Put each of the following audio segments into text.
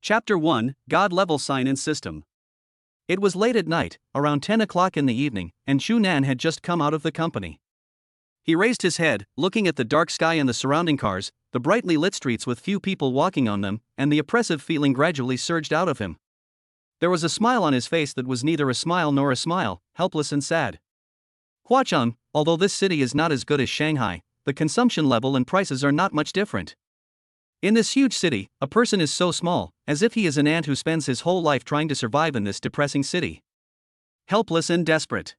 Chapter 1, God-Level Sign and System. It was late at night, around 10 o'clock in the evening, and Chu Nan had just come out of the company. He raised his head, looking at the dark sky and the surrounding cars, the brightly lit streets with few people walking on them, and the oppressive feeling gradually surged out of him. There was a smile on his face that was neither a smile nor a smile, helpless and sad. Huacheng, although this city is not as good as Shanghai, the consumption level and prices are not much different. In this huge city, a person is so small, as if he is an ant who spends his whole life trying to survive in this depressing city. Helpless and desperate.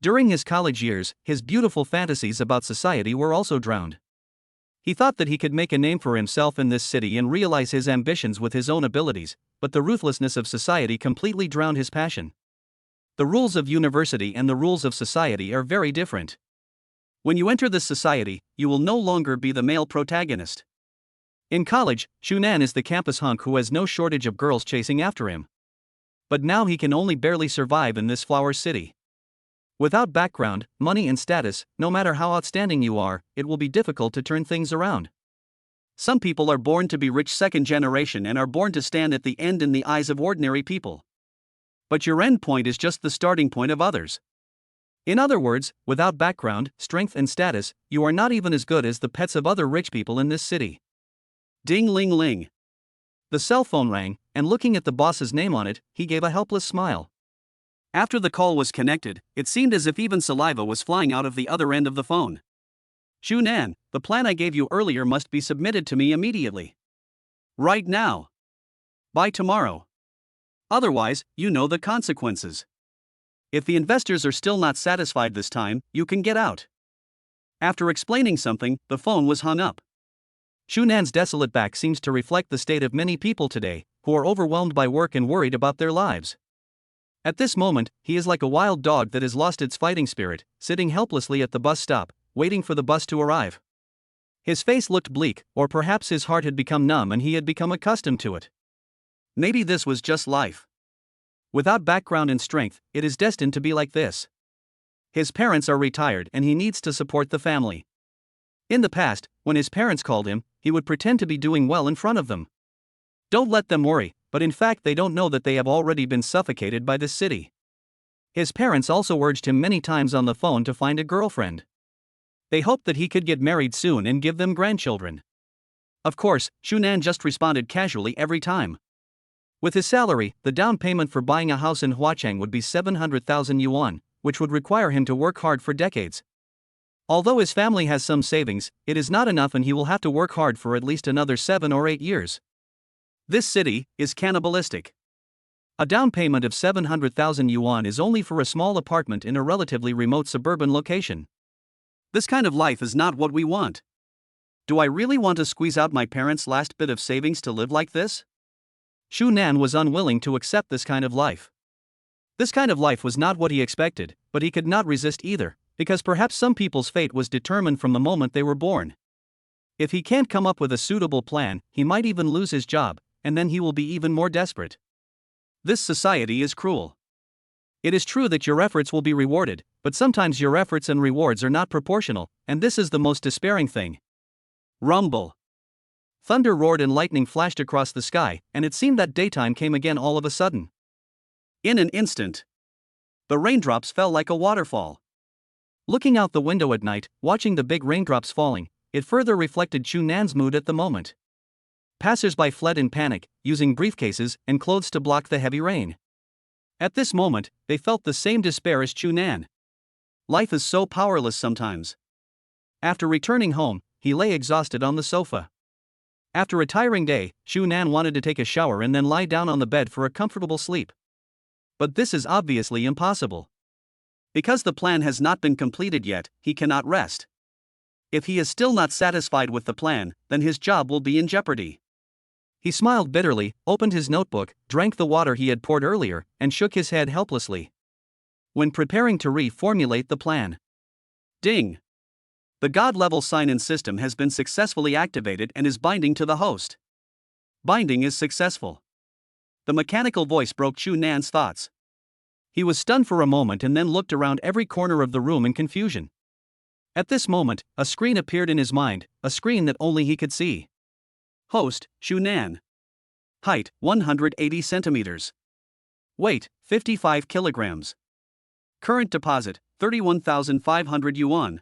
During his college years, his beautiful fantasies about society were also drowned. He thought that he could make a name for himself in this city and realize his ambitions with his own abilities, but the ruthlessness of society completely drowned his passion. The rules of university and the rules of society are very different. When you enter this society, you will no longer be the male protagonist. In college, Chu Nan is the campus hunk who has no shortage of girls chasing after him. But now he can only barely survive in this flower city. Without background, money and status, no matter how outstanding you are, it will be difficult to turn things around. Some people are born to be rich second generation and are born to stand at the end in the eyes of ordinary people. But your end point is just the starting point of others. In other words, without background, strength and status, you are not even as good as the pets of other rich people in this city. Ding-ling-ling. The cell phone rang, and looking at the boss's name on it, he gave a helpless smile. After the call was connected, it seemed as if even saliva was flying out of the other end of the phone. Chu Nan, the plan I gave you earlier must be submitted to me immediately. Right now. By tomorrow. Otherwise, you know the consequences. If the investors are still not satisfied this time, you can get out. After explaining something, the phone was hung up. Chu Nan's desolate back seems to reflect the state of many people today, who are overwhelmed by work and worried about their lives. At this moment, he is like a wild dog that has lost its fighting spirit, sitting helplessly at the bus stop, waiting for the bus to arrive. His face looked bleak, or perhaps his heart had become numb and he had become accustomed to it. Maybe this was just life. Without background and strength, it is destined to be like this. His parents are retired and he needs to support the family. In the past, when his parents called him, he would pretend to be doing well in front of them. Don't let them worry, but in fact they don't know that they have already been suffocated by this city. His parents also urged him many times on the phone to find a girlfriend. They hoped that he could get married soon and give them grandchildren. Of course, Chu Nan just responded casually every time. With his salary, the down payment for buying a house in Huacheng would be 700,000 yuan, which would require him to work hard for decades. Although his family has some savings, it is not enough and he will have to work hard for at least another 7 or 8 years. This city is cannibalistic. A down payment of 700,000 yuan is only for a small apartment in a relatively remote suburban location. This kind of life is not what we want. Do I really want to squeeze out my parents' last bit of savings to live like this? Chu Nan was unwilling to accept this kind of life. This kind of life was not what he expected, but he could not resist either, because perhaps some people's fate was determined from the moment they were born. If he can't come up with a suitable plan, he might even lose his job, and then he will be even more desperate. This society is cruel. It is true that your efforts will be rewarded, but sometimes your efforts and rewards are not proportional, and this is the most despairing thing. Rumble. Thunder roared and lightning flashed across the sky, and it seemed that daytime came again all of a sudden. In an instant, the raindrops fell like a waterfall. Looking out the window at night, watching the big raindrops falling, it further reflected Chu Nan's mood at the moment. Passers-by fled in panic, using briefcases and clothes to block the heavy rain. At this moment, they felt the same despair as Chu Nan. Life is so powerless sometimes. After returning home, he lay exhausted on the sofa. After a tiring day, Chu Nan wanted to take a shower and then lie down on the bed for a comfortable sleep. But this is obviously impossible. Because the plan has not been completed yet, he cannot rest. If he is still not satisfied with the plan, then his job will be in jeopardy. He smiled bitterly, opened his notebook, drank the water he had poured earlier, and shook his head helplessly. When preparing to reformulate the plan. Ding! The God-level sign-in system has been successfully activated and is binding to the host. Binding is successful. The mechanical voice broke Chu Nan's thoughts. He was stunned for a moment and then looked around every corner of the room in confusion. At this moment, a screen appeared in his mind, a screen that only he could see. Host, Chu Nan. Height, 180 centimeters. Weight, 55 kilograms. Current deposit, 31,500 yuan.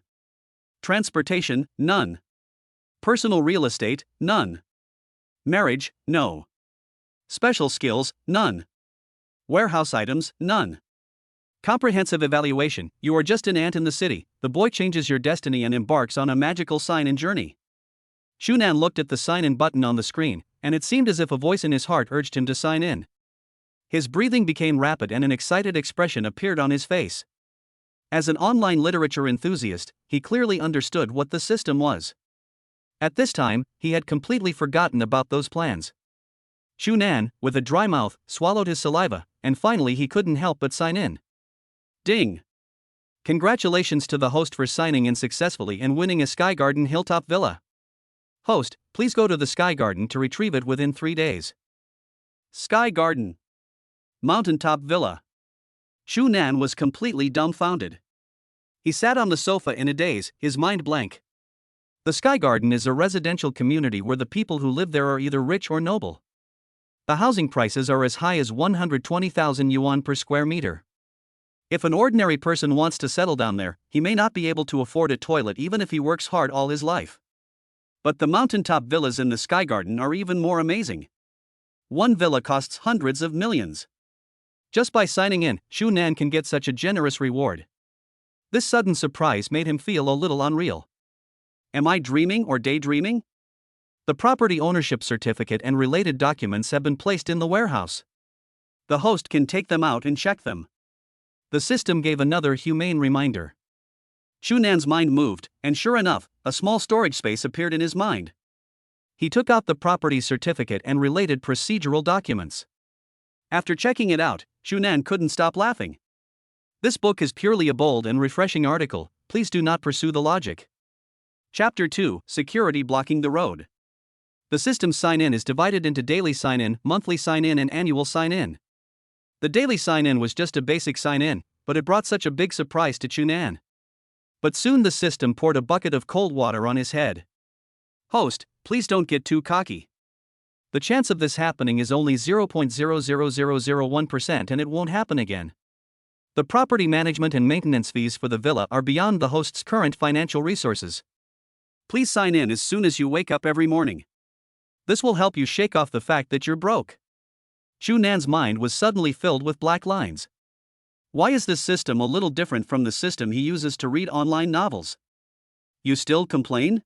Transportation, none. Personal real estate, none. Marriage, no. Special skills, none. Warehouse items, none. Comprehensive evaluation, you are just an ant in the city. The boy changes your destiny and embarks on a magical sign-in journey. Shunan looked at the sign-in button on the screen, and it seemed as if a voice in his heart urged him to sign in. His breathing became rapid and an excited expression appeared on his face. As an online literature enthusiast, he clearly understood what the system was. At this time, he had completely forgotten about those plans. Shunan, with a dry mouth, swallowed his saliva, and finally he couldn't help but sign in. Ding! Congratulations to the host for signing in successfully and winning a Sky Garden Hilltop Villa. Host, please go to the Sky Garden to retrieve it within 3 days. Sky Garden. Mountaintop Villa. Shunan was completely dumbfounded. He sat on the sofa in a daze, his mind blank. The Sky Garden is a residential community where the people who live there are either rich or noble. The housing prices are as high as 120,000 yuan per square meter. If an ordinary person wants to settle down there, he may not be able to afford a toilet even if he works hard all his life. But the mountaintop villas in the Sky Garden are even more amazing. One villa costs hundreds of millions. Just by signing in, Shunan can get such a generous reward. This sudden surprise made him feel a little unreal. Am I dreaming or daydreaming? The property ownership certificate and related documents have been placed in the warehouse. The host can take them out and check them. The system gave another humane reminder. Shunan's mind moved, and sure enough, a small storage space appeared in his mind. He took out the property certificate and related procedural documents. After checking it out, Shunan couldn't stop laughing. This book is purely a bold and refreshing article, please do not pursue the logic. Chapter 2, Security Blocking the Road. The system's sign-in is divided into daily sign-in, monthly sign-in and annual sign-in. The daily sign-in was just a basic sign-in, but it brought such a big surprise to Shunan. But soon the system poured a bucket of cold water on his head. Host, please don't get too cocky. The chance of this happening is only 0.00001% and it won't happen again. The property management and maintenance fees for the villa are beyond the host's current financial resources. Please sign in as soon as you wake up every morning. This will help you shake off the fact that you're broke. Shunan's mind was suddenly filled with black lines. Why is this system a little different from the system he uses to read online novels? You still complain?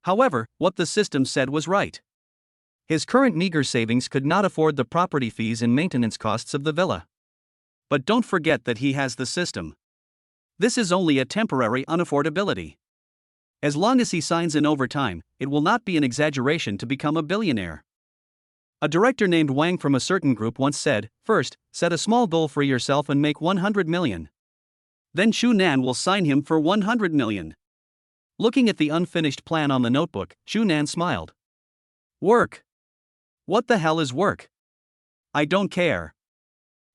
However, what the system said was right. His current meager savings could not afford the property fees and maintenance costs of the villa. But don't forget that he has the system. This is only a temporary unaffordability. As long as he signs in over time, it will not be an exaggeration to become a billionaire. A director named Wang from a certain group once said, first, set a small goal for yourself and make 100 million. Then Shunan will sign him for 100 million. Looking at the unfinished plan on the notebook, Shunan smiled. Work. What the hell is work? I don't care.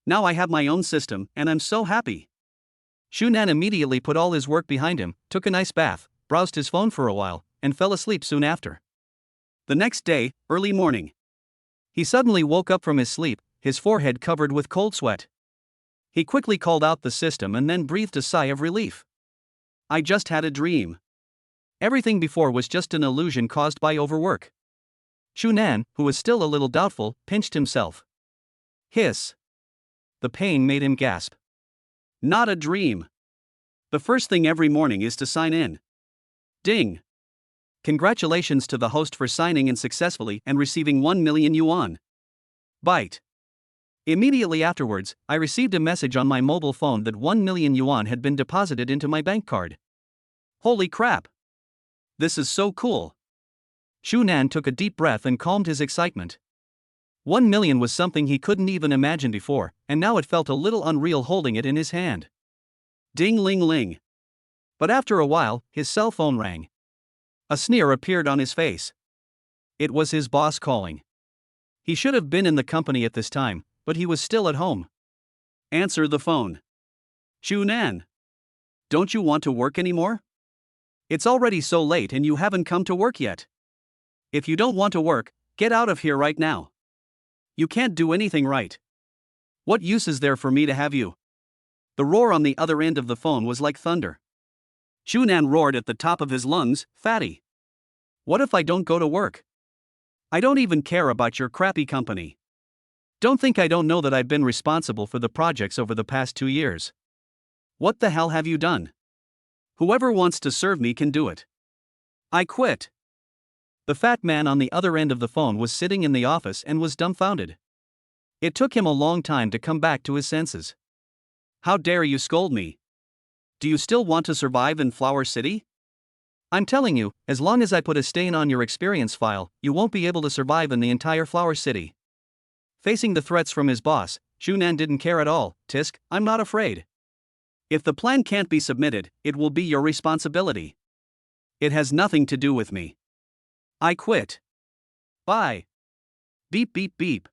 Now I have my own system, and I'm so happy. Shunan immediately put all his work behind him, took a nice bath, browsed his phone for a while, and fell asleep soon after. The next day, early morning. He suddenly woke up from his sleep, his forehead covered with cold sweat. He quickly called out the system and then breathed a sigh of relief. I just had a dream. Everything before was just an illusion caused by overwork. Shunan, who was still a little doubtful, pinched himself. Hiss. The pain made him gasp. Not a dream. The first thing every morning is to sign in. Ding. Congratulations to the host for signing in successfully and receiving 1 million yuan. Byte. Immediately afterwards, I received a message on my mobile phone that 1 million yuan had been deposited into my bank card. Holy crap! This is so cool. Shunan took a deep breath and calmed his excitement. 1 million was something he couldn't even imagine before, and now it felt a little unreal holding it in his hand. Ding ling ling. But after a while, his cell phone rang. A sneer appeared on his face. It was his boss calling. He should have been in the company at this time, but he was still at home. Answer the phone. Shunan. Don't you want to work anymore? It's already so late and you haven't come to work yet. If you don't want to work, get out of here right now. You can't do anything right. What use is there for me to have you? The roar on the other end of the phone was like thunder. Shunan roared at the top of his lungs, "Fatty! What if I don't go to work? I don't even care about your crappy company. Don't think I don't know that I've been responsible for the projects over the past 2 years. What the hell have you done? Whoever wants to serve me can do it. I quit." The fat man on the other end of the phone was sitting in the office and was dumbfounded. It took him a long time to come back to his senses. "How dare you scold me? Do you still want to survive in Flower City? I'm telling you, as long as I put a stain on your experience file, you won't be able to survive in the entire Flower City." Facing the threats from his boss, Shunan didn't care at all. "Tisk, I'm not afraid. If the plan can't be submitted, it will be your responsibility. It has nothing to do with me. I quit. Bye." Beep beep beep.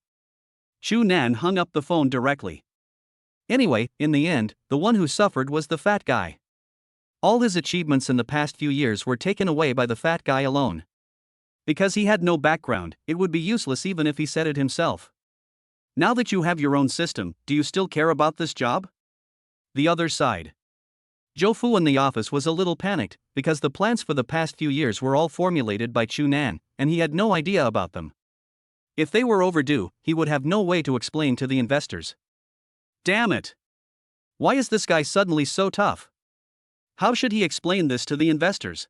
Shunan hung up the phone directly. Anyway, in the end, the one who suffered was the fat guy. All his achievements in the past few years were taken away by the fat guy alone. Because he had no background, it would be useless even if he said it himself. "Now that you have your own system, do you still care about this job?" The other side. Zhou Fu in the office was a little panicked, because the plans for the past few years were all formulated by Chunan, and he had no idea about them. If they were overdue, he would have no way to explain to the investors. Damn it! Why is this guy suddenly so tough? How should he explain this to the investors?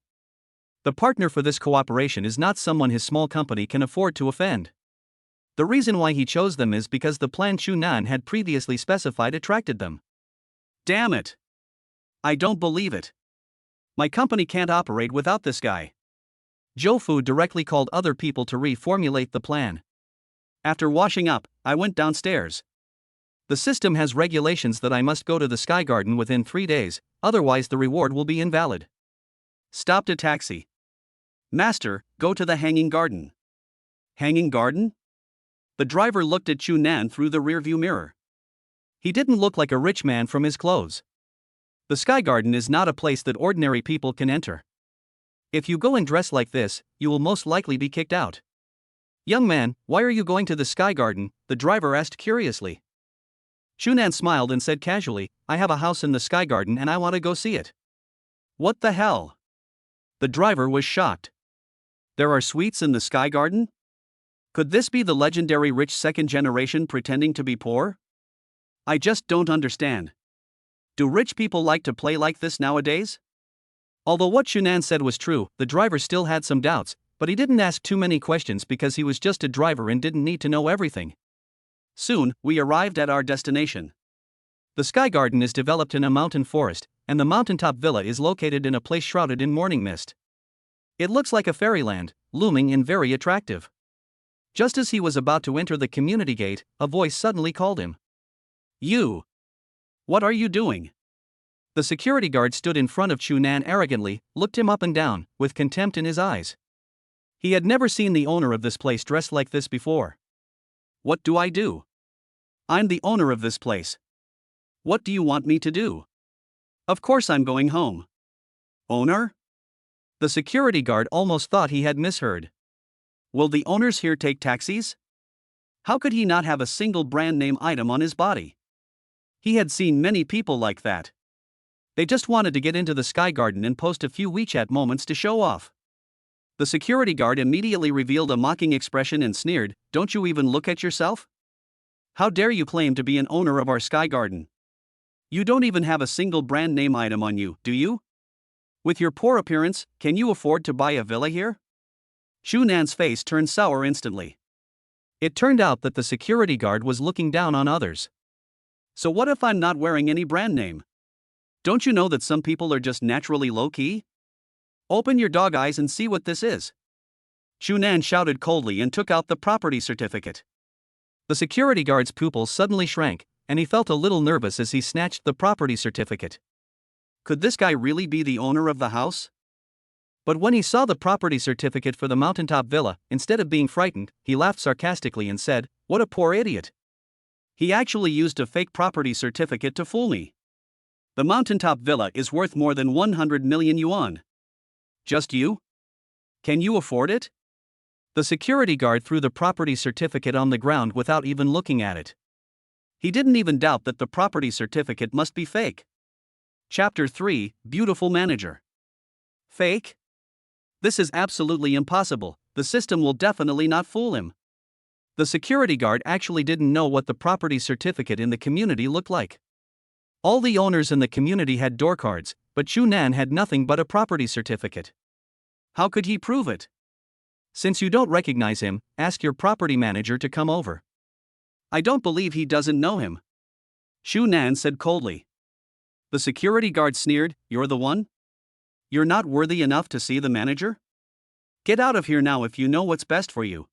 The partner for this cooperation is not someone his small company can afford to offend. The reason why he chose them is because the plan Chunan had previously specified attracted them. Damn it! I don't believe it. My company can't operate without this guy. Zhou Fu directly called other people to reformulate the plan. After washing up, I went downstairs. The system has regulations that I must go to the Sky Garden within 3 days, otherwise the reward will be invalid. Stopped a taxi. "Master, go to the Hanging Garden." Hanging Garden? The driver looked at Chunan through the rearview mirror. He didn't look like a rich man from his clothes. The Sky Garden is not a place that ordinary people can enter. If you go and dress like this, you will most likely be kicked out. "Young man, why are you going to the Sky Garden?" the driver asked curiously. Shunan smiled and said casually, "I have a house in the Sky Garden and I want to go see it." What the hell? The driver was shocked. There are suites in the Sky Garden? Could this be the legendary rich second generation pretending to be poor? I just don't understand. Do rich people like to play like this nowadays? Although what Shunan said was true, the driver still had some doubts, but he didn't ask too many questions because he was just a driver and didn't need to know everything. Soon, we arrived at our destination. The Sky Garden is developed in a mountain forest, and the mountaintop villa is located in a place shrouded in morning mist. It looks like a fairyland, looming and very attractive. Just as he was about to enter the community gate, a voice suddenly called him. "You! What are you doing?" The security guard stood in front of Chunan arrogantly, looked him up and down, with contempt in his eyes. He had never seen the owner of this place dressed like this before. "What do I do? I'm the owner of this place. What do you want me to do?" "Of course I'm going home." "Owner?" The security guard almost thought he had misheard. "Will the owners here take taxis?" How could he not have a single brand name item on his body? He had seen many people like that. They just wanted to get into the Sky Garden and post a few WeChat moments to show off. The security guard immediately revealed a mocking expression and sneered, "Don't you even look at yourself? How dare you claim to be an owner of our Sky Garden? You don't even have a single brand name item on you, do you? With your poor appearance, can you afford to buy a villa here?" Shunan's face turned sour instantly. It turned out that the security guard was looking down on others. "So what if I'm not wearing any brand name? Don't you know that some people are just naturally low-key? Open your dog eyes and see what this is." Shunan shouted coldly and took out the property certificate. The security guard's pupils suddenly shrank, and he felt a little nervous as he snatched the property certificate. Could this guy really be the owner of the house? But when he saw the property certificate for the mountaintop villa, instead of being frightened, he laughed sarcastically and said, "What a poor idiot. He actually used a fake property certificate to fool me. The mountaintop villa is worth more than 100 million yuan. Just you? Can you afford it?" The security guard threw the property certificate on the ground without even looking at it. He didn't even doubt that the property certificate must be fake. Chapter 3, Beautiful Manager. Fake? This is absolutely impossible. The system will definitely not fool him. The security guard actually didn't know what the property certificate in the community looked like. All the owners in the community had door cards, but Chu Nan had nothing but a property certificate. How could he prove it? Since you don't recognize him, ask your property manager to come over. I don't believe he doesn't know him, Chu Nan said coldly. The security guard sneered, "You're the one? You're not worthy enough to see the manager? Get out of here now if you know what's best for you.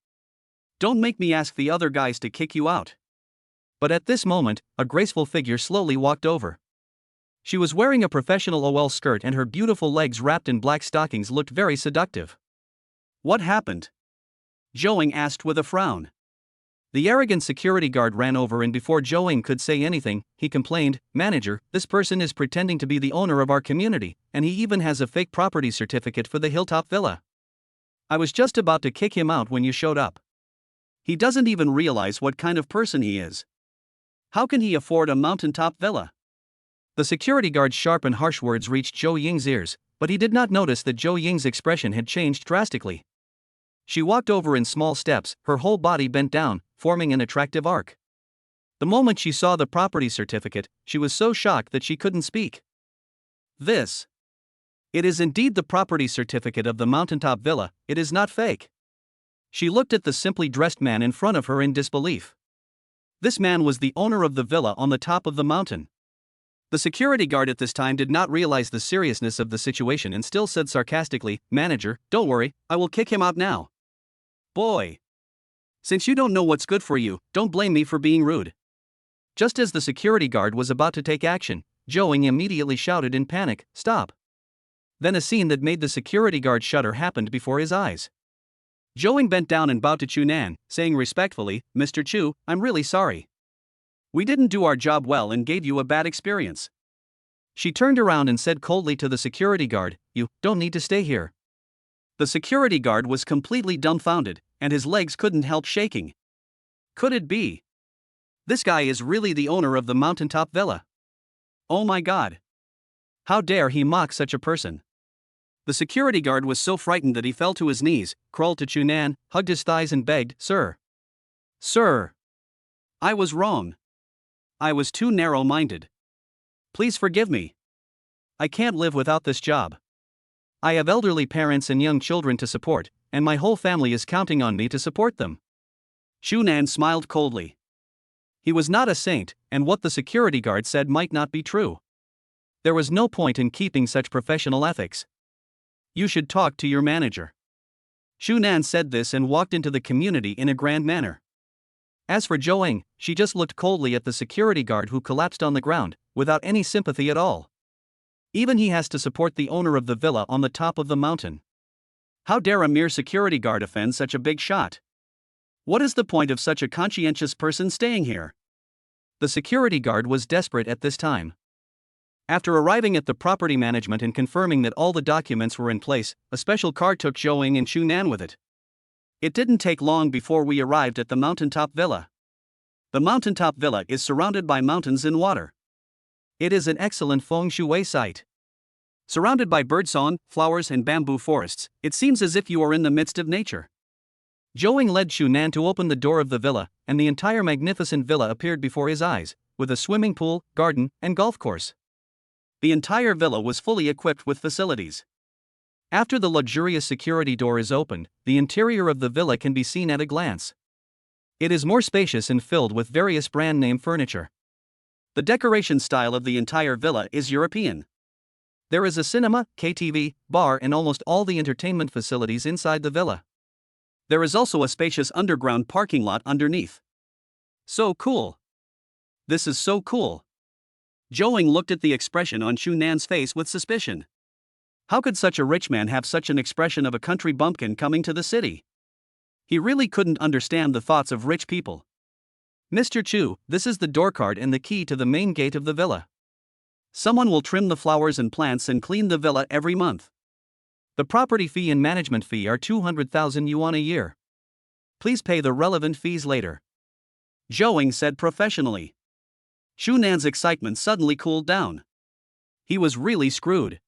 Don't make me ask the other guys to kick you out." But at this moment, a graceful figure slowly walked over. She was wearing a professional OL skirt and her beautiful legs wrapped in black stockings looked very seductive. What happened? Zhou asked with a frown. The arrogant security guard ran over and before Zhou could say anything, he complained, "Manager, this person is pretending to be the owner of our community, and he even has a fake property certificate for the Hilltop Villa. I was just about to kick him out when you showed up. He doesn't even realize what kind of person he is. How can he afford a mountaintop villa?" The security guard's sharp and harsh words reached Zhou Ying's ears, but he did not notice that Zhou Ying's expression had changed drastically. She walked over in small steps, her whole body bent down, forming an attractive arc. The moment she saw the property certificate, she was so shocked that she couldn't speak. This. It is indeed the property certificate of the mountaintop villa, it is not fake. She looked at the simply dressed man in front of her in disbelief. This man was the owner of the villa on the top of the mountain. The security guard at this time did not realize the seriousness of the situation and still said sarcastically, "Manager, don't worry, I will kick him out now." Boy. Since you don't know what's good for you, don't blame me for being rude. Just as the security guard was about to take action, Zhou immediately shouted in panic, "Stop." Then a scene that made the security guard shudder happened before his eyes. Zhou bent down and bowed to Chu Nan, saying respectfully, "Mr. Chu, I'm really sorry. We didn't do our job well and gave you a bad experience." She turned around and said coldly to the security guard, "You don't need to stay here." The security guard was completely dumbfounded, and his legs couldn't help shaking. Could it be? This guy is really the owner of the mountaintop villa. Oh my God. How dare he mock such a person? The security guard was so frightened that he fell to his knees, crawled to Chu Nan, hugged his thighs and begged, "Sir. Sir. I was wrong. I was too narrow-minded. Please forgive me. I can't live without this job. I have elderly parents and young children to support, and my whole family is counting on me to support them." Chu Nan smiled coldly. He was not a saint, and what the security guard said might not be true. There was no point in keeping such professional ethics. "You should talk to your manager." Chu Nan said this and walked into the community in a grand manner. As for Zhou, she just looked coldly at the security guard who collapsed on the ground, without any sympathy at all. Even he has to support the owner of the villa on the top of the mountain. How dare a mere security guard offend such a big shot? What is the point of such a conscientious person staying here? The security guard was desperate at this time. After arriving at the property management and confirming that all the documents were in place, a special car took Zhou and Chu Nan with it. It didn't take long before we arrived at the mountaintop villa. The mountaintop villa is surrounded by mountains and water. It is an excellent feng shui site. Surrounded by birdsong, flowers and bamboo forests, it seems as if you are in the midst of nature. Zhou led Chu Nan to open the door of the villa, and the entire magnificent villa appeared before his eyes, with a swimming pool, garden, and golf course. The entire villa was fully equipped with facilities. After the luxurious security door is opened, the interior of the villa can be seen at a glance. It is more spacious and filled with various brand name furniture. The decoration style of the entire villa is European. There is a cinema, KTV, bar and almost all the entertainment facilities inside the villa. There is also a spacious underground parking lot underneath. So cool. This is so cool. Zhou looked at the expression on Chu Nan's face with suspicion. How could such a rich man have such an expression of a country bumpkin coming to the city? He really couldn't understand the thoughts of rich people. "Mr. Chu, this is the door card and the key to the main gate of the villa. Someone will trim the flowers and plants and clean the villa every month. The property fee and management fee are 200,000 yuan a year. Please pay the relevant fees later," Zhou Ying said professionally. Xu Nan's excitement suddenly cooled down. He was really screwed.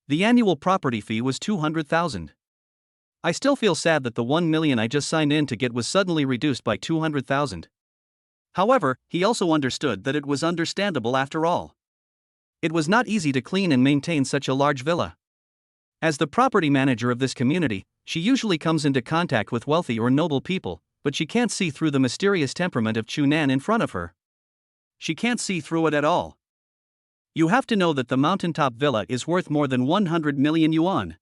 The annual property fee was 200,000. I still feel sad that the 1 million I just signed in to get was suddenly reduced by 200,000. However, he also understood that it was understandable after all. It was not easy to clean and maintain such a large villa. As the property manager of this community, she usually comes into contact with wealthy or noble people, but she can't see through the mysterious temperament of Xu Nan in front of her. She can't see through it at all. You have to know that the mountaintop villa is worth more than 100 million yuan.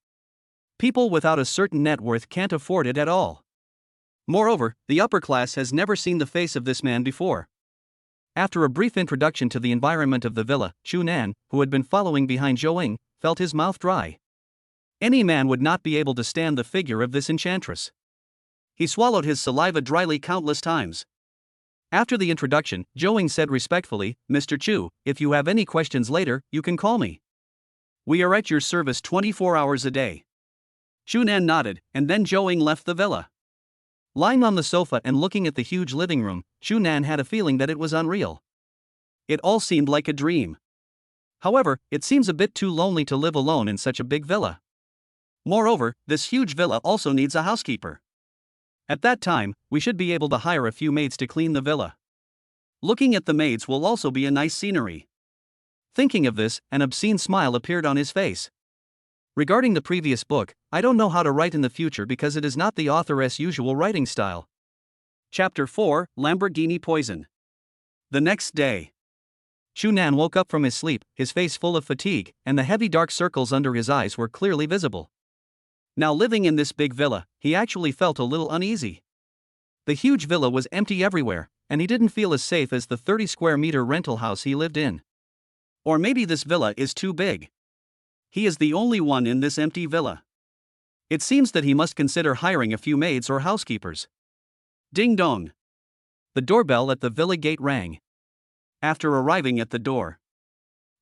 People without a certain net worth can't afford it at all. Moreover, the upper class has never seen the face of this man before. After a brief introduction to the environment of the villa, Xu Nan, who had been following behind Zhou Ying, felt his mouth dry. Any man would not be able to stand the figure of this enchantress. He swallowed his saliva dryly countless times. After the introduction, Zhou Ying said respectfully, "Mr. Chu, if you have any questions later, you can call me. We are at your service 24 hours a day." Xu Nan nodded, and then Zhou Ying left the villa. Lying on the sofa and looking at the huge living room, Xu Nan had a feeling that it was unreal. It all seemed like a dream. However, it seems a bit too lonely to live alone in such a big villa. Moreover, this huge villa also needs a housekeeper. At that time, we should be able to hire a few maids to clean the villa. Looking at the maids will also be a nice scenery. Thinking of this, an obscene smile appeared on his face. Regarding the previous book, I don't know how to write in the future because it is not the author's usual writing style. Chapter 4, Lamborghini Poison. The next day, Xu Nan woke up from his sleep, his face full of fatigue, and the heavy dark circles under his eyes were clearly visible. Now living in this big villa, he actually felt a little uneasy. The huge villa was empty everywhere, and he didn't feel as safe as the 30 square meter rental house he lived in. Or maybe this villa is too big. He is the only one in this empty villa. It seems that he must consider hiring a few maids or housekeepers. Ding dong. The doorbell at the villa gate rang. After arriving at the door,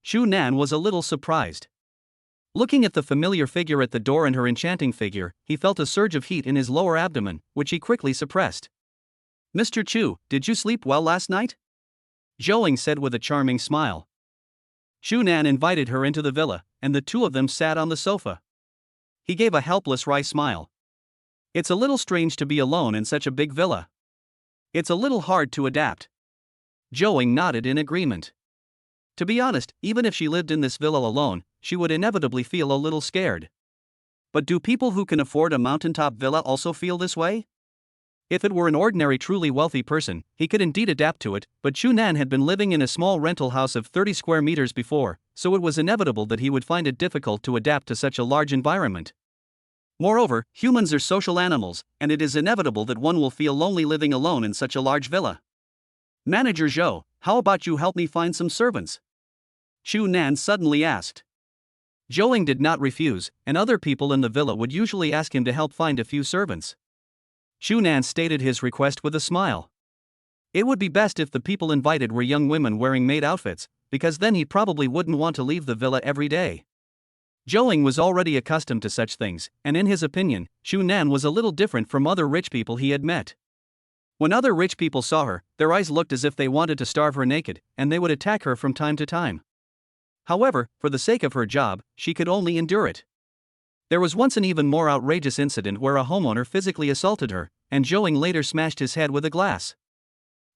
Xu Nan was a little surprised. Looking at the familiar figure at the door and her enchanting figure, he felt a surge of heat in his lower abdomen, which he quickly suppressed. "Mr. Chu, did you sleep well last night?" Zhou Ying said with a charming smile. Xu Nan invited her into the villa, and the two of them sat on the sofa. He gave a helpless wry smile. "It's a little strange to be alone in such a big villa. It's a little hard to adapt." Zhou Ying nodded in agreement. To be honest, even if she lived in this villa alone, she would inevitably feel a little scared. But do people who can afford a mountaintop villa also feel this way? If it were an ordinary truly wealthy person, he could indeed adapt to it, but Xu Nan had been living in a small rental house of 30 square meters before, so it was inevitable that he would find it difficult to adapt to such a large environment. Moreover, humans are social animals, and it is inevitable that one will feel lonely living alone in such a large villa. "Manager Zhou, how about you help me find some servants?" Xu Nan suddenly asked. Zhou Ying did not refuse, and other people in the villa would usually ask him to help find a few servants. Xu Nan stated his request with a smile. It would be best if the people invited were young women wearing maid outfits, because then he probably wouldn't want to leave the villa every day. Zhou Ying was already accustomed to such things, and in his opinion, Xu Nan was a little different from other rich people he had met. When other rich people saw her, their eyes looked as if they wanted to starve her naked, and they would attack her from time to time. However, for the sake of her job, she could only endure it. There was once an even more outrageous incident where a homeowner physically assaulted her, and Zhou Ying later smashed his head with a glass.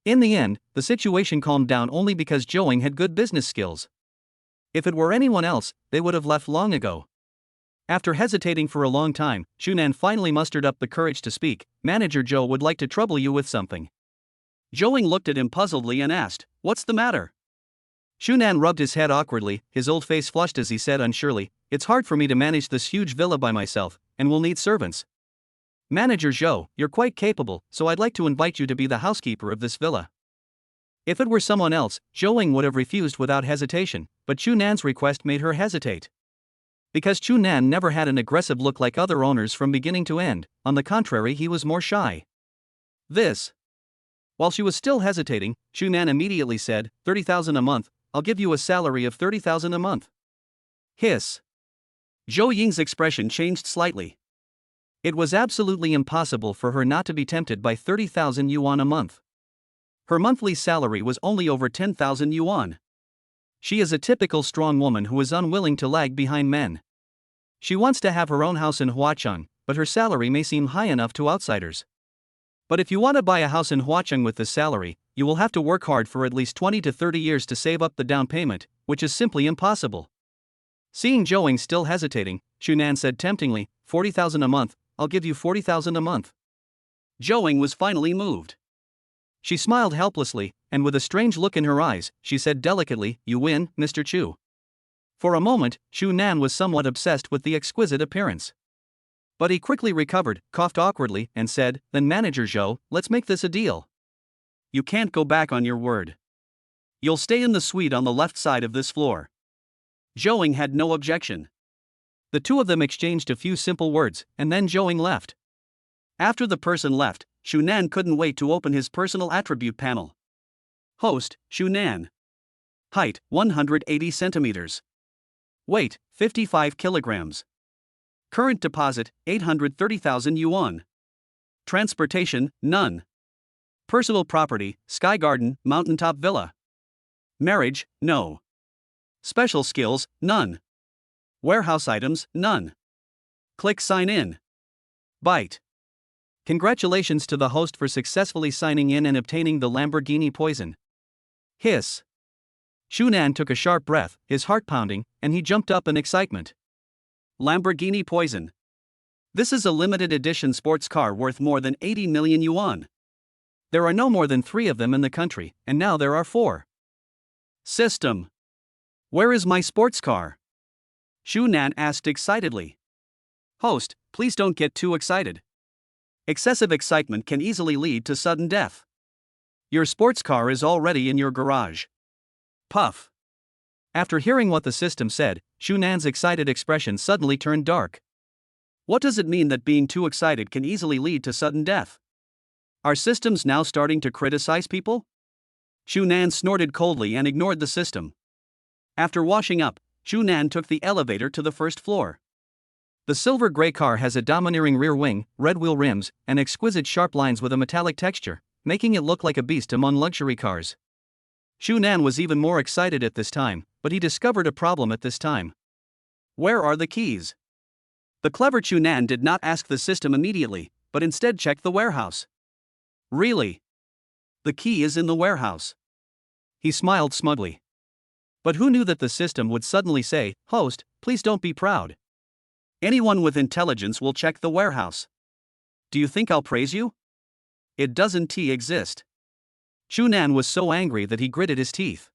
In the end, the situation calmed down only because Zhou Ying had good business skills. If it were anyone else, they would have left long ago. After hesitating for a long time, Xu Nan finally mustered up the courage to speak. "Manager Zhou would like to trouble you with something." Zhou Ying looked at him puzzledly and asked, "What's the matter?" Xu Nan rubbed his head awkwardly, his old face flushed as he said unsurely, "It's hard for me to manage this huge villa by myself, and will need servants. Manager Zhou, you're quite capable, so I'd like to invite you to be the housekeeper of this villa." If it were someone else, Zhou Ying would have refused without hesitation, but Xu Nan's request made her hesitate. Because Xu Nan never had an aggressive look like other owners from beginning to end, on the contrary he was more shy. While she was still hesitating, Xu Nan immediately said, 30,000 a month, I'll give you a salary of 30,000 a month. Hiss. Zhou Ying's expression changed slightly. It was absolutely impossible for her not to be tempted by 30,000 yuan a month. Her monthly salary was only over 10,000 yuan. She is a typical strong woman who is unwilling to lag behind men. She wants to have her own house in Huacheng, but her salary may seem high enough to outsiders. But if you want to buy a house in Huacheng with this salary, you will have to work hard for at least 20 to 30 years to save up the down payment, which is simply impossible. Seeing Zhou still hesitating, Shunan said temptingly, 40,000 a month, I'll give you 40,000 a month. Zhou was finally moved. She smiled helplessly, and with a strange look in her eyes, she said delicately, you win, Mr. Chu. For a moment, Shunan was somewhat obsessed with the exquisite appearance. But he quickly recovered, coughed awkwardly, and said, then Manager Zhou, let's make this a deal. You can't go back on your word. You'll stay in the suite on the left side of this floor. Zhou had no objection. The two of them exchanged a few simple words, and then Zhou left. After the person left, Shunan couldn't wait to open his personal attribute panel. Host, Shunan. Height, 180 centimeters. Weight, 55 kilograms. Current deposit, 830,000 yuan. Transportation, none. Personal property, Sky Garden, Mountaintop Villa. Marriage, no. Special skills, none. Warehouse items, none. Click sign in. Byte. Congratulations to the host for successfully signing in and obtaining the Lamborghini poison. Hiss. Shunan took a sharp breath, his heart pounding, and he jumped up in excitement. Lamborghini poison. This is a limited edition sports car worth more than 80 million yuan. There are no more than 3 of them in the country, and now there are 4. System. Where is my sports car? Shunan asked excitedly. Host, please don't get too excited. Excessive excitement can easily lead to sudden death. Your sports car is already in your garage. Puff. After hearing what the system said, Shunan's excited expression suddenly turned dark. What does it mean that being too excited can easily lead to sudden death? Are systems now starting to criticize people? Shunan snorted coldly and ignored the system. After washing up, Shunan took the elevator to the first floor. The silver gray car has a domineering rear wing, red wheel rims, and exquisite sharp lines with a metallic texture, making it look like a beast among luxury cars. Shunan was even more excited at this time, but he discovered a problem at this time. Where are the keys? The clever Shunan did not ask the system immediately, but instead checked the warehouse. Really? The key is in the warehouse. He smiled smugly. But who knew that the system would suddenly say, host, please don't be proud. Anyone with intelligence will check the warehouse. Do you think I'll praise you? It doesn't exist. Shunan was so angry that he gritted his teeth.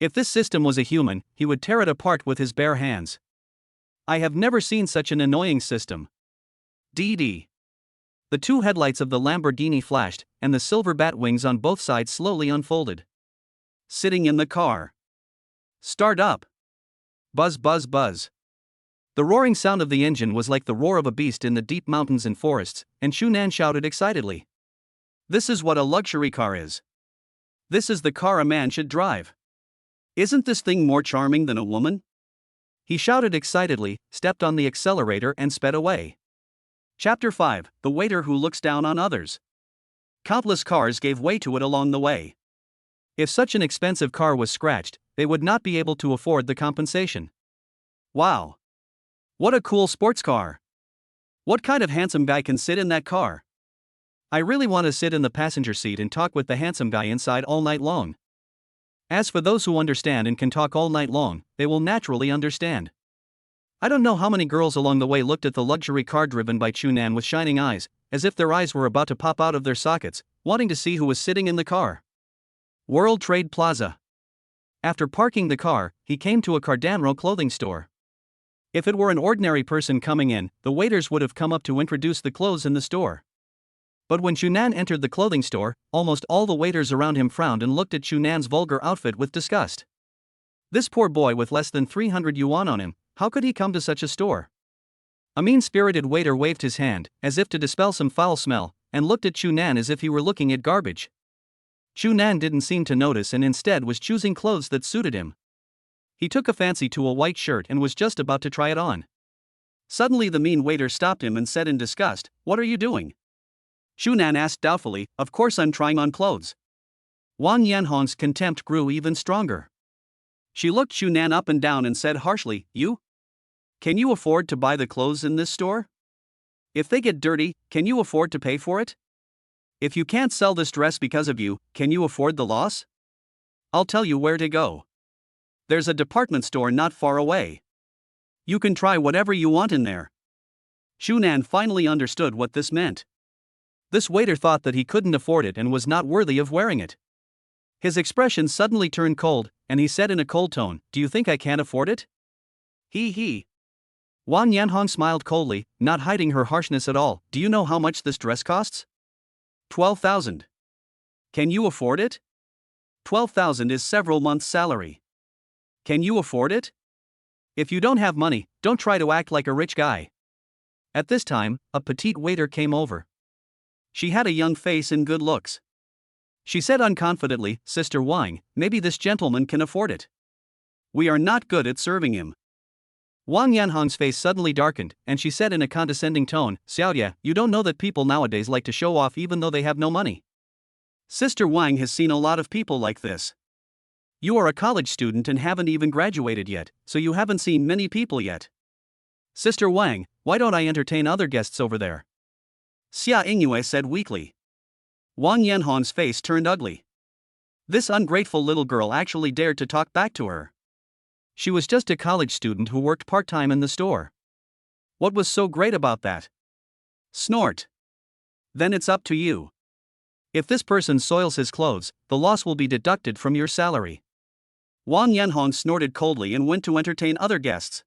If this system was a human, he would tear it apart with his bare hands. I have never seen such an annoying system. DD. The 2 headlights of the Lamborghini flashed, and the silver bat wings on both sides slowly unfolded. Sitting in the car. Start up. Buzz buzz buzz. The roaring sound of the engine was like the roar of a beast in the deep mountains and forests, and Shunan shouted excitedly. This is what a luxury car is. This is the car a man should drive. Isn't this thing more charming than a woman? He shouted excitedly, stepped on the accelerator and sped away. Chapter 5, The Waiter Who Looks Down on Others. Countless cars gave way to it along the way. If such an expensive car was scratched, they would not be able to afford the compensation. Wow! What a cool sports car! What kind of handsome guy can sit in that car? I really want to sit in the passenger seat and talk with the handsome guy inside all night long. As for those who understand and can talk all night long, they will naturally understand. I don't know how many girls along the way looked at the luxury car driven by Shunan with shining eyes, as if their eyes were about to pop out of their sockets, wanting to see who was sitting in the car. World Trade Plaza. After parking the car, he came to a Cardano clothing store. If it were an ordinary person coming in, the waiters would have come up to introduce the clothes in the store. But when Shunan entered the clothing store, almost all the waiters around him frowned and looked at Shunan's vulgar outfit with disgust. This poor boy with less than 300 yuan on him, how could he come to such a store? A mean-spirited waiter waved his hand, as if to dispel some foul smell, and looked at Shunan as if he were looking at garbage. Shunan didn't seem to notice and instead was choosing clothes that suited him. He took a fancy to a white shirt and was just about to try it on. Suddenly the mean waiter stopped him and said in disgust, "What are you doing?" Shunan asked doubtfully, "Of course I'm trying on clothes." Wang Yanhong's contempt grew even stronger. She looked Shunan up and down and said harshly, "You? Can you afford to buy the clothes in this store? If they get dirty, can you afford to pay for it? If you can't sell this dress because of you, can you afford the loss? I'll tell you where to go. There's a department store not far away. You can try whatever you want in there." Shunan finally understood what this meant. This waiter thought that he couldn't afford it and was not worthy of wearing it. His expression suddenly turned cold, and he said in a cold tone, "Do you think I can't afford it?" He. Wang Yanhong smiled coldly, not hiding her harshness at all. "Do you know how much this dress costs? 12,000. Can you afford it? 12,000 is several months' salary. Can you afford it? If you don't have money, don't try to act like a rich guy." At this time, a petite waiter came over. She had a young face and good looks. She said unconfidently, "Sister Wang, maybe this gentleman can afford it. We are not good at serving him." Wang Yanhong's face suddenly darkened, and she said in a condescending tone, "Xiaoya, you don't know that people nowadays like to show off even though they have no money. Sister Wang has seen a lot of people like this. You are a college student and haven't even graduated yet, so you haven't seen many people yet. Sister Wang, why don't I entertain other guests over there?" Xia Ingyue said weakly. Wang Yanhong's face turned ugly. This ungrateful little girl actually dared to talk back to her. She was just a college student who worked part-time in the store. What was so great about that? Snort. Then it's up to you. If this person soils his clothes, the loss will be deducted from your salary. Wang Yanhong snorted coldly and went to entertain other guests.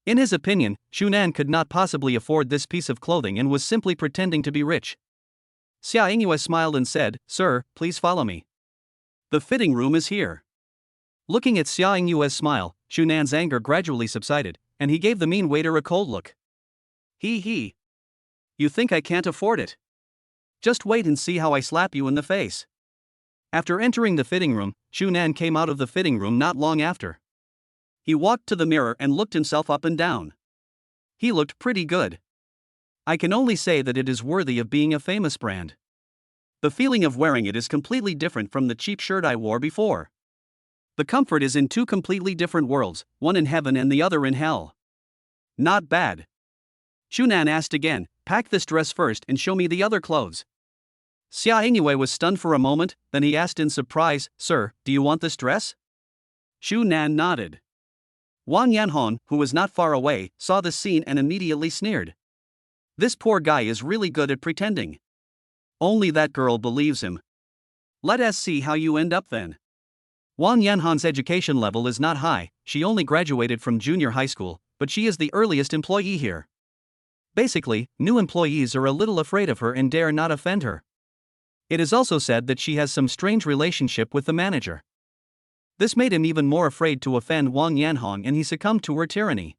In his opinion, Shunan could not possibly afford this piece of clothing and was simply pretending to be rich. Xia Ingyue smiled and said, "Sir, please follow me. The fitting room is here." Looking at Xia Ingyue's smile, Shunan's anger gradually subsided, and he gave the mean waiter a cold look. He. You think I can't afford it? Just wait and see how I slap you in the face." After entering the fitting room, Shunan came out of the fitting room not long after. He walked to the mirror and looked himself up and down. He looked pretty good. I can only say that it is worthy of being a famous brand. The feeling of wearing it is completely different from the cheap shirt I wore before. The comfort is in two completely different worlds, one in heaven and the other in hell. Not bad. Shunan asked again, "Pack this dress first and show me the other clothes." Xia Ingyue was stunned for a moment, then he asked in surprise, "Sir, do you want this dress?" Shunan nodded. Wang Yanhong, who was not far away, saw this scene and immediately sneered. This poor guy is really good at pretending. Only that girl believes him. Let us see how you end up then. Wang Yanhong's education level is not high, she only graduated from junior high school, but she is the earliest employee here. Basically, new employees are a little afraid of her and dare not offend her. It is also said that she has some strange relationship with the manager. This made him even more afraid to offend Wang Yanhong and he succumbed to her tyranny.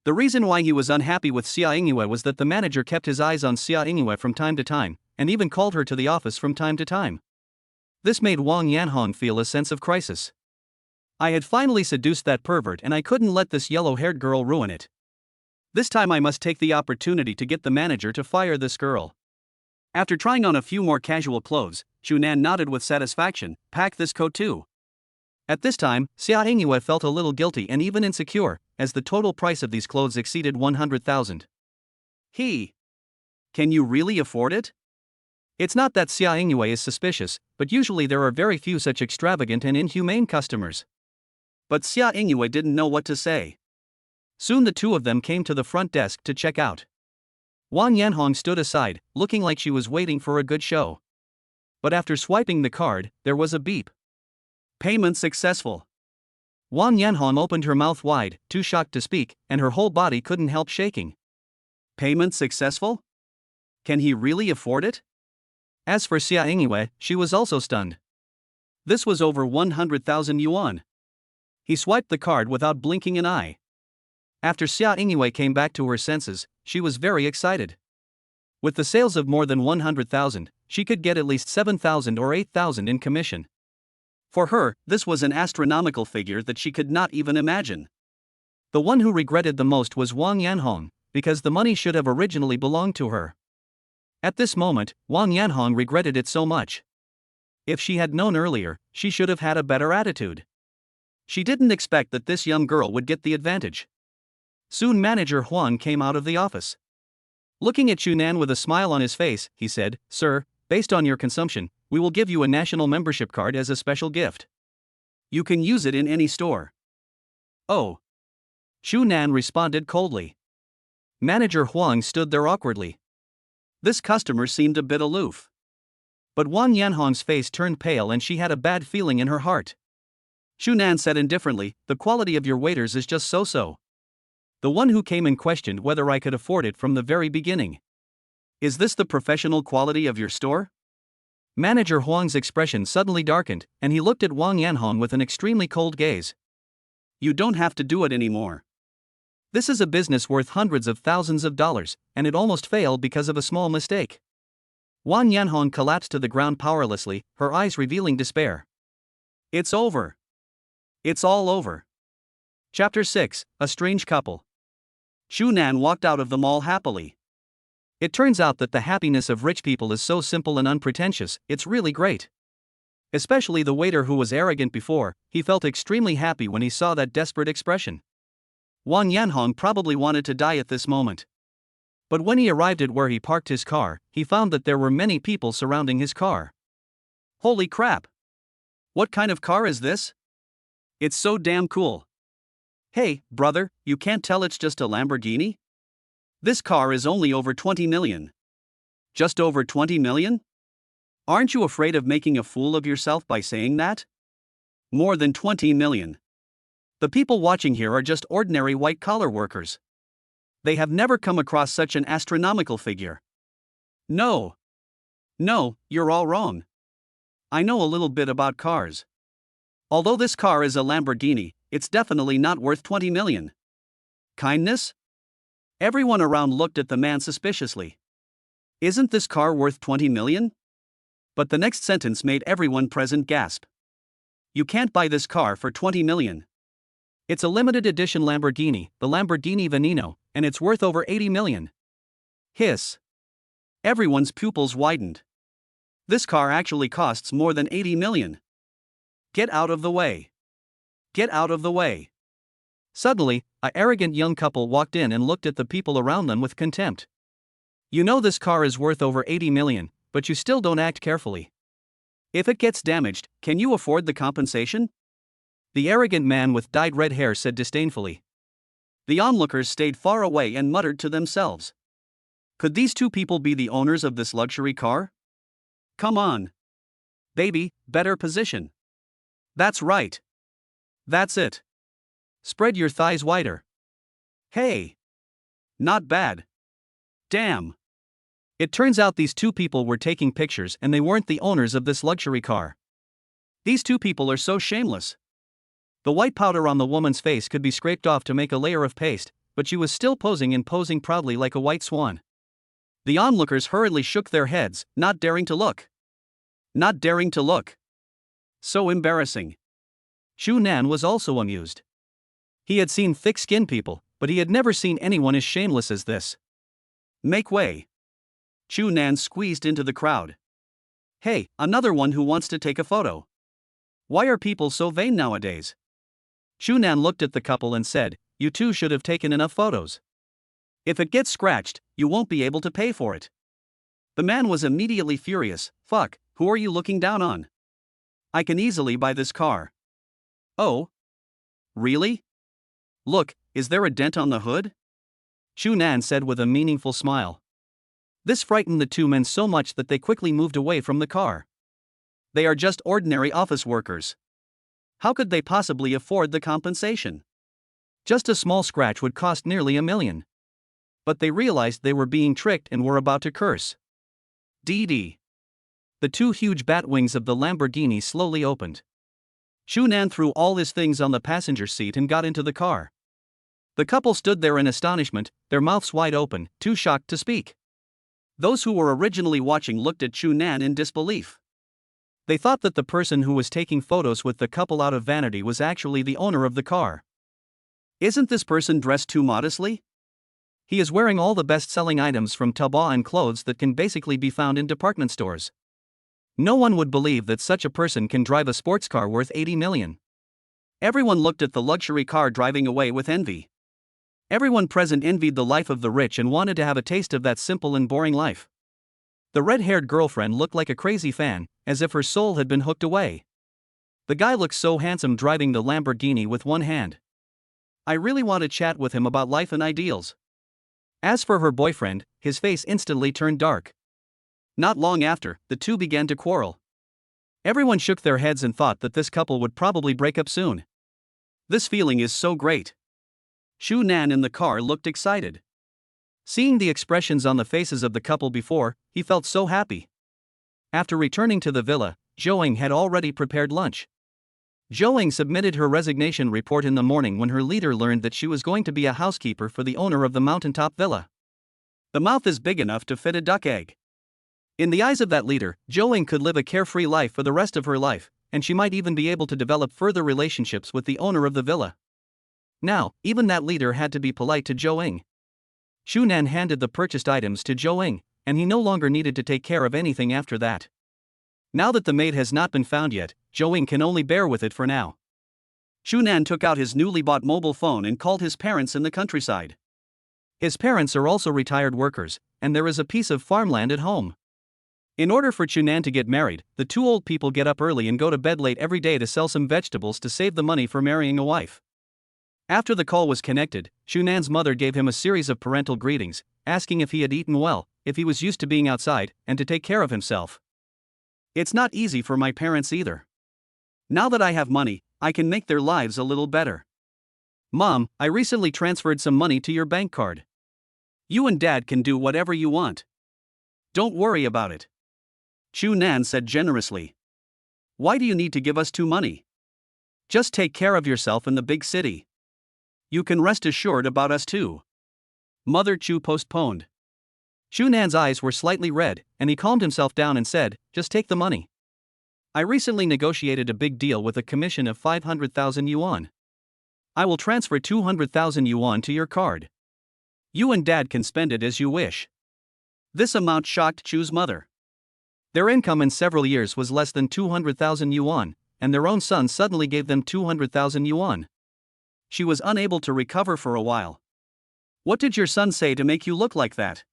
The reason why he was unhappy with Xia Ingyue was that the manager kept his eyes on Xia Ingyue from time to time, and even called her to the office from time to time. This made Wang Yanhong feel a sense of crisis. I had finally seduced that pervert and I couldn't let this yellow-haired girl ruin it. This time I must take the opportunity to get the manager to fire this girl. After trying on a few more casual clothes, Shunan nodded with satisfaction, "Pack this coat too." At this time, Xia Ingyue felt a little guilty and even insecure, as the total price of these clothes exceeded 100,000. Can you really afford it? It's not that Xia Ingyue is suspicious, but usually there are very few such extravagant and inhumane customers. But Xia Ingyue didn't know what to say. Soon the two of them came to the front desk to check out. Wang Yanhong stood aside, looking like she was waiting for a good show. But after swiping the card, there was a beep. Payment successful. Wang Yanhong opened her mouth wide, too shocked to speak, and her whole body couldn't help shaking. Payment successful? Can he really afford it? As for Xia Ingyue, she was also stunned. This was over 100,000 yuan. He swiped the card without blinking an eye. After Xia Ingyue came back to her senses, she was very excited. With the sales of more than 100,000, she could get at least 7,000 or 8,000 in commission. For her, this was an astronomical figure that she could not even imagine. The one who regretted the most was Wang Yanhong, because the money should have originally belonged to her. At this moment, Wang Yanhong regretted it so much. If she had known earlier, she should have had a better attitude. She didn't expect that this young girl would get the advantage. Soon manager Huang came out of the office. Looking at Chunan with a smile on his face, he said, "Sir, based on your consumption, we will give you a national membership card as a special gift. You can use it in any store." "Oh." Chunan responded coldly. Manager Huang stood there awkwardly. This customer seemed a bit aloof. But Wang Yanhong's face turned pale and she had a bad feeling in her heart. Chunan said indifferently, "The quality of your waiters is just so-so. The one who came and questioned whether I could afford it from the very beginning. Is this the professional quality of your store?" Manager Huang's expression suddenly darkened, and he looked at Wang Yanhong with an extremely cold gaze. "You don't have to do it anymore. This is a business worth hundreds of thousands of dollars, and it almost failed because of a small mistake." Wang Yanhong collapsed to the ground powerlessly, her eyes revealing despair. "It's over. It's all over." Chapter 6, A Strange Couple. Chunan walked out of the mall happily. It turns out that the happiness of rich people is so simple and unpretentious, it's really great. Especially the waiter who was arrogant before, he felt extremely happy when he saw that desperate expression. Wang Yanhong probably wanted to die at this moment. But when he arrived at where he parked his car, he found that there were many people surrounding his car. Holy crap! What kind of car is this? It's so damn cool. Hey, brother, you can't tell it's just a Lamborghini? This car is only over 20 million. Just over 20 million? Aren't you afraid of making a fool of yourself by saying that? More than 20 million. The people watching here are just ordinary white-collar workers. They have never come across such an astronomical figure. No, you're all wrong. I know a little bit about cars. Although this car is a Lamborghini, it's definitely not worth 20 million. Kindness? Everyone around looked at the man suspiciously. Isn't this car worth 20 million? But the next sentence made everyone present gasp. You can't buy this car for 20 million. It's a limited edition Lamborghini, the Lamborghini Veneno, and it's worth over 80 million. Hiss. Everyone's pupils widened. This car actually costs more than 80 million. Get out of the way. Get out of the way. Suddenly, an arrogant young couple walked in and looked at the people around them with contempt. You know this car is worth over 80 million, but you still don't act carefully. If it gets damaged, can you afford the compensation? The arrogant man with dyed red hair said disdainfully. The onlookers stayed far away and muttered to themselves. Could these two people be the owners of this luxury car? Come on. Baby, better position. That's right. That's it. Spread your thighs wider. Hey. Not bad. Damn. It turns out these two people were taking pictures and they weren't the owners of this luxury car. These two people are so shameless. The white powder on the woman's face could be scraped off to make a layer of paste, but she was still posing proudly like a white swan. The onlookers hurriedly shook their heads, not daring to look. Not daring to look. So embarrassing. Chunan was also amused. He had seen thick-skinned people, but he had never seen anyone as shameless as this. Make way. Chunan squeezed into the crowd. Hey, another one who wants to take a photo. Why are people so vain nowadays? Chunan looked at the couple and said, You two should have taken enough photos. If it gets scratched, you won't be able to pay for it. The man was immediately furious. Fuck, who are you looking down on? I can easily buy this car. Oh? Really? Look, is there a dent on the hood? Chunan said with a meaningful smile. This frightened the two men so much that they quickly moved away from the car. They are just ordinary office workers. How could they possibly afford the compensation? Just a small scratch would cost nearly $1 million. But they realized they were being tricked and were about to curse. DD. The two huge bat wings of the Lamborghini slowly opened. Chunan threw all his things on the passenger seat and got into the car. The couple stood there in astonishment, their mouths wide open, too shocked to speak. Those who were originally watching looked at Chunan in disbelief. They thought that the person who was taking photos with the couple out of vanity was actually the owner of the car. Isn't this person dressed too modestly? He is wearing all the best-selling items from Taobao and clothes that can basically be found in department stores. No one would believe that such a person can drive a sports car worth 80 million. Everyone looked at the luxury car driving away with envy. Everyone present envied the life of the rich and wanted to have a taste of that simple and boring life. The red-haired girlfriend looked like a crazy fan, as if her soul had been hooked away. The guy looked so handsome driving the Lamborghini with one hand. I really want to chat with him about life and ideals. As for her boyfriend, his face instantly turned dark. Not long after, the two began to quarrel. Everyone shook their heads and thought that this couple would probably break up soon. This feeling is so great. Shu Nan in the car looked excited. Seeing the expressions on the faces of the couple before, he felt so happy. After returning to the villa, Zhou had already prepared lunch. Zhou submitted her resignation report in the morning when her leader learned that she was going to be a housekeeper for the owner of the mountaintop villa. The mouth is big enough to fit a duck egg. In the eyes of that leader, Zhou could live a carefree life for the rest of her life, and she might even be able to develop further relationships with the owner of the villa. Now, even that leader had to be polite to Zhou. Shu Nan handed the purchased items to Zhou, and he no longer needed to take care of anything after that. Now that the maid has not been found yet, Zhou can only bear with it for now. Shu Nan took out his newly bought mobile phone and called his parents in the countryside. His parents are also retired workers, and there is a piece of farmland at home. In order for Shu Nan to get married, the two old people get up early and go to bed late every day to sell some vegetables to save the money for marrying a wife. After the call was connected, Shu Nan's mother gave him a series of parental greetings, asking if he had eaten well, if he was used to being outside, and to take care of himself. It's not easy for my parents either. Now that I have money, I can make their lives a little better. Mom, I recently transferred some money to your bank card. You and Dad can do whatever you want. Don't worry about it. Shu Nan said generously. Why do you need to give us too money? Just take care of yourself in the big city. You can rest assured about us too. Mother Chu postponed. Shu Nan's eyes were slightly red, and he calmed himself down and said, just take the money. I recently negotiated a big deal with a commission of 500,000 yuan. I will transfer 200,000 yuan to your card. You and Dad can spend it as you wish. This amount shocked Chu's mother. Their income in several years was less than 200,000 yuan, and their own son suddenly gave them 200,000 yuan. She was unable to recover for a while. What did your son say to make you look like that?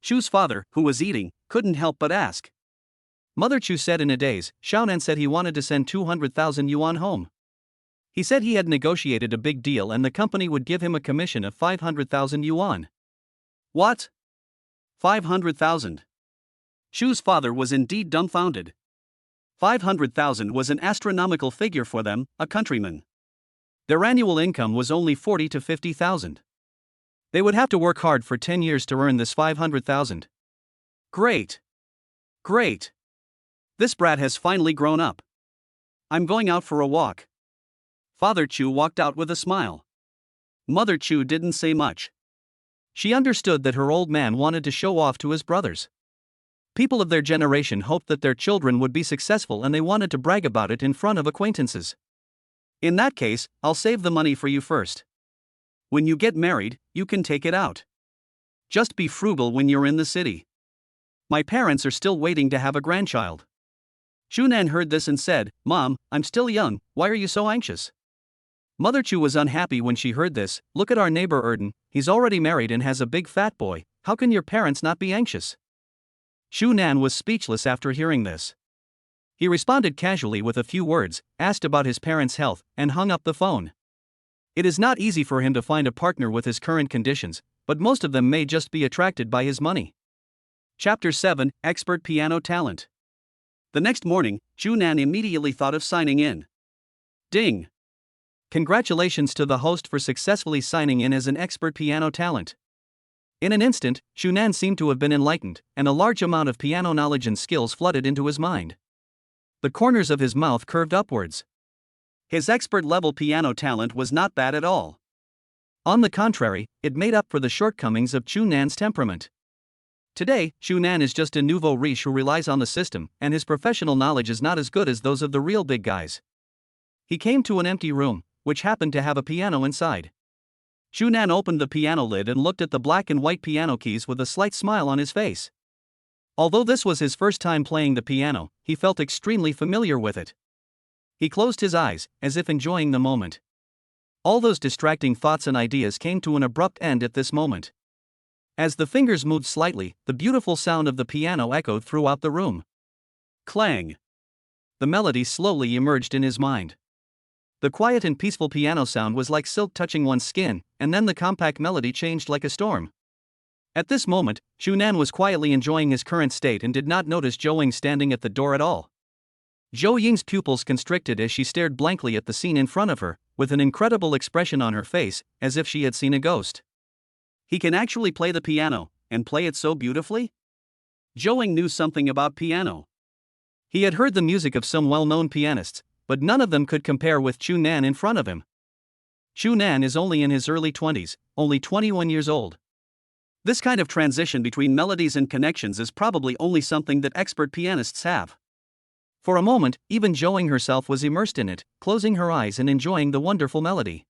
Chu's father, who was eating, couldn't help but ask. Mother Chu said in a daze. Xiaonan said he wanted to send 200,000 yuan home. He said he had negotiated a big deal and the company would give him a commission of 500,000 yuan. What? 500,000? Chu's father was indeed dumbfounded. 500,000 was an astronomical figure for them, a countryman. Their annual income was only 40 to 50,000. They would have to work hard for 10 years to earn this 500,000. Great. Great. This brat has finally grown up. I'm going out for a walk. Father Chu walked out with a smile. Mother Chu didn't say much. She understood that her old man wanted to show off to his brothers. People of their generation hoped that their children would be successful and they wanted to brag about it in front of acquaintances. In that case, I'll save the money for you first. When you get married, you can take it out. Just be frugal when you're in the city. My parents are still waiting to have a grandchild. Shu Nan heard this and said, Mom, I'm still young, why are you so anxious? Mother Chu was unhappy when she heard this. Look at our neighbor Erden, he's already married and has a big fat boy, how can your parents not be anxious? Shu Nan was speechless after hearing this. He responded casually with a few words, asked about his parents' health, and hung up the phone. It is not easy for him to find a partner with his current conditions, but most of them may just be attracted by his money. Chapter 7, Expert Piano Talent. The next morning, Shu Nan immediately thought of signing in. Ding! Congratulations to the host for successfully signing in as an expert piano talent. In an instant, Shu Nan seemed to have been enlightened, and a large amount of piano knowledge and skills flooded into his mind. The corners of his mouth curved upwards. His expert-level piano talent was not bad at all. On the contrary, it made up for the shortcomings of Shu Nan's temperament. Today, Shu Nan is just a nouveau riche who relies on the system, and his professional knowledge is not as good as those of the real big guys. He came to an empty room, which happened to have a piano inside. Shunan opened the piano lid and looked at the black and white piano keys with a slight smile on his face. Although this was his first time playing the piano, he felt extremely familiar with it. He closed his eyes, as if enjoying the moment. All those distracting thoughts and ideas came to an abrupt end at this moment. As the fingers moved slightly, the beautiful sound of the piano echoed throughout the room. Clang! The melody slowly emerged in his mind. The quiet and peaceful piano sound was like silk touching one's skin, and then the compact melody changed like a storm. At this moment, Shunan was quietly enjoying his current state and did not notice Zhou Ying standing at the door at all. Zhou Ying's pupils constricted as she stared blankly at the scene in front of her, with an incredible expression on her face, as if she had seen a ghost. He can actually play the piano, and play it so beautifully? Zhou Ying knew something about piano. He had heard the music of some well-known pianists, but none of them could compare with Shunan in front of him. Shunan is only in his early 20s, only 21 years old. This kind of transition between melodies and connections is probably only something that expert pianists have. For a moment, even Zhou Ying herself was immersed in it, closing her eyes and enjoying the wonderful melody.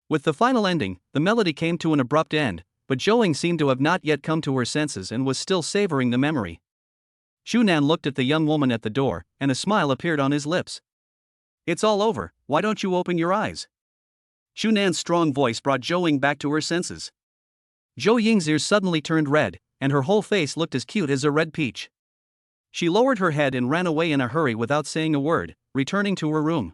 With the final ending, the melody came to an abrupt end, but Zhou Ying seemed to have not yet come to her senses and was still savoring the memory. Shunan looked at the young woman at the door, and a smile appeared on his lips. "It's all over, why don't you open your eyes?" Shunan's strong voice brought Zhou Ying back to her senses. Zhou Ying's ears suddenly turned red, and her whole face looked as cute as a red peach. She lowered her head and ran away in a hurry without saying a word, returning to her room.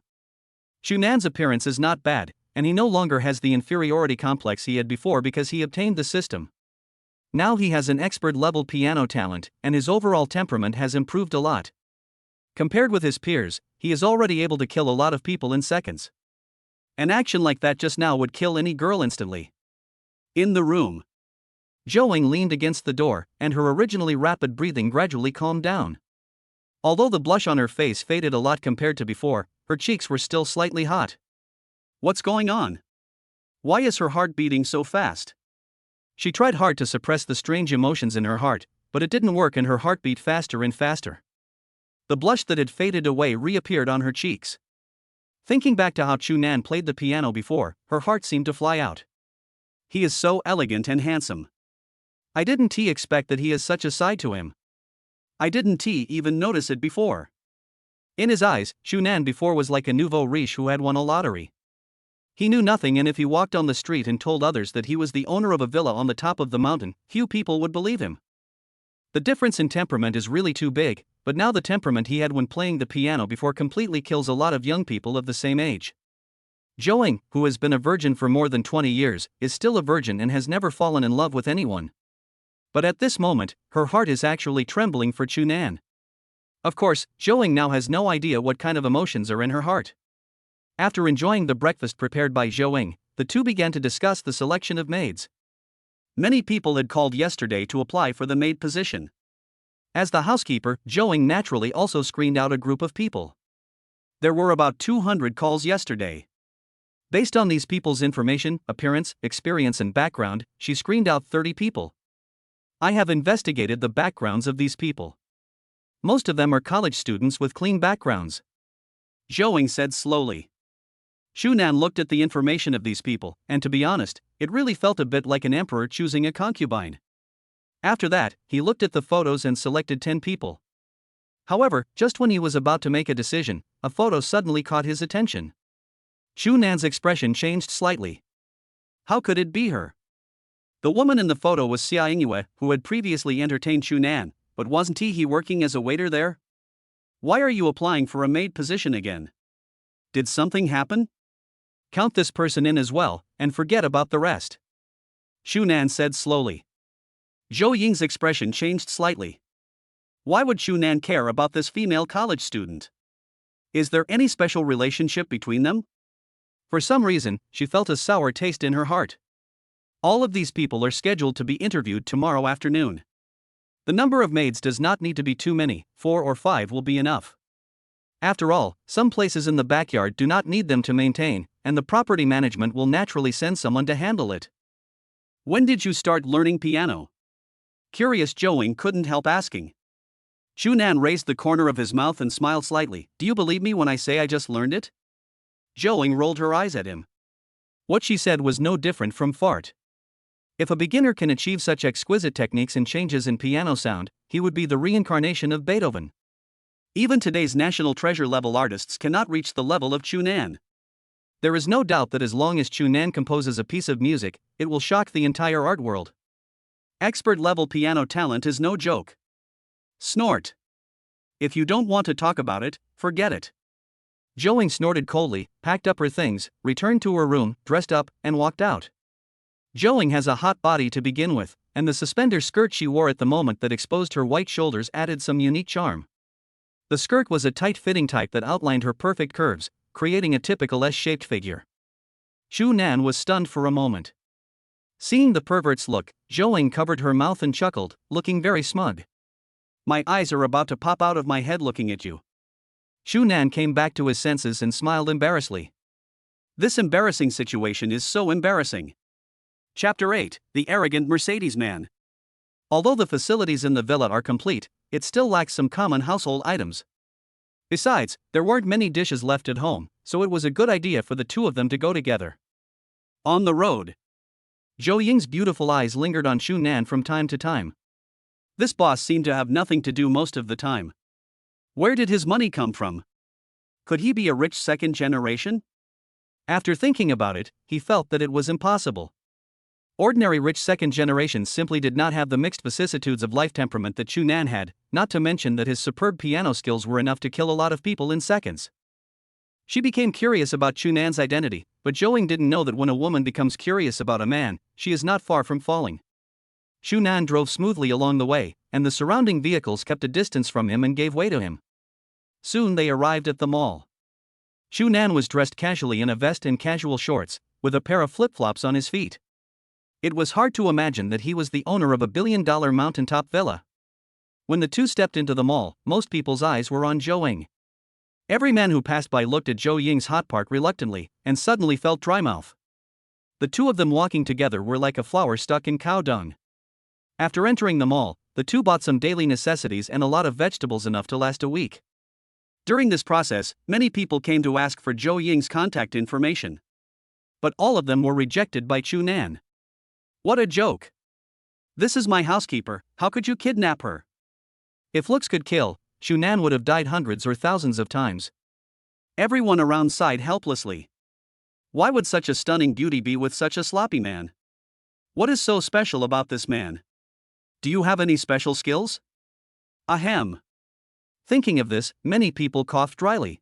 Shunan's appearance is not bad, and he no longer has the inferiority complex he had before because he obtained the system. Now he has an expert-level piano talent, and his overall temperament has improved a lot. Compared with his peers, he is already able to kill a lot of people in seconds. An action like that just now would kill any girl instantly. In the room, Zhou Ying leaned against the door, and her originally rapid breathing gradually calmed down. Although the blush on her face faded a lot compared to before, her cheeks were still slightly hot. What's going on? Why is her heart beating so fast? She tried hard to suppress the strange emotions in her heart, but it didn't work and her heart beat faster and faster. The blush that had faded away reappeared on her cheeks. Thinking back to how Shunan played the piano before, her heart seemed to fly out. He is so elegant and handsome. I didn't expect that he has such a side to him. I didn't even notice it before. In his eyes, Shunan before was like a nouveau riche who had won a lottery. He knew nothing, and if he walked on the street and told others that he was the owner of a villa on the top of the mountain, few people would believe him. The difference in temperament is really too big, but now the temperament he had when playing the piano before completely kills a lot of young people of the same age. Zhou Ying, who has been a virgin for more than 20 years, is still a virgin and has never fallen in love with anyone. But at this moment, her heart is actually trembling for Shunan. Of course, Zhou Ying now has no idea what kind of emotions are in her heart. After enjoying the breakfast prepared by Zhou Ying, the two began to discuss the selection of maids. Many people had called yesterday to apply for the maid position. As the housekeeper, Zhou Ying naturally also screened out a group of people. There were about 200 calls yesterday. Based on these people's information, appearance, experience and background, she screened out 30 people. I have investigated the backgrounds of these people. Most of them are college students with clean backgrounds. Zhou Ying said slowly. Shunan looked at the information of these people, and to be honest, it really felt a bit like an emperor choosing a concubine. After that, he looked at the photos and selected 10 people. However, just when he was about to make a decision, a photo suddenly caught his attention. Shunan's expression changed slightly. How could it be her? The woman in the photo was Xia Yingyue, who had previously entertained Shunan, but wasn't he working as a waiter there? Why are you applying for a maid position again? Did something happen? Count this person in as well, and forget about the rest. Shunan said slowly. Zhou Ying's expression changed slightly. Why would Shunan care about this female college student? Is there any special relationship between them? For some reason, she felt a sour taste in her heart. All of these people are scheduled to be interviewed tomorrow afternoon. The number of maids does not need to be too many, 4 or 5 will be enough. After all, some places in the backyard do not need them to maintain, and the property management will naturally send someone to handle it. When did you start learning piano? Curious Zhou Ying couldn't help asking. Shunan raised the corner of his mouth and smiled slightly. Do you believe me when I say I just learned it? Zhou Ying rolled her eyes at him. What she said was no different from fart. If a beginner can achieve such exquisite techniques and changes in piano sound, he would be the reincarnation of Beethoven. Even today's national treasure level artists cannot reach the level of Chu Nan. There is no doubt that as long as Chu Nan composes a piece of music, it will shock the entire art world. Expert level piano talent is no joke. Snort. If you don't want to talk about it, forget it. Zhou Ying snorted coldly, packed up her things, returned to her room, dressed up, and walked out. Zhou Ying has a hot body to begin with, and the suspender skirt she wore at the moment that exposed her white shoulders added some unique charm. The skirt was a tight-fitting type that outlined her perfect curves, creating a typical S-shaped figure. Chu Nan was stunned for a moment. Seeing the pervert's look, Zhou Ying covered her mouth and chuckled, looking very smug. My eyes are about to pop out of my head looking at you. Chu Nan came back to his senses and smiled embarrassedly. This embarrassing situation is so embarrassing. Chapter 8, The Arrogant Mercedes Man. Although the facilities in the villa are complete, it still lacks some common household items. Besides, there weren't many dishes left at home, so it was a good idea for the two of them to go together. On the road. Zhou Ying's beautiful eyes lingered on Chu Nan from time to time. This boss seemed to have nothing to do most of the time. Where did his money come from? Could he be a rich second generation? After thinking about it, he felt that it was impossible. Ordinary rich second generation simply did not have the mixed vicissitudes of life temperament that Chu Nan had, not to mention that his superb piano skills were enough to kill a lot of people in seconds. She became curious about Chu Nan's identity, but Zhou Ying didn't know that when a woman becomes curious about a man, she is not far from falling. Chu Nan drove smoothly along the way, and the surrounding vehicles kept a distance from him and gave way to him. Soon they arrived at the mall. Chu Nan was dressed casually in a vest and casual shorts, with a pair of flip-flops on his feet. It was hard to imagine that he was the owner of a billion-dollar mountaintop villa. When the two stepped into the mall, most people's eyes were on Zhou Ying. Every man who passed by looked at Zhou Ying's hot part reluctantly, and suddenly felt dry mouth. The two of them walking together were like a flower stuck in cow dung. After entering the mall, the two bought some daily necessities and a lot of vegetables enough to last a week. During this process, many people came to ask for Zhou Ying's contact information. But all of them were rejected by Chu Nan. What a joke! This is my housekeeper, how could you kidnap her? If looks could kill, Chu Nan would have died hundreds or thousands of times. Everyone around sighed helplessly. Why would such a stunning beauty be with such a sloppy man? What is so special about this man? Do you have any special skills? Ahem. Thinking of this, many people coughed dryly.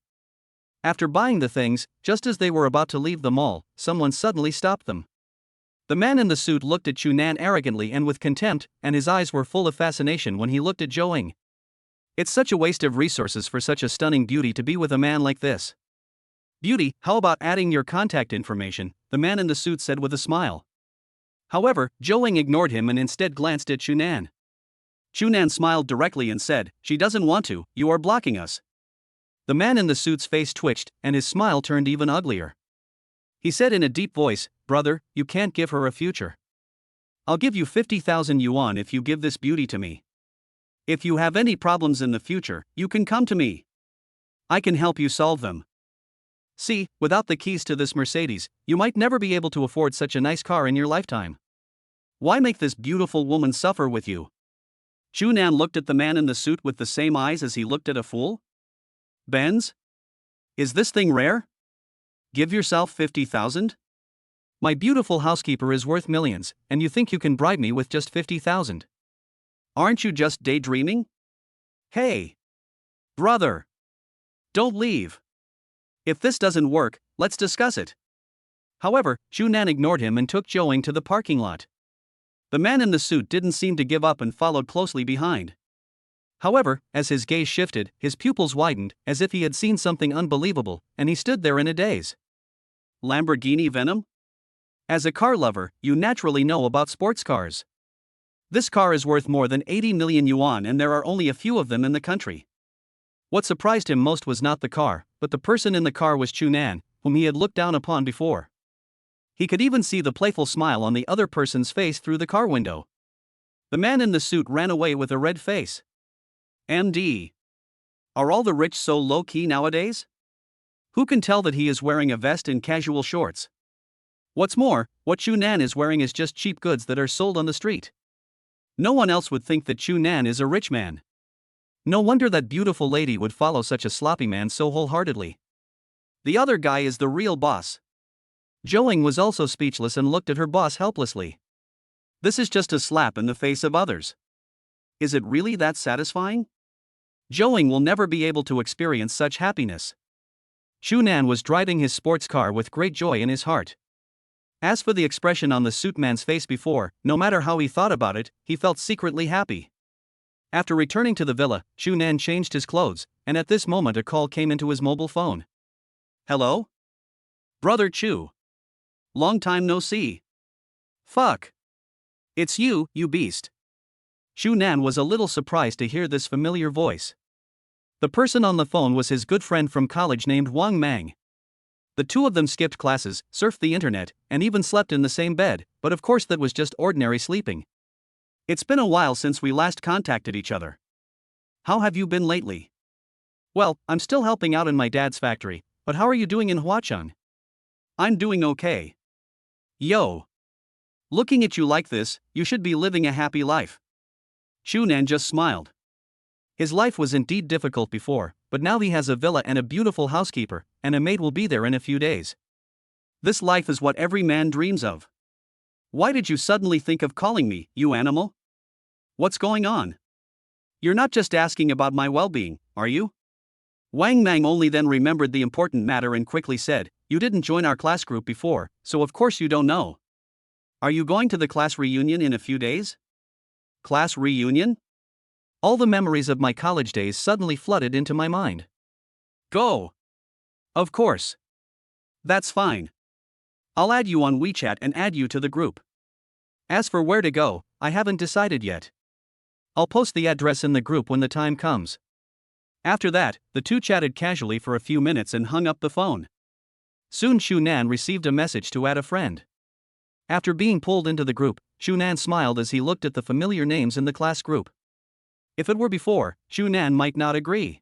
After buying the things, just as they were about to leave the mall, someone suddenly stopped them. The man in the suit looked at Chu Nan arrogantly and with contempt, and his eyes were full of fascination when he looked at Zhou Ying. It's such a waste of resources for such a stunning beauty to be with a man like this. Beauty, how about adding your contact information? The man in the suit said with a smile. However, Zhou Ying ignored him and instead glanced at Chu Nan. Chu Nan smiled directly and said, "She doesn't want to, you are blocking us." The man in the suit's face twitched, and his smile turned even uglier. He said in a deep voice, "Brother, you can't give her a future. I'll give you 50,000 yuan if you give this beauty to me. If you have any problems in the future, you can come to me. I can help you solve them. See, without the keys to this Mercedes, you might never be able to afford such a nice car in your lifetime. Why make this beautiful woman suffer with you?" Chu Nan looked at the man in the suit with the same eyes as he looked at a fool. Benz? Is this thing rare? Give yourself 50,000? My beautiful housekeeper is worth millions, and you think you can bribe me with just 50,000? Aren't you just daydreaming? Hey! Brother! Don't leave! If this doesn't work, let's discuss it. However, Chu Nan ignored him and took Zhou Ying to the parking lot. The man in the suit didn't seem to give up and followed closely behind. However, as his gaze shifted, his pupils widened, as if he had seen something unbelievable, and he stood there in a daze. Lamborghini Venom? As a car lover, you naturally know about sports cars. This car is worth more than 80 million yuan and there are only a few of them in the country. What surprised him most was not the car, but the person in the car was Chu Nan, whom he had looked down upon before. He could even see the playful smile on the other person's face through the car window. The man in the suit ran away with a red face. MD. Are all the rich so low-key nowadays? Who can tell that he is wearing a vest and casual shorts? What's more, what Chu Nan is wearing is just cheap goods that are sold on the street. No one else would think that Chu Nan is a rich man. No wonder that beautiful lady would follow such a sloppy man so wholeheartedly. The other guy is the real boss. Zhou was also speechless and looked at her boss helplessly. This is just a slap in the face of others. Is it really that satisfying? Zhou will never be able to experience such happiness. Chu Nan was driving his sports car with great joy in his heart. As for the expression on the suit man's face before, no matter how he thought about it, he felt secretly happy. After returning to the villa, Chu Nan changed his clothes, and at this moment a call came into his mobile phone. Hello? Brother Chu. Long time no see. Fuck. It's you, you beast. Chu Nan was a little surprised to hear this familiar voice. The person on the phone was his good friend from college named Wang Mang. The two of them skipped classes, surfed the internet, and even slept in the same bed, but of course that was just ordinary sleeping. It's been a while since we last contacted each other. How have you been lately? Well, I'm still helping out in my dad's factory, but how are you doing in Huacheng? I'm doing okay. Yo. Looking at you like this, you should be living a happy life. Chu Nan just smiled. His life was indeed difficult before, but now he has a villa and a beautiful housekeeper, and a maid will be there in a few days. This life is what every man dreams of. Why did you suddenly think of calling me, you animal? What's going on? You're not just asking about my well-being, are you? Wang Mang only then remembered the important matter and quickly said, you didn't join our class group before, so of course you don't know. Are you going to the class reunion in a few days? Class reunion? All the memories of my college days suddenly flooded into my mind. Go! Of course. That's fine. I'll add you on WeChat and add you to the group. As for where to go, I haven't decided yet. I'll post the address in the group when the time comes. After that, the two chatted casually for a few minutes and hung up the phone. Soon Chu Nan received a message to add a friend. After being pulled into the group, Chu Nan smiled as he looked at the familiar names in the class group. If it were before, Chu Nan might not agree.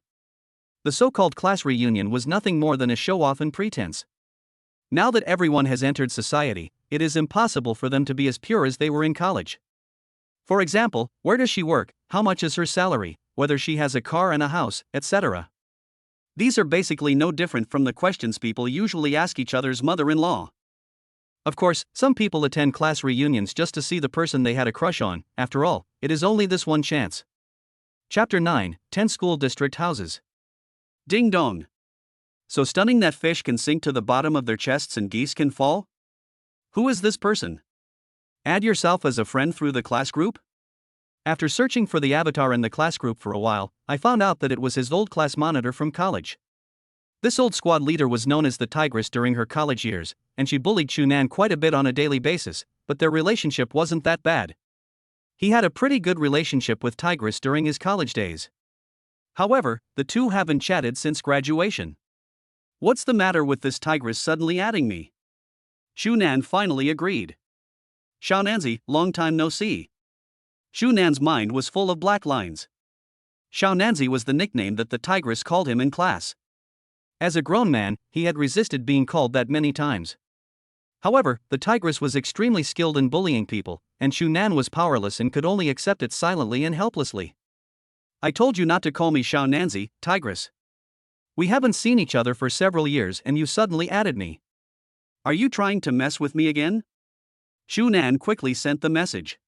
The so-called class reunion was nothing more than a show-off and pretense. Now that everyone has entered society, it is impossible for them to be as pure as they were in college. For example, where does she work, how much is her salary, whether she has a car and a house, etc. These are basically no different from the questions people usually ask each other's mother-in-law. Of course, some people attend class reunions just to see the person they had a crush on. After all, it is only this one chance. Chapter 9, 10 School District Houses. Ding dong. So stunning that fish can sink to the bottom of their chests and geese can fall? Who is this person? Add yourself as a friend through the class group? After searching for the avatar in the class group for a while, I found out that it was his old class monitor from college. This old squad leader was known as the Tigress during her college years, and she bullied Chu Nan quite a bit on a daily basis, but their relationship wasn't that bad. He had a pretty good relationship with Tigress during his college days. However, the two haven't chatted since graduation. What's the matter with this Tigress suddenly adding me? Chu Nan finally agreed. Xiaonanzi, long time no see. Chu Nan's mind was full of black lines. Xiaonanzi was the nickname that the Tigress called him in class. As a grown man, he had resisted being called that many times. However, the Tigress was extremely skilled in bullying people, and Chu Nan was powerless and could only accept it silently and helplessly. I told you not to call me Xiaonanzi, Tigress. We haven't seen each other for several years and you suddenly added me. Are you trying to mess with me again? Chu Nan quickly sent the message.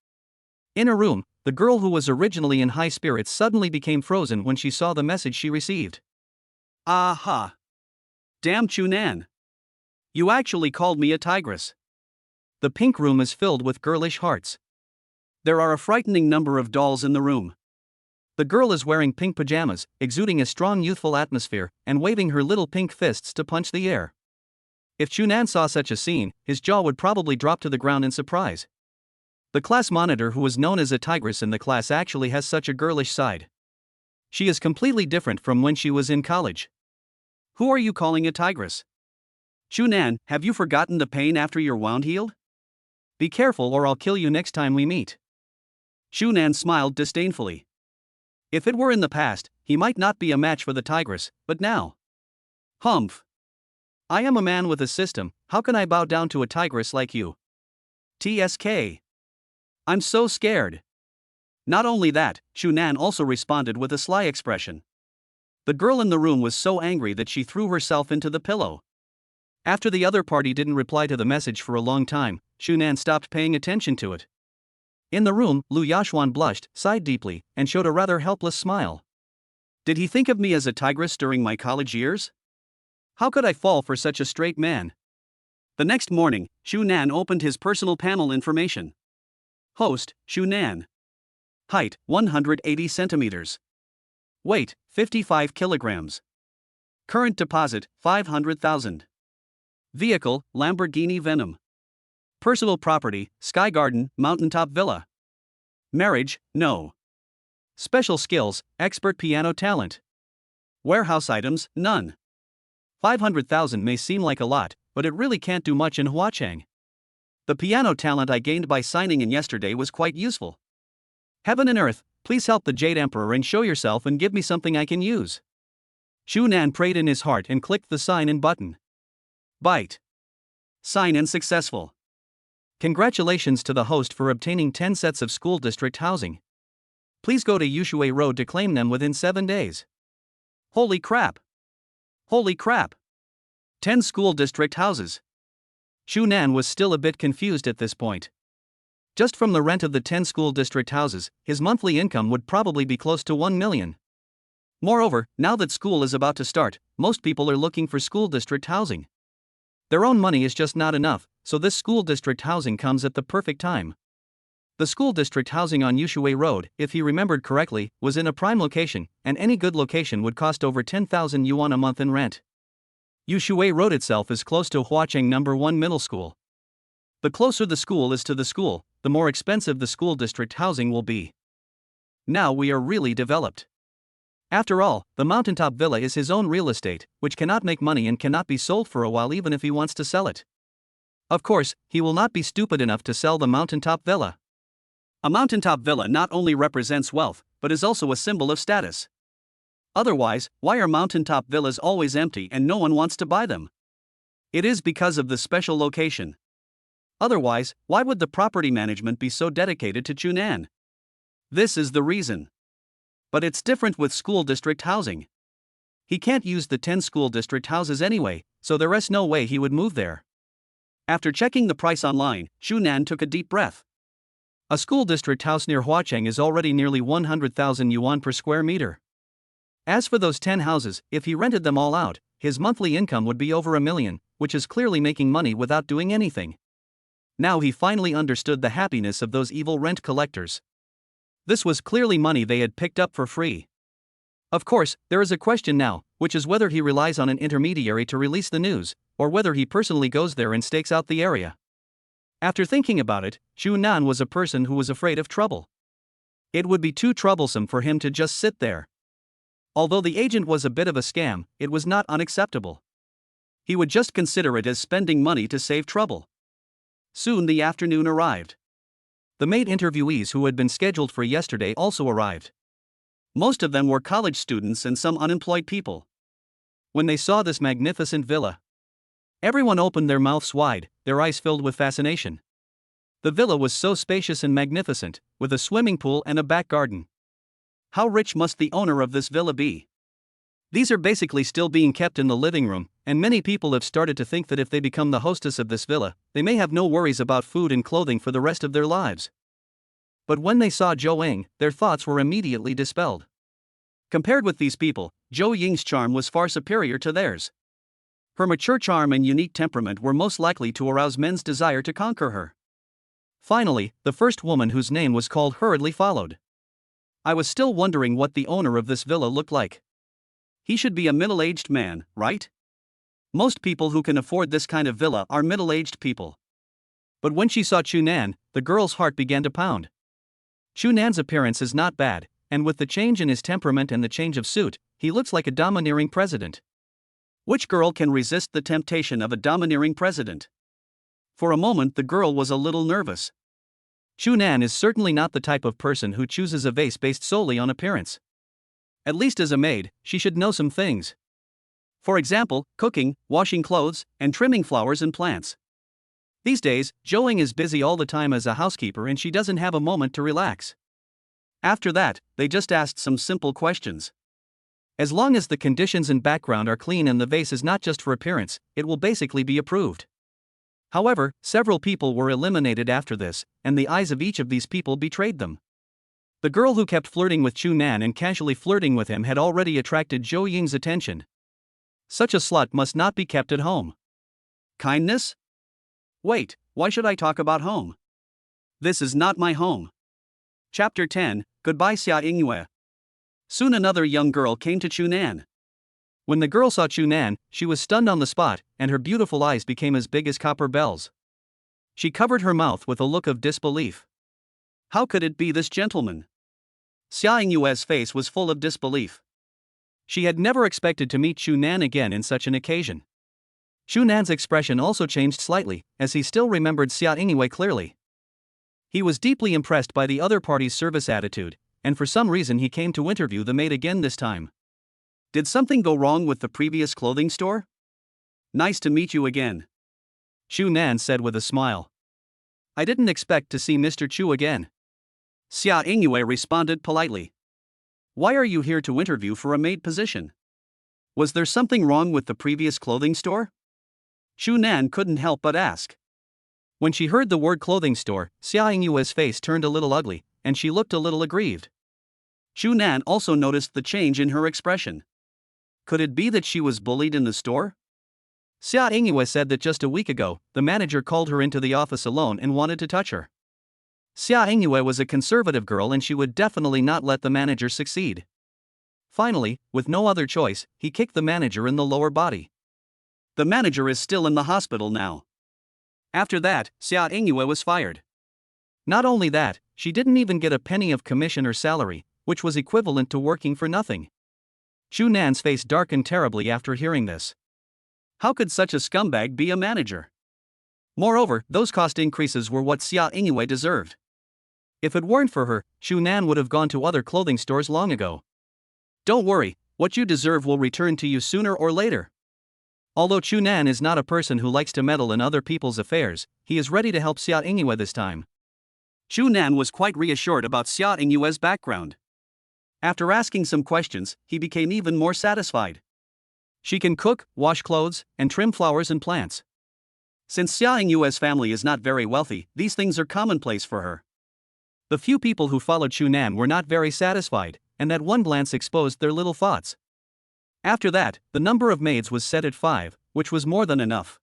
In her room, the girl who was originally in high spirits suddenly became frozen when she saw the message she received. Aha! Damn Chu Nan! You actually called me a tigress. The pink room is filled with girlish hearts. There are a frightening number of dolls in the room. The girl is wearing pink pajamas, exuding a strong youthful atmosphere, and waving her little pink fists to punch the air. If Chu Nan saw such a scene, his jaw would probably drop to the ground in surprise. The class monitor, who was known as a tigress in the class, actually has such a girlish side. She is completely different from when she was in college. Who are you calling a tigress? Chu Nan, have you forgotten the pain after your wound healed? Be careful or I'll kill you next time we meet. Chu Nan smiled disdainfully. If it were in the past, he might not be a match for the tigress, but now. Humph. I am a man with a system, how can I bow down to a tigress like you? TSK. I'm so scared. Not only that, Shu Nan also responded with a sly expression. The girl in the room was so angry that she threw herself into the pillow. After the other party didn't reply to the message for a long time, Shu Nan stopped paying attention to it. In the room, Lu Yashuan blushed, sighed deeply, and showed a rather helpless smile. Did he think of me as a tigress during my college years? How could I fall for such a straight man? The next morning, Shu Nan opened his personal panel information. Host, Shu Nan. Height, 180 centimeters. Weight, 55 kilograms. Current deposit, 500,000. Vehicle, Lamborghini Venom. Personal property, Sky Garden, Mountaintop Villa. Marriage, no. Special skills, expert piano talent. Warehouse items, none. 500,000 may seem like a lot, but it really can't do much in Huachang. The piano talent I gained by signing in yesterday was quite useful. Heaven and earth, please help the Jade Emperor and show yourself and give me something I can use. Shu Nan prayed in his heart and clicked the sign in button. Byte. Sign in successful. Congratulations to the host for obtaining 10 sets of school district housing. Please go to Yushui Road to claim them within 7 days. Holy crap! Holy crap! 10 school district houses. Shu Nan was still a bit confused at this point. Just from the rent of the 10 school district houses, his monthly income would probably be close to 1 million. Moreover, now that school is about to start, most people are looking for school district housing. Their own money is just not enough, so this school district housing comes at the perfect time. The school district housing on Yushui Road, if he remembered correctly, was in a prime location, and any good location would cost over 10,000 yuan a month in rent. Yushui Road itself is close to Huacheng No. 1 Middle School. The closer the school is to the school, the more expensive the school district housing will be. Now we are really developed. After all, the Mountaintop Villa is his own real estate, which cannot make money and cannot be sold for a while even if he wants to sell it. Of course, he will not be stupid enough to sell the Mountaintop Villa. A mountaintop villa not only represents wealth, but is also a symbol of status. Otherwise, why are mountaintop villas always empty and no one wants to buy them? It is because of the special location. Otherwise, why would the property management be so dedicated to Chunan? This is the reason. But it's different with school district housing. He can't use the 10 school district houses anyway, so there is no way he would move there. After checking the price online, Chunan took a deep breath. A school district house near Huacheng is already nearly 100,000 yuan per square meter. As for those 10 houses, if he rented them all out, his monthly income would be over 1 million, which is clearly making money without doing anything. Now he finally understood the happiness of those evil rent collectors. This was clearly money they had picked up for free. Of course, there is a question now, which is whether he relies on an intermediary to release the news, or whether he personally goes there and stakes out the area. After thinking about it, Shu Nan was a person who was afraid of trouble. It would be too troublesome for him to just sit there. Although the agent was a bit of a scam, it was not unacceptable. He would just consider it as spending money to save trouble. Soon the afternoon arrived. The maid interviewees who had been scheduled for yesterday also arrived. Most of them were college students and some unemployed people. When they saw this magnificent villa, everyone opened their mouths wide, their eyes filled with fascination. The villa was so spacious and magnificent, with a swimming pool and a back garden. How rich must the owner of this villa be? These are basically still being kept in the living room, and many people have started to think that if they become the hostess of this villa, they may have no worries about food and clothing for the rest of their lives. But when they saw Zhou Ying, their thoughts were immediately dispelled. Compared with these people, Zhou Ying's charm was far superior to theirs. Her mature charm and unique temperament were most likely to arouse men's desire to conquer her. Finally, the first woman whose name was called hurriedly followed. I was still wondering what the owner of this villa looked like. He should be a middle-aged man, right? Most people who can afford this kind of villa are middle-aged people. But when she saw Chunan, the girl's heart began to pound. Chunan's appearance is not bad, and with the change in his temperament and the change of suit, he looks like a domineering president. Which girl can resist the temptation of a domineering president? For a moment the girl was a little nervous. Chunan is certainly not the type of person who chooses a vase based solely on appearance. At least as a maid, she should know some things. For example, cooking, washing clothes, and trimming flowers and plants. These days, Zhou Ying is busy all the time as a housekeeper and she doesn't have a moment to relax. After that, they just asked some simple questions. As long as the conditions and background are clean and the vase is not just for appearance, it will basically be approved. However, several people were eliminated after this, and the eyes of each of these people betrayed them. The girl who kept flirting with Chu Nan and casually flirting with him had already attracted Zhou Ying's attention. Such a slut must not be kept at home. Kindness? Wait, why should I talk about home? This is not my home. Chapter 10, Goodbye Xia Yingyue. Soon another young girl came to Chu Nan. When the girl saw Chu Nan, she was stunned on the spot, and her beautiful eyes became as big as copper bells. She covered her mouth with a look of disbelief. How could it be this gentleman? Xia Yingyue's face was full of disbelief. She had never expected to meet Chu Nan again in such an occasion. Chu Nan's expression also changed slightly, as he still remembered Xia Yingyue clearly. He was deeply impressed by the other party's service attitude, and for some reason he came to interview the maid again this time. Did something go wrong with the previous clothing store? Nice to meet you again. Chu Nan said with a smile. I didn't expect to see Mr. Chu again. Xia Yingyue responded politely. Why are you here to interview for a maid position? Was there something wrong with the previous clothing store? Chu Nan couldn't help but ask. When she heard the word clothing store, Xia Yingyue's face turned a little ugly, and she looked a little aggrieved. Chu Nan also noticed the change in her expression. Could it be that she was bullied in the store? Xia Yingyue said that just a week ago, the manager called her into the office alone and wanted to touch her. Xia Yingyue was a conservative girl and she would definitely not let the manager succeed. Finally, with no other choice, he kicked the manager in the lower body. The manager is still in the hospital now. After that, Xia Yingyue was fired. Not only that, she didn't even get a penny of commission or salary, which was equivalent to working for nothing. Chu Nan's face darkened terribly after hearing this. How could such a scumbag be a manager? Moreover, those cost increases were what Xia Yingyue deserved. If it weren't for her, Chu Nan would have gone to other clothing stores long ago. Don't worry, what you deserve will return to you sooner or later. Although Chu Nan is not a person who likes to meddle in other people's affairs, he is ready to help Xia Yingyue this time. Chu Nan was quite reassured about Xia Yingyue's background. After asking some questions, he became even more satisfied. She can cook, wash clothes, and trim flowers and plants. Since Xia Yingyue's family is not very wealthy, these things are commonplace for her. The few people who followed Chu Nan were not very satisfied, and at one glance exposed their little thoughts. After that, the number of maids was set at 5, which was more than enough.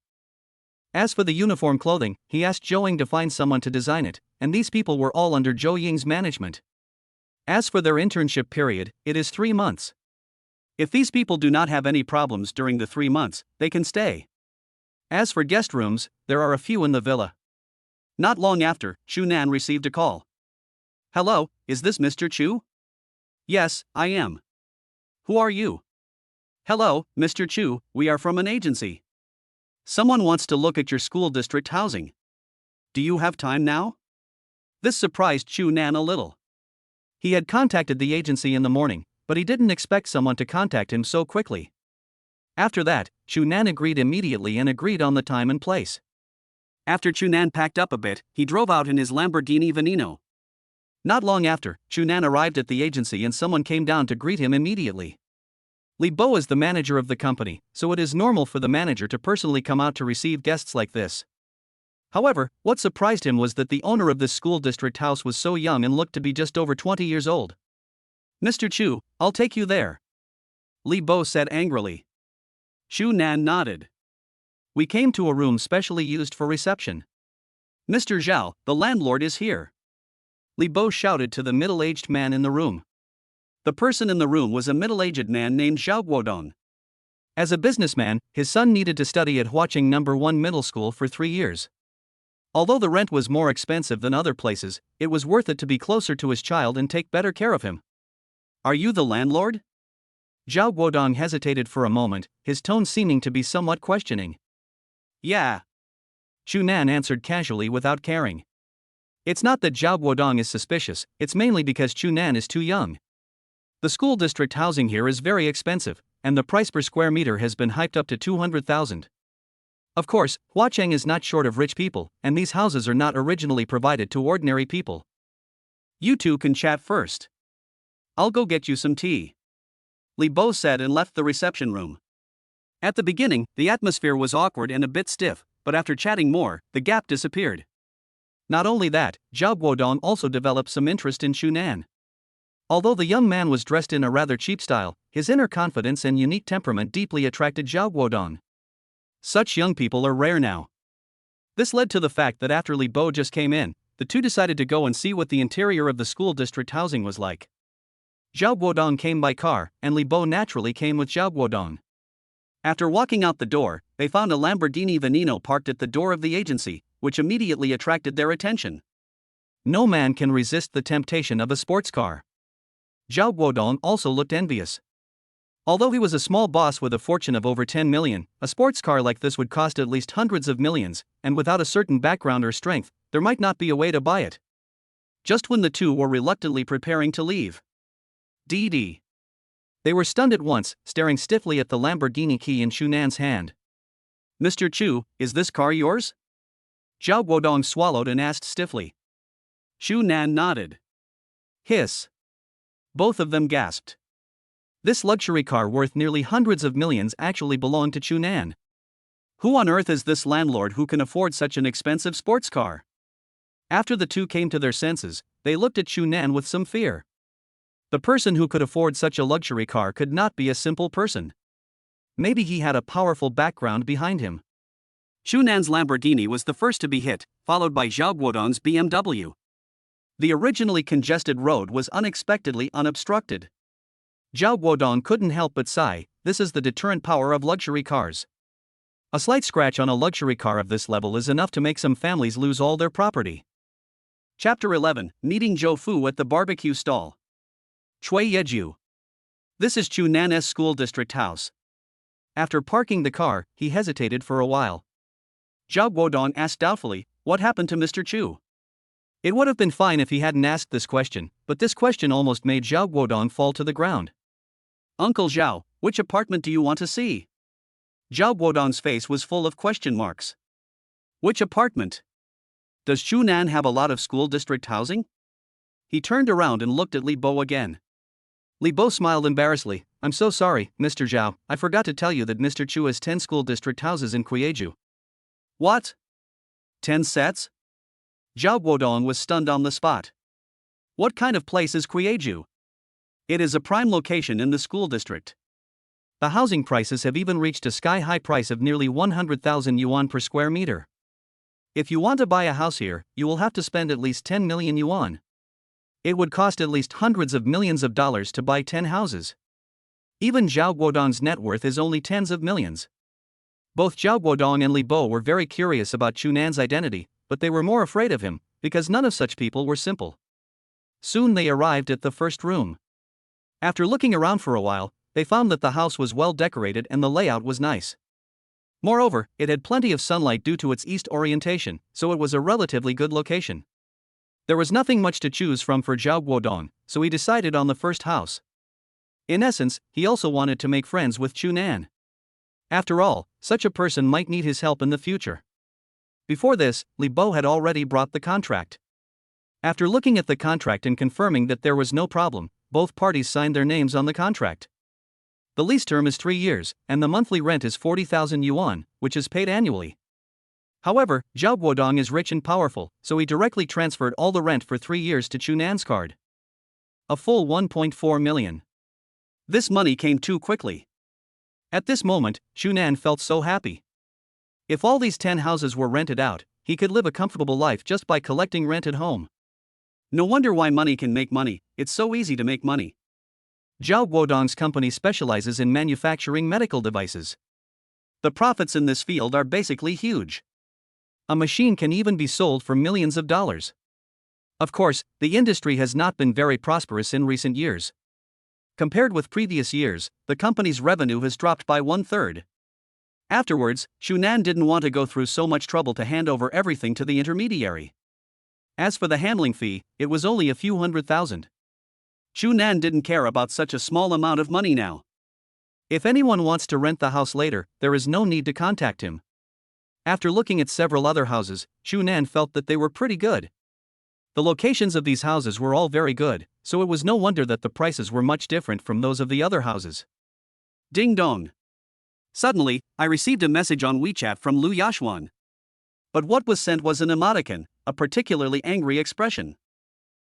As for the uniform clothing, he asked Zhou Ying to find someone to design it, and these people were all under Zhou Ying's management. As for their internship period, it is 3 months. If these people do not have any problems during the 3 months, they can stay. As for guest rooms, there are a few in the villa. Not long after, Chu Nan received a call. Hello, is this Mr. Chu? Yes, I am. Who are you? Hello, Mr. Chu, we are from an agency. Someone wants to look at your school district housing. Do you have time now? This surprised Chu Nan a little. He had contacted the agency in the morning, but he didn't expect someone to contact him so quickly. After that, Chu Nan agreed immediately and agreed on the time and place. After Chu Nan packed up a bit, he drove out in his Lamborghini Veneno. Not long after, Chu Nan arrived at the agency and someone came down to greet him immediately. Li Bo is the manager of the company, so it is normal for the manager to personally come out to receive guests like this. However, what surprised him was that the owner of this school district house was so young and looked to be just over 20 years old. Mr. Chu, I'll take you there. Li Bo said angrily. Chu Nan nodded. We came to a room specially used for reception. Mr. Zhao, the landlord is here. Li Bo shouted to the middle-aged man in the room. The person in the room was a middle-aged man named Zhao Guodong. As a businessman, his son needed to study at Huaqing No. 1 Middle School for 3 years. Although the rent was more expensive than other places, it was worth it to be closer to his child and take better care of him. Are you the landlord? Zhao Guodong hesitated for a moment, his tone seeming to be somewhat questioning. Yeah. Chu Nan answered casually without caring. It's not that Zhao Guodong is suspicious, it's mainly because Chu Nan is too young. The school district housing here is very expensive, and the price per square meter has been hyped up to 200,000. Of course, Huacheng is not short of rich people, and these houses are not originally provided to ordinary people. You two can chat first. I'll go get you some tea, Li Bo said and left the reception room. At the beginning, the atmosphere was awkward and a bit stiff, but after chatting more, the gap disappeared. Not only that, Zhao Guodong also developed some interest in Shunan. Although the young man was dressed in a rather cheap style, his inner confidence and unique temperament deeply attracted Zhao Guodong. Such young people are rare now. This led to the fact that after Li Bo just came in, the two decided to go and see what the interior of the school district housing was like. Zhao Guodong came by car, and Li Bo naturally came with Zhao Guodong. After walking out the door, they found a Lamborghini Veneno parked at the door of the agency, which immediately attracted their attention. No man can resist the temptation of a sports car. Zhao Guodong also looked envious. Although he was a small boss with a fortune of over 10 million, a sports car like this would cost at least hundreds of millions, and without a certain background or strength, there might not be a way to buy it. Just when the two were reluctantly preparing to leave, DD. They were stunned at once, staring stiffly at the Lamborghini key in Shunan's hand. Mr. Chu, is this car yours? Zhao Guodong swallowed and asked stiffly. Shunan nodded. Hiss. Both of them gasped. This luxury car worth nearly hundreds of millions actually belonged to Shunan. Who on earth is this landlord who can afford such an expensive sports car? After the two came to their senses, they looked at Shunan with some fear. The person who could afford such a luxury car could not be a simple person. Maybe he had a powerful background behind him. Shunan's Lamborghini was the first to be hit, followed by Zhao Guodong's BMW. The originally congested road was unexpectedly unobstructed. Zhao Guodong couldn't help but sigh. This is the deterrent power of luxury cars. A slight scratch on a luxury car of this level is enough to make some families lose all their property. Chapter 11, Meeting Zhou Fu at the barbecue stall. Chui Yeju. This is Chunan's school district house. After parking the car, he hesitated for a while. Zhao Guodong asked doubtfully, "What happened to Mr. Chu?" It would have been fine if he hadn't asked this question, but this question almost made Zhao Guodong fall to the ground. Uncle Zhao, which apartment do you want to see? Zhao Guodong's face was full of question marks. Which apartment? Does Shunan have a lot of school district housing? He turned around and looked at Li Bo again. Li Bo smiled embarrassedly. I'm so sorry, Mr. Zhao, I forgot to tell you that Mr. Chu has 10 school district houses in Kueju. What? 10 sets? Zhao Guodong was stunned on the spot. What kind of place is Kueju? It is a prime location in the school district. The housing prices have even reached a sky-high price of nearly 100,000 yuan per square meter. If you want to buy a house here, you will have to spend at least 10 million yuan. It would cost at least hundreds of millions of dollars to buy 10 houses. Even Zhao Guodong's net worth is only tens of millions. Both Zhao Guodong and Li Bo were very curious about Chunan's identity, but they were more afraid of him, because none of such people were simple. Soon they arrived at the first room. After looking around for a while, they found that the house was well decorated and the layout was nice. Moreover, it had plenty of sunlight due to its east orientation, so it was a relatively good location. There was nothing much to choose from for Zhao Guodong, so he decided on the first house. In essence, he also wanted to make friends with Chunan. After all, such a person might need his help in the future. Before this, Li Bo had already brought the contract. After looking at the contract and confirming that there was no problem, both parties signed their names on the contract. The lease term is 3 years, and the monthly rent is 40,000 yuan, which is paid annually. However, Zhao Guodong is rich and powerful, so he directly transferred all the rent for 3 years to Chunan's card. A full 1.4 million. This money came too quickly. At this moment, Chunan felt so happy. If all these 10 houses were rented out, he could live a comfortable life just by collecting rent at home. No wonder why money can make money, it's so easy to make money. Zhao Guodong's company specializes in manufacturing medical devices. The profits in this field are basically huge. A machine can even be sold for millions of dollars. Of course, the industry has not been very prosperous in recent years. Compared with previous years, the company's revenue has dropped by 1/3. Afterwards, Shunan didn't want to go through so much trouble to hand over everything to the intermediary. As for the handling fee, it was only a few 100,000. Shunan didn't care about such a small amount of money now. If anyone wants to rent the house later, there is no need to contact him. After looking at several other houses, Shunan felt that they were pretty good. The locations of these houses were all very good, so it was no wonder that the prices were much different from those of the other houses. Ding dong. Suddenly, I received a message on WeChat from Lu Yashwan. But what was sent was an emoticon, a particularly angry expression.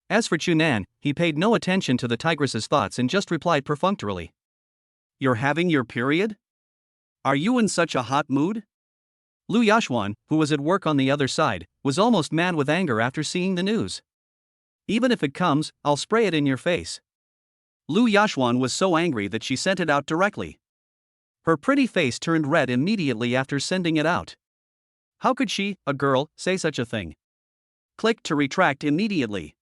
As for Chunan, he paid no attention to the tigress's thoughts and just replied perfunctorily. You're having your period? Are you in such a hot mood? Lu Yashwan, who was at work on the other side, was almost mad with anger after seeing the news. Even if it comes, I'll spray it in your face. Lu Yashwan was so angry that she sent it out directly. Her pretty face turned red immediately after sending it out. How could she, a girl, say such a thing? Click to retract immediately.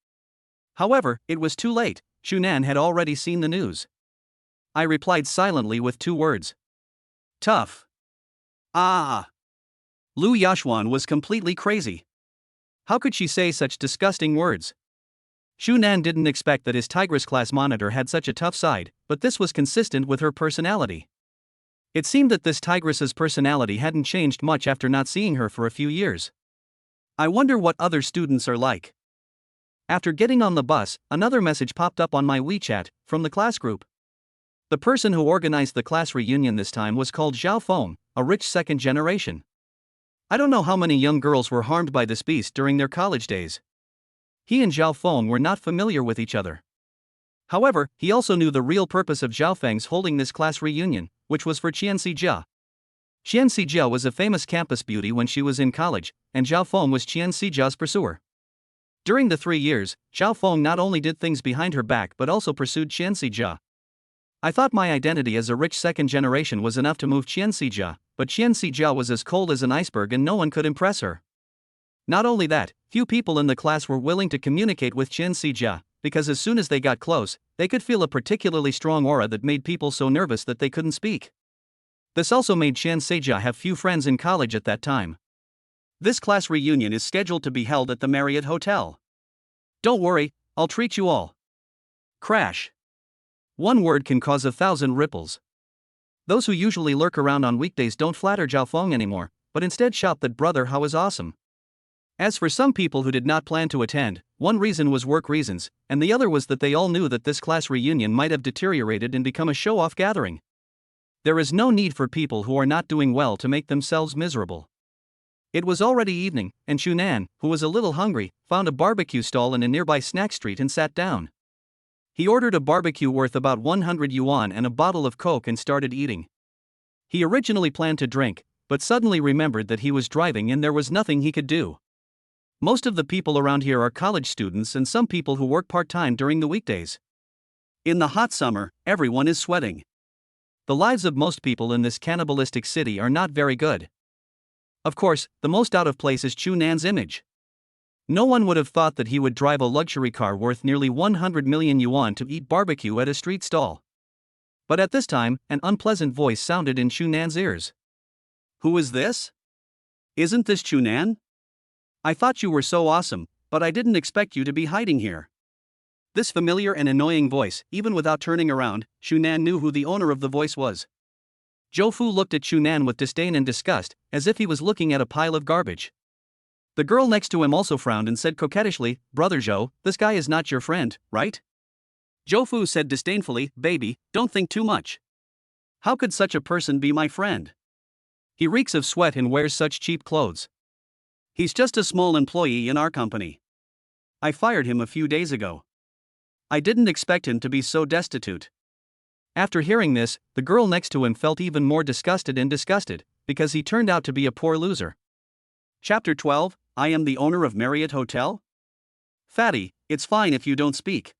However, it was too late. Shunan had already seen the news. I replied silently with 2 words. Tough. Ah. Lu Yashwan was completely crazy. How could she say such disgusting words? Shunan didn't expect that his Tigress class monitor had such a tough side, but this was consistent with her personality. It seemed that this Tigress's personality hadn't changed much after not seeing her for a few years. I wonder what other students are like. After getting on the bus, another message popped up on my WeChat, from the class group. The person who organized the class reunion this time was called Zhao Feng, a rich second generation. I don't know how many young girls were harmed by this beast during their college days. He and Zhao Feng were not familiar with each other. However, he also knew the real purpose of Zhao Feng's holding this class reunion, which was for Qian Xijia. Qian Xijia was a famous campus beauty when she was in college, and Zhao Feng was Qian Xijia's pursuer. During the 3 years, Zhao Feng not only did things behind her back but also pursued Qian Xijia. I thought my identity as a rich second generation was enough to move Qian Xijia, but Qian Xijia was as cold as an iceberg and no one could impress her. Not only that, few people in the class were willing to communicate with Qian Xijia, because as soon as they got close, they could feel a particularly strong aura that made people so nervous that they couldn't speak. This also made Qian Xijia have few friends in college at that time. This class reunion is scheduled to be held at the Marriott Hotel. Don't worry, I'll treat you all. Crash. One word can cause 1,000 ripples. Those who usually lurk around on weekdays don't flatter Zhao Feng anymore, but instead shout that brother how is awesome. As for some people who did not plan to attend, one reason was work reasons, and the other was that they all knew that this class reunion might have deteriorated and become a show-off gathering. There is no need for people who are not doing well to make themselves miserable. It was already evening, and Shunan, who was a little hungry, found a barbecue stall in a nearby snack street and sat down. He ordered a barbecue worth about 100 yuan and a bottle of Coke and started eating. He originally planned to drink, but suddenly remembered that he was driving and there was nothing he could do. Most of the people around here are college students and some people who work part-time during the weekdays. In the hot summer, everyone is sweating. The lives of most people in this cannibalistic city are not very good. Of course, the most out of place is Chunan's image. No one would have thought that he would drive a luxury car worth nearly 100 million yuan to eat barbecue at a street stall. But at this time, an unpleasant voice sounded in Chunan's ears. Who is this? Isn't this Chunan? I thought you were so awesome, but I didn't expect you to be hiding here. This familiar and annoying voice, even without turning around, Shunan knew who the owner of the voice was. Zhou Fu looked at Chunan with disdain and disgust, as if he was looking at a pile of garbage. The girl next to him also frowned and said coquettishly, Brother Zhou, this guy is not your friend, right? Zhou Fu said disdainfully, Baby, don't think too much. How could such a person be my friend? He reeks of sweat and wears such cheap clothes. He's just a small employee in our company. I fired him a few days ago. I didn't expect him to be so destitute. After hearing this, the girl next to him felt even more disgusted, because he turned out to be a poor loser. Chapter 12, I am the owner of Marriott Hotel? Fatty, it's fine if you don't speak.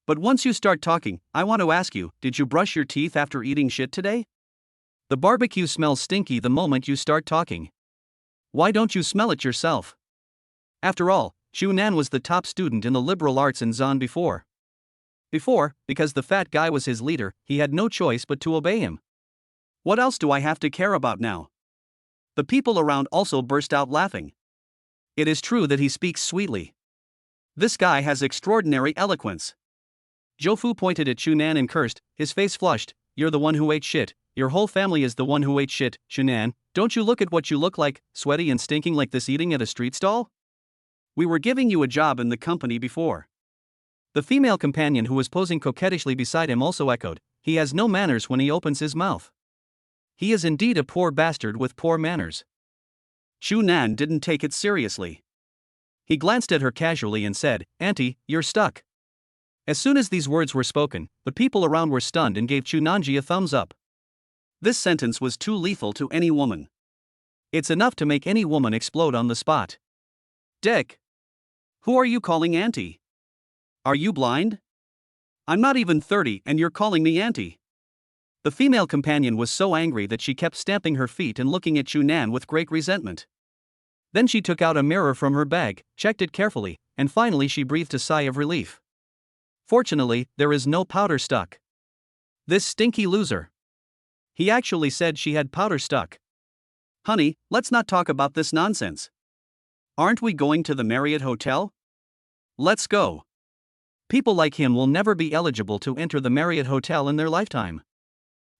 But once you start talking, I want to ask you, did you brush your teeth after eating shit today? The barbecue smells stinky the moment you start talking. Why don't you smell it yourself? After all, Shunan was the top student in the liberal arts in Zan before. Because the fat guy was his leader, he had no choice but to obey him. What else do I have to care about now? The people around also burst out laughing. It is true that he speaks sweetly. This guy has extraordinary eloquence. Zhou Fu pointed at Chunan and cursed, his face flushed, you're the one who ate shit, your whole family is the one who ate shit, Shunan, don't you look at what you look like, sweaty and stinking like this eating at a street stall? We were giving you a job in the company before. The female companion who was posing coquettishly beside him also echoed, he has no manners when he opens his mouth. He is indeed a poor bastard with poor manners. Shunan didn't take it seriously. He glanced at her casually and said, Auntie, you're stuck. As soon as these words were spoken, the people around were stunned and gave Chunanji a thumbs up. This sentence was too lethal to any woman. It's enough to make any woman explode on the spot. Dick! Who are you calling auntie? Are you blind? I'm not even 30 and you're calling me auntie. The female companion was so angry that she kept stamping her feet and looking at Shunan with great resentment. Then she took out a mirror from her bag, checked it carefully, and finally she breathed a sigh of relief. Fortunately, there is no powder stuck. This stinky loser. He actually said she had powder stuck. Honey, let's not talk about this nonsense. Aren't we going to the Marriott Hotel? Let's go. People like him will never be eligible to enter the Marriott Hotel in their lifetime.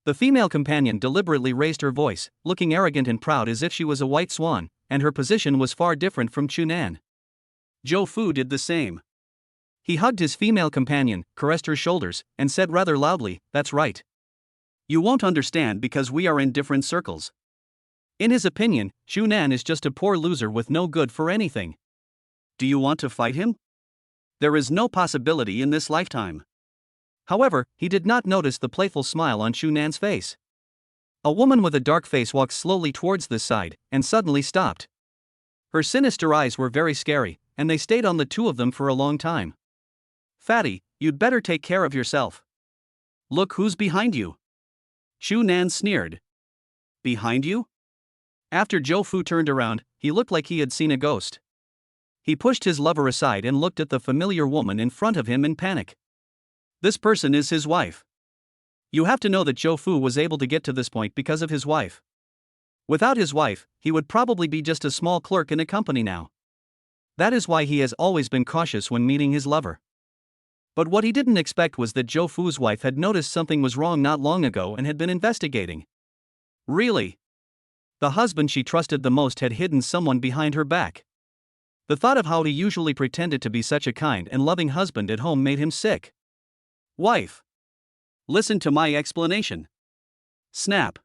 The female companion deliberately raised her voice, looking arrogant and proud as if she was a white swan, and her position was far different from Chunan. Zhou Fu did the same. He hugged his female companion, caressed her shoulders, and said rather loudly, that's right. You won't understand because we are in different circles. In his opinion, Shunan is just a poor loser with no good for anything. Do you want to fight him? There is no possibility in this lifetime. However, he did not notice the playful smile on Shunan's face. A woman with a dark face walked slowly towards this side, and suddenly stopped. Her sinister eyes were very scary, and they stayed on the two of them for a long time. Fatty, you'd better take care of yourself. Look who's behind you. Shunan sneered. Behind you? After Zhou Fu turned around, he looked like he had seen a ghost. He pushed his lover aside and looked at the familiar woman in front of him in panic. This person is his wife. You have to know that Zhou Fu was able to get to this point because of his wife. Without his wife, he would probably be just a small clerk in a company now. That is why he has always been cautious when meeting his lover. But what he didn't expect was that Zhou Fu's wife had noticed something was wrong not long ago and had been investigating. Really? The husband she trusted the most had hidden someone behind her back. The thought of how he usually pretended to be such a kind and loving husband at home made him sick. Wife. Listen to my explanation. Snap.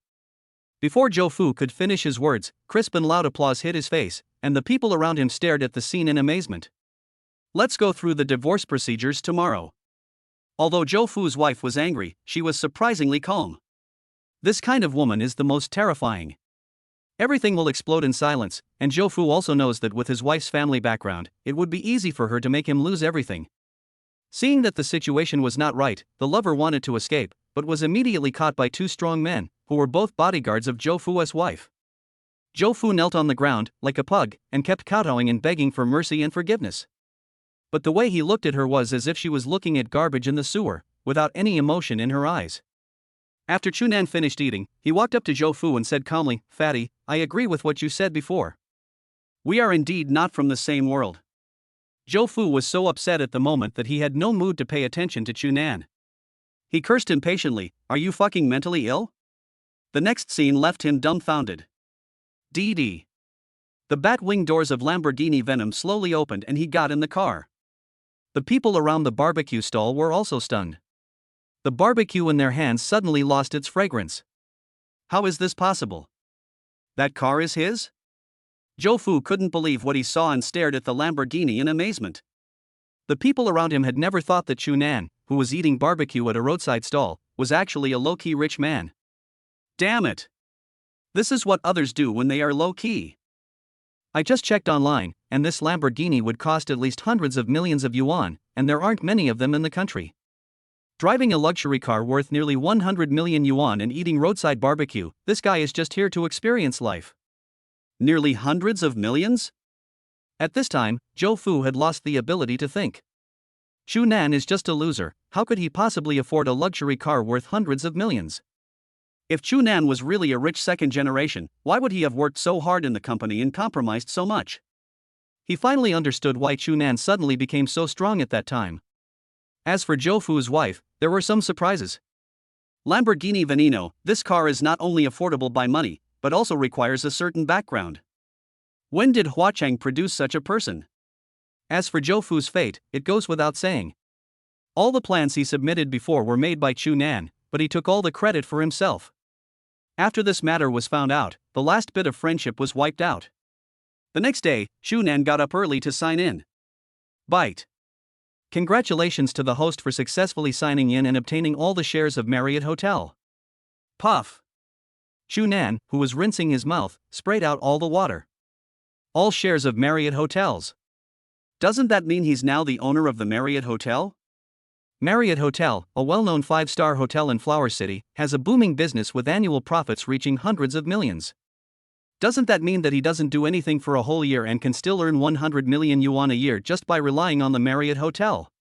Before Zhou Fu could finish his words, crisp and loud applause hit his face, and the people around him stared at the scene in amazement. Let's go through the divorce procedures tomorrow. Although Zhou Fu's wife was angry, she was surprisingly calm. This kind of woman is the most terrifying. Everything will explode in silence, and Zhou Fu also knows that with his wife's family background, it would be easy for her to make him lose everything. Seeing that the situation was not right, the lover wanted to escape, but was immediately caught by two strong men, who were both bodyguards of Zhou Fu's wife. Zhou Fu knelt on the ground, like a pug, and kept kowtowing and begging for mercy and forgiveness. But the way he looked at her was as if she was looking at garbage in the sewer, without any emotion in her eyes. After Chunan finished eating, he walked up to Zhou Fu and said calmly, Fatty, I agree with what you said before. We are indeed not from the same world. Zhou Fu was so upset at the moment that he had no mood to pay attention to Chunan. He cursed impatiently, are you fucking mentally ill? The next scene left him dumbfounded. DD. The bat-wing doors of Lamborghini Venom slowly opened and he got in the car. The people around the barbecue stall were also stunned. The barbecue in their hands suddenly lost its fragrance. How is this possible? That car is his? Zhou Fu couldn't believe what he saw and stared at the Lamborghini in amazement. The people around him had never thought that Chunan, who was eating barbecue at a roadside stall, was actually a low-key rich man. Damn it! This is what others do when they are low-key. I just checked online, and this Lamborghini would cost at least hundreds of millions of yuan, and there aren't many of them in the country. Driving a luxury car worth nearly 100 million yuan and eating roadside barbecue, this guy is just here to experience life. Nearly hundreds of millions? At this time, Zhou Fu had lost the ability to think. Chunan is just a loser, how could he possibly afford a luxury car worth hundreds of millions? If Chunan was really a rich second generation, why would he have worked so hard in the company and compromised so much? He finally understood why Chunan suddenly became so strong at that time. As for Zhou Fu's wife, there were some surprises. Lamborghini Veneno, this car is not only affordable by money, but also requires a certain background. When did Hua Cheng produce such a person? As for Zhou Fu's fate, it goes without saying. All the plans he submitted before were made by Chu Nan, but he took all the credit for himself. After this matter was found out, the last bit of friendship was wiped out. The next day, Chu Nan got up early to sign in. Bite. Congratulations to the host for successfully signing in and obtaining all the shares of Marriott Hotel. Puff. Chu Nan, who was rinsing his mouth, sprayed out all the water. All shares of Marriott Hotels. Doesn't that mean he's now the owner of the Marriott Hotel? Marriott Hotel, a well-known 5-star hotel in Flower City, has a booming business with annual profits reaching hundreds of millions. Doesn't that mean that he doesn't do anything for a whole year and can still earn 100 million yuan a year just by relying on the Marriott Hotel?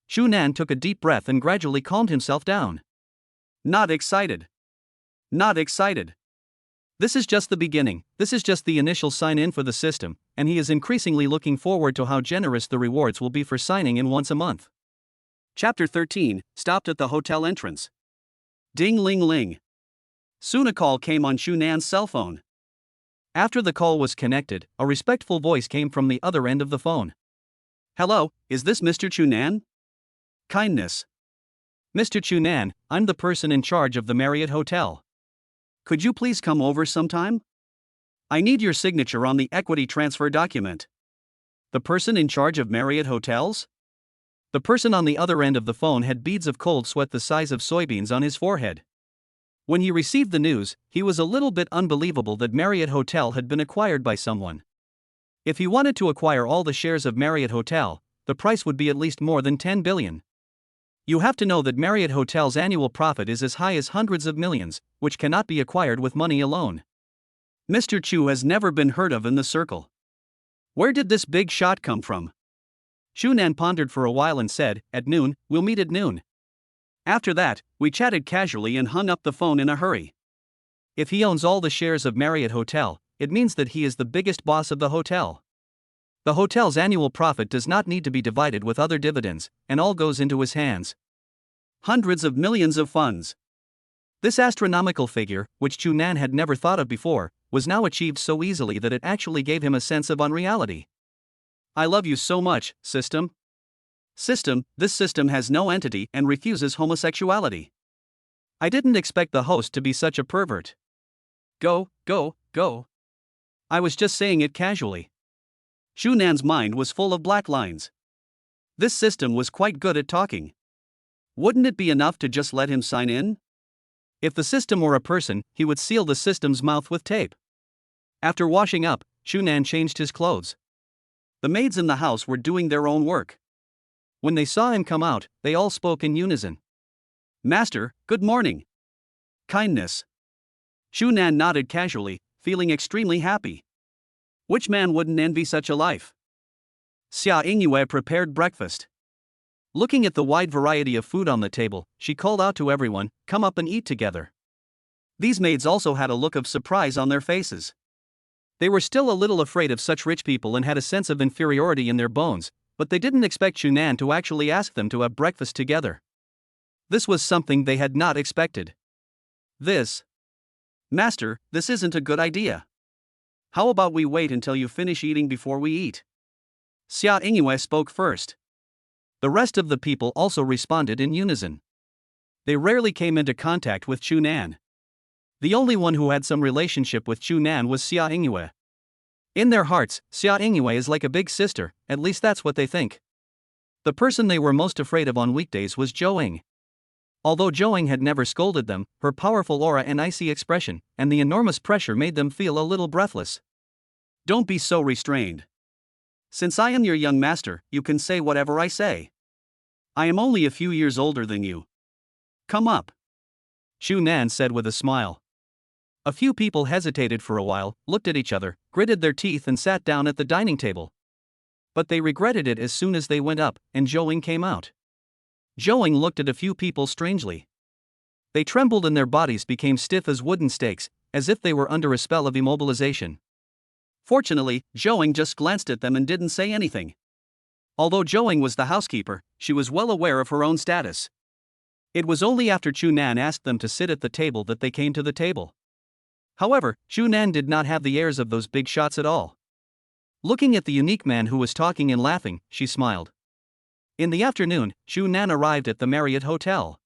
Chu Nan took a deep breath and gradually calmed himself down. Not excited. Not excited. This is just the beginning, this is just the initial sign-in for the system, and he is increasingly looking forward to how generous the rewards will be for signing in once a month. Chapter 13, stopped at the hotel entrance. Ding ling ling. Soon a call came on Chu Nan's cell phone. After the call was connected, a respectful voice came from the other end of the phone. Hello, is this Mr. Chu Nan? Kindness. Mr. Chu Nan, I'm the person in charge of the Marriott Hotel. Could you please come over sometime? I need your signature on the equity transfer document. The person in charge of Marriott Hotels? The person on the other end of the phone had beads of cold sweat the size of soybeans on his forehead. When he received the news, he was a little bit unbelievable that Marriott Hotel had been acquired by someone. If he wanted to acquire all the shares of Marriott Hotel, the price would be at least more than 10 billion. You have to know that Marriott Hotel's annual profit is as high as hundreds of millions, which cannot be acquired with money alone. Mr. Chu has never been heard of in the circle. Where did this big shot come from? Chu Nan pondered for a while and said, at noon, we'll meet at noon. After that, we chatted casually and hung up the phone in a hurry. If he owns all the shares of Marriott Hotel, it means that he is the biggest boss of the hotel. The hotel's annual profit does not need to be divided with other dividends, and all goes into his hands. Hundreds of millions of funds. This astronomical figure, which Chu Nan had never thought of before, was now achieved so easily that it actually gave him a sense of unreality. I love you so much, system. System, this system has no entity and refuses homosexuality. I didn't expect the host to be such a pervert. Go, go, go. I was just saying it casually. Chu Nan's mind was full of black lines. This system was quite good at talking. Wouldn't it be enough to just let him sign in? If the system were a person, he would seal the system's mouth with tape. After washing up, Chu Nan changed his clothes. The maids in the house were doing their own work. When they saw him come out, they all spoke in unison. Master, good morning. Kindness. Chu Nan nodded casually, feeling extremely happy. Which man wouldn't envy such a life? Xia Yingyue prepared breakfast. Looking at the wide variety of food on the table, she called out to everyone, come up and eat together. These maids also had a look of surprise on their faces. They were still a little afraid of such rich people and had a sense of inferiority in their bones, but they didn't expect Chu Nan to actually ask them to have breakfast together. This was something they had not expected. Master, this isn't a good idea. How about we wait until you finish eating before we eat? Xia Yingyue spoke first. The rest of the people also responded in unison. They rarely came into contact with Chu Nan. The only one who had some relationship with Chu Nan was Xia Yingyue. In their hearts, Xia Yingyue is like a big sister, at least that's what they think. The person they were most afraid of on weekdays was Zhou Ying. Although Zhou Ying had never scolded them, her powerful aura and icy expression, and the enormous pressure made them feel a little breathless. Don't be so restrained. Since I am your young master, you can say whatever I say. I am only a few years older than you. Come up. Chu Nan said with a smile. A few people hesitated for a while, looked at each other, gritted their teeth and sat down at the dining table. But they regretted it as soon as they went up, and Zhou Ying came out. Zhou Ying looked at a few people strangely. They trembled and their bodies became stiff as wooden stakes, as if they were under a spell of immobilization. Fortunately, Zhou Ying just glanced at them and didn't say anything. Although Zhou Ying was the housekeeper, she was well aware of her own status. It was only after Chu Nan asked them to sit at the table that they came to the table. However, Chu Nan did not have the airs of those big shots at all. Looking at the unique man who was talking and laughing, she smiled. In the afternoon, Chu Nan arrived at the Marriott Hotel.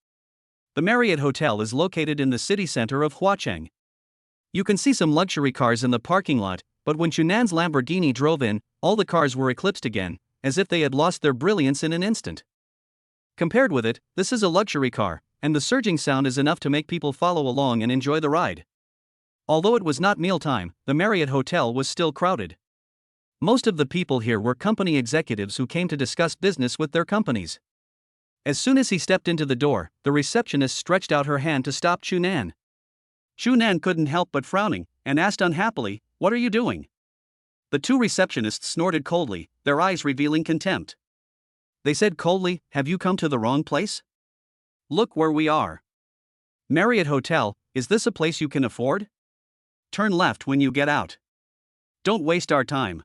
The Marriott Hotel is located in the city center of Huacheng. You can see some luxury cars in the parking lot, but when Chu Nan's Lamborghini drove in, all the cars were eclipsed again, as if they had lost their brilliance in an instant. Compared with it, this is a luxury car, and the surging sound is enough to make people follow along and enjoy the ride. Although it was not mealtime, the Marriott Hotel was still crowded. Most of the people here were company executives who came to discuss business with their companies. As soon as he stepped into the door, the receptionist stretched out her hand to stop Chu Nan. Chu Nan couldn't help but frowning, and asked unhappily, "What are you doing?" The two receptionists snorted coldly, their eyes revealing contempt. They said coldly, "Have you come to the wrong place? Look where we are. Marriott Hotel, is this a place you can afford? Turn left when you get out. Don't waste our time."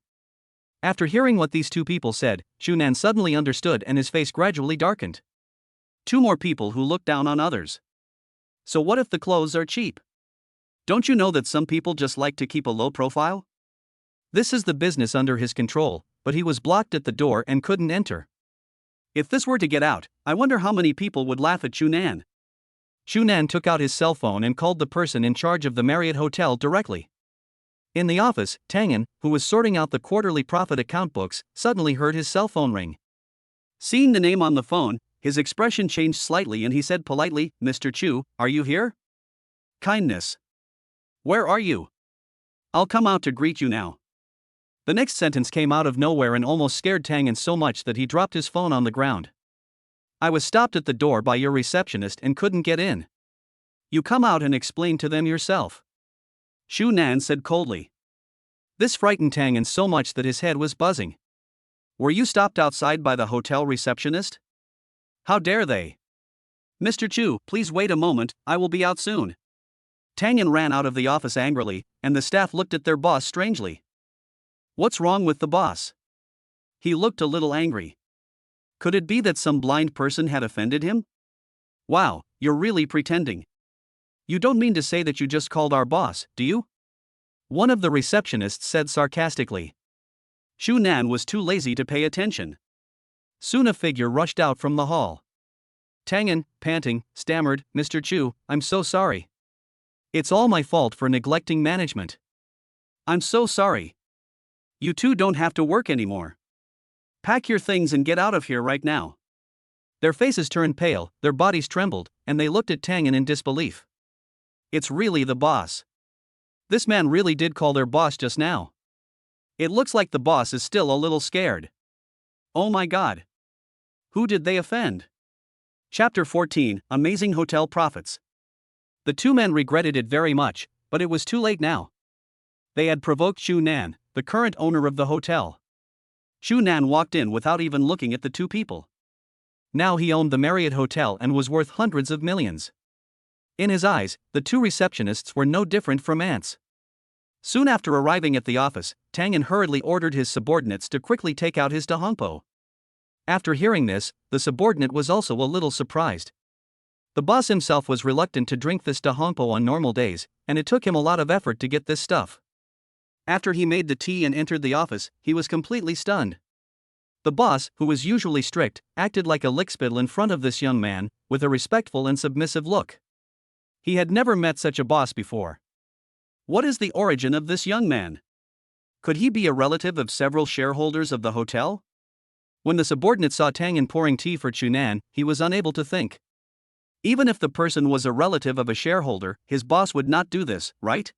After hearing what these two people said, Chu Nan suddenly understood and his face gradually darkened. Two more people who look down on others. So what if the clothes are cheap? Don't you know that some people just like to keep a low profile? This is the business under his control, but he was blocked at the door and couldn't enter. If this were to get out, I wonder how many people would laugh at Chu Nan. Chu Nan took out his cell phone and called the person in charge of the Marriott Hotel directly. In the office, Tangen, who was sorting out the quarterly profit account books, suddenly heard his cell phone ring. Seeing the name on the phone, his expression changed slightly and he said politely, "Mr. Chu, are you here?" "Kindness. Where are you? I'll come out to greet you now." The next sentence came out of nowhere and almost scared Tangen so much that he dropped his phone on the ground. "I was stopped at the door by your receptionist and couldn't get in. You come out and explain to them yourself," Chu Nan said coldly. This frightened Tangen so much that his head was buzzing. "Were you stopped outside by the hotel receptionist? How dare they? Mr. Chu, please wait a moment, I will be out soon." Tangen ran out of the office angrily, and the staff looked at their boss strangely. What's wrong with the boss? He looked a little angry. Could it be that some blind person had offended him? "Wow, you're really pretending. You don't mean to say that you just called our boss, do you?" one of the receptionists said sarcastically. Chu Nan was too lazy to pay attention. Soon a figure rushed out from the hall. Tangen, panting, stammered, "Mr. Chu, I'm so sorry. It's all my fault for neglecting management. I'm so sorry. You two don't have to work anymore. Pack your things and get out of here right now." Their faces turned pale, their bodies trembled, and they looked at Tangen in disbelief. It's really the boss. This man really did call their boss just now. It looks like the boss is still a little scared. Oh my god. Who did they offend? Chapter 14, Amazing Hotel Profits. The two men regretted it very much, but it was too late now. They had provoked Chu Nan, the current owner of the hotel. Chu Nan walked in without even looking at the two people. Now he owned the Marriott Hotel and was worth hundreds of millions. In his eyes, the two receptionists were no different from ants. Soon after arriving at the office, Tangen hurriedly ordered his subordinates to quickly take out his dahongpo. After hearing this, the subordinate was also a little surprised. The boss himself was reluctant to drink this dahongpo on normal days, and it took him a lot of effort to get this stuff. After he made the tea and entered the office, he was completely stunned. The boss, who was usually strict, acted like a lickspittle in front of this young man, with a respectful and submissive look. He had never met such a boss before. What is the origin of this young man? Could he be a relative of several shareholders of the hotel? When the subordinate saw Tangen pouring tea for Chu Nan, he was unable to think. Even if the person was a relative of a shareholder, his boss would not do this, right?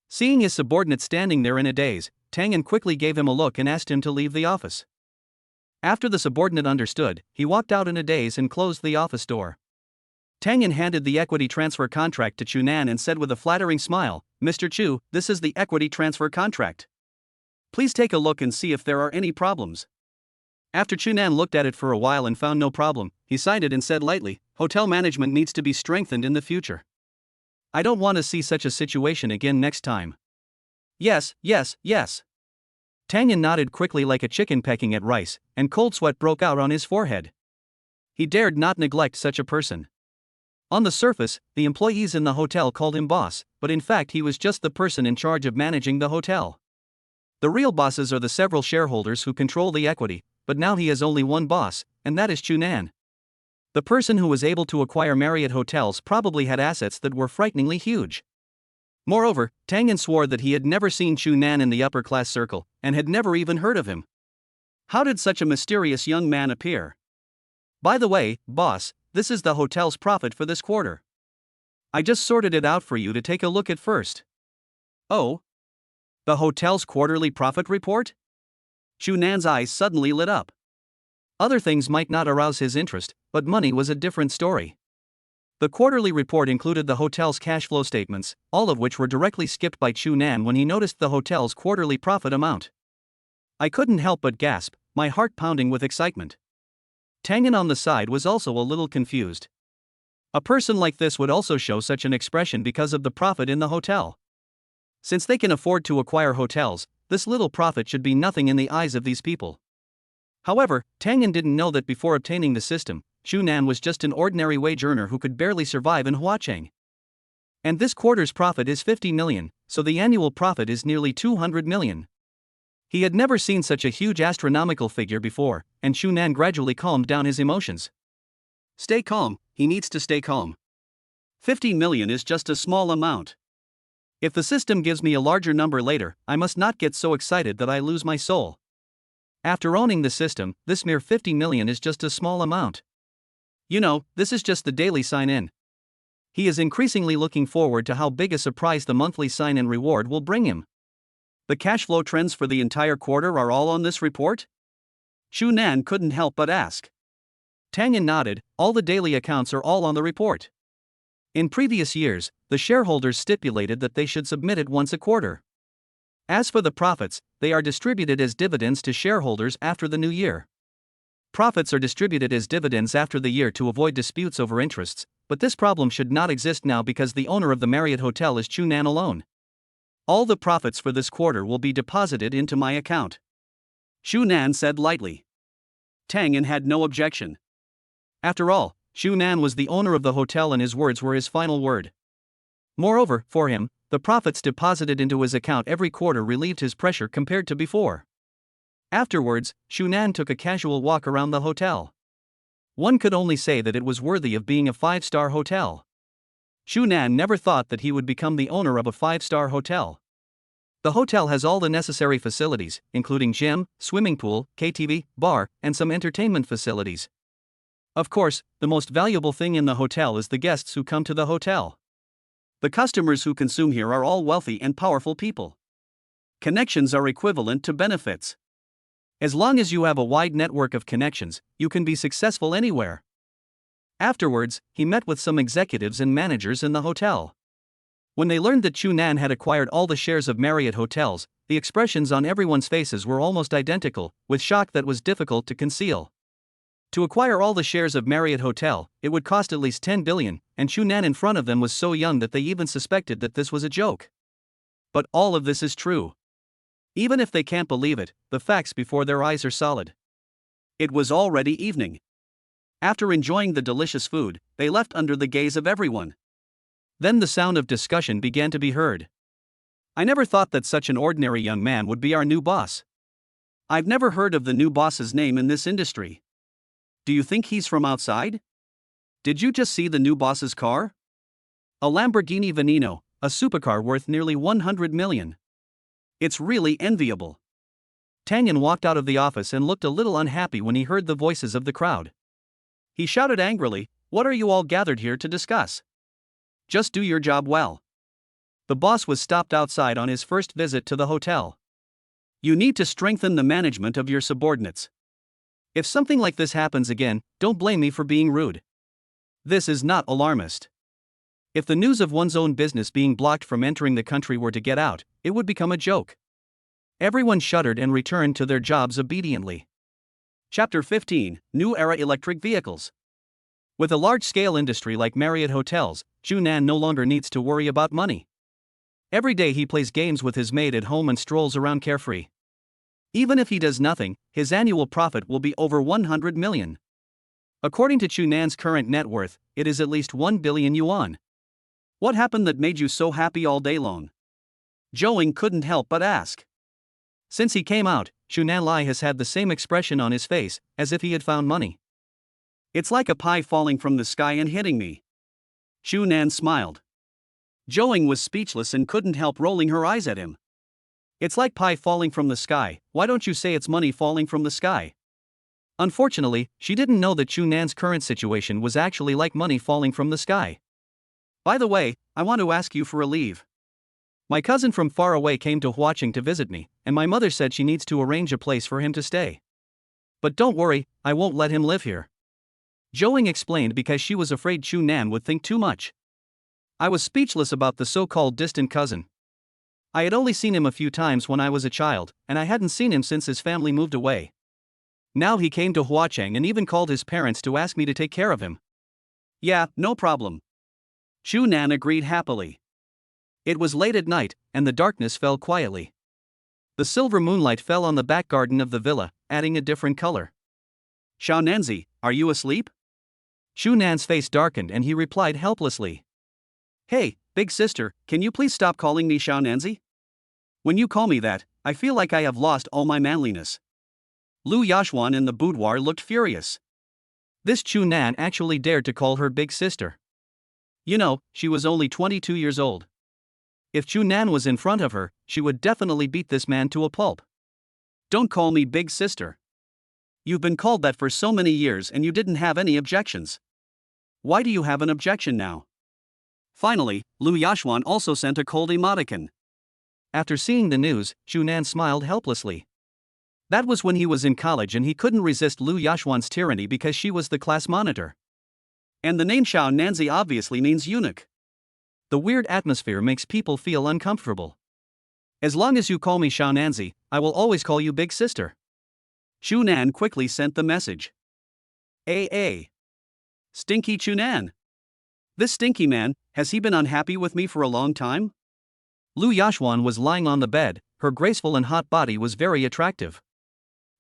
Seeing his subordinate standing there in a daze, Tangen quickly gave him a look and asked him to leave the office. After the subordinate understood, he walked out in a daze and closed the office door. Tangen handed the equity transfer contract to Chu Nan and said with a flattering smile, "Mr. Chu, this is the equity transfer contract. Please take a look and see if there are any problems." After Chu Nan looked at it for a while and found no problem, he signed it and said lightly, "Hotel management needs to be strengthened in the future. I don't want to see such a situation again next time." Yes, yes, yes. Tangen nodded quickly like a chicken pecking at rice, and cold sweat broke out on his forehead. He dared not neglect such a person. On the surface, the employees in the hotel called him boss, but in fact he was just the person in charge of managing the hotel. The real bosses are the several shareholders who control the equity, but now he has only one boss, and that is Chunan. The person who was able to acquire Marriott hotels probably had assets that were frighteningly huge. Moreover, Tangen swore that he had never seen Chunan in the upper-class circle, and had never even heard of him. How did such a mysterious young man appear? By the way, boss, this is the hotel's profit for this quarter. I just sorted it out for you to take a look at first. Oh? The hotel's quarterly profit report? Chunan's eyes suddenly lit up. Other things might not arouse his interest, but money was a different story. The quarterly report included the hotel's cash flow statements, all of which were directly skipped by Chunan when he noticed the hotel's quarterly profit amount. I couldn't help but gasp, my heart pounding with excitement. Tangen on the side was also a little confused. A person like this would also show such an expression because of the profit in the hotel. Since they can afford to acquire hotels, this little profit should be nothing in the eyes of these people. However, Tangen didn't know that before obtaining the system, Chunan was just an ordinary wage earner who could barely survive in Huacheng. And this quarter's profit is 50 million, so the annual profit is nearly 200 million. He had never seen such a huge astronomical figure before, and Chunan gradually calmed down his emotions. Stay calm, he needs to stay calm. 50 million is just a small amount. If the system gives me a larger number later, I must not get so excited that I lose my soul. After owning the system, this mere 50 million is just a small amount. You know, this is just the daily sign-in. He is increasingly looking forward to how big a surprise the monthly sign-in reward will bring him. The cash flow trends for the entire quarter are all on this report? Chunan couldn't help but ask. Tangen nodded, all the daily accounts are all on the report. In previous years, the shareholders stipulated that they should submit it once a quarter. As for the profits, they are distributed as dividends to shareholders after the new year. Profits are distributed as dividends after the year to avoid disputes over interests, but this problem should not exist now because the owner of the Marriott Hotel is Chunan alone. All the profits for this quarter will be deposited into my account. Chunan said lightly. Tangen had no objection. After all, Chunan was the owner of the hotel and his words were his final word. Moreover, for him, the profits deposited into his account every quarter relieved his pressure compared to before. Afterwards, Chunan took a casual walk around the hotel. One could only say that it was worthy of being a 5-star hotel. Chunan never thought that he would become the owner of a 5-star hotel. The hotel has all the necessary facilities, including gym, swimming pool, KTV, bar, and some entertainment facilities. Of course, the most valuable thing in the hotel is the guests who come to the hotel. The customers who consume here are all wealthy and powerful people. Connections are equivalent to benefits. As long as you have a wide network of connections, you can be successful anywhere. Afterwards, he met with some executives and managers in the hotel. When they learned that Chunan had acquired all the shares of Marriott Hotels, the expressions on everyone's faces were almost identical, with shock that was difficult to conceal. To acquire all the shares of Marriott Hotel, it would cost at least 10 billion, and Chunan in front of them was so young that they even suspected that this was a joke. But all of this is true. Even if they can't believe it, the facts before their eyes are solid. It was already evening. After enjoying the delicious food, they left under the gaze of everyone. Then the sound of discussion began to be heard. I never thought that such an ordinary young man would be our new boss. I've never heard of the new boss's name in this industry. Do you think he's from outside? Did you just see the new boss's car? A Lamborghini Veneno, a supercar worth nearly 100 million. It's really enviable. Tangen walked out of the office and looked a little unhappy when he heard the voices of the crowd. He shouted angrily, "What are you all gathered here to discuss? Just do your job well." The boss was stopped outside on his first visit to the hotel. You need to strengthen the management of your subordinates. If something like this happens again, don't blame me for being rude. This is not alarmist. If the news of one's own business being blocked from entering the country were to get out, it would become a joke. Everyone shuddered and returned to their jobs obediently. Chapter 15, New Era Electric Vehicles. With a large-scale industry like Marriott Hotels, Chunan no longer needs to worry about money. Every day he plays games with his maid at home and strolls around carefree. Even if he does nothing, his annual profit will be over 100 million. According to Chunan's current net worth, it is at least 1 billion yuan. What happened that made you so happy all day long? Zhou couldn't help but ask. Since he came out, Chunan Lai has had the same expression on his face, as if he had found money. It's like a pie falling from the sky and hitting me. Chunan smiled. Zhou was speechless and couldn't help rolling her eyes at him. It's like pie falling from the sky, why don't you say it's money falling from the sky? Unfortunately, she didn't know that Chunan's current situation was actually like money falling from the sky. By the way, I want to ask you for a leave. My cousin from far away came to Huacheng to visit me, and my mother said she needs to arrange a place for him to stay. But don't worry, I won't let him live here. Zhou explained because she was afraid Chunan would think too much. I was speechless about the so-called distant cousin. I had only seen him a few times when I was a child, and I hadn't seen him since his family moved away. Now he came to Huacheng and even called his parents to ask me to take care of him. Yeah, no problem. Chunan agreed happily. It was late at night, and the darkness fell quietly. The silver moonlight fell on the back garden of the villa, adding a different color. Xiaonanzi, are you asleep? Chunan's face darkened and he replied helplessly. Hey, big sister, can you please stop calling me Xiaonanzi? When you call me that, I feel like I have lost all my manliness. Lu Yashuan in the boudoir looked furious. This Chunan actually dared to call her big sister. You know, she was only 22 years old. If Chunan was in front of her, she would definitely beat this man to a pulp. Don't call me big sister. You've been called that for so many years and you didn't have any objections. Why do you have an objection now? Finally, Lu Yashuan also sent a cold emoticon. After seeing the news, Chunan smiled helplessly. That was when he was in college and he couldn't resist Lu Yashuan's tyranny because she was the class monitor. And the name Xiaonanzi obviously means eunuch. The weird atmosphere makes people feel uncomfortable. As long as you call me Xiaonanzi, I will always call you big sister. Chunan quickly sent the message. Stinky Chunan. This stinky man, has he been unhappy with me for a long time? Lu Yashuan was lying on the bed, her graceful and hot body was very attractive.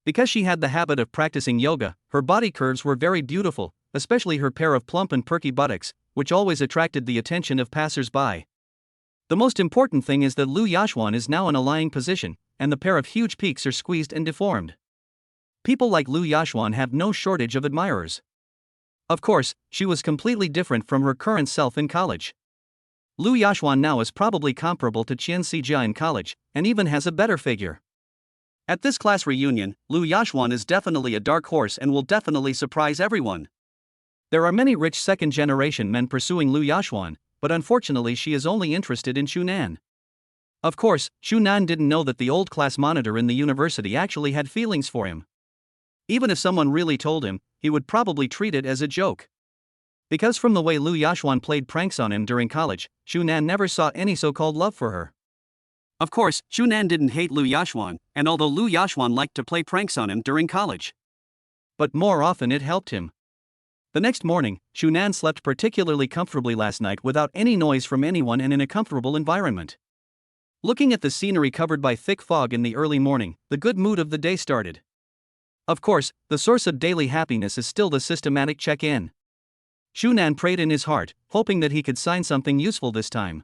Because she had the habit of practicing yoga, her body curves were very beautiful, especially her pair of plump and perky buttocks, which always attracted the attention of passers-by. The most important thing is that Lu Yashuan is now in a lying position, and the pair of huge peaks are squeezed and deformed. People like Lu Yashuan have no shortage of admirers. Of course, she was completely different from her current self in college. Lu Yashuan now is probably comparable to Qian Xijia in college, and even has a better figure. At this class reunion, Lu Yashuan is definitely a dark horse and will definitely surprise everyone. There are many rich second-generation men pursuing Lu Yashuan, but unfortunately she is only interested in Chunan. Of course, Chunan didn't know that the old class monitor in the university actually had feelings for him. Even if someone really told him, he would probably treat it as a joke. Because from the way Lu Yashuan played pranks on him during college, Chunan never saw any so-called love for her. Of course, Chunan didn't hate Lu Yashuan, and although Lu Yashuan liked to play pranks on him during college, but more often it helped him. The next morning, Chunan slept particularly comfortably last night without any noise from anyone and in a comfortable environment. Looking at the scenery covered by thick fog in the early morning, the good mood of the day started. Of course, the source of daily happiness is still the systematic check-in. Chunan prayed in his heart, hoping that he could sign something useful this time.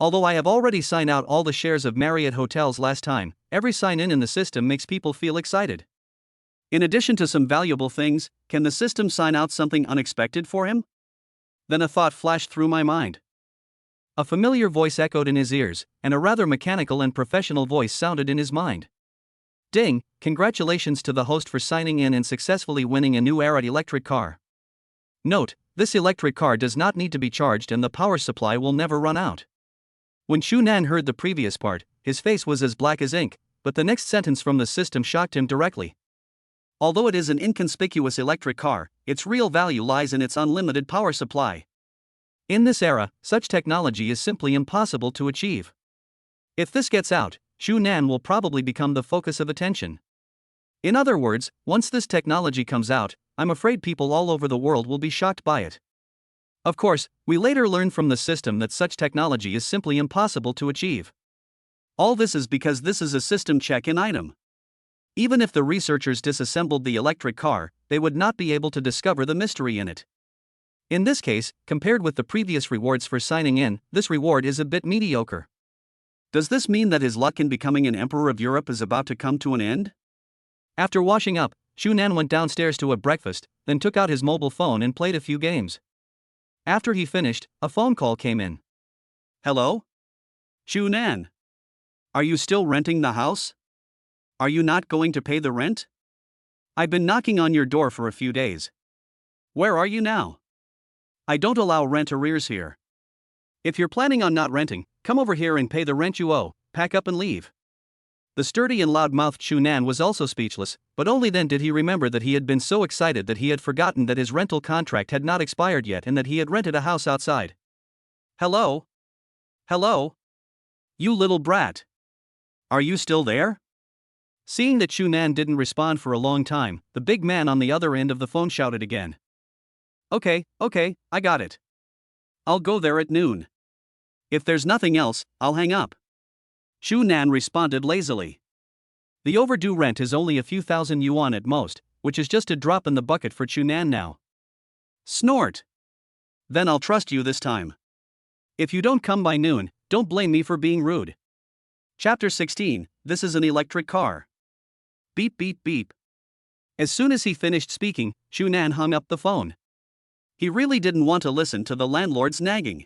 Although I have already signed out all the shares of Marriott Hotels last time, every sign-in the system makes people feel excited. In addition to some valuable things, can the system sign out something unexpected for him? Then a thought flashed through my mind. A familiar voice echoed in his ears, and a rather mechanical and professional voice sounded in his mind. Ding, congratulations to the host for signing in and successfully winning a new Arat electric car. Note, this electric car does not need to be charged and the power supply will never run out. When Chunan heard the previous part, his face was as black as ink, but the next sentence from the system shocked him directly. Although it is an inconspicuous electric car, its real value lies in its unlimited power supply. In this era, such technology is simply impossible to achieve. If this gets out, Chunan will probably become the focus of attention. In other words, once this technology comes out, I'm afraid people all over the world will be shocked by it. Of course, we later learned from the system that such technology is simply impossible to achieve. All this is because this is a system check-in item. Even if the researchers disassembled the electric car, they would not be able to discover the mystery in it. In this case, compared with the previous rewards for signing in, this reward is a bit mediocre. Does this mean that his luck in becoming an emperor of Europe is about to come to an end? After washing up, Shunan went downstairs to have breakfast, then took out his mobile phone and played a few games. After he finished, a phone call came in. Hello? Shunan. Are you still renting the house? Are you not going to pay the rent? I've been knocking on your door for a few days. Where are you now? I don't allow rent arrears here. If you're planning on not renting, come over here and pay the rent you owe, pack up and leave. The sturdy and loud-mouthed Shunan was also speechless, but only then did he remember that he had been so excited that he had forgotten that his rental contract had not expired yet and that he had rented a house outside. Hello? Hello? You little brat. Are you still there? Seeing that Shunan didn't respond for a long time, the big man on the other end of the phone shouted again. Okay, I got it. I'll go there at noon. If there's nothing else, I'll hang up. Shunan responded lazily. The overdue rent is only a few thousand yuan at most, which is just a drop in the bucket for Shunan now. Snort. Then I'll trust you this time. If you don't come by noon, don't blame me for being rude. Chapter 16, This is an electric car. Beep beep beep. As soon as he finished speaking, Shunan hung up the phone. He really didn't want to listen to the landlord's nagging.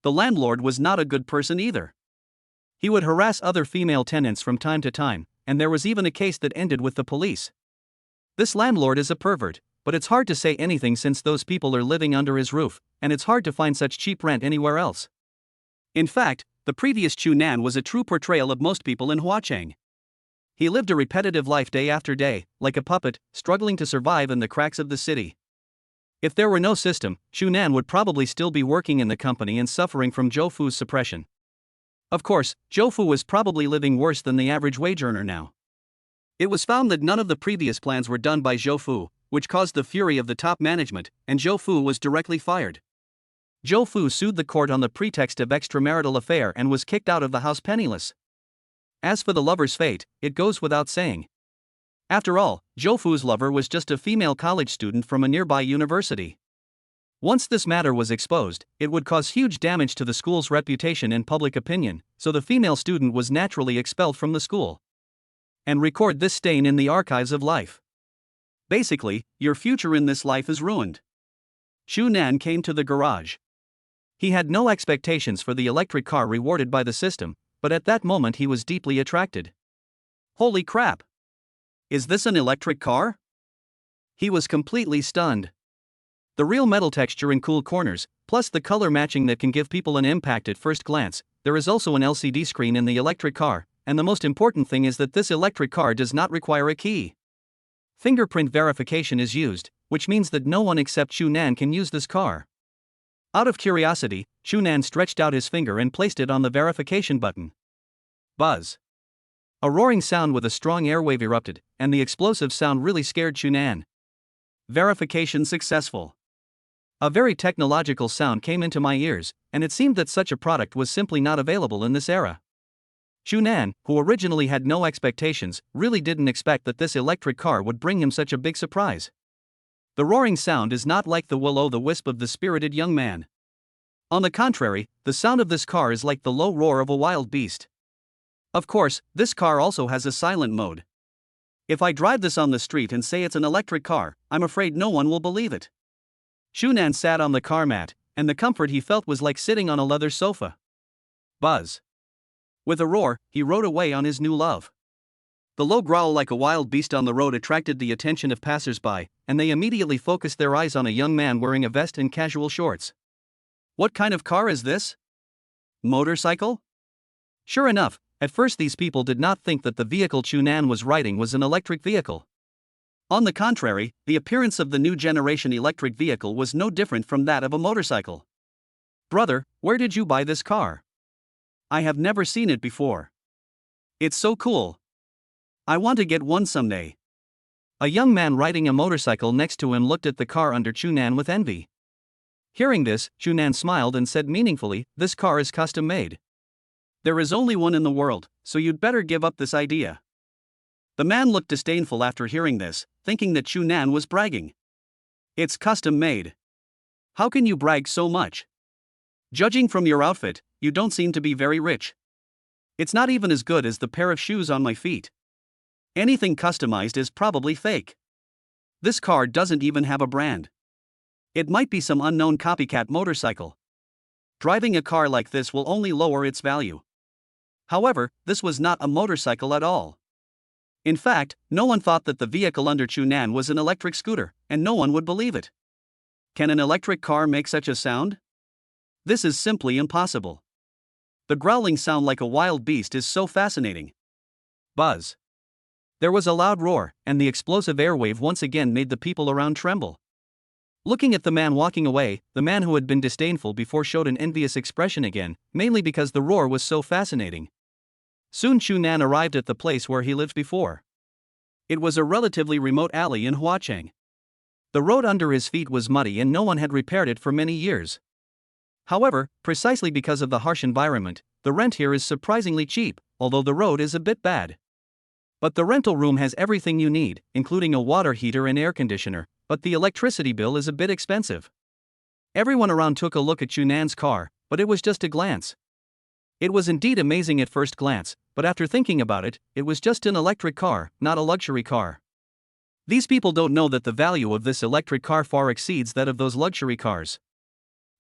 The landlord was not a good person either. He would harass other female tenants from time to time, and there was even a case that ended with the police. This landlord is a pervert, but it's hard to say anything since those people are living under his roof, and it's hard to find such cheap rent anywhere else. In fact, the previous Shunan was a true portrayal of most people in Huacheng. He lived a repetitive life day after day, like a puppet, struggling to survive in the cracks of the city. If there were no system, Shunan would probably still be working in the company and suffering from Zhou Fu's suppression. Of course, Zhou Fu was probably living worse than the average wage earner now. It was found that none of the previous plans were done by Zhou Fu, which caused the fury of the top management, and Zhou Fu was directly fired. Zhou Fu sued the court on the pretext of extramarital affair and was kicked out of the house penniless. As for the lover's fate, it goes without saying. After all, Zhou Fu's lover was just a female college student from a nearby university. Once this matter was exposed, it would cause huge damage to the school's reputation and public opinion, so the female student was naturally expelled from the school. And record this stain in the archives of life. Basically, your future in this life is ruined. Shunan came to the garage. He had no expectations for the electric car rewarded by the system, but at that moment he was deeply attracted. Holy crap! Is this an electric car? He was completely stunned. The real metal texture and cool corners, plus the color matching that can give people an impact at first glance. There is also an LCD screen in the electric car, and the most important thing is that this electric car does not require a key. Fingerprint verification is used, which means that no one except Shunan can use this car. Out of curiosity, Shunan stretched out his finger and placed it on the verification button. Buzz. A roaring sound with a strong airwave erupted, and the explosive sound really scared Shunan. Verification successful. A very technological sound came into my ears, and it seemed that such a product was simply not available in this era. Shunan, who originally had no expectations, really didn't expect that this electric car would bring him such a big surprise. The roaring sound is not like the will-o'-the-wisp of the spirited young man. On the contrary, the sound of this car is like the low roar of a wild beast. Of course, this car also has a silent mode. If I drive this on the street and say it's an electric car, I'm afraid no one will believe it. Shunan sat on the car mat, and the comfort he felt was like sitting on a leather sofa. Buzz. With a roar, he rode away on his new love. The low growl like a wild beast on the road attracted the attention of passers-by, and they immediately focused their eyes on a young man wearing a vest and casual shorts. What kind of car is this? Motorcycle? Sure enough, at first these people did not think that the vehicle Shunan was riding was an electric vehicle. On the contrary, the appearance of the new generation electric vehicle was no different from that of a motorcycle. Brother, where did you buy this car? I have never seen it before. It's so cool. I want to get one someday. A young man riding a motorcycle next to him looked at the car under Shunan with envy. Hearing this, Shunan smiled and said meaningfully, "This car is custom made. There is only one in the world, so you'd better give up this idea." The man looked disdainful after hearing this, thinking that Chu Nan was bragging. It's custom made. How can you brag so much? Judging from your outfit, you don't seem to be very rich. It's not even as good as the pair of shoes on my feet. Anything customized is probably fake. This car doesn't even have a brand. It might be some unknown copycat motorcycle. Driving a car like this will only lower its value. However, this was not a motorcycle at all. In fact, no one thought that the vehicle under Chu Nan was an electric scooter, and no one would believe it. Can an electric car make such a sound? This is simply impossible. The growling sound like a wild beast is so fascinating. Buzz. There was a loud roar, and the explosive airwave once again made the people around tremble. Looking at the man walking away, the man who had been disdainful before showed an envious expression again, mainly because the roar was so fascinating. Soon Chu Nan arrived at the place where he lived before. It was a relatively remote alley in Huacheng. The road under his feet was muddy and no one had repaired it for many years. However, precisely because of the harsh environment, the rent here is surprisingly cheap, although the road is a bit bad. But the rental room has everything you need, including a water heater and air conditioner, but the electricity bill is a bit expensive. Everyone around took a look at Chu Nan's car, but it was just a glance. It was indeed amazing at first glance, but after thinking about it, it was just an electric car, not a luxury car. These people don't know that the value of this electric car far exceeds that of those luxury cars.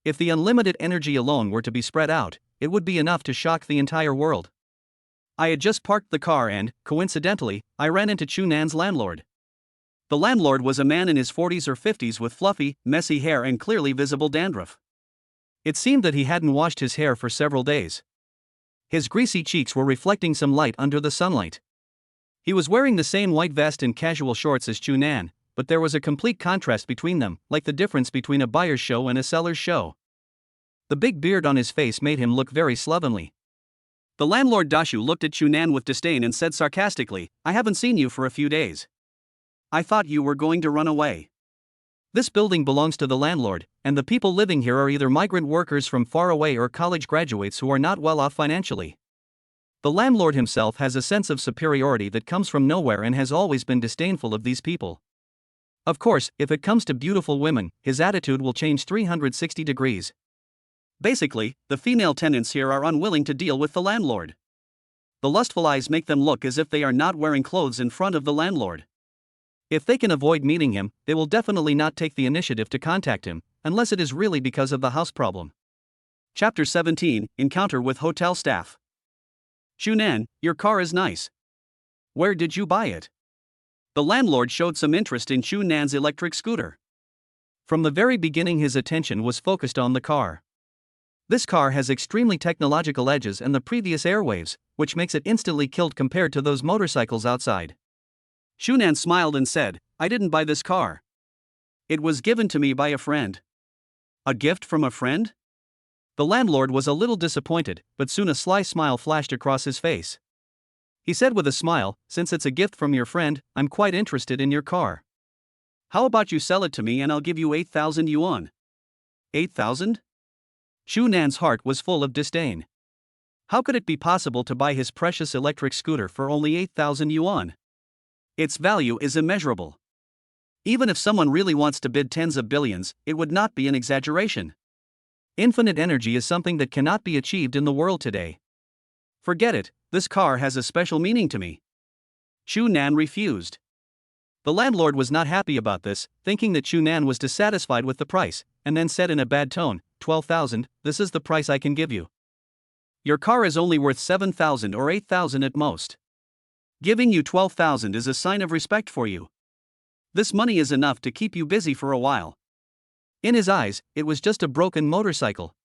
If the unlimited energy alone were to be spread out, it would be enough to shock the entire world. I had just parked the car and, coincidentally, I ran into Chu Nan's landlord. The landlord was a man in his 40s or 50s with fluffy, messy hair and clearly visible dandruff. It seemed that he hadn't washed his hair for several days. His greasy cheeks were reflecting some light under the sunlight. He was wearing the same white vest and casual shorts as Chu Nan, but there was a complete contrast between them, like the difference between a buyer's show and a seller's show. The big beard on his face made him look very slovenly. The landlord Dashu looked at Chu Nan with disdain and said sarcastically, "I haven't seen you for a few days. I thought you were going to run away." This building belongs to the landlord, and the people living here are either migrant workers from far away or college graduates who are not well off financially. The landlord himself has a sense of superiority that comes from nowhere and has always been disdainful of these people. Of course, if it comes to beautiful women, his attitude will change 360 degrees. Basically, the female tenants here are unwilling to deal with the landlord. The lustful eyes make them look as if they are not wearing clothes in front of the landlord. If they can avoid meeting him, they will definitely not take the initiative to contact him, unless it is really because of the house problem. Chapter 17, Encounter with Hotel Staff. Chu Nan, your car is nice. Where did you buy it? The landlord showed some interest in Chu Nan's electric scooter. From the very beginning his attention was focused on the car. This car has extremely technological edges and the previous airwaves, which makes it instantly killed compared to those motorcycles outside. Chu Nan smiled and said, "I didn't buy this car. It was given to me by a friend." A gift from a friend? The landlord was a little disappointed, but soon a sly smile flashed across his face. He said with a smile, "Since it's a gift from your friend, I'm quite interested in your car. How about you sell it to me and I'll give you 8,000 yuan. 8,000? Chu Nan's heart was full of disdain. How could it be possible to buy his precious electric scooter for only 8,000 yuan? Its value is immeasurable. Even if someone really wants to bid tens of billions, it would not be an exaggeration. Infinite energy is something that cannot be achieved in the world today. Forget it, this car has a special meaning to me. Chu Nan refused. The landlord was not happy about this, thinking that Chu Nan was dissatisfied with the price, and then said in a bad tone, 12,000, this is the price I can give you. Your car is only worth 7,000 or 8,000 at most. Giving you 12,000 is a sign of respect for you. This money is enough to keep you busy for a while. In his eyes, it was just a broken motorcycle.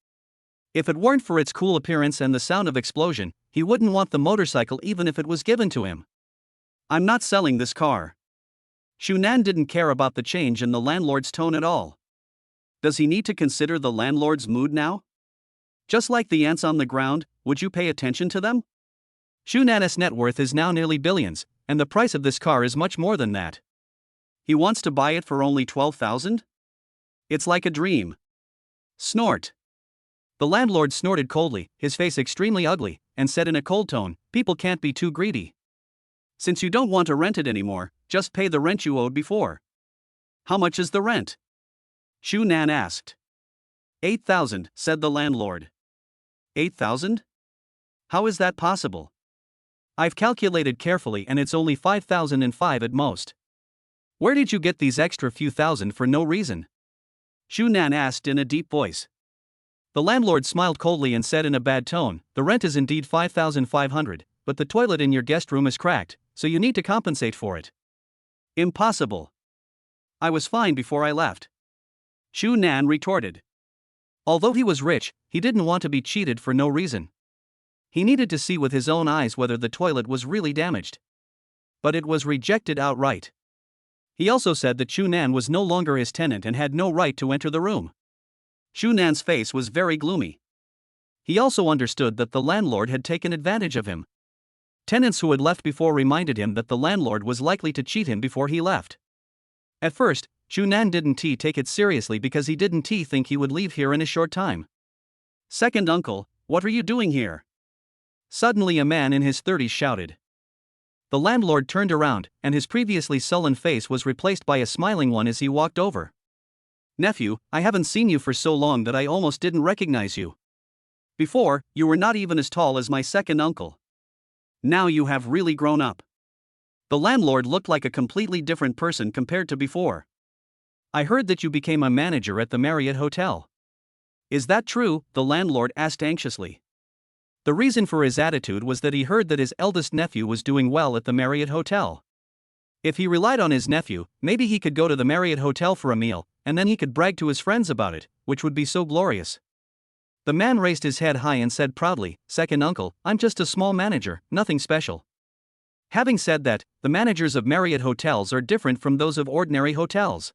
If it weren't for its cool appearance and the sound of explosion, he wouldn't want the motorcycle even if it was given to him. I'm not selling this car. Chu Nan didn't care about the change in the landlord's tone at all. Does he need to consider the landlord's mood now? Just like the ants on the ground, would you pay attention to them? Chu Nan's net worth is now nearly billions, and the price of this car is much more than that. He wants to buy it for only 12,000? It's like a dream. Snort. The landlord snorted coldly, his face extremely ugly, and said in a cold tone, people can't be too greedy. Since you don't want to rent it anymore, just pay the rent you owed before. How much is the rent? Shu Nan asked. 8,000, said the landlord. 8,000? How is that possible? I've calculated carefully and it's only 5,005 at most. Where did you get these extra few thousand for no reason? Shu Nan asked in a deep voice. The landlord smiled coldly and said in a bad tone, the rent is indeed 5,500, but the toilet in your guest room is cracked, so you need to compensate for it. Impossible. I was fine before I left. Shu Nan retorted. Although he was rich, he didn't want to be cheated for no reason. He needed to see with his own eyes whether the toilet was really damaged. But it was rejected outright. He also said that Shu Nan was no longer his tenant and had no right to enter the room. Shu Nan's face was very gloomy. He also understood that the landlord had taken advantage of him. Tenants who had left before reminded him that the landlord was likely to cheat him before he left. At first, Shu Nan didn't take it seriously because he didn't think he would leave here in a short time. Second uncle, what are you doing here? Suddenly a man in his 30s shouted. The landlord turned around, and his previously sullen face was replaced by a smiling one as he walked over. Nephew, I haven't seen you for so long that I almost didn't recognize you. Before, you were not even as tall as my second uncle. Now you have really grown up. The landlord looked like a completely different person compared to before. I heard that you became a manager at the Marriott Hotel. Is that true? The landlord asked anxiously. The reason for his attitude was that he heard that his eldest nephew was doing well at the Marriott Hotel. If he relied on his nephew, maybe he could go to the Marriott Hotel for a meal, and then he could brag to his friends about it, which would be so glorious. The man raised his head high and said proudly, Second uncle, I'm just a small manager, nothing special. Having said that, the managers of Marriott hotels are different from those of ordinary hotels.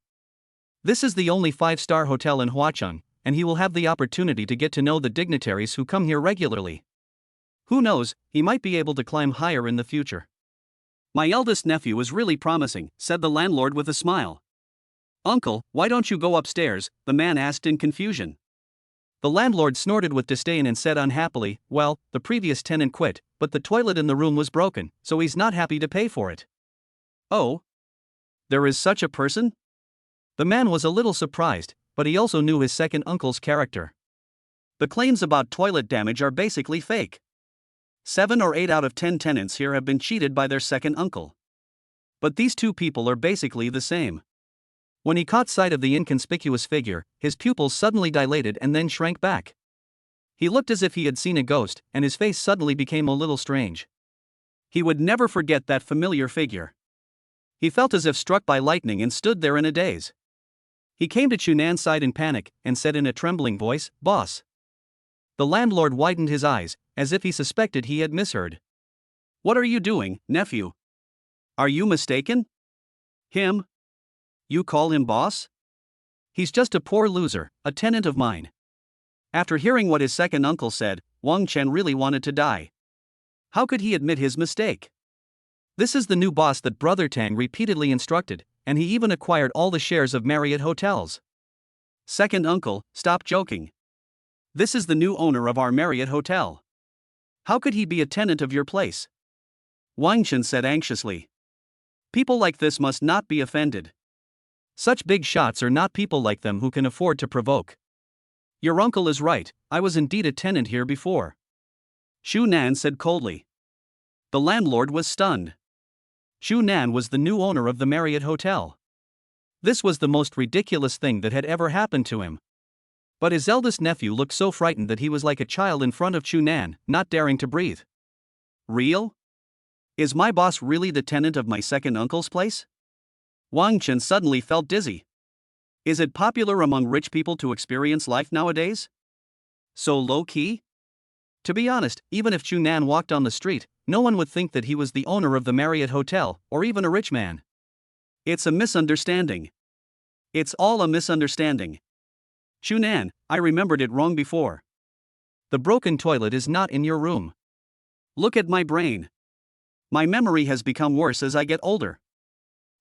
This is the only 5-star hotel in Huacheng, and he will have the opportunity to get to know the dignitaries who come here regularly. Who knows, he might be able to climb higher in the future. My eldest nephew is really promising, said the landlord with a smile. Uncle, why don't you go upstairs? The man asked in confusion. The landlord snorted with disdain and said unhappily, well, the previous tenant quit, but the toilet in the room was broken, so he's not happy to pay for it. Oh? There is such a person? The man was a little surprised, but he also knew his second uncle's character. The claims about toilet damage are basically fake. 7 or 8 out of 10 tenants here have been cheated by their second uncle. But these two people are basically the same. When he caught sight of the inconspicuous figure, his pupils suddenly dilated and then shrank back. He looked as if he had seen a ghost, and his face suddenly became a little strange. He would never forget that familiar figure. He felt as if struck by lightning and stood there in a daze. He came to Shu Nan's side in panic and said in a trembling voice, Boss. The landlord widened his eyes, as if he suspected he had misheard. What are you doing, nephew? Are you mistaken? Him? You call him boss? He's just a poor loser, a tenant of mine. After hearing what his second uncle said, Wang Chen really wanted to die. How could he admit his mistake? This is the new boss that Brother Tang repeatedly instructed, and he even acquired all the shares of Marriott hotels. Second uncle, stop joking. This is the new owner of our Marriott hotel. How could he be a tenant of your place? Wang Chen said anxiously. People like this must not be offended. Such big shots are not people like them who can afford to provoke. Your uncle is right, I was indeed a tenant here before. Shu Nan said coldly. The landlord was stunned. Shu Nan was the new owner of the Marriott Hotel. This was the most ridiculous thing that had ever happened to him. But his eldest nephew looked so frightened that he was like a child in front of Shu Nan, not daring to breathe. Real? Is my boss really the tenant of my second uncle's place? Wang Chen suddenly felt dizzy. Is it popular among rich people to experience life nowadays? So low-key? To be honest, even if Shu Nan walked on the street, no one would think that he was the owner of the Marriott Hotel, or even a rich man. It's a misunderstanding. It's all a misunderstanding. Shu Nan, I remembered it wrong before. The broken toilet is not in your room. Look at my brain. My memory has become worse as I get older.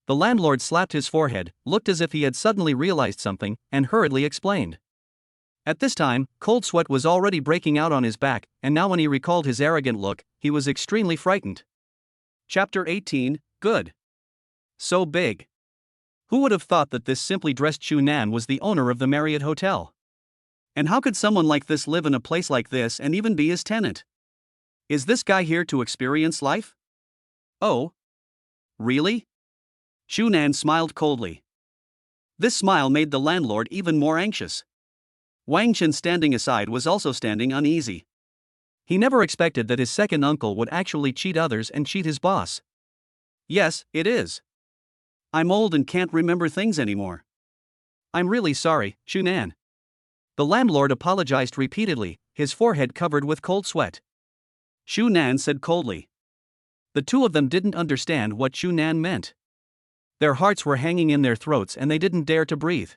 The landlord slapped his forehead, looked as if he had suddenly realized something, and hurriedly explained. At this time, cold sweat was already breaking out on his back, and now when he recalled his arrogant look, he was extremely frightened. Chapter 18, Good. So big. Who would have thought that this simply dressed Chu Nan was the owner of the Marriott Hotel? And how could someone like this live in a place like this and even be his tenant? Is this guy here to experience life? Oh. Really? Chu Nan smiled coldly. This smile made the landlord even more anxious. Wang Chen, standing aside, was also standing uneasy. He never expected that his second uncle would actually cheat others and cheat his boss. Yes, it is. I'm old and can't remember things anymore. I'm really sorry, Chu Nan. The landlord apologized repeatedly, his forehead covered with cold sweat. Chu Nan said coldly. The two of them didn't understand what Chu Nan meant. Their hearts were hanging in their throats and they didn't dare to breathe.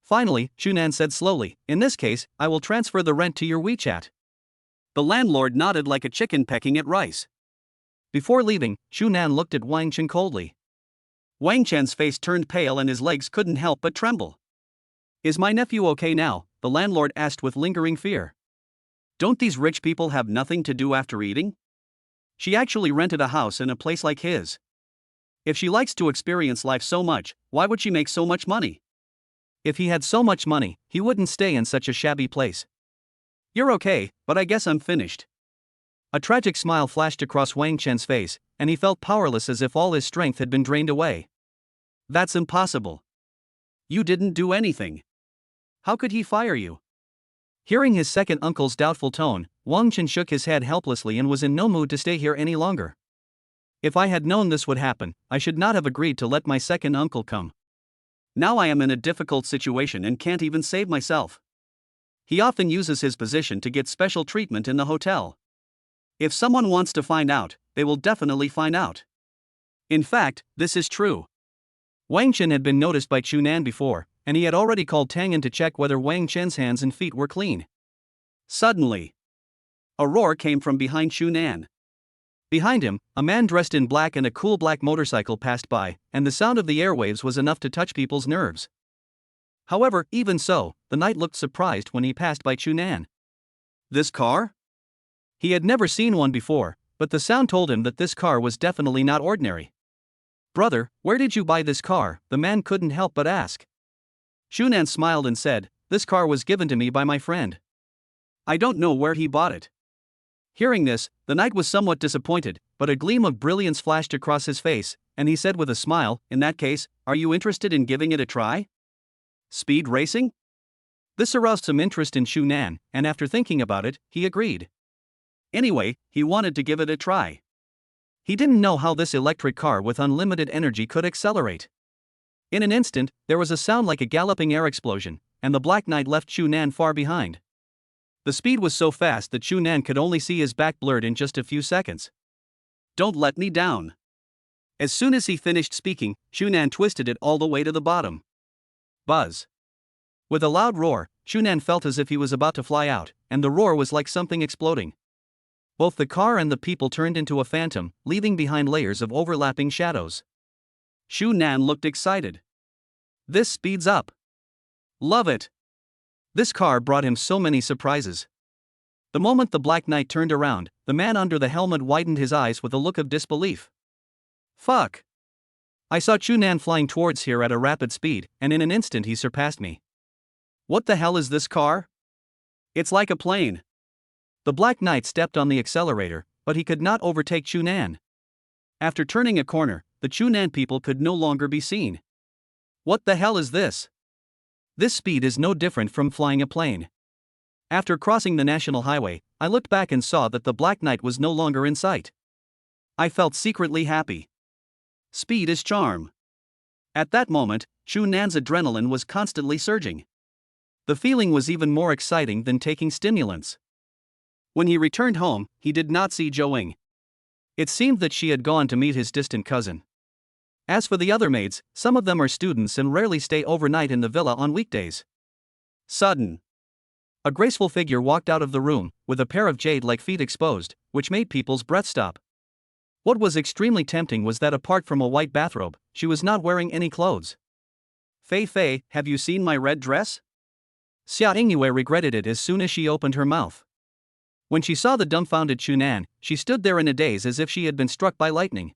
Finally, Chu Nan said slowly, "In this case, I will transfer the rent to your WeChat." The landlord nodded like a chicken pecking at rice. Before leaving, Chu Nan looked at Wang Chen coldly. Wang Chen's face turned pale and his legs couldn't help but tremble. "Is my nephew okay now?" the landlord asked with lingering fear. "Don't these rich people have nothing to do after eating?" She actually rented a house in a place like his. If she likes to experience life so much, why would she make so much money? If he had so much money, he wouldn't stay in such a shabby place. "You're okay, but I guess I'm finished." A tragic smile flashed across Wang Chen's face, and he felt powerless, as if all his strength had been drained away. "That's impossible. You didn't do anything. How could he fire you?" Hearing his second uncle's doubtful tone, Wang Chen shook his head helplessly and was in no mood to stay here any longer. "If I had known this would happen, I should not have agreed to let my second uncle come. Now I am in a difficult situation and can't even save myself. He often uses his position to get special treatment in the hotel. If someone wants to find out, they will definitely find out. In fact, this is true." Wang Chen had been noticed by Chu Nan before, and he had already called Tang in to check whether Wang Chen's hands and feet were clean. Suddenly, a roar came from behind Chu Nan. Behind him, a man dressed in black and a cool black motorcycle passed by, and the sound of the airwaves was enough to touch people's nerves. However, even so, the knight looked surprised when he passed by Chu Nan. This car? He had never seen one before, but the sound told him that this car was definitely not ordinary. "Brother, where did you buy this car?" the man couldn't help but ask. Chu Nan smiled and said, "This car was given to me by my friend. I don't know where he bought it." Hearing this, the knight was somewhat disappointed, but a gleam of brilliance flashed across his face, and he said with a smile, "In that case, are you interested in giving it a try? Speed racing?" This aroused some interest in Chu Nan, and after thinking about it, he agreed. Anyway, he wanted to give it a try. He didn't know how this electric car with unlimited energy could accelerate. In an instant, there was a sound like a galloping air explosion, and the Black Knight left Chu Nan far behind. The speed was so fast that Chu Nan could only see his back blurred in just a few seconds. "Don't let me down." As soon as he finished speaking, Chu Nan twisted it all the way to the bottom. Buzz. With a loud roar, Chu Nan felt as if he was about to fly out, and the roar was like something exploding. Both the car and the people turned into a phantom, leaving behind layers of overlapping shadows. Chu Nan looked excited. "This speeds up. Love it." This car brought him so many surprises. The moment the Black Knight turned around, the man under the helmet widened his eyes with a look of disbelief. "Fuck. I saw Chu Nan flying towards here at a rapid speed, and in an instant he surpassed me. What the hell is this car? It's like a plane." The Black Knight stepped on the accelerator, but he could not overtake Chu Nan. After turning a corner, the Chu Nan people could no longer be seen. "What the hell is this? This speed is no different from flying a plane." After crossing the national highway, I looked back and saw that the Black Knight was no longer in sight. I felt secretly happy. Speed is charm. At that moment, Chu Nan's adrenaline was constantly surging. The feeling was even more exciting than taking stimulants. When he returned home, he did not see Zhou. It seemed that she had gone to meet his distant cousin. As for the other maids, some of them are students and rarely stay overnight in the villa on weekdays. Sudden. A graceful figure walked out of the room, with a pair of jade-like feet exposed, which made people's breath stop. What was extremely tempting was that apart from a white bathrobe, she was not wearing any clothes. "Fei Fei, have you seen my red dress?" Xia Yingyue regretted it as soon as she opened her mouth. When she saw the dumbfounded Chunan, she stood there in a daze as if she had been struck by lightning.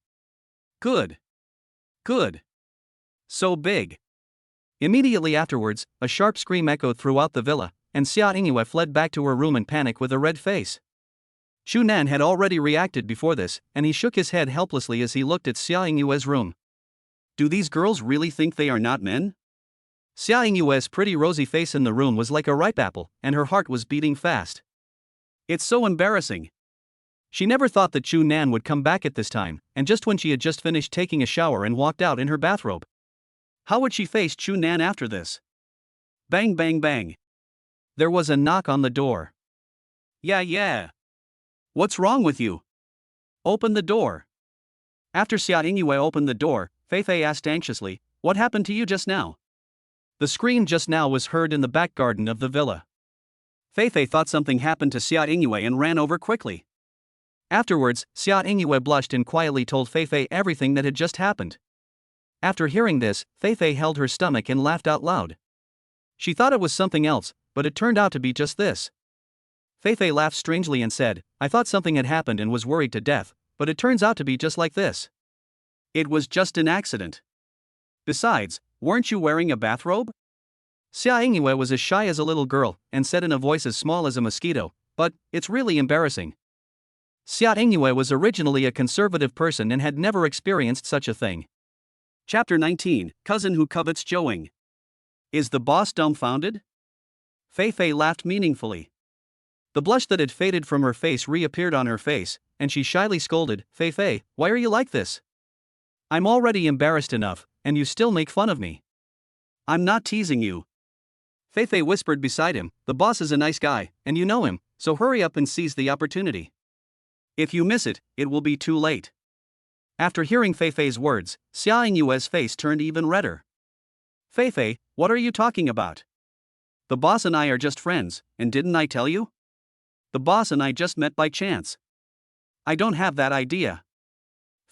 Good. Good. So big. Immediately afterwards, a sharp scream echoed throughout the villa, and Xia Yingyue fled back to her room in panic with a red face. Chunan had already reacted before this, and he shook his head helplessly as he looked at Xia Yingyue's room. Do these girls really think they are not men? Xia Yingyue's pretty rosy face in the room was like a ripe apple, and her heart was beating fast. It's so embarrassing. She never thought that Chunan would come back at this time, and just when she had just finished taking a shower and walked out in her bathrobe. How would she face Chunan after this? Bang bang bang. There was a knock on the door. Yeah. What's wrong with you? Open the door. After Xia Yingyue opened the door, Feifei asked anxiously, what happened to you just now? The scream just now was heard in the back garden of the villa. Feifei thought something happened to Xia Yingyue and ran over quickly. Afterwards, Xia Yingyue blushed and quietly told Feifei everything that had just happened. After hearing this, Feifei held her stomach and laughed out loud. She thought it was something else, but it turned out to be just this. Feifei laughed strangely and said, I thought something had happened and was worried to death, but it turns out to be just like this. It was just an accident. Besides, weren't you wearing a bathrobe? Xia Yingyue was as shy as a little girl, and said in a voice as small as a mosquito, but it's really embarrassing. Xia Yingyue was originally a conservative person and had never experienced such a thing. Chapter 19, Cousin Who Covets Zhouing. Is the boss dumbfounded? Feifei laughed meaningfully. The blush that had faded from her face reappeared on her face, and she shyly scolded, Feifei, why are you like this? I'm already embarrassed enough, and you still make fun of me. I'm not teasing you. Feifei whispered beside him, the boss is a nice guy, and you know him, so hurry up and seize the opportunity. If you miss it, it will be too late. After hearing Feifei's words, Xia Yingyue's face turned even redder. Feifei, what are you talking about? The boss and I are just friends, and didn't I tell you? The boss and I just met by chance. I don't have that idea.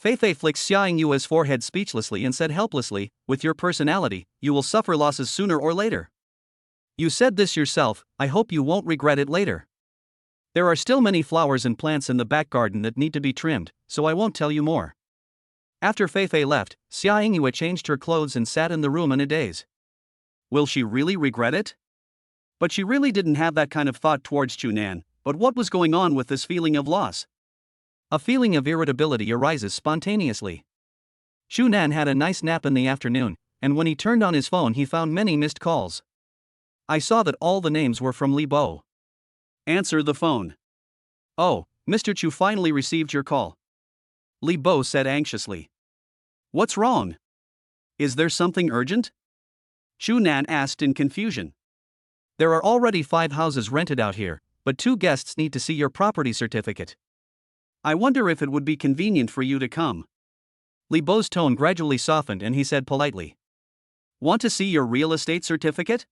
Feifei flicked Xia Yingyue's forehead speechlessly and said helplessly, with your personality, you will suffer losses sooner or later. You said this yourself, I hope you won't regret it later. There are still many flowers and plants in the back garden that need to be trimmed, so I won't tell you more. After Feifei left, Xia Yingyue changed her clothes and sat in the room in a daze. Will she really regret it? But she really didn't have that kind of thought towards Chunan, but what was going on with this feeling of loss? A feeling of irritability arises spontaneously. Chunan had a nice nap in the afternoon, and when he turned on his phone he found many missed calls. I saw that all the names were from Li Bo. Answer the phone. Oh, Mr. Chu finally received your call. Li Bo said anxiously. What's wrong? Is there something urgent? Chunan asked in confusion. There are already 5 houses rented out here, but 2 guests need to see your property certificate. I wonder if it would be convenient for you to come. Li Bo's tone gradually softened and he said politely. Want to see your real estate certificate?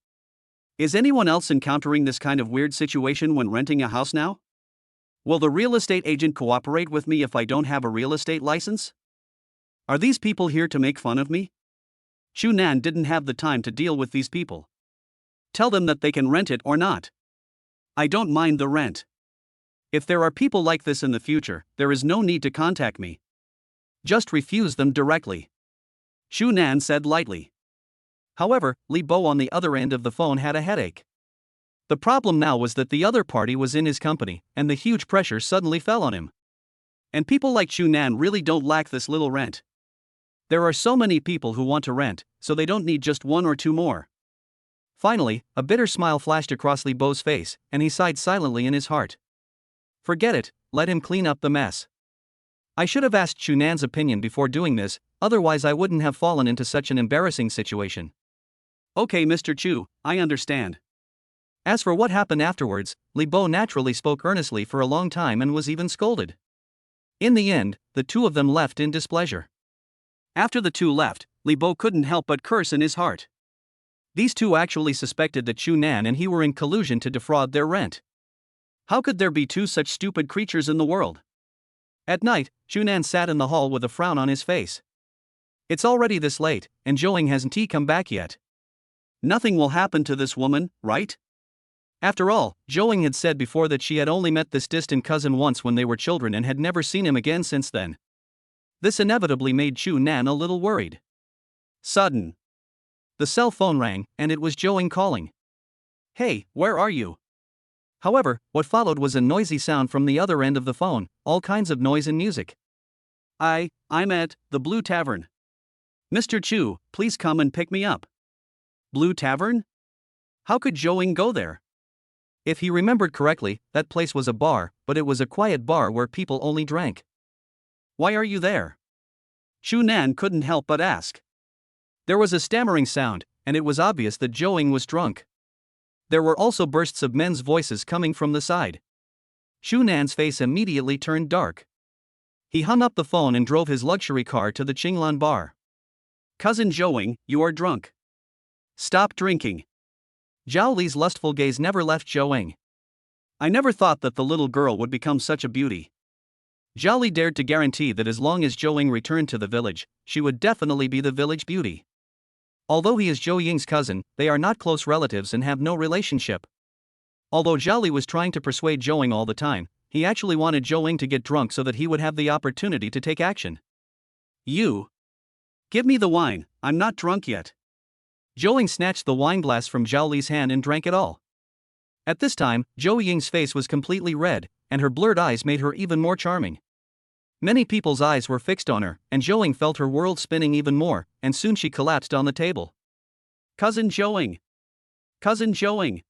Is anyone else encountering this kind of weird situation when renting a house now? Will the real estate agent cooperate with me if I don't have a real estate license? Are these people here to make fun of me? Chunan didn't have the time to deal with these people. Tell them that they can rent it or not. I don't mind the rent. If there are people like this in the future, there is no need to contact me. Just refuse them directly. Chunan said lightly. However, Li Bo on the other end of the phone had a headache. The problem now was that the other party was in his company, and the huge pressure suddenly fell on him. And people like Chunan really don't lack this little rent. There are so many people who want to rent, so they don't need just 1 or 2 more. Finally, a bitter smile flashed across Li Bo's face, and he sighed silently in his heart. Forget it, let him clean up the mess. I should have asked Chunan's opinion before doing this, otherwise I wouldn't have fallen into such an embarrassing situation. Okay, Mr. Chu, I understand. As for what happened afterwards, Li Bo naturally spoke earnestly for a long time and was even scolded. In the end, the 2 of them left in displeasure. After the 2 left, Li Bo couldn't help but curse in his heart. These 2 actually suspected that Chunan and he were in collusion to defraud their rent. How could there be 2 such stupid creatures in the world? At night, Chunan sat in the hall with a frown on his face. It's already this late, and Zhouing hasn't come back yet. Nothing will happen to this woman, right? After all, Zhou had said before that she had only met this distant cousin once when they were children and had never seen him again since then. This inevitably made Chu Nan a little worried. Sudden. The cell phone rang, and it was Zhou calling. "Hey, where are you?" However, what followed was a noisy sound from the other end of the phone, all kinds of noise and music. I'm at the Blue Tavern. Mr. Chu, please come and pick me up." Blue Tavern? How could Zhou go there? If he remembered correctly, that place was a bar, but it was a quiet bar where people only drank. "Why are you there?" Chu Nan couldn't help but ask. There was a stammering sound, and it was obvious that Zhou was drunk. There were also bursts of men's voices coming from the side. Chu Nan's face immediately turned dark. He hung up the phone and drove his luxury car to the Qinglan bar. "Cousin Zhou, you are drunk. Stop drinking." Zhao Li's lustful gaze never left Zhou. "I never thought that the little girl would become such a beauty." Zhao Li dared to guarantee that as long as Zhou returned to the village, she would definitely be the village beauty. Although he is Zhou Ying's cousin, they are not close relatives and have no relationship. Although Zhao Li was trying to persuade Zhou all the time, he actually wanted Zhou to get drunk so that he would have the opportunity to take action. "You. Give me the wine, I'm not drunk yet." Zhou snatched the wine glass from Zhao Li's hand and drank it all. At this time, Zhou Ying's face was completely red, and her blurred eyes made her even more charming. Many people's eyes were fixed on her, and Zhou felt her world spinning even more, and soon she collapsed on the table. "Cousin Zhou! Cousin Zhou!"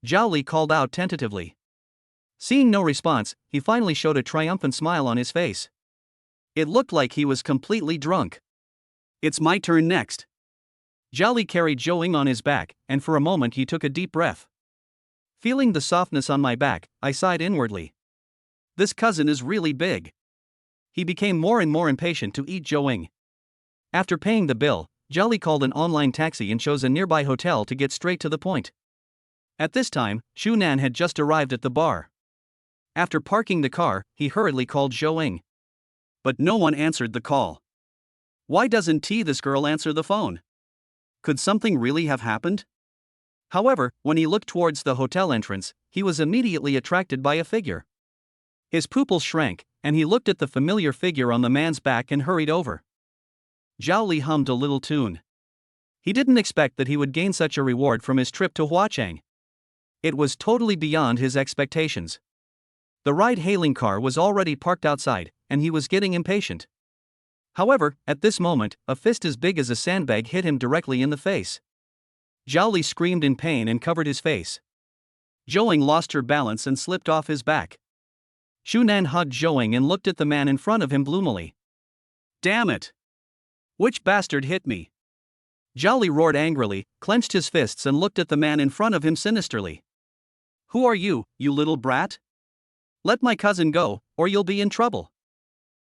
Zhao Li called out tentatively. Seeing no response, he finally showed a triumphant smile on his face. It looked like he was completely drunk. "It's my turn next." Zhao Li carried Zhou on his back, and for a moment he took a deep breath. Feeling the softness on my back, I sighed inwardly. This cousin is really big. He became more and more impatient to eat Zhou. After paying the bill, Zhao Li called an online taxi and chose a nearby hotel to get straight to the point. At this time, Chu Nan had just arrived at the bar. After parking the car, he hurriedly called Zhou. But no one answered the call. Why doesn't this girl answer the phone? Could something really have happened? However, when he looked towards the hotel entrance, he was immediately attracted by a figure. His pupils shrank, and he looked at the familiar figure on the man's back and hurried over. Zhao Li hummed a little tune. He didn't expect that he would gain such a reward from his trip to Huachang. It was totally beyond his expectations. The ride-hailing car was already parked outside, and he was getting impatient. However, at this moment, a fist as big as a sandbag hit him directly in the face. Zhao Li screamed in pain and covered his face. Zhou lost her balance and slipped off his back. Chu Nan hugged Zhou and looked at the man in front of him gloomily. Damn it! Which bastard hit me? Zhao Li roared angrily, clenched his fists and looked at the man in front of him sinisterly. Who are you, you little brat? Let my cousin go, or you'll be in trouble.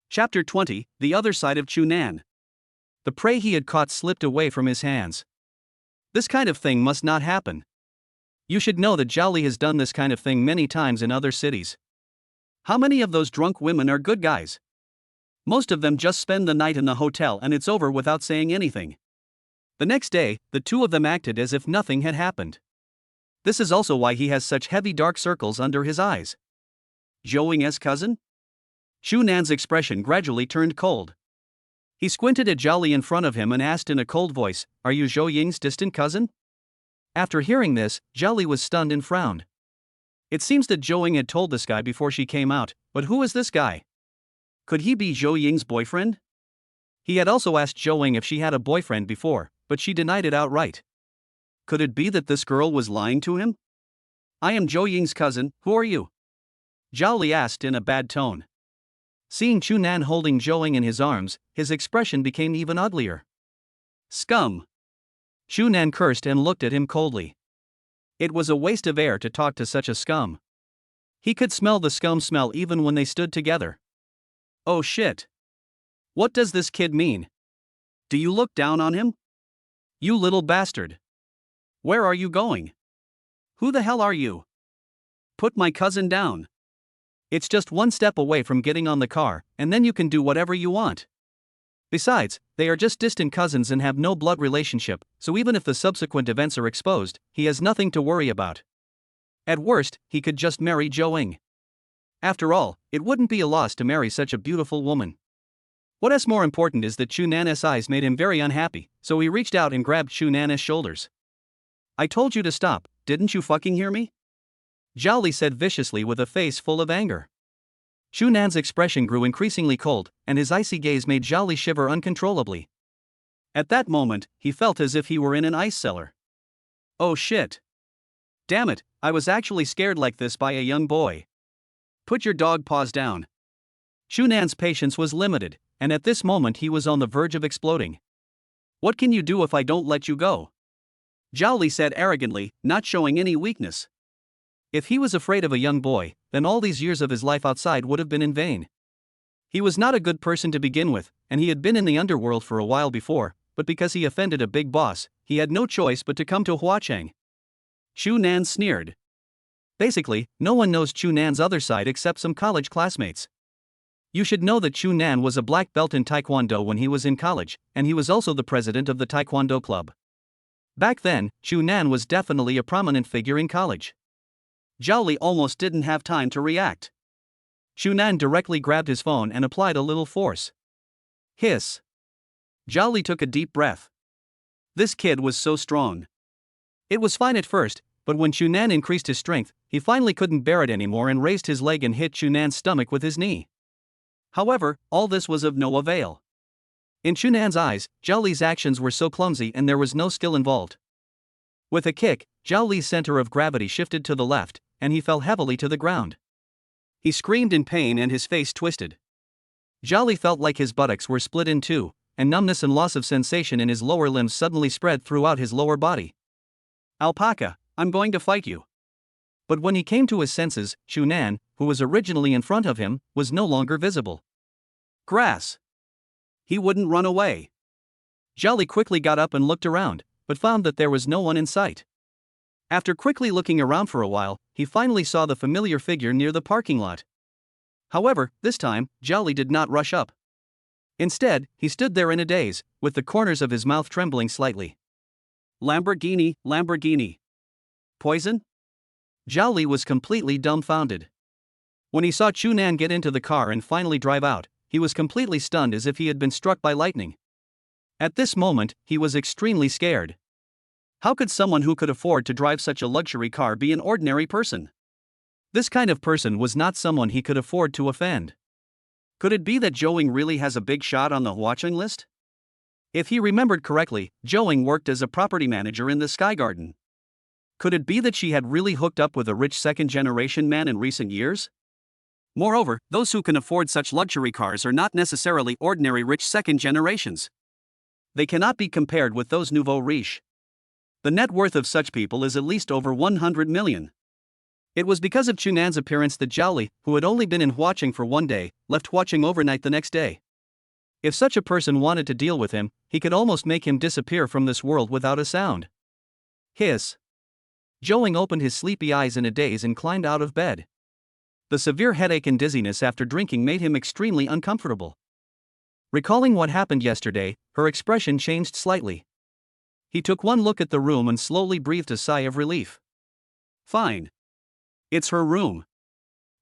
Chapter 20, The Other Side of Chu Nan. The prey he had caught slipped away from his hands. This kind of thing must not happen. You should know that Zhao Li has done this kind of thing many times in other cities. How many of those drunk women are good guys? Most of them just spend the night in the hotel and it's over without saying anything. The next day, the two of them acted as if nothing had happened. This is also why he has such heavy dark circles under his eyes. Zhou Ying's cousin? Chu Nan's expression gradually turned cold. He squinted at Zhao Li in front of him and asked in a cold voice, Are you Zhou Ying's distant cousin? After hearing this, Zhao Li was stunned and frowned. It seems that Zhou Ying had told this guy before she came out, but who is this guy? Could he be Zhou Ying's boyfriend? He had also asked Zhou Ying if she had a boyfriend before, but she denied it outright. Could it be that this girl was lying to him? I am Zhou Ying's cousin, who are you? Zhao Li asked in a bad tone. Seeing Chu Nan holding Zhou Ying in his arms, his expression became even uglier. Scum! Chu Nan cursed and looked at him coldly. It was a waste of air to talk to such a scum. He could smell the scum smell even when they stood together. Oh shit! What does this kid mean? Do you look down on him? You little bastard! Where are you going? Who the hell are you? Put my cousin down. It's just one step away from getting on the car, and then you can do whatever you want. Besides, they are just distant cousins and have no blood relationship, so even if the subsequent events are exposed, he has nothing to worry about. At worst, he could just marry Zhou Ying. After all, it wouldn't be a loss to marry such a beautiful woman. What's more important is that Chu Nan's eyes made him very unhappy, so he reached out and grabbed Chu Nan's shoulders. "I told you to stop, didn't you fucking hear me?" Zhao Li said viciously with a face full of anger. Chu Nan's expression grew increasingly cold, and his icy gaze made Zhao Li shiver uncontrollably. At that moment, he felt as if he were in an ice cellar. Oh shit. Damn it, I was actually scared like this by a young boy. Put your dog paws down. Chu Nan's patience was limited, and at this moment he was on the verge of exploding. What can you do if I don't let you go? Zhao Li said arrogantly, not showing any weakness. If he was afraid of a young boy, then all these years of his life outside would have been in vain. He was not a good person to begin with, and he had been in the underworld for a while before, but because he offended a big boss, he had no choice but to come to Huacheng. Chu Nan sneered. Basically, no one knows Chu Nan's other side except some college classmates. You should know that Chu Nan was a black belt in Taekwondo when he was in college, and he was also the president of the Taekwondo club. Back then, Chu Nan was definitely a prominent figure in college. Zhao Li almost didn't have time to react. Chu Nan directly grabbed his phone and applied a little force. Hiss. Zhao Li took a deep breath. This kid was so strong. It was fine at first, but when Chu Nan increased his strength, he finally couldn't bear it anymore and raised his leg and hit Chu Nan's stomach with his knee. However, all this was of no avail. In Chu Nan's eyes, Zhao Li's actions were so clumsy and there was no skill involved. With a kick, Zhao Li's center of gravity shifted to the left, and he fell heavily to the ground. He screamed in pain and his face twisted. Zhao Li felt like his buttocks were split in two, and numbness and loss of sensation in his lower limbs suddenly spread throughout his lower body. Alpaca, I'm going to fight you. But when he came to his senses, Chu Nan, who was originally in front of him, was no longer visible. Grass. He wouldn't run away. Zhao Li quickly got up and looked around, but found that there was no one in sight. After quickly looking around for a while, he finally saw the familiar figure near the parking lot. However, this time, Zhao Li did not rush up. Instead, he stood there in a daze, with the corners of his mouth trembling slightly. Lamborghini, Lamborghini. Poison? Zhao Li was completely dumbfounded. When he saw Chu Nan get into the car and finally drive out, he was completely stunned as if he had been struck by lightning. At this moment, he was extremely scared. How could someone who could afford to drive such a luxury car be an ordinary person? This kind of person was not someone he could afford to offend. Could it be that Zhou Ying really has a big shot on the Huacheng list? If he remembered correctly, Zhou Ying worked as a property manager in the Sky Garden. Could it be that she had really hooked up with a rich second-generation man in recent years? Moreover, those who can afford such luxury cars are not necessarily ordinary rich second generations. They cannot be compared with those nouveau riches. The net worth of such people is at least over 100 million. It was because of Chu Nan's appearance that Zhao Li, who had only been in Huacheng for one day, left Huacheng overnight the next day. If such a person wanted to deal with him, he could almost make him disappear from this world without a sound. Hiss. Zhou Ying opened his sleepy eyes in a daze and climbed out of bed. The severe headache and dizziness after drinking made him extremely uncomfortable. Recalling what happened yesterday, her expression changed slightly. He took one look at the room and slowly breathed a sigh of relief. Fine. It's her room.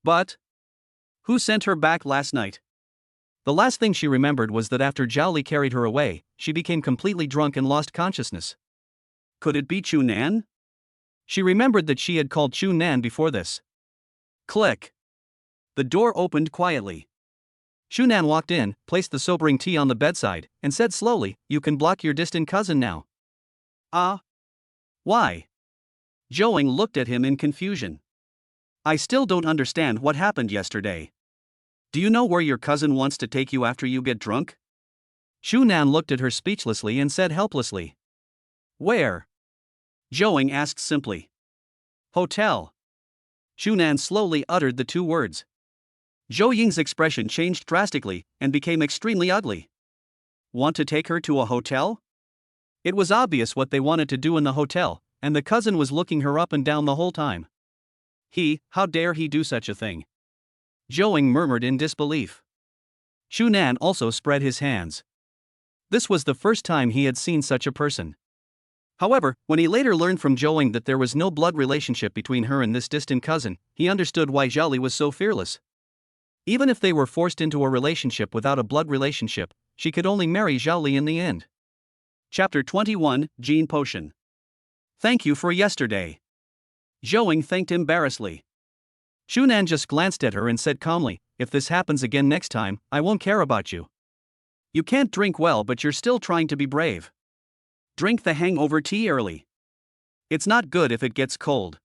But who sent her back last night? The last thing she remembered was that after Zhao Li carried her away, she became completely drunk and lost consciousness. Could it be Chu Nan? She remembered that she had called Chu Nan before this. Click. The door opened quietly. Chu Nan walked in, placed the sobering tea on the bedside, and said slowly, "You can block your distant cousin now." Why? Zhou Ying looked at him in confusion. I still don't understand what happened yesterday. Do you know where your cousin wants to take you after you get drunk? Chu Nan looked at her speechlessly and said helplessly. Where? Zhou Ying asked simply. Hotel. Chu Nan slowly uttered the two words. Zhou Ying's expression changed drastically and became extremely ugly. Want to take her to a hotel? It was obvious what they wanted to do in the hotel, and the cousin was looking her up and down the whole time. How dare he do such a thing? Zhou Ying murmured in disbelief. Chu Nan also spread his hands. This was the first time he had seen such a person. However, when he later learned from Zhou that there was no blood relationship between her and this distant cousin, he understood why Zhao Li was so fearless. Even if they were forced into a relationship without a blood relationship, she could only marry Zhao Li in the end. Chapter 21, Gene Potion. Thank you for yesterday. Zhou thanked embarrassedly. Shunan just glanced at her and said calmly, if this happens again next time, I won't care about you. You can't drink well, but you're still trying to be brave. Drink the hangover tea early. It's not good if it gets cold.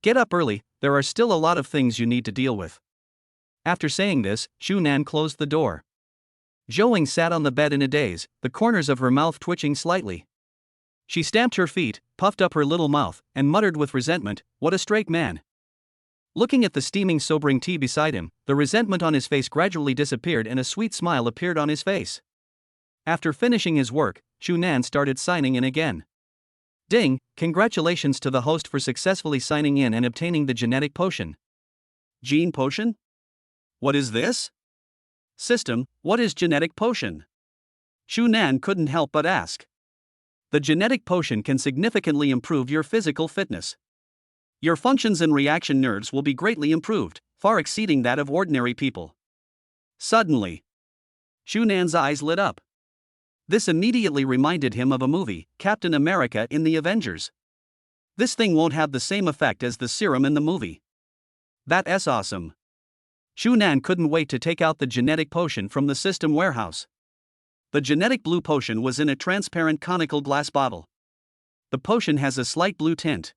Get up early, there are still a lot of things you need to deal with. After saying this, Shunan closed the door. Zhou sat on the bed in a daze, the corners of her mouth twitching slightly. She stamped her feet, puffed up her little mouth, and muttered with resentment, what a straight man. Looking at the steaming sobering tea beside him, the resentment on his face gradually disappeared and a sweet smile appeared on his face. After finishing his work, Shunan started signing in again. Ding, congratulations to the host for successfully signing in and obtaining the genetic potion. Gene potion? What is this? System, what is genetic potion? Shunan couldn't help but ask. The genetic potion can significantly improve your physical fitness. Your functions and reaction nerves will be greatly improved, far exceeding that of ordinary people. Suddenly, Shunan's eyes lit up. This immediately reminded him of a movie, Captain America in the Avengers. This thing won't have the same effect as the serum in the movie. That's awesome. Shunan couldn't wait to take out the genetic potion from the system warehouse. The genetic blue potion was in a transparent conical glass bottle. The potion has a slight blue tint.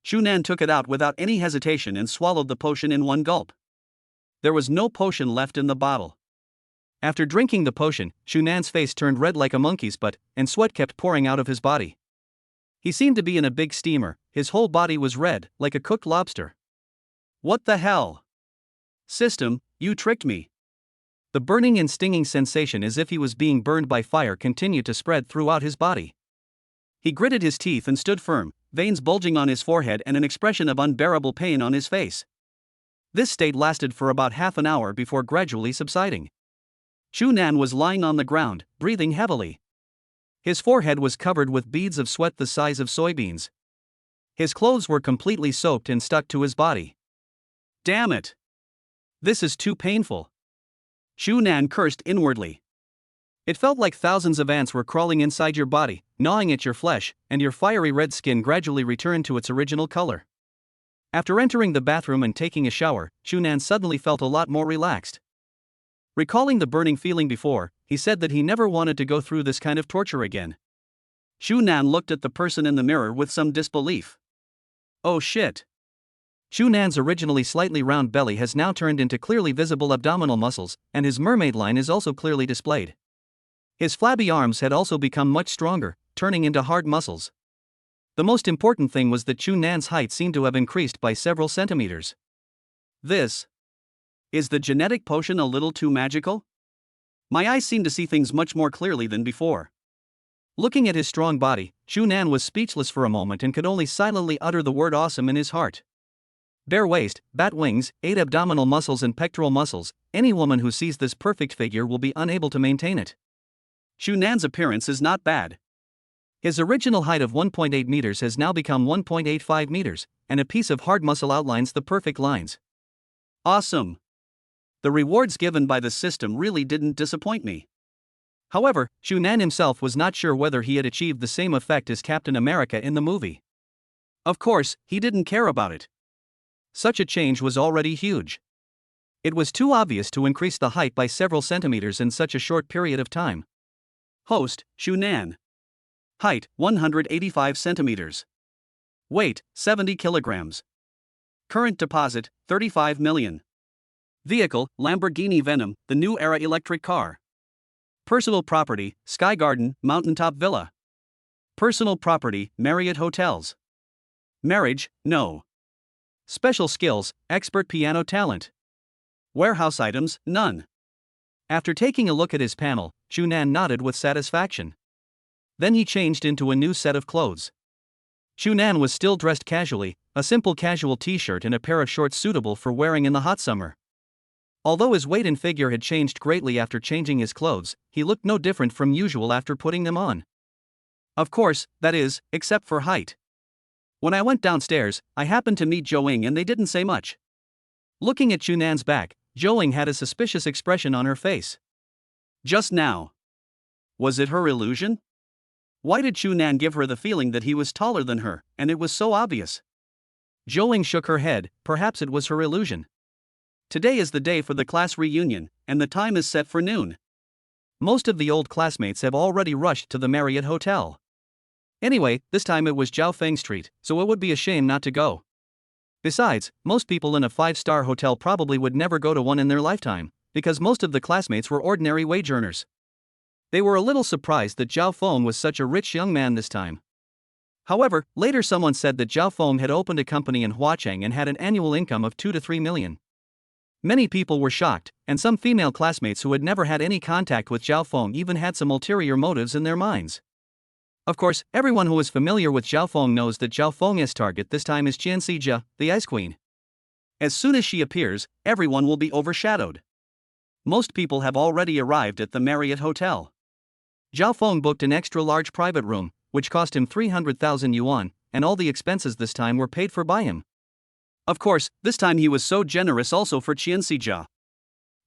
Shunan took it out without any hesitation and swallowed the potion in one gulp. There was no potion left in the bottle. After drinking the potion, Shunan's face turned red like a monkey's butt, and sweat kept pouring out of his body. He seemed to be in a big steamer, his whole body was red, like a cooked lobster. What the hell? System, you tricked me. The burning and stinging sensation as if he was being burned by fire continued to spread throughout his body. He gritted his teeth and stood firm, veins bulging on his forehead and an expression of unbearable pain on his face. This state lasted for about half an hour before gradually subsiding. Shunan was lying on the ground, breathing heavily. His forehead was covered with beads of sweat the size of soybeans. His clothes were completely soaked and stuck to his body. Damn it! This is too painful. Shunan cursed inwardly. It felt like thousands of ants were crawling inside your body, gnawing at your flesh, and your fiery red skin gradually returned to its original color. After entering the bathroom and taking a shower, Shunan suddenly felt a lot more relaxed. Recalling the burning feeling before, he said that he never wanted to go through this kind of torture again. Shunan looked at the person in the mirror with some disbelief. Oh shit. Shunan's originally slightly round belly has now turned into clearly visible abdominal muscles, and his mermaid line is also clearly displayed. His flabby arms had also become much stronger, turning into hard muscles. The most important thing was that Shunan's height seemed to have increased by several centimeters. Is the genetic potion a little too magical? My eyes seem to see things much more clearly than before. Looking at his strong body, Shunan was speechless for a moment and could only silently utter the word awesome in his heart. Bare waist, bat wings, 8 abdominal muscles and pectoral muscles, any woman who sees this perfect figure will be unable to maintain it. Shunan's appearance is not bad. His original height of 1.8 meters has now become 1.85 meters, and a piece of hard muscle outlines the perfect lines. Awesome! The rewards given by the system really didn't disappoint me. However, Shunan himself was not sure whether he had achieved the same effect as Captain America in the movie. Of course, he didn't care about it. Such a change was already huge. It was too obvious to increase the height by several centimeters in such a short period of time. Host, Shunan. Height, 185 centimeters. Weight, 70 kilograms. Current deposit, 35 million. Vehicle, Lamborghini Venom, the new era electric car. Personal property, Sky Garden, Mountaintop Villa. Personal property, Marriott Hotels. Marriage, no. Special skills, expert piano talent. Warehouse items, none. After taking a look at his panel, Shunan nodded with satisfaction. Then he changed into a new set of clothes. Shunan was still dressed casually, a simple casual t-shirt and a pair of shorts suitable for wearing in the hot summer. Although his weight and figure had changed greatly after changing his clothes, he looked no different from usual after putting them on. Of course, that is, except for height. When I went downstairs, I happened to meet Zhou Ying and they didn't say much. Looking at Chunan's back, Zhou Ying had a suspicious expression on her face. Just now. Was it her illusion? Why did Chunan give her the feeling that he was taller than her, and it was so obvious? Zhou Ying shook her head, perhaps it was her illusion. Today is the day for the class reunion, and the time is set for noon. Most of the old classmates have already rushed to the Marriott Hotel. Anyway, this time it was Zhao Feng Street, so it would be a shame not to go. Besides, most people in a 5-star hotel probably would never go to one in their lifetime, because most of the classmates were ordinary wage earners. They were a little surprised that Zhao Feng was such a rich young man this time. However, later someone said that Zhao Feng had opened a company in Huacheng and had an annual income of 2 to 3 million. Many people were shocked, and some female classmates who had never had any contact with Zhao Feng even had some ulterior motives in their minds. Of course, everyone who is familiar with Zhao Feng knows that Zhao Feng's target this time is Qian Xijia, the Ice Queen. As soon as she appears, everyone will be overshadowed. Most people have already arrived at the Marriott Hotel. Zhao Feng booked an extra-large private room, which cost him 300,000 yuan, and all the expenses this time were paid for by him. Of course, this time he was so generous also for Qian Xijia.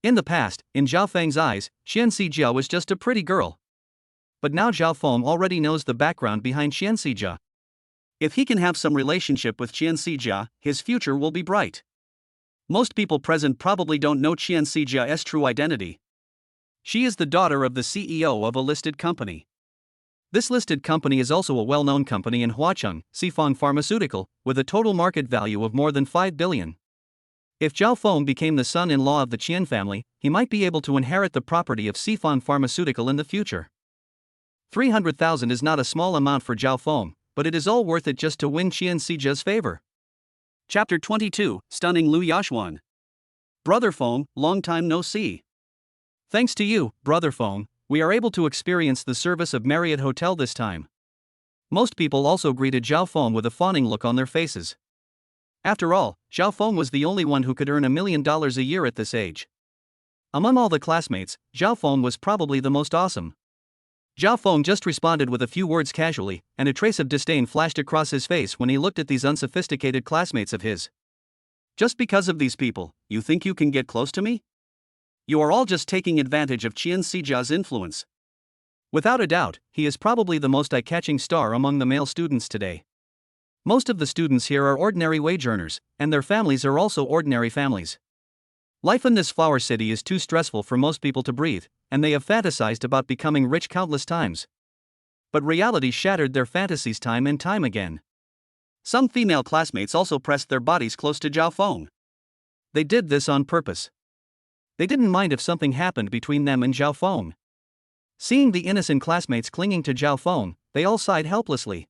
In the past, in Zhao Feng's eyes, Qian Xijia was just a pretty girl. But now Zhao Feng already knows the background behind Qian Xijia. If he can have some relationship with Qian Xijia, his future will be bright. Most people present probably don't know Qian Xijia's true identity. She is the daughter of the CEO of a listed company. This listed company is also a well-known company in Huacheng, Sifang Pharmaceutical, with a total market value of more than 5 billion. If Zhao Feng became the son-in-law of the Qian family, he might be able to inherit the property of Sifang Pharmaceutical in the future. 300,000 is not a small amount for Zhao Feng, but it is all worth it just to win Qian Xijia's favor. Chapter 22, Stunning Lu Yashuan. Brother Feng, long time no see. Thanks to you, Brother Feng, we are able to experience the service of Marriott Hotel this time. Most people also greeted Zhao Feng with a fawning look on their faces. After all, Zhao Feng was the only one who could earn $1 million a year at this age. Among all the classmates, Zhao Feng was probably the most awesome. Zhao Feng just responded with a few words casually, and a trace of disdain flashed across his face when he looked at these unsophisticated classmates of his. Just because of these people, you think you can get close to me? You are all just taking advantage of Qian Xijia's influence. Without a doubt, he is probably the most eye-catching star among the male students today. Most of the students here are ordinary wage earners, and their families are also ordinary families. Life in this flower city is too stressful for most people to breathe, and they have fantasized about becoming rich countless times. But reality shattered their fantasies time and time again. Some female classmates also pressed their bodies close to Zhao Feng. They did this on purpose. They didn't mind if something happened between them and Zhao Feng. Seeing the innocent classmates clinging to Zhao Feng, they all sighed helplessly.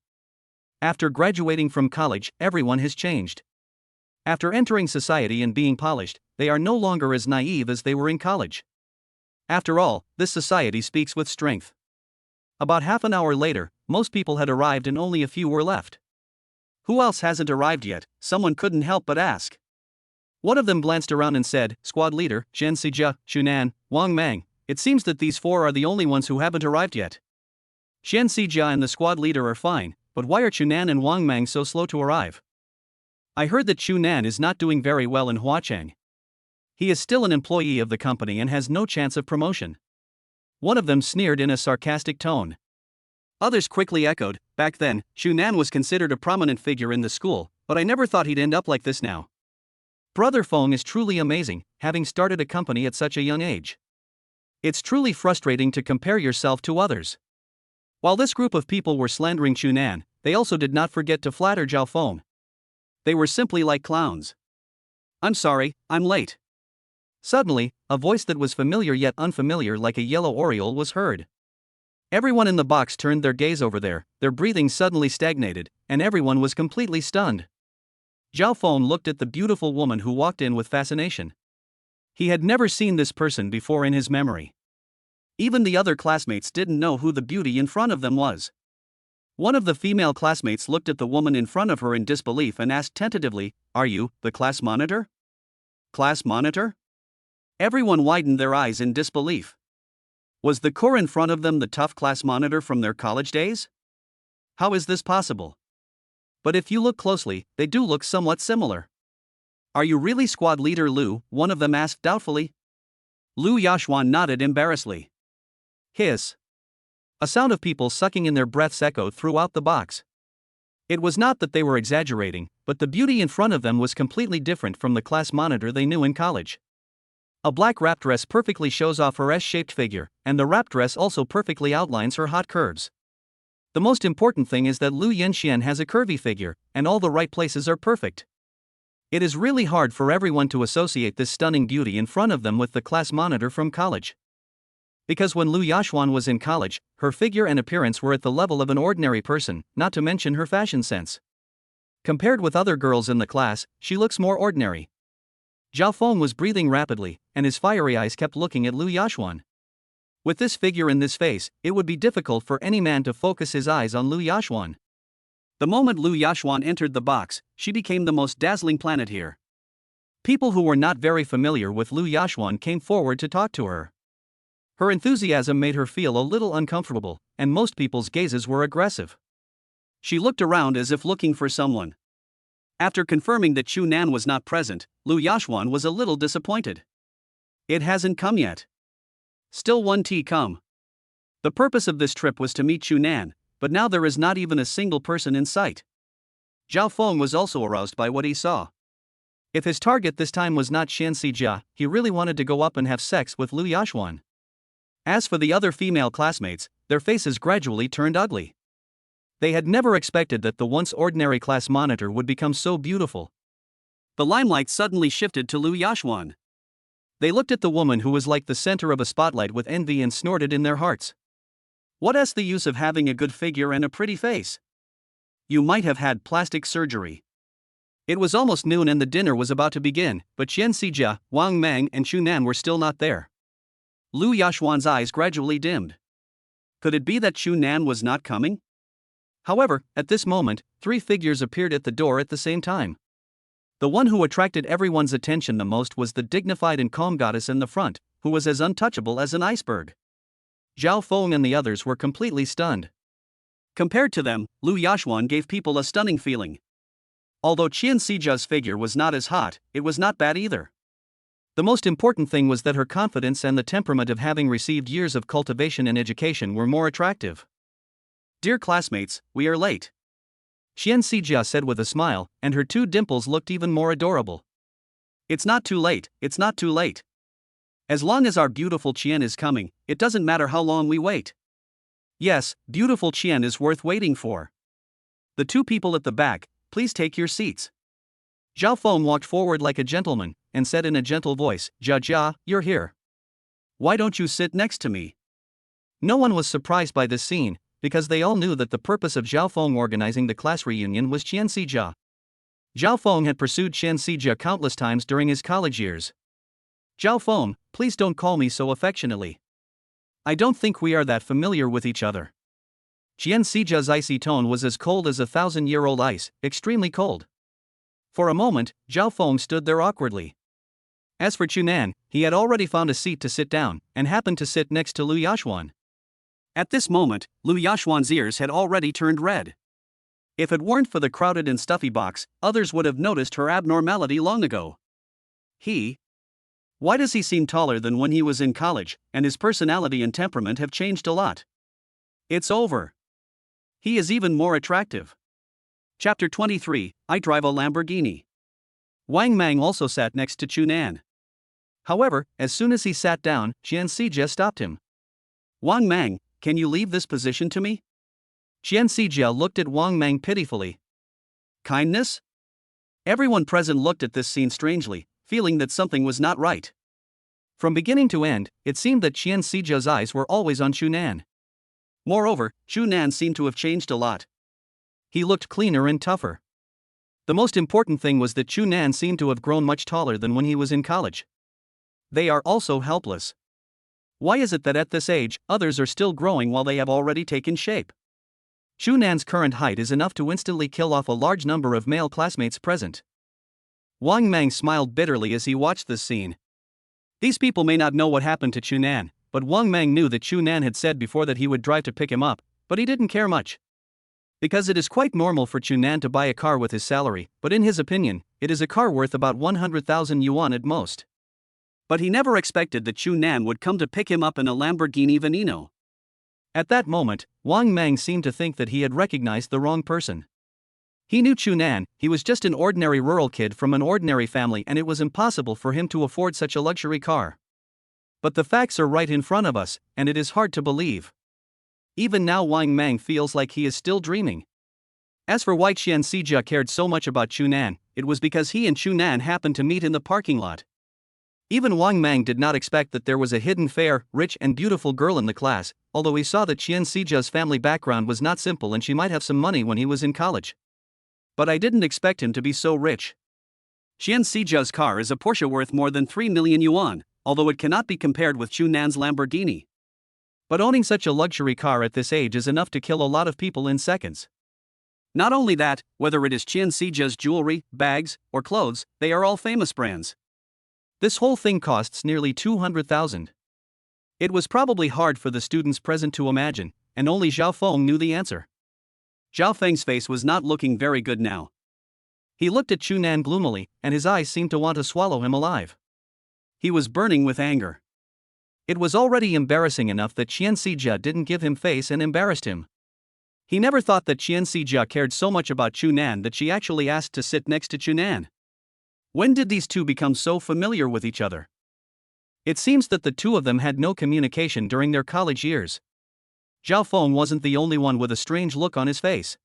After graduating from college, everyone has changed. After entering society and being polished, they are no longer as naive as they were in college. After all, this society speaks with strength. About half an hour later, most people had arrived and only a few were left. Who else hasn't arrived yet? Someone couldn't help but ask. One of them glanced around and said, Squad leader, Zhen Xijia, Shunan, Wang Mang, it seems that these four are the only ones who haven't arrived yet. Zhen Xijia and the squad leader are fine, but why are Chunan and Wang Mang so slow to arrive? I heard that Chunan is not doing very well in Huacheng. He is still an employee of the company and has no chance of promotion. One of them sneered in a sarcastic tone. Others quickly echoed, back then, Chunan was considered a prominent figure in the school, but I never thought he'd end up like this now. Brother Feng is truly amazing, having started a company at such a young age. It's truly frustrating to compare yourself to others. While this group of people were slandering Chunan, they also did not forget to flatter Zhao Feng. They were simply like clowns. I'm sorry, I'm late. Suddenly, a voice that was familiar yet unfamiliar like a yellow oriole was heard. Everyone in the box turned their gaze over there, their breathing suddenly stagnated, and everyone was completely stunned. Zhao Feng looked at the beautiful woman who walked in with fascination. He had never seen this person before in his memory. Even the other classmates didn't know who the beauty in front of them was. One of the female classmates looked at the woman in front of her in disbelief and asked tentatively, "Are you the class monitor?" Class monitor? Everyone widened their eyes in disbelief. Was the core in front of them the tough class monitor from their college days? How is this possible? But if you look closely, they do look somewhat similar. Are you really squad leader Lu? One of them asked doubtfully. Lu Yashwan nodded embarrassedly. Hiss. A sound of people sucking in their breaths echoed throughout the box. It was not that they were exaggerating, but the beauty in front of them was completely different from the class monitor they knew in college. A black wrap dress perfectly shows off her S-shaped figure, and the wrap dress also perfectly outlines her hot curves. The most important thing is that Lu Yanxian has a curvy figure, and all the right places are perfect. It is really hard for everyone to associate this stunning beauty in front of them with the class monitor from college. Because when Lu Yashwan was in college, her figure and appearance were at the level of an ordinary person, not to mention her fashion sense. Compared with other girls in the class, she looks more ordinary. Zhao Feng was breathing rapidly, and his fiery eyes kept looking at Lu Yashwan. With this figure in this face, it would be difficult for any man to focus his eyes on Lu Yashwan. The moment Lu Yashwan entered the box, she became the most dazzling planet here. People who were not very familiar with Lu Yashwan came forward to talk to her. Her enthusiasm made her feel a little uncomfortable, and most people's gazes were aggressive. She looked around as if looking for someone. After confirming that Chu Nan was not present, Lu Yashwan was a little disappointed. It hasn't come yet. Still one tea come. The purpose of this trip was to meet Chu Nan, but now there is not even a single person in sight. Zhao Feng was also aroused by what he saw. If his target this time was not Xian Xijia, he really wanted to go up and have sex with Lu Yashwan. As for the other female classmates, their faces gradually turned ugly. They had never expected that the once ordinary class monitor would become so beautiful. The limelight suddenly shifted to Lu Yashwan. They looked at the woman who was like the center of a spotlight with envy and snorted in their hearts. What's the use of having a good figure and a pretty face? You might have had plastic surgery. It was almost noon and the dinner was about to begin, but Xian Xijia, Wang Mang and Chu Nan were still not there. Lu Yashwan's eyes gradually dimmed. Could it be that Chu Nan was not coming? However, at this moment, three figures appeared at the door at the same time. The one who attracted everyone's attention the most was the dignified and calm goddess in the front, who was as untouchable as an iceberg. Zhao Feng and the others were completely stunned. Compared to them, Lu Yashwan gave people a stunning feeling. Although Qian Sijia's figure was not as hot, it was not bad either. The most important thing was that her confidence and the temperament of having received years of cultivation and education were more attractive. Dear classmates, we are late. Xian Xijia said with a smile, and her two dimples looked even more adorable. It's not too late, it's not too late. As long as our beautiful Qian is coming, it doesn't matter how long we wait. Yes, beautiful Qian is worth waiting for. The two people at the back, please take your seats. Zhao Feng walked forward like a gentleman, and said in a gentle voice, Jia, you're here. Why don't you sit next to me? No one was surprised by this scene, because they all knew that the purpose of Zhao Feng organizing the class reunion was Qian Xijia. Zhao Feng had pursued Qian Xijia countless times during his college years. Zhao Feng, please don't call me so affectionately. I don't think we are that familiar with each other. Qian Xijia's icy tone was as cold as 1,000-year-old ice, extremely cold. For a moment, Zhao Feng stood there awkwardly. As for Chu Nan, he had already found a seat to sit down, and happened to sit next to Lu Yashwan. At this moment, Lu Yashwan's ears had already turned red. If it weren't for the crowded and stuffy box, others would have noticed her abnormality long ago. Why does he seem taller than when he was in college, and his personality and temperament have changed a lot? It's over. He is even more attractive. Chapter 23, I Drive a Lamborghini. Wang Mang also sat next to Chu Nan. However, as soon as he sat down, Xian Xijia stopped him. Wang Mang, can you leave this position to me? Xian Xijia looked at Wang Mang pitifully. Kindness? Everyone present looked at this scene strangely, feeling that something was not right. From beginning to end, it seemed that Xian Xijia's eyes were always on Chu Nan. Moreover, Chu Nan seemed to have changed a lot. He looked cleaner and tougher. The most important thing was that Chu Nan seemed to have grown much taller than when he was in college. They are also helpless. Why is it that at this age, others are still growing while they have already taken shape? Chu Nan's current height is enough to instantly kill off a large number of male classmates present. Wang Mang smiled bitterly as he watched this scene. These people may not know what happened to Chu Nan, but Wang Mang knew that Chu Nan had said before that he would drive to pick him up, but he didn't care much. Because it is quite normal for Chunan to buy a car with his salary, but in his opinion, it is a car worth about 100,000 yuan at most. But he never expected that Chunan would come to pick him up in a Lamborghini Veneno. At that moment, Wang Mang seemed to think that he had recognized the wrong person. He knew Chunan, he was just an ordinary rural kid from an ordinary family, and it was impossible for him to afford such a luxury car. But the facts are right in front of us, and it is hard to believe. Even now Wang Mang feels like he is still dreaming. As for why Qian Sijia cared so much about Chunan, it was because he and Chunan happened to meet in the parking lot. Even Wang Mang did not expect that there was a hidden fair, rich and beautiful girl in the class, although he saw that Qian Sijia's family background was not simple and she might have some money when he was in college. But I didn't expect him to be so rich. Qian Sijia's car is a Porsche worth more than 3 million yuan, although it cannot be compared with Chunan's Lamborghini. But owning such a luxury car at this age is enough to kill a lot of people in seconds. Not only that, whether it is Qian Sijia's jewelry, bags, or clothes, they are all famous brands. This whole thing costs nearly 200,000. It was probably hard for the students present to imagine, and only Zhao Feng knew the answer. Zhao Feng's face was not looking very good now. He looked at Chunan gloomily, and his eyes seemed to want to swallow him alive. He was burning with anger. It was already embarrassing enough that Qian Sijia didn't give him face and embarrassed him. He never thought that Qian Sijia cared so much about Chunan that she actually asked to sit next to Chunan. When did these two become so familiar with each other? It seems that the two of them had no communication during their college years. Zhao Feng wasn't the only one with a strange look on his face.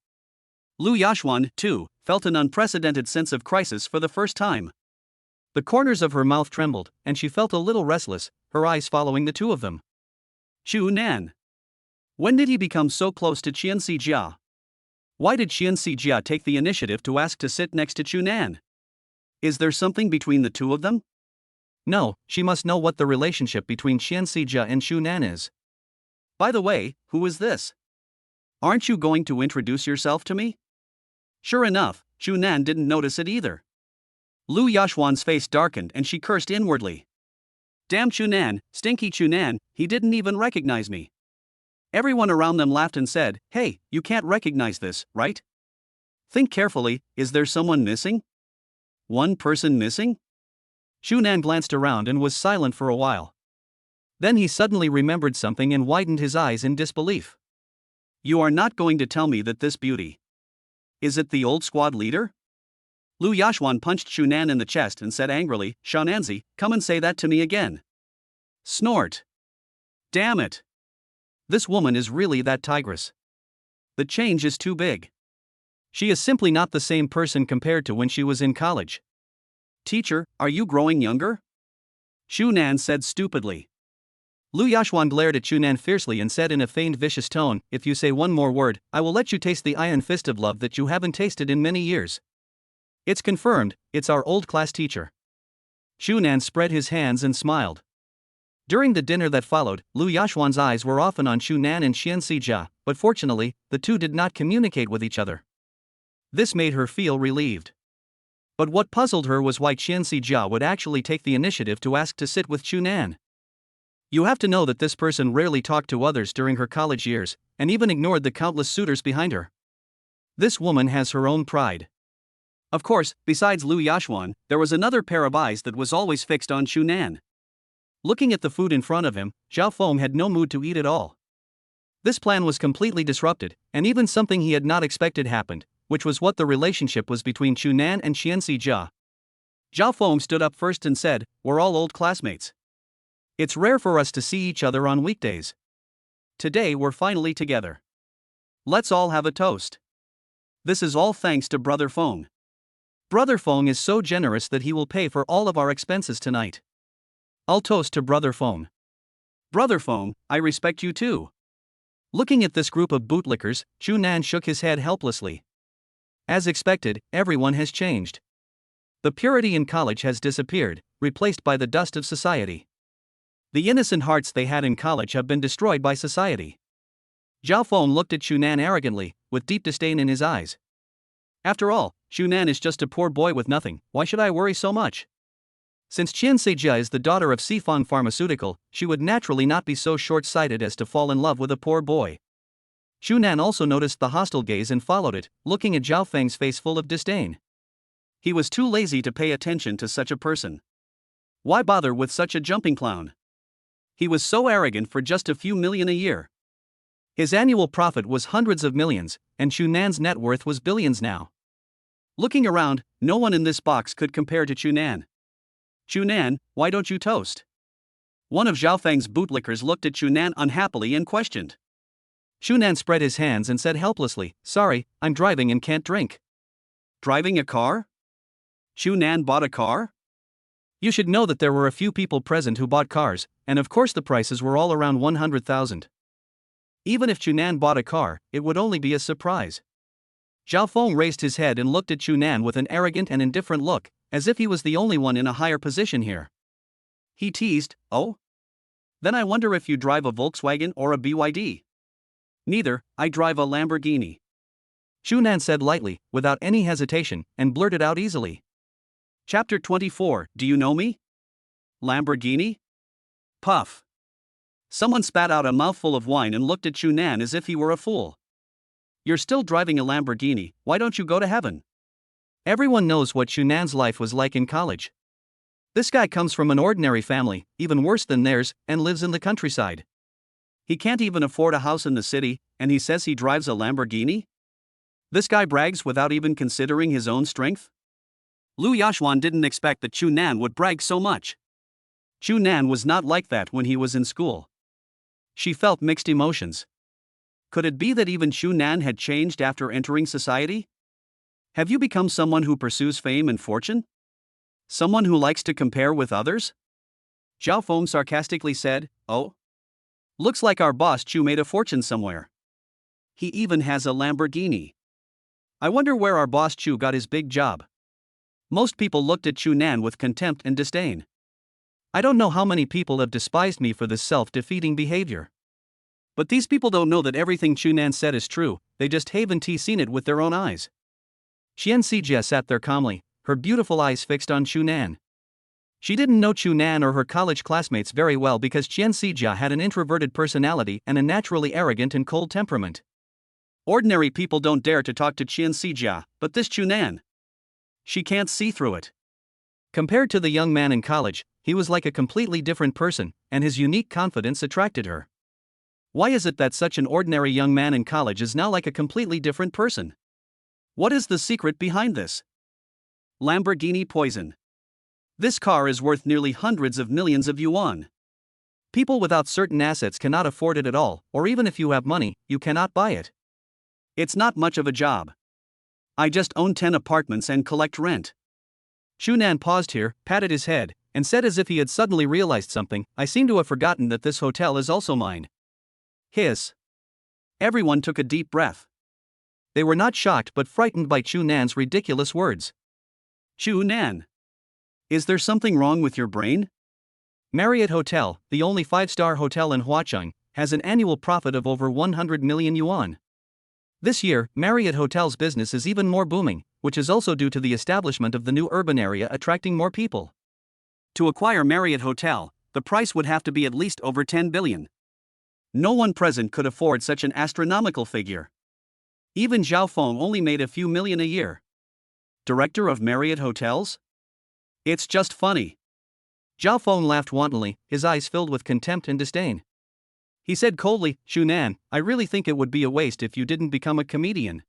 Lu Yashuan, too, felt an unprecedented sense of crisis for the first time. The corners of her mouth trembled, and she felt a little restless, her eyes following the two of them. Chunan. When did he become so close to Qian Sijia? Why did Qian Sijia take the initiative to ask to sit next to Chunan? Is there something between the two of them? No, she must know what the relationship between Qian Sijia and Chunan is. By the way, who is this? Aren't you going to introduce yourself to me? Sure enough, Chunan didn't notice it either. Lu Yashuan's face darkened and she cursed inwardly. Damn Chunan, stinky Chunan, he didn't even recognize me. Everyone around them laughed and said, "Hey, you can't recognize this, right? Think carefully, is there someone missing? One person missing?" Chunan glanced around and was silent for a while. Then he suddenly remembered something and widened his eyes in disbelief. You are not going to tell me that this beauty. Is it the old squad leader? Lu Yashuan punched Chunan in the chest and said angrily, "Shananzi, come and say that to me again." Snort. Damn it. This woman is really that tigress. The change is too big. She is simply not the same person compared to when she was in college. Teacher, are you growing younger? Chunan said stupidly. Lu Yashuan glared at Chunan fiercely and said in a feigned vicious tone, "If you say one more word, I will let you taste the iron fist of love that you haven't tasted in many years." It's confirmed, it's our old class teacher. Chunan spread his hands and smiled. During the dinner that followed, Lu Yashuan's eyes were often on Chunan and Qian Sijia, but fortunately, the two did not communicate with each other. This made her feel relieved. But what puzzled her was why Qian Sijia would actually take the initiative to ask to sit with Chunan. You have to know that this person rarely talked to others during her college years, and even ignored the countless suitors behind her. This woman has her own pride. Of course, besides Lu Yashuan, there was another pair of eyes that was always fixed on Chunan. Looking at the food in front of him, Zhao Feng had no mood to eat at all. This plan was completely disrupted, and even something he had not expected happened, which was what the relationship was between Chunan and Qian Sijia. Zhao Feng stood up first and said, "We're all old classmates. It's rare for us to see each other on weekdays. Today we're finally together. Let's all have a toast. This is all thanks to Brother Feng. Brother Feng is so generous that he will pay for all of our expenses tonight. I'll toast to Brother Feng. Brother Feng, I respect you too." Looking at this group of bootlickers, Chunan shook his head helplessly. As expected, everyone has changed. The purity in college has disappeared, replaced by the dust of society. The innocent hearts they had in college have been destroyed by society. Zhao Feng looked at Chunan arrogantly, with deep disdain in his eyes. After all, Chunan is just a poor boy with nothing, why should I worry so much? Since Qian Sijia is the daughter of Sifang Pharmaceutical, she would naturally not be so short-sighted as to fall in love with a poor boy. Shu Nan also noticed the hostile gaze and followed it, looking at Zhao Feng's face full of disdain. He was too lazy to pay attention to such a person. Why bother with such a jumping clown? He was so arrogant for just a few million a year. His annual profit was hundreds of millions, and Shu Nan's net worth was billions now. Looking around, no one in this box could compare to Shu Nan. Shu Nan, why don't you toast? One of Zhao Feng's bootlickers looked at Shu Nan unhappily and questioned. Shu Nan spread his hands and said helplessly, "Sorry, I'm driving and can't drink." Driving a car? Shu Nan bought a car? You should know that there were a few people present who bought cars, and of course the prices were all around 100,000. Even if Shu Nan bought a car, it would only be a surprise. Zhao Feng raised his head and looked at Shu Nan with an arrogant and indifferent look, as if he was the only one in a higher position here. He teased, "Oh? Then I wonder if you drive a Volkswagen or a BYD." "Neither, I drive a Lamborghini," Shu Nan said lightly, without any hesitation, and blurted out easily. Chapter 24, Do you know me? Lamborghini? Puff. Someone spat out a mouthful of wine and looked at Shu Nan as if he were a fool. "You're still driving a Lamborghini, why don't you go to heaven?" Everyone knows what Shu Nan's life was like in college. This guy comes from an ordinary family, even worse than theirs, and lives in the countryside. He can't even afford a house in the city, and he says he drives a Lamborghini? This guy brags without even considering his own strength? Lu Yashuan didn't expect that Shu Nan would brag so much. Shu Nan was not like that when he was in school. She felt mixed emotions. Could it be that even Shu Nan had changed after entering society? Have you become someone who pursues fame and fortune? Someone who likes to compare with others? Zhao Feng sarcastically said, "Oh? Looks like our boss Chu made a fortune somewhere. He even has a Lamborghini. I wonder where our boss Chu got his big job." Most people looked at Shu Nan with contempt and disdain. I don't know how many people have despised me for this self-defeating behavior. But these people don't know that everything Shu Nan said is true, they just haven't seen it with their own eyes. Qian Xijia sat there calmly, her beautiful eyes fixed on Shu Nan. She didn't know Shu Nan or her college classmates very well because Qian Xijia had an introverted personality and a naturally arrogant and cold temperament. Ordinary people don't dare to talk to Qian Xijia, but this Shu Nan, she can't see through it. Compared to the young man in college, he was like a completely different person, and his unique confidence attracted her. Why is it that such an ordinary young man in college is now like a completely different person? What is the secret behind this? Lamborghini poison. This car is worth nearly hundreds of millions of yuan. People without certain assets cannot afford it at all, or even if you have money, you cannot buy it. It's not much of a job. I just own 10 apartments and collect rent. Shu Nan paused here, patted his head, and said as if he had suddenly realized something, "I seem to have forgotten that this hotel is also mine." Hiss. Everyone took a deep breath. They were not shocked but frightened by Shu Nan's ridiculous words. Shu Nan, is there something wrong with your brain? Marriott Hotel, the only 5-star hotel in Huacheng, has an annual profit of over 100 million yuan. This year, Marriott Hotel's business is even more booming, which is also due to the establishment of the new urban area attracting more people. To acquire Marriott Hotel, the price would have to be at least over 10 billion. No one present could afford such an astronomical figure. Even Zhao Feng only made a few million a year. Director of Marriott Hotels? It's just funny. Zhao Feng laughed wantonly, his eyes filled with contempt and disdain. He said coldly, "Shu Nan, I really think it would be a waste if you didn't become a comedian.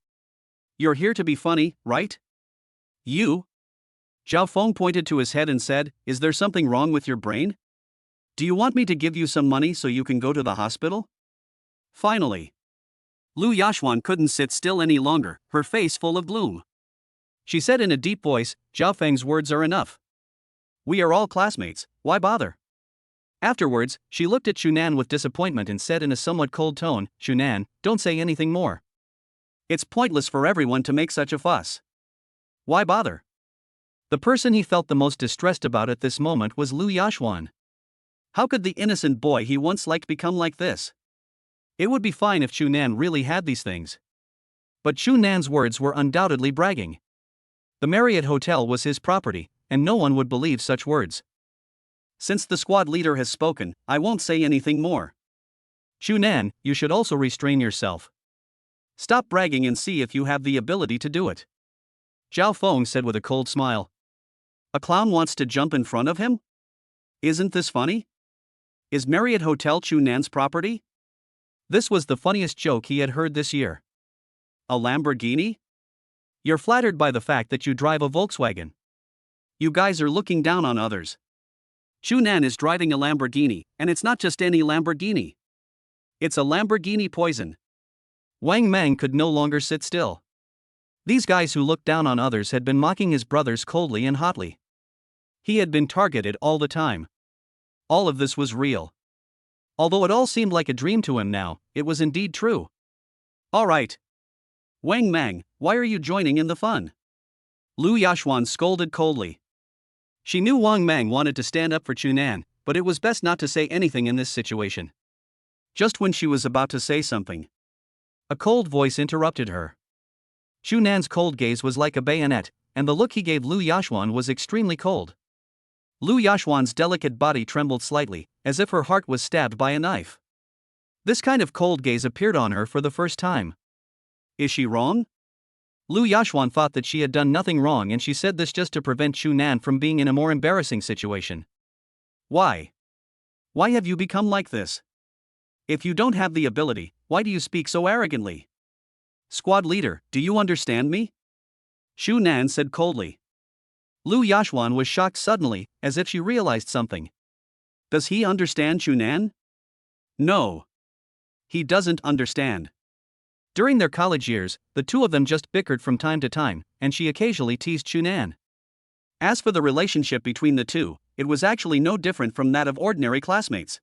You're here to be funny, right? You?" Zhao Feng pointed to his head and said, "Is there something wrong with your brain? Do you want me to give you some money so you can go to the hospital?" Finally, Lu Yashuan couldn't sit still any longer, her face full of gloom. She said in a deep voice, "Zhao Feng's words are enough. We are all classmates, why bother?" Afterwards, she looked at Shu Nan with disappointment and said in a somewhat cold tone, "Shu Nan, don't say anything more. It's pointless for everyone to make such a fuss. Why bother?" The person he felt the most distressed about at this moment was Lu Yashuan. How could the innocent boy he once liked become like this? It would be fine if Shu Nan really had these things. But Shu Nan's words were undoubtedly bragging. The Marriott Hotel was his property, and no one would believe such words. Since the squad leader has spoken, I won't say anything more. Shu Nan, you should also restrain yourself. Stop bragging and see if you have the ability to do it. Zhao Feng said with a cold smile. A clown wants to jump in front of him? Isn't this funny? Is Marriott Hotel Chu Nan's property? This was the funniest joke he had heard this year. A Lamborghini? You're flattered by the fact that you drive a Volkswagen. You guys are looking down on others. Chu Nan is driving a Lamborghini, and it's not just any Lamborghini. It's a Lamborghini Poison. Wang Mang could no longer sit still. These guys who looked down on others had been mocking his brothers coldly and hotly. He had been targeted all the time. All of this was real. Although it all seemed like a dream to him now, it was indeed true. All right. Wang Mang, why are you joining in the fun? Lu Yashuan scolded coldly. She knew Wang Mang wanted to stand up for Chu Nan, but it was best not to say anything in this situation. Just when she was about to say something, a cold voice interrupted her. Chu Nan's cold gaze was like a bayonet, and the look he gave Lu Yashuan was extremely cold. Lu Yashuan's delicate body trembled slightly, as if her heart was stabbed by a knife. This kind of cold gaze appeared on her for the first time. Is she wrong? Lu Yashuan thought that she had done nothing wrong, and she said this just to prevent Chu Nan from being in a more embarrassing situation. Why? Why have you become like this? If you don't have the ability, why do you speak so arrogantly? Squad leader, do you understand me? Chu Nan said coldly. Lu Yashuan was shocked suddenly, as if she realized something. Does he understand Chu Nan? No. He doesn't understand. During their college years, the two of them just bickered from time to time, and she occasionally teased Chu Nan. As for the relationship between the two, it was actually no different from that of ordinary classmates.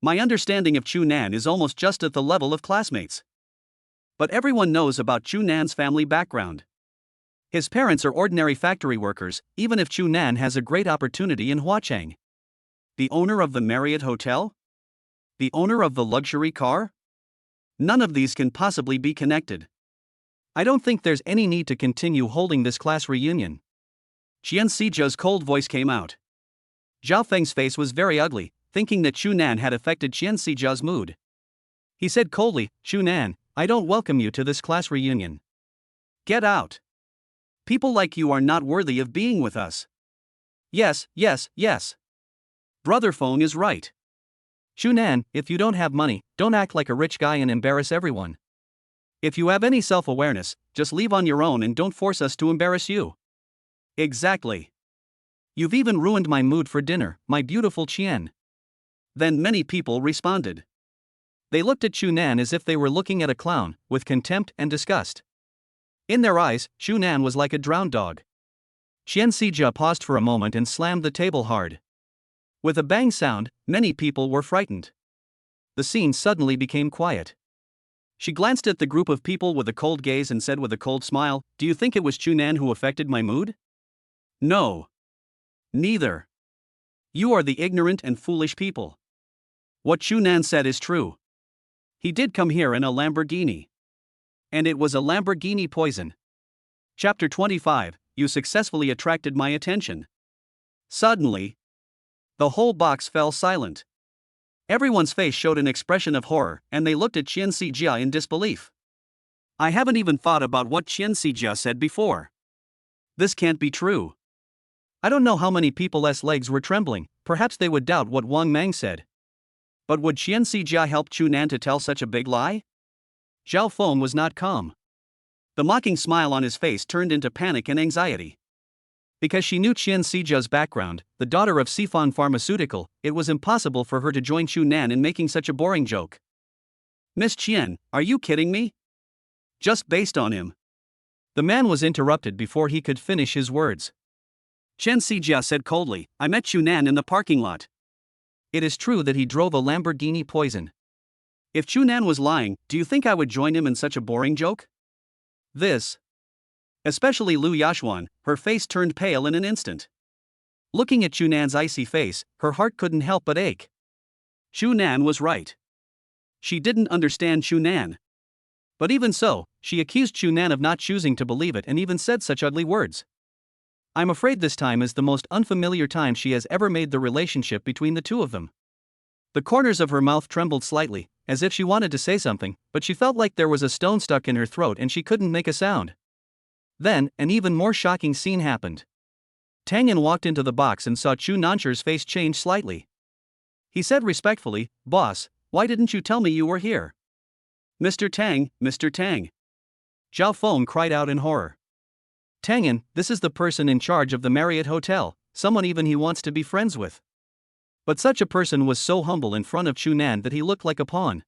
My understanding of Chu Nan is almost just at the level of classmates. But everyone knows about Chu Nan's family background. His parents are ordinary factory workers, even if Chu Nan has a great opportunity in Huacheng. The owner of the Marriott Hotel? The owner of the luxury car? None of these can possibly be connected. I don't think there's any need to continue holding this class reunion. Qian Sijia's cold voice came out. Zhao Feng's face was very ugly, thinking that Chu Nan had affected Qian Sijia's mood. He said coldly, Chu Nan, I don't welcome you to this class reunion. Get out. People like you are not worthy of being with us. Yes. Brother Feng is right. Chu Nan, if you don't have money, don't act like a rich guy and embarrass everyone. If you have any self-awareness, just leave on your own and don't force us to embarrass you. Exactly. You've even ruined my mood for dinner, my beautiful Qian. Then many people responded. They looked at Chu Nan as if they were looking at a clown, with contempt and disgust. In their eyes, Chu Nan was like a drowned dog. Qian Sijia paused for a moment and slammed the table hard. With a bang sound, many people were frightened. The scene suddenly became quiet. She glanced at the group of people with a cold gaze and said with a cold smile, Do you think it was Chu Nan who affected my mood? No. Neither. You are the ignorant and foolish people. What Chu Nan said is true. He did come here in a Lamborghini. And it was a Lamborghini Poison. Chapter 25, You successfully attracted my attention. Suddenly, the whole box fell silent. Everyone's face showed an expression of horror, and they looked at Qian Sijia in disbelief. I haven't even thought about what Qian Sijia said before. This can't be true. I don't know how many people's legs were trembling, perhaps they would doubt what Wang Mang said. But would Qian Sijia help Chu Nan to tell such a big lie? Zhao Feng was not calm. The mocking smile on his face turned into panic and anxiety. Because she knew Qian Sijia's background, the daughter of Sifan Pharmaceutical, it was impossible for her to join Chu Nan in making such a boring joke. Miss Qian, are you kidding me? Just based on him. The man was interrupted before he could finish his words. Qian Sijia said coldly, I met Chu Nan in the parking lot. It is true that he drove a Lamborghini Poison. If Chu Nan was lying, do you think I would join him in such a boring joke? Especially Lu Yashuan, her face turned pale in an instant. Looking at Chu Nan's icy face, her heart couldn't help but ache. Chu Nan was right. She didn't understand Chu Nan. But even so, she accused Chu Nan of not choosing to believe it and even said such ugly words. I'm afraid this time is the most unfamiliar time she has ever made the relationship between the two of them. The corners of her mouth trembled slightly, as if she wanted to say something, but she felt like there was a stone stuck in her throat and she couldn't make a sound. Then, an even more shocking scene happened. Tang walked into the box and saw Chu Nanshi's face change slightly. He said respectfully, "Boss, why didn't you tell me you were here?" "Mr. Tang, Mr. Tang." Zhao Feng cried out in horror. "Tang'an, this is the person in charge of the Marriott Hotel, someone even he wants to be friends with." But such a person was so humble in front of Chu Nan that he looked like a pawn.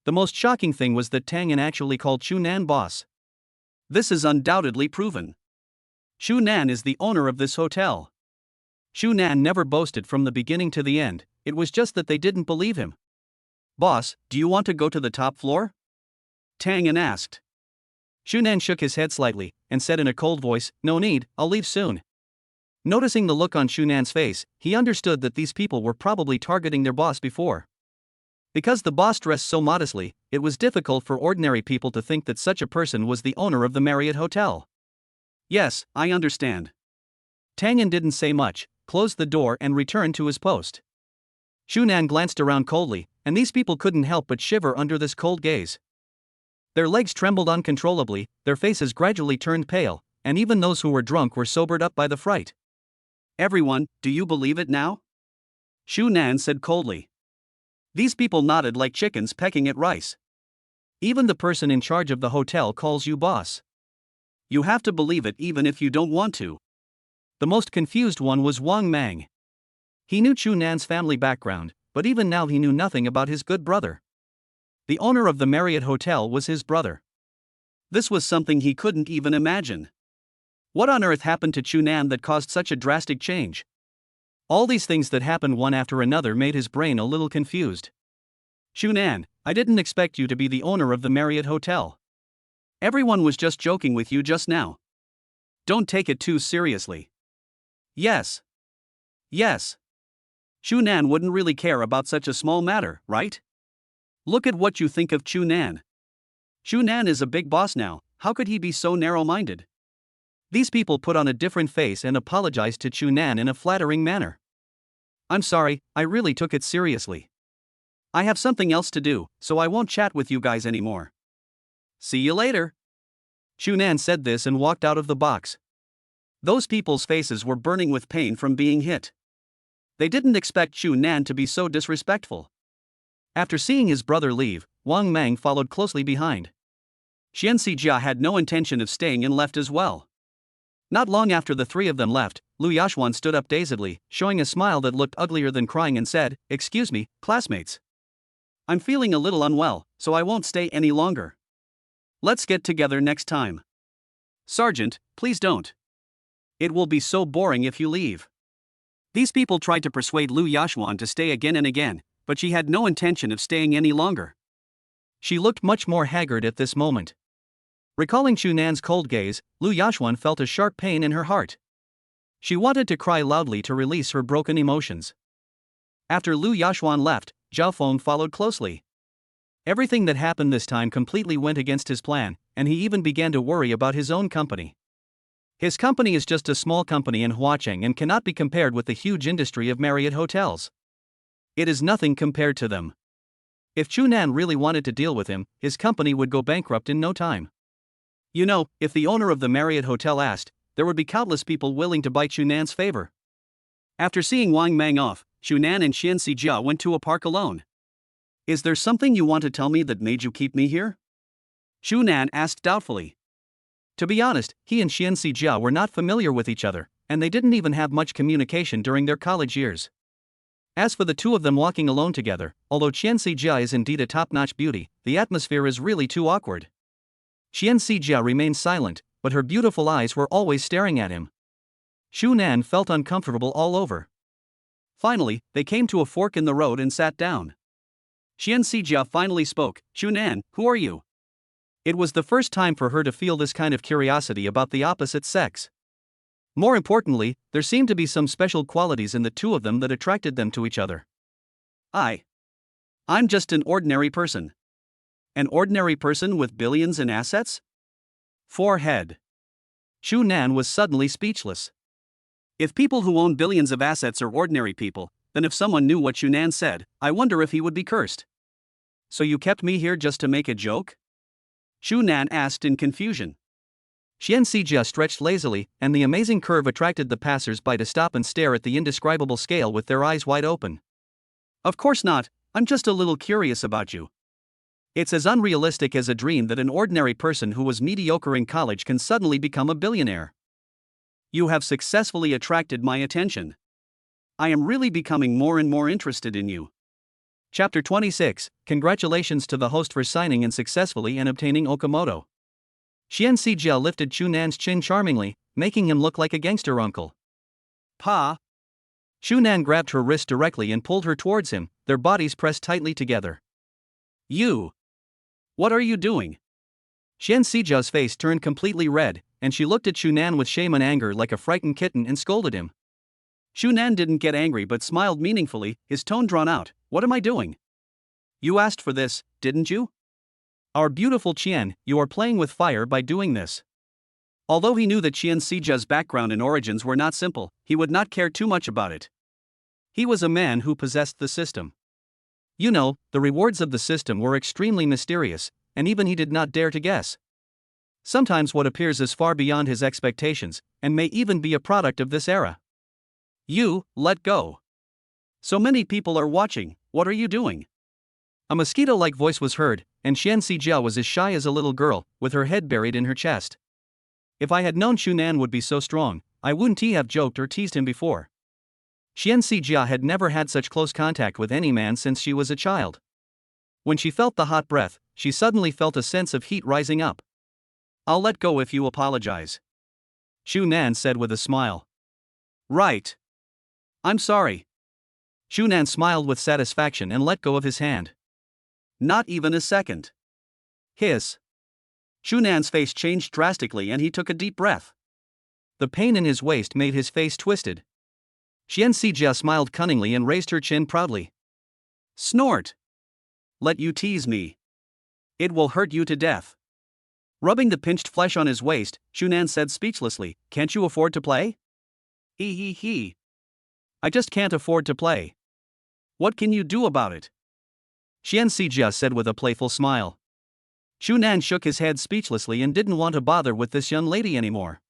The most shocking thing was that Tang'an actually called Chu Nan boss. This is undoubtedly proven. Chu Nan is the owner of this hotel. Chu Nan never boasted from the beginning to the end, it was just that they didn't believe him. "Boss, do you want to go to the top floor?" Tang'an asked. Chu Nan shook his head slightly, and said in a cold voice, "No need, I'll leave soon." Noticing the look on Chu Nan's face, he understood that these people were probably targeting their boss before. Because the boss dressed so modestly, it was difficult for ordinary people to think that such a person was the owner of the Marriott Hotel. "Yes, I understand." Tang'an didn't say much, closed the door and returned to his post. Chu Nan glanced around coldly, and these people couldn't help but shiver under this cold gaze. Their legs trembled uncontrollably, their faces gradually turned pale, and even those who were drunk were sobered up by the fright. "Everyone, do you believe it now?" Chu Nan said coldly. These people nodded like chickens pecking at rice. "Even the person in charge of the hotel calls you boss. You have to believe it even if you don't want to." The most confused one was Wang Mang. He knew Chu Nan's family background, but even now he knew nothing about his good brother. The owner of the Marriott Hotel was his brother. This was something he couldn't even imagine. What on earth happened to Chu Nan that caused such a drastic change? All these things that happened one after another made his brain a little confused. "Chu Nan, I didn't expect you to be the owner of the Marriott Hotel. Everyone was just joking with you just now. Don't take it too seriously." "Yes. Yes. Chu Nan wouldn't really care about such a small matter, right? Look at what you think of Chu Nan. Chu Nan is a big boss now, how could he be so narrow-minded?" These people put on a different face and apologized to Chu Nan in a flattering manner. "I'm sorry, I really took it seriously. I have something else to do, so I won't chat with you guys anymore. See you later." Chu Nan said this and walked out of the box. Those people's faces were burning with pain from being hit. They didn't expect Chu Nan to be so disrespectful. After seeing his brother leave, Wang Mang followed closely behind. Xian Xijia had no intention of staying and left as well. Not long after the three of them left, Lu Yashuan stood up dazedly, showing a smile that looked uglier than crying and said, "Excuse me, classmates. I'm feeling a little unwell, so I won't stay any longer. Let's get together next time." "Sergeant, please don't. It will be so boring if you leave." These people tried to persuade Lu Yashuan to stay again and again, but she had no intention of staying any longer. She looked much more haggard at this moment. Recalling Chu Nan's cold gaze, Lu Yashuan felt a sharp pain in her heart. She wanted to cry loudly to release her broken emotions. After Lu Yashuan left, Zhao Feng followed closely. Everything that happened this time completely went against his plan, and he even began to worry about his own company. His company is just a small company in Huacheng and cannot be compared with the huge industry of Marriott hotels. It is nothing compared to them. If Chu Nan really wanted to deal with him, his company would go bankrupt in no time. You know, if the owner of the Marriott Hotel asked, there would be countless people willing to buy Chu Nan's favor. After seeing Wang Mang off, Chu Nan and Xian Xijia went to a park alone. "Is there something you want to tell me that made you keep me here?" Chu Nan asked doubtfully. To be honest, he and Xian Xijia were not familiar with each other, and they didn't even have much communication during their college years. As for the two of them walking alone together, although Xian Xijia is indeed a top-notch beauty, the atmosphere is really too awkward. Xian Xijia remained silent, but her beautiful eyes were always staring at him. Chu Nan felt uncomfortable all over. Finally, they came to a fork in the road and sat down. Xian Xijia finally spoke, "Chu Nan, who are you?" It was the first time for her to feel this kind of curiosity about the opposite sex. More importantly, there seemed to be some special qualities in the two of them that attracted them to each other. I'm just an ordinary person. An ordinary person with billions in assets? Forehead. Chu Nan was suddenly speechless. If people who own billions of assets are ordinary people, then if someone knew what Chu Nan said, I wonder if he would be cursed. So you kept me here just to make a joke? Shu Nan asked in confusion. Xian Xijia stretched lazily, and the amazing curve attracted the passers-by to stop and stare at the indescribable scale with their eyes wide open. Of course not, I'm just a little curious about you. It's as unrealistic as a dream that an ordinary person who was mediocre in college can suddenly become a billionaire. You have successfully attracted my attention. I am really becoming more and more interested in you. Chapter 26, Congratulations to the host for signing in successfully and obtaining Okamoto. Xian Xijia lifted Shu Nan's chin charmingly, making him look like a gangster uncle. Pa! Shu Nan grabbed her wrist directly and pulled her towards him, their bodies pressed tightly together. You! What are you doing? Xian Xijia's face turned completely red, and she looked at Shu Nan with shame and anger like a frightened kitten and scolded him. Shu Nan didn't get angry but smiled meaningfully, his tone drawn out. What am I doing? You asked for this, didn't you? Our beautiful Qian, you are playing with fire by doing this. Although he knew that Xian Xijia's background and origins were not simple, he would not care too much about it. He was a man who possessed the system. You know, the rewards of the system were extremely mysterious, and even he did not dare to guess. Sometimes what appears is far beyond his expectations, and may even be a product of this era. You, let go. So many people are watching, what are you doing? A mosquito-like voice was heard, and Xian Xijia was as shy as a little girl, with her head buried in her chest. If I had known Shu Nan would be so strong, I wouldn't have joked or teased him before. Xian Xijia had never had such close contact with any man since she was a child. When she felt the hot breath, she suddenly felt a sense of heat rising up. I'll let go if you apologize. Shu Nan said with a smile. Right. I'm sorry. Shu Nan smiled with satisfaction and let go of his hand. Not even a second. Hiss. Shu Nan's face changed drastically and he took a deep breath. The pain in his waist made his face twisted. Xian Xijia smiled cunningly and raised her chin proudly. Snort. Let you tease me. It will hurt you to death. Rubbing the pinched flesh on his waist, Shu Nan said speechlessly, Can't you afford to play? He. I just can't afford to play. What can you do about it? Xian Xijia said with a playful smile. Shu Nan shook his head speechlessly and didn't want to bother with this young lady anymore.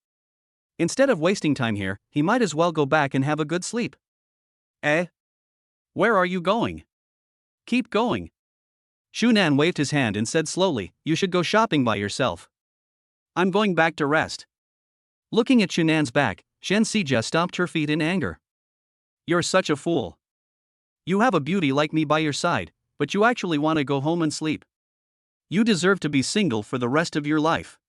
Instead of wasting time here, he might as well go back and have a good sleep. Eh? Where are you going? Keep going. Shu Nan waved his hand and said slowly, You should go shopping by yourself. I'm going back to rest. Looking at Shu Nan's back, Xian Xijia stomped her feet in anger. You're such a fool. You have a beauty like me by your side, but you actually want to go home and sleep. You deserve to be single for the rest of your life.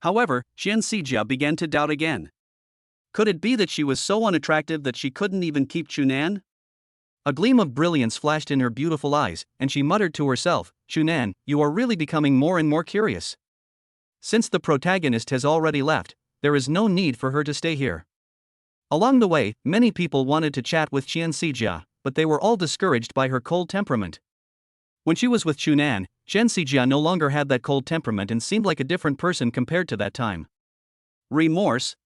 However, Xian Xijia began to doubt again. Could it be that she was so unattractive that she couldn't even keep Shu Nan? A gleam of brilliance flashed in her beautiful eyes, and she muttered to herself, Shu Nan, you are really becoming more and more curious. Since the protagonist has already left, there is no need for her to stay here. Along the way, many people wanted to chat with Xian Xijia, but they were all discouraged by her cold temperament. When she was with Shu Nan, Xian Xijia no longer had that cold temperament and seemed like a different person compared to that time. Remorse.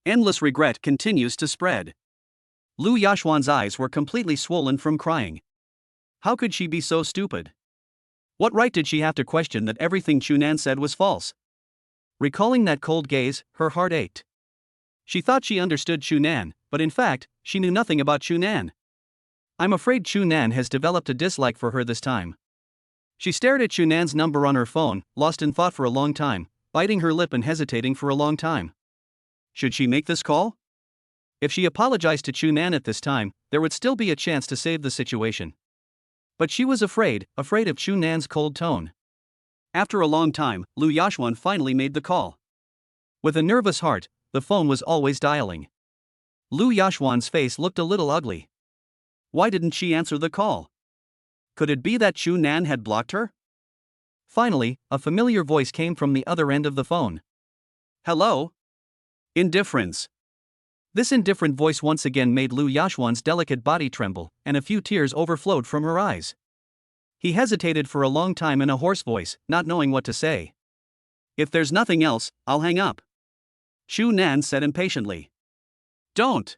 Endless regret continues to spread. Lu Yashuan's eyes were completely swollen from crying. How could she be so stupid? What right did she have to question that everything Shu Nan said was false? Recalling that cold gaze, her heart ached. She thought she understood Shu Nan, but in fact, she knew nothing about Shu Nan. I'm afraid Shu Nan has developed a dislike for her this time. She stared at Shu Nan's number on her phone, lost in thought for a long time, biting her lip and hesitating for a long time. Should she make this call? If she apologized to Shu Nan at this time, there would still be a chance to save the situation. But she was afraid of Shu Nan's cold tone. After a long time, Lu Yashuan finally made the call. With a nervous heart, the phone was always dialing. Lu Yashuan's face looked a little ugly. Why didn't she answer the call? Could it be that Shu Nan had blocked her? Finally, a familiar voice came from the other end of the phone. Hello? Indifference. This indifferent voice once again made Lu Yashuan's delicate body tremble, and a few tears overflowed from her eyes. He hesitated for a long time in a hoarse voice, not knowing what to say. If there's nothing else, I'll hang up. Shu Nan said impatiently. Don't.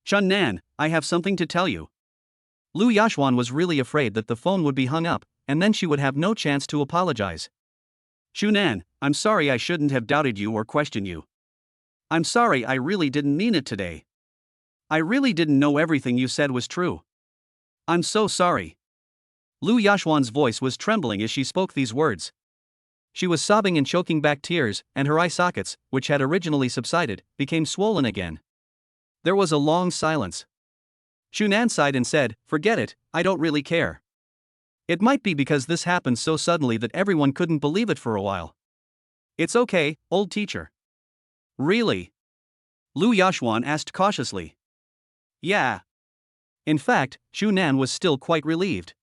Chun Nan, I have something to tell you. Lu Yashuan was really afraid that the phone would be hung up, and then she would have no chance to apologize. Shunan, I'm sorry, I shouldn't have doubted you or questioned you. I'm sorry, I really didn't mean it today. I really didn't know everything you said was true. I'm so sorry. Lu Yashwan's voice was trembling as she spoke these words. She was sobbing and choking back tears, and her eye sockets, which had originally subsided, became swollen again. There was a long silence. Shunan sighed and said, "Forget it, I don't really care." It might be because this happened so suddenly that everyone couldn't believe it for a while. It's okay, old teacher. Really? Lu Yashwan asked cautiously. Yeah. In fact, Shunan was still quite relieved.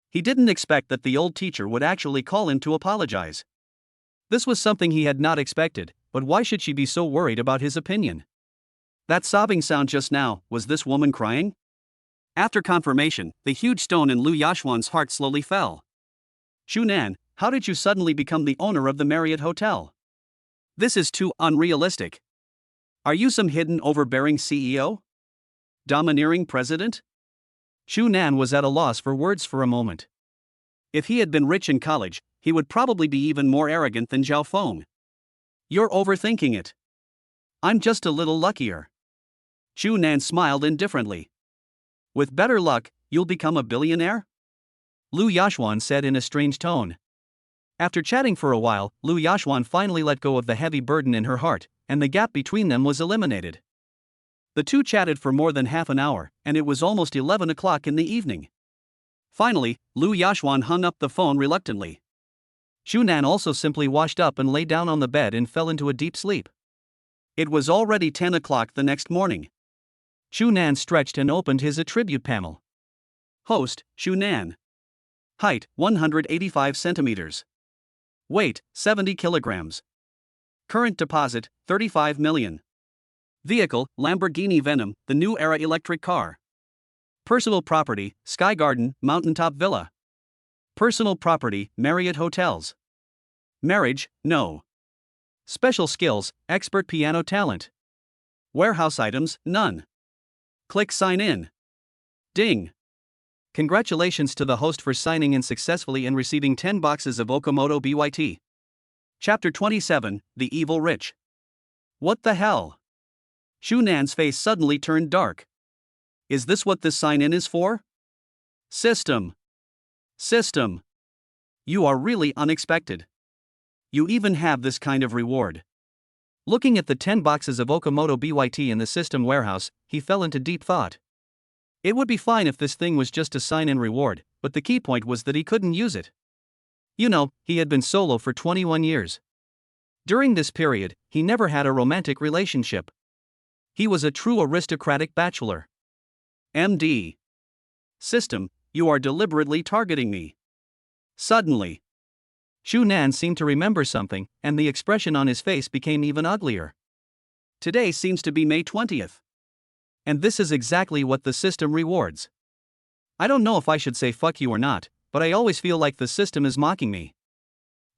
He didn't expect that the old teacher would actually call him to apologize. This was something he had not expected, but why should she be so worried about his opinion? That sobbing sound just now, was this woman crying? After confirmation, the huge stone in Lu Yashwan's heart slowly fell. Shunan, how did you suddenly become the owner of the Marriott Hotel? This is too unrealistic. Are you some hidden overbearing CEO? Domineering president? Shunan was at a loss for words for a moment. If he had been rich in college, he would probably be even more arrogant than Zhao Feng. You're overthinking it. I'm just a little luckier. Shunan smiled indifferently. With better luck, you'll become a billionaire? Lu Yashwan said in a strange tone. After chatting for a while, Lu Yashwan finally let go of the heavy burden in her heart, and the gap between them was eliminated. The two chatted for more than half an hour, and it was almost 11 o'clock in the evening. Finally, Lu Yashwan hung up the phone reluctantly. Shunan also simply washed up and lay down on the bed and fell into a deep sleep. It was already 10 o'clock the next morning. Shunan stretched and opened his attribute panel. Host, Shunan. Height, 185 centimeters. Weight, 70 kilograms. Current deposit, 35 million. Vehicle, Lamborghini Venom, the new era electric car. Personal property, Sky Garden, Mountaintop Villa. Personal property, Marriott Hotels. Marriage, no. Special skills, expert piano talent. Warehouse items, none. Click sign in. Ding. Congratulations to the host for signing in successfully and receiving 10 boxes of Okamoto BYT. Chapter 27, The Evil Rich. What the hell? Shunan's face suddenly turned dark. Is this what this sign-in is for? System. You are really unexpected. You even have this kind of reward. Looking at the 10 boxes of Okamoto BYT in the system warehouse, he fell into deep thought. It would be fine if this thing was just a sign-in reward, but the key point was that he couldn't use it. You know, he had been solo for 21 years. During this period, he never had a romantic relationship. He was a true aristocratic bachelor. MD. System, you are deliberately targeting me. Suddenly, Shunan seemed to remember something, and the expression on his face became even uglier. Today seems to be May 20th. And this is exactly what the system rewards. I don't know if I should say fuck you or not, but I always feel like the system is mocking me.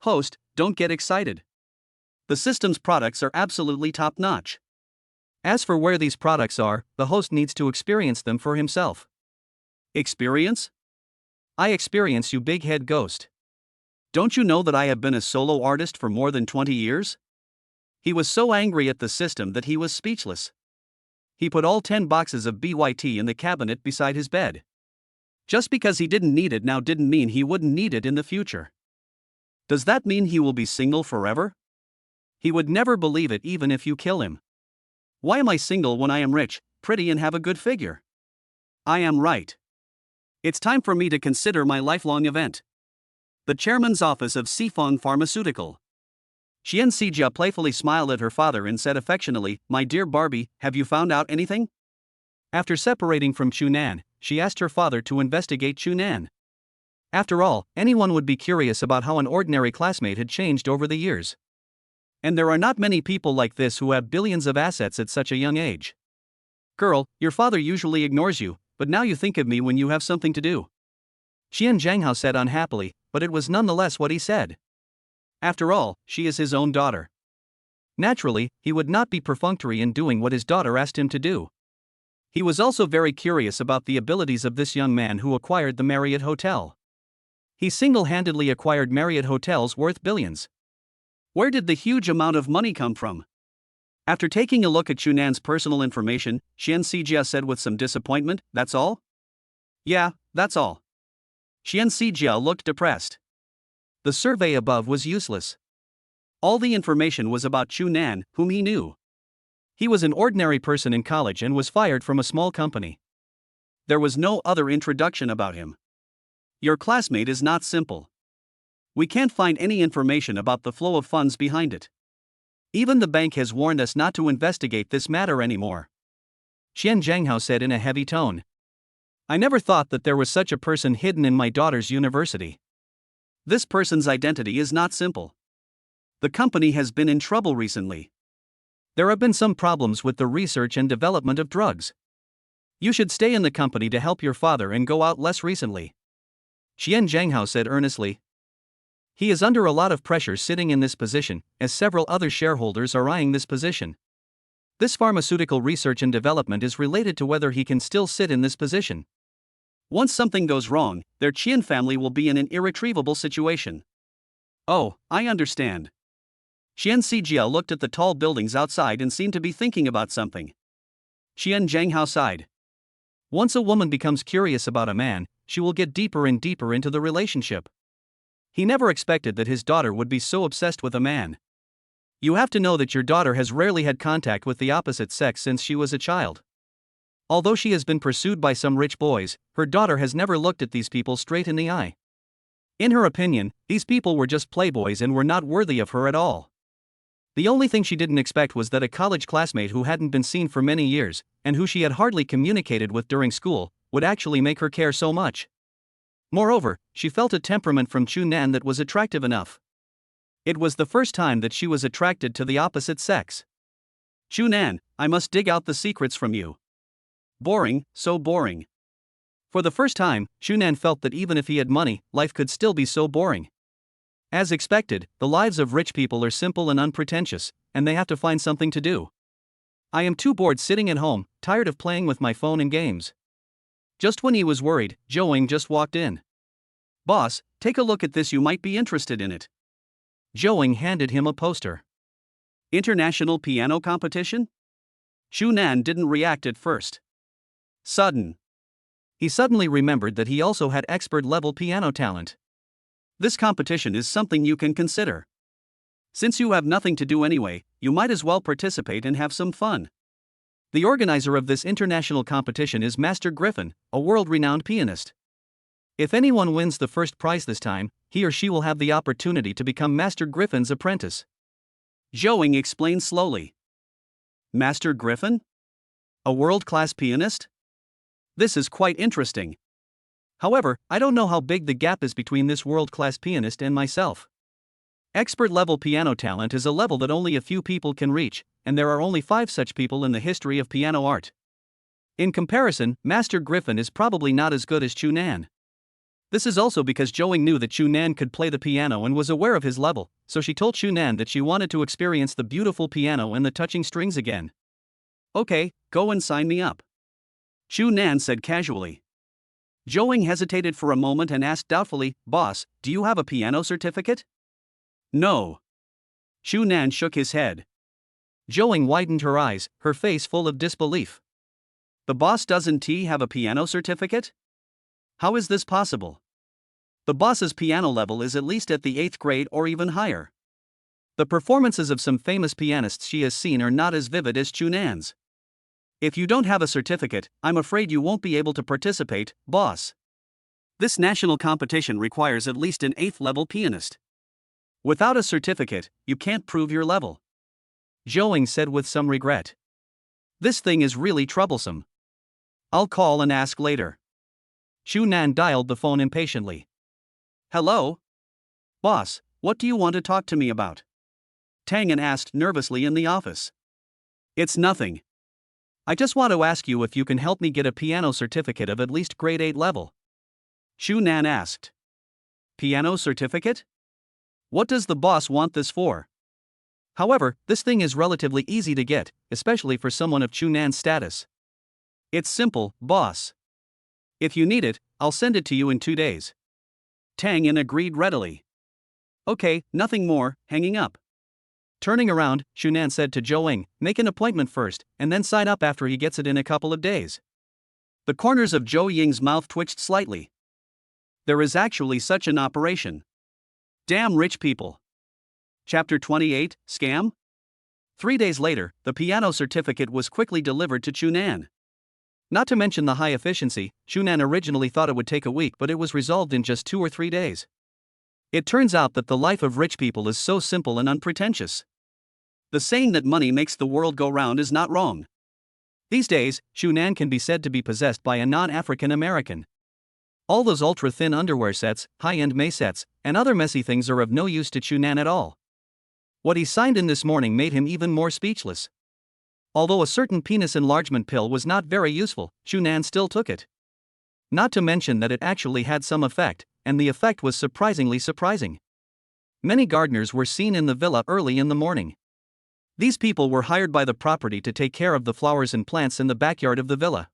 Host, don't get excited. The system's products are absolutely top-notch. As for where these products are, the host needs to experience them for himself. Experience? I experience, you big head ghost. Don't you know that I have been a solo artist for more than 20 years? He was so angry at the system that he was speechless. He put all 10 boxes of BYT in the cabinet beside his bed. Just because he didn't need it now didn't mean he wouldn't need it in the future. Does that mean he will be single forever? He would never believe it even if you kill him. Why am I single when I am rich, pretty and have a good figure? I am right. It's time for me to consider my lifelong event. The chairman's office of Sifeng Pharmaceutical. Xian Sijia playfully smiled at her father and said affectionately, "My dear Barbie, have you found out anything?" After separating from Shunan, she asked her father to investigate Shunan. After all, anyone would be curious about how an ordinary classmate had changed over the years. And there are not many people like this who have billions of assets at such a young age. Girl, your father usually ignores you, but now you think of me when you have something to do. Xian Zhanghao said unhappily, but it was nonetheless what he said. After all, she is his own daughter. Naturally, he would not be perfunctory in doing what his daughter asked him to do. He was also very curious about the abilities of this young man who acquired the Marriott Hotel. He single-handedly acquired Marriott hotels worth billions. Where did the huge amount of money come from? After taking a look at Chunan's personal information, Xian Xijia said with some disappointment, "That's all?" "Yeah, that's all." Xian Xijia looked depressed. The survey above was useless. All the information was about Chunan, whom he knew. He was an ordinary person in college and was fired from a small company. There was no other introduction about him. Your classmate is not simple. We can't find any information about the flow of funds behind it. Even the bank has warned us not to investigate this matter anymore. Xian Zhanghao said in a heavy tone. I never thought that there was such a person hidden in my daughter's university. This person's identity is not simple. The company has been in trouble recently. There have been some problems with the research and development of drugs. You should stay in the company to help your father and go out less recently. Xian Zhanghao said earnestly. He is under a lot of pressure sitting in this position, as several other shareholders are eyeing this position. This pharmaceutical research and development is related to whether he can still sit in this position. Once something goes wrong, their Qian family will be in an irretrievable situation. Oh, I understand. Xian Xijia looked at the tall buildings outside and seemed to be thinking about something. Xian Zhanghao sighed. Once a woman becomes curious about a man, she will get deeper and deeper into the relationship. He never expected that his daughter would be so obsessed with a man. You have to know that your daughter has rarely had contact with the opposite sex since she was a child. Although she has been pursued by some rich boys, her daughter has never looked at these people straight in the eye. In her opinion, these people were just playboys and were not worthy of her at all. The only thing she didn't expect was that a college classmate who hadn't been seen for many years, and who she had hardly communicated with during school, would actually make her care so much. Moreover, she felt a temperament from Chunan that was attractive enough. It was the first time that she was attracted to the opposite sex. Chunan, I must dig out the secrets from you. Boring, so boring. For the first time, Chunan felt that even if he had money, life could still be so boring. As expected, the lives of rich people are simple and unpretentious, and they have to find something to do. I am too bored sitting at home, tired of playing with my phone and games. Just when he was worried, Zhou just walked in. Boss, take a look at this, you might be interested in it. Zhou handed him a poster. International piano competition? Chunan didn't react at first. He suddenly remembered that he also had expert-level piano talent. This competition is something you can consider. Since you have nothing to do anyway, you might as well participate and have some fun. The organizer of this international competition is Master Griffin, a world-renowned pianist. If anyone wins the first prize this time, he or she will have the opportunity to become Master Griffin's apprentice. Zhou explained slowly. Master Griffin? A world-class pianist? This is quite interesting. However, I don't know how big the gap is between this world-class pianist and myself. Expert-level piano talent is a level that only a few people can reach, and there are only 5 such people in the history of piano art. In comparison, Master Griffin is probably not as good as Chunan. This is also because Zhou knew that Chunan could play the piano and was aware of his level, so she told Chunan that she wanted to experience the beautiful piano and the touching strings again. Okay, go and sign me up. Chunan said casually. Zhou hesitated for a moment and asked doubtfully, Boss, do you have a piano certificate? No. Chunan shook his head. Zhou widened her eyes, her face full of disbelief. The boss doesn't have a piano certificate? How is this possible? The boss's piano level is at least at the 8th grade or even higher. The performances of some famous pianists she has seen are not as vivid as Chunan's. If you don't have a certificate, I'm afraid you won't be able to participate, boss. This national competition requires at least an 8th level pianist. Without a certificate, you can't prove your level. Zhou said with some regret. This thing is really troublesome. I'll call and ask later. Chunan dialed the phone impatiently. Hello? Boss, what do you want to talk to me about? Tang asked nervously in the office. It's nothing. I just want to ask you if you can help me get a piano certificate of at least grade 8 level. Chunan asked. Piano certificate? What does the boss want this for? However, this thing is relatively easy to get, especially for someone of Chunan's status. It's simple, boss. If you need it, I'll send it to you in 2 days. Tang Yin agreed readily. Okay, nothing more, hanging up. Turning around, Shunan said to Zhou Ying, make an appointment first, and then sign up after he gets it in a couple of days. The corners of Zhou Ying's mouth twitched slightly. There is actually such an operation. Damn rich people. Chapter 28, Scam? 3 days later, the piano certificate was quickly delivered to Shunan. Not to mention the high efficiency, Shunan originally thought it would take a week, but it was resolved in just 2 or 3 days. It turns out that the life of rich people is so simple and unpretentious. The saying that money makes the world go round is not wrong. These days, Shunan can be said to be possessed by a non-African American. All those ultra-thin underwear sets, high-end May sets, and other messy things are of no use to Shunan at all. What he signed in this morning made him even more speechless. Although a certain penis enlargement pill was not very useful, Shunan still took it. Not to mention that it actually had some effect, and the effect was surprisingly surprising. Many gardeners were seen in the villa early in the morning. These people were hired by the property to take care of the flowers and plants in the backyard of the villa.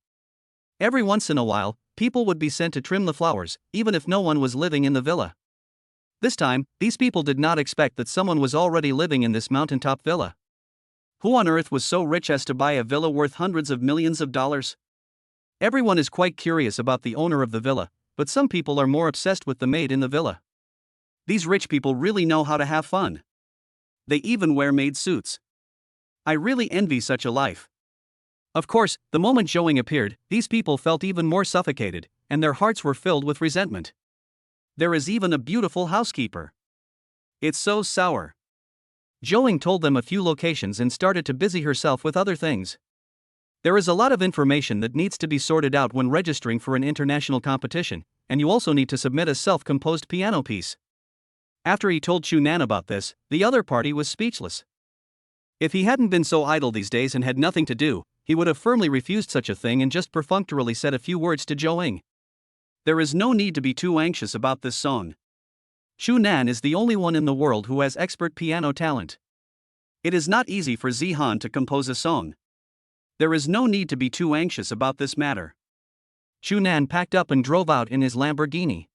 Every once in a while, people would be sent to trim the flowers, even if no one was living in the villa. This time, these people did not expect that someone was already living in this mountaintop villa. Who on earth was so rich as to buy a villa worth hundreds of millions of dollars? Everyone is quite curious about the owner of the villa, but some people are more obsessed with the maid in the villa. These rich people really know how to have fun. They even wear maid suits. I really envy such a life. Of course, the moment Zhou Ying appeared, these people felt even more suffocated, and their hearts were filled with resentment. There is even a beautiful housekeeper. It's so sour. Zhou Ying told them a few locations and started to busy herself with other things. There is a lot of information that needs to be sorted out when registering for an international competition, and you also need to submit a self-composed piano piece. After he told Shunan about this, the other party was speechless. If he hadn't been so idle these days and had nothing to do, he would have firmly refused such a thing and just perfunctorily said a few words to Zhou Ying. There is no need to be too anxious about this song. Shunan is the only one in the world who has expert piano talent. It is not easy for Zihan to compose a song. There is no need to be too anxious about this matter. Shunan packed up and drove out in his Lamborghini.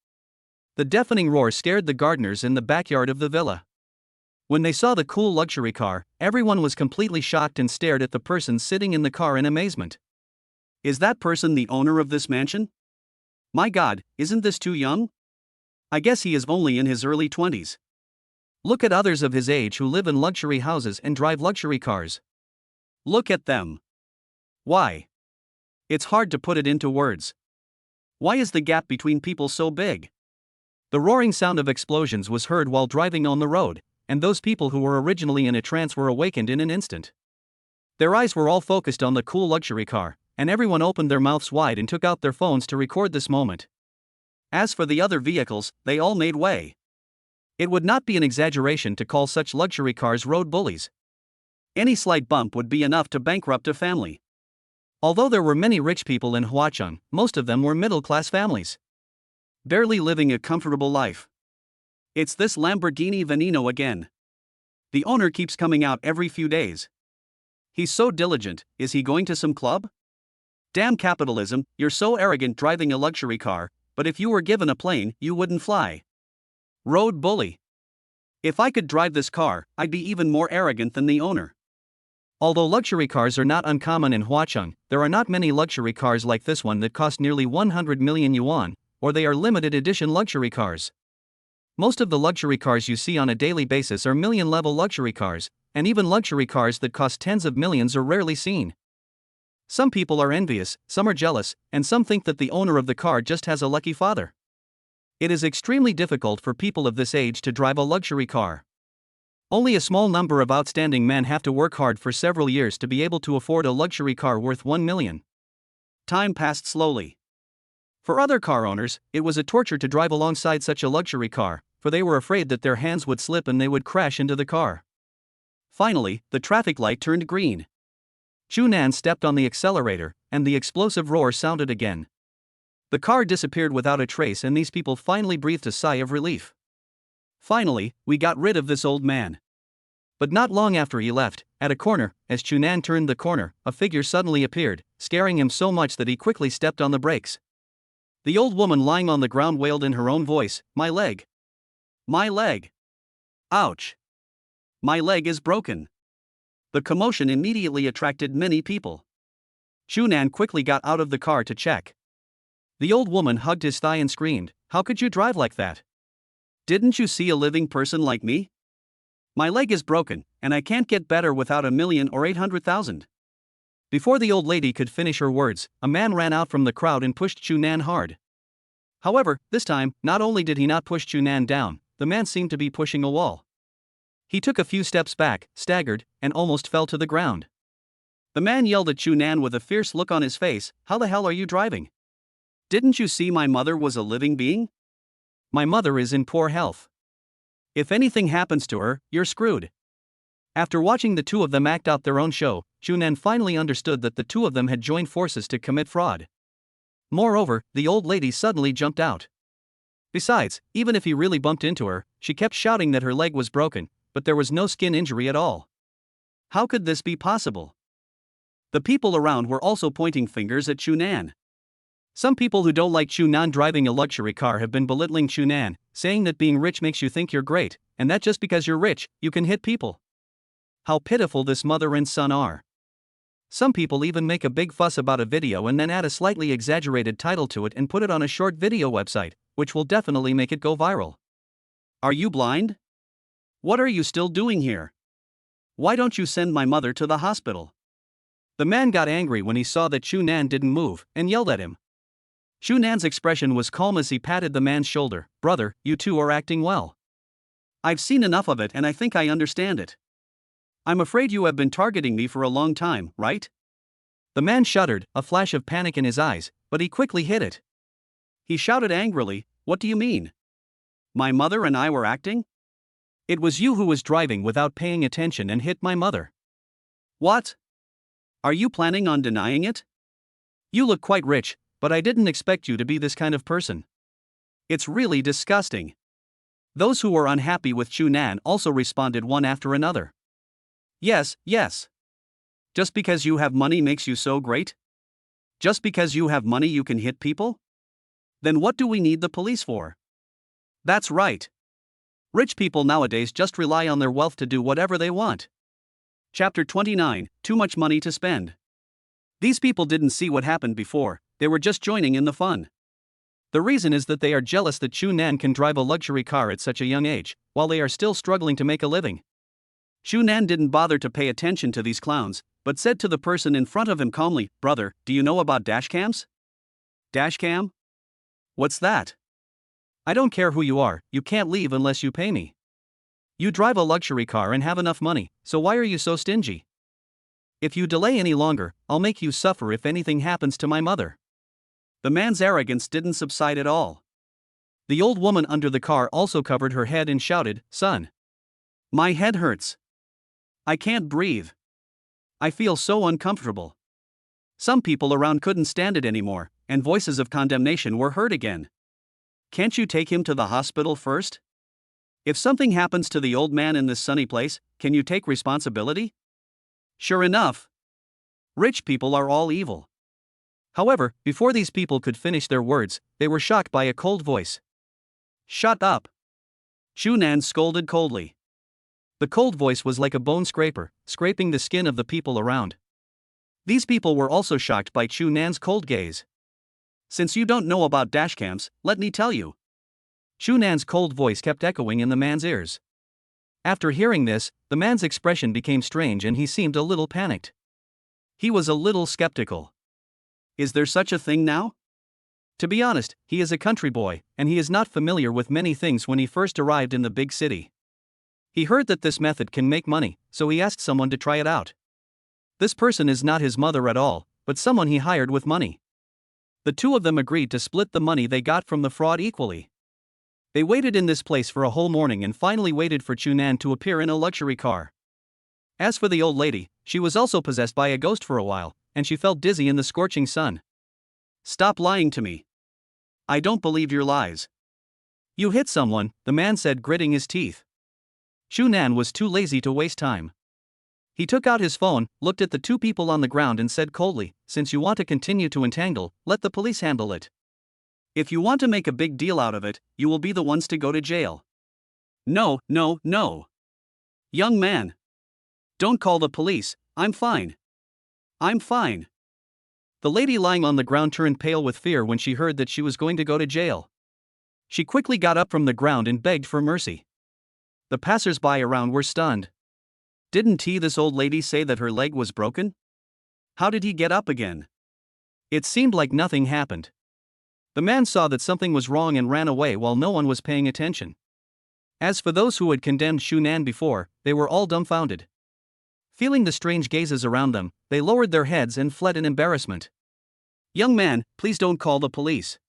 The deafening roar scared the gardeners in the backyard of the villa. When they saw the cool luxury car, everyone was completely shocked and stared at the person sitting in the car in amazement. Is that person the owner of this mansion? My God, isn't this too young? I guess he is only in his early 20s. Look at others of his age who live in luxury houses and drive luxury cars. Look at them. Why? It's hard to put it into words. Why is the gap between people so big? The roaring sound of explosions was heard while driving on the road, and those people who were originally in a trance were awakened in an instant. Their eyes were all focused on the cool luxury car, and everyone opened their mouths wide and took out their phones to record this moment. As for the other vehicles, they all made way. It would not be an exaggeration to call such luxury cars road bullies. Any slight bump would be enough to bankrupt a family. Although there were many rich people in Huacheng, most of them were middle-class families, barely living a comfortable life. It's this Lamborghini Veneno again. The owner keeps coming out every few days. He's so diligent, is he going to some club? Damn capitalism, you're so arrogant driving a luxury car, but if you were given a plane, you wouldn't fly. Road bully. If I could drive this car, I'd be even more arrogant than the owner. Although luxury cars are not uncommon in Huacheng, there are not many luxury cars like this one that cost nearly 100 million yuan, or they are limited edition luxury cars. Most of the luxury cars you see on a daily basis are million-level luxury cars, and even luxury cars that cost tens of millions are rarely seen. Some people are envious, some are jealous, and some think that the owner of the car just has a lucky father. It is extremely difficult for people of this age to drive a luxury car. Only a small number of outstanding men have to work hard for several years to be able to afford a luxury car worth 1 million. Time passed slowly. For other car owners, it was a torture to drive alongside such a luxury car, for they were afraid that their hands would slip and they would crash into the car. Finally, the traffic light turned green. Shunan stepped on the accelerator, and the explosive roar sounded again. The car disappeared without a trace, and these people finally breathed a sigh of relief. Finally, we got rid of this old man. But not long after he left, at a corner, as Shunan turned the corner, a figure suddenly appeared, scaring him so much that he quickly stepped on the brakes. The old woman lying on the ground wailed in her own voice, "My leg! My leg! Ouch! My leg is broken." The commotion immediately attracted many people. Chunan quickly got out of the car to check. The old woman hugged his thigh and screamed, "How could you drive like that? Didn't you see a living person like me? My leg is broken, and I can't get better without 1,000,000 or 800,000. Before the old lady could finish her words, a man ran out from the crowd and pushed Chunan hard. However, this time, not only did he not push Chunan down, the man seemed to be pushing a wall. He took a few steps back, staggered, and almost fell to the ground. The man yelled at Chunan with a fierce look on his face, "How the hell are you driving? Didn't you see my mother was a living being? My mother is in poor health. If anything happens to her, you're screwed." After watching the two of them act out their own show, Chunan finally understood that the two of them had joined forces to commit fraud. Moreover, the old lady suddenly jumped out. Besides, even if he really bumped into her, she kept shouting that her leg was broken, but there was no skin injury at all. How could this be possible? The people around were also pointing fingers at Chunan. Some people who don't like Chunan driving a luxury car have been belittling Chunan, saying that being rich makes you think you're great, and that just because you're rich, you can hit people. How pitiful this mother and son are. Some people even make a big fuss about a video and then add a slightly exaggerated title to it and put it on a short video website, which will definitely make it go viral. Are you blind? What are you still doing here? Why don't you send my mother to the hospital? The man got angry when he saw that Chunan didn't move, and yelled at him. Chunan's expression was calm as he patted the man's shoulder. "Brother, you two are acting well. I've seen enough of it and I think I understand it. I'm afraid you have been targeting me for a long time, right?" The man shuddered, a flash of panic in his eyes, but he quickly hid it. He shouted angrily, "What do you mean? My mother and I were acting? It was you who was driving without paying attention and hit my mother. What? Are you planning on denying it? You look quite rich, but I didn't expect you to be this kind of person. It's really disgusting." Those who were unhappy with Chunan also responded one after another. Yes, yes. Just because you have money makes you so great? Just because you have money you can hit people? Then what do we need the police for? That's right. Rich people nowadays just rely on their wealth to do whatever they want. Chapter 29, Too Much Money to Spend. These people didn't see what happened before, they were just joining in the fun. The reason is that they are jealous that Chunan can drive a luxury car at such a young age, while they are still struggling to make a living. Chunan didn't bother to pay attention to these clowns, but said to the person in front of him calmly, "Brother, do you know about dashcams?" "Dashcam? What's that?" "I don't care who you are, you can't leave unless you pay me. You drive a luxury car and have enough money, so why are you so stingy? If you delay any longer, I'll make you suffer if anything happens to my mother." The man's arrogance didn't subside at all. The old woman under the car also covered her head and shouted, "Son! My head hurts. I can't breathe. I feel so uncomfortable." Some people around couldn't stand it anymore, and voices of condemnation were heard again. "Can't you take him to the hospital first? If something happens to the old man in this sunny place, can you take responsibility?" Sure enough, rich people are all evil. However, before these people could finish their words, they were shocked by a cold voice. "Shut up!" Chunan scolded coldly. The cold voice was like a bone scraper, scraping the skin of the people around. These people were also shocked by Chunan's cold gaze. "Since you don't know about dashcams, let me tell you." Chunan's cold voice kept echoing in the man's ears. After hearing this, the man's expression became strange and he seemed a little panicked. He was a little skeptical. Is there such a thing now? To be honest, he is a country boy, and he is not familiar with many things when he first arrived in the big city. He heard that this method can make money, so he asked someone to try it out. This person is not his mother at all, but someone he hired with money. The two of them agreed to split the money they got from the fraud equally. They waited in this place for a whole morning and finally waited for Chunan to appear in a luxury car. As for the old lady, she was also possessed by a ghost for a while, and she felt dizzy in the scorching sun. "Stop lying to me. I don't believe your lies." "You hit someone," the man said, gritting his teeth. Chunan was too lazy to waste time. He took out his phone, looked at the two people on the ground and said coldly, "Since you want to continue to entangle, let the police handle it." If you want to make a big deal out of it, you will be the ones to go to jail. No, no, no. Young man. Don't call the police, I'm fine. I'm fine. The lady lying on the ground turned pale with fear when she heard that she was going to go to jail. She quickly got up from the ground and begged for mercy. The passers-by around were stunned. Didn't this old lady say that her leg was broken? How did he get up again? It seemed like nothing happened. The man saw that something was wrong and ran away while no one was paying attention. As for those who had condemned Shunan before, they were all dumbfounded. Feeling the strange gazes around them, they lowered their heads and fled in embarrassment. Young man, please don't call the police.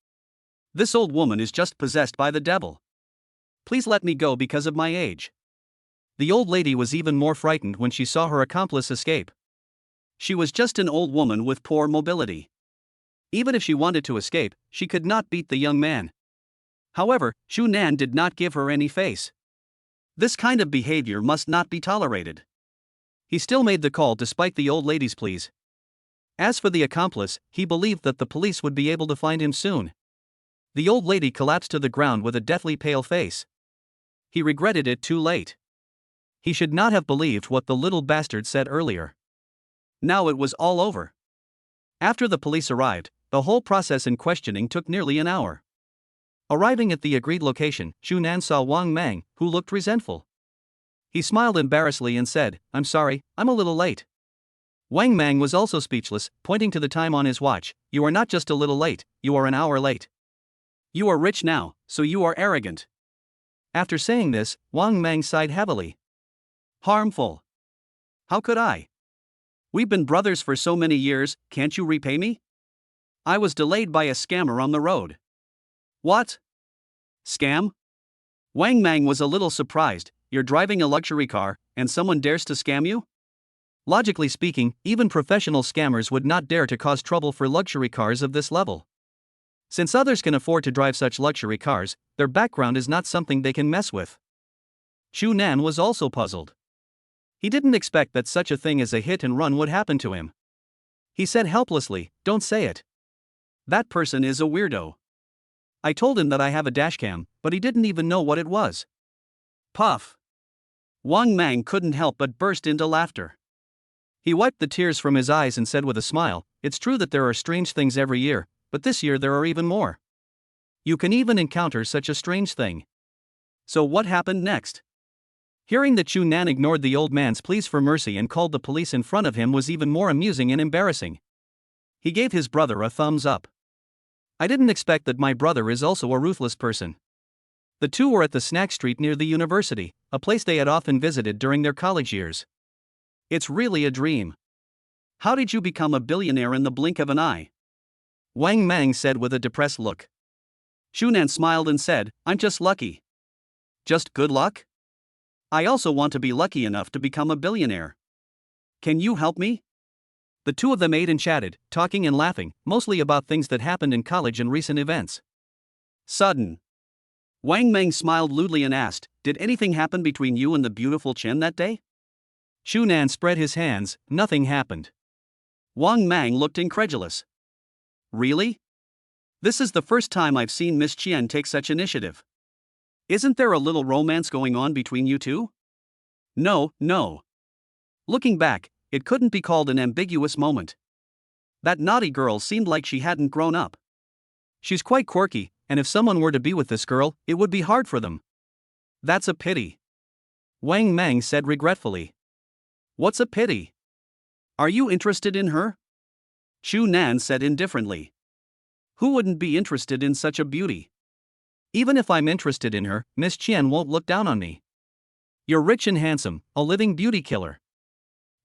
This old woman is just possessed by the devil. Please let me go because of my age. The old lady was even more frightened when she saw her accomplice escape. She was just an old woman with poor mobility. Even if she wanted to escape, she could not beat the young man. However, Shunan did not give her any face. This kind of behavior must not be tolerated. He still made the call despite the old lady's pleas. As for the accomplice, he believed that the police would be able to find him soon. The old lady collapsed to the ground with a deathly pale face. He regretted it too late. He should not have believed what the little bastard said earlier. Now it was all over. After the police arrived, the whole process and questioning took nearly an hour. Arriving at the agreed location, Shunan saw Wang Mang, who looked resentful. He smiled embarrassedly and said, "I'm sorry, I'm a little late." Wang Mang was also speechless, pointing to the time on his watch. "You are not just a little late, you are an hour late. You are rich now, so you are arrogant." After saying this, Wang Mang sighed heavily. Harmful. How could I? We've been brothers for so many years, can't you repay me? I was delayed by a scammer on the road. What? Scam? Wang Mang was a little surprised. You're driving a luxury car, and someone dares to scam you? Logically speaking, even professional scammers would not dare to cause trouble for luxury cars of this level. Since others can afford to drive such luxury cars, their background is not something they can mess with. Shunan was also puzzled. He didn't expect that such a thing as a hit and run would happen to him. He said helplessly, "Don't say it. That person is a weirdo. I told him that I have a dashcam, but he didn't even know what it was." Puff. Wang Mang couldn't help but burst into laughter. He wiped the tears from his eyes and said with a smile, "It's true that there are strange things every year, but this year there are even more. You can even encounter such a strange thing." So what happened next? Hearing that Shunan ignored the old man's pleas for mercy and called the police in front of him was even more amusing and embarrassing. He gave his brother a thumbs up. "I didn't expect that my brother is also a ruthless person." The two were at the snack street near the university, a place they had often visited during their college years. "It's really a dream. How did you become a billionaire in the blink of an eye?" Wang Mang said with a depressed look. Shunan smiled and said, "I'm just lucky." "Just good luck?" "I also want to be lucky enough to become a billionaire. Can you help me?" The two of them ate and chatted, talking and laughing, mostly about things that happened in college and recent events. Sudden. Wang Meng smiled lewdly and asked, "Did anything happen between you and the beautiful Chen that day?" Shunan spread his hands. Nothing happened. Wang Mang looked incredulous. "Really? This is the first time I've seen Miss Qian take such initiative. Isn't there a little romance going on between you two?" No. Looking back, it couldn't be called an ambiguous moment. That naughty girl seemed like she hadn't grown up. She's quite quirky, and if someone were to be with this girl, it would be hard for them. That's a pity. Wang Mang said regretfully. What's a pity? Are you interested in her? Chu Nan said indifferently. Who wouldn't be interested in such a beauty? Even if I'm interested in her, Miss Qian won't look down on me. You're rich and handsome, a living beauty killer.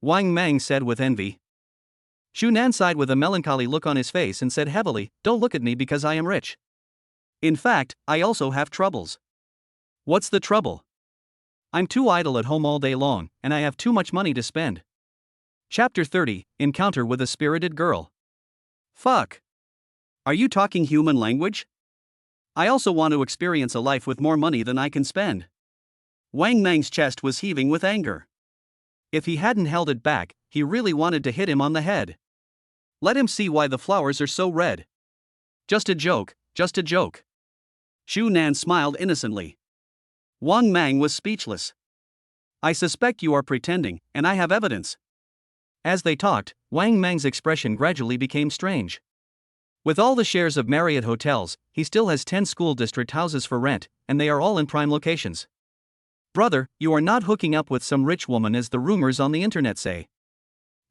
Wang Mang said with envy. Shu Nan sighed with a melancholy look on his face and said heavily, "Don't look at me because I am rich. In fact, I also have troubles." What's the trouble? I'm too idle at home all day long, and I have too much money to spend. Chapter 30, Encounter with a Spirited Girl. Fuck. Are you talking human language? I also want to experience a life with more money than I can spend. Wang Mang's chest was heaving with anger. If he hadn't held it back, he really wanted to hit him on the head. Let him see why the flowers are so red. Just a joke, just a joke. Shu Nan smiled innocently. Wang Mang was speechless. I suspect you are pretending, and I have evidence. As they talked, Wang Mang's expression gradually became strange. With all the shares of Marriott hotels, he still has 10 school district houses for rent, and they are all in prime locations. Brother, you are not hooking up with some rich woman as the rumors on the internet say.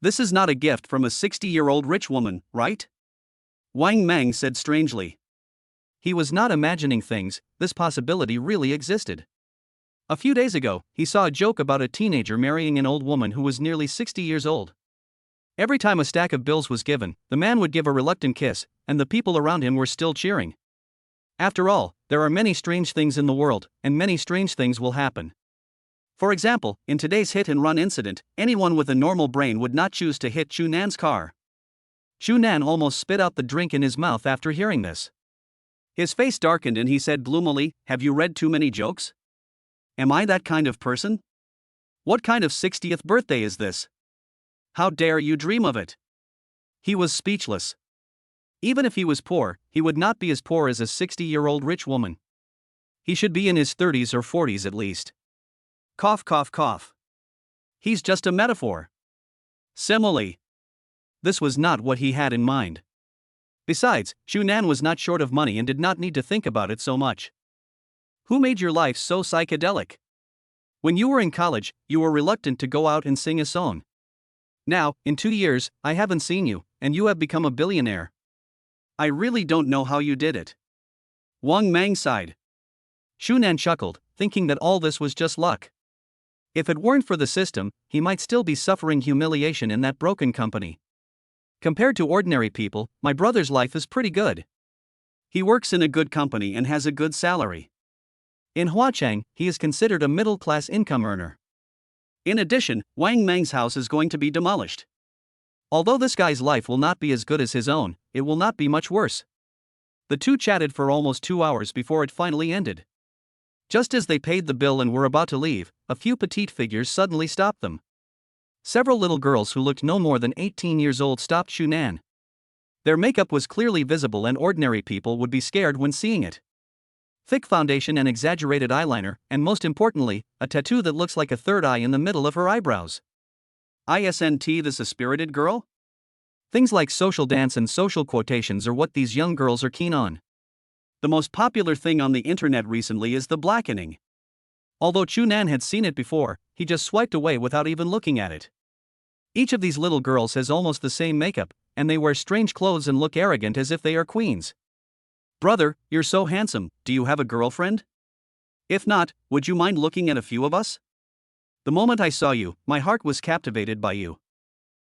This is not a gift from a 60-year-old rich woman, right? Wang Mang said strangely. He was not imagining things, this possibility really existed. A few days ago, he saw a joke about a teenager marrying an old woman who was nearly 60 years old. Every time a stack of bills was given, the man would give a reluctant kiss, and the people around him were still cheering. After all, there are many strange things in the world, and many strange things will happen. For example, in today's hit-and-run incident, anyone with a normal brain would not choose to hit Shu Nan's car. Shu Nan almost spit out the drink in his mouth after hearing this. His face darkened and he said gloomily, "Have you read too many jokes? Am I that kind of person? What kind of 60th birthday is this? How dare you dream of it?" He was speechless. Even if he was poor, he would not be as poor as a 60-year-old rich woman. He should be in his 30s or 40s at least. Cough, cough, cough. He's just a metaphor. Simile. This was not what he had in mind. Besides, Shu Nan was not short of money and did not need to think about it so much. Who made your life so psychedelic? When you were in college, you were reluctant to go out and sing a song. Now, in 2 years, I haven't seen you, and you have become a billionaire. I really don't know how you did it. Wang Mang sighed. Shu Nan chuckled, thinking that all this was just luck. If it weren't for the system, he might still be suffering humiliation in that broken company. Compared to ordinary people, my brother's life is pretty good. He works in a good company and has a good salary. In Huachang, he is considered a middle-class income earner. In addition, Wang Mang's house is going to be demolished. Although this guy's life will not be as good as his own, it will not be much worse. The two chatted for almost 2 hours before it finally ended. Just as they paid the bill and were about to leave, a few petite figures suddenly stopped them. Several little girls who looked no more than 18 years old stopped Shu Nan. Their makeup was clearly visible and ordinary people would be scared when seeing it. Thick foundation and exaggerated eyeliner, and most importantly, a tattoo that looks like a third eye in the middle of her eyebrows. Isn't this a spirited girl? Things like social dance and social quotations are what these young girls are keen on. The most popular thing on the internet recently is the blackening. Although Shu Nan had seen it before, he just swiped away without even looking at it. Each of these little girls has almost the same makeup, and they wear strange clothes and look arrogant as if they are queens. Brother, you're so handsome, do you have a girlfriend? If not, would you mind looking at a few of us? The moment I saw you, my heart was captivated by you.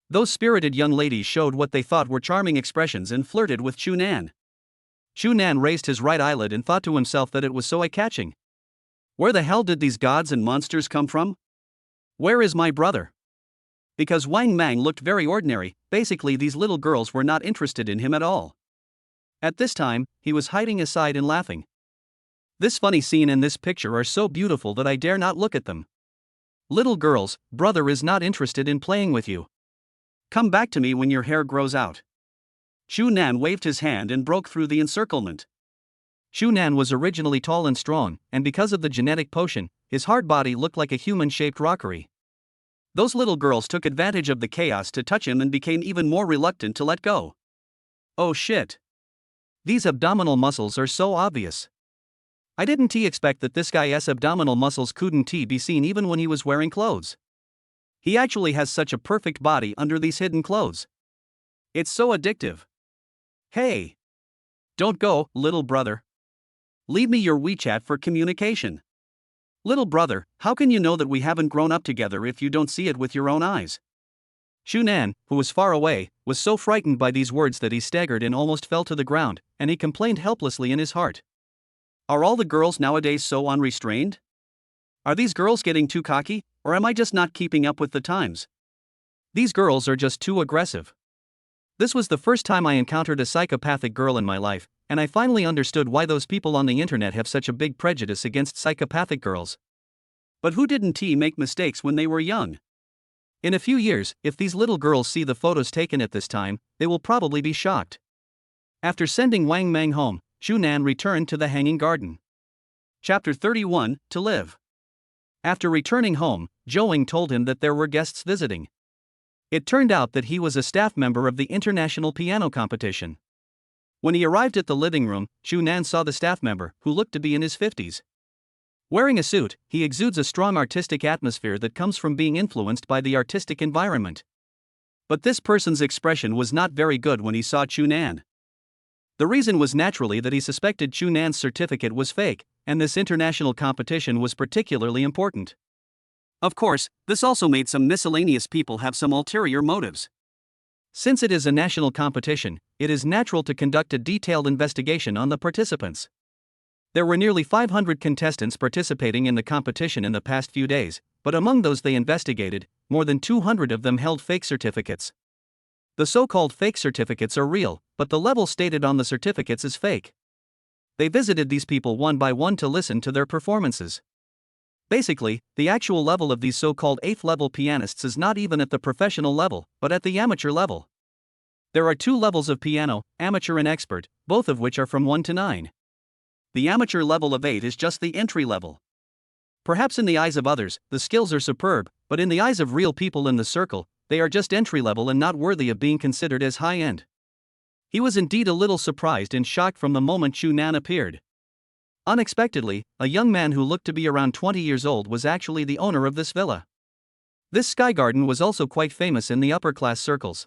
Those spirited young ladies showed what they thought were charming expressions and flirted with Shu Nan. Shu Nan raised his right eyelid and thought to himself that it was so eye-catching. Where the hell did these gods and monsters come from? Where is my brother? Because Wang Mang looked very ordinary, basically these little girls were not interested in him at all. At this time, he was hiding aside and laughing. This funny scene and this picture are so beautiful that I dare not look at them. Little girls, brother is not interested in playing with you. Come back to me when your hair grows out. Shu Nan waved his hand and broke through the encirclement. Shu Nan was originally tall and strong, and because of the genetic potion, his hard body looked like a human-shaped rockery. Those little girls took advantage of the chaos to touch him and became even more reluctant to let go. Oh shit. These abdominal muscles are so obvious. I didn't expect that this guy's abdominal muscles couldn't be seen even when he was wearing clothes. He actually has such a perfect body under these hidden clothes. It's so addictive. Hey! Don't go, little brother. Leave me your WeChat for communication. Little brother, how can you know that we haven't grown up together if you don't see it with your own eyes? Shu Nan, who was far away, was so frightened by these words that he staggered and almost fell to the ground, and he complained helplessly in his heart. Are all the girls nowadays so unrestrained? Are these girls getting too cocky, or am I just not keeping up with the times? These girls are just too aggressive. This was the first time I encountered a psychopathic girl in my life, and I finally understood why those people on the internet have such a big prejudice against psychopathic girls. But who didn't make mistakes when they were young? In a few years, if these little girls see the photos taken at this time, they will probably be shocked. After sending Wang Mang home, Nan returned to the Hanging Garden. Chapter 31, To Live. After returning home, Zhou told him that there were guests visiting. It turned out that he was a staff member of the International Piano Competition. When he arrived at the living room, Nan saw the staff member, who looked to be in his 50s. Wearing a suit, he exudes a strong artistic atmosphere that comes from being influenced by the artistic environment. But this person's expression was not very good when he saw Nan. The reason was naturally that he suspected Nan's certificate was fake, and this international competition was particularly important. Of course, this also made some miscellaneous people have some ulterior motives. Since it is a national competition, it is natural to conduct a detailed investigation on the participants. There were nearly 500 contestants participating in the competition in the past few days, but among those they investigated, more than 200 of them held fake certificates. The so-called fake certificates are real, but the level stated on the certificates is fake. They visited these people one by one to listen to their performances. Basically, the actual level of these so-called 8th-level pianists is not even at the professional level, but at the amateur level. There are 2 levels of piano, amateur and expert, both of which are from 1 to 9. The amateur level of 8 is just the entry level. Perhaps in the eyes of others, the skills are superb, but in the eyes of real people in the circle, they are just entry level and not worthy of being considered as high-end. He was indeed a little surprised and shocked from the moment Nan appeared. Unexpectedly, a young man who looked to be around 20 years old was actually the owner of this villa. This sky garden was also quite famous in the upper-class circles.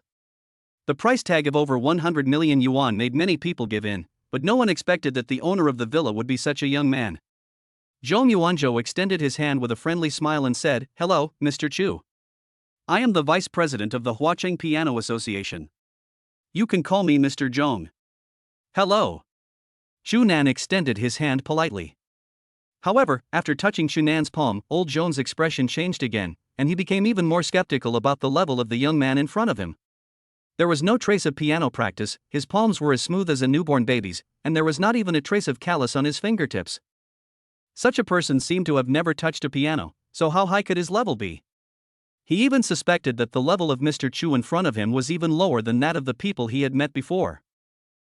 The price tag of over 100 million yuan made many people give in, but no one expected that the owner of the villa would be such a young man. Zhong Yuanzhou extended his hand with a friendly smile and said, "Hello, Mr. Chu. I am the vice president of the Huacheng Piano Association. You can call me Mr. Zhong." "Hello." Nan extended his hand politely. However, after touching Nan's palm, old Zhong's expression changed again, and he became even more skeptical about the level of the young man in front of him. There was no trace of piano practice, his palms were as smooth as a newborn baby's, and there was not even a trace of callus on his fingertips. Such a person seemed to have never touched a piano, so how high could his level be? He even suspected that the level of Mr. Chu in front of him was even lower than that of the people he had met before.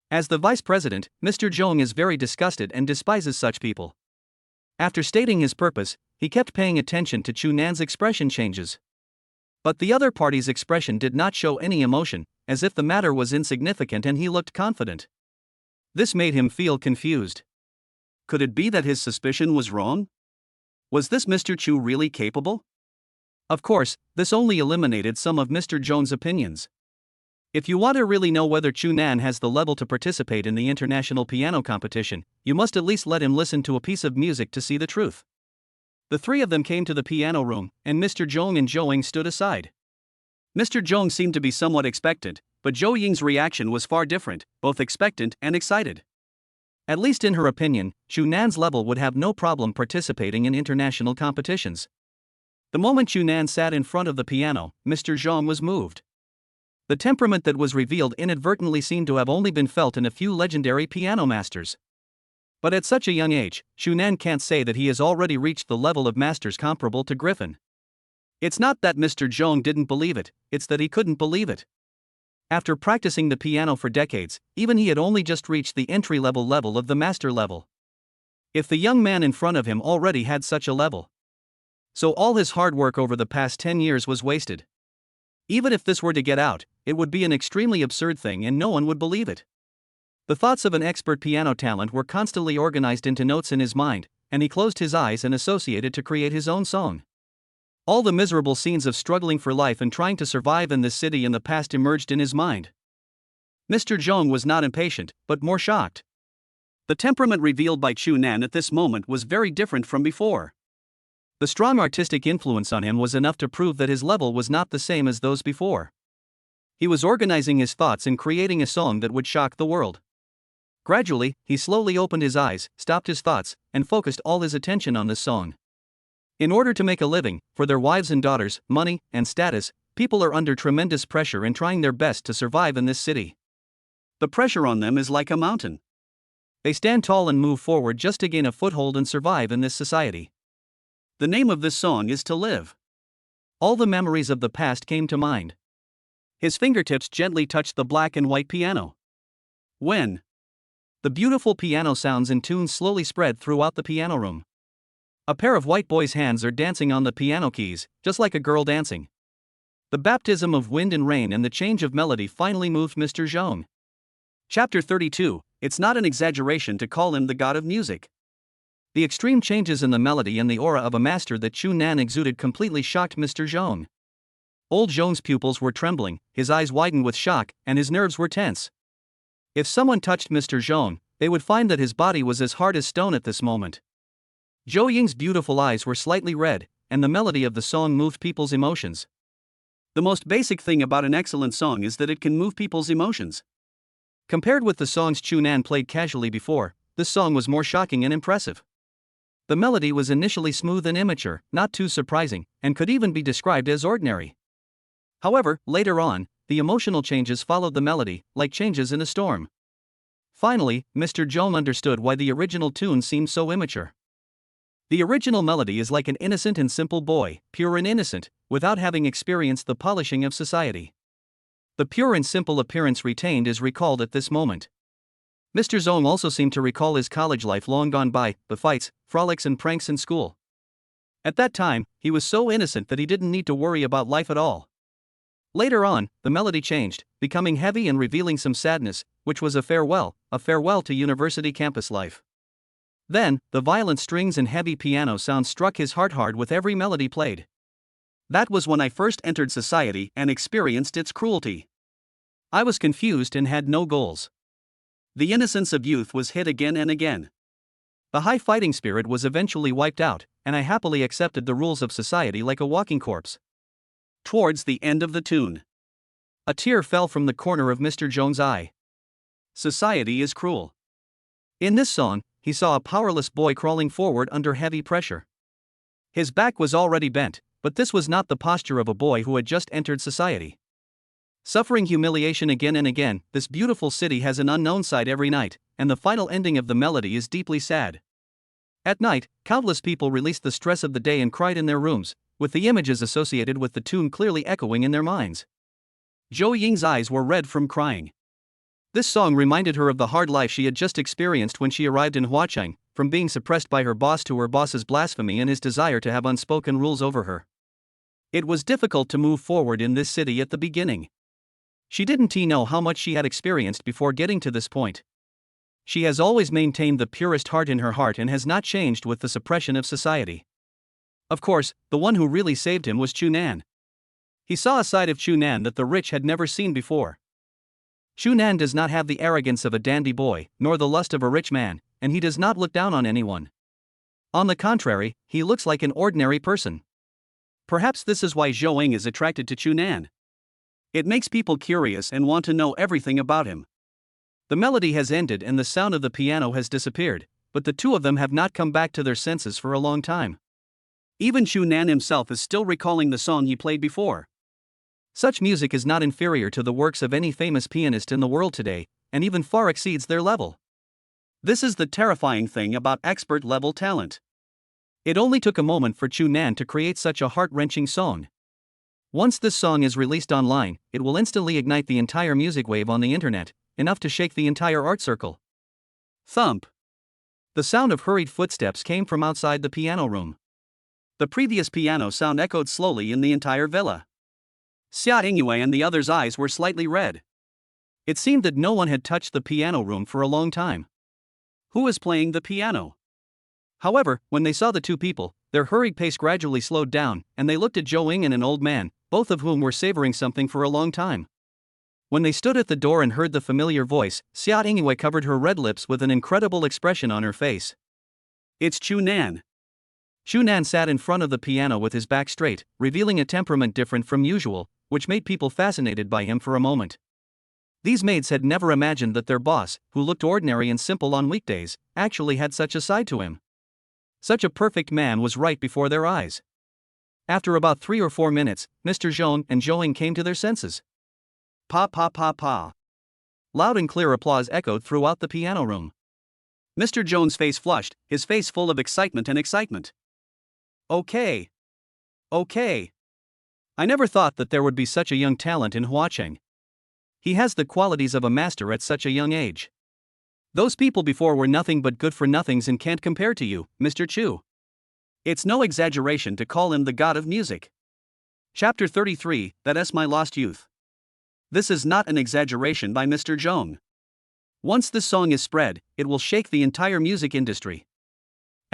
As the vice president, Mr. Zhong is very disgusted and despises such people. After stating his purpose, he kept paying attention to Nan's expression changes. But the other party's expression did not show any emotion, as if the matter was insignificant, and he looked confident. This made him feel confused. Could it be that his suspicion was wrong? Was this Mr. Chu really capable? Of course, this only eliminated some of Mr. Zhong's opinions. If you want to really know whether Nan has the level to participate in the international piano competition, you must at least let him listen to a piece of music to see the truth. The 3 of them came to the piano room, and Mr. Zhong and Zhou stood aside. Mr. Zhong seemed to be somewhat expectant, but Zhou Ying's reaction was far different, both expectant and excited. At least in her opinion, Nan's level would have no problem participating in international competitions. The moment Nan sat in front of the piano, Mr. Zhong was moved. The temperament that was revealed inadvertently seemed to have only been felt in a few legendary piano masters. But at such a young age, Nan can't say that he has already reached the level of masters comparable to Griffin. It's not that Mr. Zhong didn't believe it, it's that he couldn't believe it. After practicing the piano for decades, even he had only just reached the entry-level level of the master level. If the young man in front of him already had such a level, so all his hard work over the past 10 years was wasted. Even if this were to get out, it would be an extremely absurd thing and no one would believe it. The thoughts of an expert piano talent were constantly organized into notes in his mind, and he closed his eyes and associated to create his own song. All the miserable scenes of struggling for life and trying to survive in this city in the past emerged in his mind. Mr. Zhong was not impatient, but more shocked. The temperament revealed by Nan at this moment was very different from before. The strong artistic influence on him was enough to prove that his level was not the same as those before. He was organizing his thoughts and creating a song that would shock the world. Gradually, he slowly opened his eyes, stopped his thoughts, and focused all his attention on this song. In order to make a living, for their wives and daughters, money, and status, people are under tremendous pressure and trying their best to survive in this city. The pressure on them is like a mountain. They stand tall and move forward just to gain a foothold and survive in this society. The name of this song is To Live. All the memories of the past came to mind. His fingertips gently touched the black and white piano. When The beautiful piano sounds and tunes slowly spread throughout the piano room. A pair of white boys' hands are dancing on the piano keys, just like a girl dancing. The baptism of wind and rain and the change of melody finally moved Mr. Zhong. Chapter 32. It's not an exaggeration to call him the god of music. The extreme changes in the melody and the aura of a master that Chu Nan exuded completely shocked Mr. Zhong. Old Zhong's pupils were trembling, his eyes widened with shock, and his nerves were tense. If someone touched Mr. Zhong, they would find that his body was as hard as stone at this moment. Zhou Ying's beautiful eyes were slightly red, and the melody of the song moved people's emotions. The most basic thing about an excellent song is that it can move people's emotions. Compared with the songs Chu Nan played casually before, this song was more shocking and impressive. The melody was initially smooth and immature, not too surprising, and could even be described as ordinary. However, later on, the emotional changes followed the melody, like changes in a storm. Finally, Mr. Zhong understood why the original tune seemed so immature. The original melody is like an innocent and simple boy, pure and innocent, without having experienced the polishing of society. The pure and simple appearance retained is recalled at this moment. Mr. Zhong also seemed to recall his college life long gone by, the fights, frolics and pranks in school. At that time, he was so innocent that he didn't need to worry about life at all. Later on, the melody changed, becoming heavy and revealing some sadness, which was a farewell to university campus life. Then, the violent strings and heavy piano sound struck his heart hard with every melody played. That was when I first entered society and experienced its cruelty. I was confused and had no goals. The innocence of youth was hit again and again. The high fighting spirit was eventually wiped out, and I happily accepted the rules of society like a walking corpse. Towards the end of the tune, a tear fell from the corner of Mr. Zhong's eye. Society is cruel. In this song, he saw a powerless boy crawling forward under heavy pressure. His back was already bent, but this was not the posture of a boy who had just entered society. Suffering humiliation again and again, this beautiful city has an unknown side every night, and the final ending of the melody is deeply sad. At night, countless people released the stress of the day and cried in their rooms, with the images associated with the tune clearly echoing in their minds. Zhou Ying's eyes were red from crying. This song reminded her of the hard life she had just experienced when she arrived in Huacheng, from being suppressed by her boss to her boss's blasphemy and his desire to have unspoken rules over her. It was difficult to move forward in this city at the beginning. She didn't know how much she had experienced before getting to this point. She has always maintained the purest heart in her heart and has not changed with the suppression of society. Of course, the one who really saved him was Chu Nan. He saw a side of Chu Nan that the rich had never seen before. Chu Nan does not have the arrogance of a dandy boy, nor the lust of a rich man, and he does not look down on anyone. On the contrary, he looks like an ordinary person. Perhaps this is why Zhou Ying is attracted to Chu Nan. It makes people curious and want to know everything about him. The melody has ended and the sound of the piano has disappeared, but the two of them have not come back to their senses for a long time. Even Chu Nan himself is still recalling the song he played before. Such music is not inferior to the works of any famous pianist in the world today, and even far exceeds their level. This is the terrifying thing about expert-level talent. It only took a moment for Chu Nan to create such a heart-wrenching song. Once this song is released online, it will instantly ignite the entire music wave on the internet, enough to shake the entire art circle. Thump. The sound of hurried footsteps came from outside the piano room. The previous piano sound echoed slowly in the entire villa. Xia Yingyue and the others' eyes were slightly red. It seemed that no one had touched the piano room for a long time. Who is playing the piano? However, when they saw the two people, their hurried pace gradually slowed down, and they looked at Zhou Ying and an old man, both of whom were savoring something for a long time. When they stood at the door and heard the familiar voice, Xia Yingyue covered her red lips with an incredible expression on her face. It's Chu Nan. Chu Nan sat in front of the piano with his back straight, revealing a temperament different from usual, which made people fascinated by him for a moment. These maids had never imagined that their boss, who looked ordinary and simple on weekdays, actually had such a side to him. Such a perfect man was right before their eyes. After about 3 or 4 minutes, Mr. Zhong and Zhou Ying came to their senses. Pa pa pa pa. Loud and clear applause echoed throughout the piano room. Mr. Zhong's face flushed, his face full of excitement and excitement. Okay. I never thought that there would be such a young talent in Huacheng. He has the qualities of a master at such a young age. Those people before were nothing but good for nothings and can't compare to you, Mr. Chu. It's no exaggeration to call him the god of music. Chapter 33, That's My Lost Youth. This is not an exaggeration by Mr. Zhong. Once this song is spread, it will shake the entire music industry.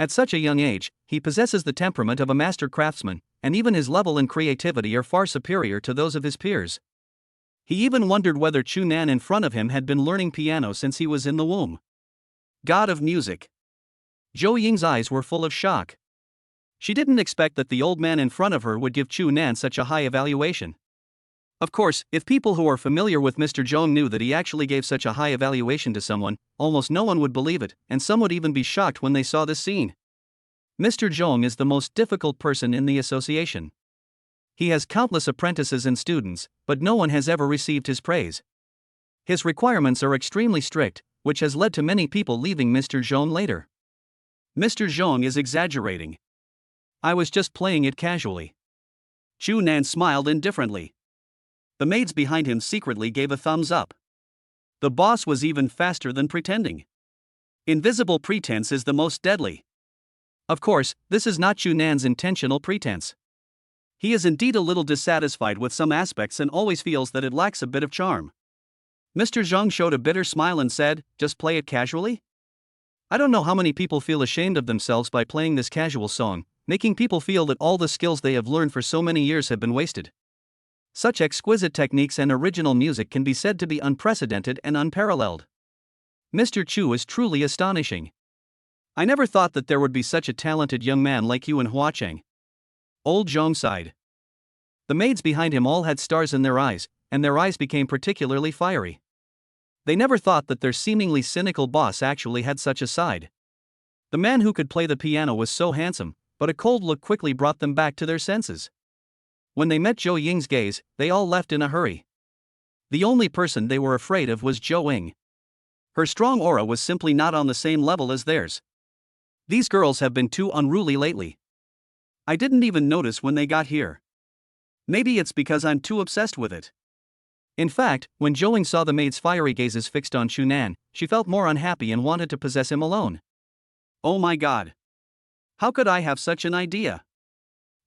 At such a young age, he possesses the temperament of a master craftsman, and even his level and creativity are far superior to those of his peers. He even wondered whether Chu Nan in front of him had been learning piano since he was in the womb. God of music. Zhou Ying's eyes were full of shock. She didn't expect that the old man in front of her would give Chu Nan such a high evaluation. Of course, if people who are familiar with Mr. Zhong knew that he actually gave such a high evaluation to someone, almost no one would believe it, and some would even be shocked when they saw this scene. Mr. Zhong is the most difficult person in the association. He has countless apprentices and students, but no one has ever received his praise. His requirements are extremely strict, which has led to many people leaving Mr. Zhong later. Mr. Zhong is exaggerating. I was just playing it casually. Chu Nan smiled indifferently. The maids behind him secretly gave a thumbs up. The boss was even faster than pretending. Invisible pretense is the most deadly. Of course, this is not Chu Nan's intentional pretense. He is indeed a little dissatisfied with some aspects and always feels that it lacks a bit of charm. Mr. Zhong showed a bitter smile and said, "Just play it casually?" I don't know how many people feel ashamed of themselves by playing this casual song, making people feel that all the skills they have learned for so many years have been wasted. Such exquisite techniques and original music can be said to be unprecedented and unparalleled. Mr. Chu is truly astonishing. I never thought that there would be such a talented young man like you in Huacheng. Old Zhong sighed. The maids behind him all had stars in their eyes, and their eyes became particularly fiery. They never thought that their seemingly cynical boss actually had such a side. The man who could play the piano was so handsome, but a cold look quickly brought them back to their senses. When they met Zhou Ying's gaze, they all left in a hurry. The only person they were afraid of was Zhou Ying. Her strong aura was simply not on the same level as theirs. These girls have been too unruly lately. I didn't even notice when they got here. Maybe it's because I'm too obsessed with it. In fact, when Zhou Ying saw the maid's fiery gazes fixed on Chu Nan, she felt more unhappy and wanted to possess him alone. Oh my god. How could I have such an idea?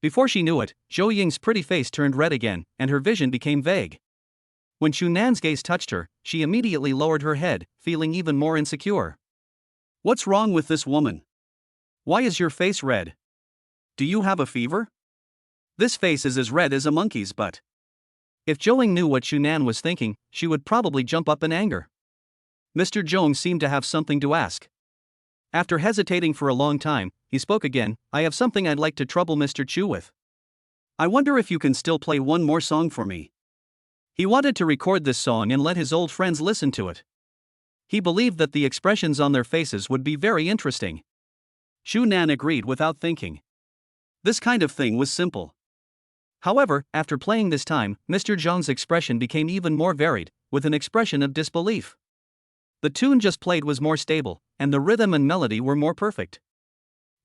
Before she knew it, Zhou Ying's pretty face turned red again, and her vision became vague. When Chu Nan's gaze touched her, she immediately lowered her head, feeling even more insecure. What's wrong with this woman? Why is your face red? Do you have a fever? This face is as red as a monkey's butt. If Zhou Ying knew what Chu Nan was thinking, she would probably jump up in anger. Mr. Zhong seemed to have something to ask. After hesitating for a long time, he spoke again. I have something I'd like to trouble Mr. Chu with. I wonder if you can still play one more song for me. He wanted to record this song and let his old friends listen to it. He believed that the expressions on their faces would be very interesting. Chu Nan agreed without thinking. This kind of thing was simple. However, after playing this time, Mr. Zhong's expression became even more varied, with an expression of disbelief. The tune just played was more stable, and the rhythm and melody were more perfect.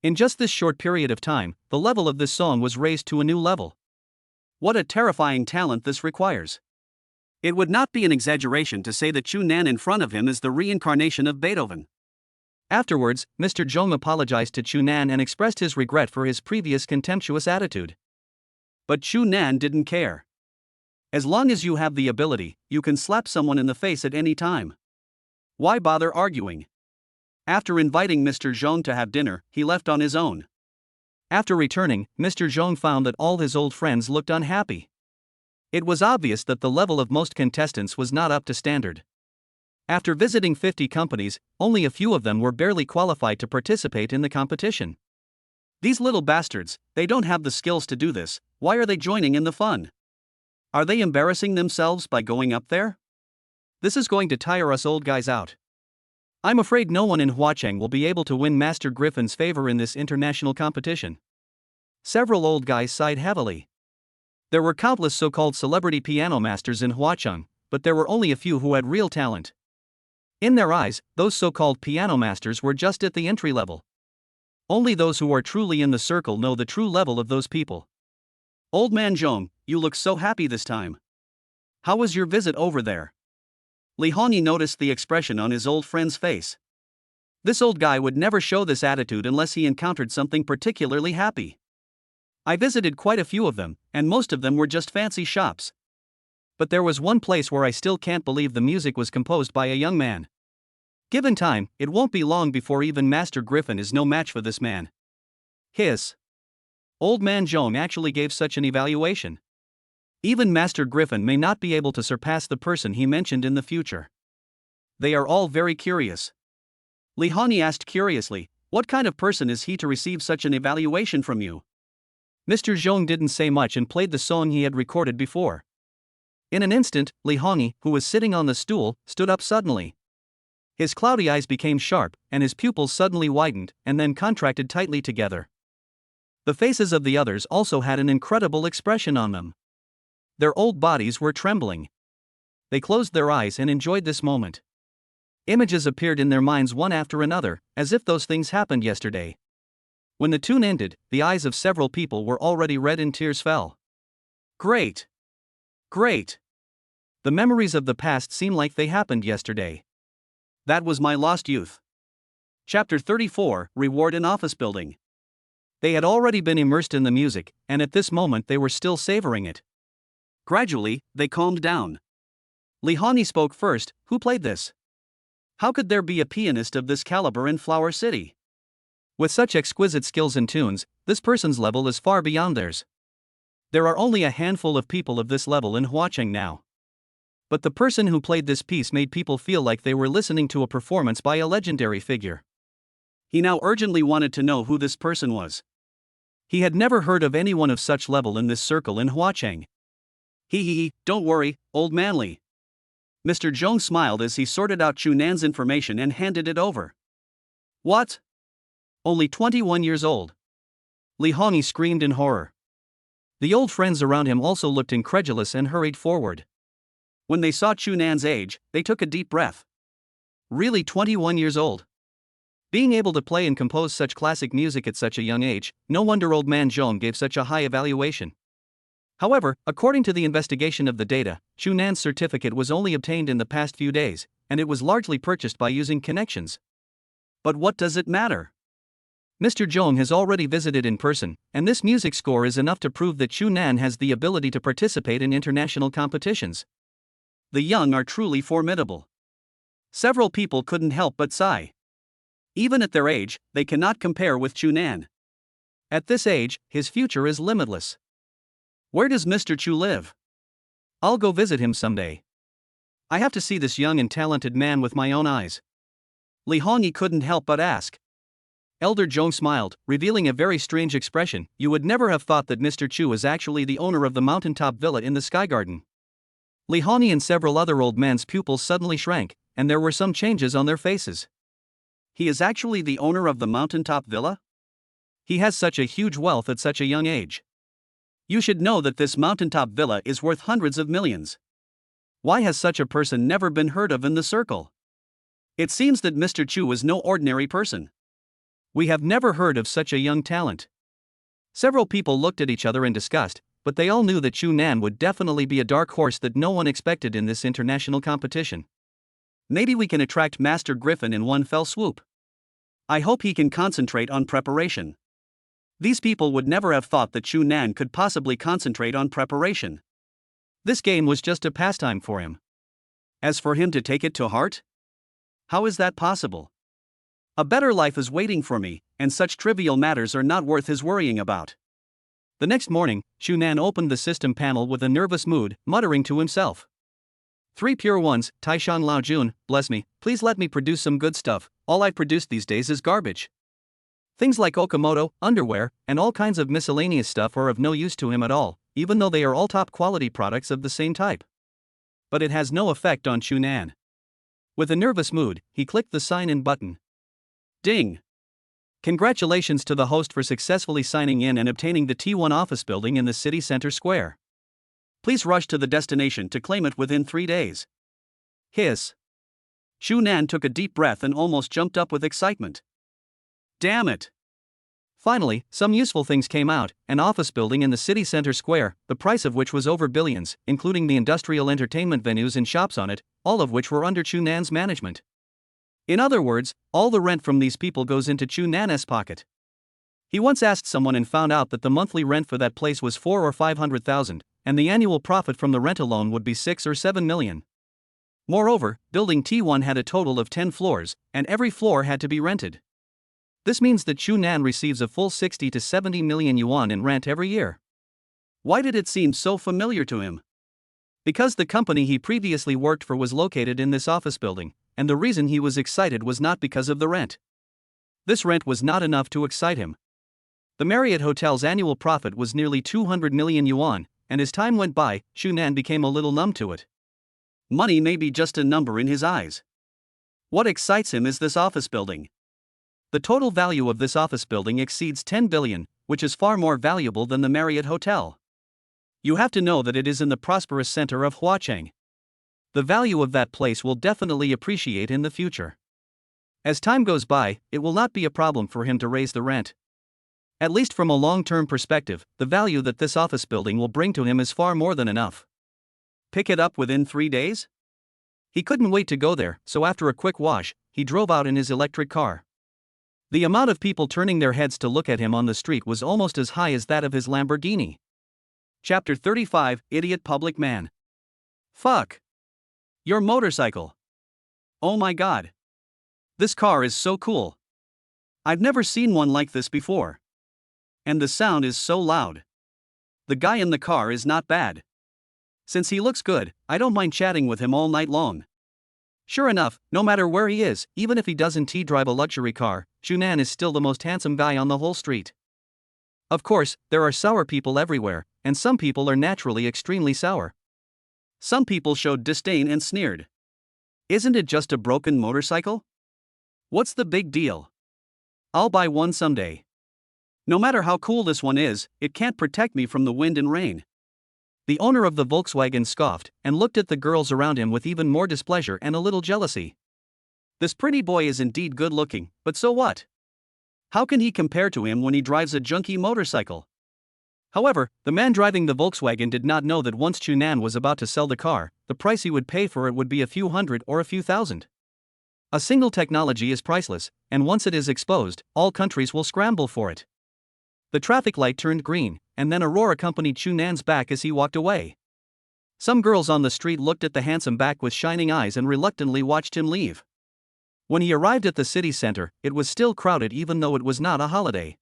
In just this short period of time, the level of this song was raised to a new level. What a terrifying talent this requires. It would not be an exaggeration to say that Chu Nan in front of him is the reincarnation of Beethoven. Afterwards, Mr. Zhong apologized to Chu Nan and expressed his regret for his previous contemptuous attitude. But Chu Nan didn't care. As long as you have the ability, you can slap someone in the face at any time. Why bother arguing? After inviting Mr. Zhong to have dinner, he left on his own. After returning, Mr. Zhong found that all his old friends looked unhappy. It was obvious that the level of most contestants was not up to standard. After visiting 50 companies, only a few of them were barely qualified to participate in the competition. These little bastards, they don't have the skills to do this. Why are they joining in the fun? Are they embarrassing themselves by going up there? This is going to tire us old guys out. I'm afraid no one in Huacheng will be able to win Master Griffin's favor in this international competition. Several old guys sighed heavily. There were countless so-called celebrity piano masters in Huacheng, but there were only a few who had real talent. In their eyes, those so-called piano masters were just at the entry level. Only those who are truly in the circle know the true level of those people. Old man Zhong, you look so happy this time. How was your visit over there? Li Hongyi noticed the expression on his old friend's face. This old guy would never show this attitude unless he encountered something particularly happy. I visited quite a few of them, and most of them were just fancy shops. But there was one place where I still can't believe the music was composed by a young man. Given time, it won't be long before even Master Griffin is no match for this man. Hiss. Old man Zhong actually gave such an evaluation. Even Master Griffin may not be able to surpass the person he mentioned in the future. They are all very curious. Li Hongyi asked curiously, "What kind of person is he to receive such an evaluation from you?" Mr. Zhong didn't say much and played the song he had recorded before. In an instant, Li Hongyi, who was sitting on the stool, stood up suddenly. His cloudy eyes became sharp, and his pupils suddenly widened, and then contracted tightly together. The faces of the others also had an incredible expression on them. Their old bodies were trembling. They closed their eyes and enjoyed this moment. Images appeared in their minds one after another, as if those things happened yesterday. When the tune ended, the eyes of several people were already red and tears fell. Great! Great! The memories of the past seem like they happened yesterday. That was my lost youth. Chapter 34, Reward in Office Building. They had already been immersed in the music, and at this moment they were still savoring it. Gradually, they calmed down. Li Hongyi spoke first. "Who played this? How could there be a pianist of this caliber in Flower City? With such exquisite skills and tunes, this person's level is far beyond theirs. There are only a handful of people of this level in Huacheng now. But the person who played this piece made people feel like they were listening to a performance by a legendary figure." He now urgently wanted to know who this person was. He had never heard of anyone of such level in this circle in Huacheng. He, don't worry, old manly. Mr. Zhong smiled as he sorted out Chu Nan's information and handed it over. What? Only 21 years old. Li Hongyi screamed in horror. The old friends around him also looked incredulous and hurried forward. When they saw Chu Nan's age, they took a deep breath. Really 21 years old? Being able to play and compose such classic music at such a young age, no wonder old man Zhong gave such a high evaluation. However, according to the investigation of the data, Chu Nan's certificate was only obtained in the past few days, and it was largely purchased by using connections. But what does it matter? Mr. Zhong has already visited in person, and this music score is enough to prove that Chu Nan has the ability to participate in international competitions. The young are truly formidable. Several people couldn't help but sigh. Even at their age, they cannot compare with Chu Nan. At this age, his future is limitless. Where does Mr. Chu live? I'll go visit him someday. I have to see this young and talented man with my own eyes. Li Hongyi couldn't help but ask. Elder Zhong smiled, revealing a very strange expression. You would never have thought that Mr. Chu is actually the owner of the mountaintop villa in the Sky Garden. Li Hongyi and several other old men's pupils suddenly shrank, and there were some changes on their faces. He is actually the owner of the mountaintop villa? He has such a huge wealth at such a young age. You should know that this mountaintop villa is worth hundreds of millions. Why has such a person never been heard of in the circle? It seems that Mr. Chu is no ordinary person. We have never heard of such a young talent. Several people looked at each other in disgust, but they all knew that Chu Nan would definitely be a dark horse that no one expected in this international competition. Maybe we can attract Master Griffin in one fell swoop. I hope he can concentrate on preparation. These people would never have thought that Chu Nan could possibly concentrate on preparation. This game was just a pastime for him. As for him to take it to heart? How is that possible? A better life is waiting for me, and such trivial matters are not worth his worrying about. The next morning, Chu Nan opened the system panel with a nervous mood, muttering to himself. 3 pure ones, Taishang Lao Jun, bless me, please let me produce some good stuff. All I produce these days is garbage. Things like Okamoto, underwear, and all kinds of miscellaneous stuff are of no use to him at all, even though they are all top quality products of the same type. But it has no effect on Chu Nan. With a nervous mood, he clicked the sign-in button. Ding! Congratulations to the host for successfully signing in and obtaining the T1 office building in the city center square. Please rush to the destination to claim it within 3 days. Hiss. Chu Nan took a deep breath and almost jumped up with excitement. Damn it! Finally, some useful things came out: an office building in the city center square, the price of which was over billions, including the industrial entertainment venues and shops on it, all of which were under Chu Nan's management. In other words, all the rent from these people goes into Chu Nan's pocket. He once asked someone and found out that the monthly rent for that place was 4 or 500,000, and the annual profit from the rent alone would be 6 or 7 million. Moreover, building T1 had a total of 10 floors, and every floor had to be rented. This means that Chu Nan receives a full 60 to 70 million yuan in rent every year. Why did it seem so familiar to him? Because the company he previously worked for was located in this office building, and the reason he was excited was not because of the rent. This rent was not enough to excite him. The Marriott Hotel's annual profit was nearly 200 million yuan, and as time went by, Chu Nan became a little numb to it. Money may be just a number in his eyes. What excites him is this office building. The total value of this office building exceeds 10 billion, which is far more valuable than the Marriott Hotel. You have to know that it is in the prosperous center of Huacheng. The value of that place will definitely appreciate in the future. As time goes by, it will not be a problem for him to raise the rent. At least from a long-term perspective, the value that this office building will bring to him is far more than enough. Pick it up within 3 days? He couldn't wait to go there, so after a quick wash, he drove out in his electric car. The amount of people turning their heads to look at him on the street was almost as high as that of his Lamborghini. Chapter 35: Idiot Public Man. Fuck. Your motorcycle. Oh my god. This car is so cool. I've never seen one like this before. And the sound is so loud. The guy in the car is not bad. Since he looks good, I don't mind chatting with him all night long. Sure enough, no matter where he is, even if he doesn't drive a luxury car, Chu Nan is still the most handsome guy on the whole street. Of course, there are sour people everywhere, and some people are naturally extremely sour. Some people showed disdain and sneered. Isn't it just a broken motorcycle? What's the big deal? I'll buy one someday. No matter how cool this one is, it can't protect me from the wind and rain. The owner of the Volkswagen scoffed and looked at the girls around him with even more displeasure and a little jealousy. This pretty boy is indeed good looking, but so what? How can he compare to him when he drives a junky motorcycle? However, the man driving the Volkswagen did not know that once Chu Nan was about to sell the car, the price he would pay for it would be a few hundred or a few thousand. A single technology is priceless, and once it is exposed, all countries will scramble for it. The traffic light turned green, and then a roar accompanied Chu Nan's back as he walked away. Some girls on the street looked at the handsome back with shining eyes and reluctantly watched him leave. When he arrived at the city center, it was still crowded even though it was not a holiday.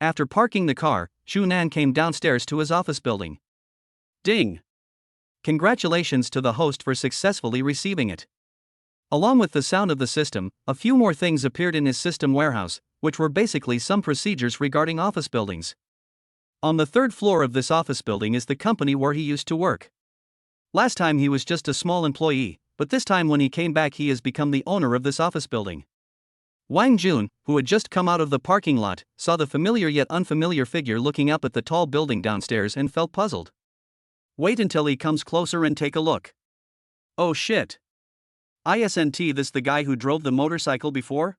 After parking the car, Chu Nan came downstairs to his office building. Ding! Congratulations to the host for successfully receiving it. Along with the sound of the system, a few more things appeared in his system warehouse, which were basically some procedures regarding office buildings. On the 3rd floor of this office building is the company where he used to work. Last time he was just a small employee, but this time when he came back he has become the owner of this office building. Wang Jun, who had just come out of the parking lot, saw the familiar yet unfamiliar figure looking up at the tall building downstairs and felt puzzled. Wait until he comes closer and take a look. Oh shit. Isn't this the guy who drove the motorcycle before?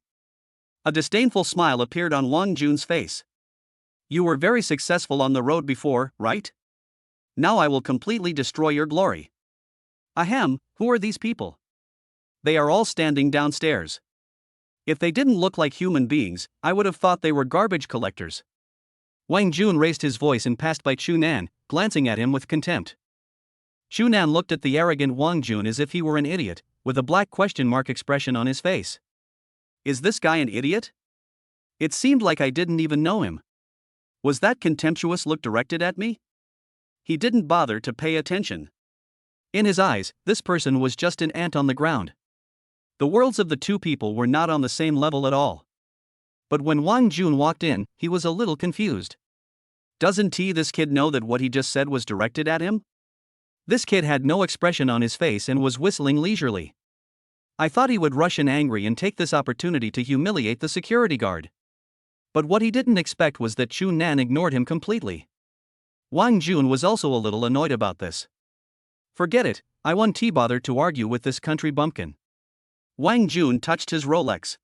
A disdainful smile appeared on Wang Jun's face. You were very successful on the road before, right? Now I will completely destroy your glory. Ahem, who are these people? They are all standing downstairs. If they didn't look like human beings, I would have thought they were garbage collectors. Wang Jun raised his voice and passed by Chu Nan, glancing at him with contempt. Chu Nan looked at the arrogant Wang Jun as if he were an idiot, with a black question mark expression on his face. Is this guy an idiot? It seemed like I didn't even know him. Was that contemptuous look directed at me? He didn't bother to pay attention. In his eyes, this person was just an ant on the ground. The worlds of the two people were not on the same level at all. But when Wang Jun walked in, he was a little confused. Doesn't this kid know that what he just said was directed at him? This kid had no expression on his face and was whistling leisurely. I thought he would rush in angry and take this opportunity to humiliate the security guard. But what he didn't expect was that Chu Nan ignored him completely. Wang Jun was also a little annoyed about this. Forget it, I won't bother to argue with this country bumpkin. Wang Jun touched his Rolex.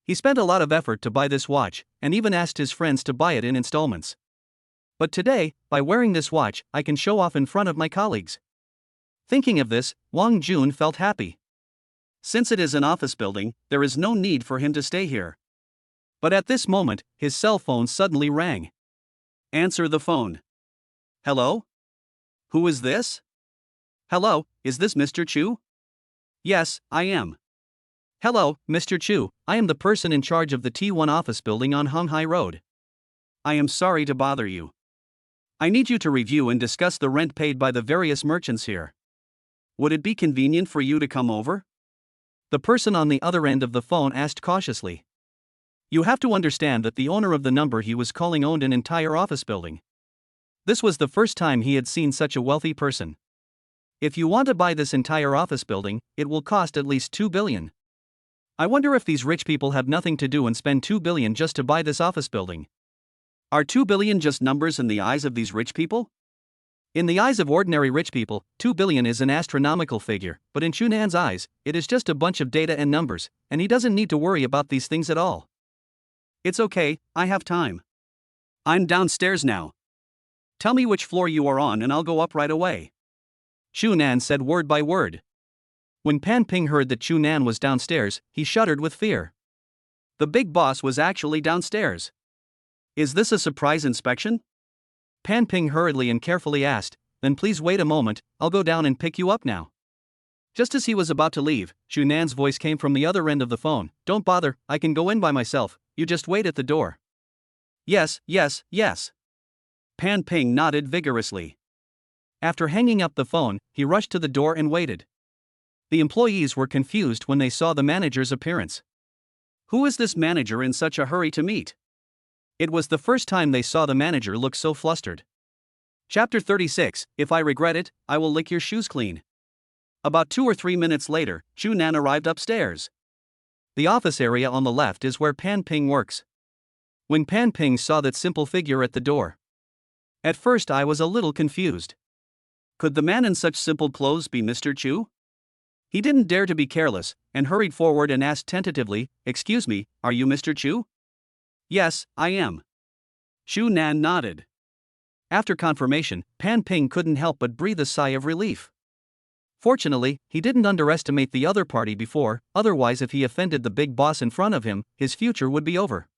He spent a lot of effort to buy this watch, and even asked his friends to buy it in installments. But today, by wearing this watch, I can show off in front of my colleagues. Thinking of this, Wang Jun felt happy. Since it is an office building, there is no need for him to stay here. But at this moment, his cell phone suddenly rang. Answer the phone. Hello? Who is this? Hello, is this Mr. Chu? Yes, I am. Hello, Mr. Chu, I am the person in charge of the T1 office building on Honghai Road. I am sorry to bother you. I need you to review and discuss the rent paid by the various merchants here. Would it be convenient for you to come over? The person on the other end of the phone asked cautiously. You have to understand that the owner of the number he was calling owned an entire office building. This was the first time he had seen such a wealthy person. If you want to buy this entire office building, it will cost at least 2 billion. I wonder if these rich people have nothing to do and spend 2 billion just to buy this office building. Are 2 billion just numbers in the eyes of these rich people? In the eyes of ordinary rich people, 2 billion is an astronomical figure, but in Chunan's eyes, it is just a bunch of data and numbers, and he doesn't need to worry about these things at all. It's okay, I have time. I'm downstairs now. Tell me which floor you are on and I'll go up right away. Chunan said word by word. When Pan Ping heard that Chunan was downstairs, he shuddered with fear. The big boss was actually downstairs. Is this a surprise inspection? Pan Ping hurriedly and carefully asked, then please wait a moment, I'll go down and pick you up now. Just as he was about to leave, Chunan's voice came from the other end of the phone. Don't bother, I can go in by myself, you just wait at the door. Yes, yes, yes. Pan Ping nodded vigorously. After hanging up the phone, he rushed to the door and waited. The employees were confused when they saw the manager's appearance. Who is this manager in such a hurry to meet? It was the first time they saw the manager look so flustered. Chapter 36, If I regret it, I will lick your shoes clean. About 2 or 3 minutes later, Chunan arrived upstairs. The office area on the left is where Pan Ping works. When Pan Ping saw that simple figure at the door, at first I was a little confused. Could the man in such simple clothes be Mr. Chu? He didn't dare to be careless, and hurried forward and asked tentatively, Excuse me, are you Mr. Chu? Yes, I am. Chunan nodded. After confirmation, Pan Ping couldn't help but breathe a sigh of relief. Fortunately, he didn't underestimate the other party before, otherwise if he offended the big boss in front of him, his future would be over.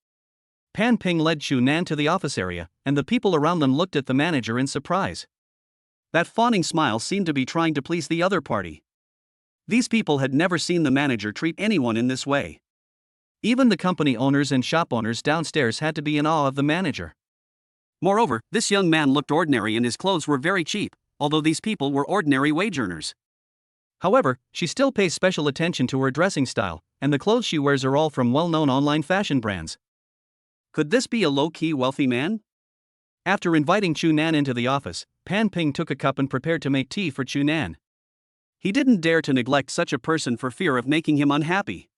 Pan Ping led Chunan to the office area, and the people around them looked at the manager in surprise. That fawning smile seemed to be trying to please the other party. These people had never seen the manager treat anyone in this way. Even the company owners and shop owners downstairs had to be in awe of the manager. Moreover, this young man looked ordinary and his clothes were very cheap, although these people were ordinary wage earners. However, she still pays special attention to her dressing style, and the clothes she wears are all from well-known online fashion brands. Could this be a low-key wealthy man? After inviting Chunan into the office, Pan Ping took a cup and prepared to make tea for Chunan. He didn't dare to neglect such a person for fear of making him unhappy.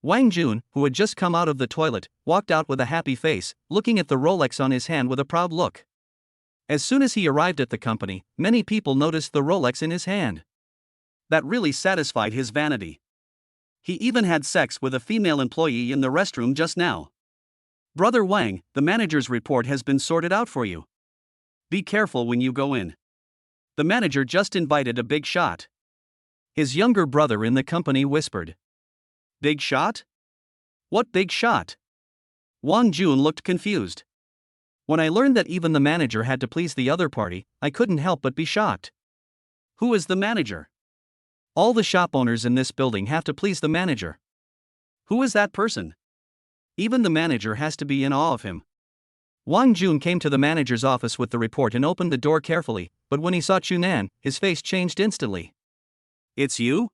Wang Jun, who had just come out of the toilet, walked out with a happy face, looking at the Rolex on his hand with a proud look. As soon as he arrived at the company, many people noticed the Rolex in his hand. That really satisfied his vanity. He even had sex with a female employee in the restroom just now. Brother Wang, the manager's report has been sorted out for you. Be careful when you go in. The manager just invited a big shot. His younger brother in the company whispered. Big shot? What big shot? Wang Jun looked confused. When I learned that even the manager had to please the other party, I couldn't help but be shocked. Who is the manager? All the shop owners in this building have to please the manager. Who is that person? Even the manager has to be in awe of him. Wang Jun came to the manager's office with the report and opened the door carefully, but when he saw Chunan, his face changed instantly. It's you?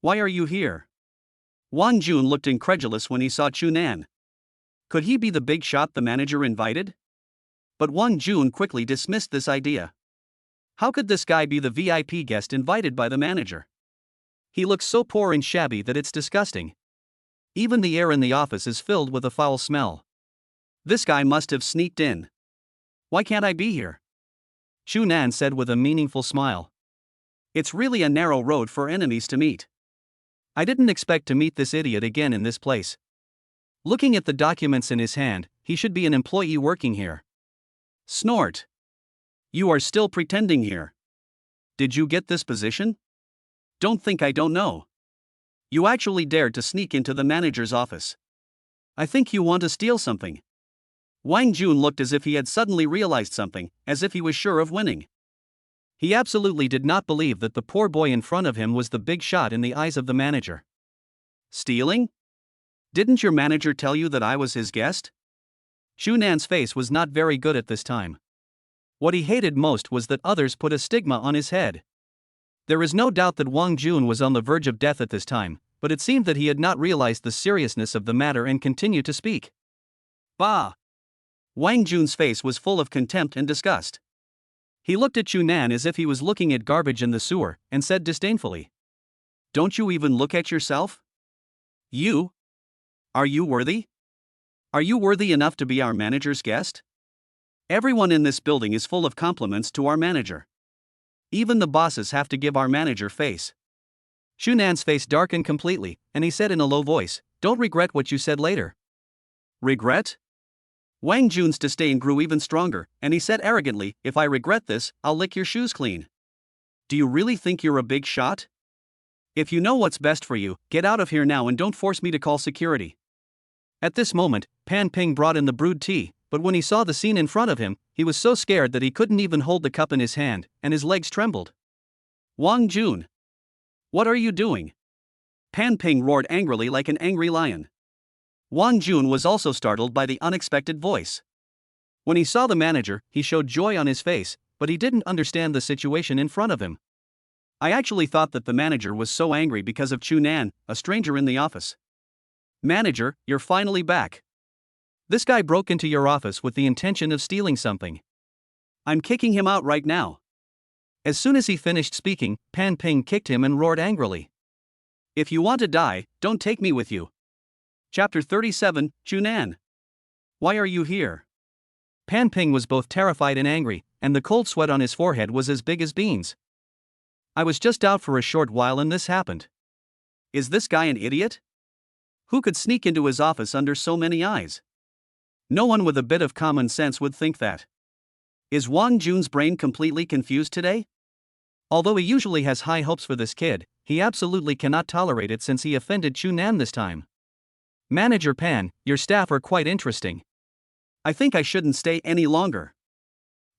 Why are you here? Wang Jun looked incredulous when he saw Chunan. Could he be the big shot the manager invited? But Wang Jun quickly dismissed this idea. How could this guy be the VIP guest invited by the manager? He looks so poor and shabby that it's disgusting. Even the air in the office is filled with a foul smell. This guy must have sneaked in. Why can't I be here? Chunan said with a meaningful smile. It's really a narrow road for enemies to meet. I didn't expect to meet this idiot again in this place. Looking at the documents in his hand, he should be an employee working here. Snort. You are still pretending here. Did you get this position? Don't think I don't know. You actually dared to sneak into the manager's office. I think you want to steal something. Wang Jun looked as if he had suddenly realized something, as if he was sure of winning. He absolutely did not believe that the poor boy in front of him was the big shot in the eyes of the manager. Stealing? Didn't your manager tell you that I was his guest? Xu Nan's face was not very good at this time. What he hated most was that others put a stigma on his head. There is no doubt that Wang Jun was on the verge of death at this time, but it seemed that he had not realized the seriousness of the matter and continued to speak. Bah! Wang Jun's face was full of contempt and disgust. He looked at Xu Nan as if he was looking at garbage in the sewer, and said disdainfully, "Don't you even look at yourself? You? Are you worthy? Are you worthy enough to be our manager's guest? Everyone in this building is full of compliments to our manager. Even the bosses have to give our manager face." Xu Nan's face darkened completely, and he said in a low voice, "Don't regret what you said later." Regret? Wang Jun's disdain grew even stronger, and he said arrogantly, "If I regret this, I'll lick your shoes clean. Do you really think you're a big shot? If you know what's best for you, get out of here now and don't force me to call security." At this moment, Pan Ping brought in the brewed tea, but when he saw the scene in front of him, he was so scared that he couldn't even hold the cup in his hand, and his legs trembled. "Wang Jun! What are you doing?" Pan Ping roared angrily like an angry lion. Wang Jun was also startled by the unexpected voice. When he saw the manager, he showed joy on his face, but he didn't understand the situation in front of him. "I actually thought that the manager was so angry because of Xu Nan, a stranger in the office." "Manager, you're finally back. This guy broke into your office with the intention of stealing something. I'm kicking him out right now." As soon as he finished speaking, Pan Ping kicked him and roared angrily, "If you want to die, don't take me with you." Chapter 37, Xu Nan. Why are you here? Pan Ping was both terrified and angry, and the cold sweat on his forehead was as big as beans. "I was just out for a short while and this happened." Is this guy an idiot? Who could sneak into his office under so many eyes? No one with a bit of common sense would think that. Is Wang Jun's brain completely confused today? Although he usually has high hopes for this kid, he absolutely cannot tolerate it since he offended Xu Nan this time. "Manager Pan, your staff are quite interesting. I think I shouldn't stay any longer.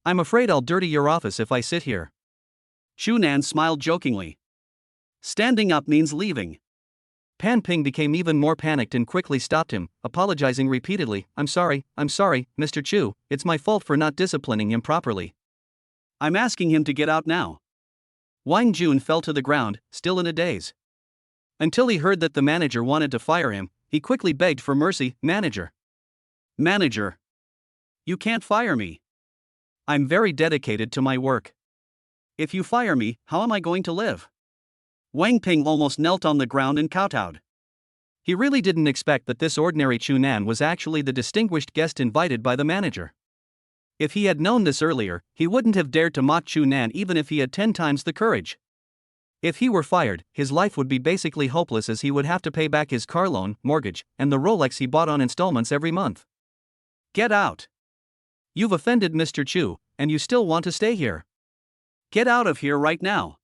I'm afraid I'll dirty your office if I sit here." Xu Nan smiled jokingly. Standing up means leaving. Pan Ping became even more panicked and quickly stopped him, apologizing repeatedly, I'm sorry, Mr. Chu, it's my fault for not disciplining him properly." "I'm asking him to get out now." Wang Jun fell to the ground, still in a daze. Until he heard that the manager wanted to fire him, he quickly begged for mercy, "Manager. Manager. You can't fire me. I'm very dedicated to my work. If you fire me, how am I going to live?" Wang Ping almost knelt on the ground and kowtowed. He really didn't expect that this ordinary Xu Nan was actually the distinguished guest invited by the manager. If he had known this earlier, he wouldn't have dared to mock Xu Nan even if he had 10 times the courage. If he were fired, his life would be basically hopeless as he would have to pay back his car loan, mortgage, and the Rolex he bought on installments every month. "Get out. You've offended Mr. Chu, and you still want to stay here. Get out of here right now.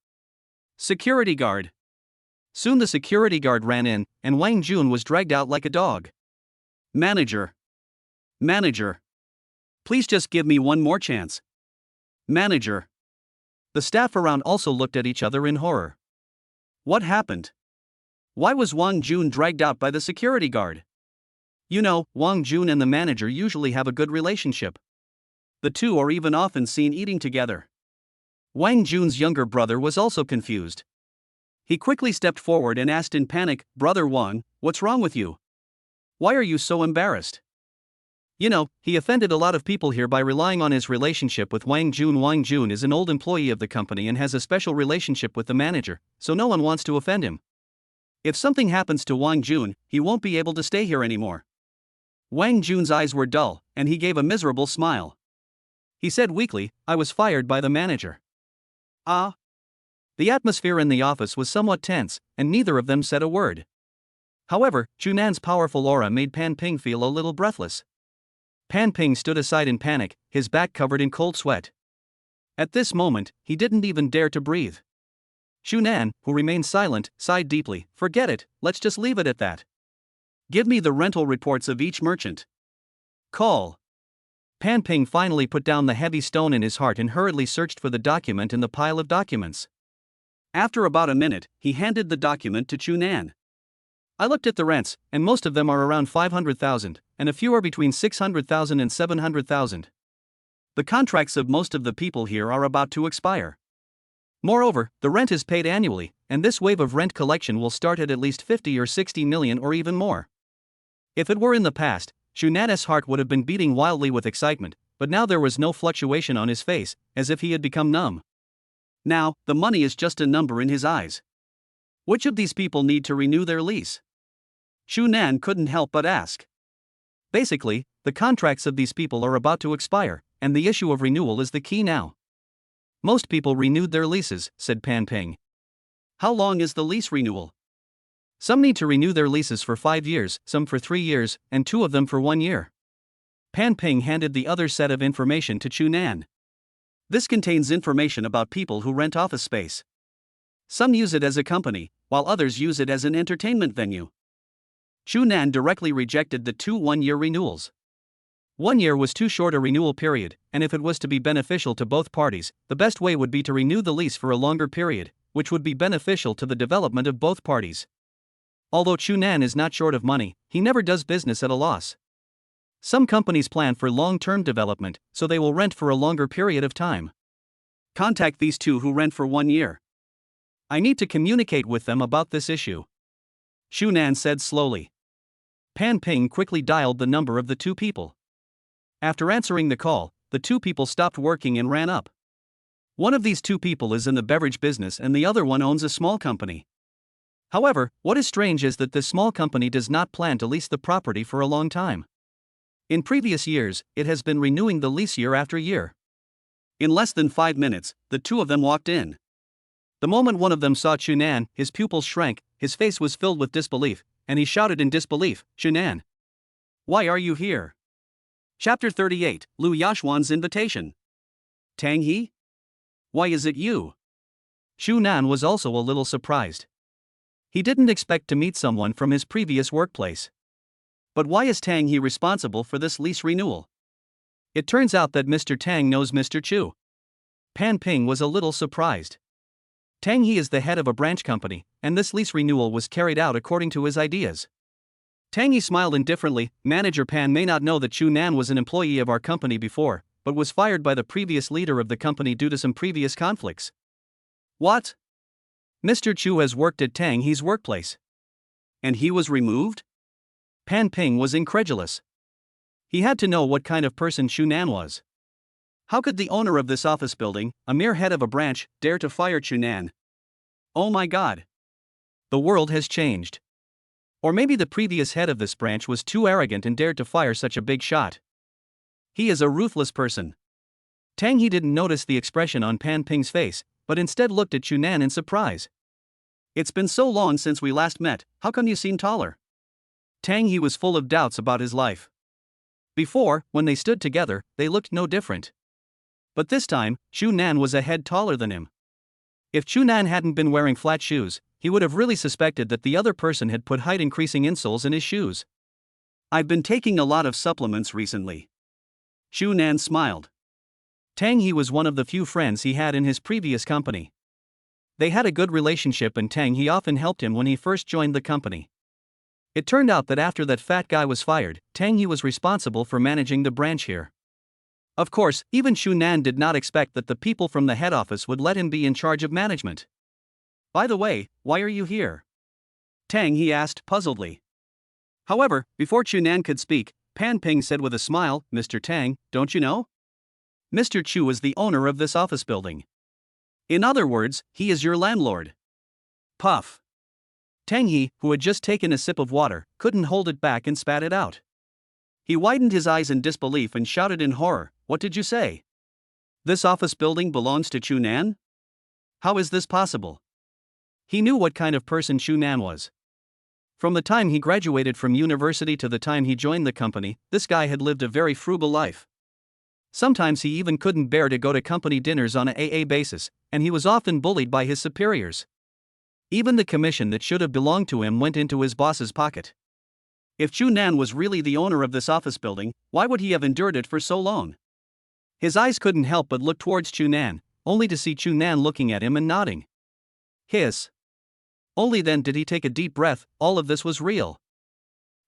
Security guard." Soon the security guard ran in, and Wang Jun was dragged out like a dog. "Manager. Manager. Please just give me one more chance. Manager." The staff around also looked at each other in horror. What happened? Why was Wang Jun dragged out by the security guard? You know, Wang Jun and the manager usually have a good relationship. The two are even often seen eating together. Wang Jun's younger brother was also confused. He quickly stepped forward and asked in panic, "Brother Wang, what's wrong with you? Why are you so embarrassed?" You know, he offended a lot of people here by relying on his relationship with Wang Jun. Wang Jun is an old employee of the company and has a special relationship with the manager, so no one wants to offend him. If something happens to Wang Jun, he won't be able to stay here anymore. Wang Jun's eyes were dull, and he gave a miserable smile. He said weakly, "I was fired by the manager." Ah. The atmosphere in the office was somewhat tense, and neither of them said a word. However, Chunan's powerful aura made Pan Ping feel a little breathless. Pan Ping stood aside in panic, his back covered in cold sweat. At this moment, he didn't even dare to breathe. Chunan, who remained silent, sighed deeply. Forget it, let's just leave it at that. Give me the rental reports of each merchant. Call. Pan Ping finally put down the heavy stone in his heart and hurriedly searched for the document in the pile of documents. After about a minute, he handed the document to Chunan. I looked at the rents, and most of them are around 500,000, and a few are between 600,000 and 700,000. The contracts of most of the people here are about to expire. Moreover, the rent is paid annually, and this wave of rent collection will start at least 50 or 60 million or even more. If it were in the past, Chunan's heart would have been beating wildly with excitement, but now there was no fluctuation on his face, as if he had become numb. Now, the money is just a number in his eyes. Which of these people need to renew their lease? Chunan couldn't help but ask. Basically, the contracts of these people are about to expire, and the issue of renewal is the key now. Most people renewed their leases, said Pan Ping. How long is the lease renewal? Some need to renew their leases for 5 years, some for 3 years, and 2 of them for 1 year. Pan Ping handed the other set of information to Chunan. This contains information about people who rent office space. Some use it as a company, while others use it as an entertainment venue. Chunan directly rejected the 2 one-year renewals. 1 year was too short a renewal period, and if it was to be beneficial to both parties, the best way would be to renew the lease for a longer period, which would be beneficial to the development of both parties. Although Chunan is not short of money, he never does business at a loss. Some companies plan for long-term development, so they will rent for a longer period of time. Contact these 2 who rent for 1 year. I need to communicate with them about this issue. Chunan said slowly. Pan Ping quickly dialed the number of the 2 people. After answering the call, the 2 people stopped working and ran up. One of these 2 people is in the beverage business and the other one owns a small company. However, what is strange is that this small company does not plan to lease the property for a long time. In previous years, it has been renewing the lease year after year. In less than 5 minutes, the 2 of them walked in. The moment one of them saw Chunan, his pupils shrank, his face was filled with disbelief, and he shouted in disbelief, Chunan, why are you here? Chapter 38, Lu Yashuan's Invitation. Tang He? Why is it you? Chunan was also a little surprised. He didn't expect to meet someone from his previous workplace. But why is Tang He responsible for this lease renewal? It turns out that Mr. Tang knows Mr. Chu. Pan Ping was a little surprised. Tang He is the head of a branch company, and this lease renewal was carried out according to his ideas. Tang He smiled indifferently. Manager Pan may not know that Chunan was an employee of our company before, but was fired by the previous leader of the company due to some previous conflicts. What? Mr. Chu has worked at Tang He's workplace. And he was removed? Pan Ping was incredulous. He had to know what kind of person Chunan was. How could the owner of this office building, a mere head of a branch, dare to fire Chunan? Oh my God! The world has changed. Or maybe the previous head of this branch was too arrogant and dared to fire such a big shot. He is a ruthless person. Tang He didn't notice the expression on Pan Ping's face, but instead looked at Chunan in surprise. It's been so long since we last met, how come you seem taller? Tang He was full of doubts about his life. Before, when they stood together, they looked no different. But this time, Chunan was a head taller than him. If Chunan hadn't been wearing flat shoes, he would have really suspected that the other person had put height-increasing insoles in his shoes. I've been taking a lot of supplements recently. Chunan smiled. Tang He was one of the few friends he had in his previous company. They had a good relationship and Tang He often helped him when he first joined the company. It turned out that after that fat guy was fired, Tang He was responsible for managing the branch here. Of course, even Chunan did not expect that the people from the head office would let him be in charge of management. By the way, why are you here? Tang He asked puzzledly. However, before Chunan could speak, Pan Ping said with a smile, Mr. Tang, don't you know? Mr. Chu is the owner of this office building. In other words, he is your landlord. Puff. Tang He, who had just taken a sip of water, couldn't hold it back and spat it out. He widened his eyes in disbelief and shouted in horror, what did you say? This office building belongs to Chunan? How is this possible? He knew what kind of person Chunan was. From the time he graduated from university to the time he joined the company, this guy had lived a very frugal life. Sometimes he even couldn't bear to go to company dinners on an AA basis, and he was often bullied by his superiors. Even the commission that should have belonged to him went into his boss's pocket. If Chu Nan was really the owner of this office building, why would he have endured it for so long? His eyes couldn't help but look towards Chu Nan, only to see Chu Nan looking at him and nodding. Hiss. Only then did he take a deep breath. All of this was real.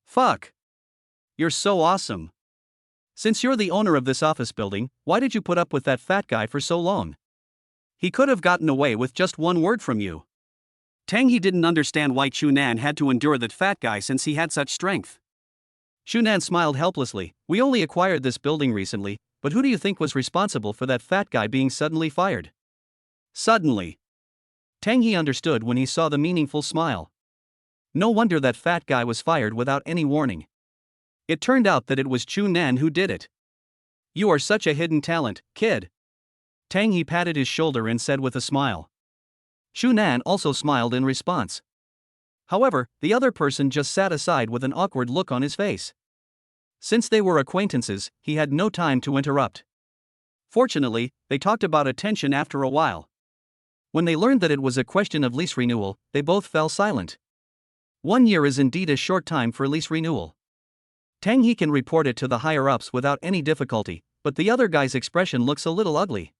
Fuck. You're so awesome. Since you're the owner of this office building, why did you put up with that fat guy for so long? He could have gotten away with just one word from you. Tang He didn't understand why Chu Nan had to endure that fat guy since he had such strength. Chu Nan smiled helplessly. We only acquired this building recently, but who do you think was responsible for that fat guy being suddenly fired? Suddenly. Tang He understood when he saw the meaningful smile. No wonder that fat guy was fired without any warning. It turned out that it was Chu Nan who did it. You are such a hidden talent, kid. Tang He patted his shoulder and said with a smile. Chu Nan also smiled in response. However, the other person just sat aside with an awkward look on his face. Since they were acquaintances, he had no time to interrupt. Fortunately, they talked about attention after a while. When they learned that it was a question of lease renewal, they both fell silent. 1 year is indeed a short time for lease renewal. Tang He can report it to the higher-ups without any difficulty, but the other guy's expression looks a little ugly.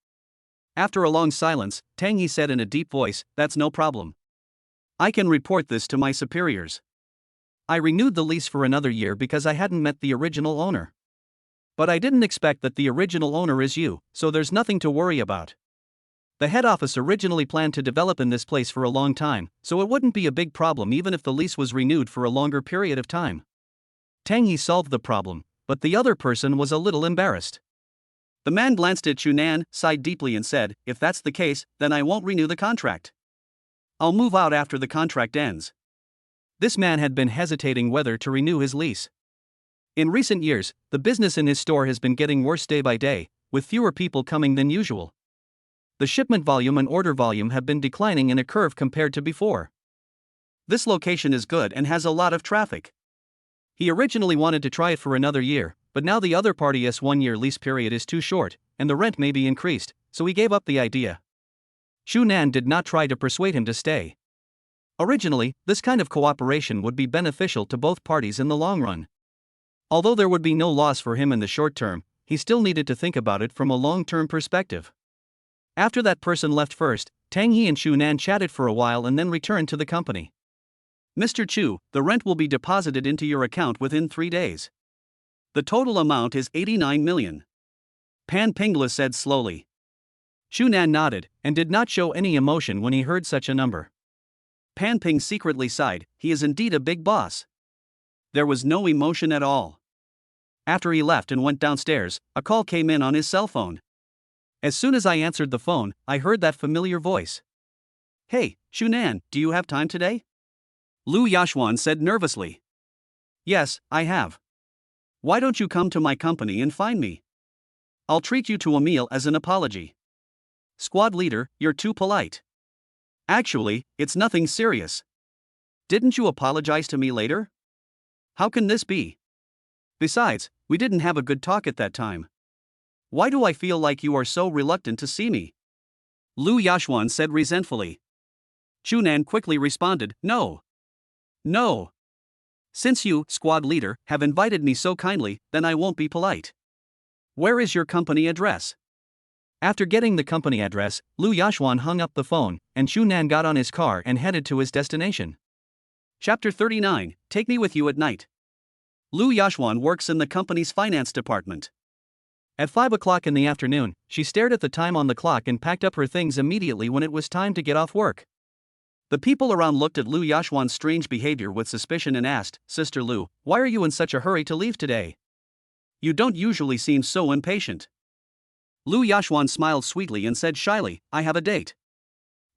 After a long silence, Tang He said in a deep voice, "That's no problem. I can report this to my superiors. I renewed the lease for another year because I hadn't met the original owner. But I didn't expect that the original owner is you, so there's nothing to worry about. The head office originally planned to develop in this place for a long time, so it wouldn't be a big problem even if the lease was renewed for a longer period of time." Tang He solved the problem, but the other person was a little embarrassed. The man glanced at Chu Nan, sighed deeply and said, "If that's the case, then I won't renew the contract. I'll move out after the contract ends." This man had been hesitating whether to renew his lease. In recent years, the business in his store has been getting worse day by day, with fewer people coming than usual. The shipment volume and order volume have been declining in a curve compared to before. This location is good and has a lot of traffic. He originally wanted to try it for another year, but now the other party's 1-year lease period is too short, and the rent may be increased, so he gave up the idea. Chu Nan did not try to persuade him to stay. Originally, this kind of cooperation would be beneficial to both parties in the long run. Although there would be no loss for him in the short term, he still needed to think about it from a long-term perspective. After that person left first, Tang He and Chu Nan chatted for a while and then returned to the company. "Mr. Chu, the rent will be deposited into your account within 3 days. The total amount is 89 million. Pan Pingla said slowly. Chu Nan nodded, and did not show any emotion when he heard such a number. Pan Ping secretly sighed. He is indeed a big boss. There was no emotion at all. After he left and went downstairs, a call came in on his cell phone. As soon as I answered the phone, I heard that familiar voice. "Hey, Chu Nan, do you have time today?" Lu Yashwan said nervously. "Yes, I have. Why don't you come to my company and find me? I'll treat you to a meal as an apology." "Squad leader, you're too polite. Actually, it's nothing serious. Didn't you apologize to me later? How can this be? Besides, we didn't have a good talk at that time. Why do I feel like you are so reluctant to see me?" Lu Yashwan said resentfully. Chu Nan quickly responded, "No. No. Since you, squad leader, have invited me so kindly, then I won't be polite. Where is your company address?" After getting the company address, Lu Yashwan hung up the phone, and Chu Nan got on his car and headed to his destination. Chapter 39, Take Me With You at Night. Lu Yashwan works in the company's finance department. At 5 o'clock in the afternoon, she stared at the time on the clock and packed up her things immediately when it was time to get off work. The people around looked at Lu Yashwan's strange behavior with suspicion and asked, "Sister Lu, why are you in such a hurry to leave today? You don't usually seem so impatient." Lu Yashwan smiled sweetly and said shyly, "I have a date."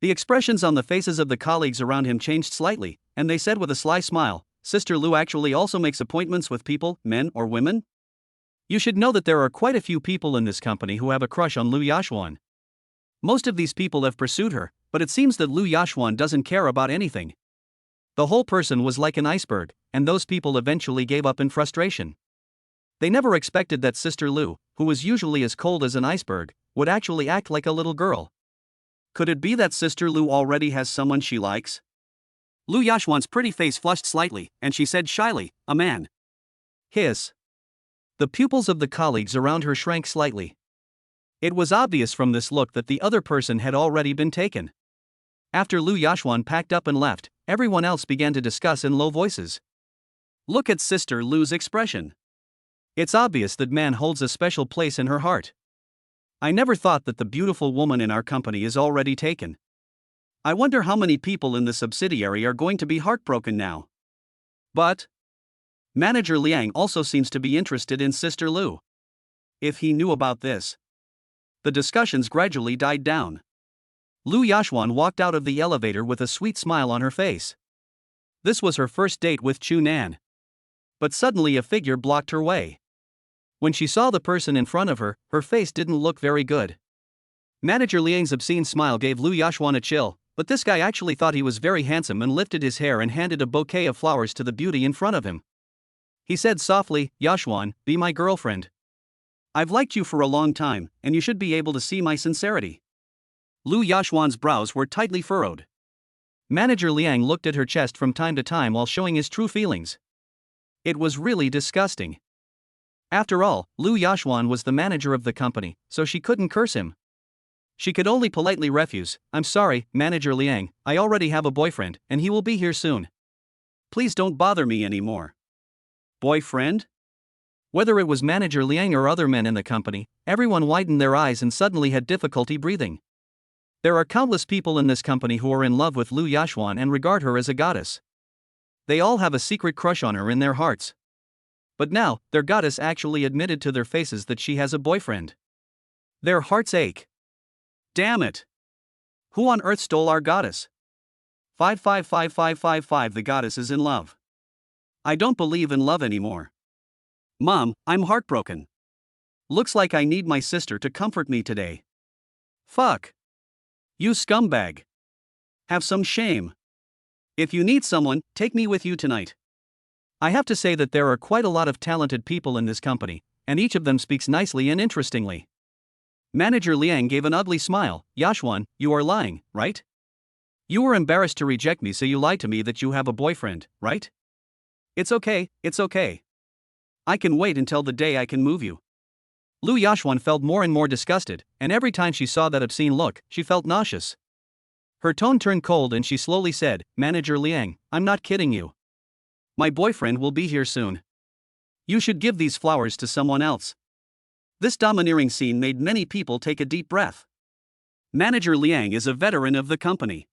The expressions on the faces of the colleagues around him changed slightly, and they said with a sly smile, "Sister Lu actually also makes appointments with people, men or women? You should know that there are quite a few people in this company who have a crush on Lu Yashwan. Most of these people have pursued her, but it seems that Lu Yashwan doesn't care about anything. The whole person was like an iceberg, and those people eventually gave up in frustration. They never expected that Sister Lu, who was usually as cold as an iceberg, would actually act like a little girl. Could it be that Sister Lu already has someone she likes? Lu Yashwan's pretty face flushed slightly, and she said shyly, "A man." Hiss. The pupils of the colleagues around her shrank slightly. It was obvious from this look that the other person had already been taken. After Lu Yashwan packed up and left, everyone else began to discuss in low voices. Look at Sister Lu's expression. It's obvious that man holds a special place in her heart. I never thought that the beautiful woman in our company is already taken. I wonder how many people in the subsidiary are going to be heartbroken now. But Manager Liang also seems to be interested in Sister Lu. If he knew about this. The discussions gradually died down. Lu Yashwan walked out of the elevator with a sweet smile on her face. This was her first date with Chu Nan. But suddenly a figure blocked her way. When she saw the person in front of her, her face didn't look very good. Manager Liang's obscene smile gave Lu Yashwan a chill, but this guy actually thought he was very handsome and lifted his hair and handed a bouquet of flowers to the beauty in front of him. He said softly, "Yashwan, be my girlfriend. I've liked you for a long time, and you should be able to see my sincerity." Lu Yashwan's brows were tightly furrowed. Manager Liang looked at her chest from time to time while showing his true feelings. It was really disgusting. After all, Lu Yashwan was the manager of the company, so she couldn't curse him. She could only politely refuse, "I'm sorry, Manager Liang, I already have a boyfriend, and he will be here soon. Please don't bother me anymore." Boyfriend? Whether it was Manager Liang or other men in the company, everyone widened their eyes and suddenly had difficulty breathing. There are countless people in this company who are in love with Lu Yashwan and regard her as a goddess. They all have a secret crush on her in their hearts. But now, their goddess actually admitted to their faces that she has a boyfriend. Their hearts ache. Damn it! Who on earth stole our goddess? 555555. The goddess is in love. I don't believe in love anymore. Mom, I'm heartbroken. Looks like I need my sister to comfort me today. Fuck. You scumbag. Have some shame. If you need someone, take me with you tonight. I have to say that there are quite a lot of talented people in this company, and each of them speaks nicely and interestingly. Manager Liang gave an ugly smile. "Yashwan, you are lying, right? You were embarrassed to reject me, so you lied to me that you have a boyfriend, right? It's okay, it's okay. I can wait until the day I can move you." Lu Yashwan felt more and more disgusted, and every time she saw that obscene look, she felt nauseous. Her tone turned cold and she slowly said, "Manager Liang, I'm not kidding you. My boyfriend will be here soon. You should give these flowers to someone else." This domineering scene made many people take a deep breath. Manager Liang is a veteran of the company.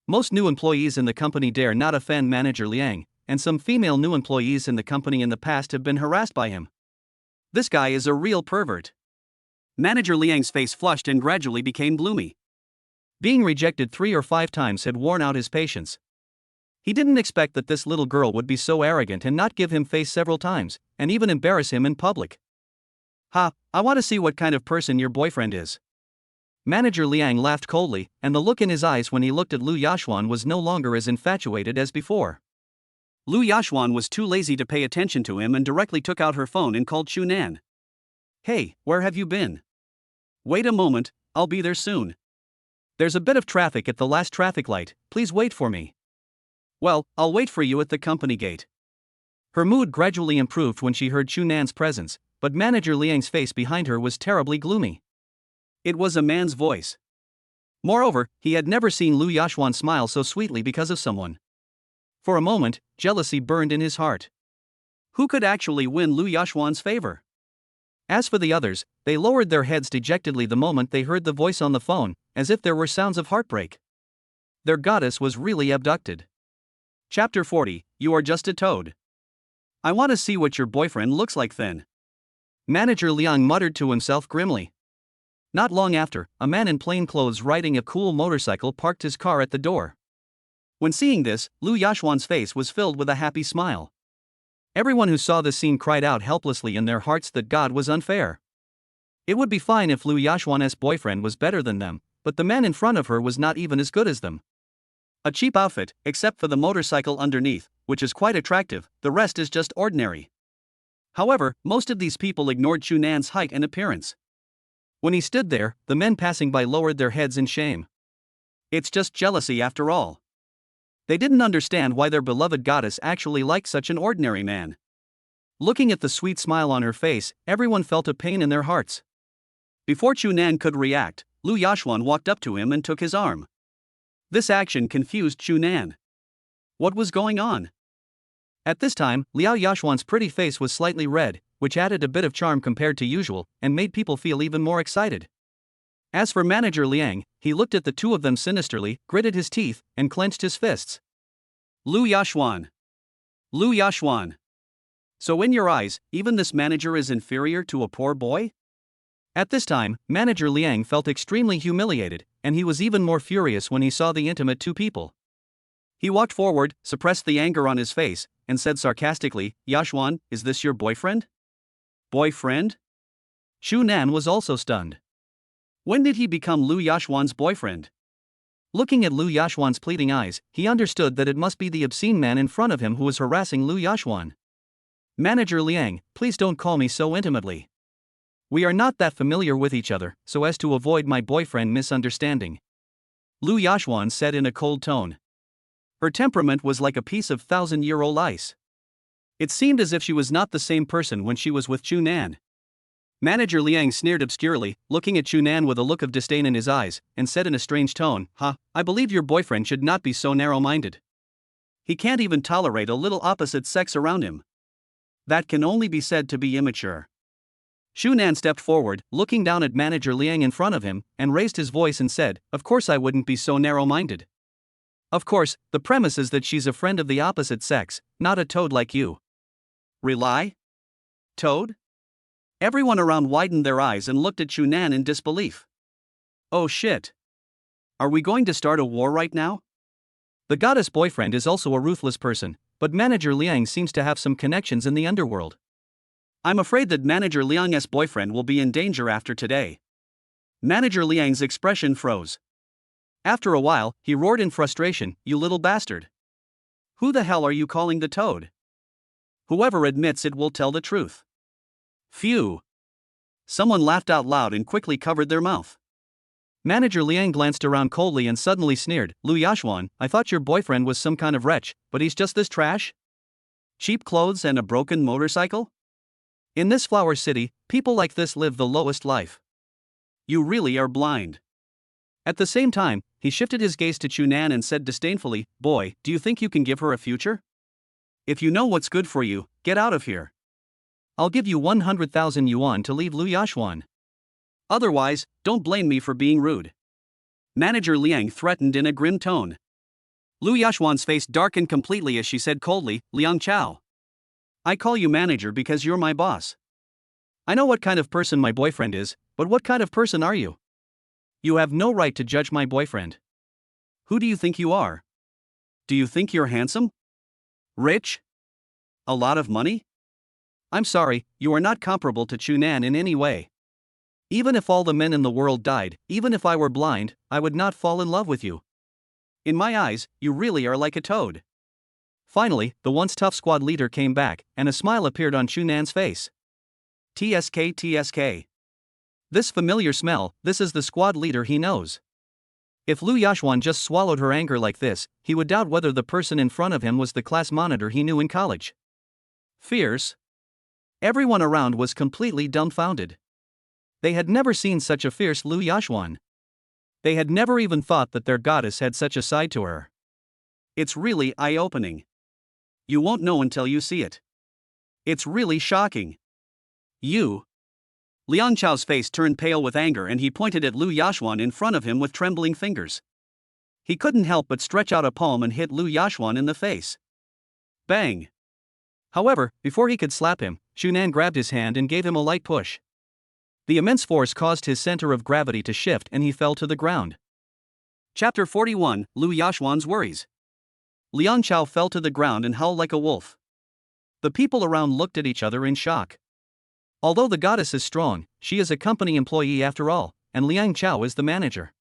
Most new employees in the company dare not offend Manager Liang, and some female new employees in the company in the past have been harassed by him. This guy is a real pervert. Manager Liang's face flushed and gradually became gloomy. Being rejected 3 or 5 times had worn out his patience. He didn't expect that this little girl would be so arrogant and not give him face several times, and even embarrass him in public. "Ha, I want to see what kind of person your boyfriend is." Manager Liang laughed coldly, and the look in his eyes when he looked at Lu Yashwan was no longer as infatuated as before. Lu Yashwan was too lazy to pay attention to him and directly took out her phone and called Chu Nan. "Hey, where have you been?" "Wait a moment, I'll be there soon. There's a bit of traffic at the last traffic light, please wait for me." "Well, I'll wait for you at the company gate." Her mood gradually improved when she heard Chu Nan's presence, but Manager Liang's face behind her was terribly gloomy. It was a man's voice. Moreover, he had never seen Lu Yashwan smile so sweetly because of someone. For a moment, jealousy burned in his heart. Who could actually win Lu Yashwan's favor? As for the others, they lowered their heads dejectedly the moment they heard the voice on the phone, as if there were sounds of heartbreak. Their goddess was really abducted. Chapter 40, You Are Just a Toad. "I want to see what your boyfriend looks like then." Manager Liang muttered to himself grimly. Not long after, a man in plain clothes riding a cool motorcycle parked his car at the door. When seeing this, Lu Yashwan's face was filled with a happy smile. Everyone who saw this scene cried out helplessly in their hearts that God was unfair. It would be fine if Lu Yashwan's boyfriend was better than them, but the man in front of her was not even as good as them. A cheap outfit, except for the motorcycle underneath, which is quite attractive, the rest is just ordinary. However, most of these people ignored Chunan's height and appearance. When he stood there, the men passing by lowered their heads in shame. It's just jealousy after all. They didn't understand why their beloved goddess actually liked such an ordinary man. Looking at the sweet smile on her face, everyone felt a pain in their hearts. Before Chunan could react, Lu Yashuan walked up to him and took his arm. This action confused Chunan. What was going on? At this time, Liao Yashuan's pretty face was slightly red, which added a bit of charm compared to usual, and made people feel even more excited. As for Manager Liang, he looked at the two of them sinisterly, gritted his teeth, and clenched his fists. Lu Yashuan. Lu Yashuan. So in your eyes, even this manager is inferior to a poor boy? At this time, Manager Liang felt extremely humiliated, and he was even more furious when he saw the intimate two people. He walked forward, suppressed the anger on his face, and said sarcastically, Yashuan, is this your boyfriend? Boyfriend? Chunan was also stunned. When did he become Lu Yashuan's boyfriend? Looking at Lu Yashuan's pleading eyes, he understood that it must be the obscene man in front of him who was harassing Lu Yashuan. Manager Liang, please don't call me so intimately. We are not that familiar with each other, so as to avoid my boyfriend misunderstanding. Lu Yashuan said in a cold tone. Her temperament was like a piece of 1,000-year-old ice. It seemed as if she was not the same person when she was with Chunan. Manager Liang sneered obscurely, looking at Chunan with a look of disdain in his eyes, and said in a strange tone, I believe your boyfriend should not be so narrow-minded. He can't even tolerate a little opposite sex around him. That can only be said to be immature. Chunan stepped forward, looking down at Manager Liang in front of him, and raised his voice and said, Of course I wouldn't be so narrow-minded. Of course, the premise is that she's a friend of the opposite sex, not a toad like you. Rely? Toad? Everyone around widened their eyes and looked at Chunan in disbelief. Oh shit. Are we going to start a war right now? The goddess boyfriend is also a ruthless person, but Manager Liang seems to have some connections in the underworld. I'm afraid that Manager Liang's boyfriend will be in danger after today. Manager Liang's expression froze. After a while, he roared in frustration, You little bastard. Who the hell are you calling the toad? Whoever admits it will tell the truth. Phew. Someone laughed out loud and quickly covered their mouth. Manager Liang glanced around coldly and suddenly sneered, Lu Yashuan, I thought your boyfriend was some kind of wretch, but he's just this trash? Cheap clothes and a broken motorcycle? In this flower city, people like this live the lowest life. You really are blind. At the same time, he shifted his gaze to Chunan and said disdainfully, Boy, do you think you can give her a future? If you know what's good for you, get out of here. I'll give you 100,000 yuan to leave Lu Yashuan. Otherwise, don't blame me for being rude. Manager Liang threatened in a grim tone. Lu Yashuan's face darkened completely as she said coldly, Liang Chao. I call you manager because you're my boss. I know what kind of person my boyfriend is, but what kind of person are you? You have no right to judge my boyfriend. Who do you think you are? Do you think you're handsome? Rich? A lot of money? I'm sorry, you are not comparable to Chunan in any way. Even if all the men in the world died, even if I were blind, I would not fall in love with you. In my eyes, you really are like a toad. Finally, the once tough squad leader came back, and a smile appeared on Chunan's face. TSK TSK. This familiar smell, this is the squad leader he knows. If Lu Yashuan just swallowed her anger like this, he would doubt whether the person in front of him was the class monitor he knew in college. Fierce? Everyone around was completely dumbfounded. They had never seen such a fierce Lu Yashuan. They had never even thought that their goddess had such a side to her. It's really eye-opening. You won't know until you see it. It's really shocking. You. Liang Chao's face turned pale with anger and he pointed at Lu Yashuan in front of him with trembling fingers. He couldn't help but stretch out a palm and hit Lu Yashuan in the face. Bang! However, before he could slap him, Chunan grabbed his hand and gave him a light push. The immense force caused his center of gravity to shift and he fell to the ground. Chapter 41, Lu Yashuan's Worries. Liang Chao fell to the ground and howled like a wolf. The people around looked at each other in shock. Although the goddess is strong, she is a company employee after all, and Liang Chao is the manager.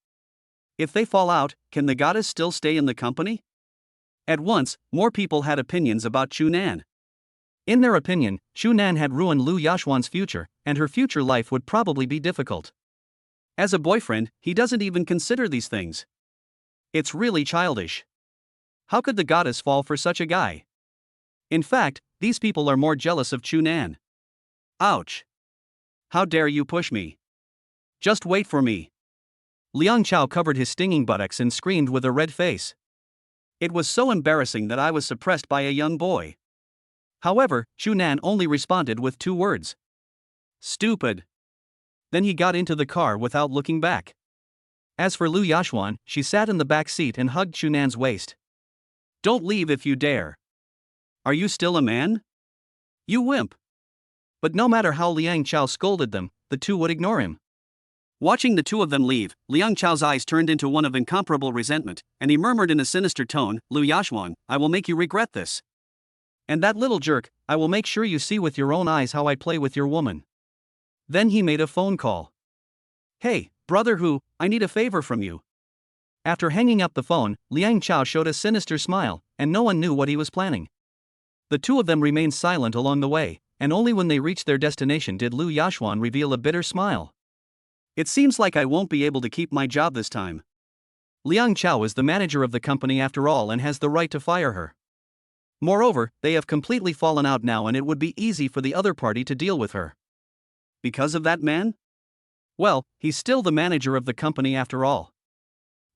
If they fall out, can the goddess still stay in the company? At once, more people had opinions about Chu Nan. In their opinion, Chu Nan had ruined Lu Yashwan's future, and her future life would probably be difficult. As a boyfriend, he doesn't even consider these things. It's really childish. How could the goddess fall for such a guy? In fact, these people are more jealous of Chu Nan. Ouch. How dare you push me? Just wait for me. Liang Chao covered his stinging buttocks and screamed with a red face. It was so embarrassing that I was suppressed by a young boy. However, Chu Nan only responded with 2 words. Stupid. Then he got into the car without looking back. As for Lu Yashwan, she sat in the back seat and hugged Chu Nan's waist. Don't leave if you dare. Are you still a man? You wimp. But no matter how Liang Chao scolded them, the two would ignore him. Watching the two of them leave, Liang Chao's eyes turned into one of incomparable resentment, and he murmured in a sinister tone, Lu Yashwan, I will make you regret this. And that little jerk, I will make sure you see with your own eyes how I play with your woman. Then he made a phone call. Hey, brother Hu, I need a favor from you. After hanging up the phone, Liang Chao showed a sinister smile, and no one knew what he was planning. The two of them remained silent along the way, and only when they reached their destination did Lu Yashwan reveal a bitter smile. It seems like I won't be able to keep my job this time. Liang Chao is the manager of the company after all and has the right to fire her. Moreover, they have completely fallen out now and it would be easy for the other party to deal with her. Because of that man? Well, he's still the manager of the company after all.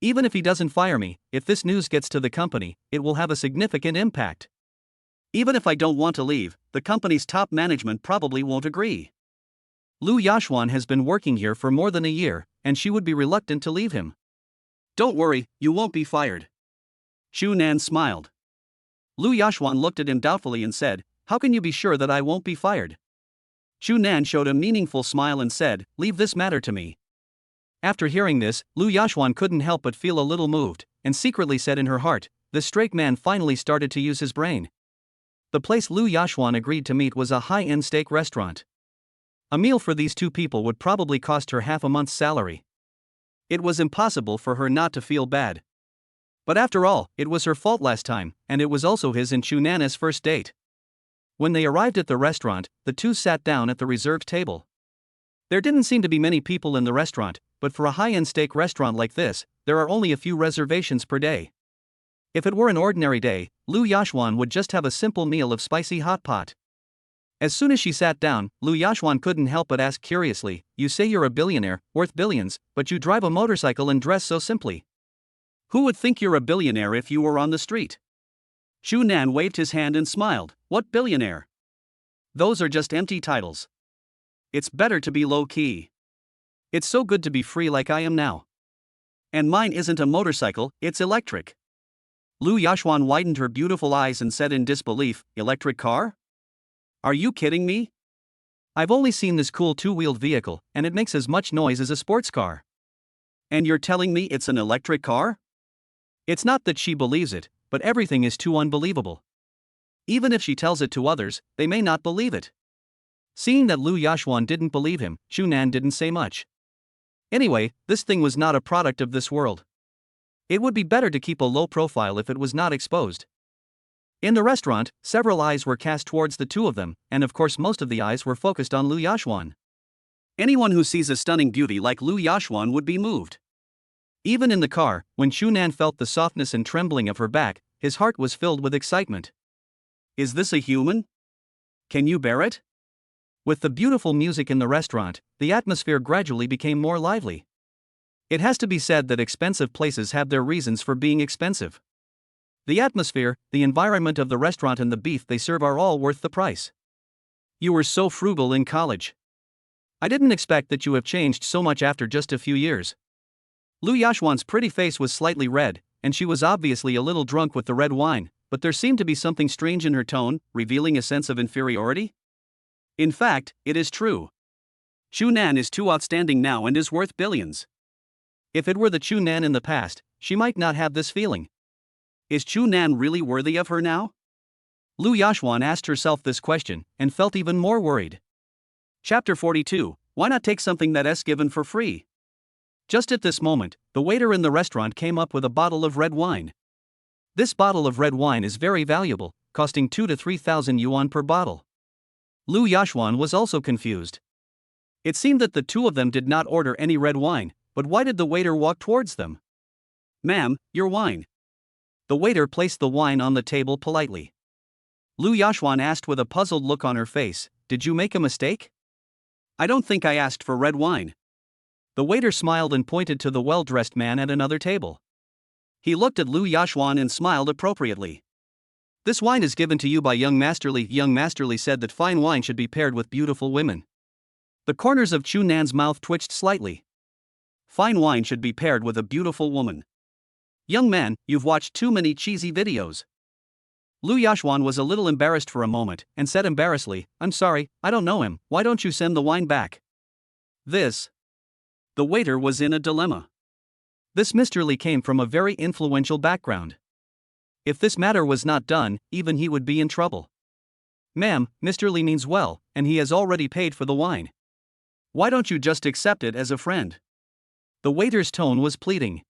Even if he doesn't fire me, if this news gets to the company, it will have a significant impact. Even if I don't want to leave, the company's top management probably won't agree. Lu Yashwan has been working here for more than a year, and she would be reluctant to leave him. Don't worry, you won't be fired. Chu Nan smiled. Lu Yashwan looked at him doubtfully and said, How can you be sure that I won't be fired? Chu Nan showed a meaningful smile and said, Leave this matter to me. After hearing this, Lu Yashwan couldn't help but feel a little moved, and secretly said in her heart, This straight man finally started to use his brain. The place Lu Yashwan agreed to meet was a high-end steak restaurant. A meal for these two people would probably cost her half a month's salary. It was impossible for her not to feel bad. But after all, it was her fault last time, and it was also his and Chu Nan's first date. When they arrived at the restaurant, the two sat down at the reserved table. There didn't seem to be many people in the restaurant, but for a high-end steak restaurant like this, there are only a few reservations per day. If it were an ordinary day, Lu Yashwan would just have a simple meal of spicy hot pot. As soon as she sat down, Lu Yashwan couldn't help but ask curiously, You say you're a billionaire, worth billions, but you drive a motorcycle and dress so simply. Who would think you're a billionaire if you were on the street? Chu Nan waved his hand and smiled, What billionaire? Those are just empty titles. It's better to be low-key. It's so good to be free like I am now. And mine isn't a motorcycle, it's electric. Lu Yashwan widened her beautiful eyes and said in disbelief, Electric car? Are you kidding me? I've only seen this cool two-wheeled vehicle, and it makes as much noise as a sports car. And you're telling me it's an electric car? It's not that she believes it, but everything is too unbelievable. Even if she tells it to others, they may not believe it. Seeing that Lu Yashwan didn't believe him, Chu Nan didn't say much. Anyway, this thing was not a product of this world. It would be better to keep a low profile if it was not exposed. In the restaurant, several eyes were cast towards the two of them, and of course most of the eyes were focused on Lu Yashwan. Anyone who sees a stunning beauty like Lu Yashwan would be moved. Even in the car, when Chu Nan felt the softness and trembling of her back, his heart was filled with excitement. Is this a human? Can you bear it? With the beautiful music in the restaurant, the atmosphere gradually became more lively. It has to be said that expensive places have their reasons for being expensive. The atmosphere, the environment of the restaurant and the beef they serve are all worth the price. You were so frugal in college. I didn't expect that you have changed so much after just a few years. Lu Yashwan's pretty face was slightly red, and she was obviously a little drunk with the red wine, but there seemed to be something strange in her tone, revealing a sense of inferiority. In fact, it is true. Chu Nan is too outstanding now and is worth billions. If it were the Chu Nan in the past, she might not have this feeling. Is Chu Nan really worthy of her now? Lu Yashwan asked herself this question, and felt even more worried. Chapter 42, Why not take something that's given for free? Just at this moment, the waiter in the restaurant came up with a bottle of red wine. This bottle of red wine is very valuable, costing 2 to 3,000 yuan per bottle. Lu Yashuan was also confused. It seemed that the two of them did not order any red wine, but why did the waiter walk towards them? "Ma'am, your wine." The waiter placed the wine on the table politely. Lu Yashuan asked with a puzzled look on her face, "Did you make a mistake?" "I don't think I asked for red wine." The waiter smiled and pointed to the well-dressed man at another table. He looked at Lu Yashuan and smiled appropriately. "This wine is given to you by young Masterly." Young Masterly said that fine wine should be paired with beautiful women. The corners of Chu Nan's mouth twitched slightly. Fine wine should be paired with a beautiful woman. "Young man, you've watched too many cheesy videos." Lu Yashuan was a little embarrassed for a moment, and said embarrassedly, "I'm sorry, I don't know him, why don't you send the wine back?" The waiter was in a dilemma. This Mr. Li came from a very influential background. If this matter was not done, even he would be in trouble. "Ma'am, Mr. Li means well, and he has already paid for the wine. Why don't you just accept it as a friend?" The waiter's tone was pleading.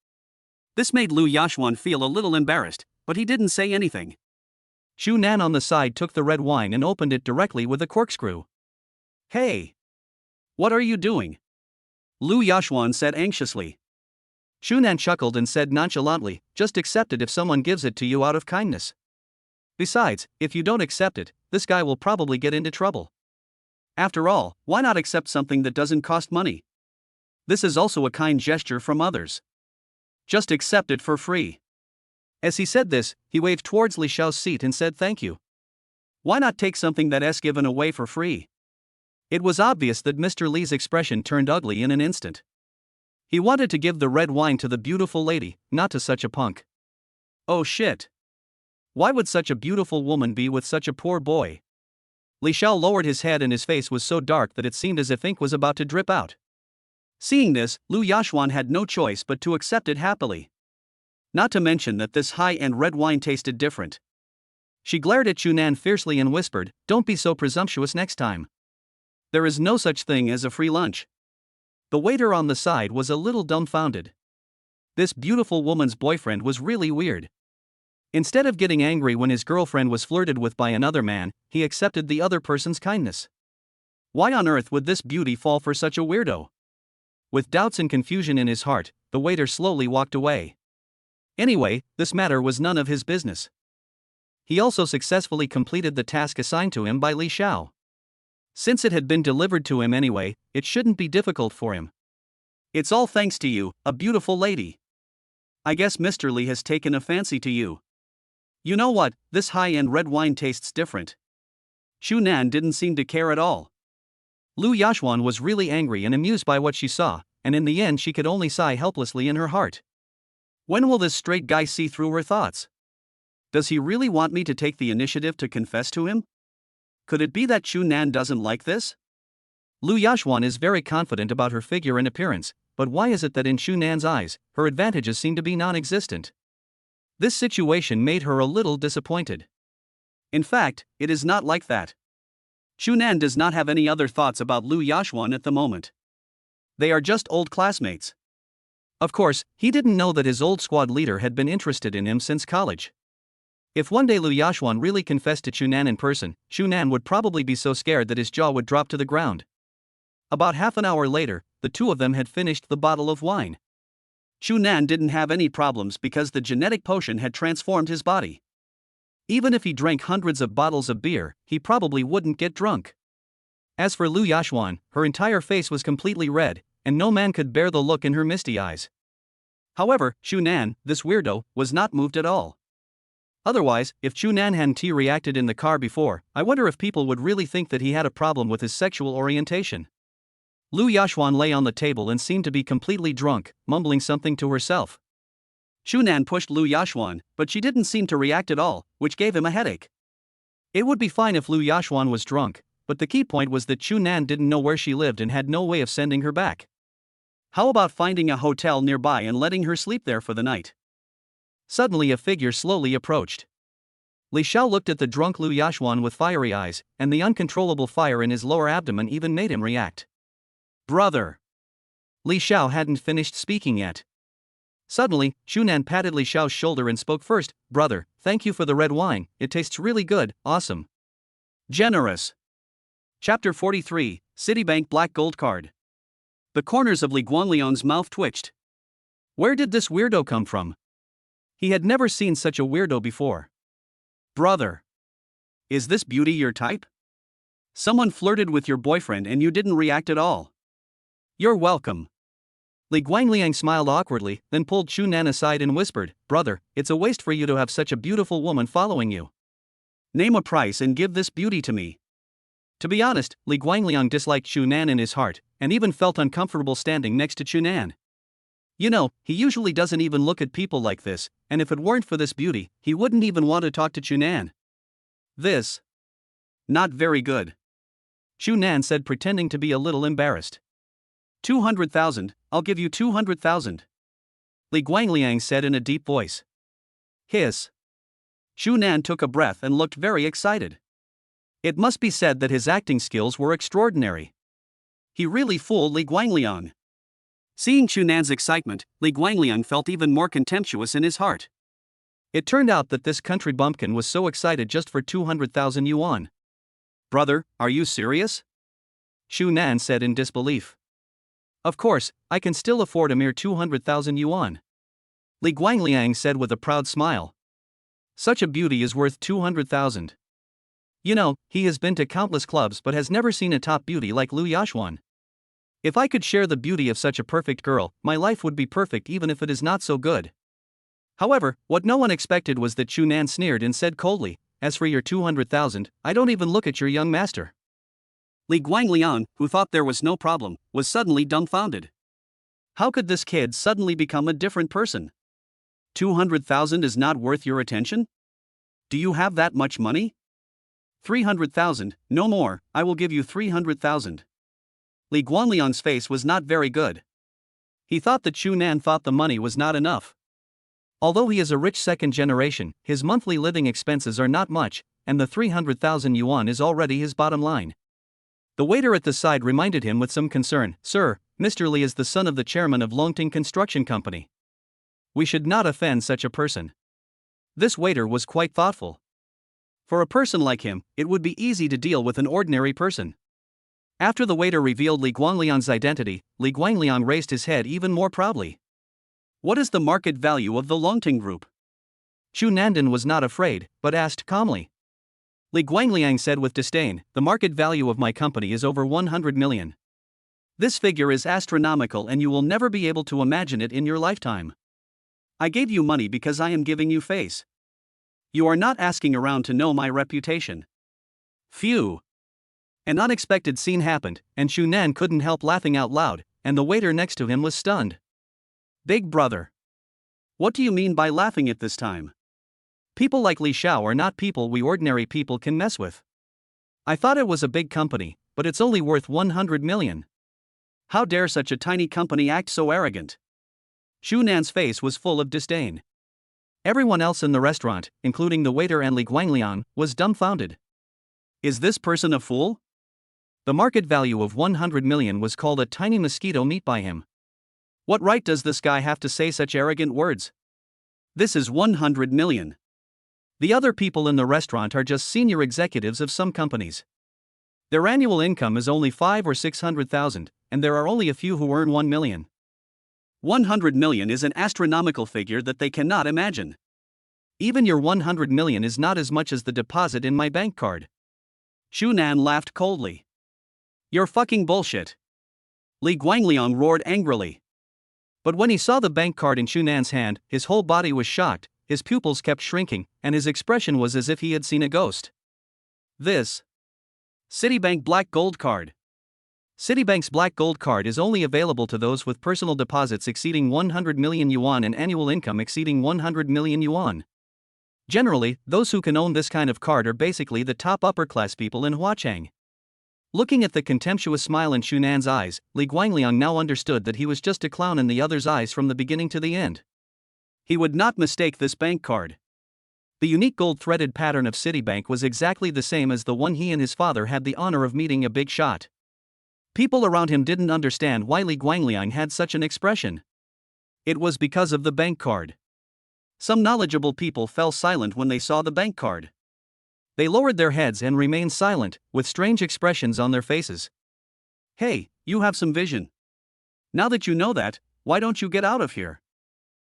This made Lu Yashuan feel a little embarrassed, but he didn't say anything. Chu Nan on the side took the red wine and opened it directly with a corkscrew. "Hey! What are you doing?" Lu Yashuan said anxiously. Chu Nan chuckled and said nonchalantly, "Just accept it if someone gives it to you out of kindness. Besides, if you don't accept it, this guy will probably get into trouble. After all, why not accept something that doesn't cost money? This is also a kind gesture from others. Just accept it for free." As he said this, he waved towards Li Xiao's seat and said thank you. Why not take something that's given away for free? It was obvious that Mr. Li's expression turned ugly in an instant. He wanted to give the red wine to the beautiful lady, not to such a punk. Oh shit. Why would such a beautiful woman be with such a poor boy? Li Xiao lowered his head and his face was so dark that it seemed as if ink was about to drip out. Seeing this, Lu Yashuan had no choice but to accept it happily. Not to mention that this high-end red wine tasted different. She glared at Chu Nan fiercely and whispered, "Don't be so presumptuous next time. There is no such thing as a free lunch." The waiter on the side was a little dumbfounded. This beautiful woman's boyfriend was really weird. Instead of getting angry when his girlfriend was flirted with by another man, he accepted the other person's kindness. Why on earth would this beauty fall for such a weirdo? With doubts and confusion in his heart, the waiter slowly walked away. Anyway, this matter was none of his business. He also successfully completed the task assigned to him by Li Xiao. Since it had been delivered to him anyway, it shouldn't be difficult for him. "It's all thanks to you, a beautiful lady. I guess Mr. Li has taken a fancy to you. You know what, this high-end red wine tastes different." Chu Nan didn't seem to care at all. Lu Yashuan was really angry and amused by what she saw, and in the end she could only sigh helplessly in her heart. When will this straight guy see through her thoughts? Does he really want me to take the initiative to confess to him? Could it be that Chu Nan doesn't like this? Lu Yashuan is very confident about her figure and appearance, but why is it that in Chu Nan's eyes, her advantages seem to be non-existent? This situation made her a little disappointed. In fact, it is not like that. Chu Nan does not have any other thoughts about Lu Yashuan at the moment. They are just old classmates. Of course, he didn't know that his old squad leader had been interested in him since college. If one day Lu Yashuan really confessed to Chu Nan in person, Chu Nan would probably be so scared that his jaw would drop to the ground. About half an hour later, the two of them had finished the bottle of wine. Chu Nan didn't have any problems because the genetic potion had transformed his body. Even if he drank hundreds of bottles of beer, he probably wouldn't get drunk. As for Lu Yashuan, her entire face was completely red, and no man could bear the look in her misty eyes. However, Chu Nan, this weirdo, was not moved at all. Otherwise, if Chu Nan hadn't reacted in the car before, I wonder if people would really think that he had a problem with his sexual orientation. Lu Yashuan lay on the table and seemed to be completely drunk, mumbling something to herself. Chu Nan pushed Lu Yashuan, but she didn't seem to react at all, which gave him a headache. It would be fine if Lu Yashuan was drunk, but the key point was that Chu Nan didn't know where she lived and had no way of sending her back. How about finding a hotel nearby and letting her sleep there for the night? Suddenly a figure slowly approached. Li Xiao looked at the drunk Lu Yashuan with fiery eyes, and the uncontrollable fire in his lower abdomen even made him react. "Brother!" Li Xiao hadn't finished speaking yet. Suddenly, Shunan patted Li Xiao's shoulder and spoke first. Brother, thank you for the red wine, it tastes really good, awesome. Generous. Chapter 43, Citibank Black Gold Card. The corners of Li Guangliang's mouth twitched. Where did this weirdo come from? He had never seen such a weirdo before. Brother. Is this beauty your type? Someone flirted with your boyfriend and you didn't react at all. You're welcome. Li Guangliang smiled awkwardly, then pulled Shunan aside and whispered, Brother, it's a waste for you to have such a beautiful woman following you. Name a price and give this beauty to me. To be honest, Li Guangliang disliked Shunan in his heart, and even felt uncomfortable standing next to Shunan. You know, he usually doesn't even look at people like this, and if it weren't for this beauty, he wouldn't even want to talk to Shunan. This. Not very good. Shunan said, pretending to be a little embarrassed. 200,000, I'll give you 200,000. Li Guangliang said in a deep voice. Hiss. Shunan took a breath and looked very excited. It must be said that his acting skills were extraordinary. He really fooled Li Guangliang. Seeing Shunan's excitement, Li Guangliang felt even more contemptuous in his heart. It turned out that this country bumpkin was so excited just for 200,000 yuan. Brother, are you serious? Shunan said in disbelief. Of course, I can still afford a mere 200,000 yuan. Li Guangliang said with a proud smile. Such a beauty is worth 200,000. You know, he has been to countless clubs but has never seen a top beauty like Lu Yashuan. If I could share the beauty of such a perfect girl, my life would be perfect even if it is not so good. However, what no one expected was that Shunan sneered and said coldly, as for your 200,000, I don't even look at your young master. Li Guangliang, who thought there was no problem, was suddenly dumbfounded. How could this kid suddenly become a different person? 200,000 is not worth your attention? Do you have that much money? 300,000, no more, I will give you 300,000. Li Guanliang's face was not very good. He thought that Shunan thought the money was not enough. Although he is a rich second generation, his monthly living expenses are not much, and the 300,000 yuan is already his bottom line. The waiter at the side reminded him with some concern, Sir, Mr. Li is the son of the chairman of Longting Construction Company. We should not offend such a person. This waiter was quite thoughtful. For a person like him, it would be easy to deal with an ordinary person. After the waiter revealed Li Guangliang's identity, Li Guangliang raised his head even more proudly. What is the market value of the Longting Group? Chu Nandan was not afraid, but asked calmly. Li Guangliang said with disdain, the market value of my company is over 100 million. This figure is astronomical and you will never be able to imagine it in your lifetime. I gave you money because I am giving you face. You are not asking around to know my reputation. Phew. An unexpected scene happened, and Shunan couldn't help laughing out loud, and the waiter next to him was stunned. Big brother. What do you mean by laughing at this time? People like Li Xiao are not people we ordinary people can mess with. I thought it was a big company, but it's only worth 100 million. How dare such a tiny company act so arrogant? Shunan's face was full of disdain. Everyone else in the restaurant, including the waiter and Li Guangliang, was dumbfounded. Is this person a fool? The market value of 100 million was called a tiny mosquito meat by him. What right does this guy have to say such arrogant words? This is 100 million. The other people in the restaurant are just senior executives of some companies. Their annual income is only 5 or 600,000, and there are only a few who earn 1 million. 100 million is an astronomical figure that they cannot imagine. Even your 100 million is not as much as the deposit in my bank card. Shunan laughed coldly. You're fucking bullshit. Li Guangliang roared angrily. But when he saw the bank card in Shunan's hand, his whole body was shocked, his pupils kept shrinking, and his expression was as if he had seen a ghost. This Citibank Black Gold Card. Citibank's Black Gold Card is only available to those with personal deposits exceeding 100 million yuan and annual income exceeding 100 million yuan. Generally, those who can own this kind of card are basically the top upper-class people in Huacheng. Looking at the contemptuous smile in Shunan's eyes, Li Guangliang now understood that he was just a clown in the other's eyes from the beginning to the end. He would not mistake this bank card. The unique gold-threaded pattern of Citibank was exactly the same as the one he and his father had the honor of meeting a big shot. People around him didn't understand why Li Guangliang had such an expression. It was because of the bank card. Some knowledgeable people fell silent when they saw the bank card. They lowered their heads and remained silent, with strange expressions on their faces. Hey, you have some vision. Now that you know that, why don't you get out of here?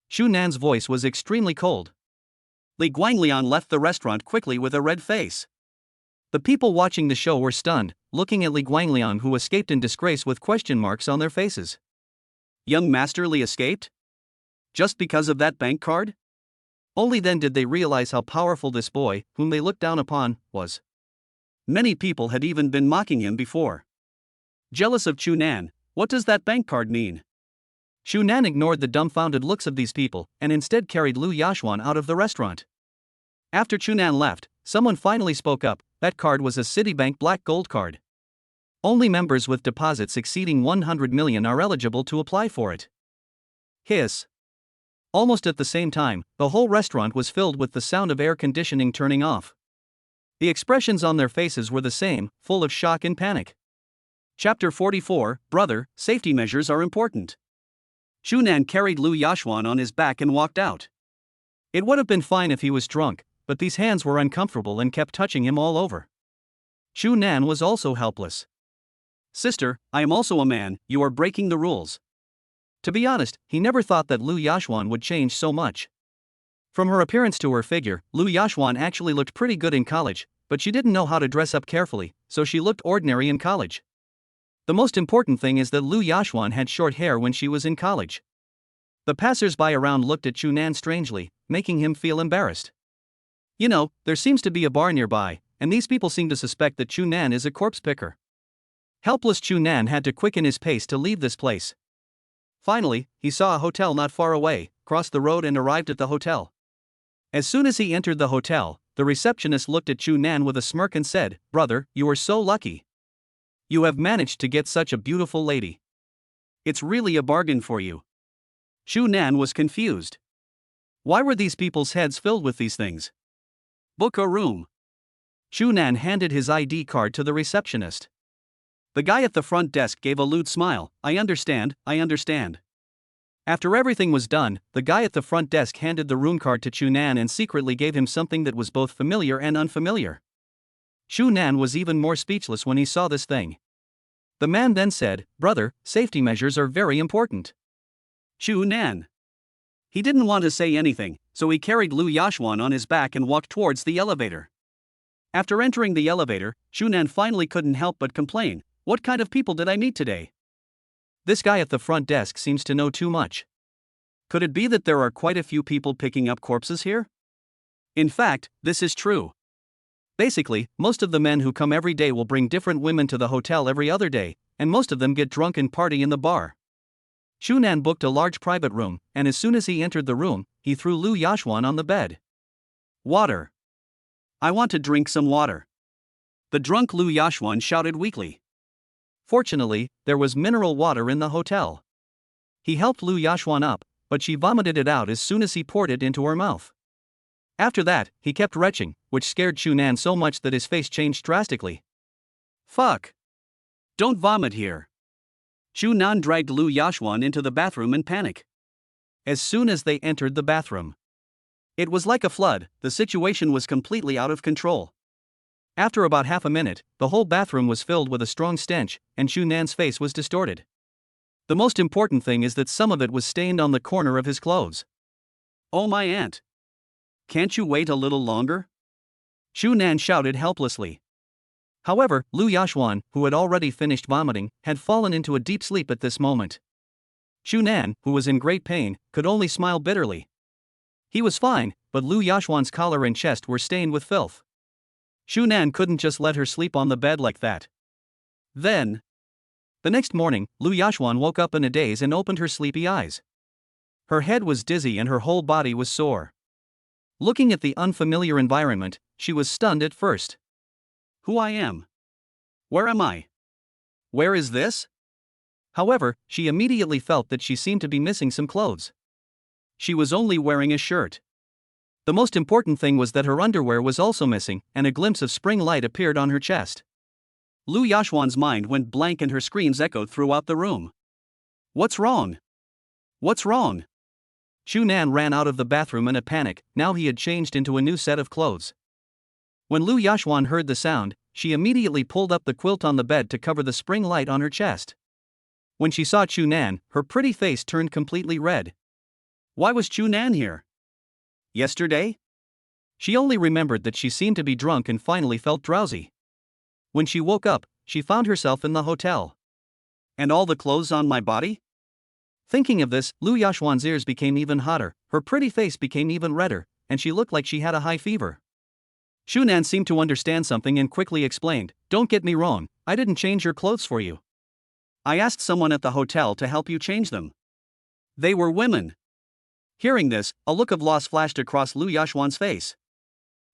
Shu Nan's voice was extremely cold. Li Guanglian left the restaurant quickly with a red face. The people watching the show were stunned, looking at Li Guanglian, who escaped in disgrace with question marks on their faces. Young Master Li escaped? Just because of that bank card? Only then did they realize how powerful this boy, whom they looked down upon, was. Many people had even been mocking him before. Jealous of Chu Nan, what does that bank card mean? Chu Nan ignored the dumbfounded looks of these people and instead carried Lu Yashuan out of the restaurant. After Chu Nan left, someone finally spoke up. That card was a Citibank Black Gold card. Only members with deposits exceeding 100 million are eligible to apply for it. Hiss. Almost at the same time, the whole restaurant was filled with the sound of air conditioning turning off. The expressions on their faces were the same, full of shock and panic. Chapter 44, Brother, safety measures are important. Chu Nan carried Lu Yashuan on his back and walked out. It would have been fine if he was drunk, but these hands were uncomfortable and kept touching him all over. Chu Nan was also helpless. Sister, I am also a man, you are breaking the rules. To be honest, he never thought that Lu Yashuan would change so much. From her appearance to her figure, Lu Yashuan actually looked pretty good in college, but she didn't know how to dress up carefully, so she looked ordinary in college. The most important thing is that Lu Yashuan had short hair when she was in college. The passers-by around looked at Chu Nan strangely, making him feel embarrassed. You know, there seems to be a bar nearby, and these people seem to suspect that Chu Nan is a corpse picker. Helpless Chu Nan had to quicken his pace to leave this place. Finally, he saw a hotel not far away, crossed the road and arrived at the hotel. As soon as he entered the hotel, the receptionist looked at Chu Nan with a smirk and said, "Brother, you are so lucky. You have managed to get such a beautiful lady. It's really a bargain for you." Chu Nan was confused. Why were these people's heads filled with these things? Book a room. Chu Nan handed his ID card to the receptionist. The guy at the front desk gave a lewd smile. I understand. After everything was done, the guy at the front desk handed the room card to Chu Nan and secretly gave him something that was both familiar and unfamiliar. Chu Nan was even more speechless when he saw this thing. The man then said, "Brother, safety measures are very important." Chu Nan. He didn't want to say anything, so he carried Lu Yashuan on his back and walked towards the elevator. After entering the elevator, Chu Nan finally couldn't help but complain, "What kind of people did I meet today? This guy at the front desk seems to know too much. Could it be that there are quite a few people picking up corpses here?" In fact, this is true. Basically, most of the men who come every day will bring different women to the hotel every other day, and most of them get drunk and party in the bar. Chu Nan booked a large private room, and as soon as he entered the room, he threw Lu Yashuan on the bed. "Water. I want to drink some water." The drunk Lu Yashuan shouted weakly. Fortunately, there was mineral water in the hotel. He helped Lu Yashuan up, but she vomited it out as soon as he poured it into her mouth. After that, he kept retching, which scared Chu Nan so much that his face changed drastically. "Fuck. Don't vomit here." Chu Nan dragged Lu Yashuan into the bathroom in panic. As soon as they entered the bathroom, it was like a flood. The situation was completely out of control. After about half a minute, the whole bathroom was filled with a strong stench, and Chu Nan's face was distorted. The most important thing is that some of it was stained on the corner of his clothes. "Oh my aunt. Can't you wait a little longer?" Chu Nan shouted helplessly. However, Lu Yashuan, who had already finished vomiting, had fallen into a deep sleep at this moment. Chu Nan, who was in great pain, could only smile bitterly. He was fine, but Lu Yashuan's collar and chest were stained with filth. Chu Nan couldn't just let her sleep on the bed like that. Then, the next morning, Lu Yashuan woke up in a daze and opened her sleepy eyes. Her head was dizzy and her whole body was sore. Looking at the unfamiliar environment, she was stunned at first. Who I am? Where am I? Where is this? However, she immediately felt that she seemed to be missing some clothes. She was only wearing a shirt. The most important thing was that her underwear was also missing, and a glimpse of spring light appeared on her chest. Lu Yashuan's mind went blank and her screams echoed throughout the room. What's wrong? What's wrong? Chu Nan ran out of the bathroom in a panic. Now he had changed into a new set of clothes. When Lu Yashwan heard the sound, she immediately pulled up the quilt on the bed to cover the spring light on her chest. When she saw Chu Nan, her pretty face turned completely red. Why was Chu Nan here? Yesterday? She only remembered that she seemed to be drunk and finally felt drowsy. When she woke up, she found herself in the hotel. And all the clothes on my body? Thinking of this, Lu Yashwan's ears became even hotter, her pretty face became even redder, and she looked like she had a high fever. Chu Nan seemed to understand something and quickly explained, "Don't get me wrong, I didn't change your clothes for you. I asked someone at the hotel to help you change them. They were women." Hearing this, a look of loss flashed across Lu Yashwan's face.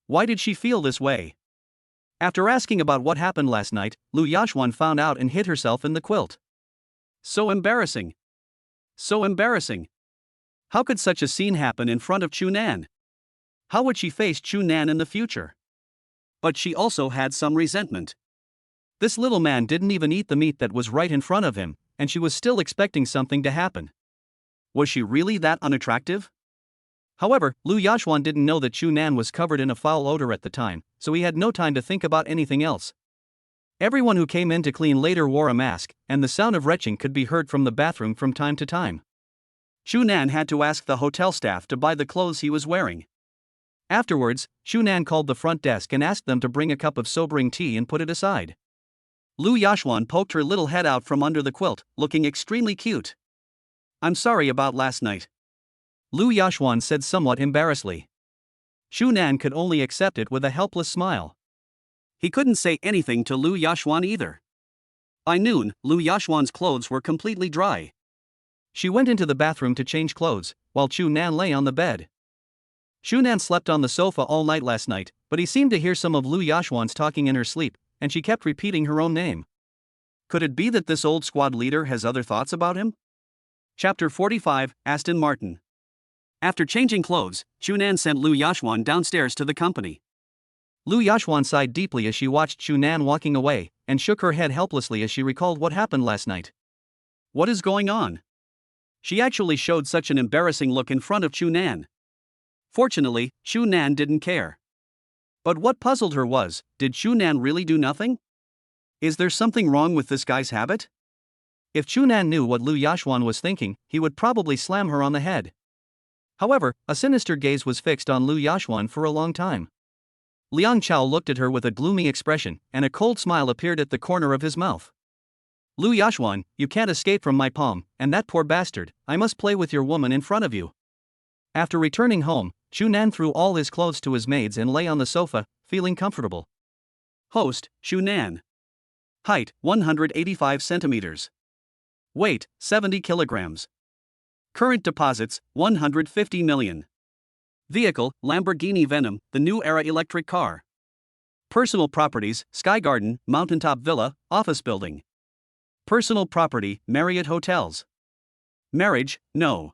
Why did she feel this way? After asking about what happened last night, Lu Yashwan found out and hid herself in the quilt. So embarrassing. So embarrassing. How could such a scene happen in front of Chu Nan? How would she face Chu Nan in the future? But she also had some resentment. This little man didn't even eat the meat that was right in front of him, and she was still expecting something to happen. Was she really that unattractive? However, Lu Yashwan didn't know that Chu Nan was covered in a foul odor at the time, so he had no time to think about anything else. Everyone who came in to clean later wore a mask, and the sound of retching could be heard from the bathroom from time to time. Chu Nan had to ask the hotel staff to buy the clothes he was wearing. Afterwards, Chu Nan called the front desk and asked them to bring a cup of sobering tea and put it aside. Lu Yashwan poked her little head out from under the quilt, looking extremely cute. "I'm sorry about last night," Lu Yashwan said somewhat embarrassedly. Chu Nan could only accept it with a helpless smile. He couldn't say anything to Lu Yashwan either. By noon, Lu Yashwan's clothes were completely dry. She went into the bathroom to change clothes, while Chu Nan lay on the bed. Chu Nan slept on the sofa all night last night, but he seemed to hear some of Lu Yashwan's talking in her sleep, and she kept repeating her own name. Could it be that this old squad leader has other thoughts about him? Chapter 45, Aston Martin. After changing clothes, Chu Nan sent Lu Yashwan downstairs to the company. Lu Yashwan sighed deeply as she watched Chu Nan walking away, and shook her head helplessly as she recalled what happened last night. What is going on? She actually showed such an embarrassing look in front of Chu Nan. Fortunately, Chu Nan didn't care. But what puzzled her was, did Chu Nan really do nothing? Is there something wrong with this guy's habit? If Chu Nan knew what Lu Yashwan was thinking, he would probably slam her on the head. However, a sinister gaze was fixed on Lu Yashwan for a long time. Liang Chao looked at her with a gloomy expression, and a cold smile appeared at the corner of his mouth. Lu Yashwan, you can't escape from my palm, and that poor bastard, I must play with your woman in front of you. After returning home, Chu Nan threw all his clothes to his maids and lay on the sofa, feeling comfortable. Host, Chu Nan. Height, 185 centimeters. Weight, 70 kilograms. Current deposits, 150 million. Vehicle, Lamborghini Venom, the new era electric car. Personal properties, Sky Garden, Mountaintop Villa, office building. Personal property, Marriott Hotels. Marriage, no.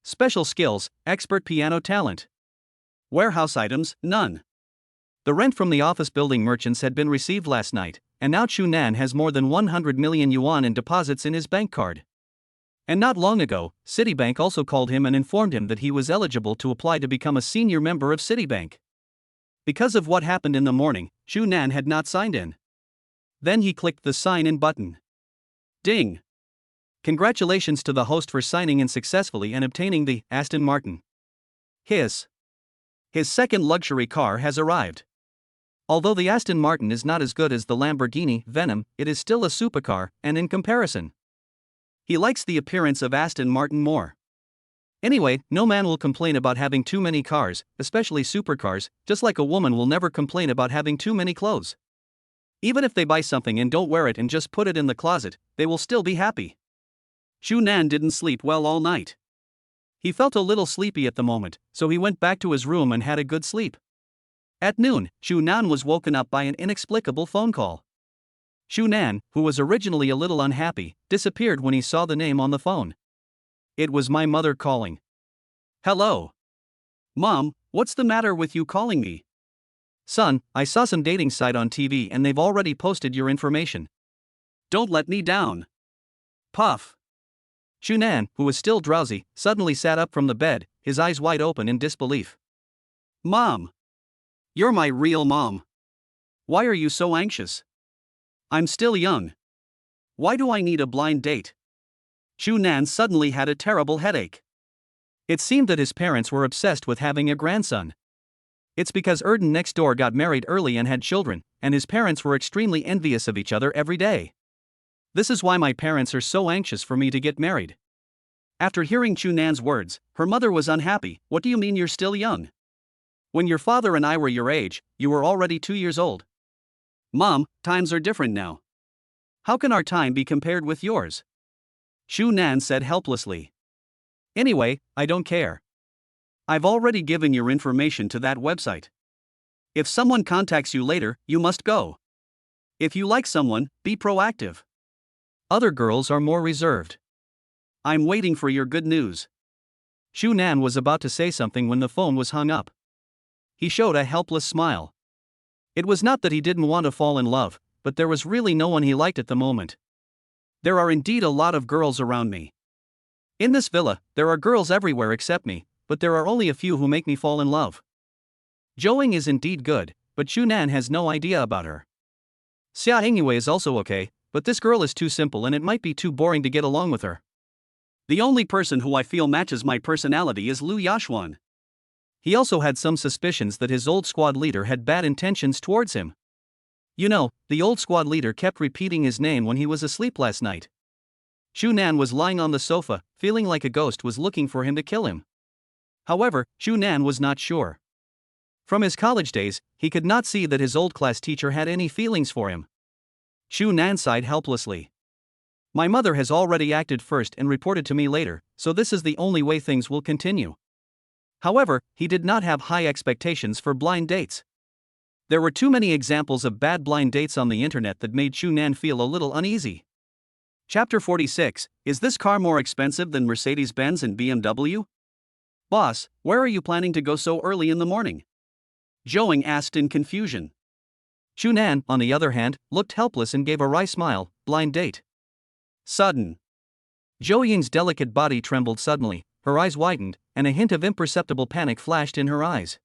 Special skills, expert piano talent. Warehouse items, none. The rent from the office building merchants had been received last night, and now Chu Nan has more than 100 million yuan in deposits in his bank card. And not long ago, Citibank also called him and informed him that he was eligible to apply to become a senior member of Citibank. Because of what happened in the morning, Chu Nan had not signed in. Then he clicked the sign in button. Ding! Congratulations to the host for signing in successfully and obtaining the Aston Martin. His second luxury car has arrived. Although the Aston Martin is not as good as the Lamborghini Venom, it is still a supercar, and in comparison, he likes the appearance of Aston Martin more. Anyway, no man will complain about having too many cars, especially supercars, just like a woman will never complain about having too many clothes. Even if they buy something and don't wear it and just put it in the closet, they will still be happy. Chu Nan didn't sleep well all night. He felt a little sleepy at the moment, so he went back to his room and had a good sleep. At noon, Chu Nan was woken up by an inexplicable phone call. Chu Nan, who was originally a little unhappy, disappeared when he saw the name on the phone. It was my mother calling. Hello. Mom, what's the matter with you calling me? Son, I saw some dating site on TV and they've already posted your information. Don't let me down. Puff. Shunan, who was still drowsy, suddenly sat up from the bed, his eyes wide open in disbelief. Mom! You're my real mom. Why are you so anxious? I'm still young. Why do I need a blind date? Shunan suddenly had a terrible headache. It seemed that his parents were obsessed with having a grandson. It's because Erden next door got married early and had children, and his parents were extremely envious of each other every day. This is why my parents are so anxious for me to get married. After hearing Chunan's words, her mother was unhappy. What do you mean you're still young? When your father and I were your age, you were already 2 years old. Mom, times are different now. How can our time be compared with yours? Shunan said helplessly. Anyway, I don't care. I've already given your information to that website. If someone contacts you later, you must go. If you like someone, be proactive. Other girls are more reserved. I'm waiting for your good news. Shunan was about to say something when the phone was hung up. He showed a helpless smile. It was not that he didn't want to fall in love, but there was really no one he liked at the moment. There are indeed a lot of girls around me. In this villa, there are girls everywhere except me, but there are only a few who make me fall in love. Joing is indeed good, but Shunan has no idea about her. Xia Yingwei is also okay, but this girl is too simple and it might be too boring to get along with her. The only person who I feel matches my personality is Liu Yashuan. He also had some suspicions that his old squad leader had bad intentions towards him. You know, the old squad leader kept repeating his name when he was asleep last night. Shunan was lying on the sofa, feeling like a ghost was looking for him to kill him. However, Shunan was not sure. From his college days, he could not see that his old class teacher had any feelings for him. Shunan sighed helplessly. My mother has already acted first and reported to me later, so this is the only way things will continue. However, he did not have high expectations for blind dates. There were too many examples of bad blind dates on the internet that made Shunan feel a little uneasy. Chapter 46, Is this car more expensive than Mercedes-Benz and BMW? Boss, where are you planning to go so early in the morning? Joing asked in confusion. Shunan, on the other hand, looked helpless and gave a wry smile. Blind date. Sudden. Zhou Ying's delicate body trembled suddenly, her eyes widened, and a hint of imperceptible panic flashed in her eyes.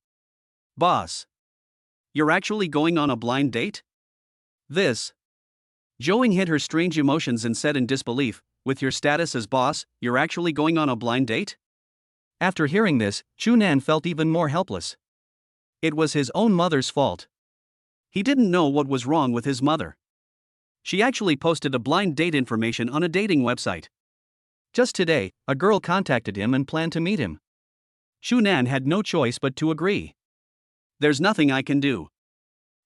Boss. You're actually going on a blind date? This. Zhou Ying hid her strange emotions and said in disbelief, with your status as boss, you're actually going on a blind date? After hearing this, Shunan felt even more helpless. It was his own mother's fault. He didn't know what was wrong with his mother. She actually posted a blind date information on a dating website. Just today, a girl contacted him and planned to meet him. Shunan had no choice but to agree. There's nothing I can do.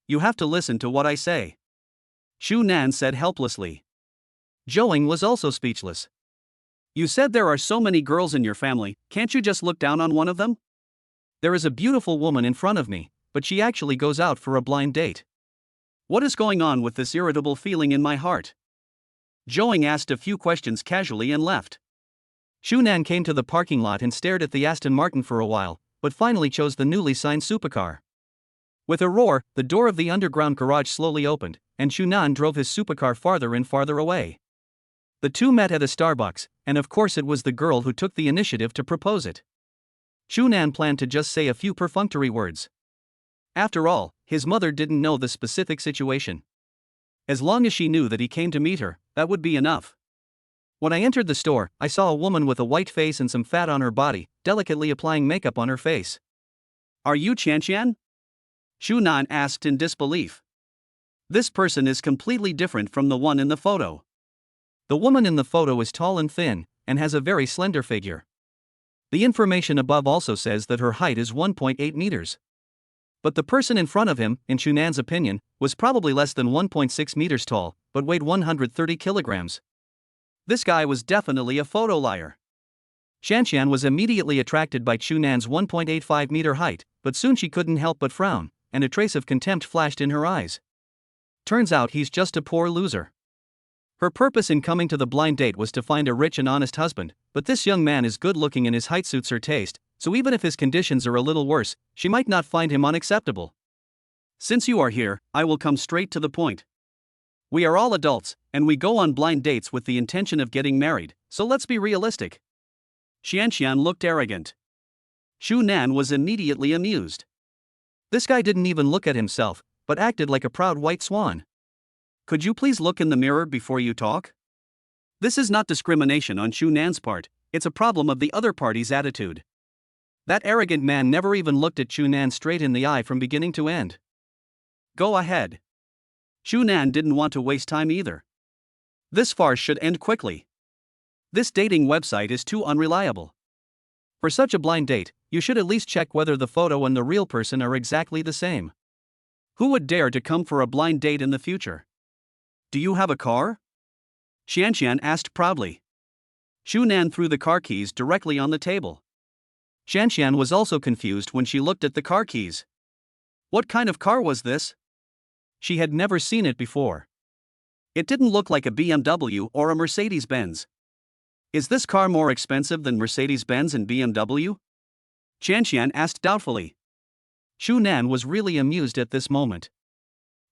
You have to listen to what I say. Shunan said helplessly. Zhou Ying was also speechless. You said there are so many girls in your family, can't you just look down on one of them? There is a beautiful woman in front of me, but she actually goes out for a blind date. What is going on with this irritable feeling in my heart? Zhou Ying asked a few questions casually and left. Shunan came to the parking lot and stared at the Aston Martin for a while, but finally chose the newly signed supercar. With a roar, the door of the underground garage slowly opened, and Shunan drove his supercar farther and farther away. The two met at a Starbucks, and of course it was the girl who took the initiative to propose it. Shunan planned to just say a few perfunctory words. After all, his mother didn't know the specific situation. As long as she knew that he came to meet her, that would be enough. When I entered the store, I saw a woman with a white face and some fat on her body, delicately applying makeup on her face. Are you Qianqian? Shunan asked in disbelief. This person is completely different from the one in the photo. The woman in the photo is tall and thin, and has a very slender figure. The information above also says that her height is 1.8 meters. But the person in front of him, in Shunan's opinion, was probably less than 1.6 meters tall, but weighed 130 kilograms. This guy was definitely a photo liar. Shanxian was immediately attracted by Chunan's 1.85 meter height, but soon she couldn't help but frown, and a trace of contempt flashed in her eyes. Turns out he's just a poor loser. Her purpose in coming to the blind date was to find a rich and honest husband, but this young man is good looking and his height suits her taste, so even if his conditions are a little worse, she might not find him unacceptable. Since you are here, I will come straight to the point. We are all adults, and we go on blind dates with the intention of getting married, So let's be realistic. Xianxian looked arrogant. Shu Nan was immediately amused. This guy didn't even look at himself, but acted like a proud white swan. Could you please look in the mirror before you talk? This is not discrimination on Shu Nan's part, it's a problem of the other party's attitude. That arrogant man never even looked at Shu Nan straight in the eye from beginning to end. Go ahead. Shu Nan didn't want to waste time either. This farce should end quickly. This dating website is too unreliable. For such a blind date, you should at least check whether the photo and the real person are exactly the same. Who would dare to come for a blind date in the future? Do you have a car? Xianxian asked proudly. Shu Nan threw the car keys directly on the table. Xianxian was also confused when she looked at the car keys. What kind of car was this? She had never seen it before. It didn't look like a BMW or a Mercedes-Benz. Is this car more expensive than Mercedes-Benz and BMW? Xianxian asked doubtfully. Shu Nan was really amused at this moment.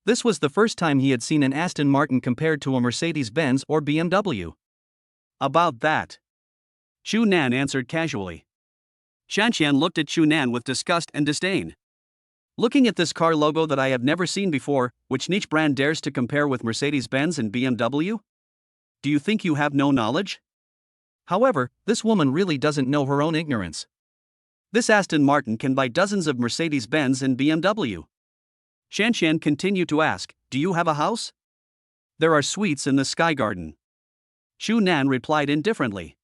This was the first time he had seen an Aston Martin compared to a Mercedes-Benz or BMW. About that. Shu Nan answered casually. Xianxian looked at Shu Nan with disgust and disdain. Looking at this car logo that I have never seen before, which niche brand dares to compare with Mercedes-Benz and BMW? Do you think you have no knowledge? However, this woman really doesn't know her own ignorance. This Aston Martin can buy dozens of Mercedes-Benz and BMW. Xianxian continued to ask, do you have a house? There are suites in the Sky Garden. Shu Nan replied indifferently.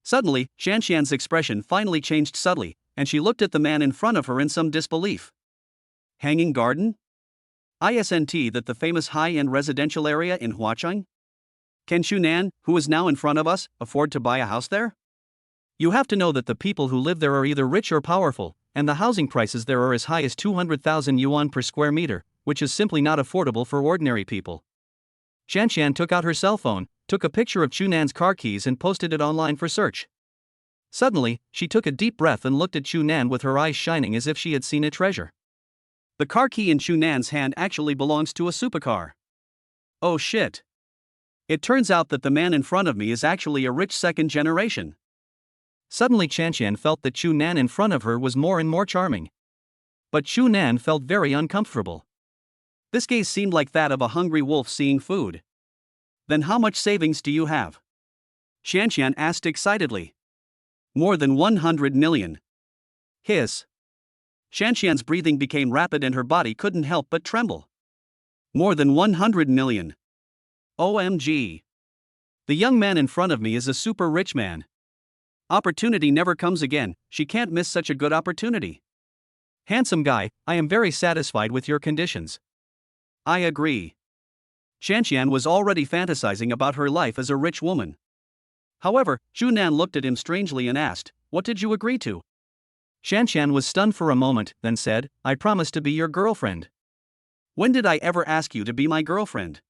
Suddenly, Xianxian's expression finally changed subtly, and she looked at the man in front of her in some disbelief. Hanging Garden? Isn't that the famous high-end residential area in Huacheng? Can Shu Nan, who is now in front of us, afford to buy a house there? You have to know that the people who live there are either rich or powerful, and the housing prices there are as high as 200,000 yuan per square meter, which is simply not affordable for ordinary people. Xianxian took out her cell phone, took a picture of Shu Nan's car keys and posted it online for search. Suddenly, she took a deep breath and looked at Shu Nan with her eyes shining as if she had seen a treasure. The car key in Shu Nan's hand actually belongs to a supercar. Oh shit. It turns out that the man in front of me is actually a rich second generation. Suddenly Xianxian felt that Shu Nan in front of her was more and more charming. But Shu Nan felt very uncomfortable. This gaze seemed like that of a hungry wolf seeing food. Then how much savings do you have? Xianxian asked excitedly. More than 100 million. Hiss. Xianxian's breathing became rapid and her body couldn't help but tremble. More than 100 million. OMG. The young man in front of me is a super rich man. Opportunity never comes again, she can't miss such a good opportunity. Handsome guy, I am very satisfied with your conditions. I agree. Xianxian was already fantasizing about her life as a rich woman. However, Shu Nan looked at him strangely and asked, what did you agree to? Xianxian was stunned for a moment, then said, I promise to be your girlfriend. When did I ever ask you to be my girlfriend?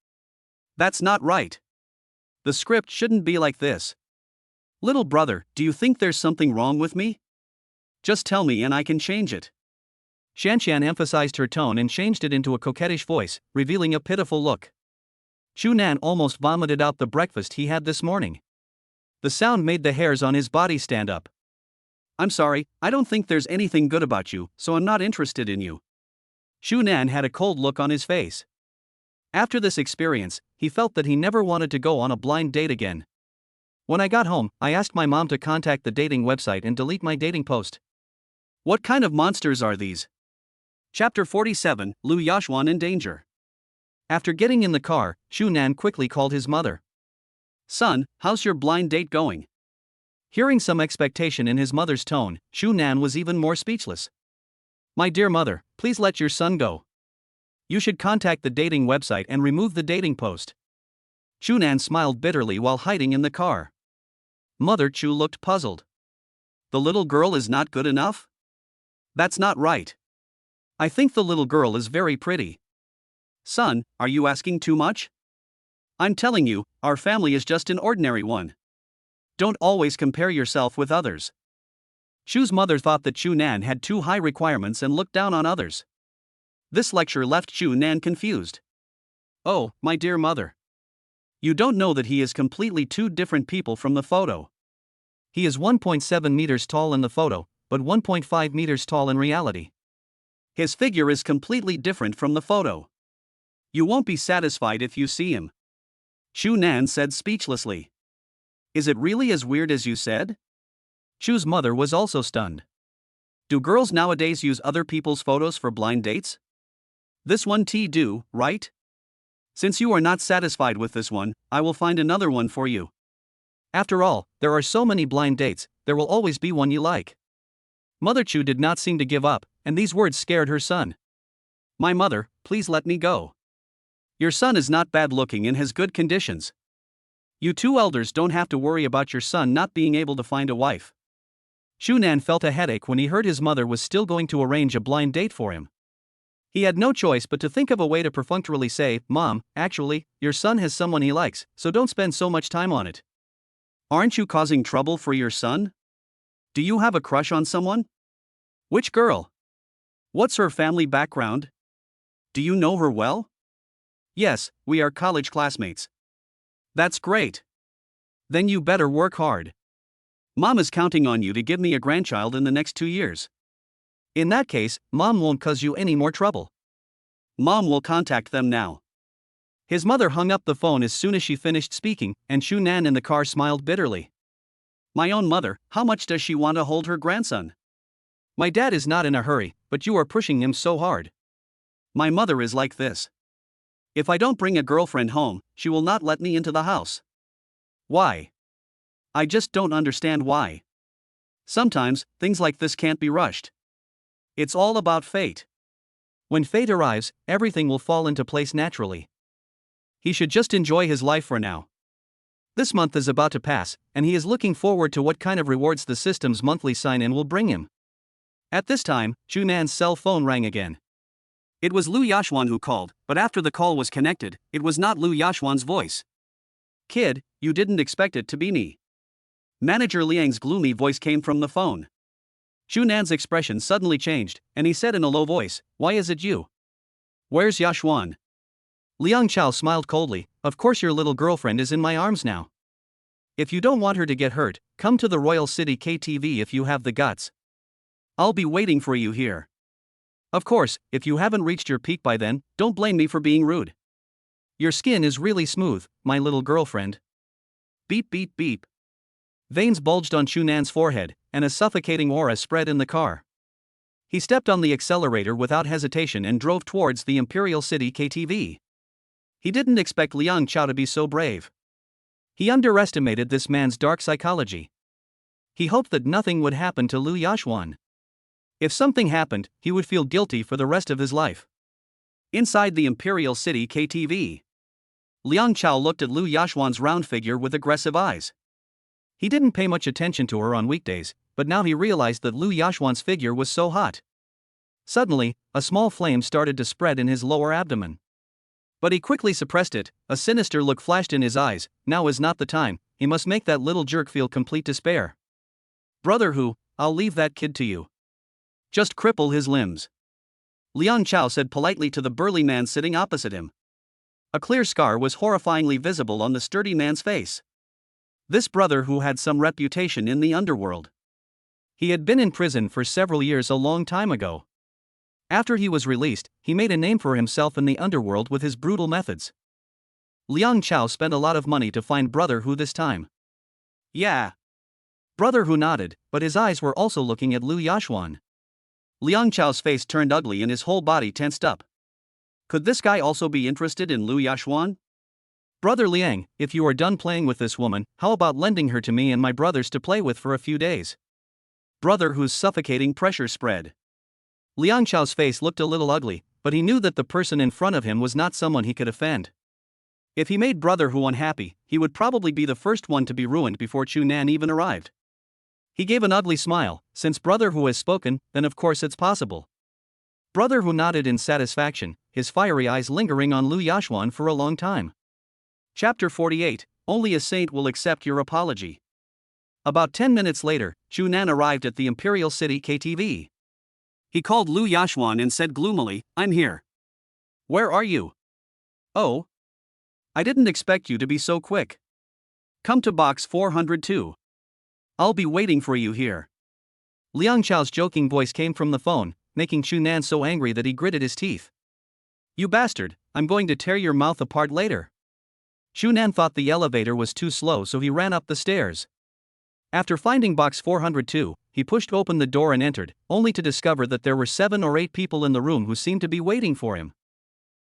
That's not right. The script shouldn't be like this. Little brother, do you think there's something wrong with me? Just tell me and I can change it. Xianxian emphasized her tone and changed it into a coquettish voice, revealing a pitiful look. Shu Nan almost vomited out the breakfast he had this morning. The sound made the hairs on his body stand up. I'm sorry, I don't think there's anything good about you, so I'm not interested in you. Shu Nan had a cold look on his face. After this experience, he felt that he never wanted to go on a blind date again. When I got home, I asked my mom to contact the dating website and delete my dating post. What kind of monsters are these? Chapter 47, Lu Yashuan in danger. After getting in the car, Shu Nan quickly called his mother. Son, how's your blind date going? Hearing some expectation in his mother's tone, Shu Nan was even more speechless. My dear mother, please let your son go. You should contact the dating website and remove the dating post. Shu Nan smiled bitterly while hiding in the car. Mother Chu looked puzzled. The little girl is not good enough? That's not right. I think the little girl is very pretty. Son, are you asking too much? I'm telling you, our family is just an ordinary one. Don't always compare yourself with others. Shu's mother thought that Shu Nan had too high requirements and looked down on others. This lecture left Shu Nan confused. Oh, my dear mother. You don't know that he is completely two different people from the photo. He is 1.7 meters tall in the photo, but 1.5 meters tall in reality. His figure is completely different from the photo. You won't be satisfied if you see him. Chu Nan said speechlessly. Is it really as weird as you said? Chu's mother was also stunned. Do girls nowadays use other people's photos for blind dates? This one do, right? Since you are not satisfied with this one, I will find another one for you. After all, there are so many blind dates, there will always be one you like. Mother Chu did not seem to give up, and these words scared her son. My mother, please let me go. Your son is not bad looking and has good conditions. You two elders don't have to worry about your son not being able to find a wife. Chu Nan felt a headache when he heard his mother was still going to arrange a blind date for him. He had no choice but to think of a way to perfunctorily say, Mom, actually, your son has someone he likes, so don't spend so much time on it. Aren't you causing trouble for your son? Do you have a crush on someone? Which girl? What's her family background? Do you know her well? Yes, we are college classmates. That's great. Then you better work hard. Mom is counting on you to give me a grandchild in the next 2 years. In that case, Mom won't cause you any more trouble. Mom will contact them now. His mother hung up the phone as soon as she finished speaking, and Chu Nan in the car smiled bitterly. My own mother, how much does she want to hold her grandson? My dad is not in a hurry, but you are pushing him so hard. My mother is like this. If I don't bring a girlfriend home, she will not let me into the house. Why? I just don't understand why. Sometimes, things like this can't be rushed. It's all about fate. When fate arrives, everything will fall into place naturally. He should just enjoy his life for now. This month is about to pass, and he is looking forward to what kind of rewards the system's monthly sign-in will bring him. At this time, Chu Nan's cell phone rang again. It was Lu Yashwan who called, but after the call was connected, it was not Lu Yashwan's voice. Kid, you didn't expect it to be me. Manager Liang's gloomy voice came from the phone. Chu Nan's expression suddenly changed, and he said in a low voice, Why is it you? Where's Yashwan? Liang Chao smiled coldly, Of course your little girlfriend is in my arms now. If you don't want her to get hurt, come to the Royal City KTV if you have the guts. I'll be waiting for you here. Of course, if you haven't reached your peak by then, don't blame me for being rude. Your skin is really smooth, my little girlfriend. Beep beep beep. Veins bulged on Chu Nan's forehead, and a suffocating aura spread in the car. He stepped on the accelerator without hesitation and drove towards the Imperial City KTV. He didn't expect Liang Chao to be so brave. He underestimated this man's dark psychology. He hoped that nothing would happen to Lu Yashwan. If something happened, he would feel guilty for the rest of his life. Inside the Imperial City KTV, Liang Chao looked at Lu Yashwan's round figure with aggressive eyes. He didn't pay much attention to her on weekdays, but now he realized that Lu Yashwan's figure was so hot. Suddenly, a small flame started to spread in his lower abdomen. But he quickly suppressed it, a sinister look flashed in his eyes. Now is not the time, he must make that little jerk feel complete despair. Brother Hu, I'll leave that kid to you. Just cripple his limbs. Liang Chao said politely to the burly man sitting opposite him. A clear scar was horrifyingly visible on the sturdy man's face. This brother Hu had some reputation in the underworld. He had been in prison for several years a long time ago. After he was released, he made a name for himself in the underworld with his brutal methods. Liang Chao spent a lot of money to find Brother Hu this time. Yeah. Brother Hu nodded, but his eyes were also looking at Lu Yashwan. Liang Chao's face turned ugly and his whole body tensed up. Could this guy also be interested in Lu Yashwan? Brother Liang, if you are done playing with this woman, how about lending her to me and my brothers to play with for a few days? Brother Hu's suffocating pressure spread. Liang Chao's face looked a little ugly, but he knew that the person in front of him was not someone he could offend. If he made Brother Hu unhappy, he would probably be the first one to be ruined before Chu Nan even arrived. He gave an ugly smile. Since Brother Hu has spoken, then of course it's possible. Brother Hu nodded in satisfaction, his fiery eyes lingering on Lu Yashwan for a long time. Chapter 48, Only a Saint Will Accept Your Apology. About 10 minutes later, Chu Nan arrived at the Imperial City KTV. He called Lu Yashwan and said gloomily, I'm here. Where are you? Oh. I didn't expect you to be so quick. Come to box 402. I'll be waiting for you here. Liang Chao's joking voice came from the phone, making Chu Nan so angry that he gritted his teeth. You bastard, I'm going to tear your mouth apart later. Chu Nan thought the elevator was too slow, so he ran up the stairs. After finding box 402, he pushed open the door and entered, only to discover that there were 7 or 8 people in the room who seemed to be waiting for him.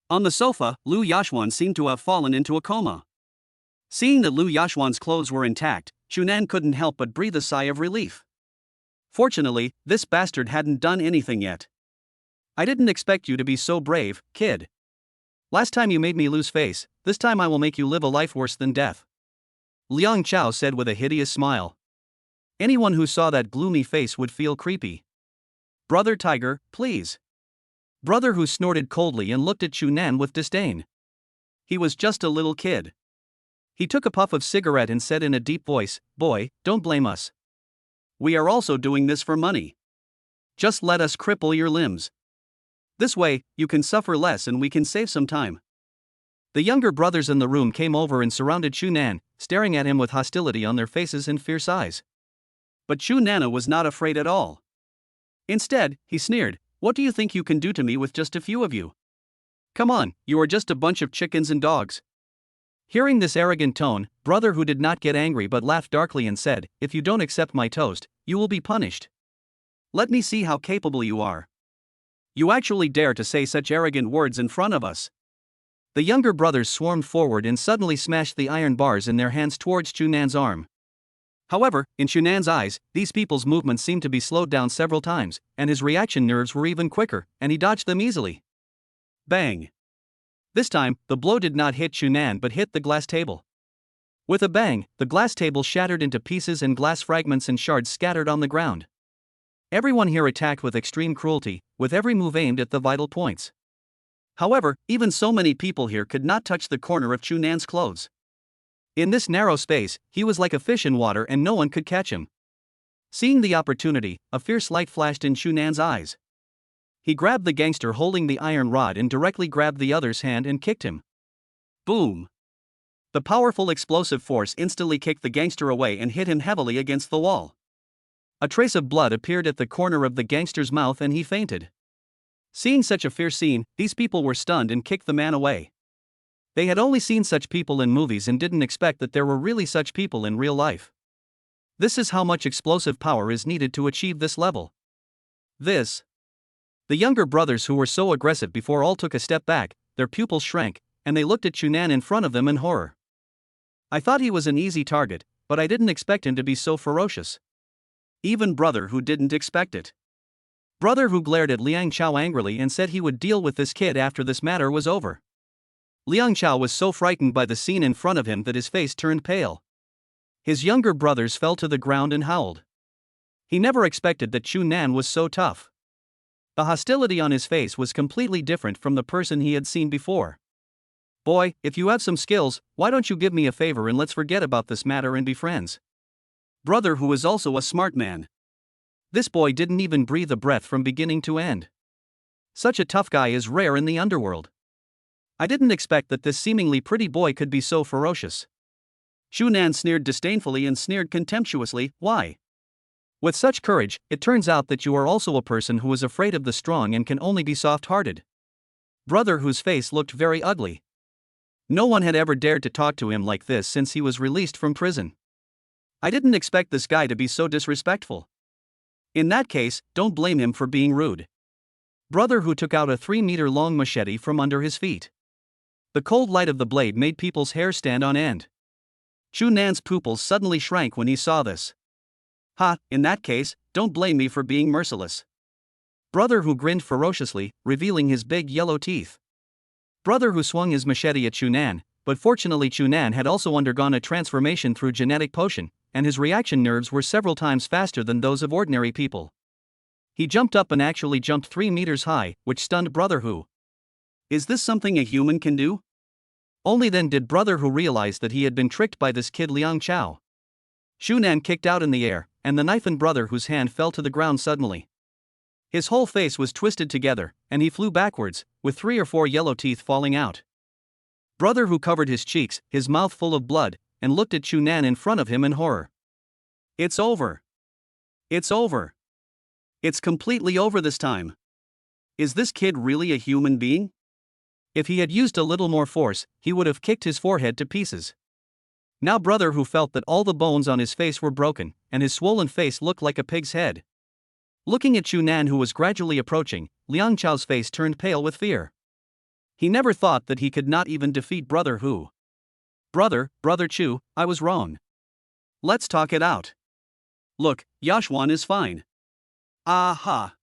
On the sofa, Lu Yashuan seemed to have fallen into a coma. Seeing that Lu Yashuan's clothes were intact, Chu Nan couldn't help but breathe a sigh of relief. Fortunately, this bastard hadn't done anything yet. I didn't expect you to be so brave, kid. Last time you made me lose face, this time I will make you live a life worse than death. Liang Chao said with a hideous smile. Anyone who saw that gloomy face would feel creepy. Brother Tiger, please. Brother Hu snorted coldly and looked at Chu Nan with disdain. He was just a little kid. He took a puff of cigarette and said in a deep voice, Boy, don't blame us. We are also doing this for money. Just let us cripple your limbs. This way, you can suffer less and we can save some time. The younger brothers in the room came over and surrounded Chu Nan, staring at him with hostility on their faces and fierce eyes. But Chu Nana was not afraid at all. Instead, he sneered, What do you think you can do to me with just a few of you? Come on, you are just a bunch of chickens and dogs. Hearing this arrogant tone, Brother Hu did not get angry but laughed darkly and said, If you don't accept my toast, you will be punished. Let me see how capable you are. You actually dare to say such arrogant words in front of us. The younger brothers swarmed forward and suddenly smashed the iron bars in their hands towards Chu Nan's arm. However, in Chu Nan's eyes, these people's movements seemed to be slowed down several times, and his reaction nerves were even quicker, and he dodged them easily. Bang! This time, the blow did not hit Chu Nan but hit the glass table. With a bang, the glass table shattered into pieces and glass fragments and shards scattered on the ground. Everyone here attacked with extreme cruelty, with every move aimed at the vital points. However, even so many people here could not touch the corner of Chu Nan's clothes. In this narrow space, he was like a fish in water and no one could catch him. Seeing the opportunity, a fierce light flashed in Chu Nan's eyes. He grabbed the gangster holding the iron rod and directly grabbed the other's hand and kicked him. Boom! The powerful explosive force instantly kicked the gangster away and hit him heavily against the wall. A trace of blood appeared at the corner of the gangster's mouth and he fainted. Seeing such a fierce scene, these people were stunned and kicked the man away. They had only seen such people in movies and didn't expect that there were really such people in real life. This is how much explosive power is needed to achieve this level. The younger brothers who were so aggressive before all took a step back, their pupils shrank, and they looked at Chu Nan in front of them in horror. I thought he was an easy target, but I didn't expect him to be so ferocious. Even Brother Hu didn't expect it. Brother Hu glared at Liang Chao angrily and said he would deal with this kid after this matter was over. Liang Chao was so frightened by the scene in front of him that his face turned pale. His younger brothers fell to the ground and howled. He never expected that Chu Nan was so tough. The hostility on his face was completely different from the person he had seen before. Boy, if you have some skills, why don't you give me a favor and let's forget about this matter and be friends? Brother Hu was also a smart man. This boy didn't even breathe a breath from beginning to end. Such a tough guy is rare in the underworld. I didn't expect that this seemingly pretty boy could be so ferocious. Chu Nan sneered disdainfully and sneered contemptuously, Why? With such courage, it turns out that you are also a person who is afraid of the strong and can only be soft-hearted. Brother Hu's face looked very ugly. No one had ever dared to talk to him like this since he was released from prison. I didn't expect this guy to be so disrespectful. In that case, don't blame him for being rude. Brother Hu took out a 3-meter-long machete from under his feet. The cold light of the blade made people's hair stand on end. Chu Nan's pupils suddenly shrank when he saw this. In that case, don't blame me for being merciless. Brother Hu grinned ferociously, revealing his big yellow teeth. Brother Hu swung his machete at Chu Nan, but fortunately Chu Nan had also undergone a transformation through genetic potion, and his reaction nerves were several times faster than those of ordinary people. He jumped up and actually jumped 3 meters high, which stunned Brother Hu. Is this something a human can do? Only then did Brother Hu realize that he had been tricked by this kid Liang Chao. Chu Nan kicked out in the air, and the knife in Brother Hu's hand fell to the ground suddenly. His whole face was twisted together, and he flew backwards, with 3 or 4 yellow teeth falling out. Brother Hu covered his cheeks, his mouth full of blood, and looked at Chu Nan in front of him in horror. It's over. It's over. It's completely over this time. Is this kid really a human being? If he had used a little more force, he would have kicked his forehead to pieces. Now Brother Hu felt that all the bones on his face were broken, and his swollen face looked like a pig's head. Looking at Chu Nan, who was gradually approaching, Liang Chao's face turned pale with fear. He never thought that he could not even defeat Brother Hu. Brother Chu, I was wrong. Let's talk it out. Look, Yashuan is fine. Aha!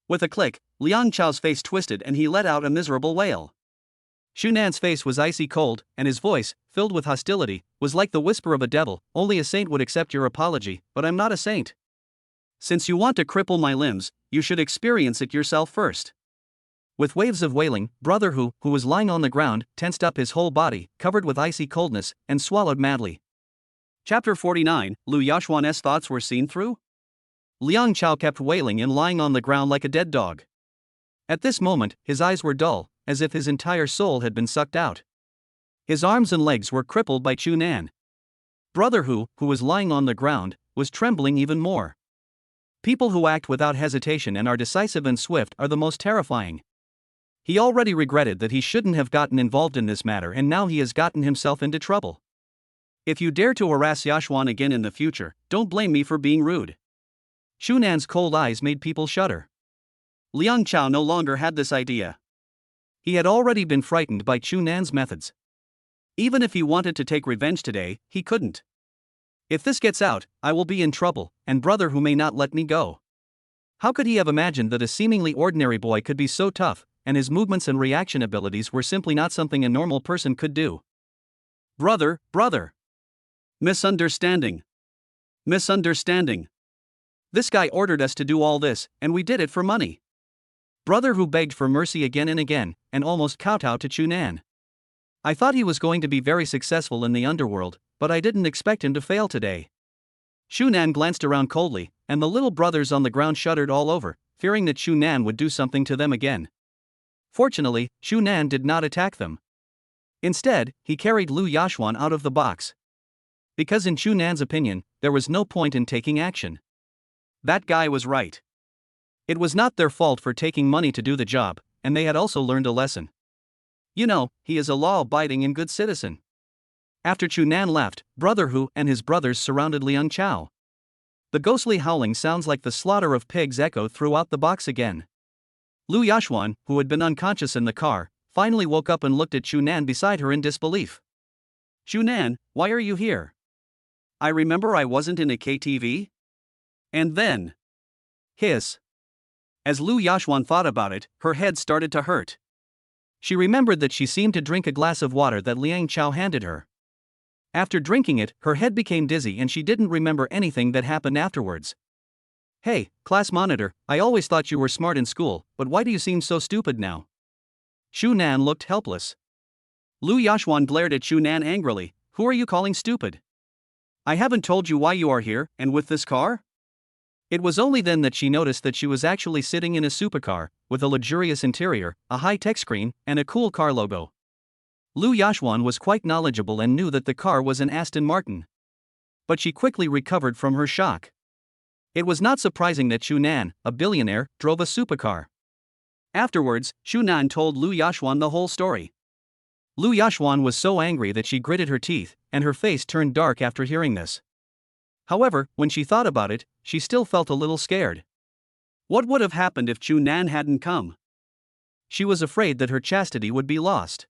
With a click, Liang Chao's face twisted and he let out a miserable wail. Chu Nan's face was icy cold, and his voice, filled with hostility, was like the whisper of a devil. Only a saint would accept your apology, but I'm not a saint. Since you want to cripple my limbs, you should experience it yourself first. With waves of wailing, Brother Hu, who was lying on the ground, tensed up his whole body, covered with icy coldness, and swallowed madly. Chapter 49, Lu Yashuan's thoughts were seen through? Liang Chao kept wailing and lying on the ground like a dead dog. At this moment, his eyes were dull, as if his entire soul had been sucked out. His arms and legs were crippled by Chu Nan. Brother Hu, who was lying on the ground, was trembling even more. People who act without hesitation and are decisive and swift are the most terrifying. He already regretted that he shouldn't have gotten involved in this matter, and now he has gotten himself into trouble. If you dare to harass Yashuan again in the future, don't blame me for being rude. Chu Nan's cold eyes made people shudder. Liang Chao no longer had this idea. He had already been frightened by Chu Nan's methods. Even if he wanted to take revenge today, he couldn't. If this gets out, I will be in trouble, and Brother Hu may not let me go. How could he have imagined that a seemingly ordinary boy could be so tough, and his movements and reaction abilities were simply not something a normal person could do? Brother. Misunderstanding. This guy ordered us to do all this, and we did it for money. Brother Hu begged for mercy again and again, and almost kowtowed to Chu Nan. I thought he was going to be very successful in the underworld, but I didn't expect him to fail today. Chu Nan glanced around coldly, and the little brothers on the ground shuddered all over, fearing that Chu Nan would do something to them again. Fortunately, Chu Nan did not attack them. Instead, he carried Lu Yashuan out of the box. Because in Chu Nan's opinion, there was no point in taking action. That guy was right. It was not their fault for taking money to do the job, and they had also learned a lesson. You know, he is a law-abiding and good citizen. After Chu Nan left, Brother Hu and his brothers surrounded Liang Chao. The ghostly howling sounds like the slaughter of pigs echoed throughout the box again. Lu Yashuan, who had been unconscious in the car, finally woke up and looked at Chu Nan beside her in disbelief. Chu Nan, why are you here? I remember I wasn't in a KTV? And then... Hiss. As Lu Yashuan thought about it, her head started to hurt. She remembered that she seemed to drink a glass of water that Liang Chao handed her. After drinking it, her head became dizzy and she didn't remember anything that happened afterwards. Hey, class monitor, I always thought you were smart in school, but why do you seem so stupid now? Chu Nan looked helpless. Lu Yashuan glared at Chu Nan angrily. Who are you calling stupid? I haven't told you why you are here, and with this car? It was only then that she noticed that she was actually sitting in a supercar, with a luxurious interior, a high-tech screen, and a cool car logo. Lu Yashuan was quite knowledgeable and knew that the car was an Aston Martin. But she quickly recovered from her shock. It was not surprising that Chu Nan, a billionaire, drove a supercar. Afterwards, Chu Nan told Lu Yashuan the whole story. Lu Yashuan was so angry that she gritted her teeth, and her face turned dark after hearing this. However, when she thought about it, she still felt a little scared. What would have happened if Chu Nan hadn't come? She was afraid that her chastity would be lost.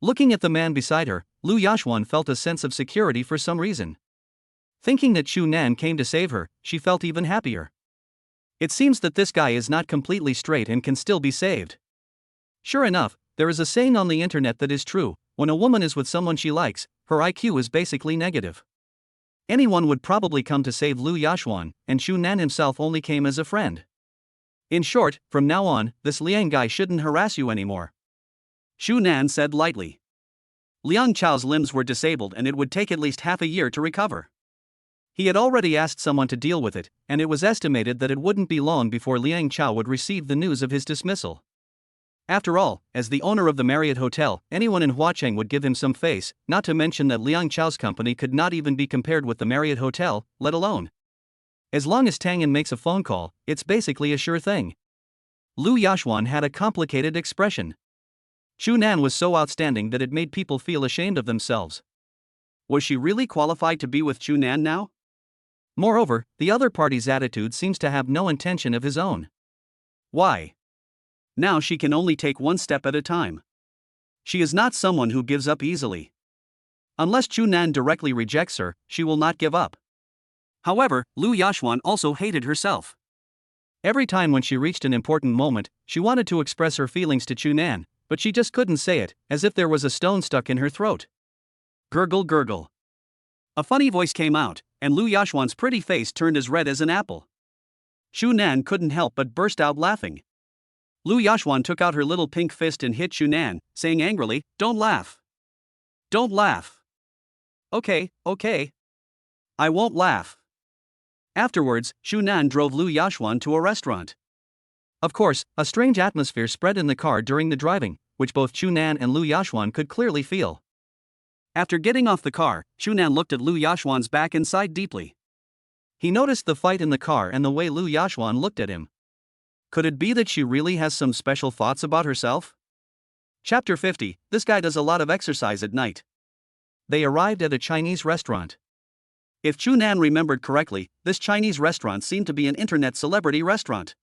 Looking at the man beside her, Lu Yashuan felt a sense of security for some reason. Thinking that Chu Nan came to save her, she felt even happier. It seems that this guy is not completely straight and can still be saved. Sure enough, there is a saying on the internet that is true: when a woman is with someone she likes, her IQ is basically negative. Anyone would probably come to save Lu Yashuan, and Chu Nan himself only came as a friend. In short, from now on, this Liang guy shouldn't harass you anymore. Chu Nan said lightly. Liang Chao's limbs were disabled and it would take at least half a year to recover. He had already asked someone to deal with it, and it was estimated that it wouldn't be long before Liang Chao would receive the news of his dismissal. After all, as the owner of the Marriott Hotel, anyone in Huacheng would give him some face, not to mention that Liang Chao's company could not even be compared with the Marriott Hotel, let alone. As long as Tang An makes a phone call, it's basically a sure thing. Lu Yashuan had a complicated expression. Chu Nan was so outstanding that it made people feel ashamed of themselves. Was she really qualified to be with Chu Nan now? Moreover, the other party's attitude seems to have no intention of his own. Why? Now she can only take one step at a time. She is not someone who gives up easily. Unless Chu Nan directly rejects her, she will not give up. However, Lu Yashuan also hated herself. Every time when she reached an important moment, she wanted to express her feelings to Chu Nan, but she just couldn't say it, as if there was a stone stuck in her throat. Gurgle gurgle. A funny voice came out, and Lu Yashuan's pretty face turned as red as an apple. Chu Nan couldn't help but burst out laughing. Lu Yashuan took out her little pink fist and hit Chu Nan, saying angrily, "Don't laugh. Don't laugh." Okay. I won't laugh. Afterwards, Chu Nan drove Lu Yashuan to a restaurant. Of course, a strange atmosphere spread in the car during the driving, which both Chu Nan and Lu Yashuan could clearly feel. After getting off the car, Chu Nan looked at Lu Yashuan's back and sighed deeply. He noticed the fight in the car and the way Lu Yashuan looked at him. Could it be that she really has some special thoughts about herself? Chapter 50, this guy does a lot of exercise at night. They arrived at a Chinese restaurant. If Chu Nan remembered correctly, this Chinese restaurant seemed to be an internet celebrity restaurant.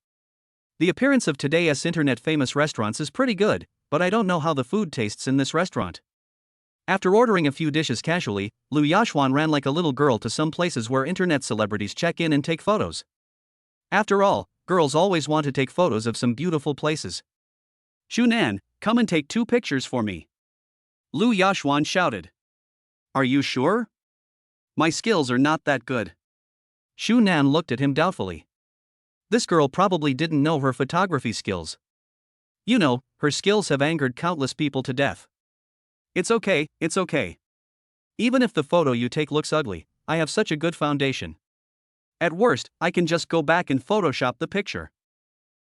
The appearance of today's internet famous restaurants is pretty good, but I don't know how the food tastes in this restaurant. After ordering a few dishes casually, Lu Yashuan ran like a little girl to some places where internet celebrities check in and take photos. After all, girls always want to take photos of some beautiful places. Chu Nan, come and take 2 pictures for me. Lu Yashuan shouted. Are you sure? My skills are not that good. Chu Nan looked at him doubtfully. This girl probably didn't know her photography skills. You know, her skills have angered countless people to death. It's okay. Even if the photo you take looks ugly, I have such a good foundation. At worst, I can just go back and Photoshop the picture.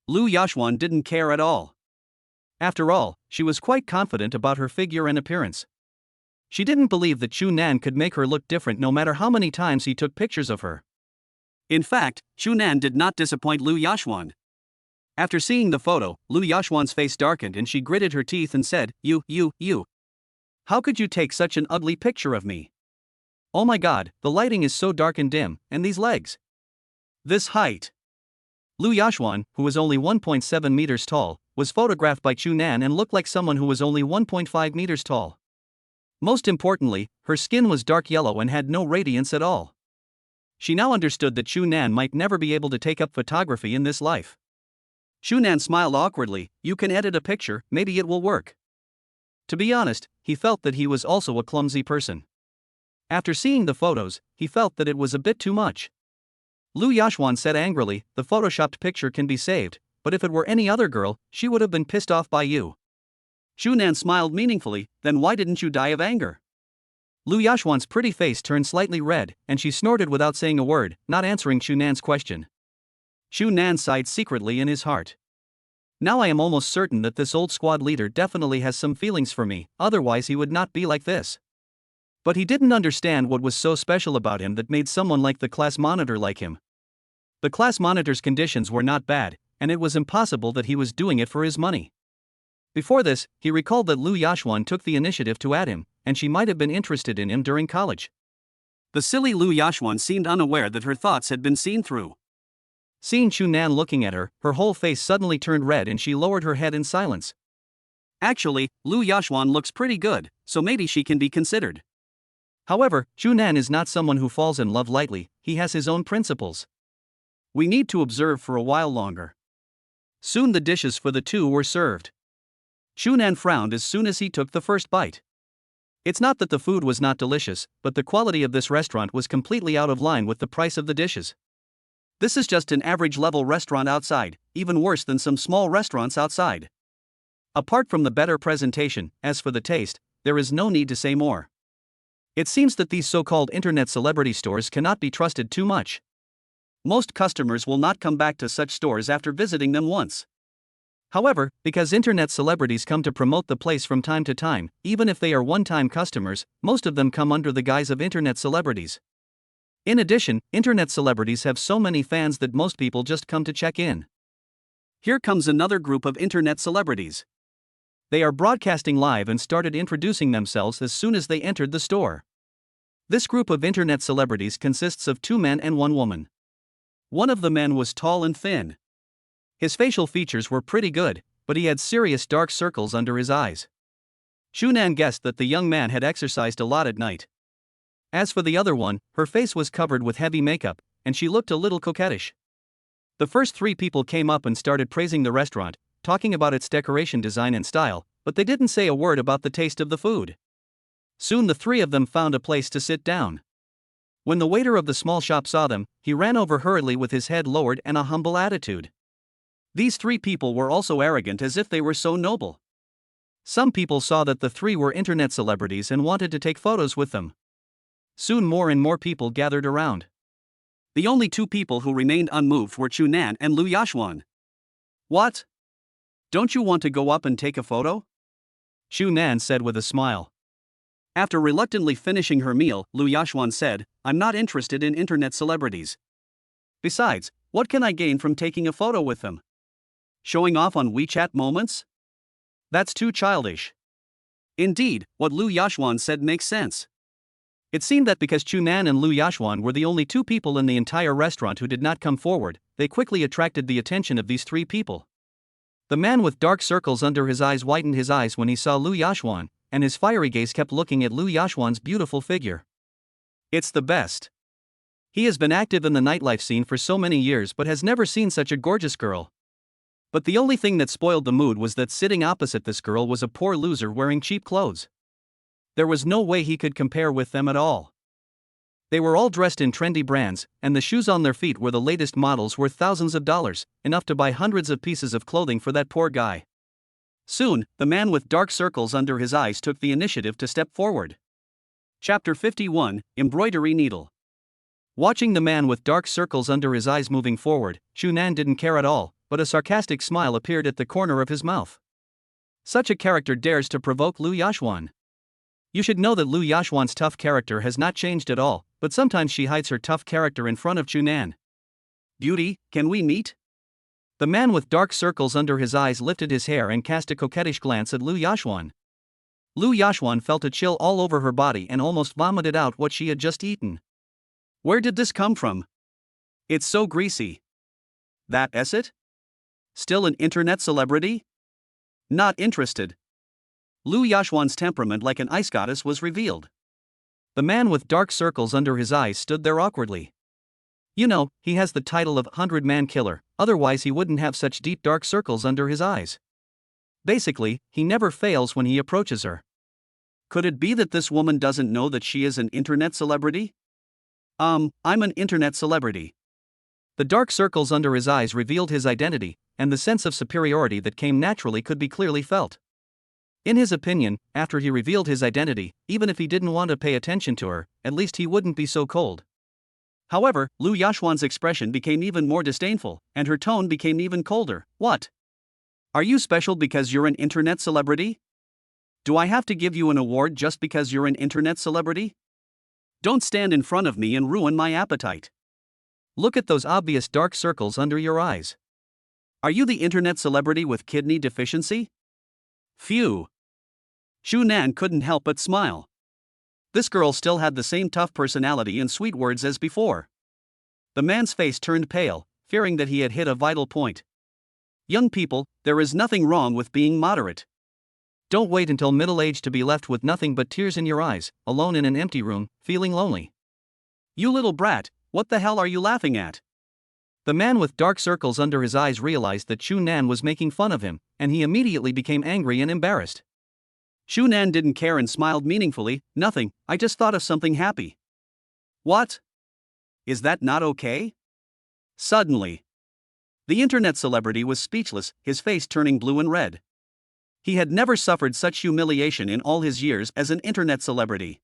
Lu Yashuan didn't care at all. After all, she was quite confident about her figure and appearance. She didn't believe that Chu Nan could make her look different no matter how many times he took pictures of her. In fact, Chu Nan did not disappoint Lu Yashuan. After seeing the photo, Lu Yashuan's face darkened and she gritted her teeth and said, You. How could you take such an ugly picture of me? Oh my god, the lighting is so dark and dim, and these legs. This height. Lu Yashuan, who was only 1.7 meters tall, was photographed by Chu Nan and looked like someone who was only 1.5 meters tall. Most importantly, her skin was dark yellow and had no radiance at all. She now understood that Chu Nan might never be able to take up photography in this life. Chu Nan smiled awkwardly. You can edit a picture, maybe it will work. To be honest, he felt that he was also a clumsy person. After seeing the photos, he felt that it was a bit too much. Lu Yashuan said angrily, the photoshopped picture can be saved, but if it were any other girl, she would have been pissed off by you. Chu Nan smiled meaningfully, then why didn't you die of anger? Lu Yashuan's pretty face turned slightly red, and she snorted without saying a word, not answering Chu Nan's question. Chu Nan sighed secretly in his heart. Now I am almost certain that this old squad leader definitely has some feelings for me, otherwise he would not be like this. But he didn't understand what was so special about him that made someone like the class monitor like him. The class monitor's conditions were not bad, and it was impossible that he was doing it for his money. Before this, he recalled that Lu Yashuan took the initiative to add him, and she might have been interested in him during college. The silly Lu Yashuan seemed unaware that her thoughts had been seen through. Seeing Chu Nan looking at her, her whole face suddenly turned red and she lowered her head in silence. Actually, Lu Yashuan looks pretty good, so maybe she can be considered. However, Chu Nan is not someone who falls in love lightly, he has his own principles. We need to observe for a while longer. Soon the dishes for the two were served. Chu Nan frowned as soon as he took the first bite. It's not that the food was not delicious, but the quality of this restaurant was completely out of line with the price of the dishes. This is just an average-level restaurant outside, even worse than some small restaurants outside. Apart from the better presentation, as for the taste, there is no need to say more. It seems that these so-called internet celebrity stores cannot be trusted too much. Most customers will not come back to such stores after visiting them once. However, because internet celebrities come to promote the place from time to time, even if they are one-time customers, most of them come under the guise of internet celebrities. In addition, internet celebrities have so many fans that most people just come to check in. Here comes another group of internet celebrities. They are broadcasting live and started introducing themselves as soon as they entered the store. This group of internet celebrities consists of 2 men and 1 woman. One of the men was tall and thin. His facial features were pretty good, but he had serious dark circles under his eyes. Shunan guessed that the young man had exercised a lot at night. As for the other one, her face was covered with heavy makeup, and she looked a little coquettish. The first 3 people came up and started praising the restaurant, talking about its decoration design and style, but they didn't say a word about the taste of the food. Soon the 3 of them found a place to sit down. When the waiter of the small shop saw them, he ran over hurriedly with his head lowered and a humble attitude. These 3 people were also arrogant as if they were so noble. Some people saw that the 3 were internet celebrities and wanted to take photos with them. Soon more and more people gathered around. The only 2 people who remained unmoved were Chunan and Lu Yashwan. What? Don't you want to go up and take a photo? Chunan said with a smile. After reluctantly finishing her meal, Lu Yashwan said, I'm not interested in internet celebrities. Besides, what can I gain from taking a photo with them? Showing off on WeChat moments? That's too childish. Indeed, what Lu Yashwan said makes sense. It seemed that because Chunan and Lu Yashwan were the only 2 people in the entire restaurant who did not come forward, they quickly attracted the attention of these 3 people. The man with dark circles under his eyes widened his eyes when he saw Lu Yashwan, and his fiery gaze kept looking at Lu Yashwan's beautiful figure. It's the best. He has been active in the nightlife scene for so many years but has never seen such a gorgeous girl. But the only thing that spoiled the mood was that sitting opposite this girl was a poor loser wearing cheap clothes. There was no way he could compare with them at all. They were all dressed in trendy brands, and the shoes on their feet were the latest models worth thousands of dollars, enough to buy hundreds of pieces of clothing for that poor guy. Soon, the man with dark circles under his eyes took the initiative to step forward. Chapter 51, Embroidery Needle. Watching the man with dark circles under his eyes moving forward, Shunan didn't care at all, but a sarcastic smile appeared at the corner of his mouth. Such a character dares to provoke Lu Yashwan. You should know that Lu Yashwan's tough character has not changed at all, but sometimes she hides her tough character in front of Chunan. Beauty, can we meet? The man with dark circles under his eyes lifted his hair and cast a coquettish glance at Lu Yashwan. Lu Yashwan felt a chill all over her body and almost vomited out what she had just eaten. Where did this come from? It's so greasy. That's it? Still an internet celebrity? Not interested. Lu Yashwan's temperament like an ice goddess was revealed. The man with dark circles under his eyes stood there awkwardly. You know, he has the title of 100-man killer, otherwise he wouldn't have such deep dark circles under his eyes. Basically, he never fails when he approaches her. Could it be that this woman doesn't know that she is an internet celebrity? I'm an internet celebrity. The dark circles under his eyes revealed his identity, and the sense of superiority that came naturally could be clearly felt. In his opinion, after he revealed his identity, even if he didn't want to pay attention to her, at least he wouldn't be so cold. However, Lu Yashwan's expression became even more disdainful, and her tone became even colder. What? Are you special because you're an internet celebrity? Do I have to give you an award just because you're an internet celebrity? Don't stand in front of me and ruin my appetite. Look at those obvious dark circles under your eyes. Are you the internet celebrity with kidney deficiency? Phew. Shunan couldn't help but smile. This girl still had the same tough personality and sweet words as before. The man's face turned pale, fearing that he had hit a vital point. Young people, there is nothing wrong with being moderate. Don't wait until middle age to be left with nothing but tears in your eyes, alone in an empty room, feeling lonely. You little brat, what the hell are you laughing at? The man with dark circles under his eyes realized that Shunan was making fun of him, and he immediately became angry and embarrassed. Shunan didn't care and smiled meaningfully. Nothing, I just thought of something happy. What? Is that not okay? Suddenly, the internet celebrity was speechless, his face turning blue and red. He had never suffered such humiliation in all his years as an internet celebrity.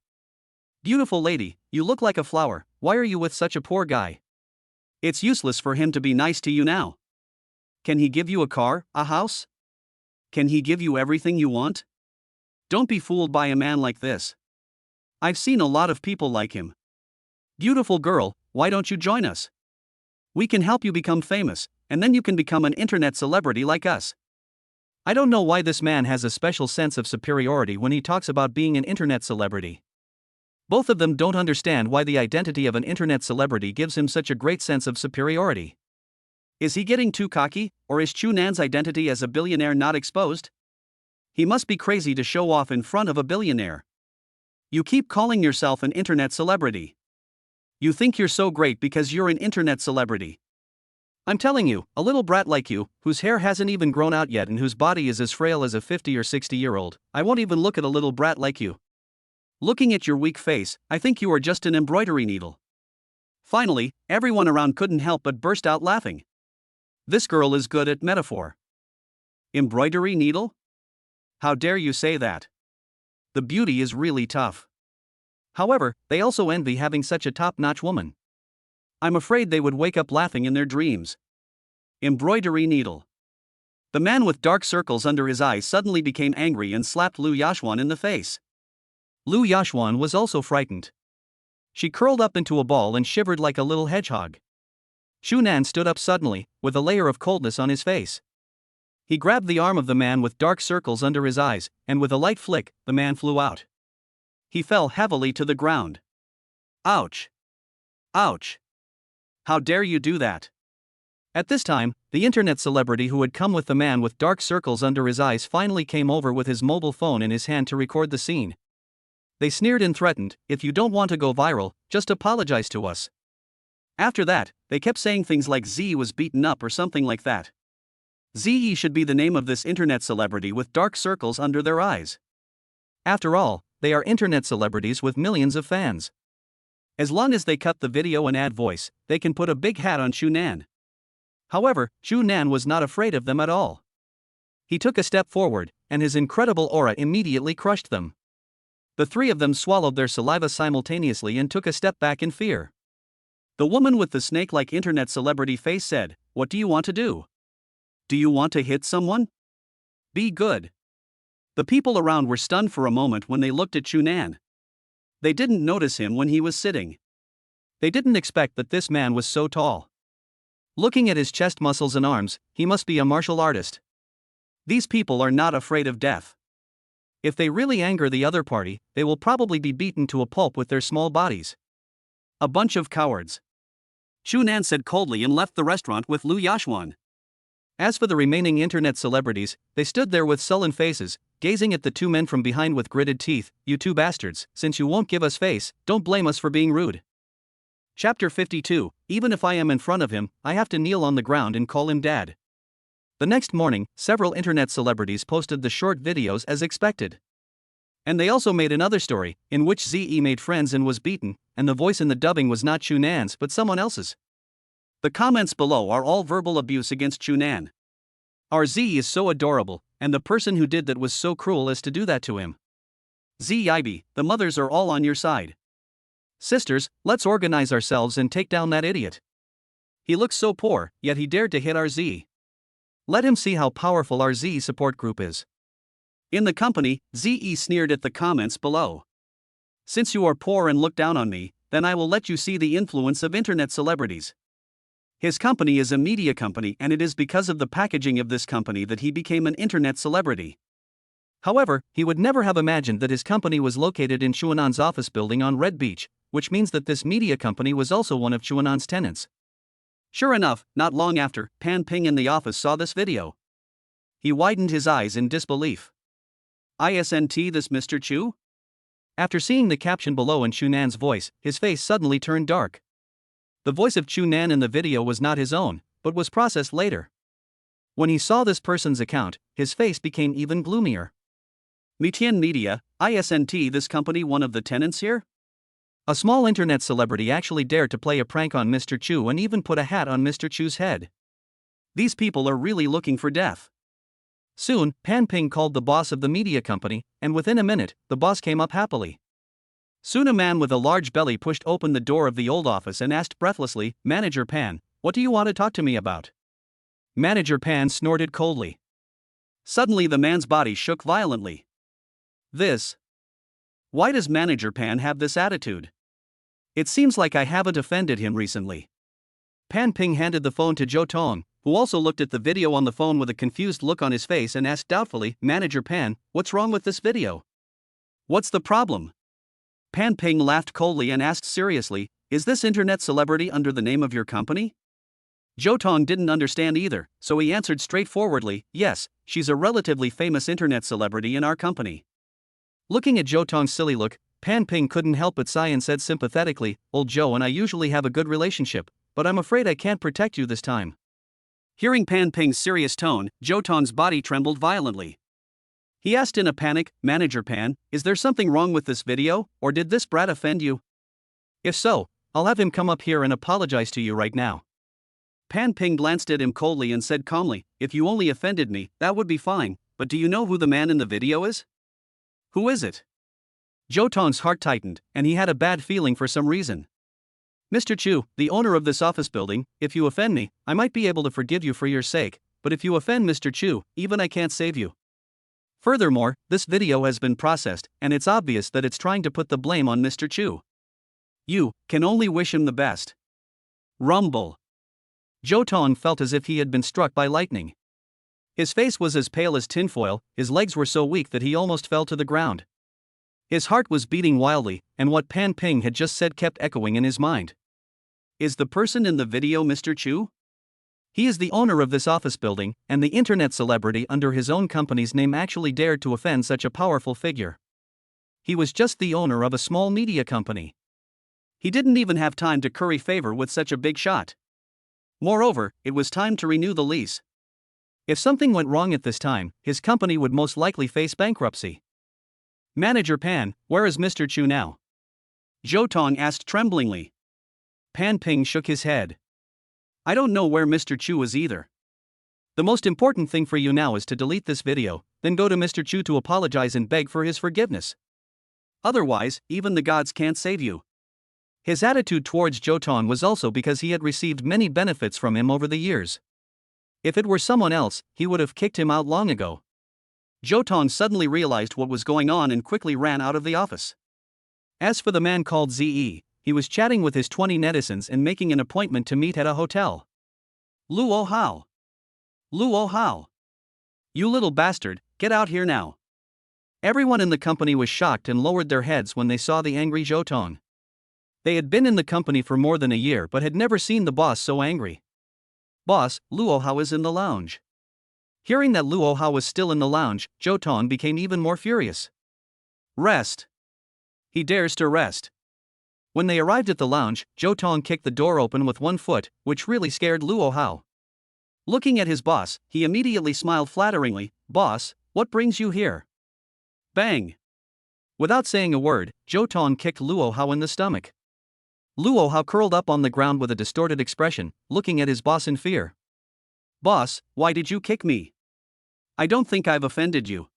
Beautiful lady, you look like a flower, why are you with such a poor guy? It's useless for him to be nice to you now. Can he give you a car, a house? Can he give you everything you want? Don't be fooled by a man like this. I've seen a lot of people like him. Beautiful girl, why don't you join us? We can help you become famous, and then you can become an internet celebrity like us. I don't know why this man has a special sense of superiority when he talks about being an internet celebrity. Both of them don't understand why the identity of an internet celebrity gives him such a great sense of superiority. Is he getting too cocky, or is Chu Nan's identity as a billionaire not exposed? He must be crazy to show off in front of a billionaire. You keep calling yourself an internet celebrity. You think you're so great because you're an internet celebrity. I'm telling you, a little brat like you, whose hair hasn't even grown out yet and whose body is as frail as a 50 or 60-year-old, I won't even look at a little brat like you. Looking at your weak face, I think you are just an embroidery needle. Finally, everyone around couldn't help but burst out laughing. This girl is good at metaphor. Embroidery needle? How dare you say that? The beauty is really tough. However, they also envy having such a top-notch woman. I'm afraid they would wake up laughing in their dreams. Embroidery needle. The man with dark circles under his eyes suddenly became angry and slapped Lu Yashwan in the face. Lu Yashwan was also frightened. She curled up into a ball and shivered like a little hedgehog. Chu Nan stood up suddenly, with a layer of coldness on his face. He grabbed the arm of the man with dark circles under his eyes, and with a light flick, the man flew out. He fell heavily to the ground. Ouch! Ouch! How dare you do that? At this time, the internet celebrity who had come with the man with dark circles under his eyes finally came over with his mobile phone in his hand to record the scene. They sneered and threatened, "If you don't want to go viral, just apologize to us." After that, they kept saying things like Z was beaten up or something like that. ZE should be the name of this internet celebrity with dark circles under their eyes. After all, they are internet celebrities with millions of fans. As long as they cut the video and add voice, they can put a big hat on Chu Nan. However, Chu Nan was not afraid of them at all. He took a step forward, and his incredible aura immediately crushed them. The three of them swallowed their saliva simultaneously and took a step back in fear. The woman with the snake-like internet celebrity face said, "What do you want to do? Do you want to hit someone? Be good." The people around were stunned for a moment when they looked at Chu Nan. They didn't notice him when he was sitting. They didn't expect that this man was so tall. Looking at his chest muscles and arms, he must be a martial artist. These people are not afraid of death. If they really anger the other party, they will probably be beaten to a pulp with their small bodies. A bunch of cowards. Chu Nan said coldly and left the restaurant with Lu Yashwan. As for the remaining internet celebrities, they stood there with sullen faces, gazing at the two men from behind with gritted teeth. "You two bastards, since you won't give us face, don't blame us for being rude." Chapter 52, Even if I am in front of him, I have to kneel on the ground and call him Dad. The next morning, several internet celebrities posted the short videos as expected. And they also made another story, in which ZE made friends and was beaten, and the voice in the dubbing was not Chu Nan's but someone else's. The comments below are all verbal abuse against Chu Nan. Our Z is so adorable, and the person who did that was so cruel as to do that to him. ZIB, the mothers are all on your side. Sisters, let's organize ourselves and take down that idiot. He looks so poor, yet he dared to hit our Z. Let him see how powerful our Z support group is. In the company, ZE sneered at the comments below. Since you are poor and look down on me, then I will let you see the influence of internet celebrities. His company is a media company, and it is because of the packaging of this company that he became an internet celebrity. However, he would never have imagined that his company was located in Chu Nan's office building on Red Beach, which means that this media company was also one of Chu Nan's tenants. Sure enough, not long after, Pan Ping in the office saw this video. He widened his eyes in disbelief. "Isn't this Mr. Chu?" After seeing the caption below in Chu Nan's voice, his face suddenly turned dark. The voice of Chu Nan in the video was not his own, but was processed later. When he saw this person's account, his face became even gloomier. Mitian Media, isn't this company one of the tenants here? A small internet celebrity actually dared to play a prank on Mr. Chu and even put a hat on Mr. Chu's head. These people are really looking for death. Soon, Pan Ping called the boss of the media company, and within a minute, the boss came up happily. Soon a man with a large belly pushed open the door of the old office and asked breathlessly, "Manager Pan, what do you want to talk to me about?" Manager Pan snorted coldly. Suddenly the man's body shook violently. Why does Manager Pan have this attitude? It seems like I haven't offended him recently. Pan Ping handed the phone to Zhou Tong, who also looked at the video on the phone with a confused look on his face and asked doubtfully, Manager Pan, what's wrong with this video? What's the problem? Pan Ping laughed coldly and asked seriously, is this internet celebrity under the name of your company? Zhou Tong didn't understand either, so he answered straightforwardly, yes, she's a relatively famous internet celebrity in our company. Looking at Zhou Tong's silly look, Pan Ping couldn't help but sigh and said sympathetically, old Zhou and I usually have a good relationship, but I'm afraid I can't protect you this time. Hearing Pan Ping's serious tone, Zhou Tong's body trembled violently. He asked in a panic, Manager Pan, is there something wrong with this video, or did this brat offend you? If so, I'll have him come up here and apologize to you right now. Pan Ping glanced at him coldly and said calmly, if you only offended me, that would be fine, but do you know who the man in the video is? Who is it? Zhou Tong's heart tightened, and he had a bad feeling for some reason. Mr. Chu, the owner of this office building, if you offend me, I might be able to forgive you for your sake, but if you offend Mr. Chu, even I can't save you. Furthermore, this video has been processed, and it's obvious that it's trying to put the blame on Mr. Chu. You can only wish him the best. Rumble. Zhou Tong felt as if he had been struck by lightning. His face was as pale as tinfoil, his legs were so weak that he almost fell to the ground. His heart was beating wildly, and what Pan Ping had just said kept echoing in his mind. Is the person in the video Mr. Chu? He is the owner of this office building, and the internet celebrity under his own company's name actually dared to offend such a powerful figure. He was just the owner of a small media company. He didn't even have time to curry favor with such a big shot. Moreover, it was time to renew the lease. If something went wrong at this time, his company would most likely face bankruptcy. Manager Pan, where is Mr. Chu now? Zhou Tong asked tremblingly. Pan Ping shook his head. I don't know where Mr. Chu is either. The most important thing for you now is to delete this video, then go to Mr. Chu to apologize and beg for his forgiveness. Otherwise, even the gods can't save you. His attitude towards Zhou Tong was also because he had received many benefits from him over the years. If it were someone else, he would have kicked him out long ago. Zhou Tong suddenly realized what was going on and quickly ran out of the office. As for the man called ZE, he was chatting with his 20 netizens and making an appointment to meet at a hotel. Luo Hao. Luo Hao. You little bastard, get out here now. Everyone in the company was shocked and lowered their heads when they saw the angry Zhou Tong. They had been in the company for more than a year but had never seen the boss so angry. Boss, Luo Hao is in the lounge. Hearing that Luo Hao was still in the lounge, Zhou Tong became even more furious. Rest. He dares to rest. When they arrived at the lounge, Zhou Tong kicked the door open with one foot, which really scared Luo Hao. Looking at his boss, he immediately smiled flatteringly, Boss, what brings you here? Bang! Without saying a word, Zhou Tong kicked Luo Hao in the stomach. Luo Hao curled up on the ground with a distorted expression, looking at his boss in fear. Boss, why did you kick me? I don't think I've offended you.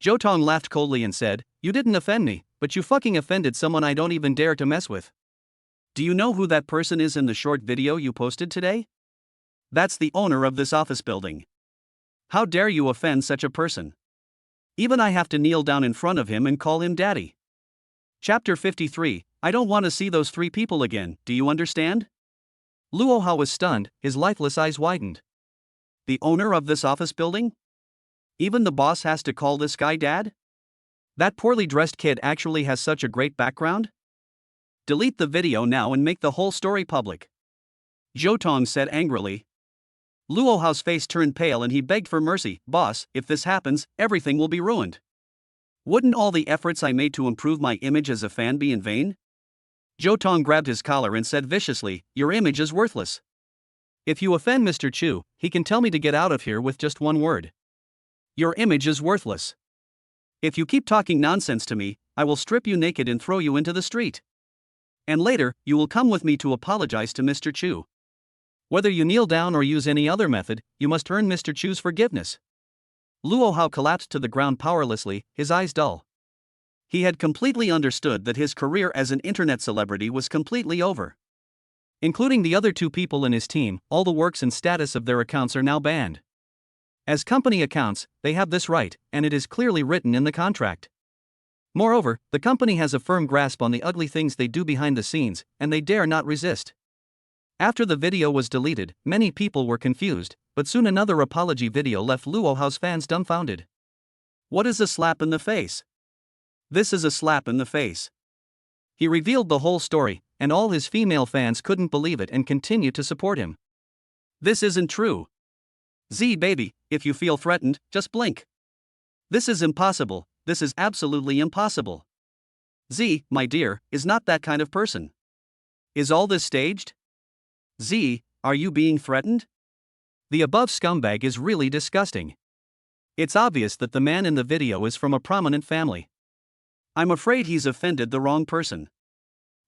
Zhou Tong laughed coldly and said, you didn't offend me, but you fucking offended someone I don't even dare to mess with. Do you know who that person is in the short video you posted today? That's the owner of this office building. How dare you offend such a person? Even I have to kneel down in front of him and call him daddy. Chapter 53, I don't want to see those three people again, do you understand? Luo Hao was stunned, his lifeless eyes widened. The owner of this office building? Even the boss has to call this guy dad? That poorly dressed kid actually has such a great background? Delete the video now and make the whole story public. Zhou Tong said angrily. Luo Hao's face turned pale and he begged for mercy. Boss, if this happens, everything will be ruined. Wouldn't all the efforts I made to improve my image as a fan be in vain? Zhou Tong grabbed his collar and said viciously, your image is worthless. If you offend Mr. Chu, he can tell me to get out of here with just one word. Your image is worthless. If you keep talking nonsense to me, I will strip you naked and throw you into the street. And later, you will come with me to apologize to Mr. Chu. Whether you kneel down or use any other method, you must earn Mr. Chu's forgiveness. Luo Hao collapsed to the ground powerlessly, his eyes dull. He had completely understood that his career as an internet celebrity was completely over. Including the other two people in his team, all the works and status of their accounts are now banned. As company accounts, they have this right, and it is clearly written in the contract. Moreover, the company has a firm grasp on the ugly things they do behind the scenes, and they dare not resist. After the video was deleted, many people were confused, but soon another apology video left Luo Hao's fans dumbfounded. What is a slap in the face? This is a slap in the face. He revealed the whole story, and all his female fans couldn't believe it and continued to support him. This isn't true. Z baby, if you feel threatened, just blink. This is impossible, this is absolutely impossible. Z, my dear, is not that kind of person. Is all this staged? Z, are you being threatened? The above scumbag is really disgusting. It's obvious that the man in the video is from a prominent family. I'm afraid he's offended the wrong person.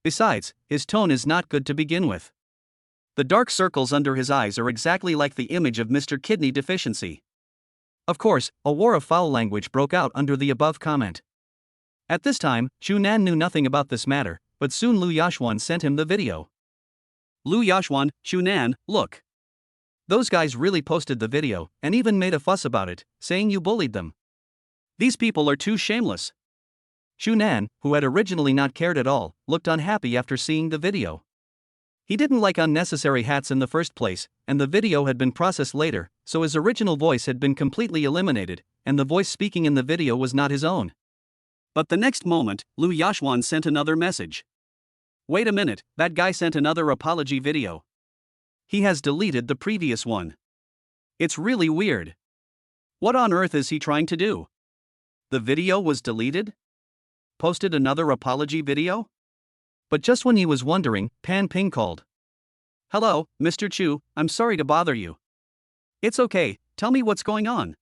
Besides, his tone is not good to begin with. The dark circles under his eyes are exactly like the image of Mr. Kidney Deficiency. Of course, a war of foul language broke out under the above comment. At this time, Chu Nan knew nothing about this matter, but soon Lu Yashwan sent him the video. Lu Yashwan, Chu Nan, look. Those guys really posted the video, and even made a fuss about it, saying you bullied them. These people are too shameless. Chu Nan, who had originally not cared at all, looked unhappy after seeing the video. He didn't like unnecessary hats in the first place, and the video had been processed later, so his original voice had been completely eliminated, and the voice speaking in the video was not his own. But the next moment, Lu Yashwan sent another message. Wait a minute, that guy sent another apology video. He has deleted the previous one. It's really weird. What on earth is he trying to do? The video was deleted? Posted another apology video? But just when he was wondering, Pan Ping called. Hello, Mr. Chu, I'm sorry to bother you. It's okay, tell me what's going on.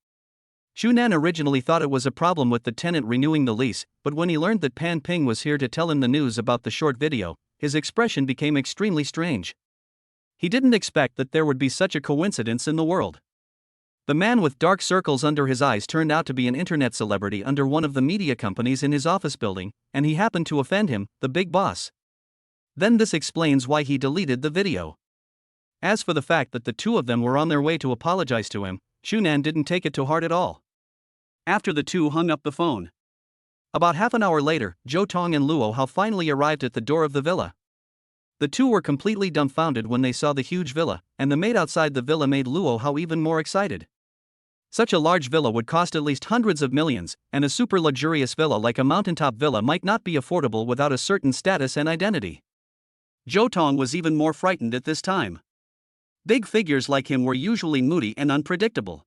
Chu Nan originally thought it was a problem with the tenant renewing the lease, but when he learned that Pan Ping was here to tell him the news about the short video, his expression became extremely strange. He didn't expect that there would be such a coincidence in the world. The man with dark circles under his eyes turned out to be an internet celebrity under one of the media companies in his office building, and he happened to offend him, the big boss. Then this explains why he deleted the video. As for the fact that the two of them were on their way to apologize to him, Chu Nan didn't take it to heart at all. After the two hung up the phone. About half an hour later, Zhou Tong and Luo Hao finally arrived at the door of the villa. The two were completely dumbfounded when they saw the huge villa, and the maid outside the villa made Luo Hao even more excited. Such a large villa would cost at least hundreds of millions, and a super luxurious villa like a mountaintop villa might not be affordable without a certain status and identity. Zhou Tong was even more frightened at this time. Big figures like him were usually moody and unpredictable.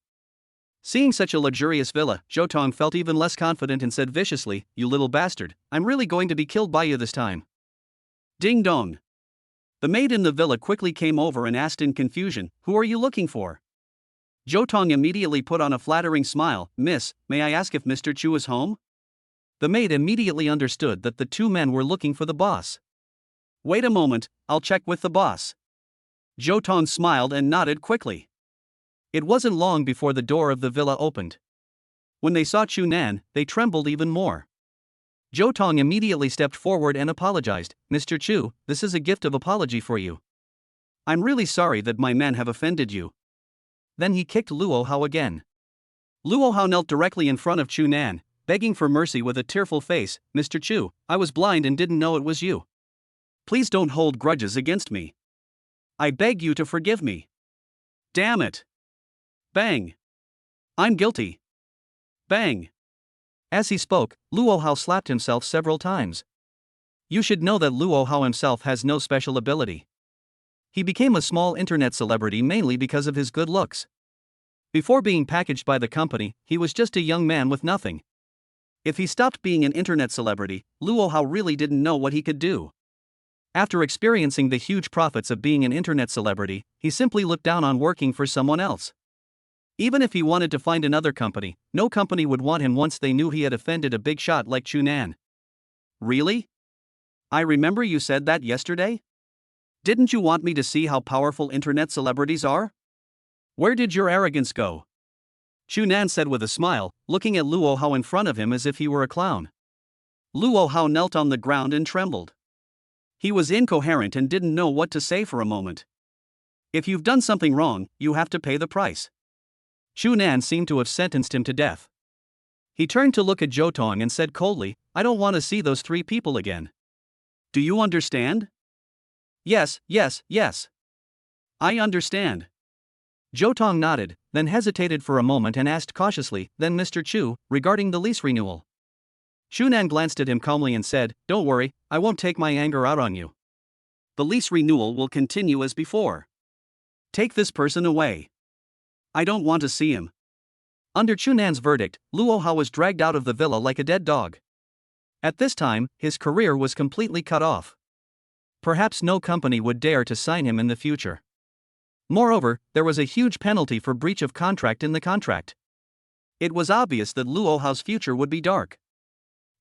Seeing such a luxurious villa, Zhou Tong felt even less confident and said viciously, "You little bastard, I'm really going to be killed by you this time." Ding dong. The maid in the villa quickly came over and asked in confusion, "Who are you looking for?" Zhou Tong immediately put on a flattering smile, "Miss, may I ask if Mr. Chu is home?" The maid immediately understood that the two men were looking for the boss. "Wait a moment, I'll check with the boss." Zhou Tong smiled and nodded quickly. It wasn't long before the door of the villa opened. When they saw Chu Nan, they trembled even more. Zhou Tong immediately stepped forward and apologized, "Mr. Chu, this is a gift of apology for you. I'm really sorry that my men have offended you." Then he kicked Luo Hao again. Luo Hao knelt directly in front of Chu Nan, begging for mercy with a tearful face, "Mr. Chu, I was blind and didn't know it was you. Please don't hold grudges against me. I beg you to forgive me." Damn it. Bang. I'm guilty. Bang. As he spoke, Luo Hao slapped himself several times. You should know that Luo Hao himself has no special ability. He became a small internet celebrity mainly because of his good looks. Before being packaged by the company, he was just a young man with nothing. If he stopped being an internet celebrity, Luo Hao really didn't know what he could do. After experiencing the huge profits of being an internet celebrity, he simply looked down on working for someone else. Even if he wanted to find another company, no company would want him once they knew he had offended a big shot like Chu Nan. Really? I remember you said that yesterday? Didn't you want me to see how powerful internet celebrities are? Where did your arrogance go? Chu Nan said with a smile, looking at Luo Hao in front of him as if he were a clown. Luo Hao knelt on the ground and trembled. He was incoherent and didn't know what to say for a moment. If you've done something wrong, you have to pay the price. Shu Nan seemed to have sentenced him to death. He turned to look at Zhou Tong and said coldly, "I don't want to see those three people again. Do you understand?" "Yes, yes, yes. I understand." Zhou Tong nodded, then hesitated for a moment and asked cautiously, "Then Mr. Chu, regarding the lease renewal?" Shu Nan glanced at him calmly and said, "Don't worry, I won't take my anger out on you. The lease renewal will continue as before. Take this person away. I don't want to see him." Under Chu Nan's verdict, Luo Hao was dragged out of the villa like a dead dog. At this time, his career was completely cut off. Perhaps no company would dare to sign him in the future. Moreover, there was a huge penalty for breach of contract in the contract. It was obvious that Luo Hao's future would be dark.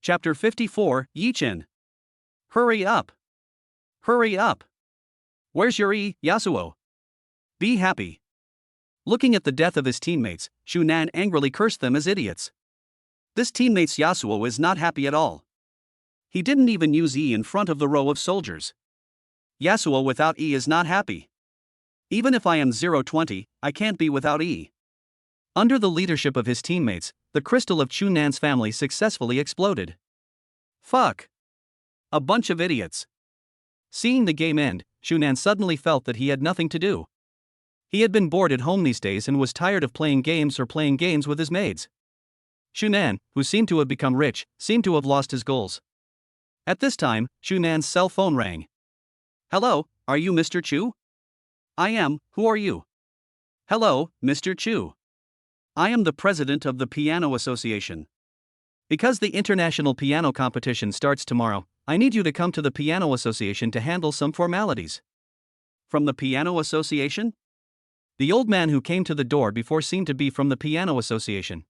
Chapter 54, Yi Chen. Hurry up! Hurry up! Where's your Yasuo? Be happy. Looking at the death of his teammates, Shu Nan angrily cursed them as idiots. This teammate's Yasuo is not happy at all. He didn't even use E in front of the row of soldiers. Yasuo without E is not happy. Even if I am 020, I can't be without E. Under the leadership of his teammates, the crystal of Chu Nan's family successfully exploded. Fuck! A bunch of idiots. Seeing the game end, Shu Nan suddenly felt that he had nothing to do. He had been bored at home these days and was tired of playing games with his maids. Shu Nan, who seemed to have become rich, seemed to have lost his goals. At this time, Shu Nan's cell phone rang. "Hello, are you Mr. Chu?" "I am, who are you?" "Hello, Mr. Chu. I am the president of the Piano Association. Because the international piano competition starts tomorrow, I need you to come to the Piano Association to handle some formalities." "From the Piano Association?" The old man who came to the door before seemed to be from the Piano Association.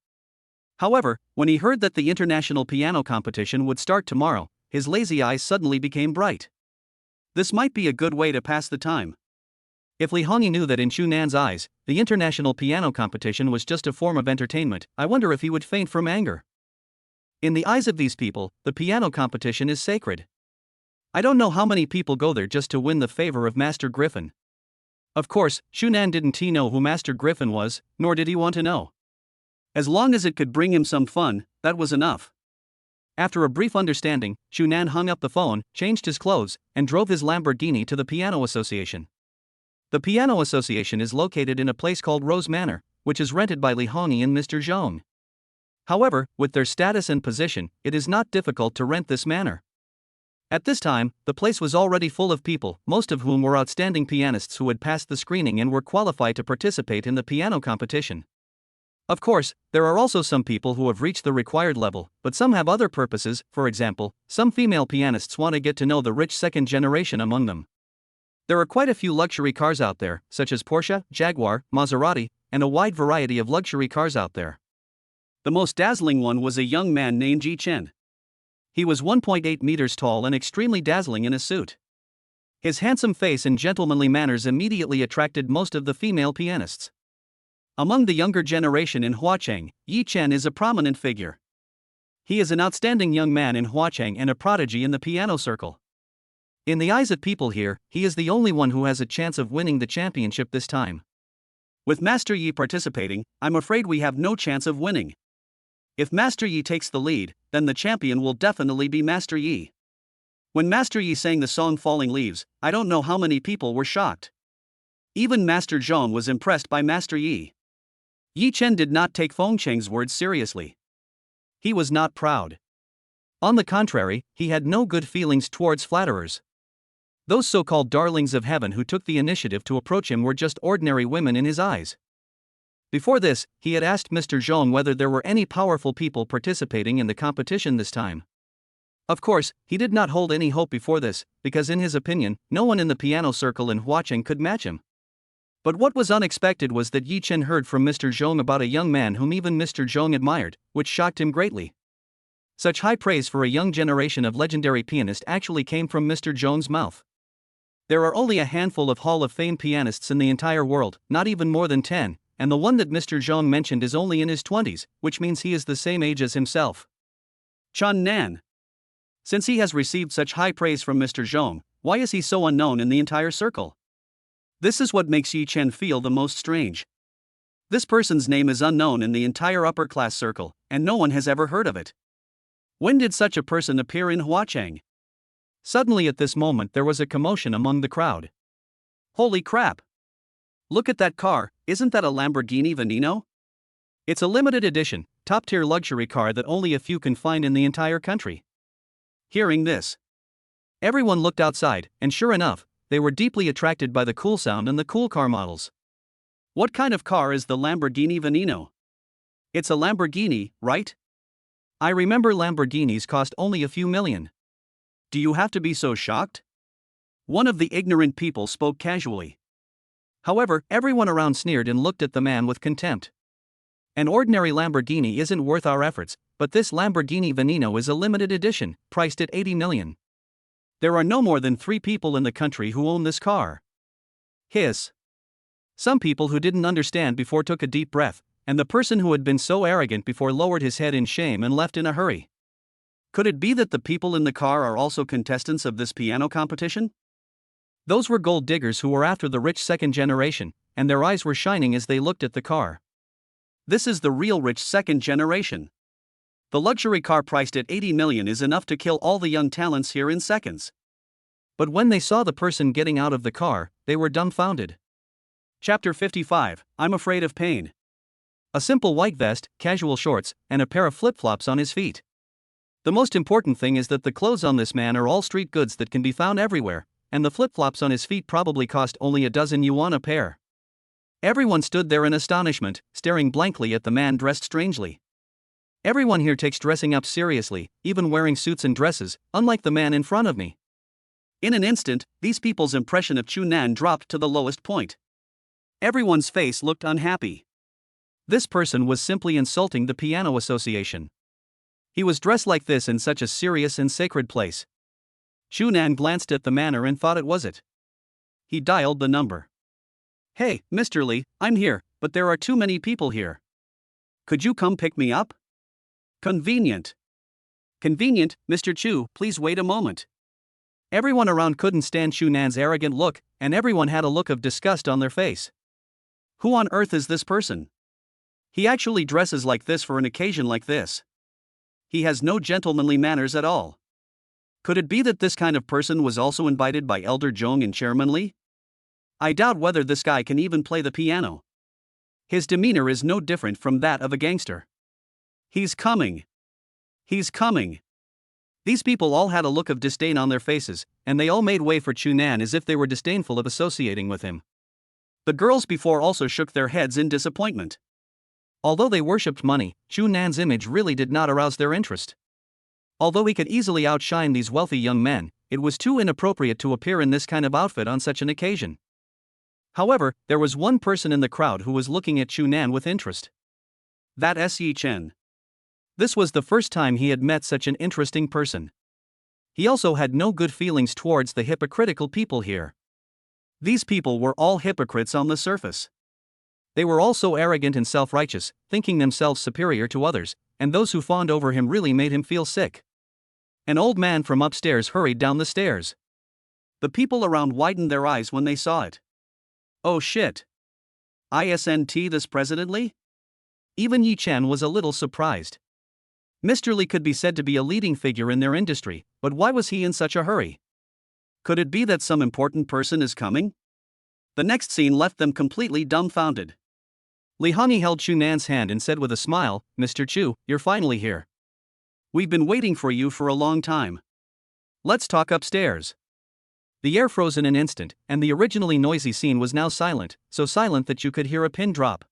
However, when he heard that the international piano competition would start tomorrow, his lazy eyes suddenly became bright. This might be a good way to pass the time. If Li Hongyi knew that in Chu Nan's eyes, the international piano competition was just a form of entertainment, I wonder if he would faint from anger. In the eyes of these people, the piano competition is sacred. I don't know how many people go there just to win the favor of Master Griffin. Of course, Shu Nan didn't know who Master Griffin was, nor did he want to know. As long as it could bring him some fun, that was enough. After a brief understanding, Shu Nan hung up the phone, changed his clothes, and drove his Lamborghini to the Piano Association. The Piano Association is located in a place called Rose Manor, which is rented by Li Hongyi and Mr. Zhong. However, with their status and position, it is not difficult to rent this manor. At this time, the place was already full of people, most of whom were outstanding pianists who had passed the screening and were qualified to participate in the piano competition. Of course, there are also some people who have reached the required level, but some have other purposes. For example, some female pianists want to get to know the rich second generation among them. There are quite a few luxury cars out there, such as Porsche, Jaguar, Maserati, and a wide variety of luxury cars out there. The most dazzling one was a young man named Yi Chen. He was 1.8 meters tall and extremely dazzling in a suit. His handsome face and gentlemanly manners immediately attracted most of the female pianists. Among the younger generation in Huacheng, Yi Chen is a prominent figure. He is an outstanding young man in Huacheng and a prodigy in the piano circle. In the eyes of people here, he is the only one who has a chance of winning the championship this time. With Master Yi participating, I'm afraid we have no chance of winning. If Master Yi takes the lead, then the champion will definitely be Master Yi. When Master Yi sang the song Falling Leaves, I don't know how many people were shocked. Even Master Zhong was impressed by Master Yi. Yi Chen did not take Feng Cheng's words seriously. He was not proud. On the contrary, he had no good feelings towards flatterers. Those so-called darlings of heaven who took the initiative to approach him were just ordinary women in his eyes. Before this, he had asked Mr. Zhong whether there were any powerful people participating in the competition this time. Of course, he did not hold any hope before this, because in his opinion, no one in the piano circle in Huacheng could match him. But what was unexpected was that Yi Chen heard from Mr. Zhong about a young man whom even Mr. Zhong admired, which shocked him greatly. Such high praise for a young generation of legendary pianists actually came from Mr. Zhong's mouth. There are only a handful of Hall of Fame pianists in the entire world, not even more than 10, and the one that Mr. Zhong mentioned is only in his 20s, which means he is the same age as himself. Chun Nan. Since he has received such high praise from Mr. Zhong, why is he so unknown in the entire circle? This is what makes Yi Chen feel the most strange. This person's name is unknown in the entire upper-class circle, and no one has ever heard of it. When did such a person appear in Huachang? Suddenly at this moment there was a commotion among the crowd. Holy crap! Look at that car, isn't that a Lamborghini Veneno? It's a limited edition, top-tier luxury car that only a few can find in the entire country. Hearing this, everyone looked outside, and sure enough, they were deeply attracted by the cool sound and the cool car models. What kind of car is the Lamborghini Veneno? It's a Lamborghini, right? I remember Lamborghinis cost only a few million. Do you have to be so shocked? One of the ignorant people spoke casually. However, everyone around sneered and looked at the man with contempt. An ordinary Lamborghini isn't worth our efforts, but this Lamborghini Veneno is a limited edition, priced at 80 million. There are no more than 3 people in the country who own this car. Hiss. Some people who didn't understand before took a deep breath, and the person who had been so arrogant before lowered his head in shame and left in a hurry. Could it be that the people in the car are also contestants of this piano competition? Those were gold diggers who were after the rich second generation, and their eyes were shining as they looked at the car. This is the real rich second generation. The luxury car priced at 80 million is enough to kill all the young talents here in seconds. But when they saw the person getting out of the car, they were dumbfounded. Chapter 55, I'm Afraid of Pain. A simple white vest, casual shorts, and a pair of flip-flops on his feet. The most important thing is that the clothes on this man are all street goods that can be found everywhere, and the flip-flops on his feet probably cost only a dozen yuan a pair. Everyone stood there in astonishment, staring blankly at the man dressed strangely. Everyone here takes dressing up seriously, even wearing suits and dresses, unlike the man in front of me. In an instant, these people's impression of Chunan dropped to the lowest point. Everyone's face looked unhappy. This person was simply insulting the Piano Association. He was dressed like this in such a serious and sacred place. Chunan glanced at the manner and thought it was it. He dialed the number. Hey, Mr. Li, I'm here, but there are too many people here. Could you come pick me up? Convenient. Convenient, Mr. Chu, please wait a moment. Everyone around couldn't stand Chunan's arrogant look, and everyone had a look of disgust on their face. Who on earth is this person? He actually dresses like this for an occasion like this. He has no gentlemanly manners at all. Could it be that this kind of person was also invited by Elder Zhong and Chairman Li? I doubt whether this guy can even play the piano. His demeanor is no different from that of a gangster. He's coming. He's coming. These people all had a look of disdain on their faces, and they all made way for Chunan as if they were disdainful of associating with him. The girls before also shook their heads in disappointment. Although they worshipped money, Chunan's image really did not arouse their interest. Although he could easily outshine these wealthy young men, it was too inappropriate to appear in this kind of outfit on such an occasion. However, there was one person in the crowd who was looking at Chunan with interest. That S.E. Chen. This was the first time he had met such an interesting person. He also had no good feelings towards the hypocritical people here. These people were all hypocrites on the surface. They were all so arrogant and self-righteous, thinking themselves superior to others, and those who fawned over him really made him feel sick. An old man from upstairs hurried down the stairs. The people around widened their eyes when they saw it. Oh shit. Isn't this President Li? Even Yi Chen was a little surprised. Mr. Li could be said to be a leading figure in their industry, but why was he in such a hurry? Could it be that some important person is coming? The next scene left them completely dumbfounded. Li Hongyi held Chunan's hand and said with a smile, Mr. Chu, you're finally here. We've been waiting for you for a long time. Let's talk upstairs. The air froze in an instant, and the originally noisy scene was now silent, so silent that you could hear a pin drop.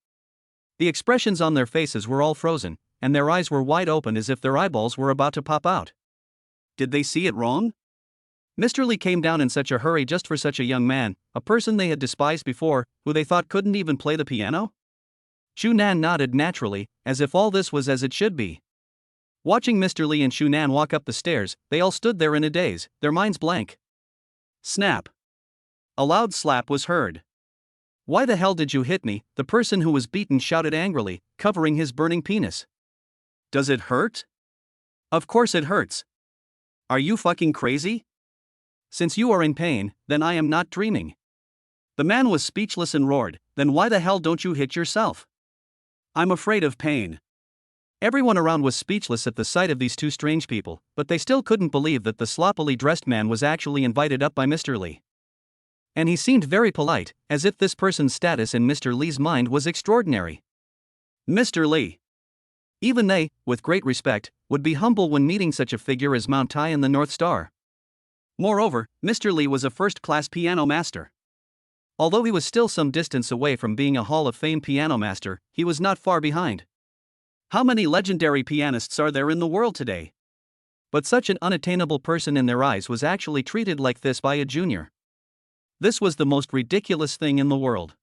The expressions on their faces were all frozen, and their eyes were wide open as if their eyeballs were about to pop out. Did they see it wrong? Mr. Li came down in such a hurry just for such a young man, a person they had despised before, who they thought couldn't even play the piano? Chunan nodded naturally, as if all this was as it should be. Watching Mr. Li and Chunan walk up the stairs, they all stood there in a daze, their minds blank. Snap. A loud slap was heard. Why the hell did you hit me? The person who was beaten shouted angrily, covering his burning penis. Does it hurt? Of course it hurts. Are you fucking crazy? Since you are in pain, then I am not dreaming. The man was speechless and roared, then why the hell don't you hit yourself? I'm afraid of pain. Everyone around was speechless at the sight of these two strange people, but they still couldn't believe that the sloppily dressed man was actually invited up by Mr. Lee. And he seemed very polite, as if this person's status in Mr. Lee's mind was extraordinary. Mr. Lee. Even they, with great respect, would be humble when meeting such a figure as Mount Tai and the North Star. Moreover, Mr. Lee was a first-class piano master. Although he was still some distance away from being a Hall of Fame piano master, he was not far behind. How many legendary pianists are there in the world today? But such an unattainable person in their eyes was actually treated like this by a junior. This was the most ridiculous thing in the world.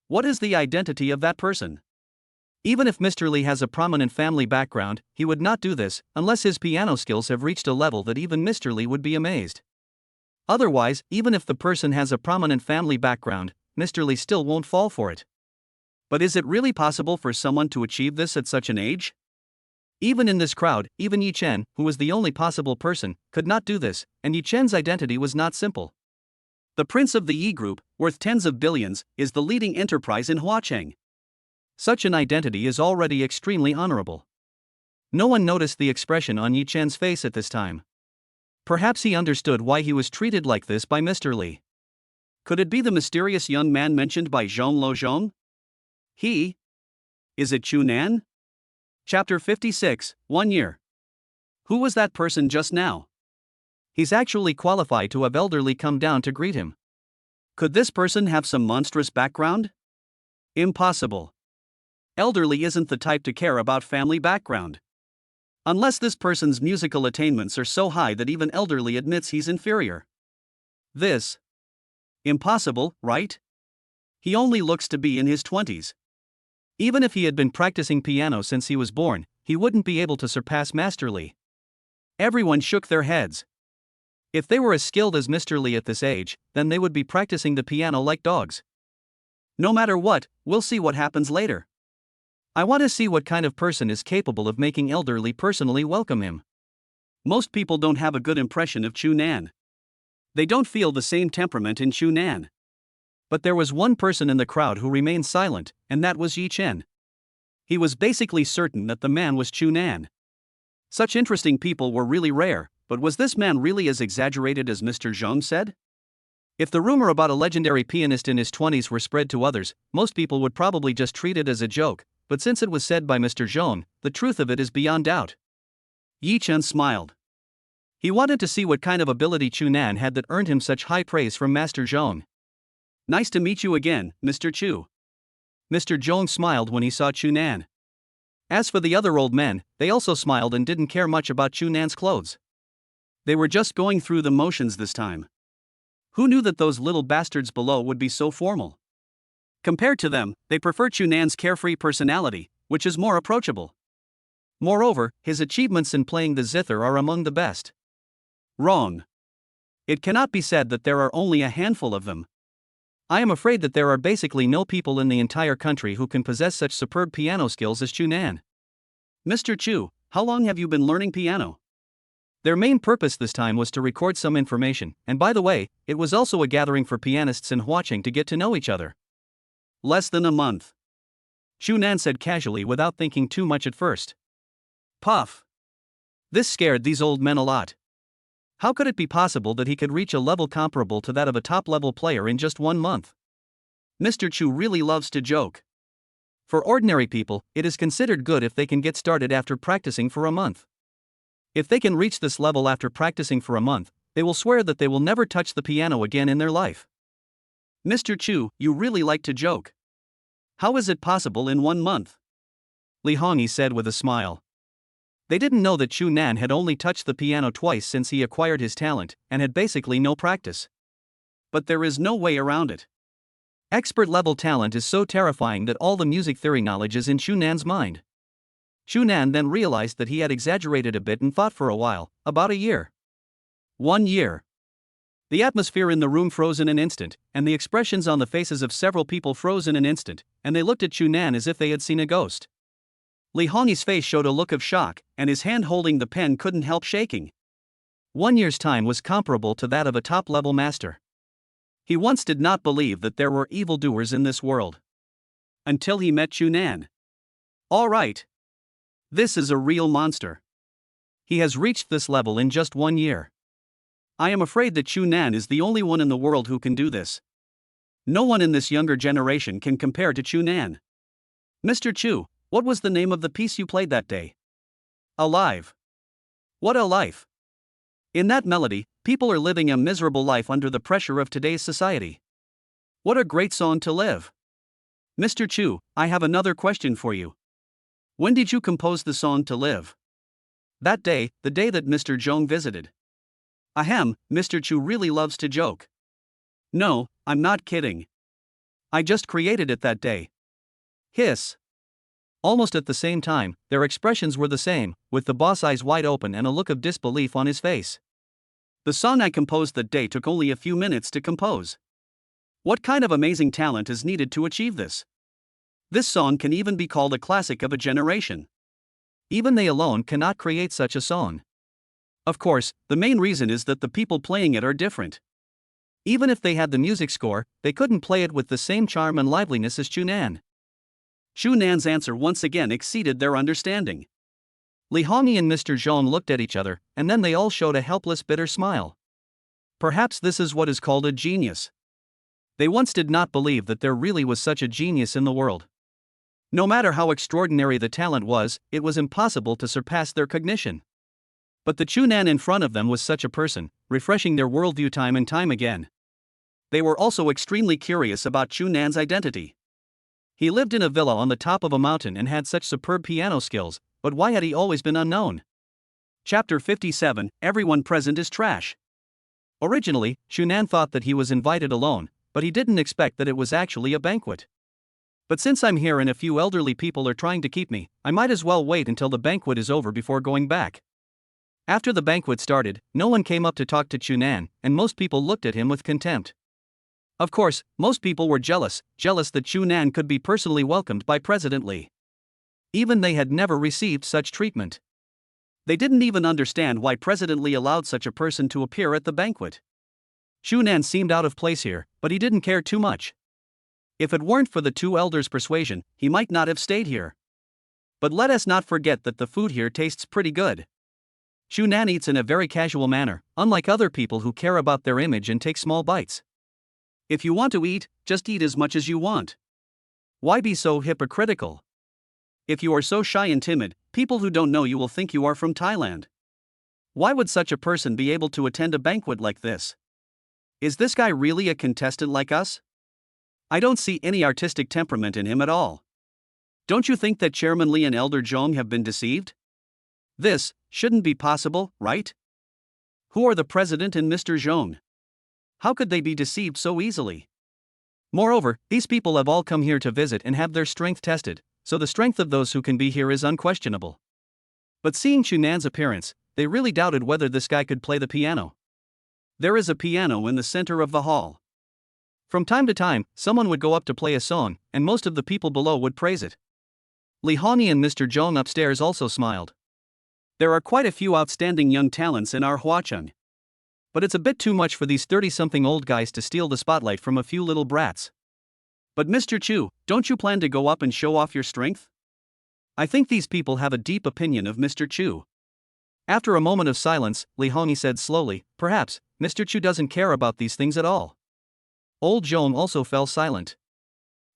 What is the identity of that person? Even if Mr. Lee has a prominent family background, he would not do this unless his piano skills have reached a level that even Mr. Lee would be amazed. Otherwise, even if the person has a prominent family background, Mr. Lee still won't fall for it. But is it really possible for someone to achieve this at such an age? Even in this crowd, even Yi Chen, who was the only possible person, could not do this, and Yi Chen's identity was not simple. The prince of the Yi Group, worth tens of billions, is the leading enterprise in Huacheng. Such an identity is already extremely honorable. No one noticed the expression on Yi Chen's face at this time. Perhaps he understood why he was treated like this by Mr. Lee. Could it be the mysterious young man mentioned by Zhong Lozhong? Is it Chu Nan? Chapter 56, 1 year. Who was that person just now? He's actually qualified to have elderly come down to greet him. Could this person have some monstrous background? Impossible. Elderly isn't the type to care about family background. Unless this person's musical attainments are so high that even elderly admits he's inferior. This. Impossible, right? He only looks to be in his 20s. Even if he had been practicing piano since he was born, he wouldn't be able to surpass Master Lee. Everyone shook their heads. If they were as skilled as Mr. Lee at this age, then they would be practicing the piano like dogs. No matter what, we'll see what happens later. I want to see what kind of person is capable of making elderly personally welcome him. Most people don't have a good impression of Chu Nan. They don't feel the same temperament in Chu Nan. But there was one person in the crowd who remained silent, and that was Yi Chen. He was basically certain that the man was Chu Nan. Such interesting people were really rare, but was this man really as exaggerated as Mr. Zhong said? If the rumor about a legendary pianist in his 20s were spread to others, most people would probably just treat it as a joke, but since it was said by Mr. Zhong, the truth of it is beyond doubt. Yi Chen smiled. He wanted to see what kind of ability Chu Nan had that earned him such high praise from Master Zhong. Nice to meet you again, Mr. Chu. Mr. Zhong smiled when he saw Chu Nan. As for the other old men, they also smiled and didn't care much about Chu Nan's clothes. They were just going through the motions this time. Who knew that those little bastards below would be so formal? Compared to them, they prefer Chu Nan's carefree personality, which is more approachable. Moreover, his achievements in playing the zither are among the best. Wrong. It cannot be said that there are only a handful of them. I am afraid that there are basically no people in the entire country who can possess such superb piano skills as Chu Nan. Mr. Chu, how long have you been learning piano? Their main purpose this time was to record some information, and by the way, it was also a gathering for pianists in Huacheng to get to know each other. Less than a month. Chu Nan said casually without thinking too much at first. Puff. This scared these old men a lot. How could it be possible that he could reach a level comparable to that of a top-level player in just 1 month? Mr. Chu really loves to joke. For ordinary people, it is considered good if they can get started after practicing for a month. If they can reach this level after practicing for a month, they will swear that they will never touch the piano again in their life. Mr. Chu, you really like to joke. How is it possible in 1 month? Li Hongyi said with a smile. They didn't know that Chu Nan had only touched the piano twice since he acquired his talent, and had basically no practice. But there is no way around it. Expert-level talent is so terrifying that all the music theory knowledge is in Chu Nan's mind. Chu Nan then realized that he had exaggerated a bit and thought for a while, about a year. 1 year. The atmosphere in the room froze in an instant, and the expressions on the faces of several people froze in an instant, and they looked at Chu Nan as if they had seen a ghost. Li Hongyi's face showed a look of shock, and his hand holding the pen couldn't help shaking. 1 year's time was comparable to that of a top-level master. He once did not believe that there were evildoers in this world. Until he met Chu Nan. All right. This is a real monster. He has reached this level in just 1 year. I am afraid that Chu Nan is the only one in the world who can do this. No one in this younger generation can compare to Chu Nan. Mr. Chu, what was the name of the piece you played that day? Alive. What a life. In that melody, people are living a miserable life under the pressure of today's society. What a great song to live. Mr. Chu, I have another question for you. When did you compose the song To Live? That day, the day that Mr. Zhong visited. Ahem, Mr. Chu really loves to joke. No, I'm not kidding. I just created it that day. Hiss. Almost at the same time, their expressions were the same, with the boss eyes wide open and a look of disbelief on his face. The song I composed that day took only a few minutes to compose. What kind of amazing talent is needed to achieve this? This song can even be called a classic of a generation. Even they alone cannot create such a song. Of course, the main reason is that the people playing it are different. Even if they had the music score, they couldn't play it with the same charm and liveliness as Chu Nan. Chu Nan's answer once again exceeded their understanding. Li Hongyi and Mr. Zhong looked at each other, and then they all showed a helpless bitter smile. Perhaps this is what is called a genius. They once did not believe that there really was such a genius in the world. No matter how extraordinary the talent was, it was impossible to surpass their cognition. But the Chu Nan in front of them was such a person, refreshing their worldview time and time again. They were also extremely curious about Chu Nan's identity. He lived in a villa on the top of a mountain and had such superb piano skills, but why had he always been unknown? Chapter 57, Everyone Present is Trash. Originally, Chu Nan thought that he was invited alone, but he didn't expect that it was actually a banquet. But since I'm here and a few elderly people are trying to keep me, I might as well wait until the banquet is over before going back. After the banquet started, no one came up to talk to Chu Nan, and most people looked at him with contempt. Of course, most people were jealous that Chu Nan could be personally welcomed by President Li. Even they had never received such treatment. They didn't even understand why President Li allowed such a person to appear at the banquet. Chu Nan seemed out of place here, but he didn't care too much. If it weren't for the two elders' persuasion, he might not have stayed here. But let us not forget that the food here tastes pretty good. Chu Nan eats in a very casual manner, unlike other people who care about their image and take small bites. If you want to eat, just eat as much as you want. Why be so hypocritical? If you are so shy and timid, people who don't know you will think you are from Thailand. Why would such a person be able to attend a banquet like this? Is this guy really a contestant like us? I don't see any artistic temperament in him at all. Don't you think that Chairman Li and Elder Zhong have been deceived? This shouldn't be possible, right? Who are the president and Mr. Zhong? How could they be deceived so easily? Moreover, these people have all come here to visit and have their strength tested, so the strength of those who can be here is unquestionable. But seeing Chu Nan's appearance, they really doubted whether this guy could play the piano. There is a piano in the center of the hall. From time to time, someone would go up to play a song, and most of the people below would praise it. Li Hongyi and Mr. Zhong upstairs also smiled. There are quite a few outstanding young talents in our Huacheng. But it's a bit too much for these 30-something old guys to steal the spotlight from a few little brats. But Mr. Chu, don't you plan to go up and show off your strength? I think these people have a deep opinion of Mr. Chu. After a moment of silence, Li Hongyi said slowly, perhaps, Mr. Chu doesn't care about these things at all. Old Zhong also fell silent.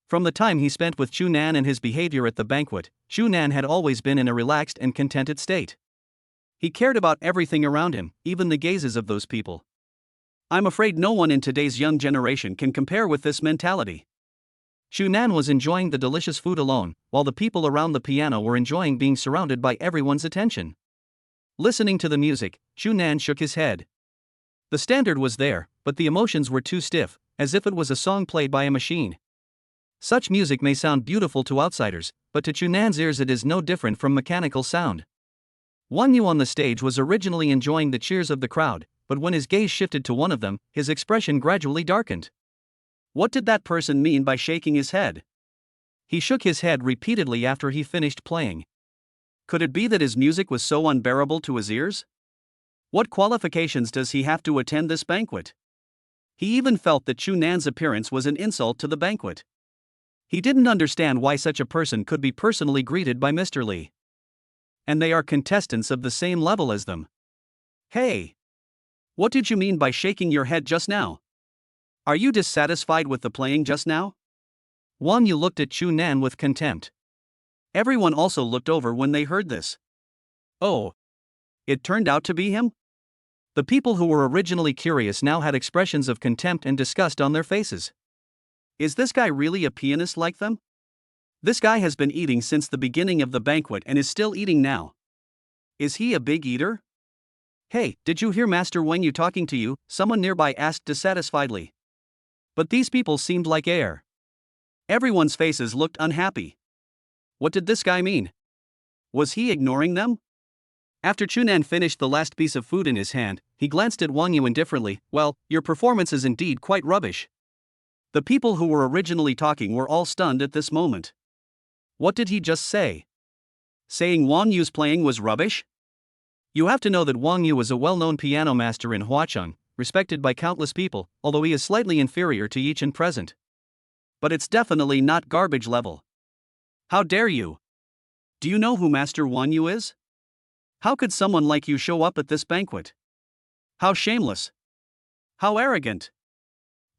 From the time he spent with Chu Nan and his behavior at the banquet, Chu Nan had always been in a relaxed and contented state. He cared about everything around him, even the gazes of those people. I'm afraid no one in today's young generation can compare with this mentality. Chu Nan was enjoying the delicious food alone, while the people around the piano were enjoying being surrounded by everyone's attention. Listening to the music, Chu Nan shook his head. The standard was there, but the emotions were too stiff, as if it was a song played by a machine. Such music may sound beautiful to outsiders, but to Chu Nan's ears it is no different from mechanical sound. Wan Yu on the stage was originally enjoying the cheers of the crowd, but when his gaze shifted to one of them, his expression gradually darkened. What did that person mean by shaking his head? He shook his head repeatedly after he finished playing. Could it be that his music was so unbearable to his ears? What qualifications does he have to attend this banquet? He even felt that Chu Nan's appearance was an insult to the banquet. He didn't understand why such a person could be personally greeted by Mr. Lee. And they are contestants of the same level as them. Hey! What did you mean by shaking your head just now? Are you dissatisfied with the playing just now? Wang Yu looked at Chu Nan with contempt. Everyone also looked over when they heard this. Oh! It turned out to be him? The people who were originally curious now had expressions of contempt and disgust on their faces. Is this guy really a pianist like them? This guy has been eating since the beginning of the banquet and is still eating now. Is he a big eater? Hey, did you hear Master Wang Yu talking to you? Someone nearby asked dissatisfiedly. But these people seemed like air. Everyone's faces looked unhappy. What did this guy mean? Was he ignoring them? After Chunan finished the last piece of food in his hand, he glanced at Wang Yu indifferently. Well, your performance is indeed quite rubbish. The people who were originally talking were all stunned at this moment. What did he just say? Saying Wang Yu's playing was rubbish? You have to know that Wang Yu was a well-known piano master in Huacheng, respected by countless people, although he is slightly inferior to each and present. But it's definitely not garbage level. How dare you? Do you know who Master Wang Yu is? How could someone like you show up at this banquet? How shameless! How arrogant!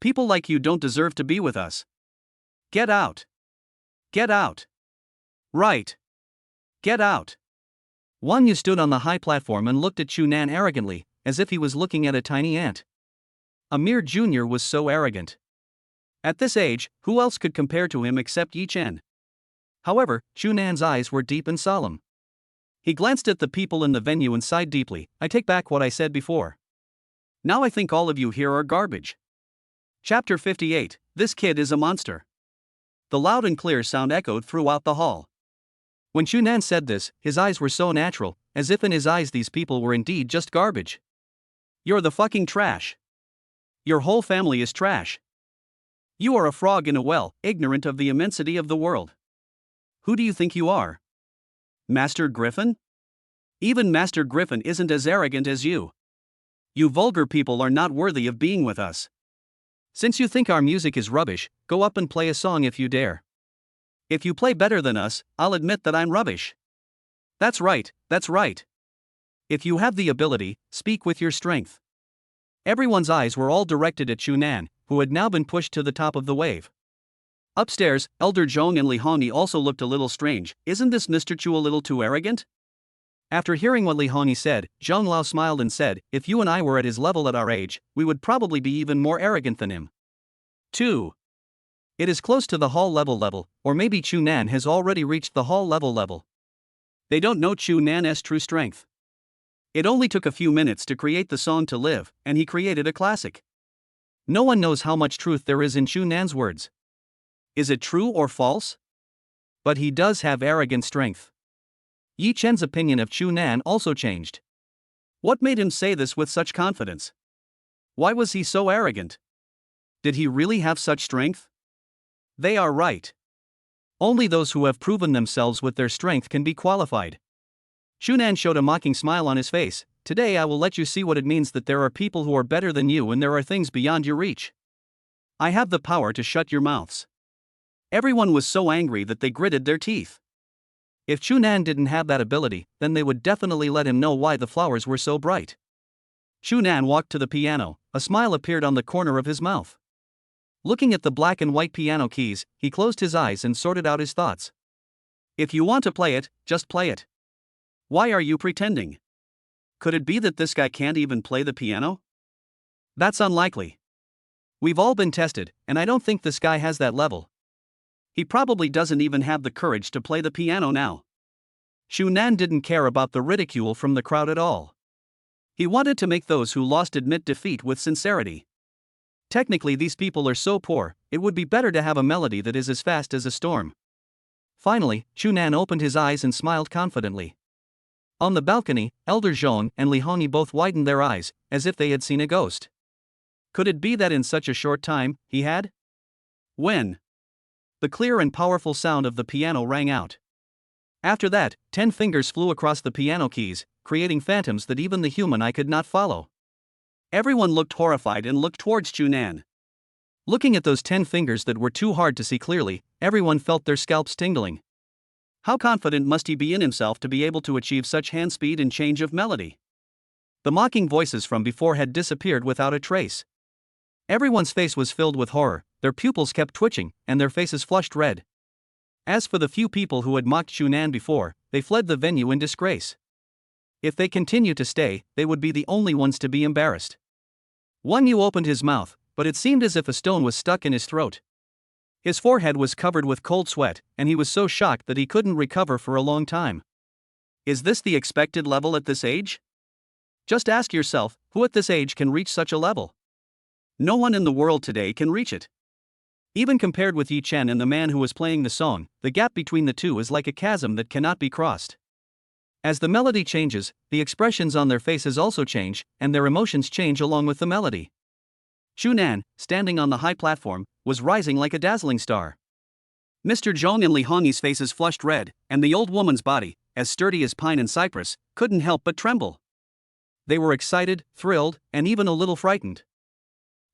People like you don't deserve to be with us. Get out! Get out! Right! Get out! Wang Yu stood on the high platform and looked at Chu Nan arrogantly, as if he was looking at a tiny ant. A mere junior was so arrogant. At this age, who else could compare to him except Yi Chen? However, Chu Nan's eyes were deep and solemn. He glanced at the people in the venue and sighed deeply. I take back what I said before. Now I think all of you here are garbage. Chapter 58, This Kid is a Monster. The loud and clear sound echoed throughout the hall. When Chu Nan said this, his eyes were so natural, as if in his eyes these people were indeed just garbage. You're the fucking trash. Your whole family is trash. You are a frog in a well, ignorant of the immensity of the world. Who do you think you are? Master Griffin? Even Master Griffin isn't as arrogant as you. You vulgar people are not worthy of being with us. Since you think our music is rubbish, go up and play a song if you dare. If you play better than us, I'll admit that I'm rubbish. That's right, that's right. If you have the ability, speak with your strength. Everyone's eyes were all directed at Chu Nan, who had now been pushed to the top of the wave. Upstairs, Elder Zhong and Li Hongyi also looked a little strange. Isn't this Mr. Chu a little too arrogant? After hearing what Li Hongyi said, Zhong Lao smiled and said, if you and I were at his level at our age, we would probably be even more arrogant than him. 2. It is close to the hall level, or maybe Chu Nan has already reached the hall level. They don't know Chu Nan's true strength. It only took a few minutes to create the song to live, and he created a classic. No one knows how much truth there is in Chu Nan's words. Is it true or false? But he does have arrogant strength. Yi Chen's opinion of Chu Nan also changed. What made him say this with such confidence? Why was he so arrogant? Did he really have such strength? They are right. Only those who have proven themselves with their strength can be qualified. Chu Nan showed a mocking smile on his face. Today I will let you see what it means that there are people who are better than you and there are things beyond your reach. I have the power to shut your mouths. Everyone was so angry that they gritted their teeth. If Chu Nan didn't have that ability, then they would definitely let him know why the flowers were so bright. Chu Nan walked to the piano. A smile appeared on the corner of his mouth. Looking at the black and white piano keys, he closed his eyes and sorted out his thoughts. If you want to play it, just play it. Why are you pretending? Could it be that this guy can't even play the piano? That's unlikely. We've all been tested, and I don't think this guy has that level. He probably doesn't even have the courage to play the piano now. Chu Nan didn't care about the ridicule from the crowd at all. He wanted to make those who lost admit defeat with sincerity. Technically, these people are so poor, it would be better to have a melody that is as fast as a storm. Finally, Chu Nan opened his eyes and smiled confidently. On the balcony, Elder Zhong and Li Hongyi both widened their eyes, as if they had seen a ghost. Could it be that in such a short time, he had? When? The clear and powerful sound of the piano rang out. After that, 10 fingers flew across the piano keys, creating phantoms that even the human eye could not follow. Everyone looked horrified and looked towards Chu Nan. Looking at those 10 fingers that were too hard to see clearly, everyone felt their scalps tingling. How confident must he be in himself to be able to achieve such hand speed and change of melody? The mocking voices from before had disappeared without a trace. Everyone's face was filled with horror, their pupils kept twitching, and their faces flushed red. As for the few people who had mocked Shunan before, they fled the venue in disgrace. If they continued to stay, they would be the only ones to be embarrassed. Wang Yu opened his mouth, but it seemed as if a stone was stuck in his throat. His forehead was covered with cold sweat, and he was so shocked that he couldn't recover for a long time. Is this the expected level at this age? Just ask yourself, who at this age can reach such a level? No one in the world today can reach it. Even compared with Yi Chen and the man who was playing the song, the gap between the two is like a chasm that cannot be crossed. As the melody changes, the expressions on their faces also change, and their emotions change along with the melody. Shunan, standing on the high platform, was rising like a dazzling star. Mr. Zhong and Li Hongyi's faces flushed red, and the old woman's body, as sturdy as pine and cypress, couldn't help but tremble. They were excited, thrilled, and even a little frightened.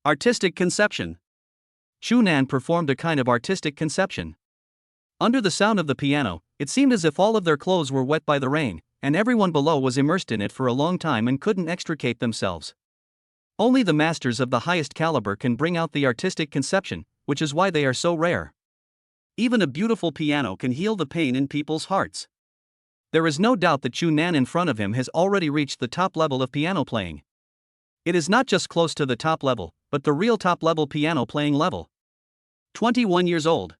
Artistic conception. Shunan performed a kind of artistic conception. Under the sound of the piano, it seemed as if all of their clothes were wet by the rain, and everyone below was immersed in it for a long time and couldn't extricate themselves. Only the masters of the highest caliber can bring out the artistic conception, which is why they are so rare. Even a beautiful piano can heal the pain in people's hearts. There is no doubt that Shunan in front of him has already reached the top level of piano playing. It is not just close to the top level, but the real top level piano playing level. 21 years old.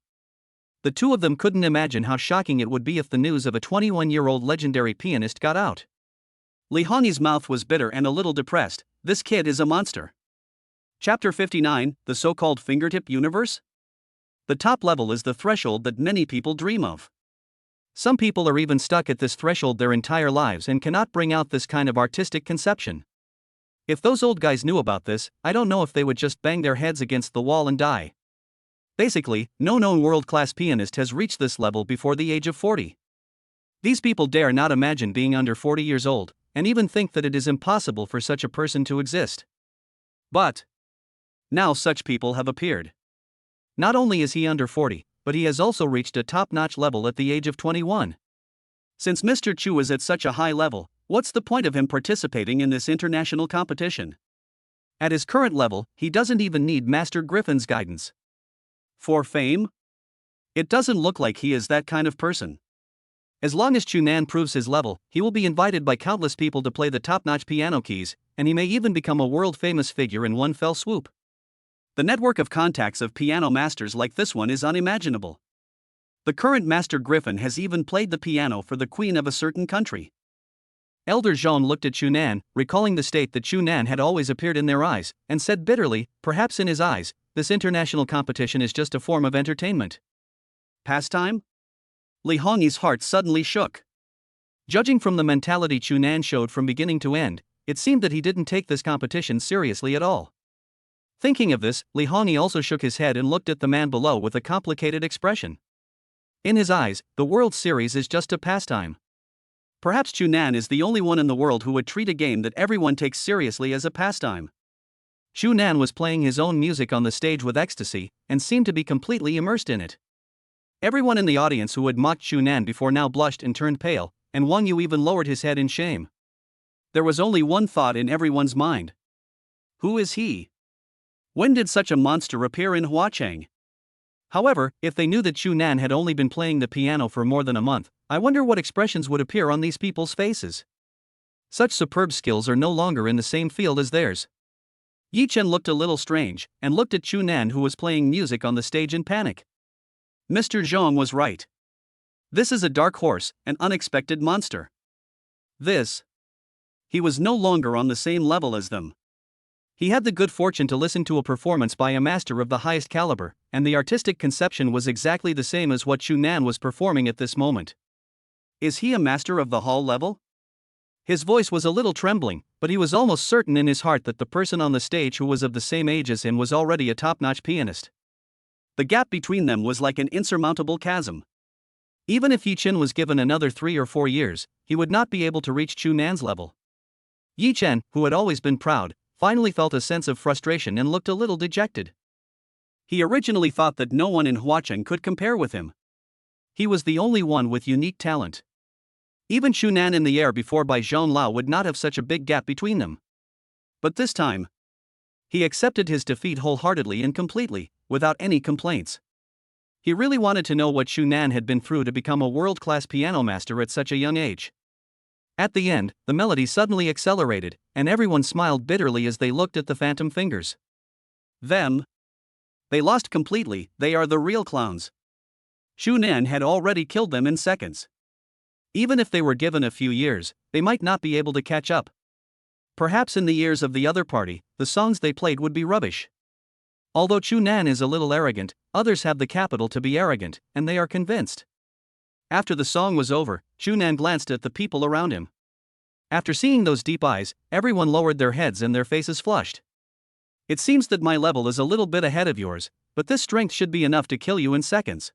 The two of them couldn't imagine how shocking it would be if the news of a 21-year-old legendary pianist got out. Li Hongyi's mouth was bitter and a little depressed. This kid is a monster. Chapter 59, the so-called fingertip universe? The top level is the threshold that many people dream of. Some people are even stuck at this threshold their entire lives and cannot bring out this kind of artistic conception. If those old guys knew about this, I don't know if they would just bang their heads against the wall and die. Basically, no known world-class pianist has reached this level before the age of 40. These people dare not imagine being under 40 years old, and even think that it is impossible for such a person to exist. But now such people have appeared. Not only is he under 40, but he has also reached a top-notch level at the age of 21. Since Mr. Chu is at such a high level, what's the point of him participating in this international competition? At his current level, he doesn't even need Master Griffin's guidance. For fame? It doesn't look like he is that kind of person. As long as Shunan proves his level, he will be invited by countless people to play the top-notch piano keys, and he may even become a world-famous figure in one fell swoop. The network of contacts of piano masters like this one is unimaginable. The current Master Griffin has even played the piano for the queen of a certain country. Elder Zhong looked at Shunan, recalling the state that Shunan had always appeared in their eyes, and said bitterly, perhaps in his eyes, this international competition is just a form of entertainment. Pastime? Li Hongyi's heart suddenly shook. Judging from the mentality Shunan showed from beginning to end, it seemed that he didn't take this competition seriously at all. Thinking of this, Li Hongyi also shook his head and looked at the man below with a complicated expression. In his eyes, the World Series is just a pastime. Perhaps Shunan is the only one in the world who would treat a game that everyone takes seriously as a pastime. Shunan was playing his own music on the stage with ecstasy, and seemed to be completely immersed in it. Everyone in the audience who had mocked Shunan before now blushed and turned pale, and Wang Yu even lowered his head in shame. There was only one thought in everyone's mind. Who is he? When did such a monster appear in Huacheng? However, if they knew that Shunan had only been playing the piano for more than a month, I wonder what expressions would appear on these people's faces. Such superb skills are no longer in the same field as theirs. Yi Chen looked a little strange, and looked at Shunan who was playing music on the stage in panic. Mr. Zhong was right. This is a dark horse, an unexpected monster. He was no longer on the same level as them. He had the good fortune to listen to a performance by a master of the highest caliber, and the artistic conception was exactly the same as what Shunan was performing at this moment. Is he a master of the hall level? His voice was a little trembling, but he was almost certain in his heart that the person on the stage who was of the same age as him was already a top-notch pianist. The gap between them was like an insurmountable chasm. Even if Yi Chen was given another 3 or 4 years, he would not be able to reach Shunan's level. Yi Chen, who had always been proud, finally felt a sense of frustration and looked a little dejected. He originally thought that no one in Huacheng could compare with him. He was the only one with unique talent. Even Shunan in the air before by Zhong Lao would not have such a big gap between them. But this time, he accepted his defeat wholeheartedly and completely, without any complaints. He really wanted to know what Shunan had been through to become a world-class piano master at such a young age. At the end, the melody suddenly accelerated, and everyone smiled bitterly as they looked at the phantom fingers. They lost completely. They are the real clowns. Shunan had already killed them in seconds. Even if they were given a few years, they might not be able to catch up. Perhaps in the ears of the other party, the songs they played would be rubbish. Although Shunan is a little arrogant, others have the capital to be arrogant, and they are convinced. After the song was over, Shunan glanced at the people around him. After seeing those deep eyes, everyone lowered their heads and their faces flushed. It seems that my level is a little bit ahead of yours, but this strength should be enough to kill you in seconds.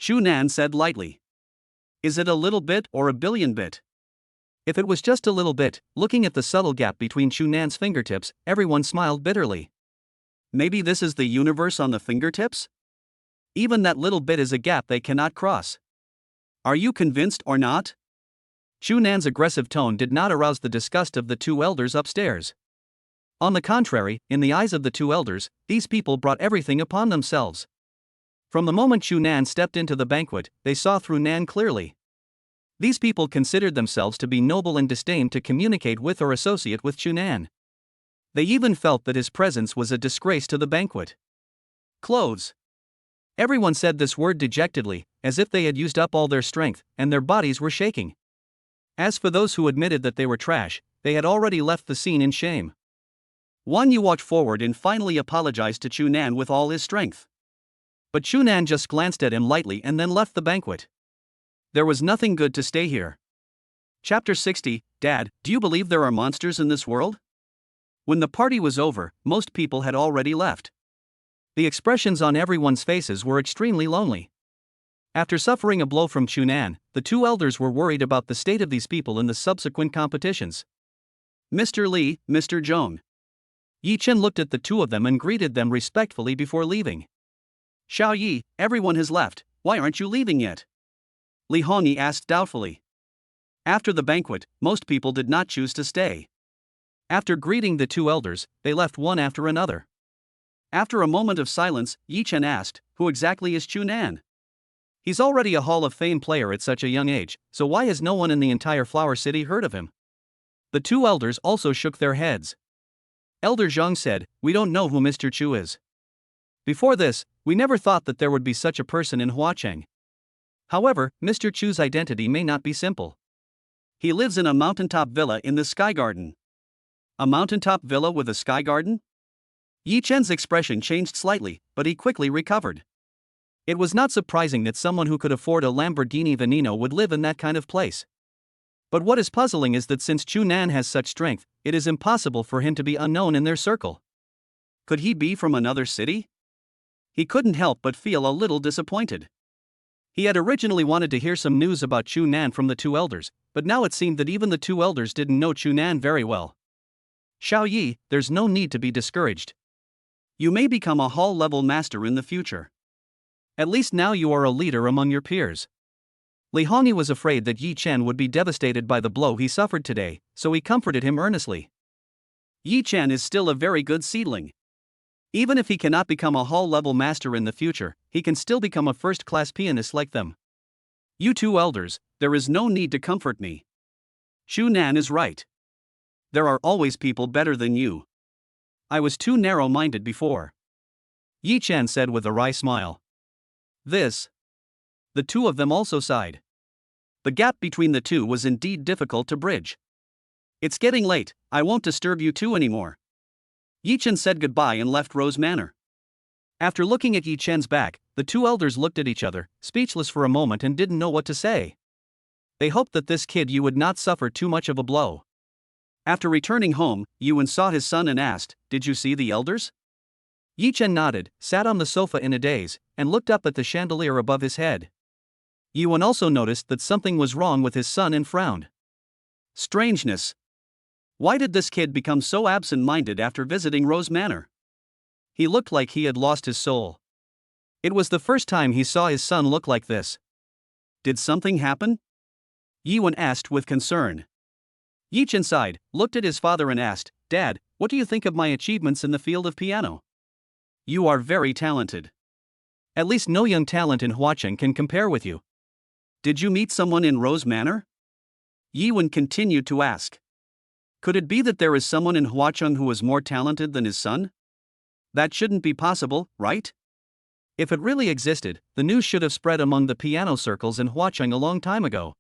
Shunan said lightly. Is it a little bit or a billion bit? If it was just a little bit, looking at the subtle gap between Shunan's fingertips, everyone smiled bitterly. Maybe this is the universe on the fingertips? Even that little bit is a gap they cannot cross. Are you convinced or not? Shunan's aggressive tone did not arouse the disgust of the two elders upstairs. On the contrary, in the eyes of the two elders, these people brought everything upon themselves. From the moment Shunan stepped into the banquet, they saw through Nan clearly. These people considered themselves to be noble and disdained to communicate with or associate with Shunan. They even felt that his presence was a disgrace to the banquet. Clothes. Everyone said this word dejectedly, as if they had used up all their strength, and their bodies were shaking. As for those who admitted that they were trash, they had already left the scene in shame. Wan Yu walked forward and finally apologized to Shunan with all his strength. But Shunan just glanced at him lightly and then left the banquet. There was nothing good to stay here. Chapter 60, Dad, do you believe there are monsters in this world? When the party was over, most people had already left. The expressions on everyone's faces were extremely lonely. After suffering a blow from Shunan, the two elders were worried about the state of these people in the subsequent competitions. Mr. Li, Mr. Zhong. Yi Chen looked at the two of them and greeted them respectfully before leaving. Xiao Yi, everyone has left, why aren't you leaving yet? Li Hongyi asked doubtfully. After the banquet, most people did not choose to stay. After greeting the two elders, they left one after another. After a moment of silence, Yi Chen asked, who exactly is Shunan? He's already a Hall of Fame player at such a young age, so why has no one in the entire Flower City heard of him? The two elders also shook their heads. Elder Zhang said, we don't know who Mr. Chu is. Before this, we never thought that there would be such a person in Huacheng. However, Mr. Chu's identity may not be simple. He lives in a mountaintop villa in the Sky Garden. A mountaintop villa with a sky garden? Yi Chen's expression changed slightly, but he quickly recovered. It was not surprising that someone who could afford a Lamborghini Veneno would live in that kind of place. But what is puzzling is that since Shunan has such strength, it is impossible for him to be unknown in their circle. Could he be from another city? He couldn't help but feel a little disappointed. He had originally wanted to hear some news about Shunan from the two elders, but now it seemed that even the two elders didn't know Shunan very well. Xiao Yi, there's no need to be discouraged. You may become a hall-level master in the future. At least now you are a leader among your peers. Li Hongyi was afraid that Yi Chen would be devastated by the blow he suffered today, so he comforted him earnestly. Yi Chen is still a very good seedling. Even if he cannot become a hall-level master in the future, he can still become a first-class pianist like them. You two elders, there is no need to comfort me. Shunan is right. There are always people better than you. I was too narrow-minded before. Yi Chen said with a wry smile. The two of them also sighed. The gap between the two was indeed difficult to bridge. It's getting late, I won't disturb you two anymore. Yi Chen said goodbye and left Rose Manor. After looking at Yi Chen's back, the two elders looked at each other, speechless for a moment and didn't know what to say. They hoped that this kid Yu would not suffer too much of a blow. After returning home, Yuan saw his son and asked, "Did you see the elders?" Yi Chen nodded, sat on the sofa in a daze, and looked up at the chandelier above his head. Yuan also noticed that something was wrong with his son and frowned. Strangeness. Why did this kid become so absent-minded after visiting Rose Manor? He looked like he had lost his soul. It was the first time he saw his son look like this. Did something happen? Yiwen asked with concern. Yi-chan sighed, looked at his father and asked, Dad, what do you think of my achievements in the field of piano? You are very talented. At least no young talent in Huacheng can compare with you. Did you meet someone in Rose Manor? Yiwen continued to ask. Could it be that there is someone in Huacheng who is more talented than his son? That shouldn't be possible, right? If it really existed, the news should have spread among the piano circles in Huacheng a long time ago.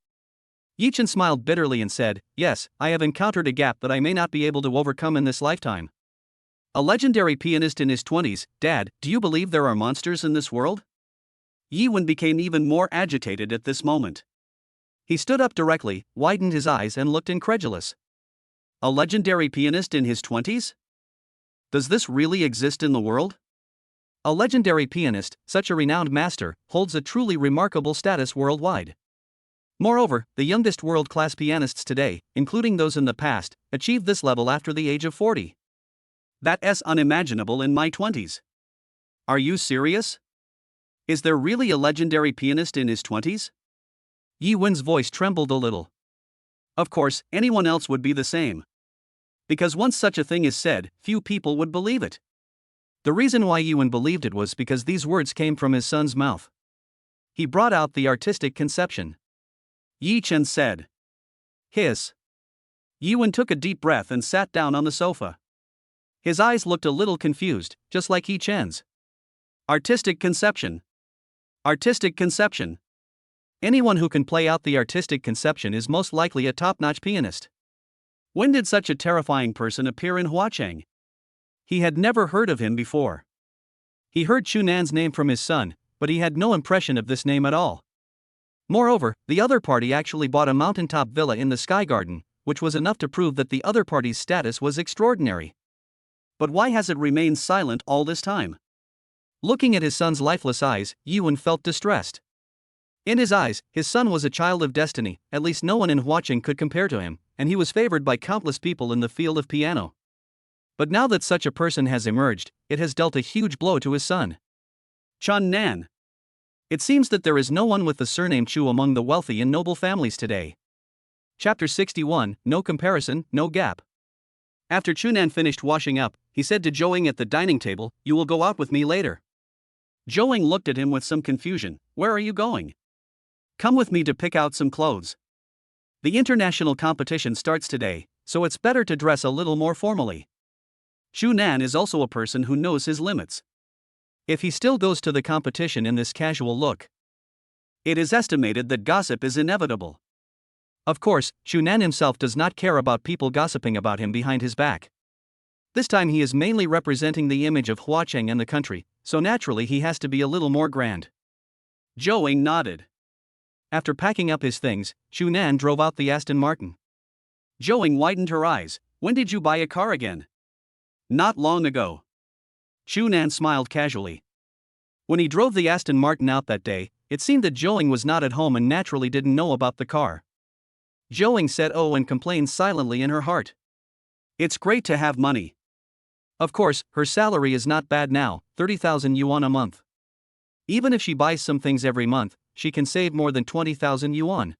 Yi-chan smiled bitterly and said, Yes, I have encountered a gap that I may not be able to overcome in this lifetime. A legendary pianist in his 20s, Dad, do you believe there are monsters in this world? Yiwen became even more agitated at this moment. He stood up directly, widened his eyes and looked incredulous. A legendary pianist in his 20s? Does this really exist in the world? A legendary pianist, such a renowned master, holds a truly remarkable status worldwide. Moreover, the youngest world-class pianists today, including those in the past, achieved this level after the age of 40. That's unimaginable in my 20s. Are you serious? Is there really a legendary pianist in his 20s? Yi-wen's voice trembled a little. Of course, anyone else would be the same. Because once such a thing is said, few people would believe it. The reason why Yi-wen believed it was because these words came from his son's mouth. He brought out the artistic conception. Yi-chan said. Hiss. Yi-wen took a deep breath and sat down on the sofa. His eyes looked a little confused, just like Yi-chan's. Artistic conception. Artistic conception. Anyone who can play out the artistic conception is most likely a top-notch pianist. When did such a terrifying person appear in Huacheng? He had never heard of him before. He heard Chunan's name from his son, but he had no impression of this name at all. Moreover, the other party actually bought a mountaintop villa in the Sky Garden, which was enough to prove that the other party's status was extraordinary. But why has it remained silent all this time? Looking at his son's lifeless eyes, Yi-wen felt distressed. In his eyes, his son was a child of destiny, at least no one in Huacheng could compare to him, and he was favored by countless people in the field of piano. But now that such a person has emerged, it has dealt a huge blow to his son. Chun Nan. It seems that there is no one with the surname Chu among the wealthy and noble families today. Chapter 61, No Comparison, No Gap. After Chunan finished washing up, he said to Zhouing at the dining table, You will go out with me later. Zhouing looked at him with some confusion. Where are you going? Come with me to pick out some clothes. The international competition starts today, so it's better to dress a little more formally. Chunan is also a person who knows his limits. If he still goes to the competition in this casual look, it is estimated that gossip is inevitable. Of course, Chunan himself does not care about people gossiping about him behind his back. This time he is mainly representing the image of Huacheng and the country, so naturally he has to be a little more grand. Zhouing nodded. After packing up his things, Chunan drove out the Aston Martin. Zhouing widened her eyes. When did you buy a car again? Not long ago. Chunan smiled casually. When he drove the Aston Martin out that day, it seemed that Zhouing was not at home and naturally didn't know about the car. Zhouing said oh and complained silently in her heart. It's great to have money. Of course, her salary is not bad now, 30,000 yuan a month. Even if she buys some things every month, she can save more than 20,000 yuan.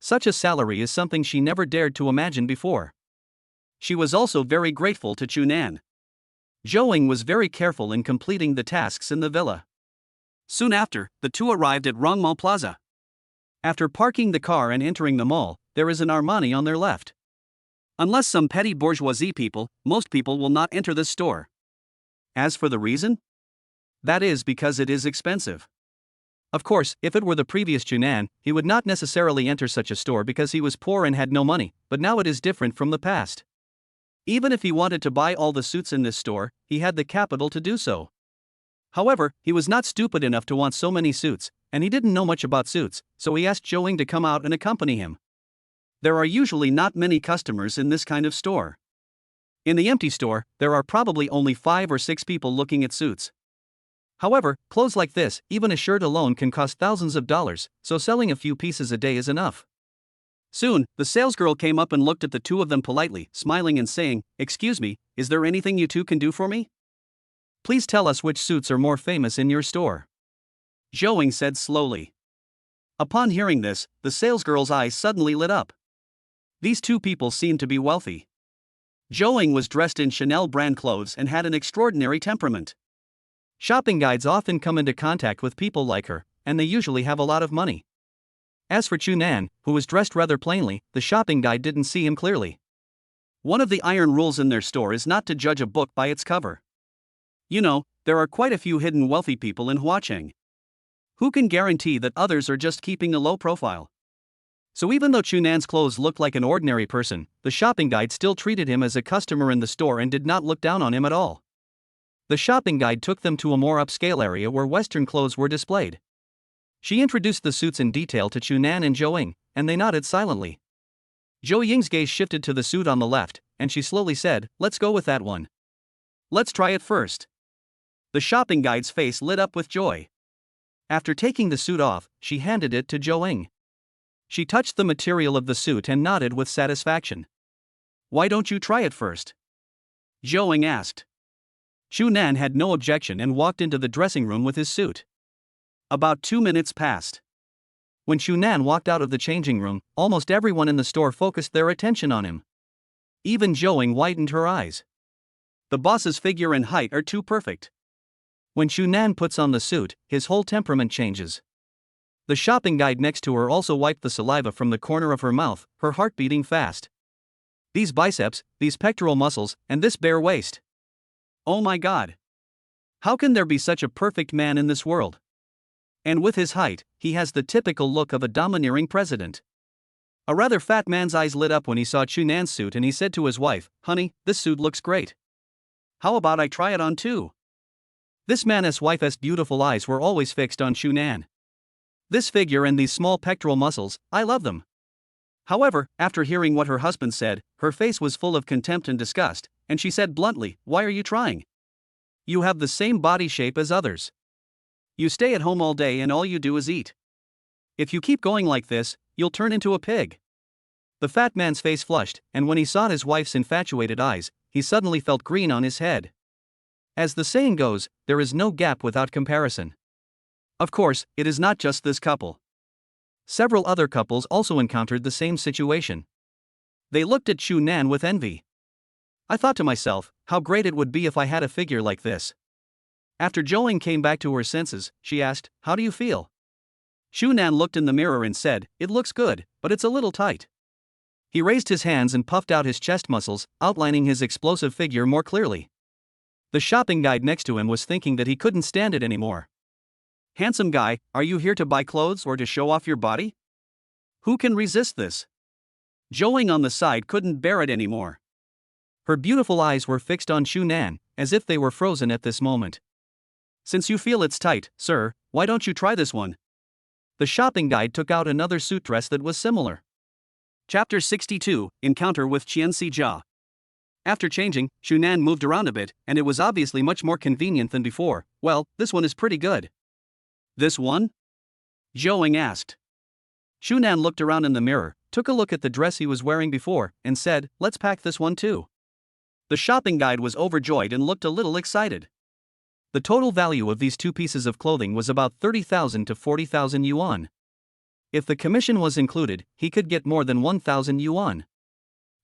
Such a salary is something she never dared to imagine before. She was also very grateful to Chunan. Zhouing was very careful in completing the tasks in the villa. Soon after, the two arrived at Rongmall Plaza. After parking the car and entering the mall, there is an Armani on their left. Unless some petty bourgeoisie people, most people will not enter this store. As for the reason? That is because it is expensive. Of course, if it were the previous Chunan, he would not necessarily enter such a store because he was poor and had no money, but now it is different from the past. Even if he wanted to buy all the suits in this store, he had the capital to do so. However, he was not stupid enough to want so many suits, and he didn't know much about suits, so he asked Zhouing to come out and accompany him. There are usually not many customers in this kind of store. In the empty store, there are probably only 5 or 6 people looking at suits. However, clothes like this, even a shirt alone can cost thousands of dollars, so selling a few pieces a day is enough. Soon, the salesgirl came up and looked at the two of them politely, smiling and saying, Excuse me, is there anything you two can do for me? Please tell us which suits are more famous in your store. Zhou said slowly. Upon hearing this, the salesgirl's eyes suddenly lit up. These two people seemed to be wealthy. Zhou was dressed in Chanel brand clothes and had an extraordinary temperament. Shopping guides often come into contact with people like her, and they usually have a lot of money. As for Chunan, who was dressed rather plainly, the shopping guide didn't see him clearly. One of the iron rules in their store is not to judge a book by its cover. You know, there are quite a few hidden wealthy people in Huacheng. Who can guarantee that others are just keeping a low profile? So even though Chunan's clothes looked like an ordinary person, the shopping guide still treated him as a customer in the store and did not look down on him at all. The shopping guide took them to a more upscale area where Western clothes were displayed. She introduced the suits in detail to Chunan and Zhou, and they nodded silently. Zhou Ying's gaze shifted to the suit on the left, and she slowly said, "Let's go with that one. Let's try it first." The shopping guide's face lit up with joy. After taking the suit off, she handed it to Zhou. She touched the material of the suit and nodded with satisfaction. "Why don't you try it first?" Zhou asked. Chunan had no objection and walked into the dressing room with his suit. About 2 minutes passed. When Chunan walked out of the changing room, almost everyone in the store focused their attention on him. Even Zhou widened her eyes. The boss's figure and height are too perfect. When Chunan puts on the suit, his whole temperament changes. The shopping guide next to her also wiped the saliva from the corner of her mouth, her heart beating fast. These biceps, these pectoral muscles, and this bare waist. Oh my God! How can there be such a perfect man in this world? And with his height, he has the typical look of a domineering president. A rather fat man's eyes lit up when he saw Chunan's suit and he said to his wife, "Honey, this suit looks great. How about I try it on too?" This man's wife's beautiful eyes were always fixed on Chunan. "This figure and these small pectoral muscles, I love them." However, after hearing what her husband said, her face was full of contempt and disgust, and she said bluntly, "Why are you trying? You have the same body shape as others. You stay at home all day and all you do is eat. If you keep going like this, you'll turn into a pig." The fat man's face flushed, and when he saw his wife's infatuated eyes, he suddenly felt green on his head. As the saying goes, there is no gap without comparison. Of course, it is not just this couple. Several other couples also encountered the same situation. They looked at Chunan with envy. I thought to myself, how great it would be if I had a figure like this. After Zhou came back to her senses, she asked, "How do you feel?" Chunan looked in the mirror and said, "It looks good, but it's a little tight." He raised his hands and puffed out his chest muscles, outlining his explosive figure more clearly. The shopping guide next to him was thinking that he couldn't stand it anymore. "Handsome guy, are you here to buy clothes or to show off your body? Who can resist this?" Zhou on the side couldn't bear it anymore. Her beautiful eyes were fixed on Chunan, as if they were frozen at this moment. "Since you feel it's tight, sir, why don't you try this one?" The shopping guide took out another suit dress that was similar. Chapter 62, Encounter with Qian Sijia. After changing, Chunan moved around a bit, and it was obviously much more convenient than before. "Well, this one is pretty good." "This one?" Zhou asked. Chunan looked around in the mirror, took a look at the dress he was wearing before, and said, "Let's pack this one too." The shopping guide was overjoyed and looked a little excited. The total value of these two pieces of clothing was about 30,000 to 40,000 yuan. If the commission was included, he could get more than 1,000 yuan.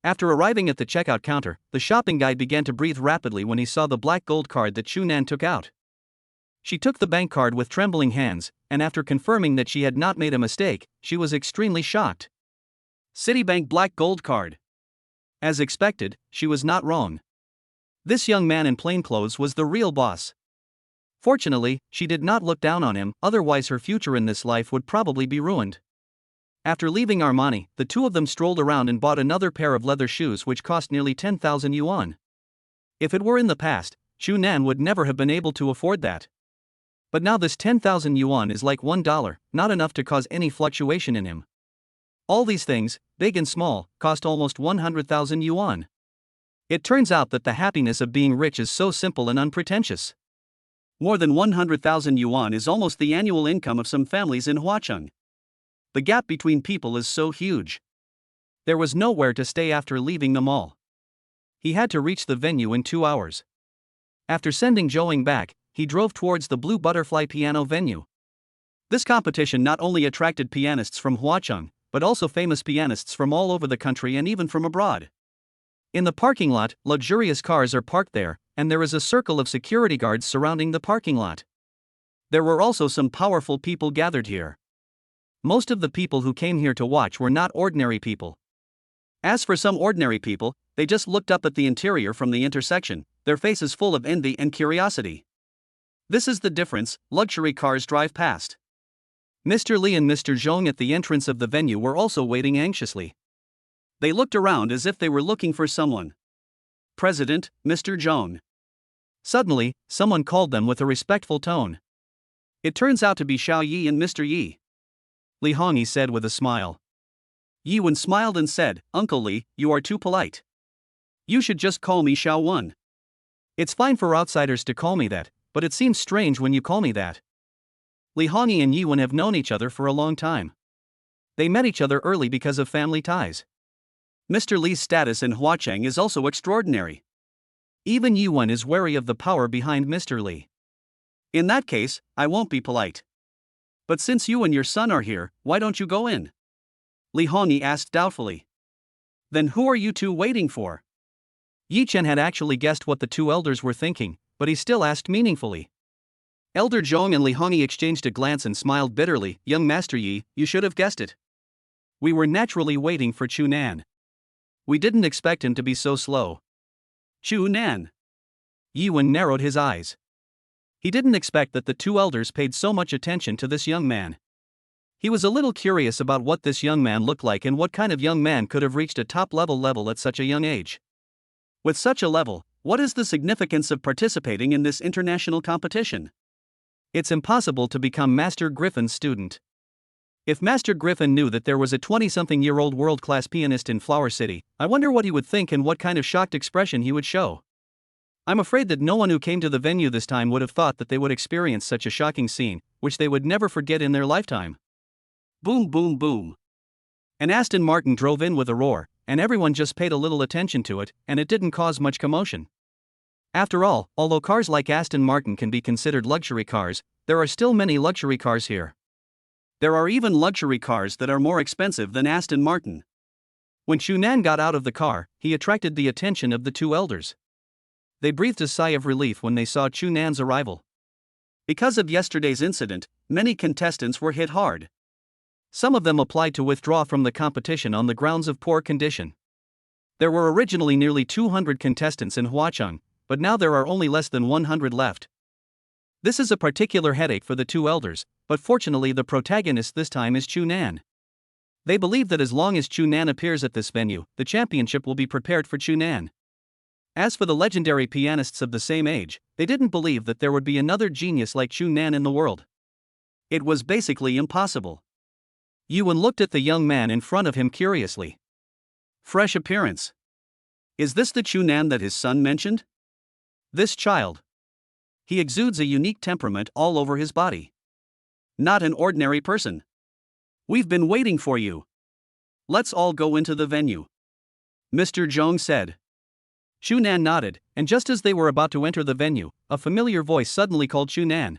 After arriving at the checkout counter, the shopping guide began to breathe rapidly when he saw the black gold card that Chunan took out. She took the bank card with trembling hands, and after confirming that she had not made a mistake, she was extremely shocked. Citibank black gold card. As expected, she was not wrong. This young man in plain clothes was the real boss. Fortunately, she did not look down on him, otherwise her future in this life would probably be ruined. After leaving Armani, the two of them strolled around and bought another pair of leather shoes which cost nearly 10,000 yuan. If it were in the past, Chunan would never have been able to afford that. But now this 10,000 yuan is like $1, not enough to cause any fluctuation in him. All these things, big and small, cost almost 100,000 yuan. It turns out that the happiness of being rich is so simple and unpretentious. More than 100,000 yuan is almost the annual income of some families in Huacheng. The gap between people is so huge. There was nowhere to stay after leaving the mall. He had to reach the venue in 2 hours. After sending Zhouing back, he drove towards the Blue Butterfly piano venue. This competition not only attracted pianists from Huacheng, but also famous pianists from all over the country and even from abroad. In the parking lot, luxurious cars are parked there, and there is a circle of security guards surrounding the parking lot. There were also some powerful people gathered here. Most of the people who came here to watch were not ordinary people. As for some ordinary people, they just looked up at the interior from the intersection, their faces full of envy and curiosity. This is the difference. Luxury cars drive past. Mr. Li and Mr. Zhong at the entrance of the venue were also waiting anxiously. They looked around as if they were looking for someone. President, Mr. Zhong. Suddenly, someone called them with a respectful tone. It turns out to be Xiao Yi and Mr. Yi. Li Hongyi said with a smile. Yi Wen smiled and said, Uncle Li, you are too polite. You should just call me Xiao Wen. It's fine for outsiders to call me that, but it seems strange when you call me that. Li Hongyi and Yi Wen have known each other for a long time. They met each other early because of family ties. Mr. Li's status in Huacheng is also extraordinary. Even Yi Wen is wary of the power behind Mr. Li. In that case, I won't be polite. But since you and your son are here, why don't you go in? Li Hongyi asked doubtfully. Then who are you two waiting for? Yi Chen had actually guessed what the two elders were thinking, but he still asked meaningfully. Elder Zhong and Li Hongyi exchanged a glance and smiled bitterly. Young Master Yi, you should have guessed it. We were naturally waiting for Chu Nan. We didn't expect him to be so slow. Chu Nan. Yi Wen narrowed his eyes. He didn't expect that the two elders paid so much attention to this young man. He was a little curious about what this young man looked like and what kind of young man could have reached a top-level at such a young age. With such a level, what is the significance of participating in this international competition? It's impossible to become Master Griffin's student. If Master Griffin knew that there was a 20-something-year-old world-class pianist in Flower City, I wonder what he would think and what kind of shocked expression he would show. I'm afraid that no one who came to the venue this time would have thought that they would experience such a shocking scene, which they would never forget in their lifetime. Boom, boom, boom. An Aston Martin drove in with a roar, and everyone just paid a little attention to it, and it didn't cause much commotion. After all, although cars like Aston Martin can be considered luxury cars, there are still many luxury cars here. There are even luxury cars that are more expensive than Aston Martin. When Chu Nan got out of the car, he attracted the attention of the two elders. They breathed a sigh of relief when they saw Chu Nan's arrival. Because of yesterday's incident, many contestants were hit hard. Some of them applied to withdraw from the competition on the grounds of poor condition. There were originally nearly 200 contestants in Huacheng, but now there are only less than 100 left. This is a particular headache for the two elders, but fortunately the protagonist this time is Chu Nan. They believe that as long as Chu Nan appears at this venue, the championship will be prepared for Chu Nan. As for the legendary pianists of the same age, they didn't believe that there would be another genius like Chu Nan in the world. It was basically impossible. Yi Wen looked at the young man in front of him curiously. Fresh appearance. Is this the Chu Nan that his son mentioned? This child. He exudes a unique temperament all over his body. Not an ordinary person. We've been waiting for you. Let's all go into the venue. Mr. Zhong said. Chu Nan nodded, and just as they were about to enter the venue, a familiar voice suddenly called Chu Nan.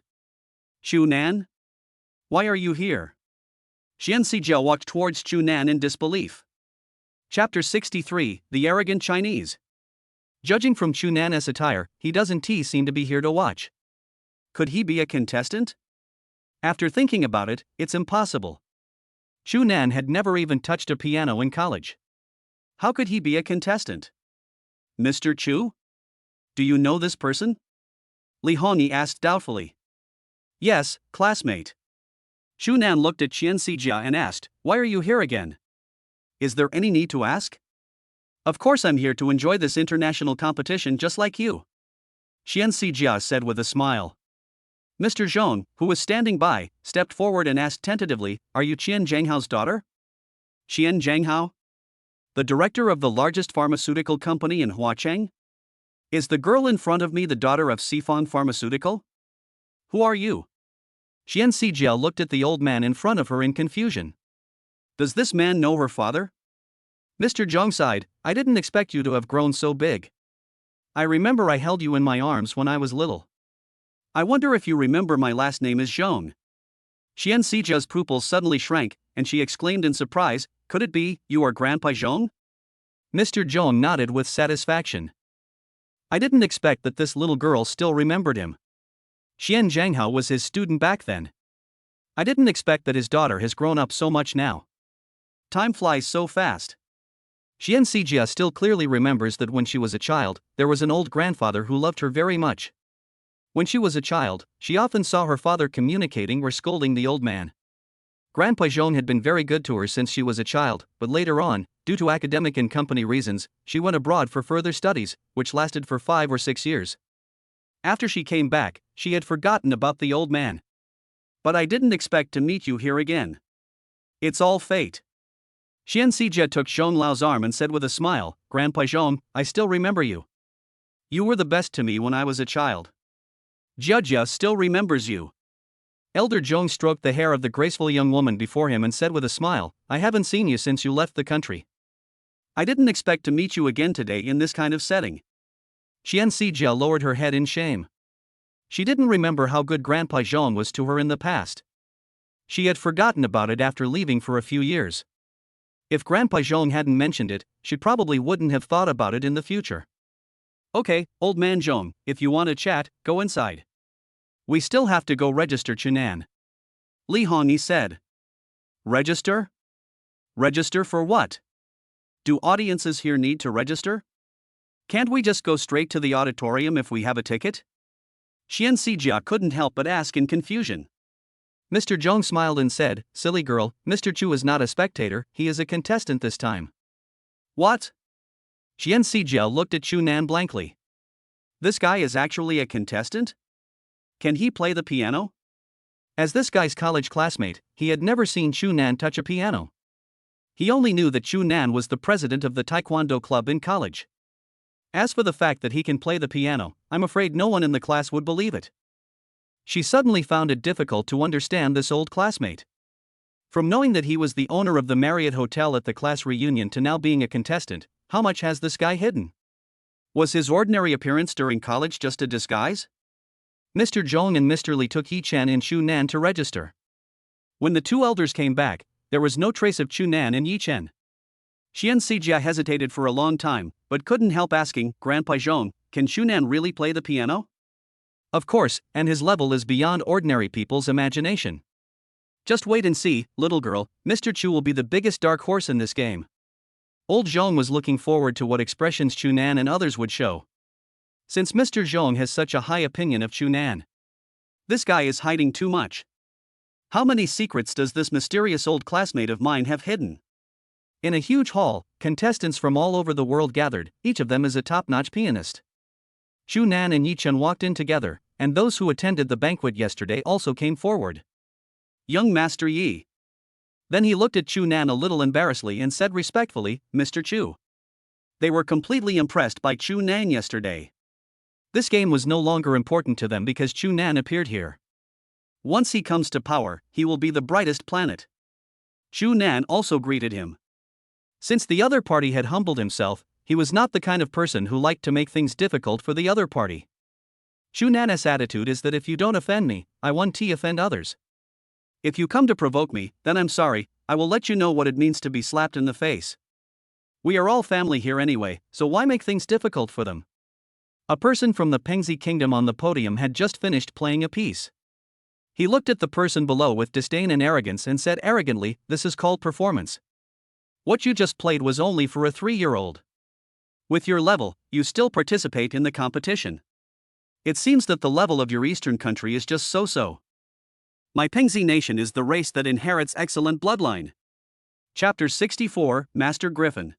Chu Nan? Why are you here? Xian Sijia walked towards Chu Nan in disbelief. Chapter 63, The Arrogant Chinese. Judging from Chu Nan's attire, he doesn't seem to be here to watch. Could he be a contestant? After thinking about it, it's impossible. Chu Nan had never even touched a piano in college. How could he be a contestant? Mr. Chu? Do you know this person? Li Hongyi asked doubtfully. Yes, classmate. Chu Nan looked at Xian Sijia and asked, Why are you here again? Is there any need to ask? Of course I'm here to enjoy this international competition just like you. Xian Sijia said with a smile. Mr. Zhong, who was standing by, stepped forward and asked tentatively, Are you Qian Zhanghao's daughter? Qian Zhanghao? The director of the largest pharmaceutical company in Huacheng? Is the girl in front of me the daughter of Sifang Pharmaceutical? Who are you? Xian Sijia looked at the old man in front of her in confusion. Does this man know her father? Mr. Zhong sighed, I didn't expect you to have grown so big. I remember I held you in my arms when I was little. I wonder if you remember my last name is Zhong. Xian Sijia's pupils suddenly shrank, and she exclaimed in surprise, could it be, you are Grandpa Zhong? Mr. Zhong nodded with satisfaction. I didn't expect that this little girl still remembered him. Xian Zhanghao was his student back then. I didn't expect that his daughter has grown up so much now. Time flies so fast. Xian Sijia still clearly remembers that when she was a child, there was an old grandfather who loved her very much. When she was a child, she often saw her father communicating or scolding the old man. Grandpa Zhong had been very good to her since she was a child, but later on, due to academic and company reasons, she went abroad for further studies, which lasted for 5 or 6 years. After she came back, she had forgotten about the old man. But I didn't expect to meet you here again. It's all fate. Xian Sijia took Zhong Lao's arm and said with a smile, Grandpa Zhong, I still remember you. You were the best to me when I was a child. Jia still remembers you. Elder Zhong stroked the hair of the graceful young woman before him and said with a smile, I haven't seen you since you left the country. I didn't expect to meet you again today in this kind of setting. Xian Sijia lowered her head in shame. She didn't remember how good Grandpa Zhong was to her in the past. She had forgotten about it after leaving for a few years. If Grandpa Zhong hadn't mentioned it, she probably wouldn't have thought about it in the future. Okay, old man Zhong, if you want to chat, go inside. We still have to go register Chunan. Li Hongyi said. Register? Register for what? Do audiences here need to register? Can't we just go straight to the auditorium if we have a ticket? Xian Sijia couldn't help but ask in confusion. Mr. Zhong smiled and said, silly girl, Mr. Chu is not a spectator, he is a contestant this time. What? Xian Sijia looked at Chunan blankly. This guy is actually a contestant? Can he play the piano? As this guy's college classmate, he had never seen Chunan touch a piano. He only knew that Chunan was the president of the taekwondo club in college. As for the fact that he can play the piano, I'm afraid no one in the class would believe it. She suddenly found it difficult to understand this old classmate. From knowing that he was the owner of the Marriott Hotel at the class reunion to now being a contestant, how much has this guy hidden? Was his ordinary appearance during college just a disguise? Mr. Zhong and Mr. Li took Yi-Chen and Chunan to register. When the two elders came back, there was no trace of Chunan and Yi-Chen. Xian Sijia hesitated for a long time, but couldn't help asking, Grandpa Zhong, can Chunan really play the piano? Of course, and his level is beyond ordinary people's imagination. Just wait and see, little girl, Mr. Chu will be the biggest dark horse in this game. Old Zhong was looking forward to what expressions Chunan and others would show. Since Mr. Zhong has such a high opinion of Chunan. This guy is hiding too much. How many secrets does this mysterious old classmate of mine have hidden? In a huge hall, contestants from all over the world gathered, each of them is a top-notch pianist. Chunan and Yi-Chen walked in together, and those who attended the banquet yesterday also came forward. Young Master Yi. Then he looked at Chunan a little embarrassedly and said respectfully, Mr. Chu. They were completely impressed by Chunan yesterday. This game was no longer important to them because Chunan appeared here. Once he comes to power, he will be the brightest planet. Chunan also greeted him. Since the other party had humbled himself, he was not the kind of person who liked to make things difficult for the other party. Chunan's attitude is that if you don't offend me, I won't offend others. If you come to provoke me, then I'm sorry, I will let you know what it means to be slapped in the face. We are all family here anyway, so why make things difficult for them? A person from the Pengzi kingdom on the podium had just finished playing a piece. He looked at the person below with disdain and arrogance and said arrogantly, this is called performance. What you just played was only for a 3-year-old. With your level, you still participate in the competition. It seems that the level of your eastern country is just so-so. My Pengzi nation is the race that inherits excellent bloodline. Chapter 64, Master Griffin.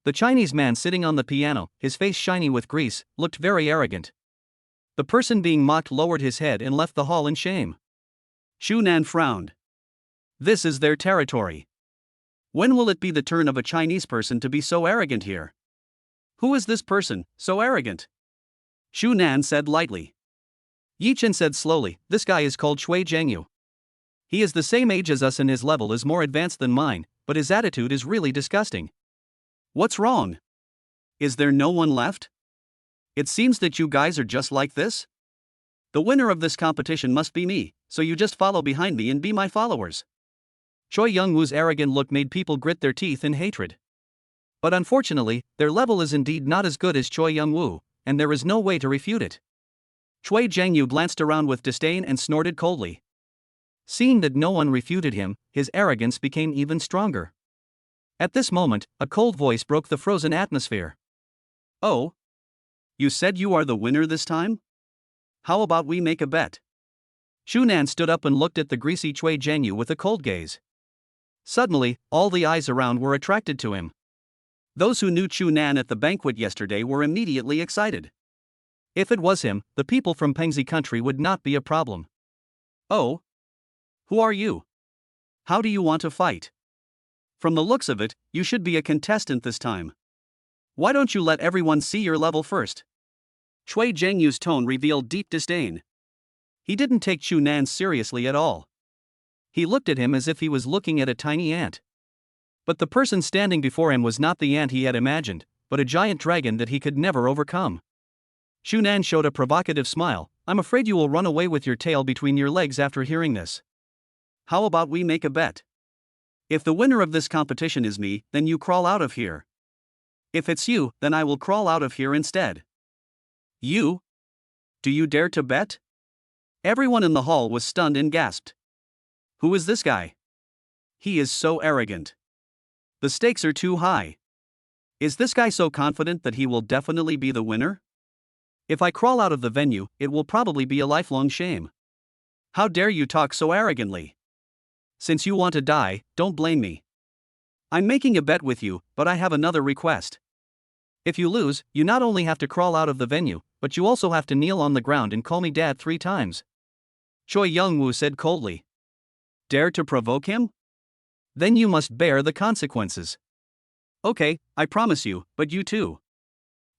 The Chinese man sitting on the piano, his face shiny with grease, looked very arrogant. The person being mocked lowered his head and left the hall in shame. Chunan frowned. This is their territory. When will it be the turn of a Chinese person to be so arrogant here? Who is this person, so arrogant? Chunan said lightly. Yi-Chen said slowly, this guy is called Shui Zhengyu. He is the same age as us and his level is more advanced than mine, but his attitude is really disgusting. What's wrong? Is there no one left? It seems that you guys are just like this? The winner of this competition must be me, so you just follow behind me and be my followers. Choi Young-woo's arrogant look made people grit their teeth in hatred. But unfortunately, their level is indeed not as good as Choi Young-woo, and there is no way to refute it. Choi Jang-yu glanced around with disdain and snorted coldly. Seeing that no one refuted him, his arrogance became even stronger. At this moment, a cold voice broke the frozen atmosphere. Oh? You said you are the winner this time? How about we make a bet? Shunan stood up and looked at the greasy Choi Jang-yu with a cold gaze. Suddenly, all the eyes around were attracted to him. Those who knew Shunan at the banquet yesterday were immediately excited. If it was him, the people from Pengzi country would not be a problem. Oh? Who are you? How do you want to fight? From the looks of it, you should be a contestant this time. Why don't you let everyone see your level first? Choi Jang-yu's tone revealed deep disdain. He didn't take Shunan seriously at all. He looked at him as if he was looking at a tiny ant. But the person standing before him was not the ant he had imagined, but a giant dragon that he could never overcome. Shunan showed a provocative smile. I'm afraid you will run away with your tail between your legs after hearing this. How about we make a bet? If the winner of this competition is me, then you crawl out of here. If it's you, then I will crawl out of here instead. You? Do you dare to bet? Everyone in the hall was stunned and gasped. Who is this guy? He is so arrogant. The stakes are too high. Is this guy so confident that he will definitely be the winner? If I crawl out of the venue, it will probably be a lifelong shame. How dare you talk so arrogantly? Since you want to die, don't blame me. I'm making a bet with you, but I have another request. If you lose, you not only have to crawl out of the venue, but you also have to kneel on the ground and call me Dad 3 times. Choi Young-woo said coldly. Dare to provoke him? Then you must bear the consequences. Okay, I promise you, but you too.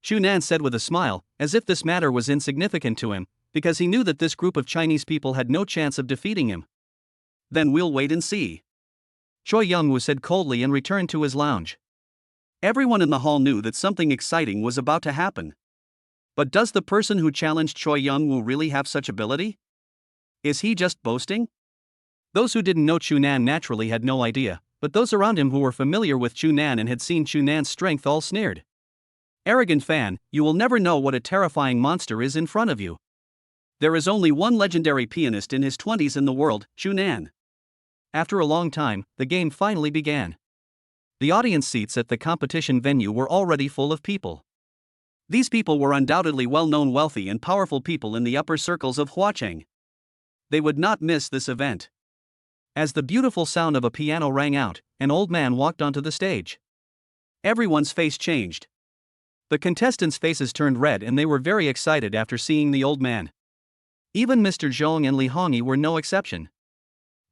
Shunan said with a smile, as if this matter was insignificant to him, because he knew that this group of Chinese people had no chance of defeating him. Then we'll wait and see. Choi Young-woo said coldly and returned to his lounge. Everyone in the hall knew that something exciting was about to happen. But does the person who challenged Choi Young-woo really have such ability? Is he just boasting? Those who didn't know Shunan naturally had no idea, but those around him who were familiar with Shunan and had seen Shunan's strength all sneered. Arrogant fan, you will never know what a terrifying monster is in front of you. There is only one legendary pianist in his 20s in the world, Shunan. After a long time, the game finally began. The audience seats at the competition venue were already full of people. These people were undoubtedly well-known wealthy and powerful people in the upper circles of Huacheng. They would not miss this event. As the beautiful sound of a piano rang out, an old man walked onto the stage. Everyone's face changed. The contestants' faces turned red and they were very excited after seeing the old man. Even Mr. Zhong and Li Hongyi were no exception.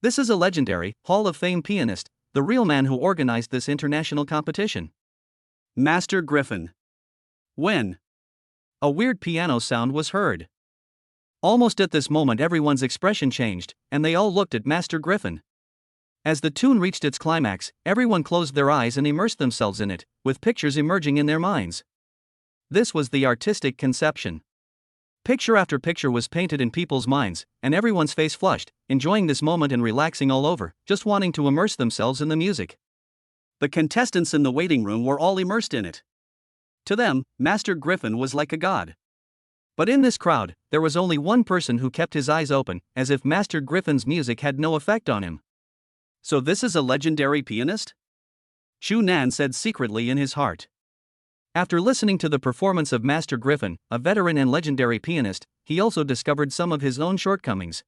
This is a legendary, Hall of Fame pianist, the real man who organized this international competition. Master Griffin. When? A weird piano sound was heard. Almost at this moment everyone's expression changed, and they all looked at Master Griffin. As the tune reached its climax, everyone closed their eyes and immersed themselves in it, with pictures emerging in their minds. This was the artistic conception. Picture after picture was painted in people's minds, and everyone's face flushed, enjoying this moment and relaxing all over, just wanting to immerse themselves in the music. The contestants in the waiting room were all immersed in it. To them, Master Griffin was like a god. But in this crowd, there was only one person who kept his eyes open, as if Master Griffin's music had no effect on him. So this is a legendary pianist? Shunan said secretly in his heart. After listening to the performance of Master Griffin, a veteran and legendary pianist, he also discovered some of his own shortcomings.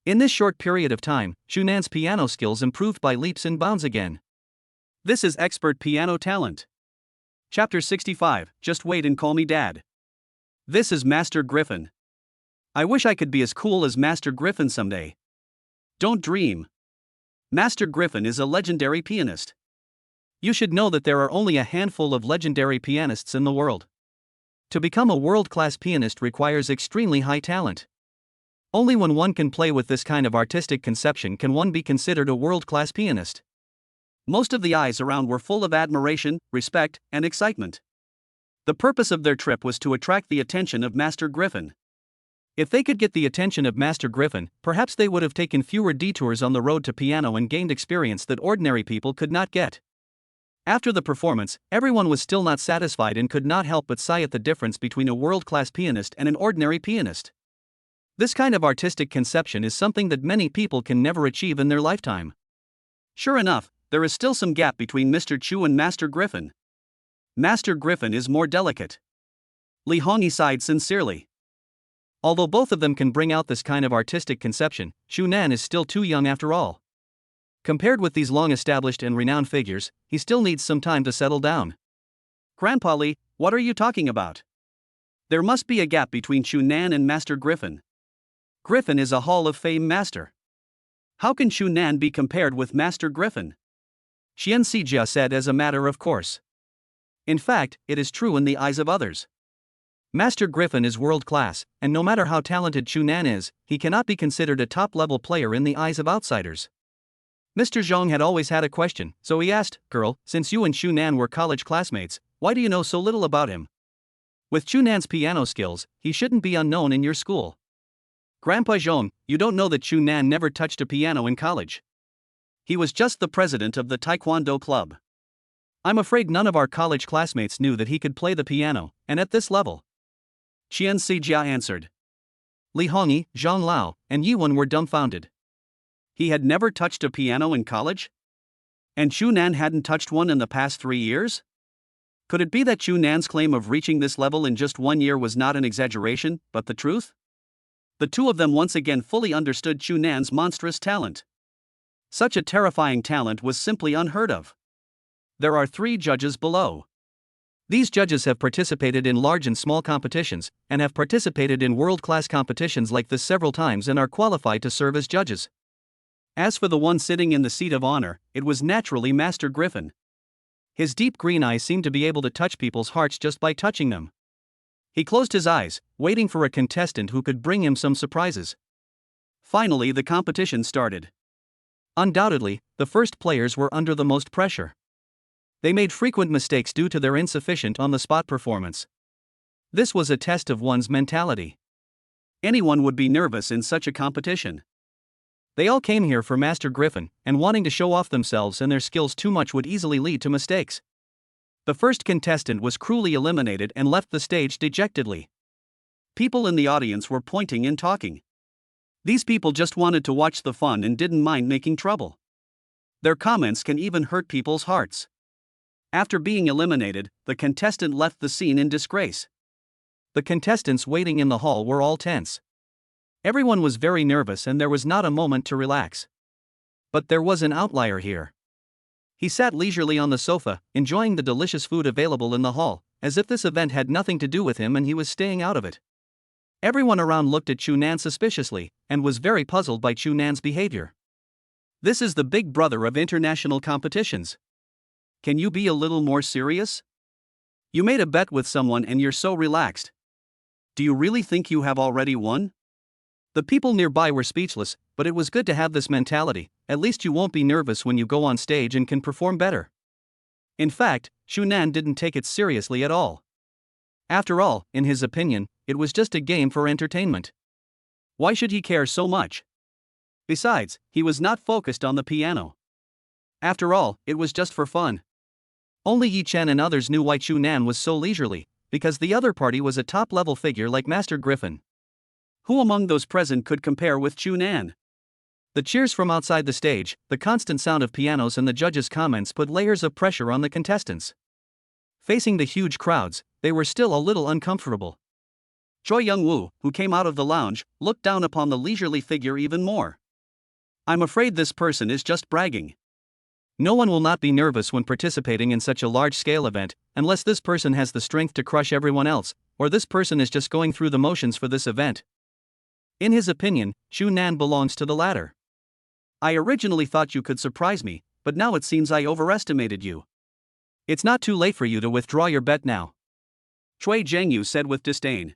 In this short period of time, Shunan's piano skills improved by leaps and bounds again. This is expert piano talent. Chapter 65, Just Wait and Call Me Dad. This is Master Griffin. I wish I could be as cool as Master Griffin someday. Don't dream. Master Griffin is a legendary pianist. You should know that there are only a handful of legendary pianists in the world. To become a world-class pianist requires extremely high talent. Only when one can play with this kind of artistic conception can one be considered a world-class pianist. Most of the eyes around were full of admiration, respect, and excitement. The purpose of their trip was to attract the attention of Master Griffin. If they could get the attention of Master Griffin, perhaps they would have taken fewer detours on the road to piano and gained experience that ordinary people could not get. After the performance, everyone was still not satisfied and could not help but sigh at the difference between a world-class pianist and an ordinary pianist. This kind of artistic conception is something that many people can never achieve in their lifetime. Sure enough, there is still some gap between Mr. Chu and Master Griffin. Master Griffin is more delicate. Li Hongyi sighed sincerely. Although both of them can bring out this kind of artistic conception, Chu Nan is still too young after all. Compared with these long-established and renowned figures, he still needs some time to settle down. Grandpa Li, what are you talking about? There must be a gap between Chu Nan and Master Griffin. Griffin is a Hall of Fame master. How can Chu Nan be compared with Master Griffin? Qian Sijia said as a matter of course. In fact, it is true in the eyes of others. Master Griffin is world-class, and no matter how talented Chu Nan is, he cannot be considered a top-level player in the eyes of outsiders. Mr. Zhang had always had a question, so he asked, "Girl, since you and Chu Nan were college classmates, why do you know so little about him? With Chu Nan's piano skills, he shouldn't be unknown in your school." Grandpa Zhang, you don't know that Chu Nan never touched a piano in college. He was just the president of the Taekwondo club. I'm afraid none of our college classmates knew that he could play the piano, and at this level. Qian Sijia answered. Li Hongyi, Zhang Lao, and Yiwen were dumbfounded. He had never touched a piano in college? And Chu Nan hadn't touched one in the past 3 years? Could it be that Chu Nan's claim of reaching this level in just 1 year was not an exaggeration, but the truth? The two of them once again fully understood Chu Nan's monstrous talent. Such a terrifying talent was simply unheard of. There are 3 judges below. These judges have participated in large and small competitions, and have participated in world-class competitions like this several times and are qualified to serve as judges. As for the one sitting in the seat of honor, it was naturally Master Griffin. His deep green eyes seemed to be able to touch people's hearts just by touching them. He closed his eyes, waiting for a contestant who could bring him some surprises. Finally, the competition started. Undoubtedly, the first players were under the most pressure. They made frequent mistakes due to their insufficient on-the-spot performance. This was a test of one's mentality. Anyone would be nervous in such a competition. They all came here for Master Griffin, and wanting to show off themselves and their skills too much would easily lead to mistakes. The first contestant was cruelly eliminated and left the stage dejectedly. People in the audience were pointing and talking. These people just wanted to watch the fun and didn't mind making trouble. Their comments can even hurt people's hearts. After being eliminated, the contestant left the scene in disgrace. The contestants waiting in the hall were all tense. Everyone was very nervous and there was not a moment to relax. But there was an outlier here. He sat leisurely on the sofa, enjoying the delicious food available in the hall, as if this event had nothing to do with him and he was staying out of it. Everyone around looked at Chu Nan suspiciously, and was very puzzled by Chu Nan's behavior. This is the big brother of international competitions. Can you be a little more serious? You made a bet with someone and you're so relaxed. Do you really think you have already won? The people nearby were speechless, but it was good to have this mentality. At least you won't be nervous when you go on stage and can perform better. In fact, Chu Nan didn't take it seriously at all. After all, in his opinion, it was just a game for entertainment. Why should he care so much? Besides, he was not focused on the piano. After all, it was just for fun. Only Yi Chen and others knew why Chu Nan was so leisurely, because the other party was a top-level figure like Master Griffin. Who among those present could compare with Chu Nan? The cheers from outside the stage, the constant sound of pianos and the judges' comments put layers of pressure on the contestants. Facing the huge crowds, they were still a little uncomfortable. Choi Young-woo, who came out of the lounge, looked down upon the leisurely figure even more. I'm afraid this person is just bragging. No one will not be nervous when participating in such a large-scale event, unless this person has the strength to crush everyone else, or this person is just going through the motions for this event. In his opinion, Chu Nan belongs to the latter. I originally thought you could surprise me, but now it seems I overestimated you. It's not too late for you to withdraw your bet now. Chui Zhengyu said with disdain.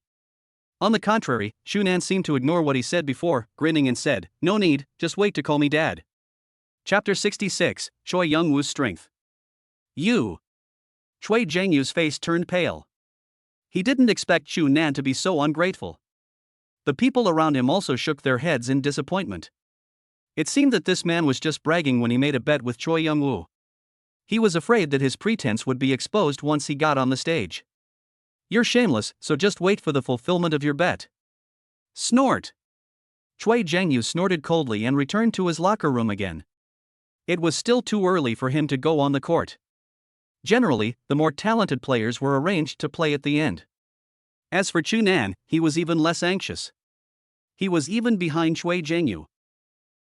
On the contrary, Chu Nan seemed to ignore what he said before, grinning and said, "No need, just wait to call me dad." Chapter 66, Choi Young-woo's Strength. You! Chui Zhengyu's face turned pale. He didn't expect Chu Nan to be so ungrateful. The people around him also shook their heads in disappointment. It seemed that this man was just bragging when he made a bet with Choi Young-woo. He was afraid that his pretense would be exposed once he got on the stage. You're shameless, so just wait for the fulfillment of your bet. Snort! Choi Jang-yu snorted coldly and returned to his locker room again. It was still too early for him to go on the court. Generally, the more talented players were arranged to play at the end. As for Chu Nan, he was even less anxious. He was even behind Choi Jang-yu.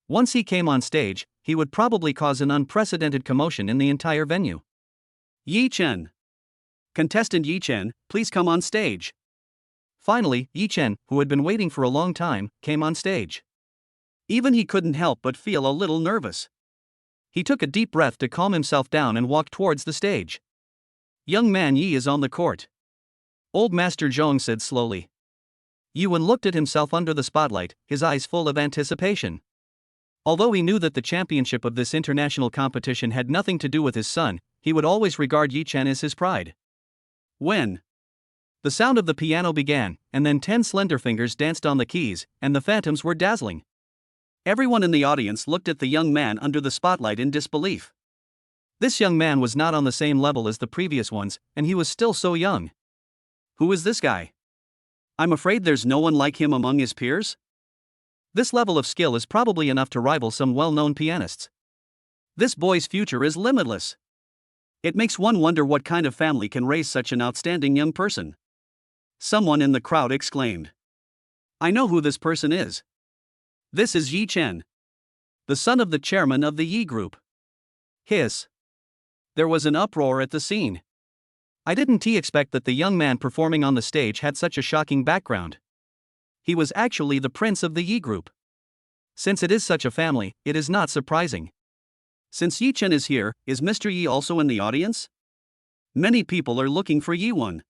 Once he came on stage, he would probably cause an unprecedented commotion in the entire venue. Yi Chen. Contestant Yi Chen, please come on stage. Finally, Yi Chen, who had been waiting for a long time, came on stage. Even he couldn't help but feel a little nervous. He took a deep breath to calm himself down and walked towards the stage. Young man Yi is on the court. Old Master Zhong said slowly. Yuan looked at himself under the spotlight, his eyes full of anticipation. Although he knew that the championship of this international competition had nothing to do with his son, he would always regard Yi Chen as his pride. When the sound of the piano began, and then 10 slender fingers danced on the keys, and the phantoms were dazzling. Everyone in the audience looked at the young man under the spotlight in disbelief. This young man was not on the same level as the previous ones, and he was still so young. Who is this guy? I'm afraid there's no one like him among his peers? This level of skill is probably enough to rival some well-known pianists. This boy's future is limitless. It makes one wonder what kind of family can raise such an outstanding young person. Someone in the crowd exclaimed. I know who this person is. This is Yi Chen, the son of the chairman of the Yi Group. Hiss. There was an uproar at the scene. I didn't expect that the young man performing on the stage had such a shocking background. He was actually the prince of the Yi Group. Since it is such a family, it is not surprising. Since Yi Chen is here, is Mr. Yi also in the audience? Many people are looking for Yi Wen.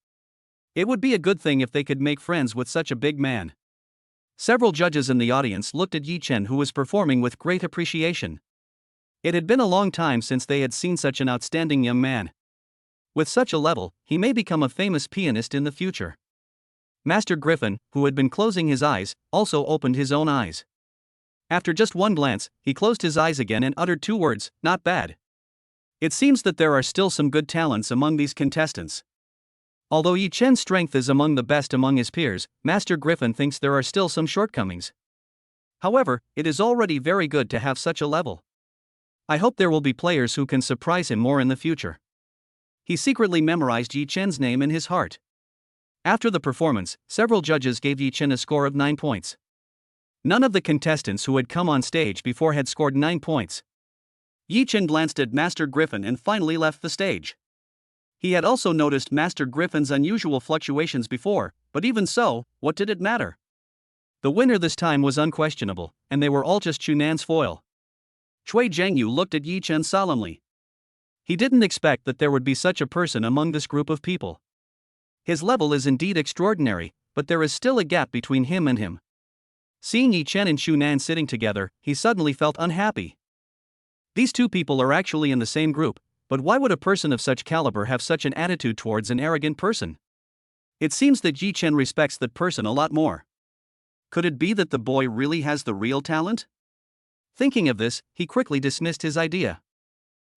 It would be a good thing if they could make friends with such a big man. Several judges in the audience looked at Yi Chen, who was performing with great appreciation. It had been a long time since they had seen such an outstanding young man. With such a level, he may become a famous pianist in the future. Master Griffin, who had been closing his eyes, also opened his own eyes. After just one glance, he closed his eyes again and uttered 2 words, not bad. It seems that there are still some good talents among these contestants. Although Yi Chen's strength is among the best among his peers, Master Griffin thinks there are still some shortcomings. However, it is already very good to have such a level. I hope there will be players who can surprise him more in the future. He secretly memorized Yi Chen's name in his heart. After the performance, several judges gave Yi Chen a score of 9 points. None of the contestants who had come on stage before had scored 9 points. Yi Chen glanced at Master Griffin and finally left the stage. He had also noticed Master Griffin's unusual fluctuations before, but even so, what did it matter? The winner this time was unquestionable, and they were all just Chu Nan's foil. Choi Jang-yu looked at Yi Chen solemnly. He didn't expect that there would be such a person among this group of people. His level is indeed extraordinary, but there is still a gap between him and him. Seeing Yi Chen and Chu Nan sitting together, he suddenly felt unhappy. These two people are actually in the same group, but why would a person of such caliber have such an attitude towards an arrogant person? It seems that Yi Chen respects that person a lot more. Could it be that the boy really has the real talent? Thinking of this, he quickly dismissed his idea.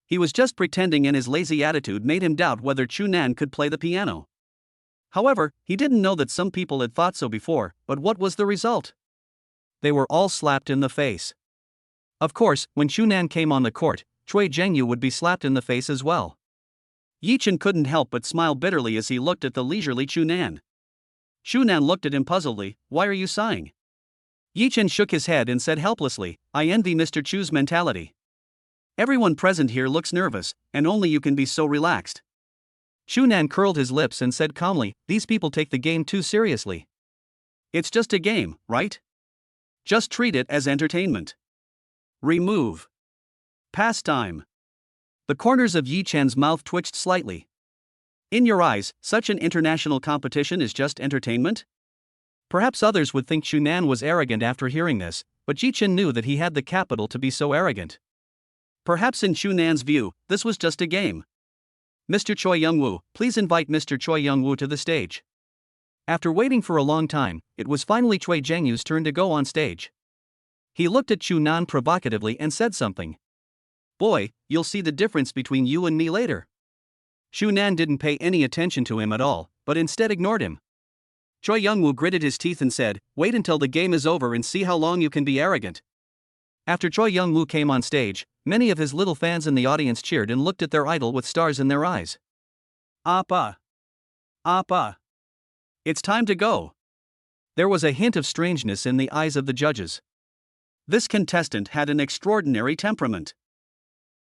He was just pretending, and his lazy attitude made him doubt whether Chu Nan could play the piano. However, he didn't know that some people had thought so before, but what was the result? They were all slapped in the face. Of course, when Chu Nan came on the court, Choi Jang-yu would be slapped in the face as well. Yi Chen couldn't help but smile bitterly as he looked at the leisurely Chu Nan. Chu Nan looked at him puzzledly. Why are you sighing? Yi Chen shook his head and said helplessly, I envy Mr. Chu's mentality. Everyone present here looks nervous, and only you can be so relaxed. Chu Nan curled his lips and said calmly, these people take the game too seriously. It's just a game, right? Just treat it as entertainment. Remove. Pastime. The corners of Yi Chen's mouth twitched slightly. In your eyes, such an international competition is just entertainment? Perhaps others would think Chu Nan was arrogant after hearing this, but Yi Chen knew that he had the capital to be so arrogant. Perhaps in Chu Nan's view, this was just a game. Mr. Choi Young-woo, please invite Mr. Choi Young-woo to the stage. After waiting for a long time, it was finally Cui Zhengyu's turn to go on stage. He looked at Chu Nan provocatively and said something. "Boy, you'll see the difference between you and me later." Chu Nan didn't pay any attention to him at all, but instead ignored him. Choi Young-woo gritted his teeth and said, "Wait until the game is over and see how long you can be arrogant." After Choi Young-woo came on stage, many of his little fans in the audience cheered and looked at their idol with stars in their eyes. Appa! Appa! It's time to go. There was a hint of strangeness in the eyes of the judges. This contestant had an extraordinary temperament.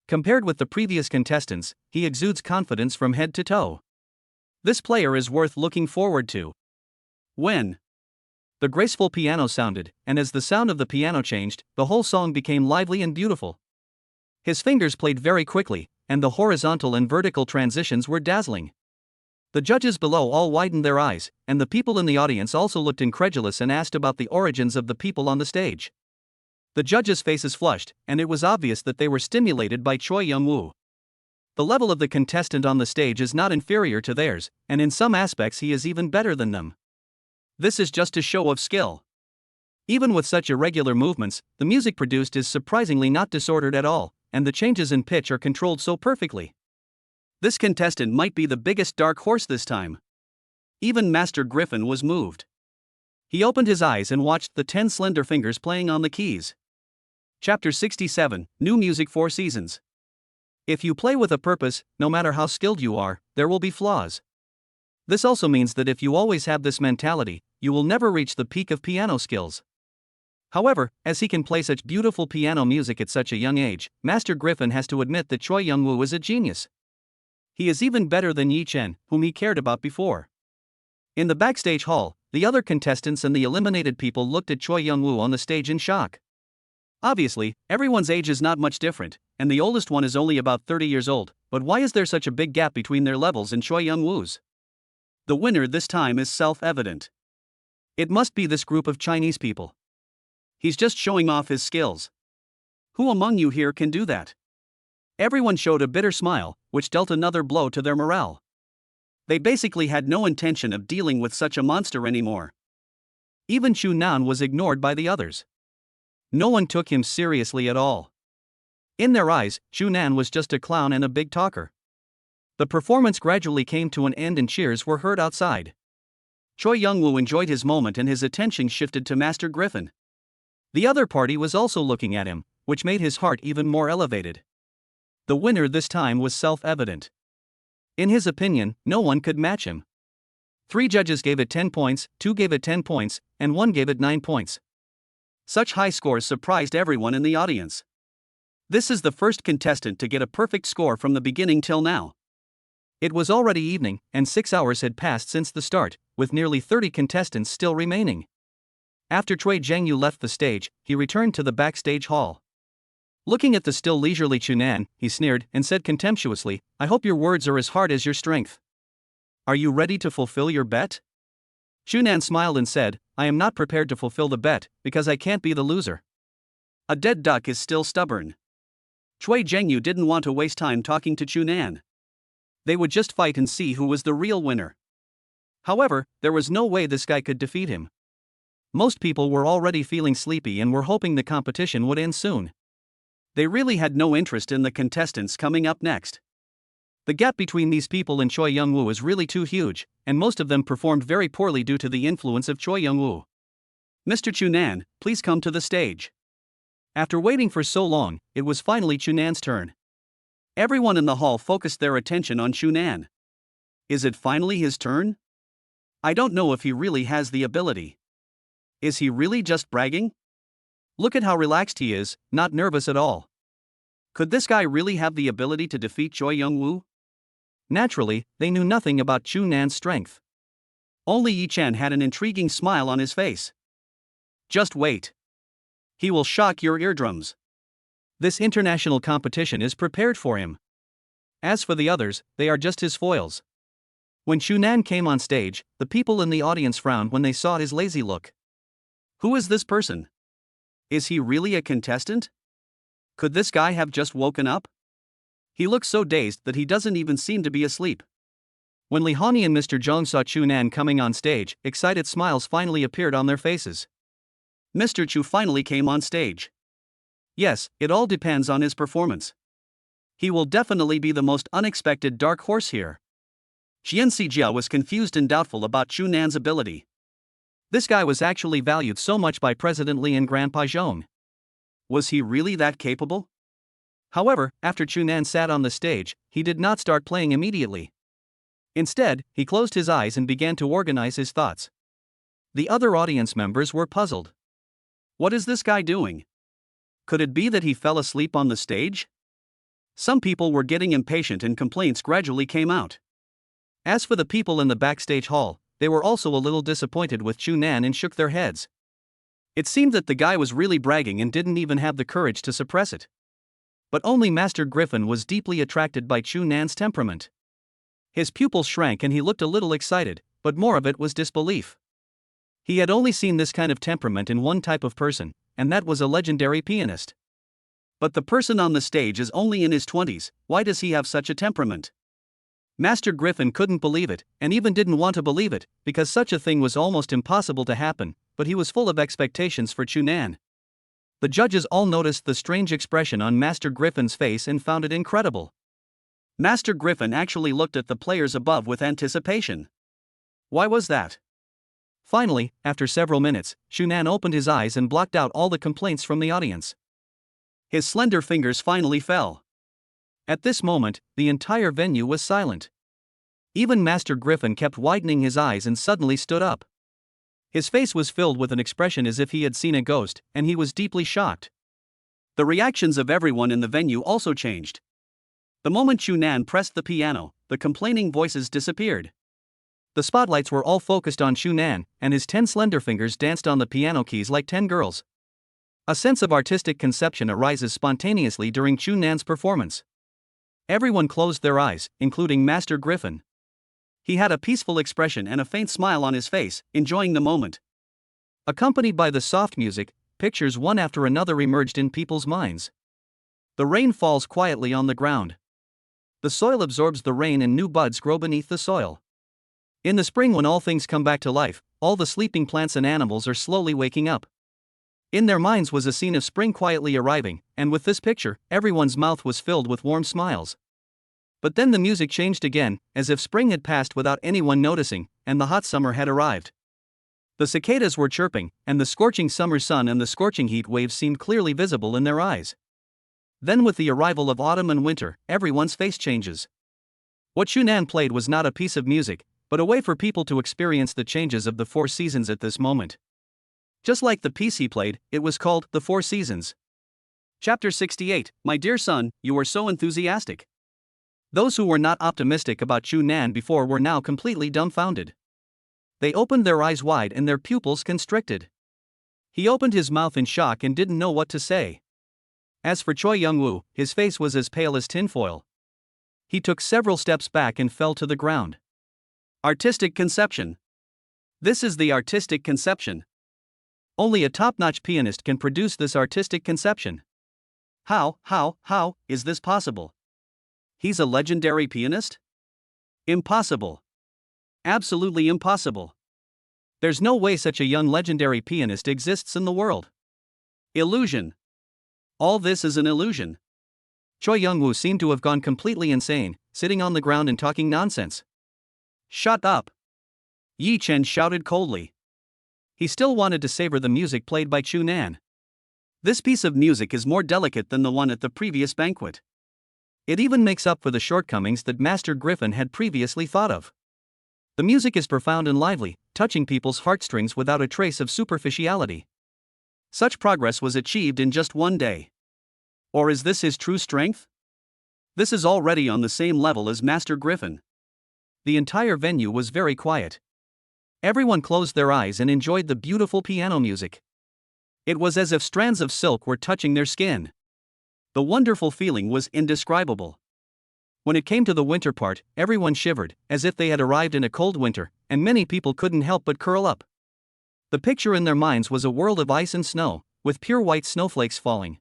Compared with the previous contestants, he exudes confidence from head to toe. This player is worth looking forward to. When the graceful piano sounded, and as the sound of the piano changed, the whole song became lively and beautiful. His fingers played very quickly, and the horizontal and vertical transitions were dazzling. The judges below all widened their eyes, and the people in the audience also looked incredulous and asked about the origins of the people on the stage. The judges' faces flushed, and it was obvious that they were stimulated by Choi Young-woo. The level of the contestant on the stage is not inferior to theirs, and in some aspects he is even better than them. This is just a show of skill. Even with such irregular movements, the music produced is surprisingly not disordered at all, and the changes in pitch are controlled so perfectly. This contestant might be the biggest dark horse this time. Even Master Griffin was moved. He opened his eyes and watched the 10 slender fingers playing on the keys. Chapter 67, New Music 4 Seasons. If you play with a purpose, no matter how skilled you are, there will be flaws. This also means that if you always have this mentality, you will never reach the peak of piano skills. However, as he can play such beautiful piano music at such a young age, Master Griffin has to admit that Choi Young-woo is a genius. He is even better than Yi Chen, whom he cared about before. In the backstage hall, the other contestants and the eliminated people looked at Choi Young-woo on the stage in shock. Obviously, everyone's age is not much different, and the oldest one is only about 30 years old, but why is there such a big gap between their levels and Choi Young-woo's? The winner this time is self-evident. It must be this group of Chinese people. He's just showing off his skills. Who among you here can do that? Everyone showed a bitter smile, which dealt another blow to their morale. They basically had no intention of dealing with such a monster anymore. Even Chu Nan was ignored by the others. No one took him seriously at all. In their eyes, Chu Nan was just a clown and a big talker. The performance gradually came to an end and cheers were heard outside. Choi Young-woo enjoyed his moment and his attention shifted to Master Griffin. The other party was also looking at him, which made his heart even more elevated. The winner this time was self-evident. In his opinion, no one could match him. 3 judges gave it 10 points, 2 gave it 10 points, and 1 gave it 9 points. Such high scores surprised everyone in the audience. This is the first contestant to get a perfect score from the beginning till now. It was already evening, and 6 hours had passed since the start, with nearly 30 contestants still remaining. After Choi Zhengyu left the stage, he returned to the backstage hall. Looking at the still leisurely Chu Nan, he sneered and said contemptuously, "I hope your words are as hard as your strength. Are you ready to fulfill your bet?" Chu Nan smiled and said, "I am not prepared to fulfill the bet, because I can't be the loser." A dead duck is still stubborn. Choi Zhengyu didn't want to waste time talking to Chu Nan. They would just fight and see who was the real winner. However, there was no way this guy could defeat him. Most people were already feeling sleepy and were hoping the competition would end soon. They really had no interest in the contestants coming up next. The gap between these people and Choi Young-woo is really too huge, and most of them performed very poorly due to the influence of Choi Young-woo. "Mr. Chu Nan, please come to the stage." After waiting for so long, it was finally Chu Nan's turn. Everyone in the hall focused their attention on Chu Nan. Is it finally his turn? I don't know if he really has the ability. Is he really just bragging? Look at how relaxed he is, not nervous at all. Could this guy really have the ability to defeat Choi Young-woo? Naturally, they knew nothing about Chu Nan's strength. Only Yi Chen had an intriguing smile on his face. Just wait. He will shock your eardrums. This international competition is prepared for him. As for the others, they are just his foils. When Chu Nan came on stage, the people in the audience frowned when they saw his lazy look. Who is this person? Is he really a contestant? Could this guy have just woken up? He looks so dazed that he doesn't even seem to be asleep. When Li Honi and Mr. Zhong saw Chu Nan coming on stage, excited smiles finally appeared on their faces. Mr. Chu finally came on stage. Yes, it all depends on his performance. He will definitely be the most unexpected dark horse here. Xian Sijia was confused and doubtful about Chu Nan's ability. This guy was actually valued so much by President Li and Grandpa Zhong. Was he really that capable? However, after Chu Nan sat on the stage, he did not start playing immediately. Instead, he closed his eyes and began to organize his thoughts. The other audience members were puzzled. What is this guy doing? Could it be that he fell asleep on the stage? Some people were getting impatient and complaints gradually came out. As for the people in the backstage hall, they were also a little disappointed with Chu Nan and shook their heads. It seemed that the guy was really bragging and didn't even have the courage to suppress it. But only Master Griffin was deeply attracted by Chu Nan's temperament. His pupils shrank and he looked a little excited, but more of it was disbelief. He had only seen this kind of temperament in one type of person, and that was a legendary pianist. But the person on the stage is only in his 20s, why does he have such a temperament? Master Griffin couldn't believe it, and even didn't want to believe it, because such a thing was almost impossible to happen, but he was full of expectations for Chu Nan. The judges all noticed the strange expression on Master Griffin's face and found it incredible. Master Griffin actually looked at the players above with anticipation. Why was that? Finally, after several minutes, Chu Nan opened his eyes and blocked out all the complaints from the audience. His slender fingers finally fell. At this moment, the entire venue was silent. Even Master Griffin kept widening his eyes and suddenly stood up. His face was filled with an expression as if he had seen a ghost, and he was deeply shocked. The reactions of everyone in the venue also changed. The moment Chu Nan pressed the piano, the complaining voices disappeared. The spotlights were all focused on Chu Nan, and his 10 slender fingers danced on the piano keys like 10 girls. A sense of artistic conception arises spontaneously during Chu Nan's performance. Everyone closed their eyes, including Master Griffin. He had a peaceful expression and a faint smile on his face, enjoying the moment. Accompanied by the soft music, pictures one after another emerged in people's minds. The rain falls quietly on the ground. The soil absorbs the rain and new buds grow beneath the soil. In the spring, when all things come back to life, all the sleeping plants and animals are slowly waking up. In their minds was a scene of spring quietly arriving, and with this picture, everyone's mouth was filled with warm smiles. But then the music changed again, as if spring had passed without anyone noticing, and the hot summer had arrived. The cicadas were chirping, and the scorching summer sun and the scorching heat waves seemed clearly visible in their eyes. Then with the arrival of autumn and winter, everyone's face changes. What Chu Nan played was not a piece of music, but a way for people to experience the changes of the 4 seasons at this moment. Just like the piece he played, it was called The 4 Seasons. Chapter 68, My dear son, you are so enthusiastic. Those who were not optimistic about Chu Nan before were now completely dumbfounded. They opened their eyes wide and their pupils constricted. He opened his mouth in shock and didn't know what to say. As for Choi Young-woo, his face was as pale as tinfoil. He took several steps back and fell to the ground. Artistic conception. This is the artistic conception. Only a top-notch pianist can produce this artistic conception. How is this possible? He's a legendary pianist? Impossible. Absolutely impossible. There's no way such a young legendary pianist exists in the world. Illusion. All this is an illusion. Choi Young-woo seemed to have gone completely insane, sitting on the ground and talking nonsense. Shut up! Yi Chen shouted coldly. He still wanted to savor the music played by Chu Nan. This piece of music is more delicate than the one at the previous banquet. It even makes up for the shortcomings that Master Griffin had previously thought of. The music is profound and lively, touching people's heartstrings without a trace of superficiality. Such progress was achieved in just one day. Or is this his true strength? This is already on the same level as Master Griffin. The entire venue was very quiet. Everyone closed their eyes and enjoyed the beautiful piano music. It was as if strands of silk were touching their skin. The wonderful feeling was indescribable. When it came to the winter part, everyone shivered, as if they had arrived in a cold winter, and many people couldn't help but curl up. The picture in their minds was a world of ice and snow, with pure white snowflakes falling.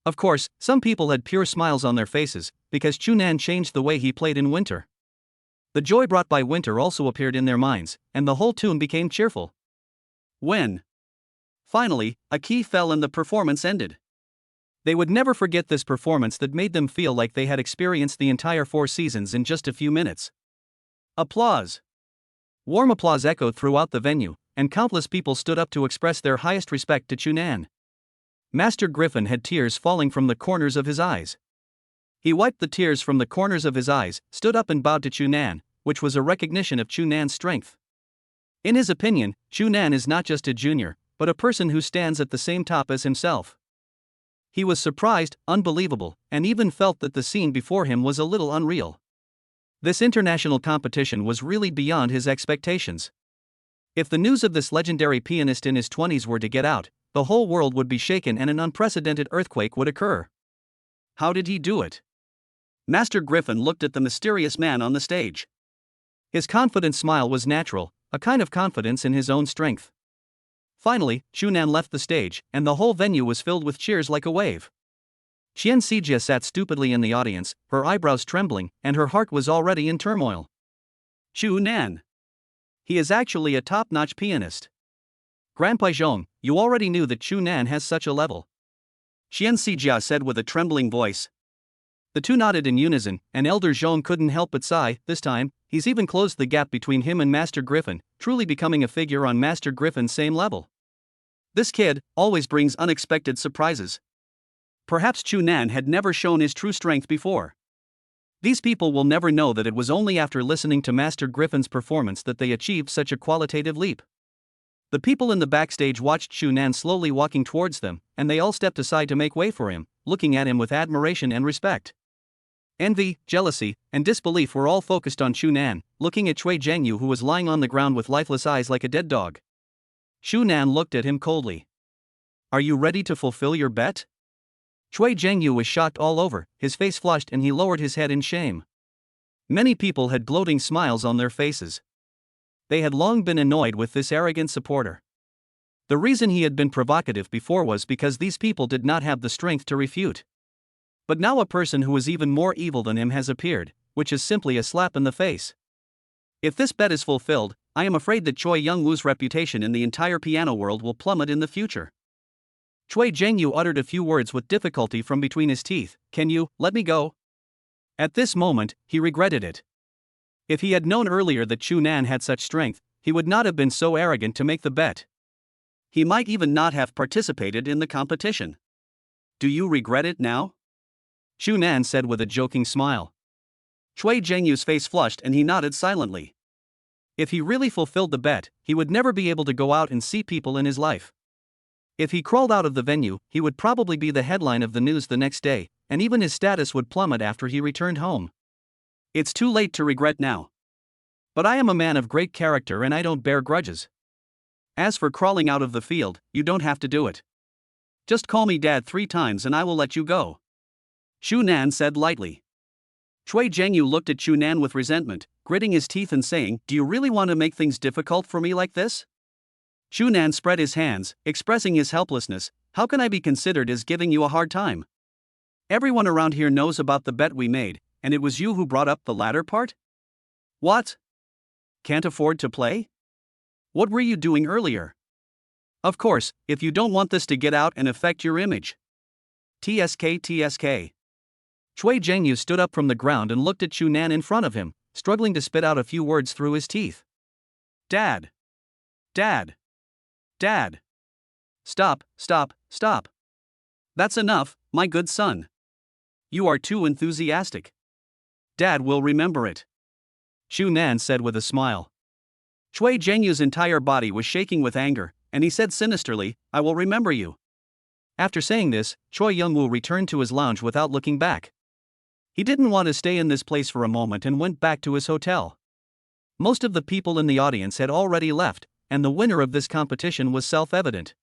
Of course, some people had pure smiles on their faces, because Chu Nan changed the way he played in winter. The joy brought by winter also appeared in their minds, and the whole tune became cheerful. When, finally, a key fell and the performance ended. They would never forget this performance that made them feel like they had experienced the entire 4 seasons in just a few minutes. Applause. Warm applause echoed throughout the venue, and countless people stood up to express their highest respect to Chunan. Master Griffin had tears falling from the corners of his eyes. He wiped the tears from the corners of his eyes, stood up and bowed to Chunan, which was a recognition of Chunan's strength. In his opinion, Chunan is not just a junior, but a person who stands at the same top as himself. He was surprised, unbelievable, and even felt that the scene before him was a little unreal. This international competition was really beyond his expectations. If the news of this legendary pianist in his 20s were to get out, the whole world would be shaken and an unprecedented earthquake would occur. How did he do it? Master Griffin looked at the mysterious man on the stage. His confident smile was natural, a kind of confidence in his own strength. Finally, Chunan left the stage, and the whole venue was filled with cheers like a wave. Qian Sijia sat stupidly in the audience, her eyebrows trembling, and her heart was already in turmoil. Chunan. He is actually a top-notch pianist. Grandpa Zhong, you already knew that Chunan has such a level. Qian Sijia said with a trembling voice. The two nodded in unison, and Elder Zhong couldn't help but sigh. This time, he's even closed the gap between him and Master Griffin, truly becoming a figure on Master Griffin's same level. This kid always brings unexpected surprises. Perhaps Chunan had never shown his true strength before. These people will never know that it was only after listening to Master Griffin's performance that they achieved such a qualitative leap. The people in the backstage watched Chunan slowly walking towards them, and they all stepped aside to make way for him, looking at him with admiration and respect. Envy, jealousy, and disbelief were all focused on Chunan, looking at Cui Zhengyu, who was lying on the ground with lifeless eyes like a dead dog. Chunan looked at him coldly. Are you ready to fulfill your bet? Cui Zhengyu was shocked all over, his face flushed and he lowered his head in shame. Many people had gloating smiles on their faces. They had long been annoyed with this arrogant supporter. The reason he had been provocative before was because these people did not have the strength to refute. But now a person who is even more evil than him has appeared, which is simply a slap in the face. If this bet is fulfilled, I am afraid that Choi Young-woo's reputation in the entire piano world will plummet in the future. Cui Zhengyu uttered a few words with difficulty from between his teeth. Can you let me go? At this moment, he regretted it. If he had known earlier that Chunan had such strength, he would not have been so arrogant to make the bet. He might even not have participated in the competition. Do you regret it now? Chunan said with a joking smile. Cui Zhengyu's face flushed and he nodded silently. If he really fulfilled the bet, he would never be able to go out and see people in his life. If he crawled out of the venue, he would probably be the headline of the news the next day, and even his status would plummet after he returned home. It's too late to regret now. But I am a man of great character and I don't bear grudges. As for crawling out of the field, you don't have to do it. Just call me Dad 3 times and I will let you go. Chunan said lightly. Cui Zhengyu looked at Chunan with resentment, gritting his teeth and saying, Do you really want to make things difficult for me like this? Chunan spread his hands, expressing his helplessness. How can I be considered as giving you a hard time? Everyone around here knows about the bet we made, and it was you who brought up the latter part? What? Can't afford to play? What were you doing earlier? Of course, if you don't want this to get out and affect your image. TSK. Cui Zhengyu stood up from the ground and looked at Chunan in front of him, struggling to spit out a few words through his teeth. Dad. Stop. That's enough, my good son. You are too enthusiastic. Dad will remember it. Chunan said with a smile. Cui Zhengyu's entire body was shaking with anger, and he said sinisterly, I will remember you. After saying this, Choi Young-woo returned to his lounge without looking back. He didn't want to stay in this place for a moment and went back to his hotel. Most of the people in the audience had already left, and the winner of this competition was self-evident.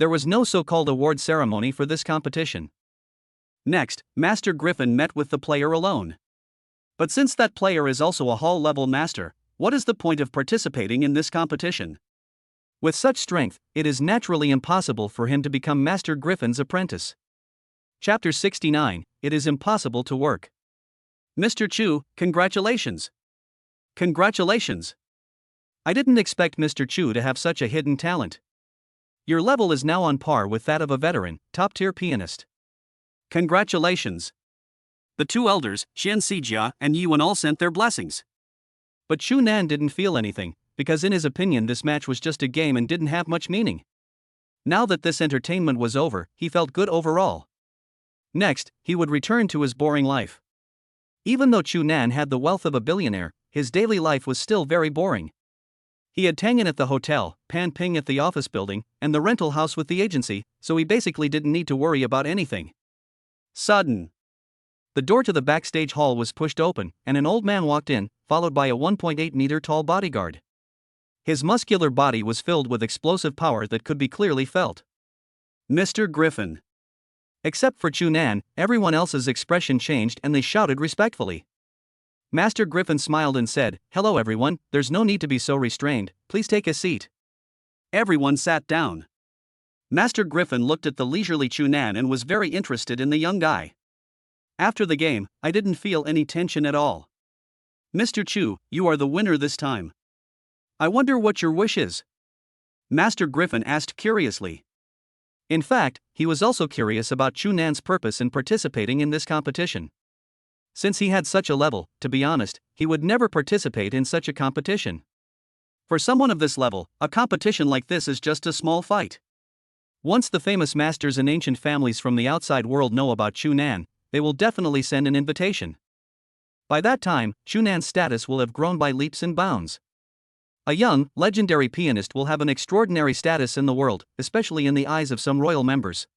There was no so-called award ceremony for this competition. Next, Master Griffin met with the player alone. But since that player is also a hall-level master, what is the point of participating in this competition? With such strength, it is naturally impossible for him to become Master Griffin's apprentice. Chapter 69, It is impossible to work. Mr. Chu, congratulations. Congratulations! I didn't expect Mr. Chu to have such a hidden talent. Your level is now on par with that of a veteran, top-tier pianist. Congratulations! The two elders, Xian Xijia and Yuan, all sent their blessings. But Chu Nan didn't feel anything, because in his opinion this match was just a game and didn't have much meaning. Now that this entertainment was over, he felt good overall. Next, he would return to his boring life. Even though Chu Nan had the wealth of a billionaire, his daily life was still very boring. He had Tangyan at the hotel, Pan Ping at the office building, and the rental house with the agency, so he basically didn't need to worry about anything. Sudden. The door to the backstage hall was pushed open, and an old man walked in, followed by a 1.8-meter tall bodyguard. His muscular body was filled with explosive power that could be clearly felt. Mr. Griffin. Except for Chu Nan, everyone else's expression changed and they shouted respectfully. Master Griffin smiled and said, "Hello everyone, there's no need to be so restrained, please take a seat." Everyone sat down. Master Griffin looked at the leisurely Chu Nan and was very interested in the young guy. After the game, I didn't feel any tension at all. Mr. Chu, you are the winner this time. I wonder what your wish is? Master Griffin asked curiously. In fact, he was also curious about Chu Nan's purpose in participating in this competition. Since he had such a level, to be honest, he would never participate in such a competition. For someone of this level, a competition like this is just a small fight. Once the famous masters and ancient families from the outside world know about Chu Nan, they will definitely send an invitation. By that time, Chu Nan's status will have grown by leaps and bounds. A young, legendary pianist will have an extraordinary status in the world, especially in the eyes of some royal members.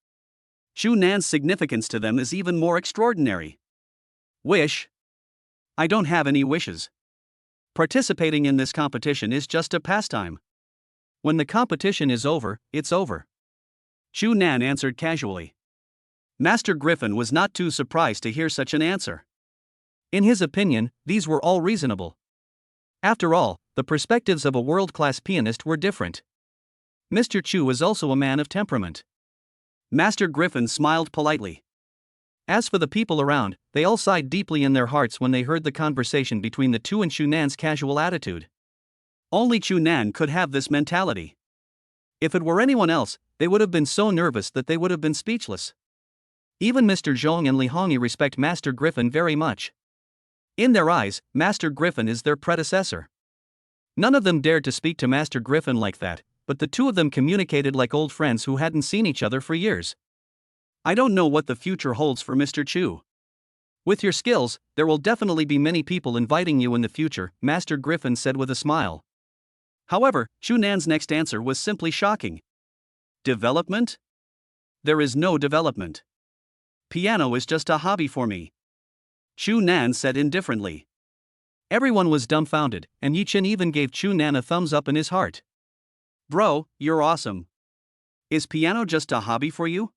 Chu Nan's significance to them is even more extraordinary. Wish? I don't have any wishes. Participating in this competition is just a pastime. When the competition is over, it's over. Chu Nan answered casually. Master Griffin was not too surprised to hear such an answer. In his opinion, these were all reasonable. After all, the perspectives of a world-class pianist were different. Mr. Chu was also a man of temperament. Master Griffin smiled politely. As for the people around, they all sighed deeply in their hearts when they heard the conversation between the two and Chu Nan's casual attitude. Only Chu Nan could have this mentality. If it were anyone else, they would have been so nervous that they would have been speechless. Even Mr. Zhong and Li Hongyi respect Master Griffin very much. In their eyes, Master Griffin is their predecessor. None of them dared to speak to Master Griffin like that, but the two of them communicated like old friends who hadn't seen each other for years. I don't know what the future holds for Mr. Chu. With your skills, there will definitely be many people inviting you in the future, Master Griffin said with a smile. However, Chu Nan's next answer was simply shocking. Development? There is no development. Piano is just a hobby for me. Chu Nan said indifferently. Everyone was dumbfounded, and Yi Chen even gave Chu Nan a thumbs up in his heart. Bro, you're awesome. Is piano just a hobby for you?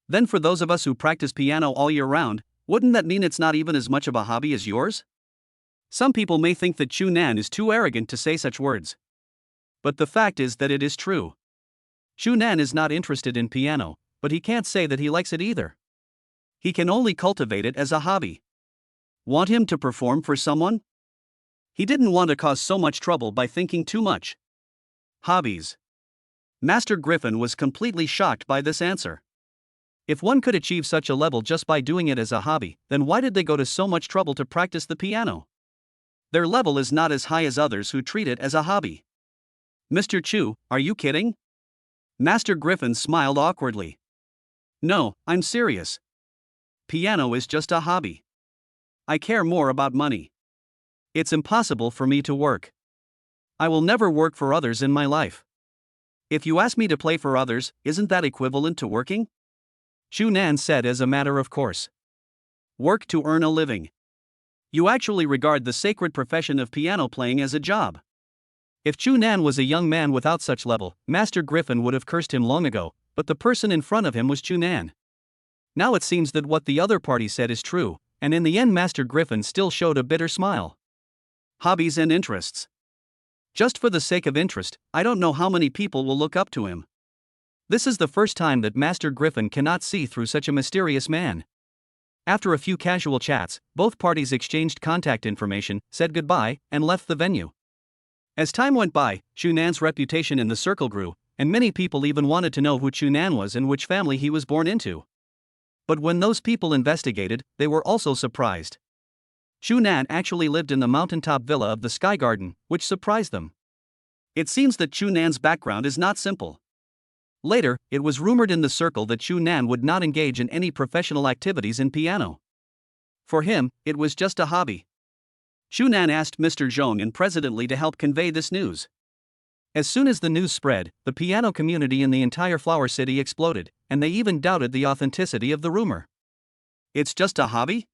Then for those of us who practice piano all year round, wouldn't that mean it's not even as much of a hobby as yours? Some people may think that Chu Nan is too arrogant to say such words. But the fact is that it is true. Chu Nan is not interested in piano, but he can't say that he likes it either. He can only cultivate it as a hobby. Want him to perform for someone? He didn't want to cause so much trouble by thinking too much. Hobbies. Master Griffin was completely shocked by this answer. If one could achieve such a level just by doing it as a hobby, then why did they go to so much trouble to practice the piano? Their level is not as high as others who treat it as a hobby. Mr. Chu, are you kidding? Master Griffin smiled awkwardly. No, I'm serious. Piano is just a hobby. I care more about money. It's impossible for me to work. I will never work for others in my life. If you ask me to play for others, isn't that equivalent to working? Chu Nan said as a matter of course. Work to earn a living. You actually regard the sacred profession of piano playing as a job. If Chu Nan was a young man without such level, Master Griffin would have cursed him long ago, but the person in front of him was Chu Nan. Now it seems that what the other party said is true, and in the end Master Griffin still showed a bitter smile. Hobbies and interests. Just for the sake of interest, I don't know how many people will look up to him. This is the first time that Master Griffin cannot see through such a mysterious man. After a few casual chats, both parties exchanged contact information, said goodbye, and left the venue. As time went by, Chunan's reputation in the circle grew, and many people even wanted to know who Chunan was and which family he was born into. But when those people investigated, they were also surprised. Chunan actually lived in the mountaintop villa of the Sky Garden, which surprised them. It seems that Chunan's background is not simple. Later, it was rumored in the circle that Chunan would not engage in any professional activities in piano. For him, it was just a hobby. Chunan asked Mr. Zhong and President Li to help convey this news. As soon as the news spread, the piano community in the entire Flower City exploded, and they even doubted the authenticity of the rumor. It's just a hobby?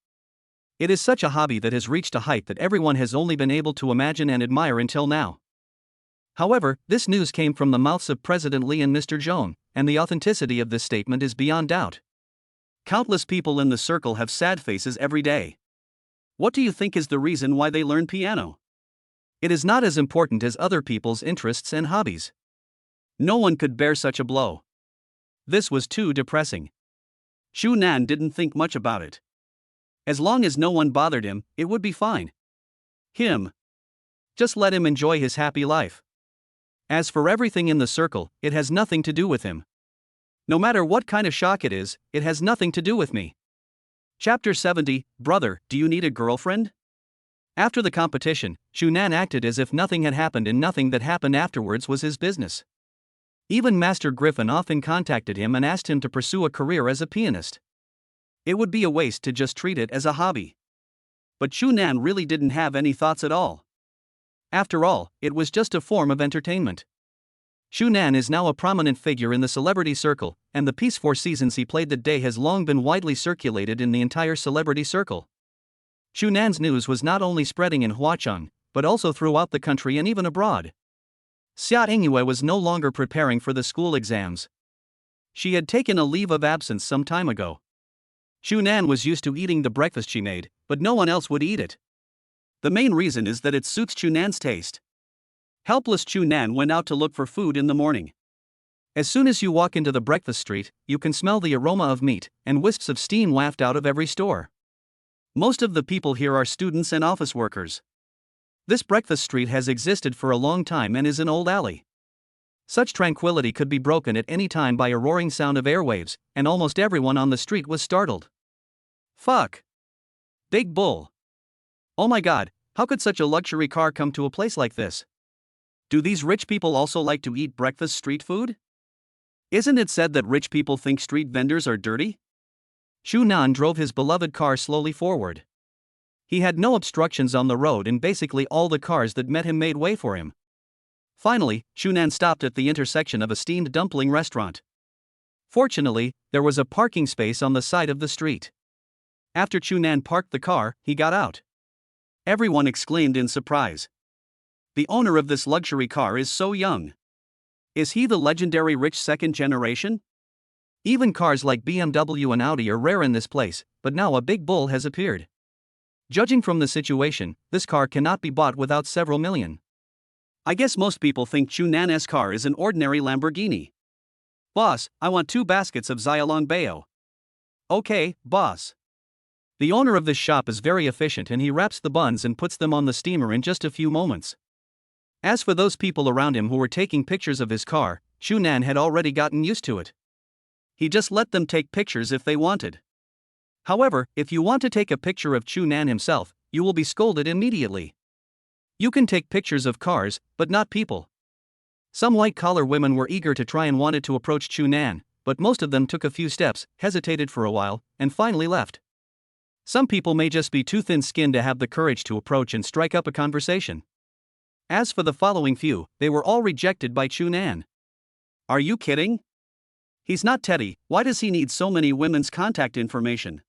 It is such a hobby that has reached a height that everyone has only been able to imagine and admire until now. However, this news came from the mouths of President Li and Mr. Zhong, and the authenticity of this statement is beyond doubt. Countless people in the circle have sad faces every day. What do you think is the reason why they learn piano? It is not as important as other people's interests and hobbies. No one could bear such a blow. This was too depressing. Chunan didn't think much about it. As long as no one bothered him, it would be fine. Just let him enjoy his happy life. As for everything in the circle, it has nothing to do with him. No matter what kind of shock it has nothing to do with me. Chapter 70, Brother, do you need a girlfriend? After the competition, Chunan acted as if nothing had happened and nothing that happened afterwards was his business. Even Master Griffin often contacted him and asked him to pursue a career as a pianist. It would be a waste to just treat it as a hobby. But Chunan really didn't have any thoughts at all. After all, it was just a form of entertainment. Chunan is now a prominent figure in the celebrity circle, and the piece 4 seasons he played that day has long been widely circulated in the entire celebrity circle. Chunan's news was not only spreading in Huacheng, but also throughout the country and even abroad. Xia Ingyue was no longer preparing for the school exams. She had taken a leave of absence some time ago. Chunan was used to eating the breakfast she made, but no one else would eat it. The main reason is that it suits Chunan's taste. Helpless Chunan went out to look for food in the morning. As soon as you walk into the breakfast street, you can smell the aroma of meat, and wisps of steam waft out of every store. Most of the people here are students and office workers. This breakfast street has existed for a long time and is an old alley. Such tranquility could be broken at any time by a roaring sound of airwaves, and almost everyone on the street was startled. Fuck! Big bull! Oh my god, how could such a luxury car come to a place like this? Do these rich people also like to eat breakfast street food? Isn't it said that rich people think street vendors are dirty? Chunan drove his beloved car slowly forward. He had no obstructions on the road and basically all the cars that met him made way for him. Finally, Chunan stopped at the intersection of a steamed dumpling restaurant. Fortunately, there was a parking space on the side of the street. After Chunan parked the car, he got out. Everyone exclaimed in surprise. The owner of this luxury car is so young. Is he the legendary rich second generation? Even cars like BMW and Audi are rare in this place, but now a big bull has appeared. Judging from the situation, this car cannot be bought without several million. I guess most people think Chunan's car is an ordinary Lamborghini. Boss, I want 2 baskets of Xiaolong Bao. Okay, boss. The owner of this shop is very efficient and he wraps the buns and puts them on the steamer in just a few moments. As for those people around him who were taking pictures of his car, Chunan had already gotten used to it. He just let them take pictures if they wanted. However, if you want to take a picture of Chunan himself, you will be scolded immediately. You can take pictures of cars, but not people. Some white-collar women were eager to try and wanted to approach Chunan, but most of them took a few steps, hesitated for a while, and finally left. Some people may just be too thin-skinned to have the courage to approach and strike up a conversation. As for the following few, they were all rejected by Chunan. Are you kidding? He's not Teddy, why does he need so many women's contact information?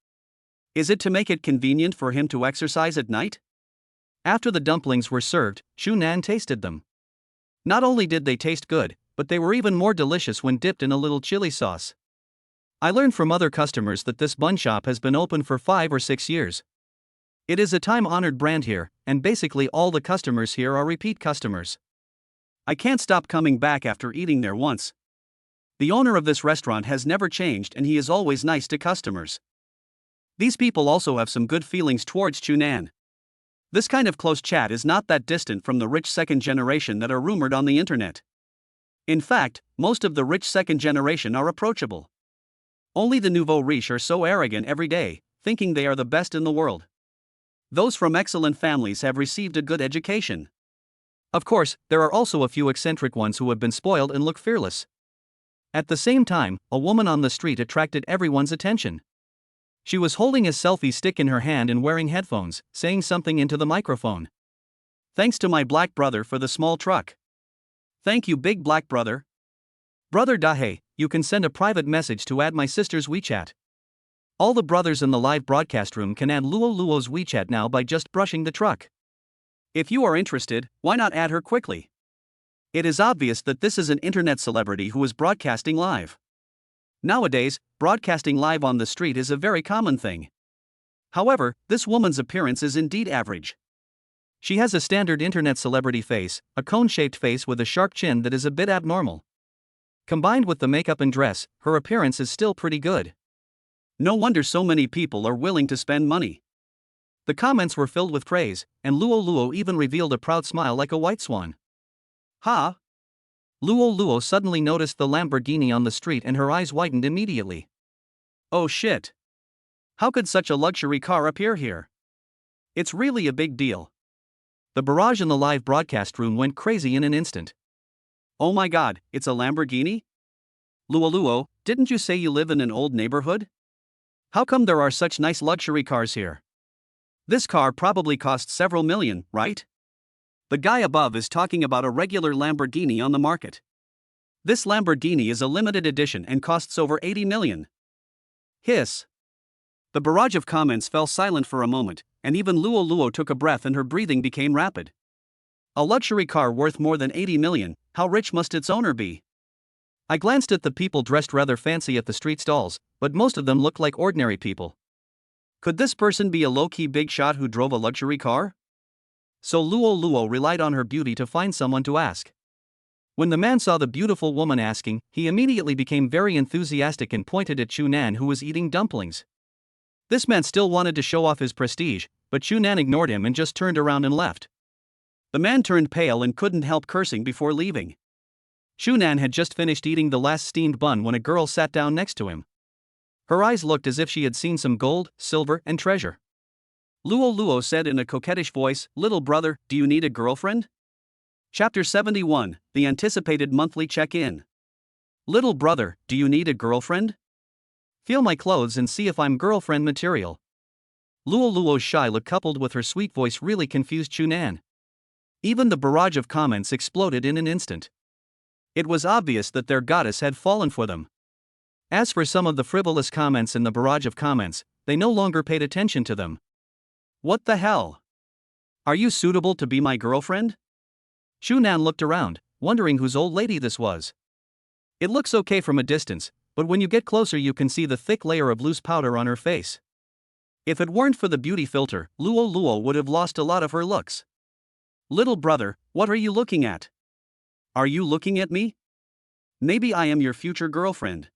Is it to make it convenient for him to exercise at night? After the dumplings were served, Chunan tasted them. Not only did they taste good, but they were even more delicious when dipped in a little chili sauce. I learned from other customers that this bun shop has been open for 5 or 6 years. It is a time-honored brand here, and basically all the customers here are repeat customers. I can't stop coming back after eating there once. The owner of this restaurant has never changed and he is always nice to customers. These people also have some good feelings towards Chunan. This kind of close chat is not that distant from the rich second generation that are rumored on the internet. In fact, most of the rich second generation are approachable. Only the nouveau riche are so arrogant every day, thinking they are the best in the world. Those from excellent families have received a good education. Of course, there are also a few eccentric ones who have been spoiled and look fearless. At the same time, a woman on the street attracted everyone's attention. She was holding a selfie stick in her hand and wearing headphones, saying something into the microphone. Thanks to my black brother for the small truck. Thank you, big black brother. Brother Dahe, you can send a private message to add my sister's WeChat. All the brothers in the live broadcast room can add Luo Luo's WeChat now by just brushing the truck. If you are interested, why not add her quickly? It is obvious that this is an internet celebrity who is broadcasting live. Nowadays, broadcasting live on the street is a very common thing. However, this woman's appearance is indeed average. She has a standard internet celebrity face, a cone-shaped face with a sharp chin that is a bit abnormal. Combined with the makeup and dress, her appearance is still pretty good. No wonder so many people are willing to spend money. The comments were filled with praise, and Luo Luo even revealed a proud smile like a white swan. Ha! Luo Luo suddenly noticed the Lamborghini on the street and her eyes widened immediately. Oh shit! How could such a luxury car appear here? It's really a big deal. The barrage in the live broadcast room went crazy in an instant. Oh my god, it's a Lamborghini? Luo Luo, didn't you say you live in an old neighborhood? How come there are such nice luxury cars here? This car probably costs several million, right? The guy above is talking about a regular Lamborghini on the market. This Lamborghini is a limited edition and costs over 80 million. Hiss. The barrage of comments fell silent for a moment, and even Luo Luo took a breath and her breathing became rapid. A luxury car worth more than 80 million, how rich must its owner be? I glanced at the people dressed rather fancy at the street stalls, but most of them looked like ordinary people. Could this person be a low-key big shot who drove a luxury car? So Luo Luo relied on her beauty to find someone to ask. When the man saw the beautiful woman asking, he immediately became very enthusiastic and pointed at Chunan, who was eating dumplings. This man still wanted to show off his prestige, but Chunan ignored him and just turned around and left. The man turned pale and couldn't help cursing before leaving. Chunan had just finished eating the last steamed bun when a girl sat down next to him. Her eyes looked as if she had seen some gold, silver, and treasure. Luo Luo said in a coquettish voice, "Little brother, do you need a girlfriend?" Chapter 71, The Anticipated Monthly Check-In. Little brother, do you need a girlfriend? Feel my clothes and see if I'm girlfriend material. Luo Luo's shy look coupled with her sweet voice really confused Chunan. Even the barrage of comments exploded in an instant. It was obvious that their goddess had fallen for them. As for some of the frivolous comments in the barrage of comments, they no longer paid attention to them. What the hell? Are you suitable to be my girlfriend? Chunan looked around, wondering whose old lady this was. It looks okay from a distance, but when you get closer you can see the thick layer of loose powder on her face. If it weren't for the beauty filter, Luo Luo would have lost a lot of her looks. Little brother, what are you looking at? Are you looking at me? Maybe I am your future girlfriend.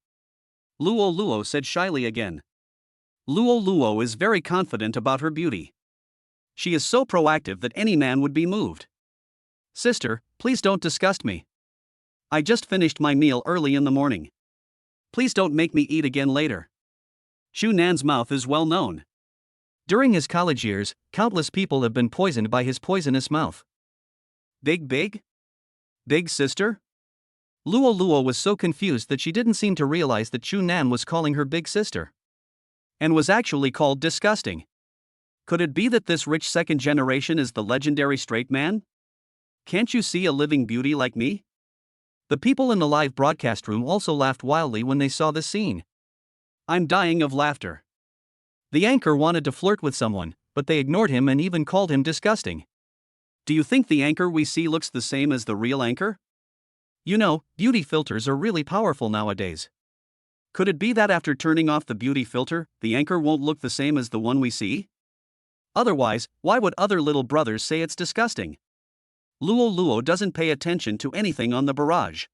Luo Luo said shyly again. Luo Luo is very confident about her beauty. She is so proactive that any man would be moved. Sister, please don't disgust me. I just finished my meal early in the morning. Please don't make me eat again later. Chunan's mouth is well known. During his college years, countless people have been poisoned by his poisonous mouth. Big sister? Luo Luo was so confused that she didn't seem to realize that Chunan was calling her big sister. And was actually called disgusting. Could it be that this rich second generation is the legendary straight man? Can't you see a living beauty like me? The people in the live broadcast room also laughed wildly when they saw this scene. I'm dying of laughter. The anchor wanted to flirt with someone, but they ignored him and even called him disgusting. Do you think the anchor we see looks the same as the real anchor? You know, beauty filters are really powerful nowadays. Could it be that after turning off the beauty filter, the anchor won't look the same as the one we see? Otherwise, why would other little brothers say it's disgusting? Luo Luo doesn't pay attention to anything on the barrage.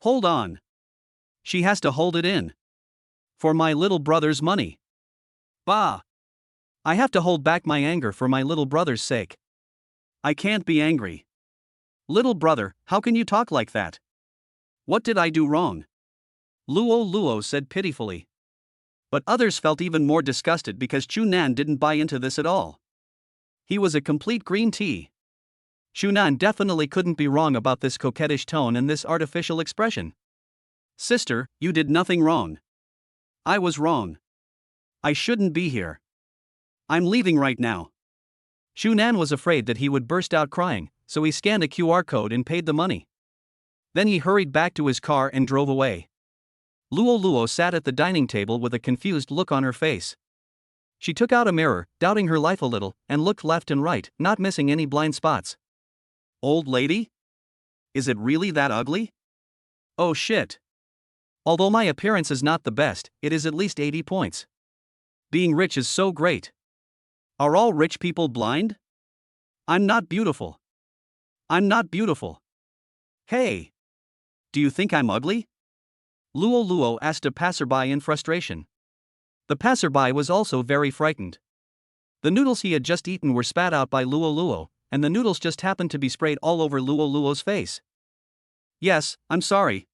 Hold on. She has to hold it in. For my little brother's money. Bah! I have to hold back my anger for my little brother's sake. I can't be angry. Little brother, how can you talk like that? What did I do wrong? Luo said pitifully. But others felt even more disgusted because Chu Nan didn't buy into this at all. He was a complete green tea. Chu Nan definitely couldn't be wrong about this coquettish tone and this artificial expression. Sister, you did nothing wrong. I was wrong. I shouldn't be here. I'm leaving right now. Chu Nan was afraid that he would burst out crying, so he scanned a QR code and paid the money. Then he hurried back to his car and drove away. Luo sat at the dining table with a confused look on her face. She took out a mirror, doubting her life a little, and looked left and right, not missing any blind spots. Old lady? Is it really that ugly? Oh shit. Although my appearance is not the best, it is at least 80 points. Being rich is so great. Are all rich people blind? I'm not beautiful. I'm not beautiful. Hey! Do you think I'm ugly? Luo asked a passerby in frustration. The passerby was also very frightened. The noodles he had just eaten were spat out by Luo, and the noodles just happened to be sprayed all over Luo's face. Yes, I'm sorry.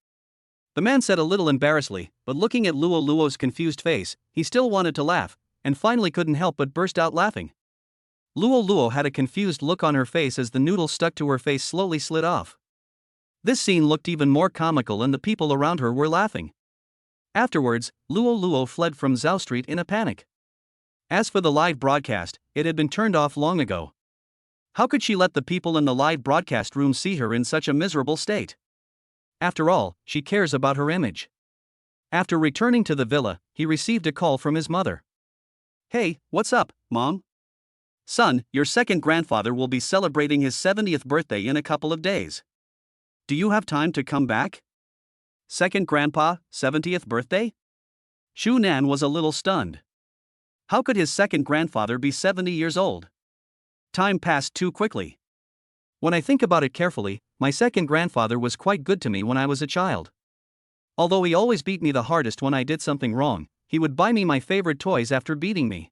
The man said a little embarrassedly, but looking at Luo's confused face, he still wanted to laugh, and finally couldn't help but burst out laughing. Luo had a confused look on her face as the noodles stuck to her face slowly slid off. This scene looked even more comical and the people around her were laughing. Afterwards, Luo fled from Zhao Street in a panic. As for the live broadcast, it had been turned off long ago. How could she let the people in the live broadcast room see her in such a miserable state? After all, she cares about her image. After returning to the villa, he received a call from his mother. Hey, what's up, Mom? Son, your second grandfather will be celebrating his 70th birthday in a couple of days. Do you have time to come back? Second grandpa, 70th birthday? Chu Nan was a little stunned. How could his second grandfather be 70 years old? Time passed too quickly. When I think about it carefully, my second grandfather was quite good to me when I was a child. Although he always beat me the hardest when I did something wrong, he would buy me my favorite toys after beating me.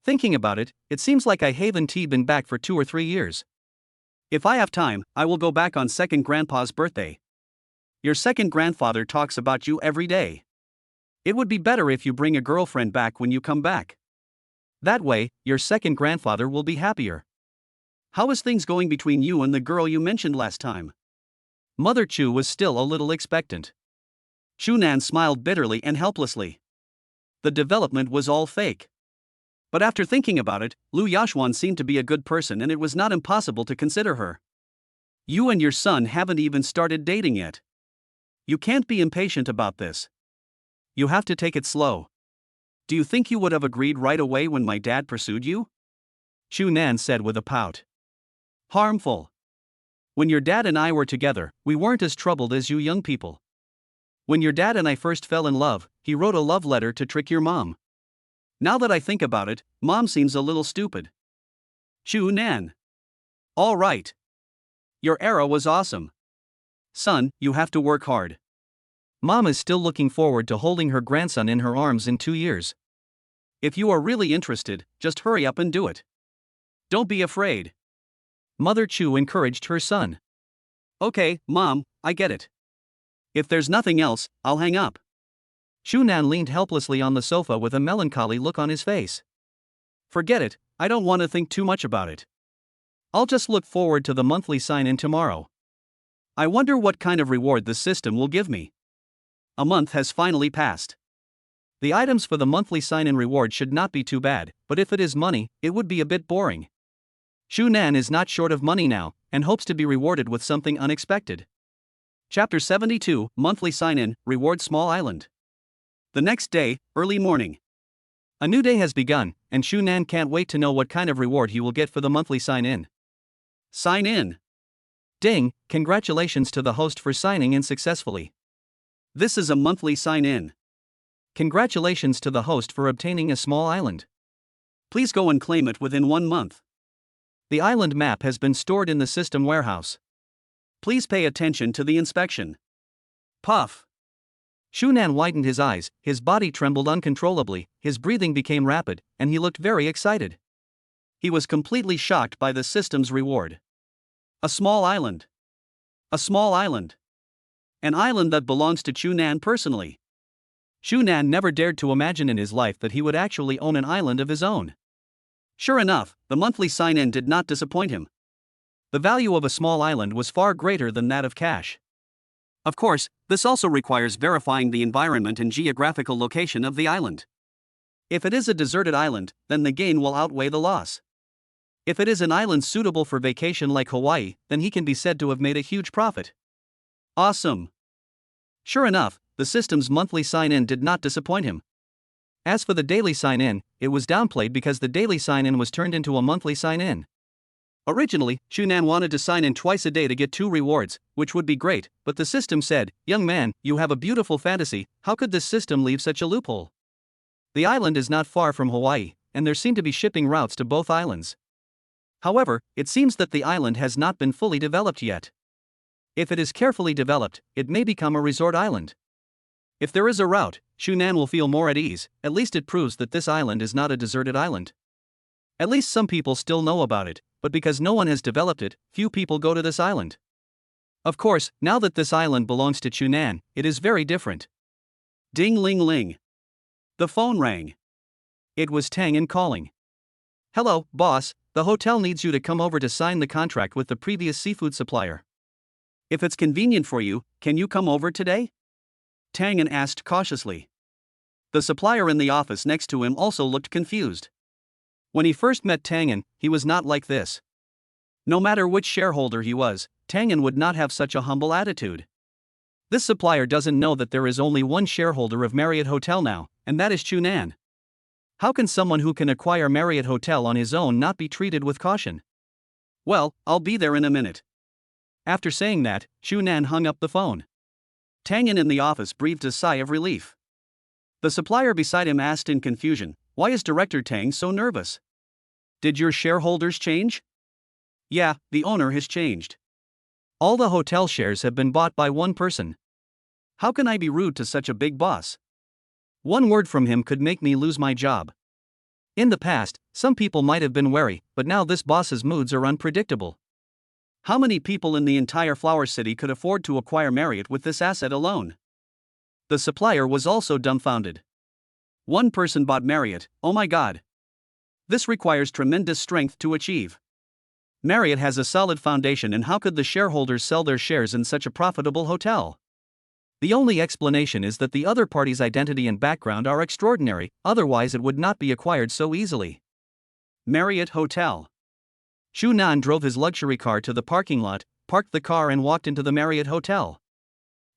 Thinking about it, it seems like I haven't been back for 2 or 3 years. If I have time, I will go back on second grandpa's birthday. Your second grandfather talks about you every day. It would be better if you bring a girlfriend back when you come back. That way, your second grandfather will be happier. How is things going between you and the girl you mentioned last time? Mother Chu was still a little expectant. Chu Nan smiled bitterly and helplessly. The development was all fake. But after thinking about it, Lu Yashwan seemed to be a good person and it was not impossible to consider her. You and your son haven't even started dating yet. You can't be impatient about this. You have to take it slow. Do you think you would have agreed right away when my dad pursued you? Chu Nan said with a pout. Harmful. When your dad and I were together, we weren't as troubled as you young people. When your dad and I first fell in love, he wrote a love letter to trick your mom. Now that I think about it, Mom seems a little stupid. Chu Nan. All right. Your era was awesome. Son, you have to work hard. Mom is still looking forward to holding her grandson in her arms in 2 years. If you are really interested, just hurry up and do it. Don't be afraid. Mother Chu encouraged her son. Okay, Mom, I get it. If there's nothing else, I'll hang up. Chu Nan leaned helplessly on the sofa with a melancholy look on his face. Forget it, I don't want to think too much about it. I'll just look forward to the monthly sign-in tomorrow. I wonder what kind of reward the system will give me. A month has finally passed. The items for the monthly sign-in reward should not be too bad, but if it is money, it would be a bit boring. Chu Nan is not short of money now, and hopes to be rewarded with something unexpected. Chapter 72, Monthly Sign-In, Reward Small Island. The next day, early morning. A new day has begun, and Chu Nan can't wait to know what kind of reward he will get for the monthly sign-in. Sign in. Ding, congratulations to the host for signing in successfully. This is a monthly sign-in. Congratulations to the host for obtaining a small island. Please go and claim it within 1 month. The island map has been stored in the system warehouse. Please pay attention to the inspection. Puff. Shunan widened his eyes, his body trembled uncontrollably, his breathing became rapid, and he looked very excited. He was completely shocked by the system's reward. A small island. A small island. An island that belongs to Shunan personally. Shunan never dared to imagine in his life that he would actually own an island of his own. Sure enough, the monthly sign-in did not disappoint him. The value of a small island was far greater than that of cash. Of course, this also requires verifying the environment and geographical location of the island. If it is a deserted island, then the gain will outweigh the loss. If it is an island suitable for vacation like Hawaii, then he can be said to have made a huge profit. Awesome! Sure enough, the system's monthly sign-in did not disappoint him. As for the daily sign-in, it was downplayed because the daily sign-in was turned into a monthly sign-in. Originally, Shunan wanted to sign in twice a day to get 2 rewards, which would be great, but the system said, "Young man, you have a beautiful fantasy, how could this system leave such a loophole?" The island is not far from Hawaii, and there seem to be shipping routes to both islands. However, it seems that the island has not been fully developed yet. If it is carefully developed, it may become a resort island. If there is a route, Shunan will feel more at ease, at least it proves that this island is not a deserted island. At least some people still know about it, but because no one has developed it, few people go to this island. Of course, now that this island belongs to Shunan, it is very different. Ding-ling-ling. The phone rang. It was Tangan calling. "Hello, boss, the hotel needs you to come over to sign the contract with the previous seafood supplier. If it's convenient for you, can you come over today?" Tangan asked cautiously. The supplier in the office next to him also looked confused. When he first met Tangan, he was not like this. No matter which shareholder he was, Tangan would not have such a humble attitude. This supplier doesn't know that there is only one shareholder of Marriott Hotel now, and that is Shunan. How can someone who can acquire Marriott Hotel on his own not be treated with caution? "Well, I'll be there in a minute." After saying that, Shunan hung up the phone. Tangan in the office breathed a sigh of relief. The supplier beside him asked in confusion, "Why is Director Tang so nervous? Did your shareholders change?" "Yeah, the owner has changed. All the hotel shares have been bought by one person. How can I be rude to such a big boss? One word from him could make me lose my job." In the past, some people might have been wary, but now this boss's moods are unpredictable. How many people in the entire Flower City could afford to acquire Marriott with this asset alone? The supplier was also dumbfounded. One person bought Marriott, oh my god. This requires tremendous strength to achieve. Marriott has a solid foundation, and how could the shareholders sell their shares in such a profitable hotel? The only explanation is that the other party's identity and background are extraordinary, otherwise it would not be acquired so easily. Marriott Hotel. Shunan drove his luxury car to the parking lot, parked the car and walked into the Marriott Hotel.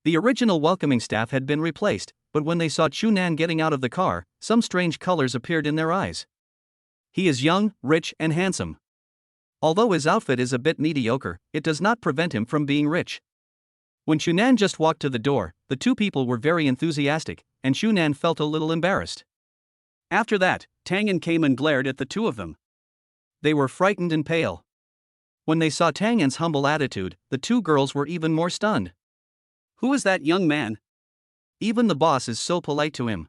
The original welcoming staff had been replaced, but when they saw Shunan getting out of the car, some strange colors appeared in their eyes. He is young, rich, and handsome. Although his outfit is a bit mediocre, it does not prevent him from being rich. When Shunan just walked to the door, the two people were very enthusiastic, and Shunan felt a little embarrassed. After that, Tangan came and glared at the two of them. They were frightened and pale. When they saw Tangan's humble attitude, the two girls were even more stunned. Who is that young man? Even the boss is so polite to him.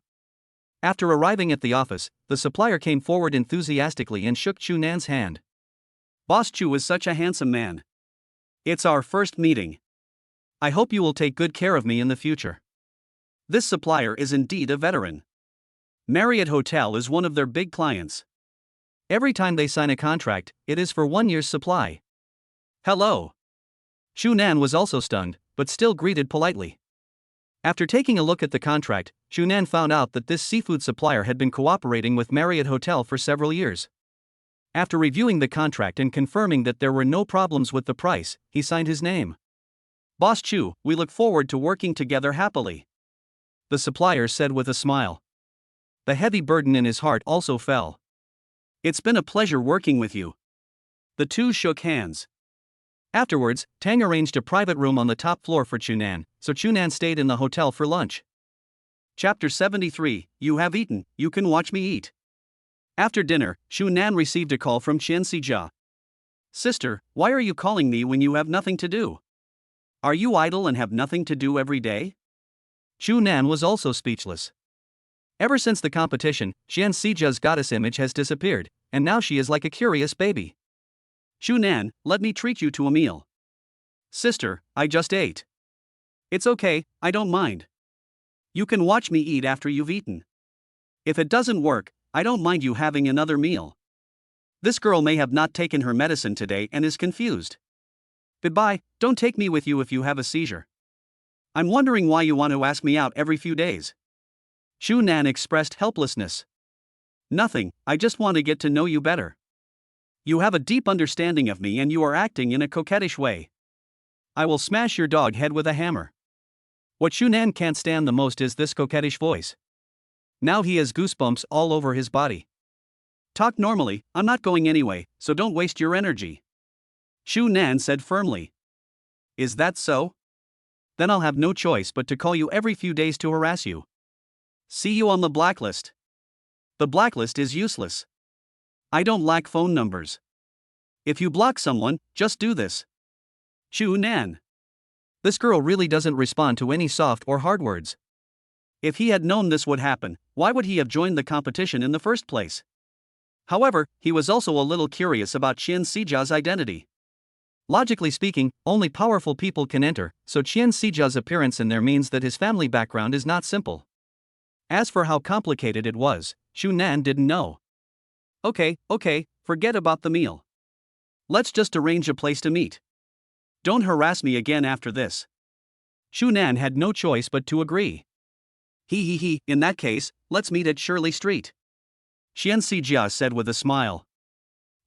After arriving at the office, the supplier came forward enthusiastically and shook Shunan's hand. Boss Chu is such a handsome man. It's our first meeting. I hope you will take good care of me in the future. This supplier is indeed a veteran. Marriott Hotel is one of their big clients. Every time they sign a contract, it is for 1 year's supply. Hello. Shunan was also stunned, but still greeted politely. After taking a look at the contract, Shunan found out that this seafood supplier had been cooperating with Marriott Hotel for several years. After reviewing the contract and confirming that there were no problems with the price, he signed his name. Boss Chu, we look forward to working together happily. The supplier said with a smile. The heavy burden in his heart also fell. It's been a pleasure working with you. The two shook hands. Afterwards, Tang arranged a private room on the top floor for Shunan, so Shunan stayed in the hotel for lunch. Chapter 73, You have eaten, you can watch me eat. After dinner, Shunan received a call from Qian Sijia. Sister, why are you calling me when you have nothing to do? Are you idle and have nothing to do every day? Shu Nan was also speechless. Ever since the competition, Xian Sijia's goddess image has disappeared, and now she is like a curious baby. Shu Nan, let me treat you to a meal. Sister, I just ate. It's okay, I don't mind. You can watch me eat after you've eaten. If it doesn't work, I don't mind you having another meal. This girl may have not taken her medicine today and is confused. Goodbye, don't take me with you if you have a seizure. I'm wondering why you want to ask me out every few days. Shu Nan expressed helplessness. Nothing, I just want to get to know you better. You have a deep understanding of me and you are acting in a coquettish way. I will smash your dog head with a hammer. What Shu Nan can't stand the most is this coquettish voice. Now he has goosebumps all over his body. Talk normally, I'm not going anyway, so don't waste your energy. Shu Nan said firmly. Is that so? Then I'll have no choice but to call you every few days to harass you. See you on the blacklist. The blacklist is useless. I don't lack phone numbers. If you block someone, just do this. Shu Nan. This girl really doesn't respond to any soft or hard words. If he had known this would happen, why would he have joined the competition in the first place? However, he was also a little curious about Qian Sijia's identity. Logically speaking, only powerful people can enter, so Qian Sijia's appearance in there means that his family background is not simple. As for how complicated it was, Shu Nan didn't know. Okay, forget about the meal. Let's just arrange a place to meet. Don't harass me again after this. Shu Nan had no choice but to agree. In that case, let's meet at Shirley Street. Xian Sijia said with a smile.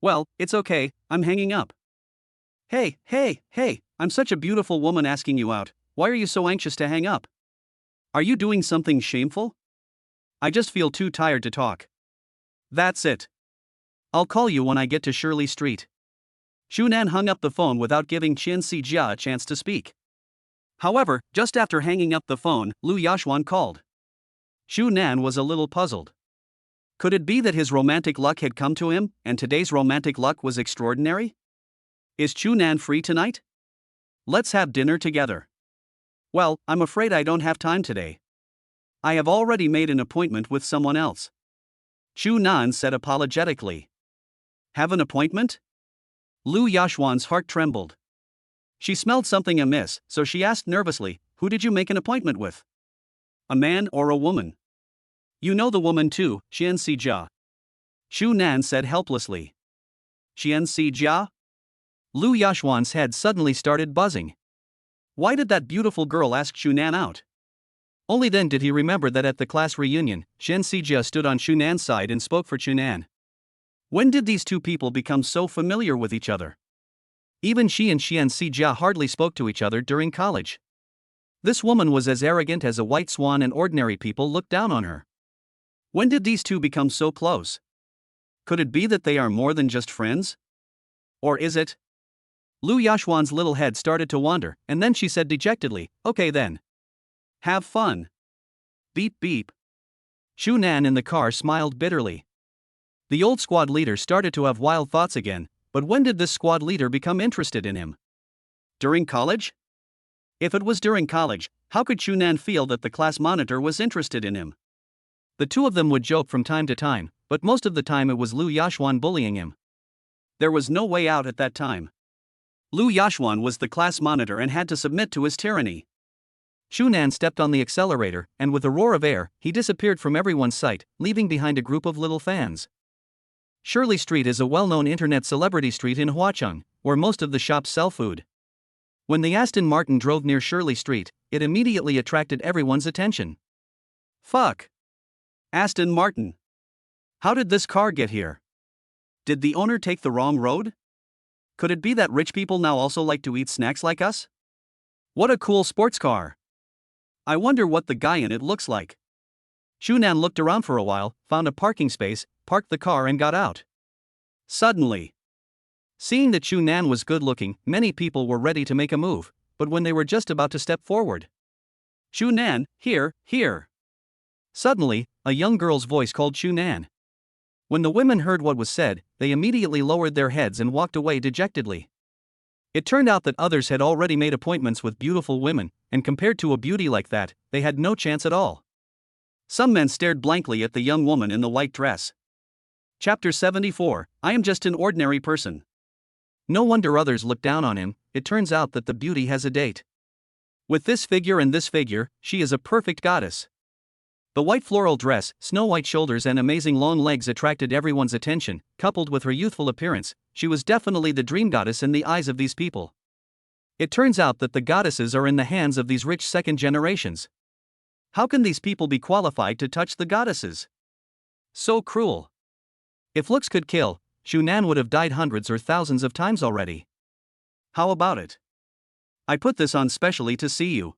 Well, it's okay, I'm hanging up. Hey, I'm such a beautiful woman asking you out, why are you so anxious to hang up? Are you doing something shameful? I just feel too tired to talk. That's it. I'll call you when I get to Shirley Street. Shu Nan hung up the phone without giving Qian Sijia a chance to speak. However, just after hanging up the phone, Lu Yashuan called. Shu Nan was a little puzzled. Could it be that his romantic luck had come to him, and today's romantic luck was extraordinary? Is Shu Nan free tonight? Let's have dinner together. Well, I'm afraid I don't have time today. I have already made an appointment with someone else. Shu Nan said apologetically. Have an appointment? Lu Yashuan's heart trembled. She smelled something amiss, so she asked nervously, who did you make an appointment with? A man or a woman? You know the woman too, Xian Sijia. Shu Nan said helplessly. Xian Sijia? Lu Yashuan's head suddenly started buzzing. Why did that beautiful girl ask Shu Nan out? Only then did he remember that at the class reunion, Xian Sijia stood on Shu Nan's side and spoke for Shu Nan. When did these two people become so familiar with each other? Even she and Xian Sijia hardly spoke to each other during college. This woman was as arrogant as a white swan and ordinary people looked down on her. When did these two become so close? Could it be that they are more than just friends? Or is it? Lu Yashuan's little head started to wander, and then she said dejectedly, okay then. Have fun. Beep beep. Shu Nan in the car smiled bitterly. The old squad leader started to have wild thoughts again, but when did this squad leader become interested in him? During college? If it was during college, how could Shu Nan feel that the class monitor was interested in him? The two of them would joke from time to time, but most of the time it was Lu Yashuan bullying him. There was no way out at that time. Lu Yashuan was the class monitor and had to submit to his tyranny. Shu Nan stepped on the accelerator, and with a roar of air, he disappeared from everyone's sight, leaving behind a group of little fans. Shirley Street is a well-known internet celebrity street in Huacheng, where most of the shops sell food. When the Aston Martin drove near Shirley Street, it immediately attracted everyone's attention. Fuck! Aston Martin. How did this car get here? Did the owner take the wrong road? Could it be that rich people now also like to eat snacks like us? What a cool sports car! I wonder what the guy in it looks like. Shu Nan looked around for a while, found a parking space, parked the car and got out. Suddenly, seeing that Shu Nan was good-looking, many people were ready to make a move, but when they were just about to step forward, Shu Nan, here. Suddenly, a young girl's voice called Shu Nan. When the women heard what was said, they immediately lowered their heads and walked away dejectedly. It turned out that others had already made appointments with beautiful women, and compared to a beauty like that, they had no chance at all. Some men stared blankly at the young woman in the white dress. Chapter 74, I am just an ordinary person. No wonder others look down on him. It turns out that the beauty has a date. With this figure and this figure, she is a perfect goddess. The white floral dress, snow-white shoulders and amazing long legs attracted everyone's attention. Coupled with her youthful appearance, she was definitely the dream goddess in the eyes of these people. It turns out that the goddesses are in the hands of these rich second generations. How can these people be qualified to touch the goddesses? So cruel. If looks could kill, Shunan would have died hundreds or thousands of times already. How about it? I put this on specially to see you.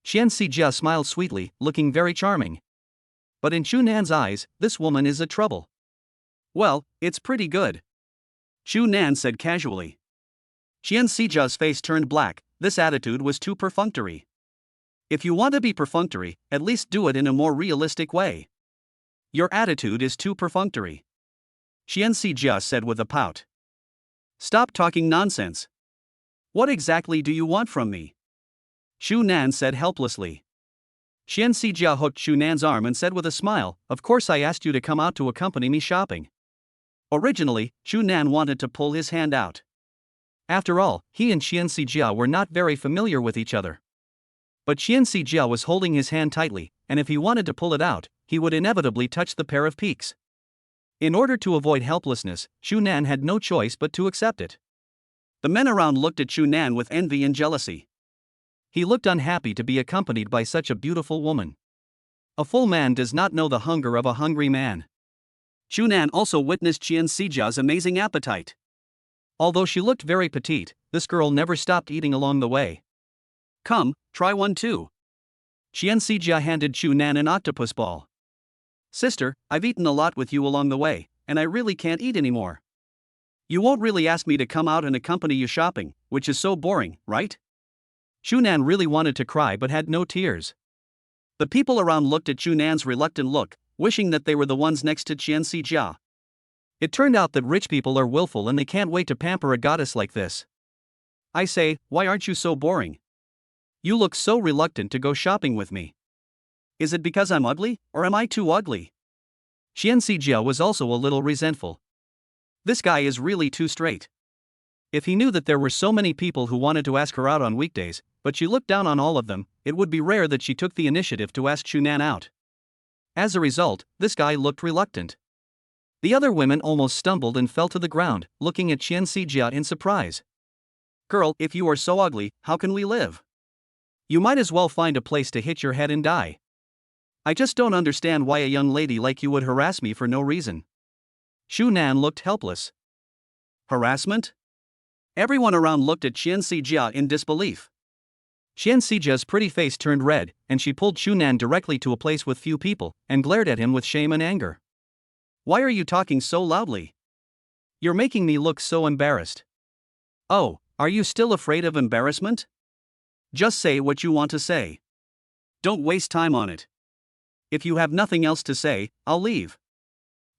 Xian Xijia smiled sweetly, looking very charming. But in Shunan's eyes, this woman is a trouble. Well, it's pretty good, Shunan said casually. Xian Xijia's face turned black. This attitude was too perfunctory. If you want to be perfunctory, at least do it in a more realistic way. Your attitude is too perfunctory, Xian Xijia said with a pout. Stop talking nonsense. What exactly do you want from me? Shunan said helplessly. Xian Xijia hooked Shunan's arm and said with a smile, of course I asked you to come out to accompany me shopping. Originally, Shunan wanted to pull his hand out. After all, he and Xian Xijia were not very familiar with each other. But Xian Xijia was holding his hand tightly, and if he wanted to pull it out, he would inevitably touch the pair of peaks. In order to avoid helplessness, Shunan had no choice but to accept it. The men around looked at Shunan with envy and jealousy. He looked unhappy to be accompanied by such a beautiful woman. A full man does not know the hunger of a hungry man. Shunan also witnessed Xian Xijia's amazing appetite. Although she looked very petite, this girl never stopped eating along the way. Come, try one too. Xian Xijia handed Shunan an octopus ball. Sister, I've eaten a lot with you along the way, and I really can't eat anymore. You won't really ask me to come out and accompany you shopping, which is so boring, right? Shunan really wanted to cry but had no tears. The people around looked at Shunan's reluctant look, wishing that they were the ones next to Xian Xijia. It turned out that rich people are willful and they can't wait to pamper a goddess like this. I say, why aren't you so boring? You look so reluctant to go shopping with me. Is it because I'm ugly, or am I too ugly? Xian Xijia was also a little resentful. This guy is really too straight. If he knew that there were so many people who wanted to ask her out on weekdays, but she looked down on all of them, it would be rare that she took the initiative to ask Shunan out. As a result, this guy looked reluctant. The other women almost stumbled and fell to the ground, looking at Xian Xijia in surprise. Girl, if you are so ugly, how can we live? You might as well find a place to hit your head and die. I just don't understand why a young lady like you would harass me for no reason. Shunan looked helpless. Harassment? Everyone around looked at Xian Xijia in disbelief. Xian Xijia's pretty face turned red, and she pulled Shunan directly to a place with few people, and glared at him with shame and anger. Why are you talking so loudly? You're making me look so embarrassed. Oh, are you still afraid of embarrassment? Just say what you want to say. Don't waste time on it. If you have nothing else to say, I'll leave.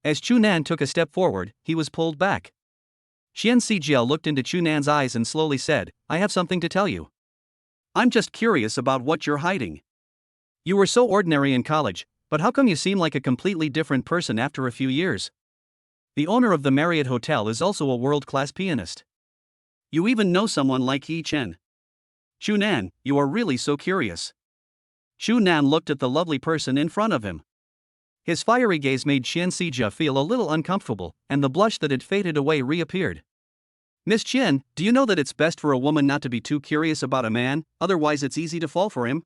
As Shunan took a step forward, he was pulled back. Xian Xijia looked into Chunan's eyes and slowly said, I have something to tell you. I'm just curious about what you're hiding. You were so ordinary in college, but how come you seem like a completely different person after a few years? The owner of the Marriott Hotel is also a world-class pianist. You even know someone like Yi Chen. Shunan, you are really so curious. Shunan looked at the lovely person in front of him. His fiery gaze made Xian Xijia feel a little uncomfortable, and the blush that had faded away reappeared. Miss Chen, do you know that it's best for a woman not to be too curious about a man, otherwise it's easy to fall for him?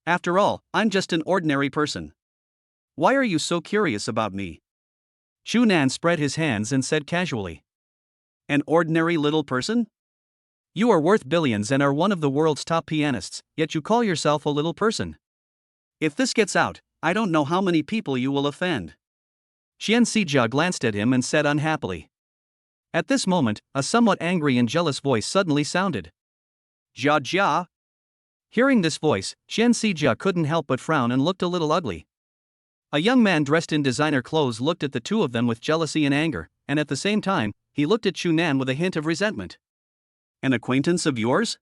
After all, I'm just an ordinary person. Why are you so curious about me? Shunan spread his hands and said casually. An ordinary little person? You are worth billions and are one of the world's top pianists, yet you call yourself a little person. If this gets out, I don't know how many people you will offend. Xian Xijia glanced at him and said unhappily. At this moment, a somewhat angry and jealous voice suddenly sounded. Jia Jia. Hearing this voice, Xian Xijia couldn't help but frown and looked a little ugly. A young man dressed in designer clothes looked at the two of them with jealousy and anger, and at the same time, he looked at Shunan with a hint of resentment. An acquaintance of yours?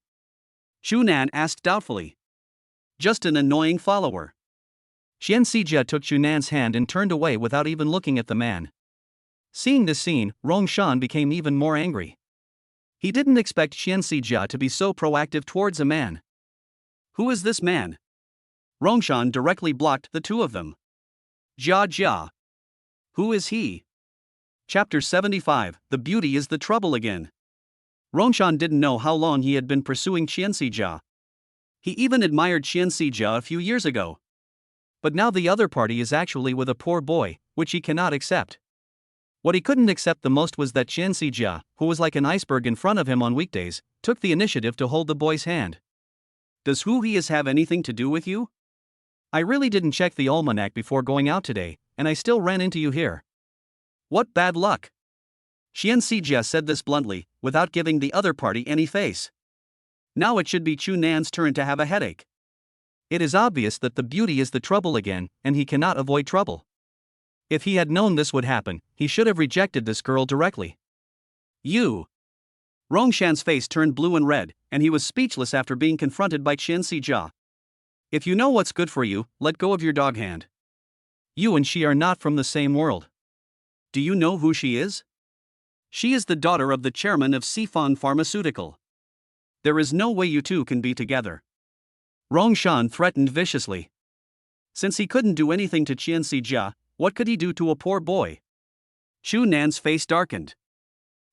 Chu Nan asked doubtfully. Just an annoying follower. Xian Xijia took Chu Nan's hand and turned away without even looking at the man. Seeing this scene, Rongshan became even more angry. He didn't expect Xian Xijia to be so proactive towards a man. Who is this man? Rongshan directly blocked the two of them. Jia Jia. Who is he? Chapter 75, The Beauty is the Trouble Again. Rongshan didn't know how long he had been pursuing Xian Xijia. He even admired Xian Xijia a few years ago. But now the other party is actually with a poor boy, which he cannot accept. What he couldn't accept the most was that Xian Xijia, who was like an iceberg in front of him on weekdays, took the initiative to hold the boy's hand. Does who he is have anything to do with you? I really didn't check the almanac before going out today, and I still ran into you here. What bad luck! Xian Xijia said this bluntly, without giving the other party any face. Now it should be Chu Nan's turn to have a headache. It is obvious that the beauty is the trouble again, and he cannot avoid trouble. If he had known this would happen, he should have rejected this girl directly. You! Rongshan's face turned blue and red, and he was speechless after being confronted by Xian Xijia. If you know what's good for you, let go of your dog hand. You and she are not from the same world. Do you know who she is? She is the daughter of the chairman of Sifan Pharmaceutical. There is no way you two can be together. Rongshan threatened viciously. Since he couldn't do anything to Xian Xijia, what could he do to a poor boy? Chu Nan's face darkened.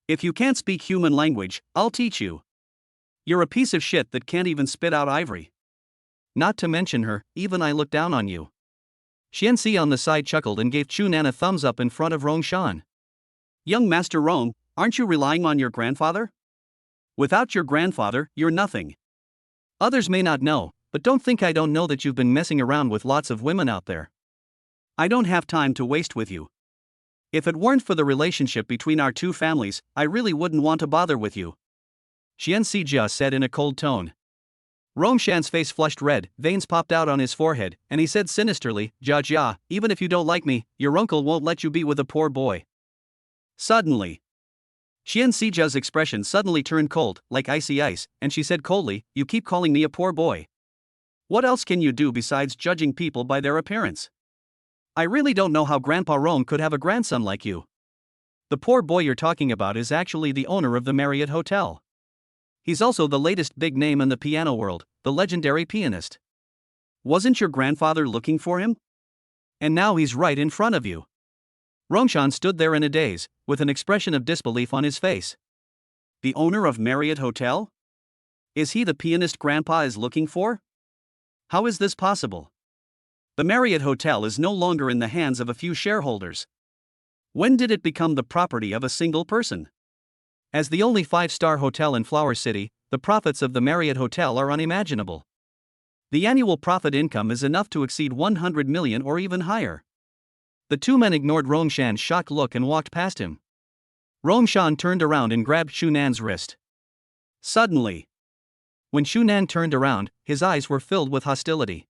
If you can't speak human language, I'll teach you. You're a piece of shit that can't even spit out ivory. Not to mention her, even I look down on you. Xian Xi on the side chuckled and gave Chu Nan a thumbs up in front of Rongshan. Young Master Rong, aren't you relying on your grandfather? Without your grandfather, you're nothing. Others may not know, but don't think I don't know that you've been messing around with lots of women out there. I don't have time to waste with you. If it weren't for the relationship between our two families, I really wouldn't want to bother with you. Xian Xijia said in a cold tone. Rongshan's face flushed red, veins popped out on his forehead, and he said sinisterly, Jia Jia, even if you don't like me, your uncle won't let you be with a poor boy. Suddenly, Xian Xijia's expression suddenly turned cold, like icy ice, and she said coldly, you keep calling me a poor boy. What else can you do besides judging people by their appearance? I really don't know how Grandpa Rong could have a grandson like you. The poor boy you're talking about is actually the owner of the Marriott Hotel. He's also the latest big name in the piano world, the legendary pianist. Wasn't your grandfather looking for him? And now he's right in front of you. Rongshan stood there in a daze, with an expression of disbelief on his face. The owner of Marriott Hotel? Is he the pianist Grandpa is looking for? How is this possible? The Marriott Hotel is no longer in the hands of a few shareholders. When did it become the property of a single person? As the only five-star hotel in Flower City, the profits of the Marriott Hotel are unimaginable. The annual profit income is enough to exceed 100 million or even higher. The two men ignored Rongshan's shocked look and walked past him. Rongshan turned around and grabbed Chu Nan's wrist. Suddenly, when Chu Nan turned around, his eyes were filled with hostility.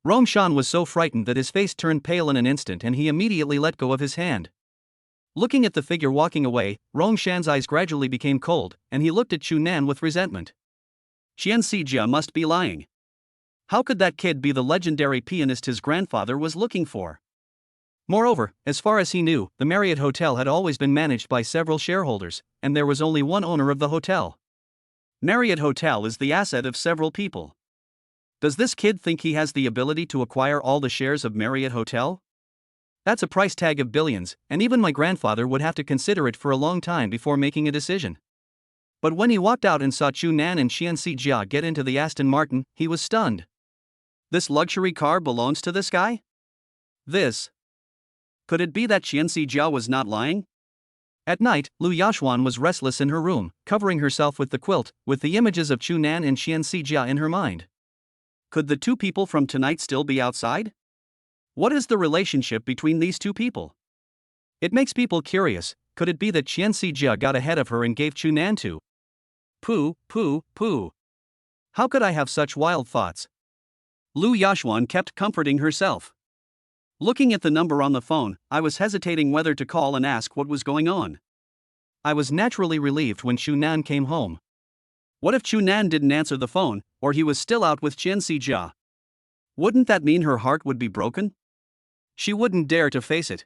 Rongshan was so frightened that his face turned pale in an instant and he immediately let go of his hand. Looking at the figure walking away, Rongshan's eyes gradually became cold, and he looked at Chu Nan with resentment. Xian Xijia must be lying. How could that kid be the legendary pianist his grandfather was looking for? Moreover, as far as he knew, the Marriott Hotel had always been managed by several shareholders, and there was only one owner of the hotel. Marriott Hotel is the asset of several people. Does this kid think he has the ability to acquire all the shares of Marriott Hotel? That's a price tag of billions, and even my grandfather would have to consider it for a long time before making a decision. But when he walked out and saw Chu Nan and Xian Xijia get into the Aston Martin, he was stunned. This luxury car belongs to this guy? This. Could it be that Xian Xijia was not lying? At night, Lu Yashuan was restless in her room, covering herself with the quilt, with the images of Chu Nan and Xian Xijia in her mind. Could the two people from tonight still be outside? What is the relationship between these two people? It makes people curious. Could it be that Xian Xijia got ahead of her and gave Chu Nan to? Pooh. How could I have such wild thoughts? Lu Yashuan kept comforting herself. Looking at the number on the phone, I was hesitating whether to call and ask what was going on. I was naturally relieved when Chu Nan came home. What if Chu Nan didn't answer the phone, or he was still out with Chen Xijia? Wouldn't that mean her heart would be broken? She wouldn't dare to face it.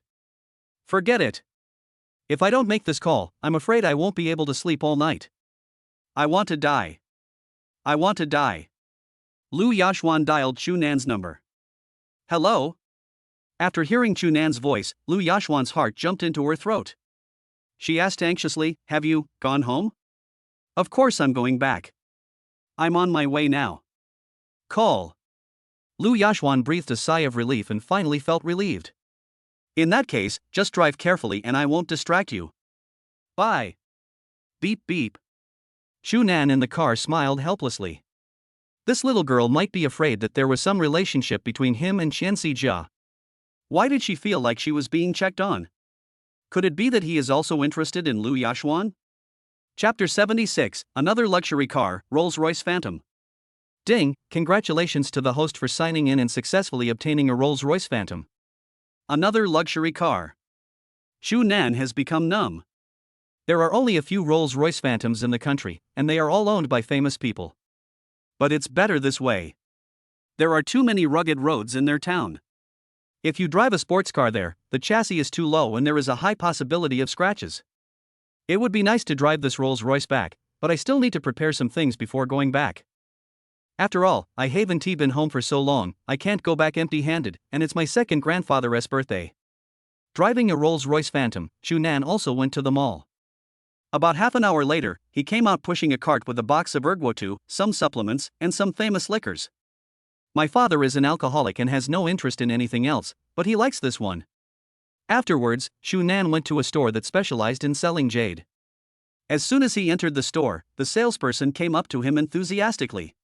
Forget it. If I don't make this call, I'm afraid I won't be able to sleep all night. I want to die. I want to die. Lu Yashuan dialed Chu Nan's number. Hello? After hearing Chu Nan's voice, Lu Yashuan's heart jumped into her throat. She asked anxiously, "Have you gone home?" "Of course I'm going back. I'm on my way now." "Call." Lu Yashuan breathed a sigh of relief and finally felt relieved. "In that case, just drive carefully and I won't distract you. Bye." Beep beep. Chu Nan in the car smiled helplessly. This little girl might be afraid that there was some relationship between him and Chen Xijia. Why did she feel like she was being checked on? Could it be that he is also interested in Lu Yashuan? Chapter 76, Another Luxury Car, Rolls-Royce Phantom. Ding, congratulations to the host for signing in and successfully obtaining a Rolls-Royce Phantom. Another luxury car. Chu Nan has become numb. There are only a few Rolls-Royce Phantoms in the country, and they are all owned by famous people. But it's better this way. There are too many rugged roads in their town. If you drive a sports car there, the chassis is too low and there is a high possibility of scratches. It would be nice to drive this Rolls-Royce back, but I still need to prepare some things before going back. After all, I haven't been home for so long, I can't go back empty-handed, and it's my second grandfather's birthday. Driving a Rolls-Royce Phantom, Chu Nan also went to the mall. About half an hour later, he came out pushing a cart with a box of ergotu, some supplements, and some famous liquors. My father is an alcoholic and has no interest in anything else, but he likes this one. Afterwards, Chu Nan went to a store that specialized in selling jade. As soon as he entered the store, the salesperson came up to him enthusiastically.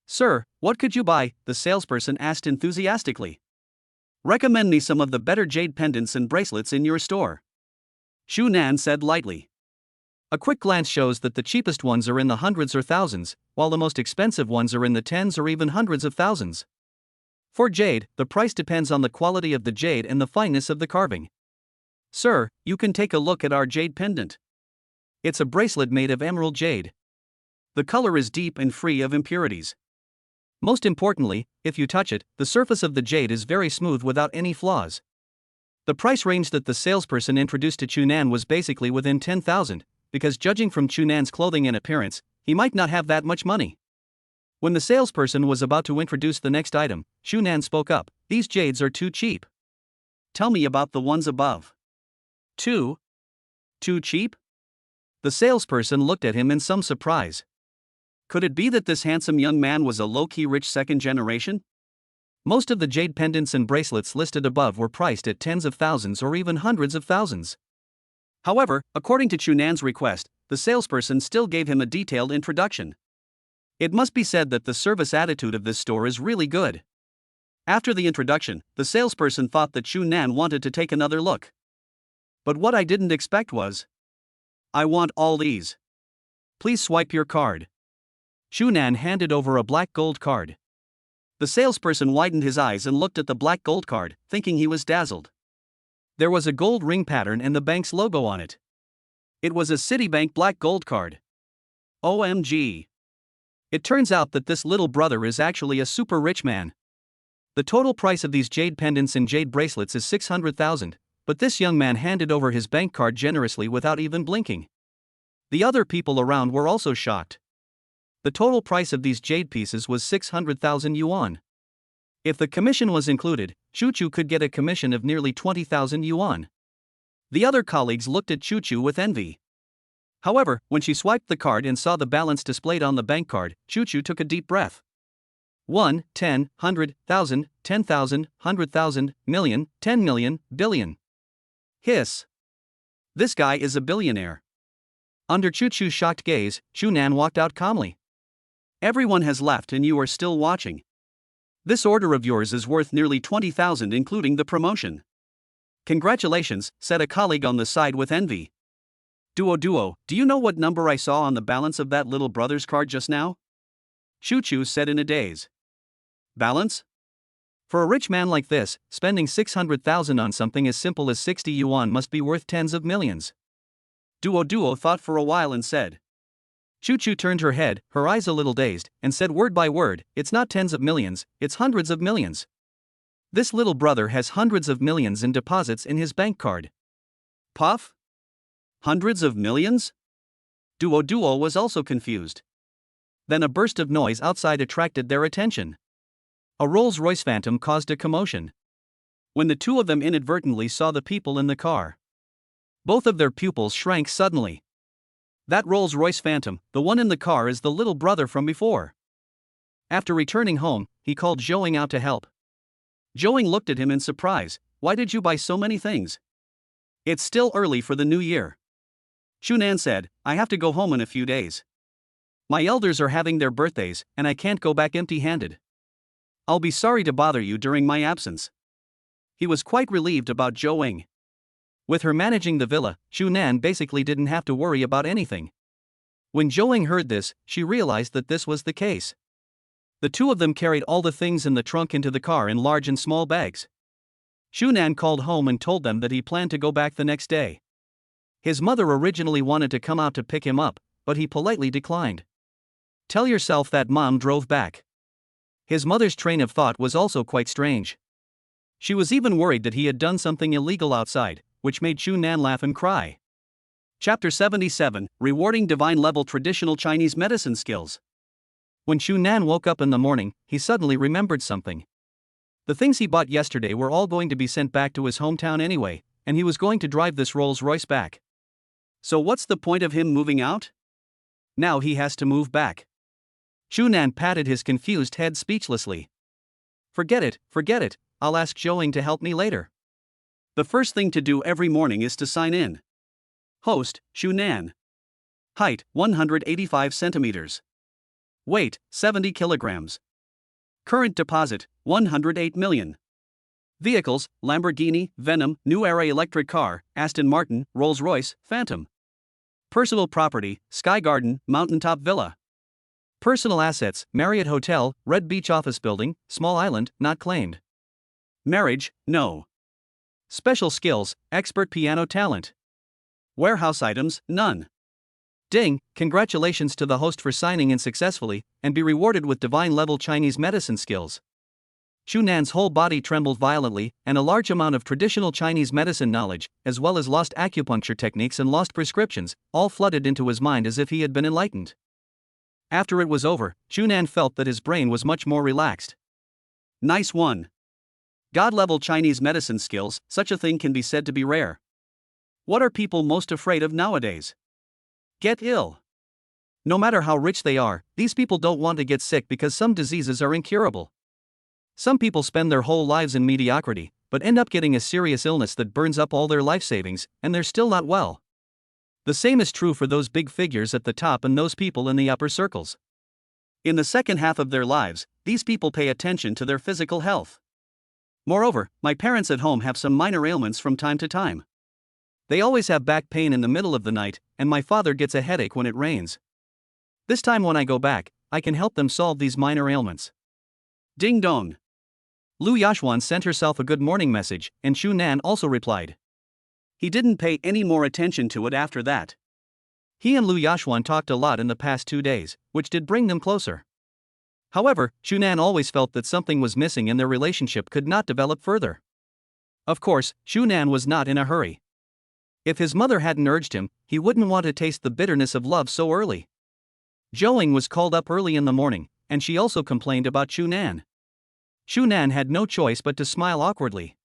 "Sir, what could you buy?" the salesperson asked enthusiastically. "Recommend me some of the better jade pendants and bracelets in your store," Chu Nan said lightly. A quick glance shows that the cheapest ones are in the hundreds or thousands, while the most expensive ones are in the tens or even hundreds of thousands. For jade, the price depends on the quality of the jade and the fineness of the carving. "Sir, you can take a look at our jade pendant. It's a bracelet made of emerald jade. The color is deep and free of impurities. Most importantly, if you touch it, the surface of the jade is very smooth without any flaws." The price range that the salesperson introduced to Chu Nan was basically within 10,000, because judging from Chu Nan's clothing and appearance, he might not have that much money. When the salesperson was about to introduce the next item, Chu Nan spoke up, "These jades are too cheap. Tell me about the ones above." Too cheap? The salesperson looked at him in some surprise. Could it be that this handsome young man was a low-key rich second generation? Most of the jade pendants and bracelets listed above were priced at tens of thousands or even hundreds of thousands. However, according to Chu Nan's request, the salesperson still gave him a detailed introduction. It must be said that the service attitude of this store is really good. After the introduction, the salesperson thought that Chu Nan wanted to take another look. But what I didn't expect was, "I want all these. Please swipe your card." Chu Nan handed over a black gold card. The salesperson widened his eyes and looked at the black gold card, thinking he was dazzled. There was a gold ring pattern and the bank's logo on it. It was a Citibank black gold card. OMG. It turns out that this little brother is actually a super rich man. The total price of these jade pendants and jade bracelets is 600,000, but this young man handed over his bank card generously without even blinking. The other people around were also shocked. The total price of these jade pieces was 600,000 yuan. If the commission was included, Chu could get a commission of nearly 20,000 yuan. The other colleagues looked at Chu with envy. However, when she swiped the card and saw the balance displayed on the bank card, Chu took a deep breath. 1, 10, 100,000, 10,000, 100,000, million, 10 million, billion. Hiss. This guy is a billionaire. Under Chu's shocked gaze, Chu Nan walked out calmly. "Everyone has left and you are still watching. This order of yours is worth nearly 20,000 including the promotion." "Congratulations," said a colleague on the side with envy. Duo, do you know what number I saw on the balance of that little brother's card just now?" Chu said in a daze. "Balance? For a rich man like this, spending 600,000 on something as simple as 60 yuan must be worth tens of millions." Duo thought for a while and said, Chu Chu turned her head, her eyes a little dazed, and said word by word, "It's not tens of millions, it's hundreds of millions. This little brother has hundreds of millions in deposits in his bank card." Puff? Hundreds of millions? Duo was also confused. Then a burst of noise outside attracted their attention. A Rolls-Royce Phantom caused a commotion. When the two of them inadvertently saw the people in the car, both of their pupils shrank suddenly. That Rolls-Royce Phantom, the one in the car, is the little brother from before. After returning home, he called Zhouing out to help. Zhouing looked at him in surprise. "Why did you buy so many things? It's still early for the new year." Shunan said, "I have to go home in a few days. My elders are having their birthdays, and I can't go back empty-handed. I'll be sorry to bother you during my absence." He was quite relieved about Zhouing. With her managing the villa, Shunan basically didn't have to worry about anything. When Zhouing heard this, she realized that this was the case. The two of them carried all the things in the trunk into the car in large and small bags. Shunan called home and told them that he planned to go back the next day. His mother originally wanted to come out to pick him up, but he politely declined. Tell yourself that Mom drove back. His mother's train of thought was also quite strange. She was even worried that he had done something illegal outside, which made Shunan laugh and cry. Chapter 77, Rewarding Divine-Level Traditional Chinese Medicine Skills. When Shunan woke up in the morning, he suddenly remembered something. The things he bought yesterday were all going to be sent back to his hometown anyway, and he was going to drive this Rolls-Royce back. So what's the point of him moving out? Now he has to move back. Shunan patted his confused head speechlessly. Forget it, I'll ask Zhouing to help me later. The first thing to do every morning is to sign in. Host, Shunan. Height, 185 centimeters. Weight, 70 kilograms. Current deposit, 108 million. Vehicles, Lamborghini, Venom, New Era electric car, Aston Martin, Rolls-Royce, Phantom. Personal property, Sky Garden, Mountaintop Villa. Personal assets, Marriott Hotel, Red Beach Office Building, Small Island, not claimed. Marriage, no. Special skills, expert piano talent. Warehouse items, none. Ding, congratulations to the host for signing in successfully, and be rewarded with divine-level Chinese medicine skills. Shunan's whole body trembled violently, and a large amount of traditional Chinese medicine knowledge, as well as lost acupuncture techniques and lost prescriptions, all flooded into his mind as if he had been enlightened. After it was over, Shunan felt that his brain was much more relaxed. Nice one. God-level Chinese medicine skills, such a thing can be said to be rare. What are people most afraid of nowadays? Get ill. No matter how rich they are, these people don't want to get sick because some diseases are incurable. Some people spend their whole lives in mediocrity, but end up getting a serious illness that burns up all their life savings, and they're still not well. The same is true for those big figures at the top and those people in the upper circles. In the second half of their lives, these people pay attention to their physical health. Moreover, my parents at home have some minor ailments from time to time. They always have back pain in the middle of the night, and my father gets a headache when it rains. This time when I go back, I can help them solve these minor ailments. Ding dong. Lu Yashuan sent herself a good morning message, and Shunan also replied. He didn't pay any more attention to it after that. He and Lu Yashuan talked a lot in the past 2 days, which did bring them closer. However, Shunan always felt that something was missing and their relationship could not develop further. Of course, Shunan was not in a hurry. If his mother hadn't urged him, he wouldn't want to taste the bitterness of love so early. Zhouing was called up early in the morning, and she also complained about Shunan. Shunan had no choice but to smile awkwardly.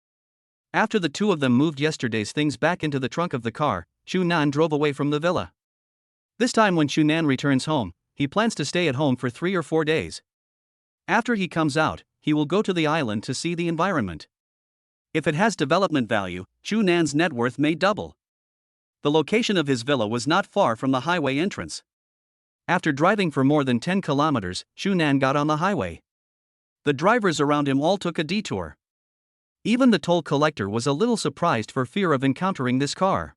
After the two of them moved yesterday's things back into the trunk of the car, Shunan drove away from the villa. This time when Shunan returns home, he plans to stay at home for 3 or 4 days. After he comes out, he will go to the island to see the environment. If it has development value, Shunan's net worth may double. The location of his villa was not far from the highway entrance. After driving for more than 10 kilometers, Shunan got on the highway. The drivers around him all took a detour. Even the toll collector was a little surprised for fear of encountering this car.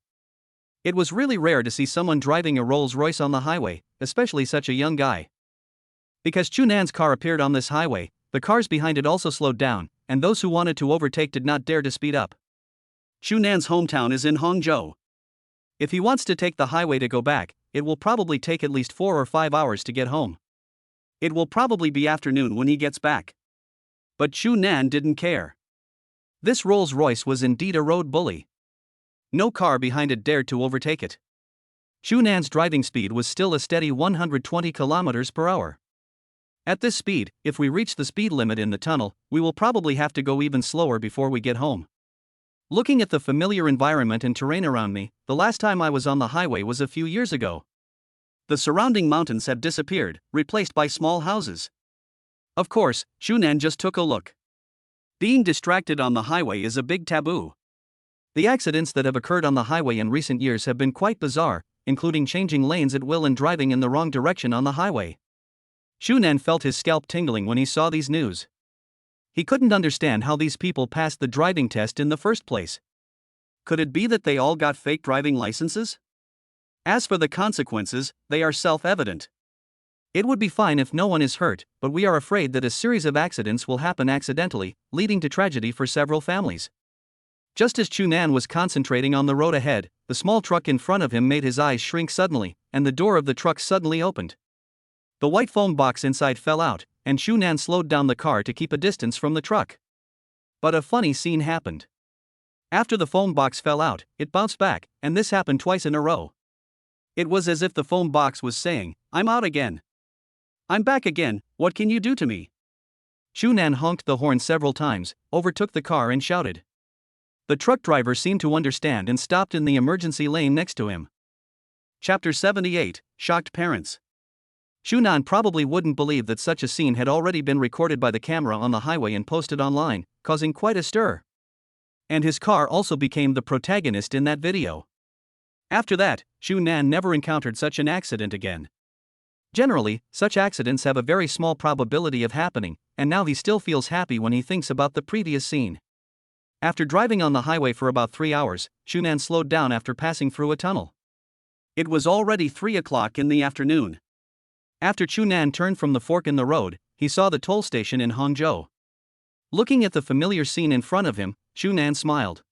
It was really rare to see someone driving a Rolls-Royce on the highway, especially such a young guy. Because Shunan's car appeared on this highway, the cars behind it also slowed down, and those who wanted to overtake did not dare to speed up. Shunan's hometown is in Hangzhou. If he wants to take the highway to go back, it will probably take at least 4 or 5 hours to get home. It will probably be afternoon when he gets back. But Chu Nan didn't care. This Rolls-Royce was indeed a road bully. No car behind it dared to overtake it. Chu Nan's driving speed was still a steady 120 kilometers per hour. At this speed, if we reach the speed limit in the tunnel, we will probably have to go even slower before we get home. Looking at the familiar environment and terrain around me, the last time I was on the highway was a few years ago. The surrounding mountains have disappeared, replaced by small houses. Of course, Chu Nan just took a look. Being distracted on the highway is a big taboo. The accidents that have occurred on the highway in recent years have been quite bizarre, including changing lanes at will and driving in the wrong direction on the highway. Chu Nan felt his scalp tingling when he saw these news. He couldn't understand how these people passed the driving test in the first place. Could it be that they all got fake driving licenses? As for the consequences, they are self-evident. It would be fine if no one is hurt, but we are afraid that a series of accidents will happen accidentally, leading to tragedy for several families. Just as Chu Nan was concentrating on the road ahead, the small truck in front of him made his eyes shrink suddenly, and the door of the truck suddenly opened. The white foam box inside fell out, and Chu Nan slowed down the car to keep a distance from the truck. But a funny scene happened. After the foam box fell out, it bounced back, and this happened twice in a row. It was as if the foam box was saying, "I'm out again. I'm back again, what can you do to me?" Chu Nan honked the horn several times, overtook the car and shouted. The truck driver seemed to understand and stopped in the emergency lane next to him. Chapter 78, Shocked Parents. Chu Nan probably wouldn't believe that such a scene had already been recorded by the camera on the highway and posted online, causing quite a stir. And his car also became the protagonist in that video. After that, Chu Nan never encountered such an accident again. Generally, such accidents have a very small probability of happening, and now he still feels happy when he thinks about the previous scene. After driving on the highway for about 3 hours, Chu Nan slowed down after passing through a tunnel. It was already 3 o'clock in the afternoon. After Chu Nan turned from the fork in the road, he saw the toll station in Hangzhou. Looking at the familiar scene in front of him, Chu Nan smiled.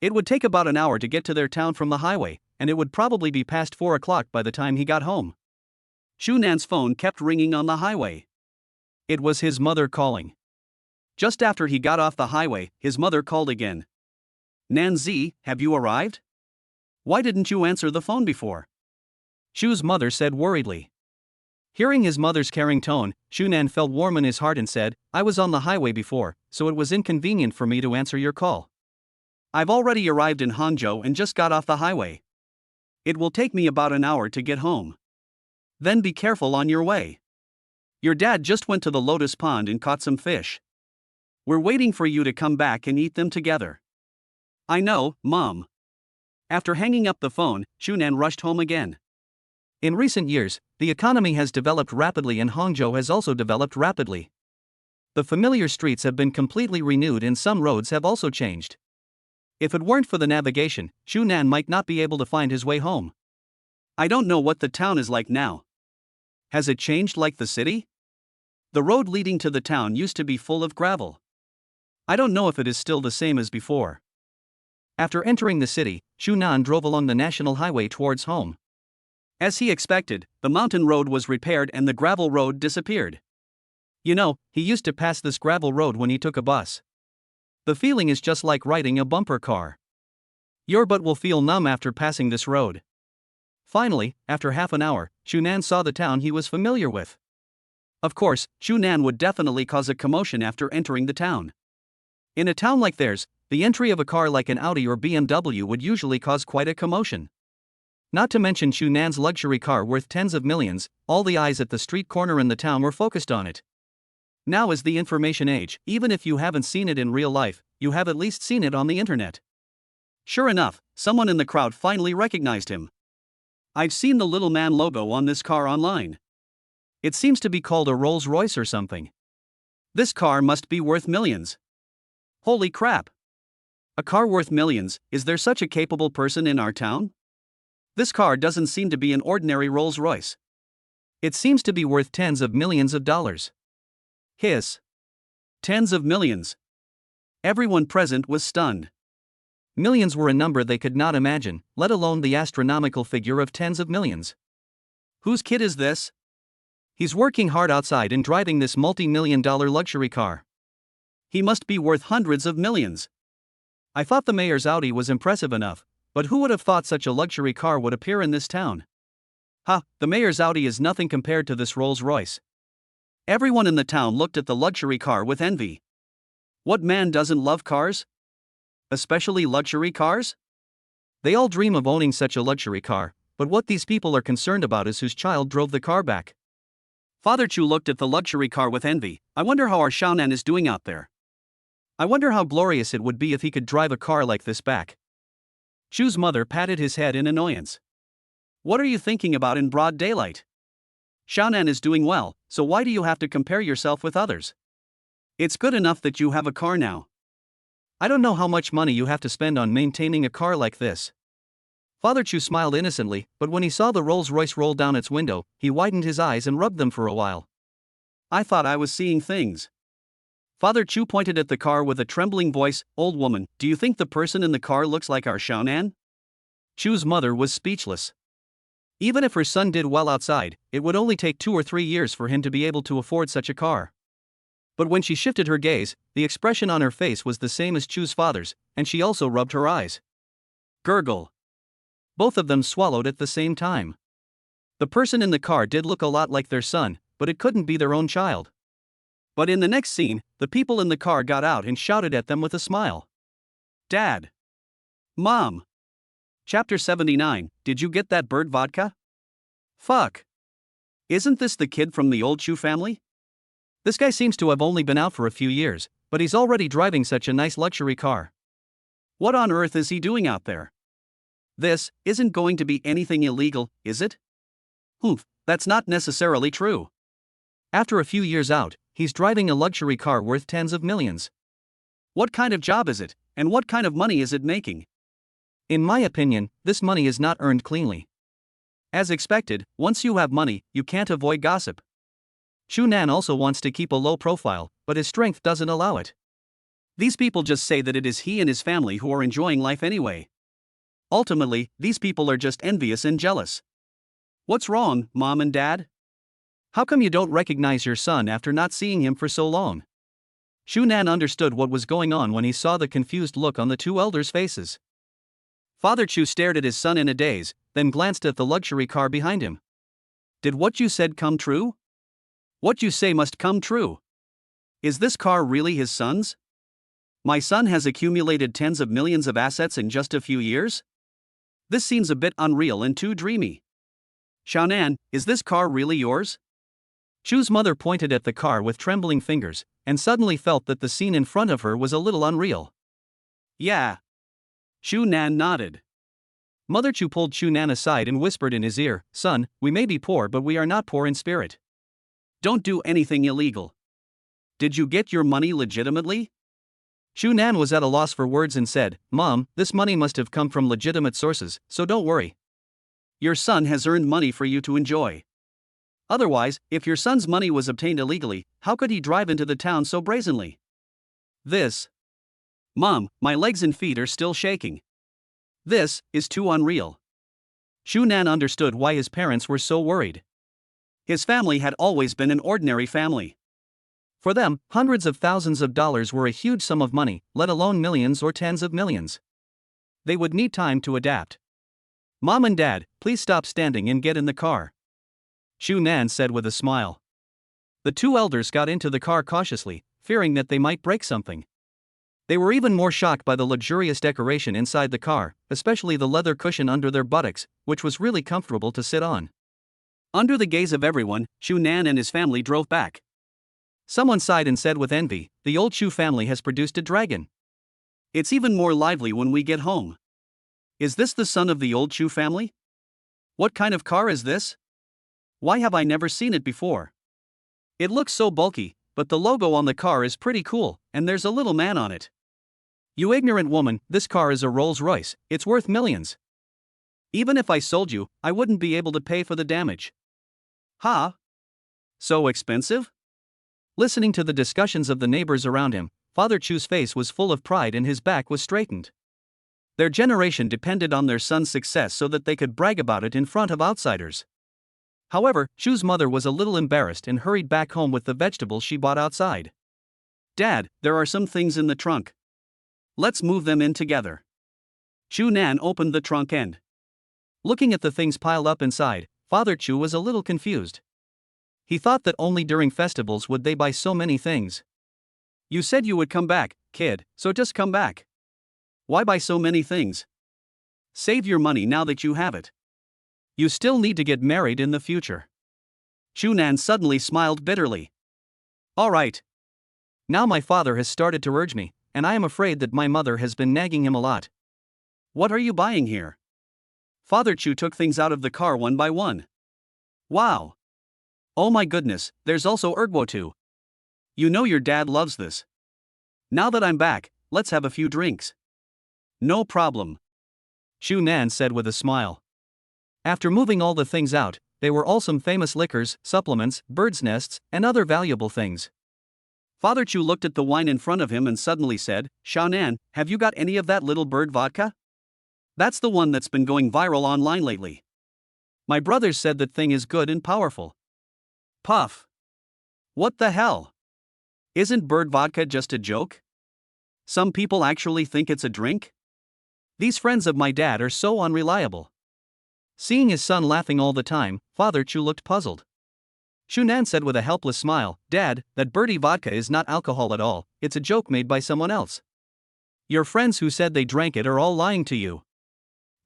It would take about an hour to get to their town from the highway, and it would probably be past 4 o'clock by the time he got home. Chu Nan's phone kept ringing on the highway. It was his mother calling. Just after he got off the highway, his mother called again. "Nanzi, have you arrived? Why didn't you answer the phone before?" Chu's mother said worriedly. Hearing his mother's caring tone, Chu Nan felt warm in his heart and said, "I was on the highway before, so it was inconvenient for me to answer your call. I've already arrived in Hangzhou and just got off the highway. It will take me about an hour to get home. Then be careful on your way. Your dad just went to the lotus pond and caught some fish. We're waiting for you to come back and eat them together." "I know, Mom." After hanging up the phone, Chu Nan rushed home again. In recent years, the economy has developed rapidly and Hangzhou has also developed rapidly. The familiar streets have been completely renewed and some roads have also changed. If it weren't for the navigation, Chu Nan might not be able to find his way home. "I don't know what the town is like now. Has it changed like the city? The road leading to the town used to be full of gravel. I don't know if it is still the same as before." After entering the city, Chu Nan drove along the national highway towards home. As he expected, the mountain road was repaired and the gravel road disappeared. You know, he used to pass this gravel road when he took a bus. The feeling is just like riding a bumper car. Your butt will feel numb after passing this road. Finally, after half an hour, Chu Nan saw the town he was familiar with. Of course, Chu Nan would definitely cause a commotion after entering the town. In a town like theirs, the entry of a car like an Audi or BMW would usually cause quite a commotion. Not to mention Chu Nan's luxury car worth tens of millions, all the eyes at the street corner in the town were focused on it. Now is the information age, even if you haven't seen it in real life, you have at least seen it on the internet. Sure enough, someone in the crowd finally recognized him. "I've seen the little man logo on this car online. It seems to be called a Rolls-Royce or something. This car must be worth millions. Holy crap! A car worth millions, is there such a capable person in our town? This car doesn't seem to be an ordinary Rolls-Royce. It seems to be worth tens of millions of dollars." Hiss. Tens of millions. Everyone present was stunned. Millions were a number they could not imagine, let alone the astronomical figure of tens of millions. Whose kid is this? He's working hard outside and driving this multi-million-dollar luxury car. He must be worth hundreds of millions. I thought the mayor's Audi was impressive enough, but who would have thought such a luxury car would appear in this town? Ha, the mayor's Audi is nothing compared to this Rolls-Royce. Everyone in the town looked at the luxury car with envy. What man doesn't love cars? Especially luxury cars? They all dream of owning such a luxury car, but what these people are concerned about is whose child drove the car back. Father Chu looked at the luxury car with envy. I wonder how our Xiaonan is doing out there. I wonder how glorious it would be if he could drive a car like this back. Chu's mother patted his head in annoyance. What are you thinking about in broad daylight? Xiaonan is doing well, so why do you have to compare yourself with others? It's good enough that you have a car now. I don't know how much money you have to spend on maintaining a car like this. Father Chu smiled innocently, but when he saw the Rolls-Royce roll down its window, he widened his eyes and rubbed them for a while. I thought I was seeing things. Father Chu pointed at the car with a trembling voice. Old woman, do you think the person in the car looks like our Xiaonan? Chu's mother was speechless. Even if her son did well outside, it would only take 2 or 3 years for him to be able to afford such a car. But when she shifted her gaze, the expression on her face was the same as Chu's father's, and she also rubbed her eyes. Gurgle. Both of them swallowed at the same time. The person in the car did look a lot like their son, but it couldn't be their own child. But in the next scene, the people in the car got out and shouted at them with a smile. Dad! Mom! Chapter 79, did you get that bird vodka? Fuck! Isn't this the kid from the old Chu family? This guy seems to have only been out for a few years, but he's already driving such a nice luxury car. What on earth is he doing out there? This isn't going to be anything illegal, is it? Humph, that's not necessarily true. After a few years out, he's driving a luxury car worth tens of millions. What kind of job is it, and what kind of money is it making? In my opinion, this money is not earned cleanly. As expected, once you have money, you can't avoid gossip. Chu Nan also wants to keep a low profile, but his strength doesn't allow it. These people just say that it is he and his family who are enjoying life anyway. Ultimately, these people are just envious and jealous. What's wrong, Mom and Dad? How come you don't recognize your son after not seeing him for so long? Chu Nan understood what was going on when he saw the confused look on the two elders' faces. Father Chu stared at his son in a daze, then glanced at the luxury car behind him. Did what you said come true? What you say must come true. Is this car really his son's? My son has accumulated tens of millions of assets in just a few years? This seems a bit unreal and too dreamy. Xiaonan, is this car really yours? Chu's mother pointed at the car with trembling fingers, and suddenly felt that the scene in front of her was a little unreal. Yeah. Chu Nan nodded. Mother Chu pulled Chu Nan aside and whispered in his ear, Son, we may be poor but we are not poor in spirit. Don't do anything illegal. Did you get your money legitimately? Chu Nan was at a loss for words and said, Mom, this money must have come from legitimate sources, so don't worry. Your son has earned money for you to enjoy. Otherwise, if your son's money was obtained illegally, how could he drive into the town so brazenly? This. Mom, my legs and feet are still shaking. This is too unreal. Chu Nan understood why his parents were so worried. His family had always been an ordinary family. For them, hundreds of thousands of dollars were a huge sum of money, let alone millions or tens of millions. They would need time to adapt. Mom and Dad, please stop standing and get in the car. Chu Nan said with a smile. The two elders got into the car cautiously, fearing that they might break something. They were even more shocked by the luxurious decoration inside the car, especially the leather cushion under their buttocks, which was really comfortable to sit on. Under the gaze of everyone, Chu Nan and his family drove back. Someone sighed and said with envy, the old Chu family has produced a dragon. It's even more lively when we get home. Is this the son of the old Chu family? What kind of car is this? Why have I never seen it before? It looks so bulky, but the logo on the car is pretty cool, and there's a little man on it. You ignorant woman, this car is a Rolls-Royce, it's worth millions. Even if I sold you, I wouldn't be able to pay for the damage. Huh? So expensive? Listening to the discussions of the neighbors around him, Father Chu's face was full of pride and his back was straightened. Their generation depended on their son's success so that they could brag about it in front of outsiders. However, Chu's mother was a little embarrassed and hurried back home with the vegetables she bought outside. Dad, there are some things in the trunk. Let's move them in together. Chu Nan opened the trunk and, looking at the things piled up inside, Father Chu was a little confused. He thought that only during festivals would they buy so many things. You said you would come back, kid, so just come back. Why buy so many things? Save your money now that you have it. You still need to get married in the future. Chu Nan suddenly smiled bitterly. All right. Now my father has started to urge me, and I am afraid that my mother has been nagging him a lot. What are you buying here? Father Chu took things out of the car one by one. Wow. Oh my goodness, there's also ergwo too. You know your dad loves this. Now that I'm back, let's have a few drinks. No problem. Chu Nan said with a smile. After moving all the things out, they were all some famous liquors, supplements, birds' nests, and other valuable things. Father Chu looked at the wine in front of him and suddenly said, Nan, have you got any of that little bird vodka? That's the one that's been going viral online lately. My brothers said that thing is good and powerful. Puff. What the hell? Isn't bird vodka just a joke? Some people actually think it's a drink? These friends of my dad are so unreliable. Seeing his son laughing all the time, Father Chu looked puzzled. Chu Nan said with a helpless smile, Dad, that birdie vodka is not alcohol at all, it's a joke made by someone else. Your friends who said they drank it are all lying to you.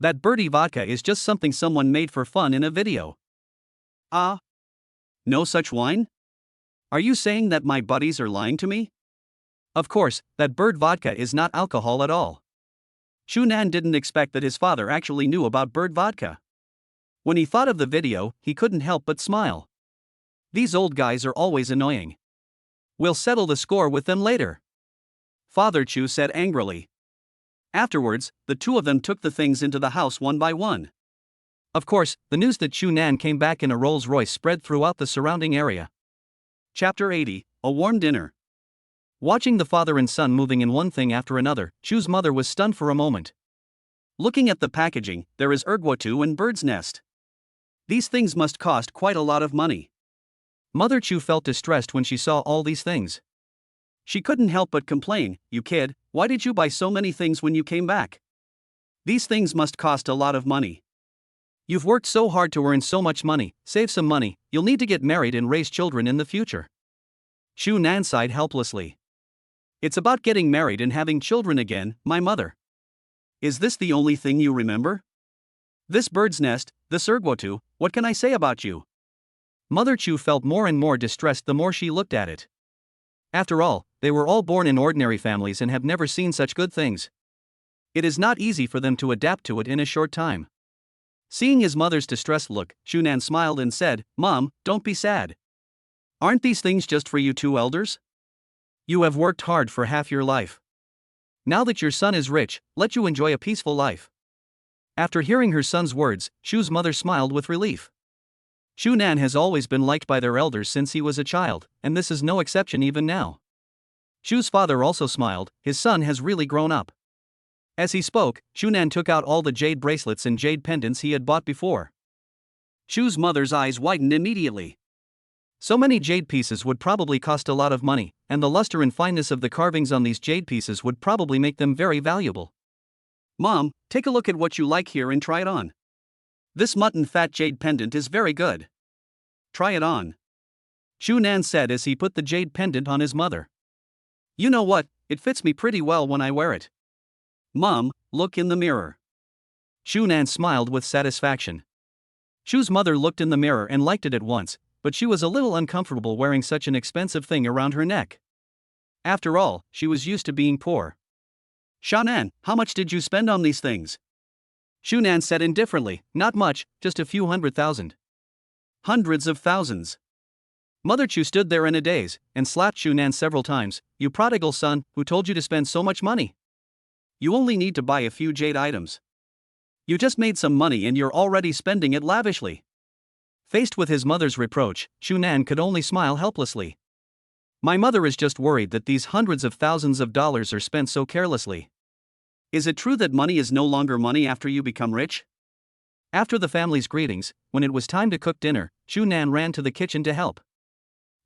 That birdie vodka is just something someone made for fun in a video. Ah? No such wine? Are you saying that my buddies are lying to me? Of course, that bird vodka is not alcohol at all. Chu Nan didn't expect that his father actually knew about bird vodka. When he thought of the video, he couldn't help but smile. These old guys are always annoying. We'll settle the score with them later. Father Chu said angrily. Afterwards, the two of them took the things into the house one by one. Of course, the news that Chu Nan came back in a Rolls-Royce spread throughout the surrounding area. Chapter 80, A Warm Dinner. Watching the father and son moving in one thing after another, Chu's mother was stunned for a moment. Looking at the packaging, there is ergwo and bird's nest. These things must cost quite a lot of money. Mother Chu felt distressed when she saw all these things. She couldn't help but complain, You kid, why did you buy so many things when you came back? These things must cost a lot of money. You've worked so hard to earn so much money, save some money, you'll need to get married and raise children in the future. Chu Nan sighed helplessly. It's about getting married and having children again, my mother. Is this the only thing you remember? This bird's nest, this ergwo, what can I say about you? Mother Chu felt more and more distressed the more she looked at it. After all, they were all born in ordinary families and have never seen such good things. It is not easy for them to adapt to it in a short time. Seeing his mother's distressed look, Chu Nan smiled and said, Mom, don't be sad. Aren't these things just for you two elders? You have worked hard for half your life. Now that your son is rich, let you enjoy a peaceful life. After hearing her son's words, Chu's mother smiled with relief. Chu Nan has always been liked by their elders since he was a child, and this is no exception even now. Chu's father also smiled, his son has really grown up. As he spoke, Chu Nan took out all the jade bracelets and jade pendants he had bought before. Chu's mother's eyes widened immediately. So many jade pieces would probably cost a lot of money, and the luster and fineness of the carvings on these jade pieces would probably make them very valuable. Mom, take a look at what you like here and try it on. This mutton fat jade pendant is very good. Try it on. Chu Nan said as he put the jade pendant on his mother. You know what, it fits me pretty well when I wear it. Mom, look in the mirror. Chu Nan smiled with satisfaction. Chu's mother looked in the mirror and liked it at once, but she was a little uncomfortable wearing such an expensive thing around her neck. After all, she was used to being poor. Nan, how much did you spend on these things? Chu Nan said indifferently, not much, just a few $100,000. Hundreds of thousands. Mother Chu stood there in a daze, and slapped Chu Nan several times. You prodigal son, who told you to spend so much money? You only need to buy a few jade items. You just made some money and you're already spending it lavishly. Faced with his mother's reproach, Chu Nan could only smile helplessly. My mother is just worried that these hundreds of thousands of dollars are spent so carelessly. Is it true that money is no longer money after you become rich? After the family's greetings, when it was time to cook dinner, Chu Nan ran to the kitchen to help.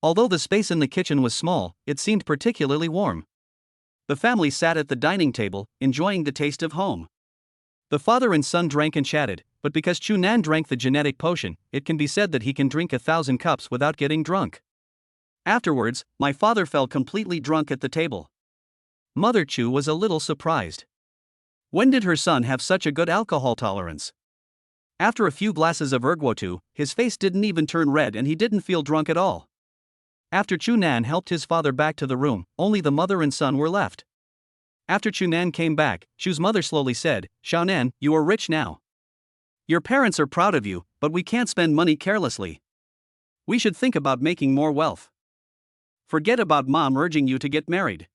Although the space in the kitchen was small, it seemed particularly warm. The family sat at the dining table, enjoying the taste of home. The father and son drank and chatted, but because Chu Nan drank the genetic potion, it can be said that he can drink 1,000 cups without getting drunk. Afterwards, my father fell completely drunk at the table. Mother Chu was a little surprised. When did her son have such a good alcohol tolerance? After a few glasses of ergwotu, his face didn't even turn red and he didn't feel drunk at all. After Chu Nan helped his father back to the room, only the mother and son were left. After Chu Nan came back, Chu's mother slowly said, "Xiao Nan, you are rich now. Your parents are proud of you, but we can't spend money carelessly. We should think about making more wealth. Forget about mom urging you to get married.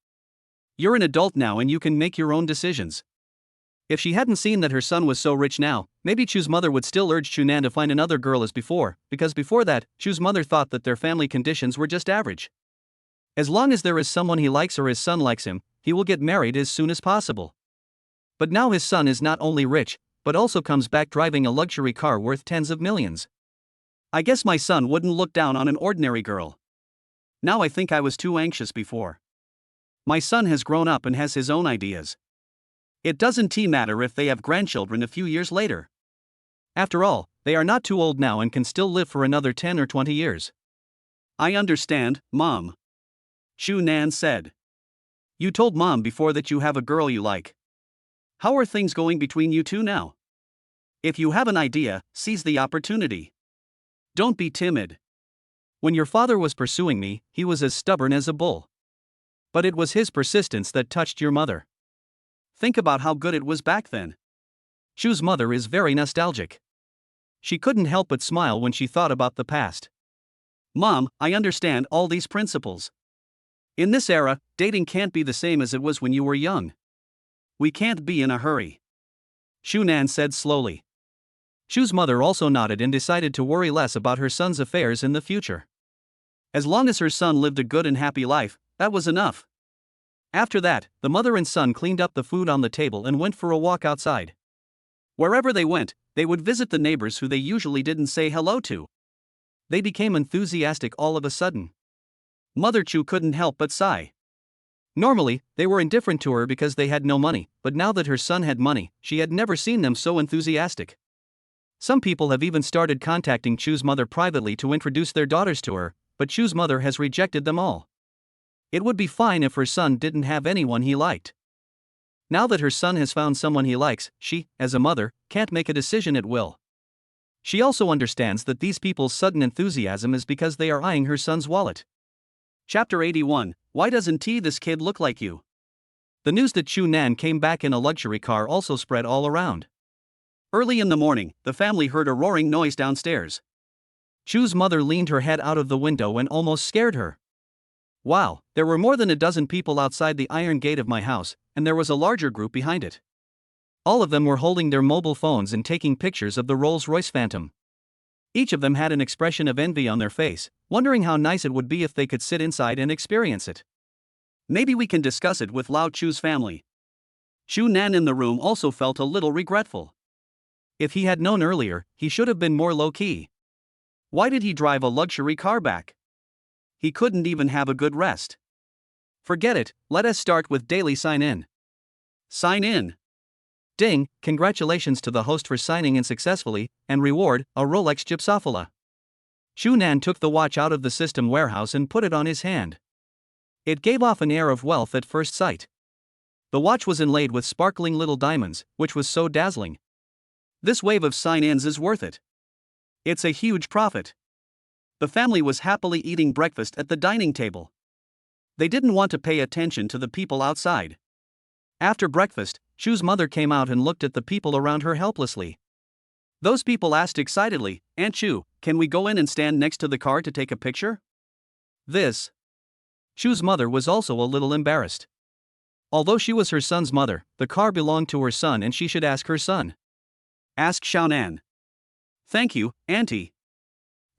You're an adult now and you can make your own decisions." If she hadn't seen that her son was so rich now, maybe Chu's mother would still urge Chu Nan to find another girl as before, because before that, Chu's mother thought that their family conditions were just average. As long as there is someone he likes or his son likes him, he will get married as soon as possible. But now his son is not only rich, but also comes back driving a luxury car worth tens of millions. I guess my son wouldn't look down on an ordinary girl. Now I think I was too anxious before. My son has grown up and has his own ideas. It doesn't matter if they have grandchildren a few years later. After all, they are not too old now and can still live for another 10 or 20 years. I understand, Mom. Chu Nan said. You told Mom before that you have a girl you like. How are things going between you two now? If you have an idea, seize the opportunity. Don't be timid. When your father was pursuing me, he was as stubborn as a bull. But it was his persistence that touched your mother. Think about how good it was back then. Chu's mother is very nostalgic. She couldn't help but smile when she thought about the past. Mom, I understand all these principles. In this era, dating can't be the same as it was when you were young. We can't be in a hurry. Chu Nan said slowly. Chu's mother also nodded and decided to worry less about her son's affairs in the future. As long as her son lived a good and happy life, that was enough. After that, the mother and son cleaned up the food on the table and went for a walk outside. Wherever they went, they would visit the neighbors who they usually didn't say hello to. They became enthusiastic all of a sudden. Mother Chu couldn't help but sigh. Normally, they were indifferent to her because they had no money, but now that her son had money, she had never seen them so enthusiastic. Some people have even started contacting Chu's mother privately to introduce their daughters to her, but Chu's mother has rejected them all. It would be fine if her son didn't have anyone he liked. Now that her son has found someone he likes, she, as a mother, can't make a decision at will. She also understands that these people's sudden enthusiasm is because they are eyeing her son's wallet. Chapter 81, Why doesn't this kid look like you? The news that Chu Nan came back in a luxury car also spread all around. Early in the morning, the family heard a roaring noise downstairs. Chu's mother leaned her head out of the window and almost scared her. Wow, there were more than a dozen people outside the iron gate of my house, and there was a larger group behind it. All of them were holding their mobile phones and taking pictures of the Rolls-Royce Phantom. Each of them had an expression of envy on their face, wondering how nice it would be if they could sit inside and experience it. Maybe we can discuss it with Lao Chu's family. Chu Nan in the room also felt a little regretful. If he had known earlier, he should have been more low-key. Why did he drive a luxury car back? He couldn't even have a good rest. Forget it, let us start with daily sign-in. Sign in. Ding, congratulations to the host for signing in successfully, and reward, a Rolex Gypsophila. Chu Nan took the watch out of the system warehouse and put it on his hand. It gave off an air of wealth at first sight. The watch was inlaid with sparkling little diamonds, which was so dazzling. This wave of sign-ins is worth it. It's a huge profit. The family was happily eating breakfast at the dining table. They didn't want to pay attention to the people outside. After breakfast, Chu's mother came out and looked at the people around her helplessly. Those people asked excitedly, "Aunt Chu, can we go in and stand next to the car to take a picture?" Chu's mother was also a little embarrassed. Although she was her son's mother, the car belonged to her son and she should ask her son. Ask Xiao Nan. Thank you, Auntie.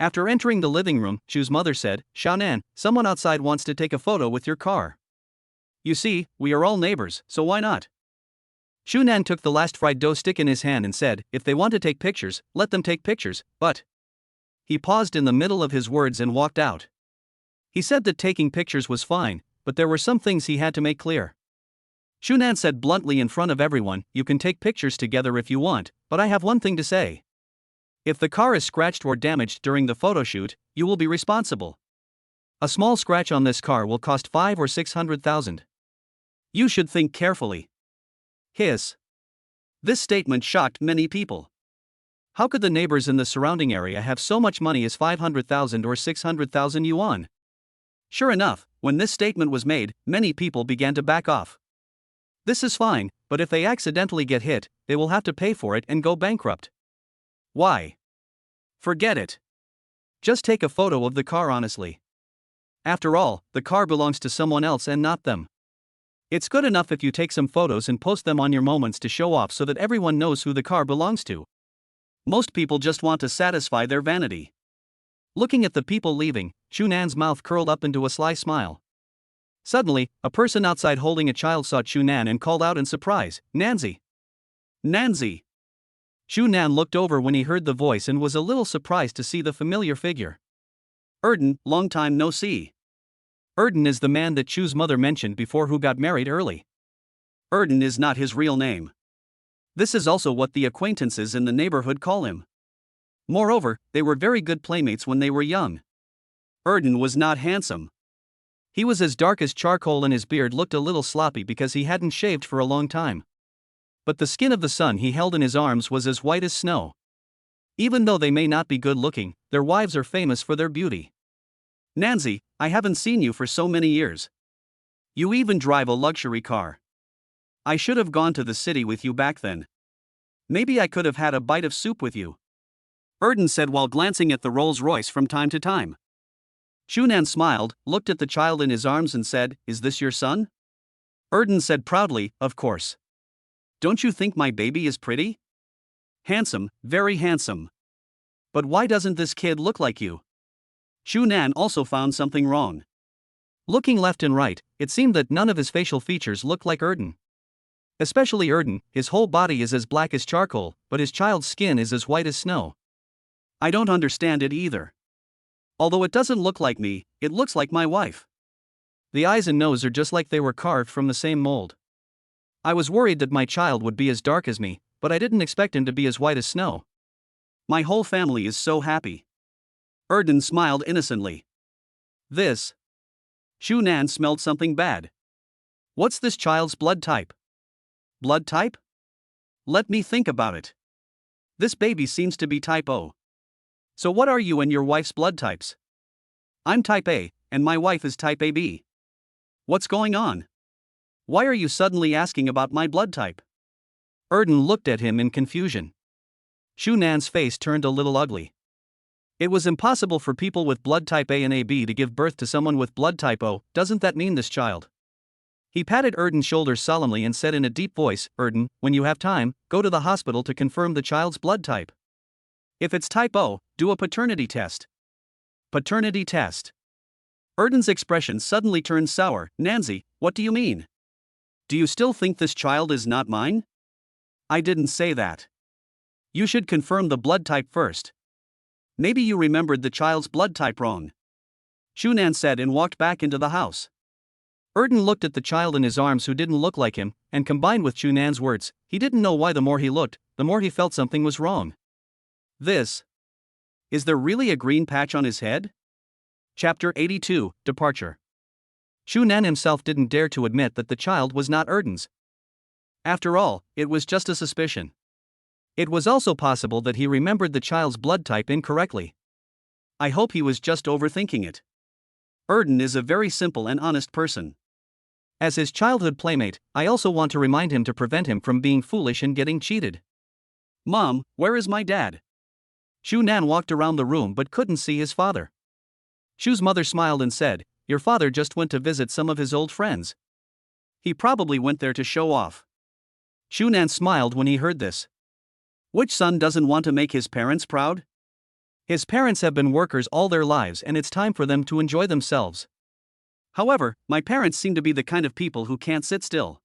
After entering the living room, Chu's mother said, "Xiao Nan, someone outside wants to take a photo with your car. You see, we are all neighbors, so why not?" Shunan took the last fried dough stick in his hand and said, if they want to take pictures, let them take pictures, but. He paused in the middle of his words and walked out. He said that taking pictures was fine, but there were some things he had to make clear. Shunan said bluntly in front of everyone, you can take pictures together if you want, but I have one thing to say. If the car is scratched or damaged during the photo shoot, you will be responsible. A small scratch on this car will cost 5 or 600,000. You should think carefully. Hiss. This statement shocked many people. How could the neighbors in the surrounding area have so much money as 500,000 or 600,000 yuan? Sure enough, when this statement was made, many people began to back off. This is fine, but if they accidentally get hit, they will have to pay for it and go bankrupt. Why? Forget it. Just take a photo of the car honestly. After all, the car belongs to someone else and not them. It's good enough if you take some photos and post them on your moments to show off so that everyone knows who the car belongs to. Most people just want to satisfy their vanity. Looking at the people leaving, Chunan's mouth curled up into a sly smile. Suddenly, a person outside holding a child saw Chunan and called out in surprise, Nanzi! Nanzi! Chunan looked over when he heard the voice and was a little surprised to see the familiar figure. Erden, long time no see. Erden is the man that Chu's mother mentioned before who got married early. Erden is not his real name. This is also what the acquaintances in the neighborhood call him. Moreover, they were very good playmates when they were young. Erden was not handsome. He was as dark as charcoal and his beard looked a little sloppy because he hadn't shaved for a long time. But the skin of the son he held in his arms was as white as snow. Even though they may not be good looking, their wives are famous for their beauty. Nanzi, I haven't seen you for so many years. You even drive a luxury car. I should have gone to the city with you back then. Maybe I could have had a bite of soup with you. Erden said while glancing at the Rolls-Royce from time to time. Chunan smiled, looked at the child in his arms and said, is this your son? Erden said proudly, of course. Don't you think my baby is pretty? Handsome, very handsome. But why doesn't this kid look like you? Chunan also found something wrong. Looking left and right, it seemed that none of his facial features looked like Erden. Especially Erden, his whole body is as black as charcoal, but his child's skin is as white as snow. I don't understand it either. Although it doesn't look like me, it looks like my wife. The eyes and nose are just like they were carved from the same mold. I was worried that my child would be as dark as me, but I didn't expect him to be as white as snow. My whole family is so happy. Erden smiled innocently. This. Chunan smelled something bad. What's this child's blood type? Blood type? Let me think about it. This baby seems to be type O. So what are you and your wife's blood types? I'm type A, and my wife is type AB. What's going on? Why are you suddenly asking about my blood type? Erden looked at him in confusion. Chunan's face turned a little ugly. It was impossible for people with blood type A and AB to give birth to someone with blood type O. Doesn't that mean this child? He patted Erden's shoulders solemnly and said in a deep voice, Erden, when you have time, go to the hospital to confirm the child's blood type. If it's type O, do a paternity test. Paternity test. Erden's expression suddenly turned sour. Nanzi, what do you mean? Do you still think this child is not mine? I didn't say that. You should confirm the blood type first. Maybe you remembered the child's blood type wrong. Chunan said and walked back into the house. Erden looked at the child in his arms who didn't look like him, and combined with Chunan's words, he didn't know why the more he looked, the more he felt something was wrong. This. Is there really a green patch on his head? Chapter 82, Departure. Chunan himself didn't dare to admit that the child was not Erden's. After all, it was just a suspicion. It was also possible that he remembered the child's blood type incorrectly. I hope he was just overthinking it. Erden is a very simple and honest person. As his childhood playmate, I also want to remind him to prevent him from being foolish and getting cheated. Mom, where is my dad? Chunan walked around the room but couldn't see his father. Chu's mother smiled and said, your father just went to visit some of his old friends. He probably went there to show off. Chunan smiled when he heard this. Which son doesn't want to make his parents proud? His parents have been workers all their lives and it's time for them to enjoy themselves. However, my parents seem to be the kind of people who can't sit still.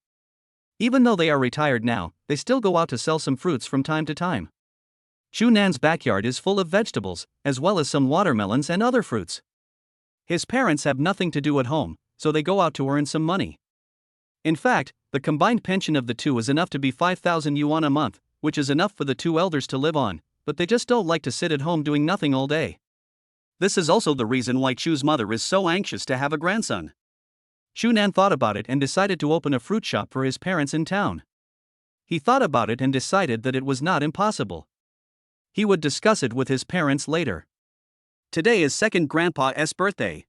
Even though they are retired now, they still go out to sell some fruits from time to time. Chu Nan's backyard is full of vegetables, as well as some watermelons and other fruits. His parents have nothing to do at home, so they go out to earn some money. In fact, the combined pension of the two is enough to be 5,000 yuan a month, which is enough for the two elders to live on, but they just don't like to sit at home doing nothing all day. This is also the reason why Chu's mother is so anxious to have a grandson. Chu Nan thought about it and decided to open a fruit shop for his parents in town. He thought about it and decided that it was not impossible. He would discuss it with his parents later. Today is second grandpa's birthday.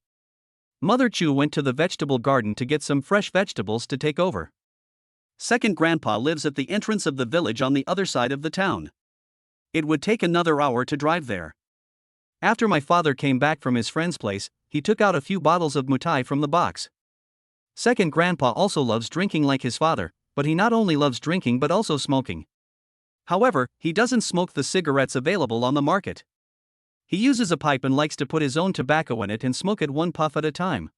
Mother Chu went to the vegetable garden to get some fresh vegetables to take over. Second grandpa lives at the entrance of the village on the other side of the town. It would take another hour to drive there. After my father came back from his friend's place, he took out a few bottles of mutai from the box. Second grandpa also loves drinking like his father, but he not only loves drinking but also smoking. However, he doesn't smoke the cigarettes available on the market. He uses a pipe and likes to put his own tobacco in it and smoke it one puff at a time.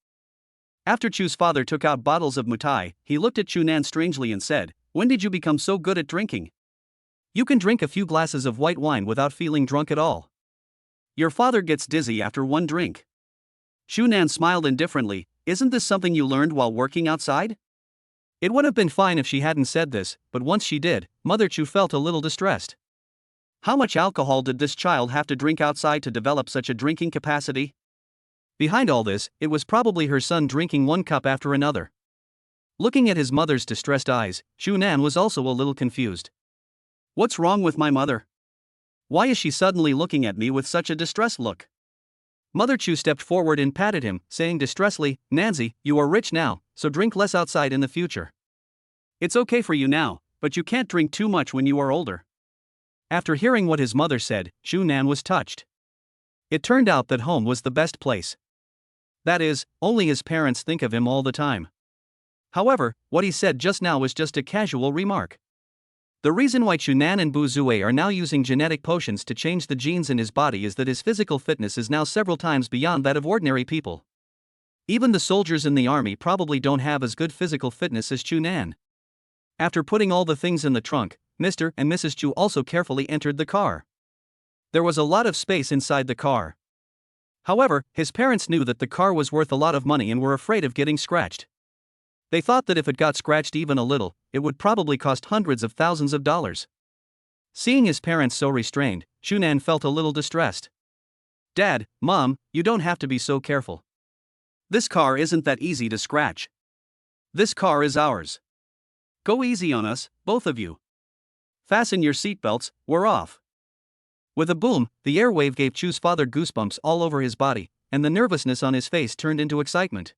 After Chu's father took out bottles of mutai, he looked at Chu Nan strangely and said, "When did you become so good at drinking? You can drink a few glasses of white wine without feeling drunk at all. Your father gets dizzy after one drink." Chu Nan smiled indifferently. "Isn't this something you learned while working outside?" It would have been fine if she hadn't said this, but once she did, Mother Chu felt a little distressed. How much alcohol did this child have to drink outside to develop such a drinking capacity? Behind all this, it was probably her son drinking one cup after another. Looking at his mother's distressed eyes, Chu Nan was also a little confused. What's wrong with my mother? Why is she suddenly looking at me with such a distressed look? Mother Chu stepped forward and patted him, saying distressfully, "Nanzi, you are rich now, so drink less outside in the future. It's okay for you now, but you can't drink too much when you are older." After hearing what his mother said, Chu Nan was touched. It turned out that home was the best place. That is, only his parents think of him all the time. However, what he said just now was just a casual remark. The reason why Chu Nan and Bu Zue are now using genetic potions to change the genes in his body is that his physical fitness is now several times beyond that of ordinary people. Even the soldiers in the army probably don't have as good physical fitness as Chu Nan. After putting all the things in the trunk, Mr. and Mrs. Chu also carefully entered the car. There was a lot of space inside the car. However, his parents knew that the car was worth a lot of money and were afraid of getting scratched. They thought that if it got scratched even a little, it would probably cost hundreds of thousands of dollars. Seeing his parents so restrained, Chu Nan felt a little distressed. "Dad, Mom, you don't have to be so careful. This car isn't that easy to scratch. This car is ours. Go easy on us, both of you. Fasten your seatbelts, we're off." With a boom, the airwave gave Chu's father goosebumps all over his body, and the nervousness on his face turned into excitement.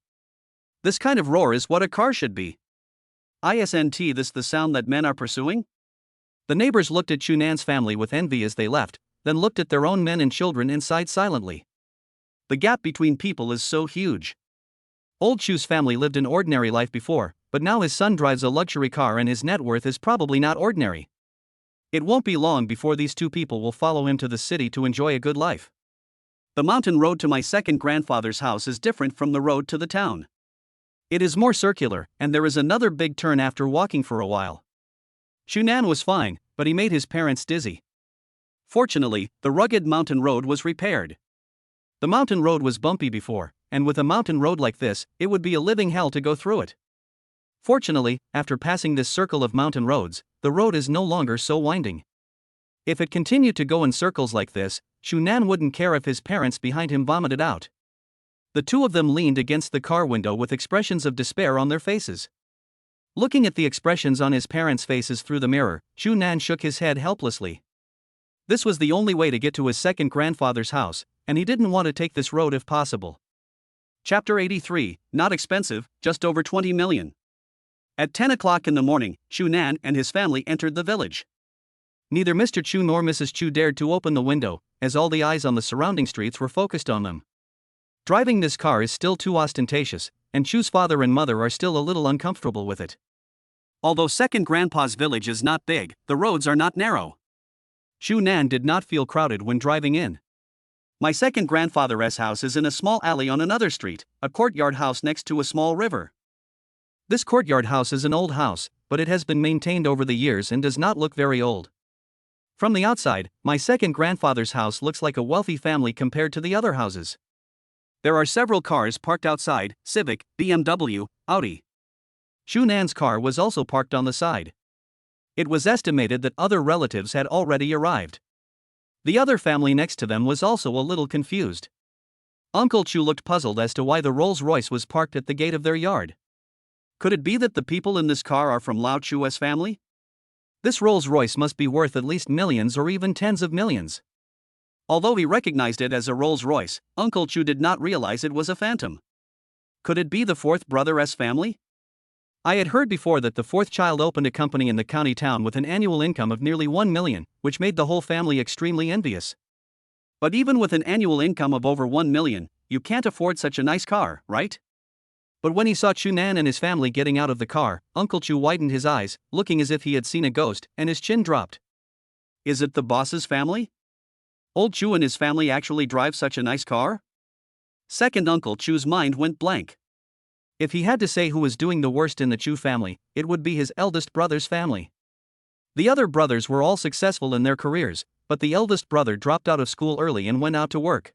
This kind of roar is what a car should be. Isn't this the sound that men are pursuing? The neighbors looked at Chu Nan's family with envy as they left, then looked at their own men and children inside silently. The gap between people is so huge. Old Chu's family lived an ordinary life before, but now his son drives a luxury car and his net worth is probably not ordinary. It won't be long before these two people will follow him to the city to enjoy a good life. The mountain road to my second grandfather's house is different from the road to the town. It is more circular, and there is another big turn after walking for a while. Chu Nan was fine, but he made his parents dizzy. Fortunately, the rugged mountain road was repaired. The mountain road was bumpy before, and with a mountain road like this, it would be a living hell to go through it. Fortunately, after passing this circle of mountain roads, the road is no longer so winding. If it continued to go in circles like this, Chu Nan wouldn't care if his parents behind him vomited out. The two of them leaned against the car window with expressions of despair on their faces. Looking at the expressions on his parents' faces through the mirror, Chu Nan shook his head helplessly. This was the only way to get to his second grandfather's house, and he didn't want to take this road if possible. Chapter 83, Not Expensive, Just Over 20 Million. At 10 o'clock in the morning, Chu Nan and his family entered the village. Neither Mr. Chu nor Mrs. Chu dared to open the window, as all the eyes on the surrounding streets were focused on them. Driving this car is still too ostentatious, and Chu's father and mother are still a little uncomfortable with it. Although second grandpa's village is not big, the roads are not narrow. Chu Nan did not feel crowded when driving in. My second grandfather's house is in a small alley on another street, a courtyard house next to a small river. This courtyard house is an old house, but it has been maintained over the years and does not look very old. From the outside, my second grandfather's house looks like a wealthy family compared to the other houses. There are several cars parked outside: Civic, BMW, Audi. Shunan's car was also parked on the side. It was estimated that other relatives had already arrived. The other family next to them was also a little confused. Uncle Chu looked puzzled as to why the Rolls-Royce was parked at the gate of their yard. Could it be that the people in this car are from Lao Chu's family? This Rolls-Royce must be worth at least millions or even tens of millions. Although he recognized it as a Rolls-Royce, Uncle Chu did not realize it was a phantom. Could it be the fourth brother's family? I had heard before that the fourth child opened a company in the county town with an annual income of nearly 1 million, which made the whole family extremely envious. But even with an annual income of over 1 million, you can't afford such a nice car, right? But when he saw Shunan and his family getting out of the car, Uncle Chu widened his eyes, looking as if he had seen a ghost, and his chin dropped. Is it the boss's family? Old Chu and his family actually drive such a nice car? Second Uncle Chu's mind went blank. If he had to say who was doing the worst in the Chu family, it would be his eldest brother's family. The other brothers were all successful in their careers, but the eldest brother dropped out of school early and went out to work.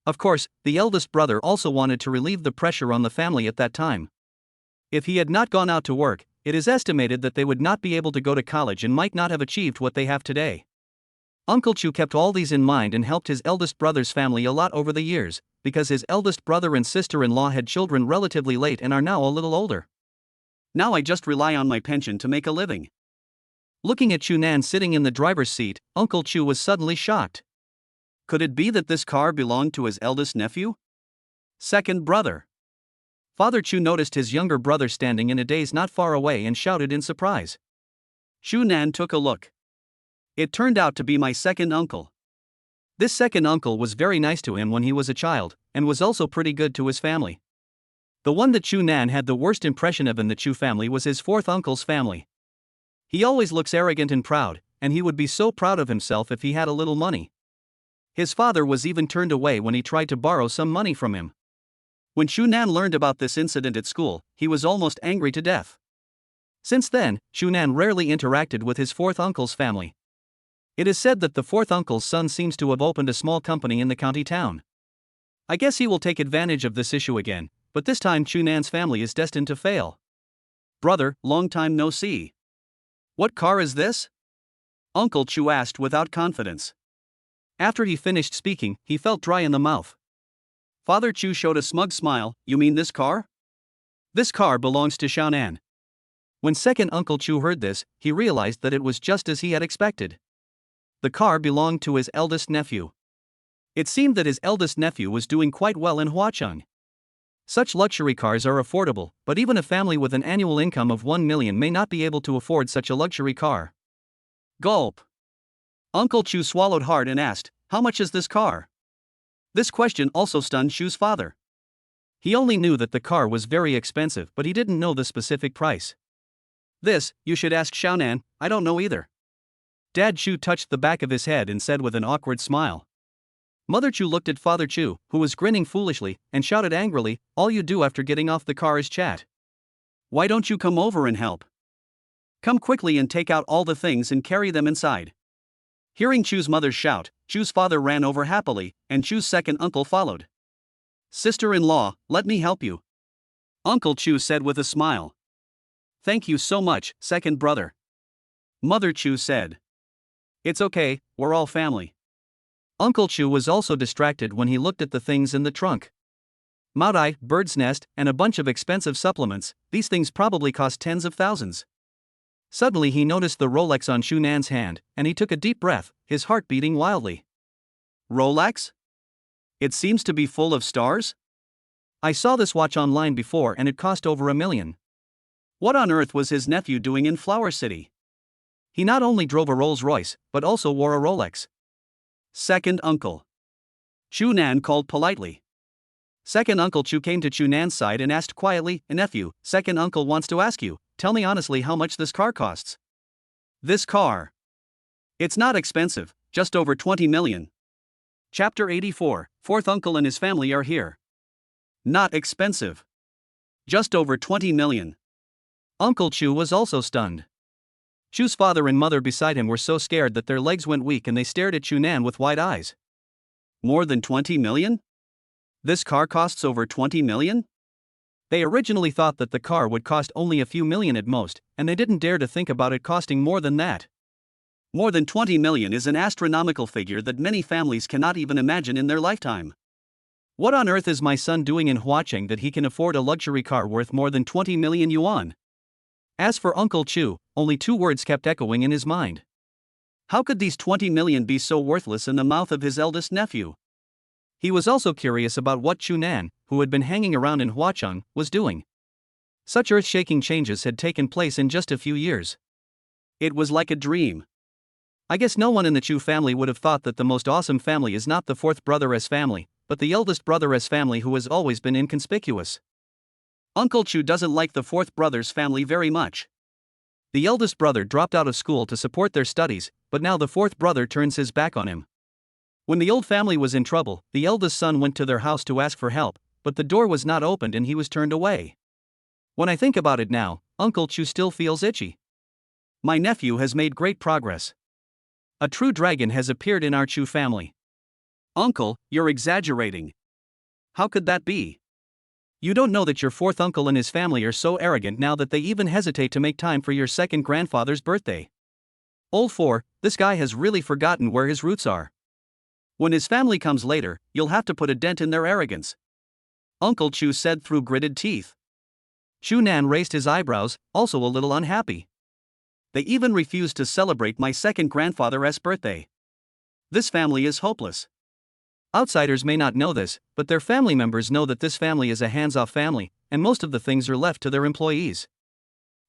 Of course, the eldest brother also wanted to relieve the pressure on the family at that time. If he had not gone out to work, it is estimated that they would not be able to go to college and might not have achieved what they have today. Uncle Chu kept all these in mind and helped his eldest brother's family a lot over the years, because his eldest brother and sister-in-law had children relatively late and are now a little older. Now I just rely on my pension to make a living. Looking at Shunan sitting in the driver's seat, Uncle Chu was suddenly shocked. Could it be that this car belonged to his eldest nephew? Second brother. Father Chu noticed his younger brother standing in a daze not far away and shouted in surprise. Shunan took a look. It turned out to be my second uncle. This second uncle was very nice to him when he was a child, and was also pretty good to his family. The one that Shunan had the worst impression of in the Chu family was his fourth uncle's family. He always looks arrogant and proud, and he would be so proud of himself if he had a little money. His father was even turned away when he tried to borrow some money from him. When Shunan learned about this incident at school, he was almost angry to death. Since then, Shunan rarely interacted with his fourth uncle's family. It is said that the fourth uncle's son seems to have opened a small company in the county town. I guess he will take advantage of this issue again, but this time Shunan's family is destined to fail. Brother, long time no see. What car is this? Uncle Chu asked without confidence. After he finished speaking, he felt dry in the mouth. Father Chu showed a smug smile. You mean this car? This car belongs to Shunan. When second Uncle Chu heard this, he realized that it was just as he had expected. The car belonged to his eldest nephew. It seemed that his eldest nephew was doing quite well in Huacheng. Such luxury cars are affordable, but even a family with an annual income of 1 million may not be able to afford such a luxury car. Gulp. Uncle Chu swallowed hard and asked, how much is this car? This question also stunned Chu's father. He only knew that the car was very expensive, but he didn't know the specific price. This, you should ask Shunan, I don't know either. Dad Chu touched the back of his head and said with an awkward smile. Mother Chu looked at Father Chu, who was grinning foolishly, and shouted angrily, all you do after getting off the car is chat. Why don't you come over and help? Come quickly and take out all the things and carry them inside. Hearing Chu's mother's shout, Chu's father ran over happily, and Chu's second uncle followed. Sister-in-law, let me help you. Uncle Chu said with a smile. Thank you so much, second brother. Mother Chu said. It's okay, we're all family. Uncle Chu was also distracted when he looked at the things in the trunk. Maudai, bird's nest, and a bunch of expensive supplements, these things probably cost tens of thousands. Suddenly he noticed the Rolex on Shunan's hand, and he took a deep breath, his heart beating wildly. Rolex? It seems to be full of stars? I saw this watch online before and it cost over 1 million. What on earth was his nephew doing in Flower City? He not only drove a Rolls-Royce, but also wore a Rolex. Second uncle. Shunan called politely. Second Uncle Chu came to Shunan's side and asked quietly, nephew, second uncle wants to ask you, tell me honestly how much this car costs. This car. It's not expensive, just over 20 million. Chapter 84, fourth uncle and his family are here. Not expensive. Just over 20 million. Uncle Chu was also stunned. Chu's father and mother beside him were so scared that their legs went weak and they stared at Chunan with wide eyes. More than 20 million? This car costs over 20 million? They originally thought that the car would cost only a few million at most, and they didn't dare to think about it costing more than that. More than 20 million is an astronomical figure that many families cannot even imagine in their lifetime. What on earth is my son doing in Huacheng that he can afford a luxury car worth more than 20 million yuan? As for Uncle Chu, only two words kept echoing in his mind. How could these 20 million be so worthless in the mouth of his eldest nephew? He was also curious about what Chunan, who had been hanging around in Huacheng, was doing. Such earth-shaking changes had taken place in just a few years. It was like a dream. I guess no one in the Chu family would have thought that the most awesome family is not the fourth brother's family, but the eldest brother's family, who has always been inconspicuous. Uncle Chu doesn't like the fourth brother's family very much. The eldest brother dropped out of school to support their studies, but now the fourth brother turns his back on him. When the old family was in trouble, the eldest son went to their house to ask for help, but the door was not opened and he was turned away. When I think about it now, Uncle Chu still feels itchy. My nephew has made great progress. A true dragon has appeared in our Chu family. Uncle, you're exaggerating. How could that be? You don't know that your fourth uncle and his family are so arrogant now that they even hesitate to make time for your second grandfather's birthday. Old 4, this guy has really forgotten where his roots are. When his family comes later, you'll have to put a dent in their arrogance. Uncle Chu said through gritted teeth. Chunan raised his eyebrows, also a little unhappy. They even refused to celebrate my second grandfather's birthday. This family is hopeless. Outsiders may not know this, but their family members know that this family is a hands-off family, and most of the things are left to their employees.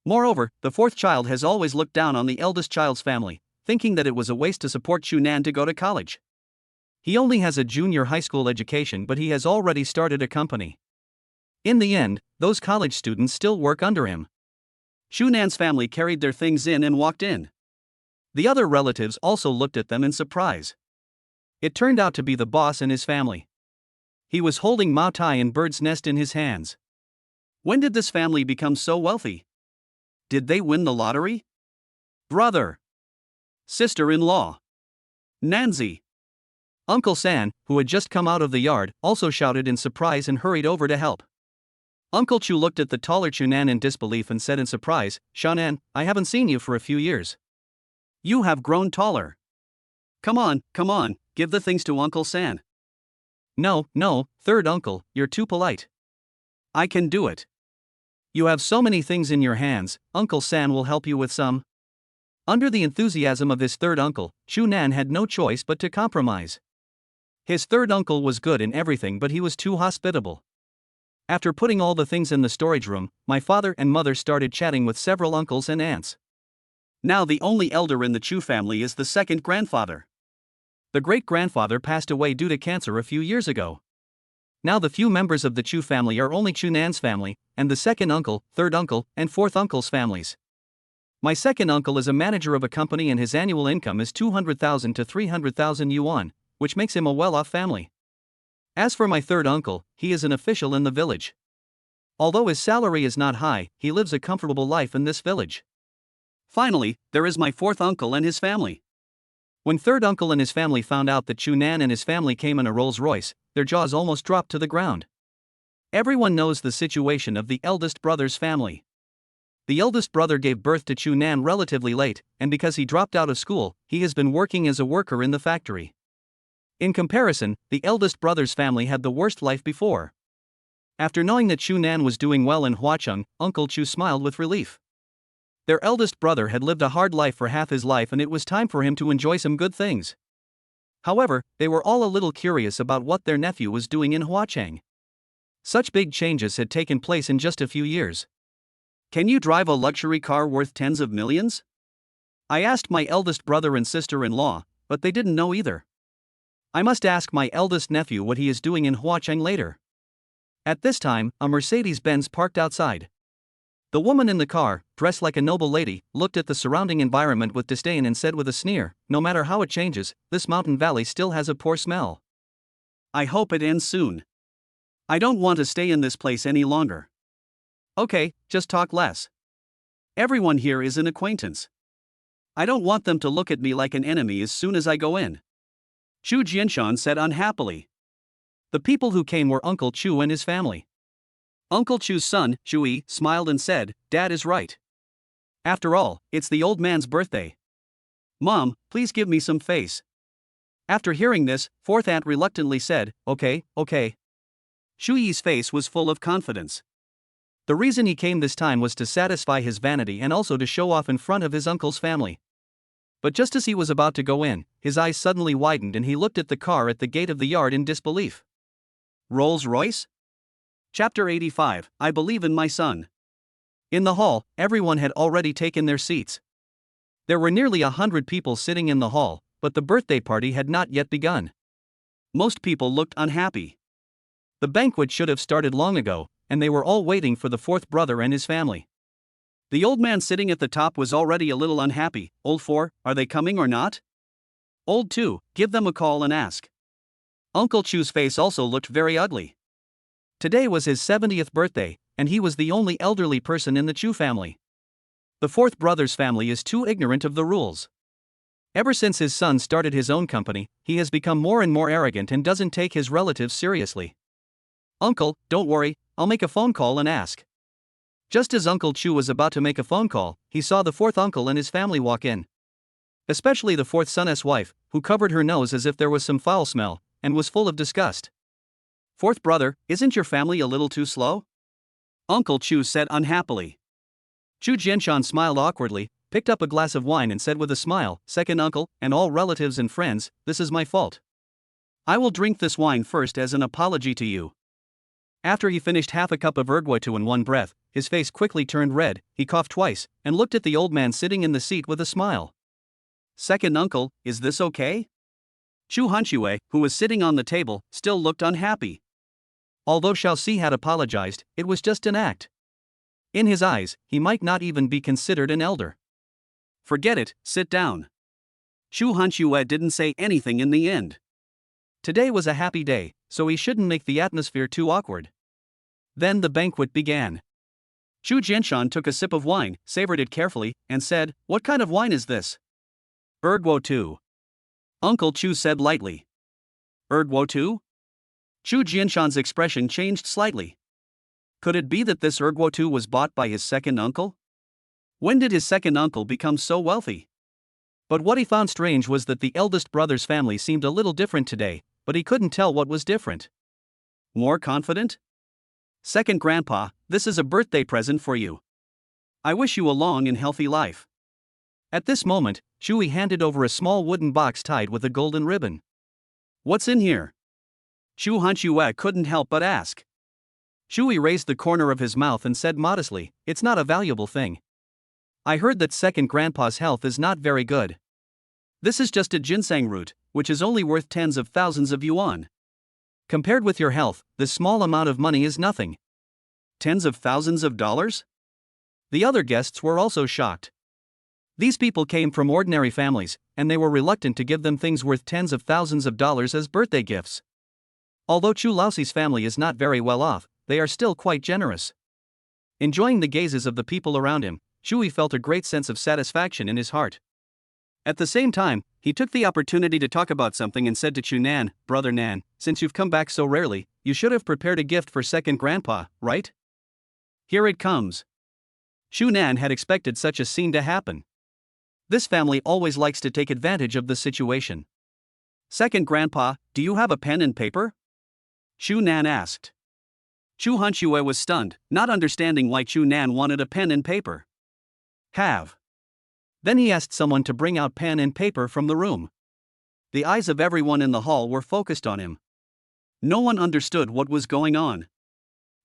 Moreover, the fourth child has always looked down on the eldest child's family, thinking that it was a waste to support Chunan to go to college. He only has a junior high school education, but he has already started a company. In the end, those college students still work under him. Chunan's family carried their things in and walked in. The other relatives also looked at them in surprise. It turned out to be the boss and his family. He was holding Mao Tai and Bird's Nest in his hands. When did this family become so wealthy? Did they win the lottery? Brother. Sister-in-law. Nanzi. Uncle San, who had just come out of the yard, also shouted in surprise and hurried over to help. Uncle Chu looked at the taller Chunan in disbelief and said in surprise, "Shanan, I haven't seen you for a few years. You have grown taller. Come on, give the things to Uncle San." No, third uncle, you're too polite. I can do it. You have so many things in your hands, Uncle San will help you with some. Under the enthusiasm of his third uncle, Chunan had no choice but to compromise. His third uncle was good in everything, but he was too hospitable. After putting all the things in the storage room, my father and mother started chatting with several uncles and aunts. Now the only elder in the Chu family is the second grandfather. The great-grandfather passed away due to cancer a few years ago. Now the few members of the Chu family are only Chunan's family, and the second uncle, third uncle, and fourth uncle's families. My second uncle is a manager of a company and his annual income is 200,000 to 300,000 yuan, which makes him a well-off family. As for my third uncle, he is an official in the village. Although his salary is not high, he lives a comfortable life in this village. Finally, there is my fourth uncle and his family. When third uncle and his family found out that Chunan and his family came in a Rolls-Royce, their jaws almost dropped to the ground. Everyone knows the situation of the eldest brother's family. The eldest brother gave birth to Chunan relatively late, and because he dropped out of school, he has been working as a worker in the factory. In comparison, the eldest brother's family had the worst life before. After knowing that Chunan was doing well in Huacheng, Uncle Chu smiled with relief. Their eldest brother had lived a hard life for half his life and it was time for him to enjoy some good things. However, they were all a little curious about what their nephew was doing in Huacheng. Such big changes had taken place in just a few years. Can you drive a luxury car worth tens of millions? I asked my eldest brother and sister-in-law, but they didn't know either. I must ask my eldest nephew what he is doing in Huacheng later. At this time, a Mercedes-Benz parked outside. The woman in the car, dressed like a noble lady, looked at the surrounding environment with disdain and said with a sneer, "No matter how it changes, this mountain valley still has a poor smell. I hope it ends soon. I don't want to stay in this place any longer." Okay, just talk less. Everyone here is an acquaintance. I don't want them to look at me like an enemy as soon as I go in. Chu Jianshan said unhappily. The people who came were Uncle Chu and his family. Uncle Chu's son, Chui, smiled and said, Dad is right. After all, it's the old man's birthday. Mom, please give me some face. After hearing this, fourth aunt reluctantly said, Okay. Chui's face was full of confidence. The reason he came this time was to satisfy his vanity and also to show off in front of his uncle's family. But just as he was about to go in, his eyes suddenly widened and he looked at the car at the gate of the yard in disbelief. Rolls-Royce? Chapter 85, I Believe in My Son. In the hall, everyone had already taken their seats. There were nearly 100 people sitting in the hall, but the birthday party had not yet begun. Most people looked unhappy. The banquet should have started long ago, and they were all waiting for the fourth brother and his family. The old man sitting at the top was already a little unhappy. Old 4, are they coming or not? Old 2, give them a call and ask. Uncle Chu's face also looked very ugly. Today was his 70th birthday, and he was the only elderly person in the Chu family. The fourth brother's family is too ignorant of the rules. Ever since his son started his own company, he has become more and more arrogant and doesn't take his relatives seriously. Uncle, don't worry, I'll make a phone call and ask. Just as Uncle Chu was about to make a phone call, he saw the fourth uncle and his family walk in. Especially the fourth son's wife, who covered her nose as if there was some foul smell, and was full of disgust. Fourth brother, isn't your family a little too slow? Uncle Chu said unhappily. Chu Jianshan smiled awkwardly, picked up a glass of wine and said with a smile, Second uncle, and all relatives and friends, this is my fault. I will drink this wine first as an apology to you. After he finished half a cup of erguotu in one breath, his face quickly turned red, he coughed twice, and looked at the old man sitting in the seat with a smile. Second uncle, is this okay? Chu Hanxue, who was sitting on the table, still looked unhappy. Although Xiaoxi had apologized, it was just an act. In his eyes, he might not even be considered an elder. Forget it, sit down. Chu Hanxue didn't say anything in the end. Today was a happy day, so he shouldn't make the atmosphere too awkward. Then the banquet began. Chu Jianshan took a sip of wine, savored it carefully, and said, What kind of wine is this? Erguotu. Uncle Chu said lightly. Erguotu? Chu Jianshan's expression changed slightly. Could it be that this erguotu was bought by his second uncle? When did his second uncle become so wealthy? But what he found strange was that the eldest brother's family seemed a little different today, but he couldn't tell what was different. More confident? Second grandpa, this is a birthday present for you. I wish you a long and healthy life. At this moment, Chui handed over a small wooden box tied with a golden ribbon. What's in here? Chu Hanxue couldn't help but ask. Chui raised the corner of his mouth and said modestly, It's not a valuable thing. I heard that second grandpa's health is not very good. This is just a ginseng root, which is only worth tens of thousands of yuan. Compared with your health, this small amount of money is nothing. Tens of thousands of dollars? The other guests were also shocked. These people came from ordinary families, and they were reluctant to give them things worth tens of thousands of dollars as birthday gifts. Although Chu Laoxi's family is not very well off, they are still quite generous. Enjoying the gazes of the people around him, Chui felt a great sense of satisfaction in his heart. At the same time, he took the opportunity to talk about something and said to Chu Nan, Brother Nan, since you've come back so rarely, you should have prepared a gift for second grandpa, right? Here it comes. Chu Nan had expected such a scene to happen. This family always likes to take advantage of the situation. Second grandpa, do you have a pen and paper? Chu Nan asked. Chu Hanxue was stunned, not understanding why Chu Nan wanted a pen and paper. Have. Then he asked someone to bring out pen and paper from the room. The eyes of everyone in the hall were focused on him. No one understood what was going on.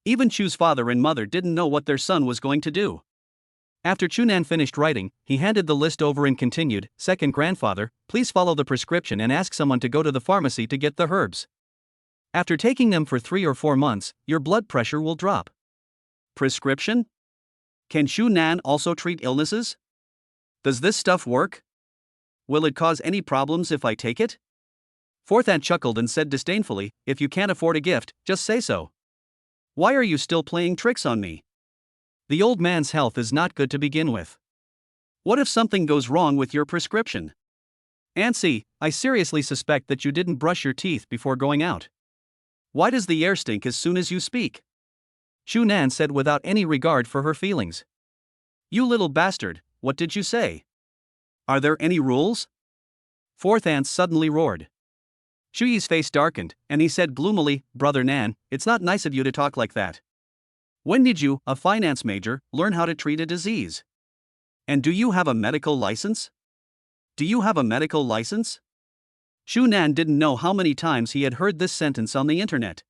Even Chu's father and mother didn't know what their son was going to do. After Chu Nan finished writing, he handed the list over and continued, Second grandfather, please follow the prescription and ask someone to go to the pharmacy to get the herbs. After taking them for 3 or 4 months, your blood pressure will drop. Prescription? Can Chu Nan also treat illnesses? Does this stuff work? Will it cause any problems if I take it? Fourth aunt chuckled and said disdainfully, If you can't afford a gift, just say so. Why are you still playing tricks on me? The old man's health is not good to begin with. What if something goes wrong with your prescription? Auntie, I seriously suspect that you didn't brush your teeth before going out. Why does the air stink as soon as you speak? Chu Nan said without any regard for her feelings. You little bastard, what did you say? Are there any rules? Fourth aunt suddenly roared. Chu Yi's face darkened, and he said gloomily, Brother Nan, it's not nice of you to talk like that. When did you, a finance major, learn how to treat a disease? And do you have a medical license? Do you have a medical license? Chu Nan didn't know how many times he had heard this sentence on the internet.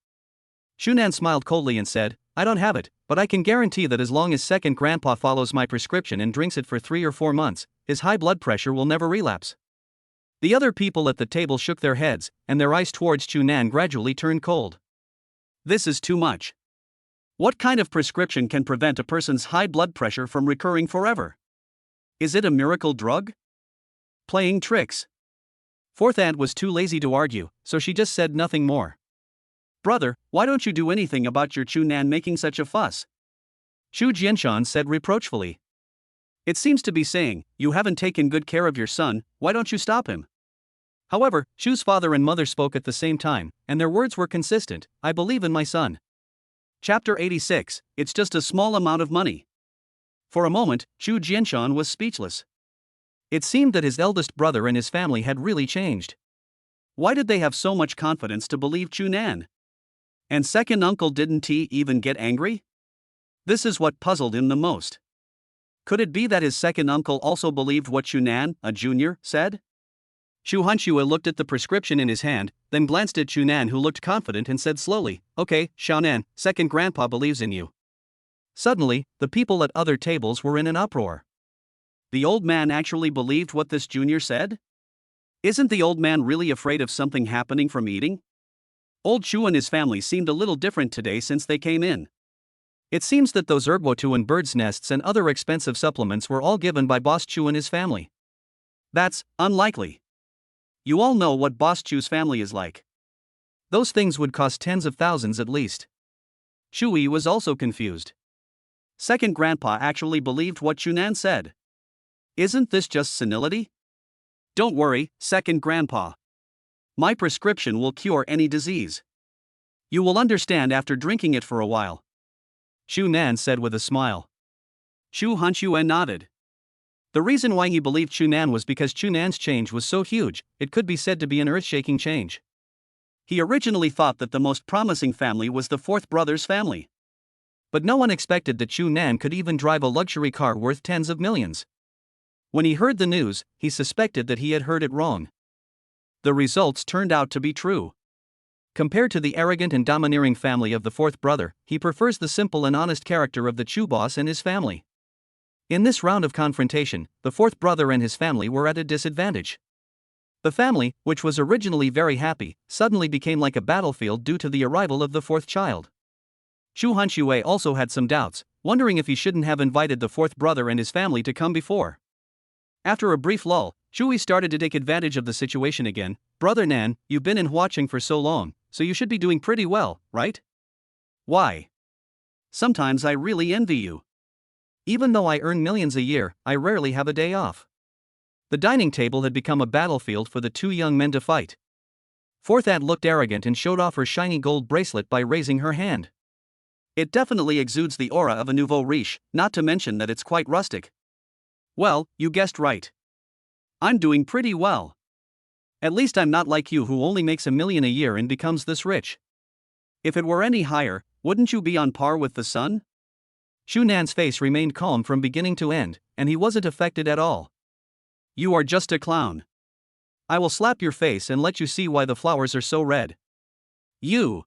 Chu Nan smiled coldly and said, I don't have it, but I can guarantee that as long as second grandpa follows my prescription and drinks it for 3 or 4 months, his high blood pressure will never relapse. The other people at the table shook their heads, and their eyes towards Chu Nan gradually turned cold. This is too much. What kind of prescription can prevent a person's high blood pressure from recurring forever? Is it a miracle drug? Playing tricks. Fourth aunt was too lazy to argue, so she just said nothing more. Brother, why don't you do anything about your Chu Nan making such a fuss? Chu Jianshan said reproachfully. It seems to be saying, you haven't taken good care of your son, why don't you stop him? However, Chu's father and mother spoke at the same time, and their words were consistent, I believe in my son. Chapter 86, It's just a small amount of money. For a moment, Chu Jianshan was speechless. It seemed that his eldest brother and his family had really changed. Why did they have so much confidence to believe Chu Nan? And second uncle didn't he even get angry? This is what puzzled him the most. Could it be that his second uncle also believed what Chu Nan, a junior, said? Chu Hanshua looked at the prescription in his hand, then glanced at Chu Nan who looked confident and said slowly, Okay, Xiaonan, second grandpa believes in you. Suddenly, the people at other tables were in an uproar. The old man actually believed what this junior said? Isn't the old man really afraid of something happening from eating? Old Chu and his family seemed a little different today since they came in. It seems that those ergotu and bird's nests and other expensive supplements were all given by Boss Chu and his family. That's unlikely. You all know what Boss Chu's family is like. Those things would cost tens of thousands at least. Chu Yi was also confused. Second grandpa actually believed what Chu Nan said. Isn't this just senility? Don't worry, second grandpa. My prescription will cure any disease. You will understand after drinking it for a while. Chu Nan said with a smile. Chu Hanshua nodded. The reason why he believed Chu Nan was because Chu Nan's change was so huge, it could be said to be an earth-shaking change. He originally thought that the most promising family was the fourth brother's family. But no one expected that Chu Nan could even drive a luxury car worth tens of millions. When he heard the news, he suspected that he had heard it wrong. The results turned out to be true. Compared to the arrogant and domineering family of the fourth brother, he prefers the simple and honest character of the Chu boss and his family. In this round of confrontation, the fourth brother and his family were at a disadvantage. The family, which was originally very happy, suddenly became like a battlefield due to the arrival of the fourth child. Chu Hanshue also had some doubts, wondering if he shouldn't have invited the fourth brother and his family to come before. After a brief lull, Chu started to take advantage of the situation again. Brother Nan, you've been in watching for so long, so you should be doing pretty well, right? Why? Sometimes I really envy you. Even though I earn millions a year, I rarely have a day off. The dining table had become a battlefield for the two young men to fight. Fourth aunt looked arrogant and showed off her shiny gold bracelet by raising her hand. It definitely exudes the aura of a nouveau riche, not to mention that it's quite rustic. Well, you guessed right. I'm doing pretty well. At least I'm not like you who only makes $1 million a year and becomes this rich. If it were any higher, wouldn't you be on par with the sun? Chu Nan's face remained calm from beginning to end, and he wasn't affected at all. You are just a clown. I will slap your face and let you see why the flowers are so red. You!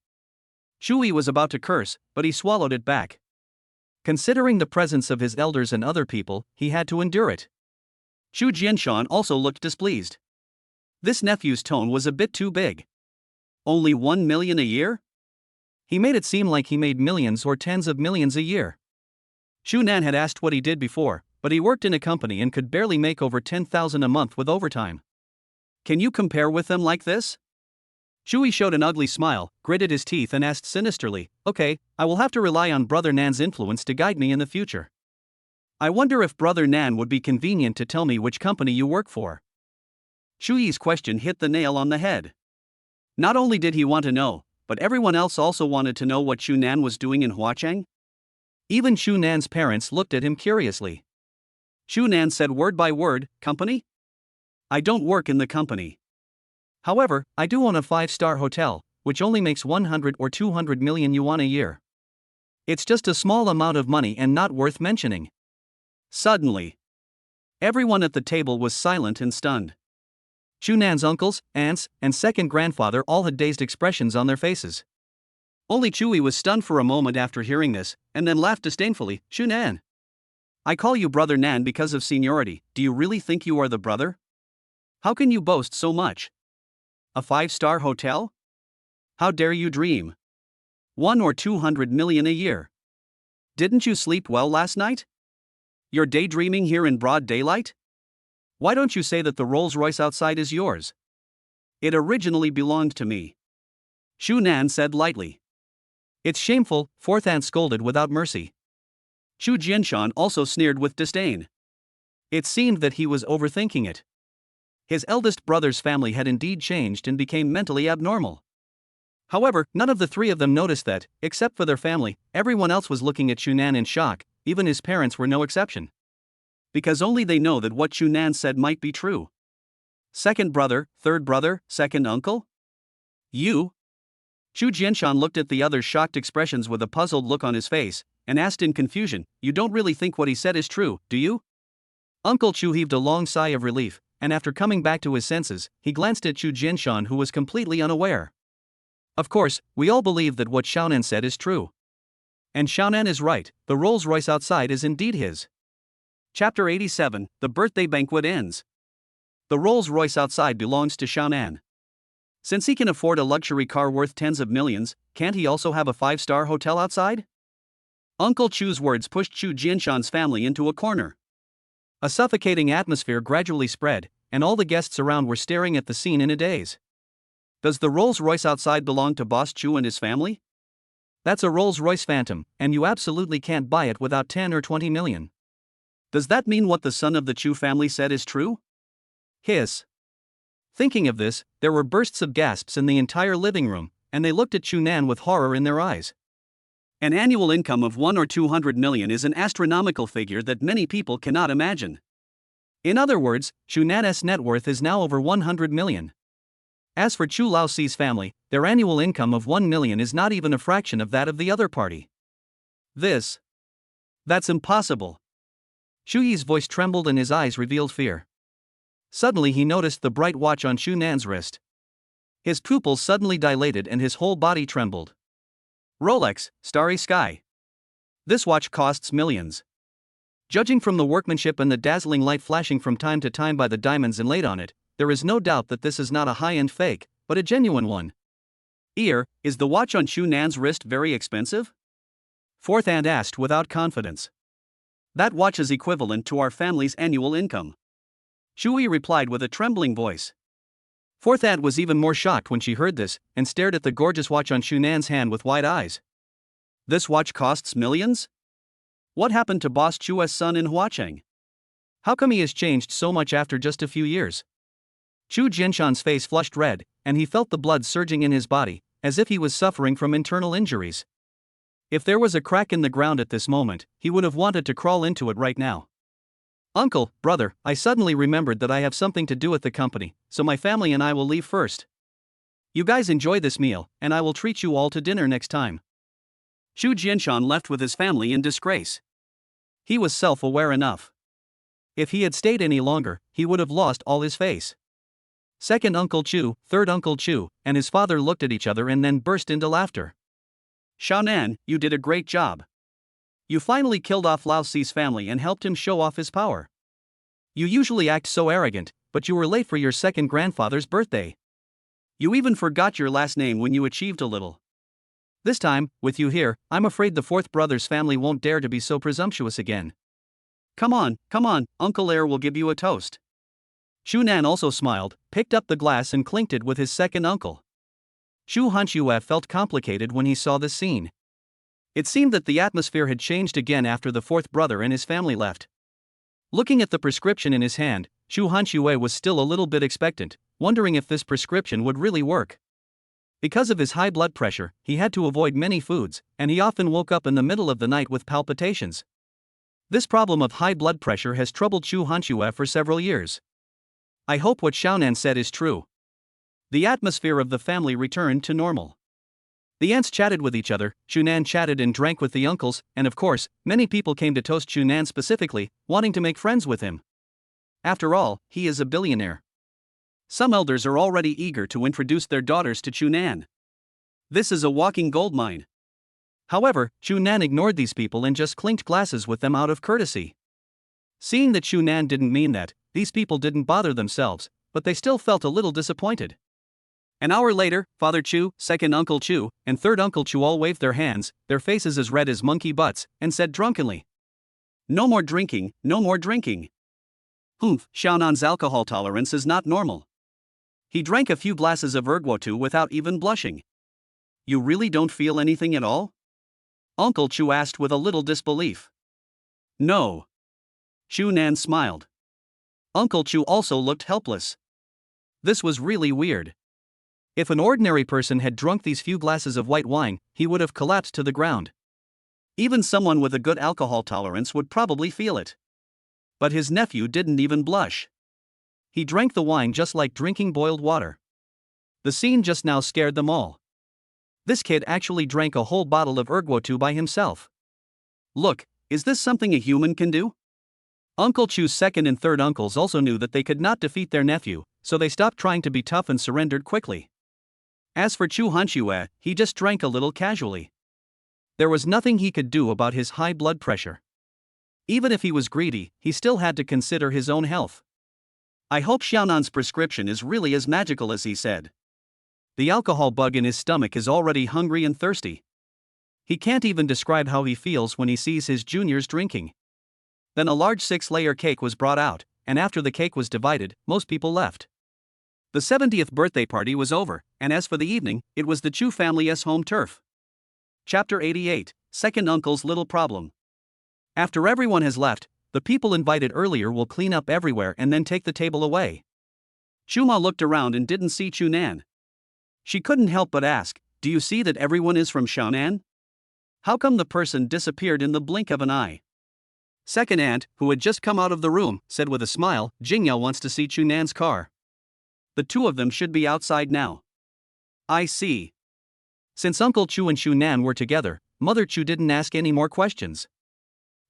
Chu was about to curse, but he swallowed it back. Considering the presence of his elders and other people, he had to endure it. Chu Jianshan also looked displeased. This nephew's tone was a bit too big. Only $1 million a year? He made it seem like he made millions or tens of millions a year. Chu Nan had asked what he did before, but he worked in a company and could barely make over $10,000 a month with overtime. Can you compare with them like this? Chewie showed an ugly smile, gritted his teeth and asked sinisterly, "Okay, I will have to rely on Brother Nan's influence to guide me in the future. I wonder if Brother Nan would be convenient to tell me which company you work for." Chewie's question hit the nail on the head. Not only did he want to know, but everyone else also wanted to know what Chu Nan was doing in Huacheng. Even Chu Nan's parents looked at him curiously. Chu Nan said word by word, "Company? I don't work in the company. However, I do own a 5-star hotel, which only makes 100 or 200 million yuan a year. It's just a small amount of money and not worth mentioning." Suddenly, everyone at the table was silent and stunned. Chu Nan's uncles, aunts, and second grandfather all had dazed expressions on their faces. Only Chewie was stunned for a moment after hearing this, and then laughed disdainfully. "Chu Nan, I call you Brother Nan because of seniority. Do you really think you are the brother? How can you boast so much? A 5-star hotel? How dare you dream? 1 or 200 million a year. Didn't you sleep well last night? You're daydreaming here in broad daylight? Why don't you say that the Rolls-Royce outside is yours? It originally belonged to me." Chu Nan said lightly. "It's shameful," fourth aunt scolded without mercy. Chu Jianshan also sneered with disdain. It seemed that he was overthinking it. His eldest brother's family had indeed changed and became mentally abnormal. However, none of the three of them noticed that, except for their family, everyone else was looking at Chu Nan in shock, even his parents were no exception. Because only they know that what Chu Nan said might be true. Second brother, third brother, second uncle? You? Chu Jianshan looked at the other's shocked expressions with a puzzled look on his face, and asked in confusion, "You don't really think what he said is true, do you?" Uncle Chu heaved a long sigh of relief, and after coming back to his senses, he glanced at Chu Jianshan, who was completely unaware. "Of course, we all believe that what Xiaonan said is true. And Xiaonan is right, the Rolls-Royce outside is indeed his." Chapter 87, The Birthday Banquet Ends. The Rolls-Royce outside belongs to Xiaonan. Since he can afford a luxury car worth tens of millions, can't he also have a 5-star hotel outside? Uncle Chu's words pushed Chu Jianshan's family into a corner. A suffocating atmosphere gradually spread, and all the guests around were staring at the scene in a daze. Does the Rolls-Royce outside belong to Boss Chu and his family? That's a Rolls-Royce Phantom, and you absolutely can't buy it without 10 or 20 million. Does that mean what the son of the Chu family said is true? Hiss. Thinking of this, there were bursts of gasps in the entire living room, and they looked at Chu Nan with horror in their eyes. An annual income of 1 or 200 million is an astronomical figure that many people cannot imagine. In other words, Chu Nan's net worth is now over 100 million. As for Chu Laoxi's family, their annual income of 1 million is not even a fraction of that of the other party. That's impossible. Chu Yi's voice trembled and his eyes revealed fear. Suddenly he noticed the bright watch on Chu Nan's wrist. His pupils suddenly dilated and his whole body trembled. Rolex, Starry Sky. This watch costs millions. Judging from the workmanship and the dazzling light flashing from time to time by the diamonds inlaid on it, there is no doubt that this is not a high-end fake, but a genuine one. Is the watch on Chu Nan's wrist very expensive? Fourth aunt asked without confidence. That watch is equivalent to our family's annual income. Chewie replied with a trembling voice. Fourth aunt was even more shocked when she heard this, and stared at the gorgeous watch on Chu Nan's hand with wide eyes. This watch costs millions? What happened to Boss Chu's son in Huacheng? How come he has changed so much after just a few years? Chu Jianshan's face flushed red, and he felt the blood surging in his body, as if he was suffering from internal injuries. If there was a crack in the ground at this moment, he would have wanted to crawl into it right now. Uncle, brother, I suddenly remembered that I have something to do at the company, so my family and I will leave first. You guys enjoy this meal, and I will treat you all to dinner next time. Chu Jianshan left with his family in disgrace. He was self-aware enough. If he had stayed any longer, he would have lost all his face. Second Uncle Chu, third Uncle Chu, and his father looked at each other and then burst into laughter. Xiaonan, you did a great job. You finally killed off Laoxi's family and helped him show off his power. You usually act so arrogant, but you were late for your second grandfather's birthday. You even forgot your last name when you achieved a little. This time, with you here, I'm afraid the fourth brother's family won't dare to be so presumptuous again. Come on, Uncle Air will give you a toast. Chu Nan also smiled, picked up the glass and clinked it with his second uncle. Chu Hanxue felt complicated when he saw this scene. It seemed that the atmosphere had changed again after the fourth brother and his family left. Looking at the prescription in his hand, Chu Hanxue was still a little bit expectant, wondering if this prescription would really work. Because of his high blood pressure, he had to avoid many foods, and he often woke up in the middle of the night with palpitations. This problem of high blood pressure has troubled Chu Hanxue for several years. I hope what Xiaonan said is true. The atmosphere of the family returned to normal. The aunts chatted with each other, Chunan chatted and drank with the uncles, and of course, many people came to toast Chunan specifically, wanting to make friends with him. After all, he is a billionaire. Some elders are already eager to introduce their daughters to Chunan. This is a walking goldmine. However, Chunan ignored these people and just clinked glasses with them out of courtesy. Seeing that Chunan didn't mean that, these people didn't bother themselves, but they still felt a little disappointed. An hour later, Father Chu, second Uncle Chu, and third Uncle Chu all waved their hands, their faces as red as monkey butts, and said drunkenly, "No more drinking, no more drinking." Humph, Xiaonan's alcohol tolerance is not normal. He drank a few glasses of erguotu without even blushing. "You really don't feel anything at all?" Uncle Chu asked with a little disbelief. "No." Chunan smiled. Uncle Chu also looked helpless. This was really weird. If an ordinary person had drunk these few glasses of white wine, he would have collapsed to the ground. Even someone with a good alcohol tolerance would probably feel it. But his nephew didn't even blush. He drank the wine just like drinking boiled water. The scene just now scared them all. This kid actually drank a whole bottle of erguotu by himself. Look, is this something a human can do? Uncle Chu's second and third uncles also knew that they could not defeat their nephew, so they stopped trying to be tough and surrendered quickly. As for Chu Hanxue, he just drank a little casually. There was nothing he could do about his high blood pressure. Even if he was greedy, he still had to consider his own health. I hope Xiaonan's prescription is really as magical as he said. The alcohol bug in his stomach is already hungry and thirsty. He can't even describe how he feels when he sees his juniors drinking. Then a large 6-layer cake was brought out, and after the cake was divided, most people left. The 70th birthday party was over, and as for the evening, it was the Chu family's home turf. Chapter 88, Second Uncle's Little Problem. After everyone has left, the people invited earlier will clean up everywhere and then take the table away. Chuma looked around and didn't see Chunan. She couldn't help but ask, "Do you see that everyone is from Xiaonan? How come the person disappeared in the blink of an eye?" Second aunt, who had just come out of the room, said with a smile, "Jingyao wants to see Chunan's car. The two of them should be outside now." I see. Since Uncle Chu and Chunan were together, Mother Chu didn't ask any more questions.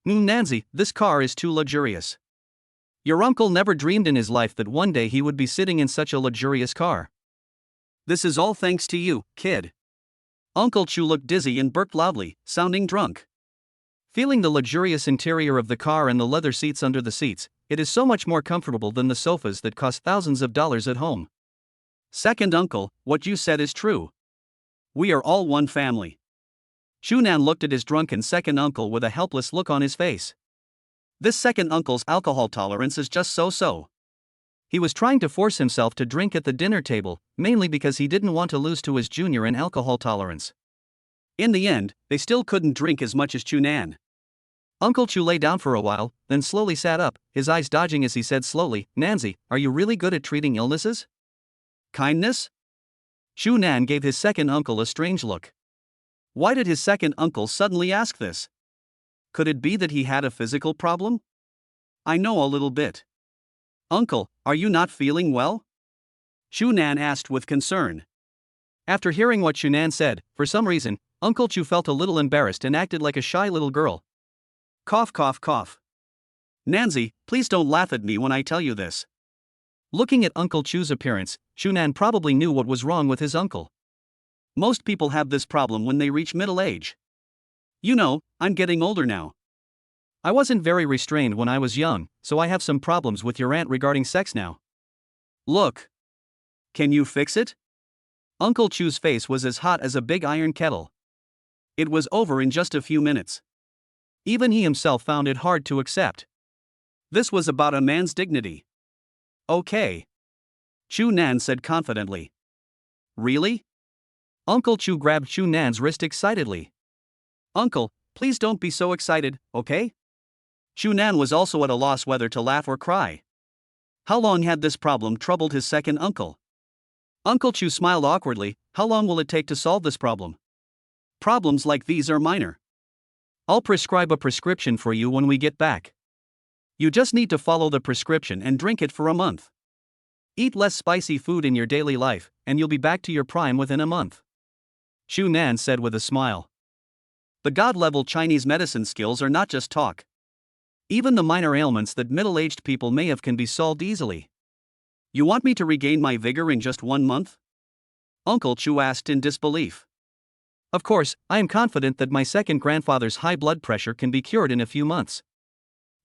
Nanzi, this car is too luxurious. Your uncle never dreamed in his life that one day he would be sitting in such a luxurious car. This is all thanks to you, kid. Uncle Chu looked dizzy and burped loudly, sounding drunk. Feeling the luxurious interior of the car and the leather seats under the seats, it is so much more comfortable than the sofas that cost thousands of dollars at home. Second uncle, what you said is true. We are all one family. Chunan looked at his drunken second uncle with a helpless look on his face. This second uncle's alcohol tolerance is just so-so. He was trying to force himself to drink at the dinner table, mainly because he didn't want to lose to his junior in alcohol tolerance. In the end, they still couldn't drink as much as Chunan. Uncle Chu lay down for a while, then slowly sat up, his eyes dodging as he said slowly, "Nanzi, are you really good at treating illnesses? Kindness?" Chunan gave his second uncle a strange look. Why did his second uncle suddenly ask this? Could it be that he had a physical problem? I know a little bit. Uncle, are you not feeling well? Chunan asked with concern. After hearing what Chunan said, for some reason, Uncle Chu felt a little embarrassed and acted like a shy little girl. Cough, cough, cough. Nanzi, please don't laugh at me when I tell you this. Looking at Uncle Chu's appearance, Chunan probably knew what was wrong with his uncle. Most people have this problem when they reach middle age. You know, I'm getting older now. I wasn't very restrained when I was young, so I have some problems with your aunt regarding sex now. Look. Can you fix it? Uncle Chu's face was as hot as a big iron kettle. It was over in just a few minutes. Even he himself found it hard to accept. This was about a man's dignity. Okay. Chunan said confidently. Really? Uncle Chu grabbed Chu Nan's wrist excitedly. Uncle, please don't be so excited, okay? Chu Nan was also at a loss whether to laugh or cry. How long had this problem troubled his second uncle? Uncle Chu smiled awkwardly. How long will it take to solve this problem? Problems like these are minor. I'll prescribe a prescription for you when we get back. You just need to follow the prescription and drink it for a month. Eat less spicy food in your daily life, and you'll be back to your prime within a month. Chu Nan said with a smile. The god-level Chinese medicine skills are not just talk. Even the minor ailments that middle-aged people may have can be solved easily. You want me to regain my vigor in just 1 month? Uncle Chu asked in disbelief. Of course, I am confident that my second grandfather's high blood pressure can be cured in a few months.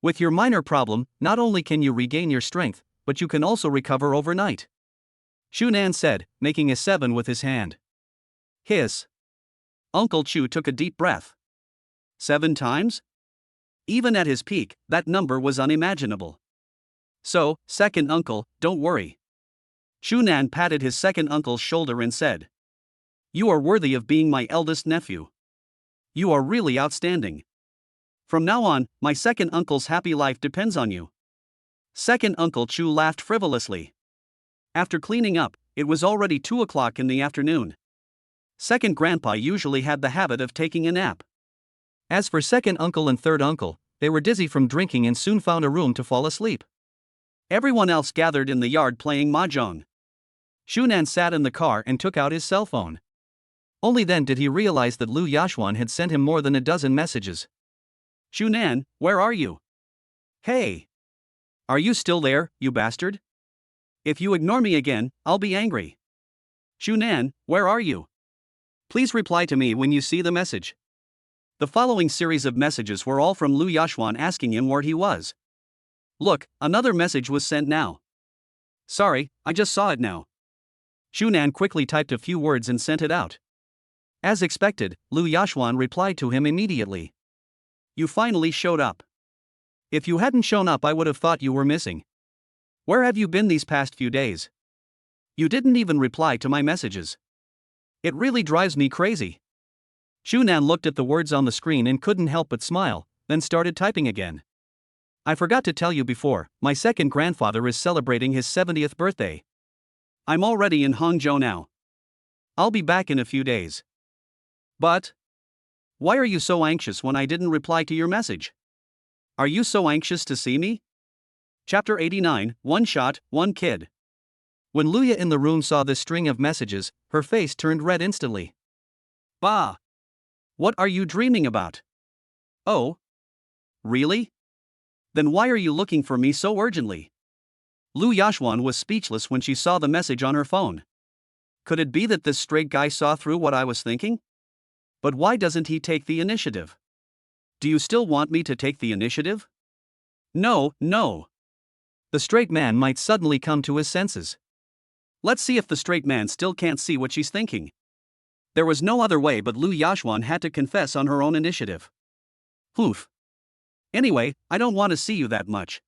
With your minor problem, not only can you regain your strength, but you can also recover overnight. Chu Nan said, making a 7 with his hand. Hiss. Uncle Chu took a deep breath. 7 times? Even at his peak, that number was unimaginable. So, second uncle, don't worry. Chu Nan patted his second uncle's shoulder and said, You are worthy of being my eldest nephew. You are really outstanding. From now on, my second uncle's happy life depends on you. Second Uncle Chu laughed frivolously. After cleaning up, it was already 2 o'clock in the afternoon. Second Grandpa usually had the habit of taking a nap. As for second uncle and third uncle, they were dizzy from drinking and soon found a room to fall asleep. Everyone else gathered in the yard playing mahjong. Chu Nan sat in the car and took out his cell phone. Only then did he realize that Lu Yashuan had sent him more than a dozen messages. Chu Nan, where are you? Hey! Are you still there, you bastard? If you ignore me again, I'll be angry. Chu Nan, where are you? Please reply to me when you see the message. The following series of messages were all from Lu Yashuan asking him where he was. Look, another message was sent now. Sorry, I just saw it now. Chu Nan quickly typed a few words and sent it out. As expected, Lu Yashuan replied to him immediately. You finally showed up. If you hadn't shown up, I would have thought you were missing. Where have you been these past few days? You didn't even reply to my messages. It really drives me crazy. Chu Nan looked at the words on the screen and couldn't help but smile, then started typing again. I forgot to tell you before, my second grandfather is celebrating his 70th birthday. I'm already in Hangzhou now. I'll be back in a few days. But why are you so anxious when I didn't reply to your message? Are you so anxious to see me? Chapter 89, One Shot, One Kid. When Luya in the room saw this string of messages, her face turned red instantly. Bah! What are you dreaming about? Oh? Really? Then why are you looking for me so urgently? Lu Yashuan was speechless when she saw the message on her phone. Could it be that this straight guy saw through what I was thinking? But why doesn't he take the initiative? Do you still want me to take the initiative? No. The straight man might suddenly come to his senses. Let's see if the straight man still can't see what she's thinking. There was no other way, but Lu Yashuan had to confess on her own initiative. Oof. Anyway, I don't want to see you that much.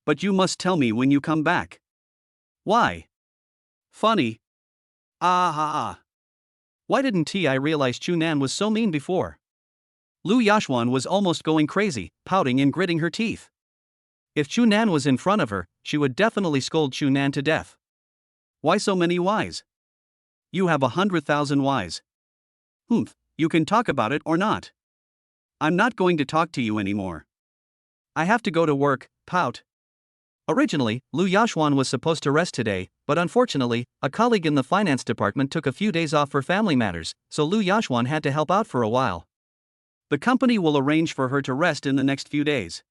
But you must tell me when you come back. Why? Funny. Ah. Why didn't I realize Chu Nan was so mean before? Lu Yashuan was almost going crazy, pouting and gritting her teeth. If Chu Nan was in front of her, she would definitely scold Chu Nan to death. Why so many whys? You have 100,000 whys. You can talk about it or not. I'm not going to talk to you anymore. I have to go to work, pout. Originally, Lu Yashuan was supposed to rest today, but unfortunately, a colleague in the finance department took a few days off for family matters, so Lu Yashuan had to help out for a while. The company will arrange for her to rest in the next few days.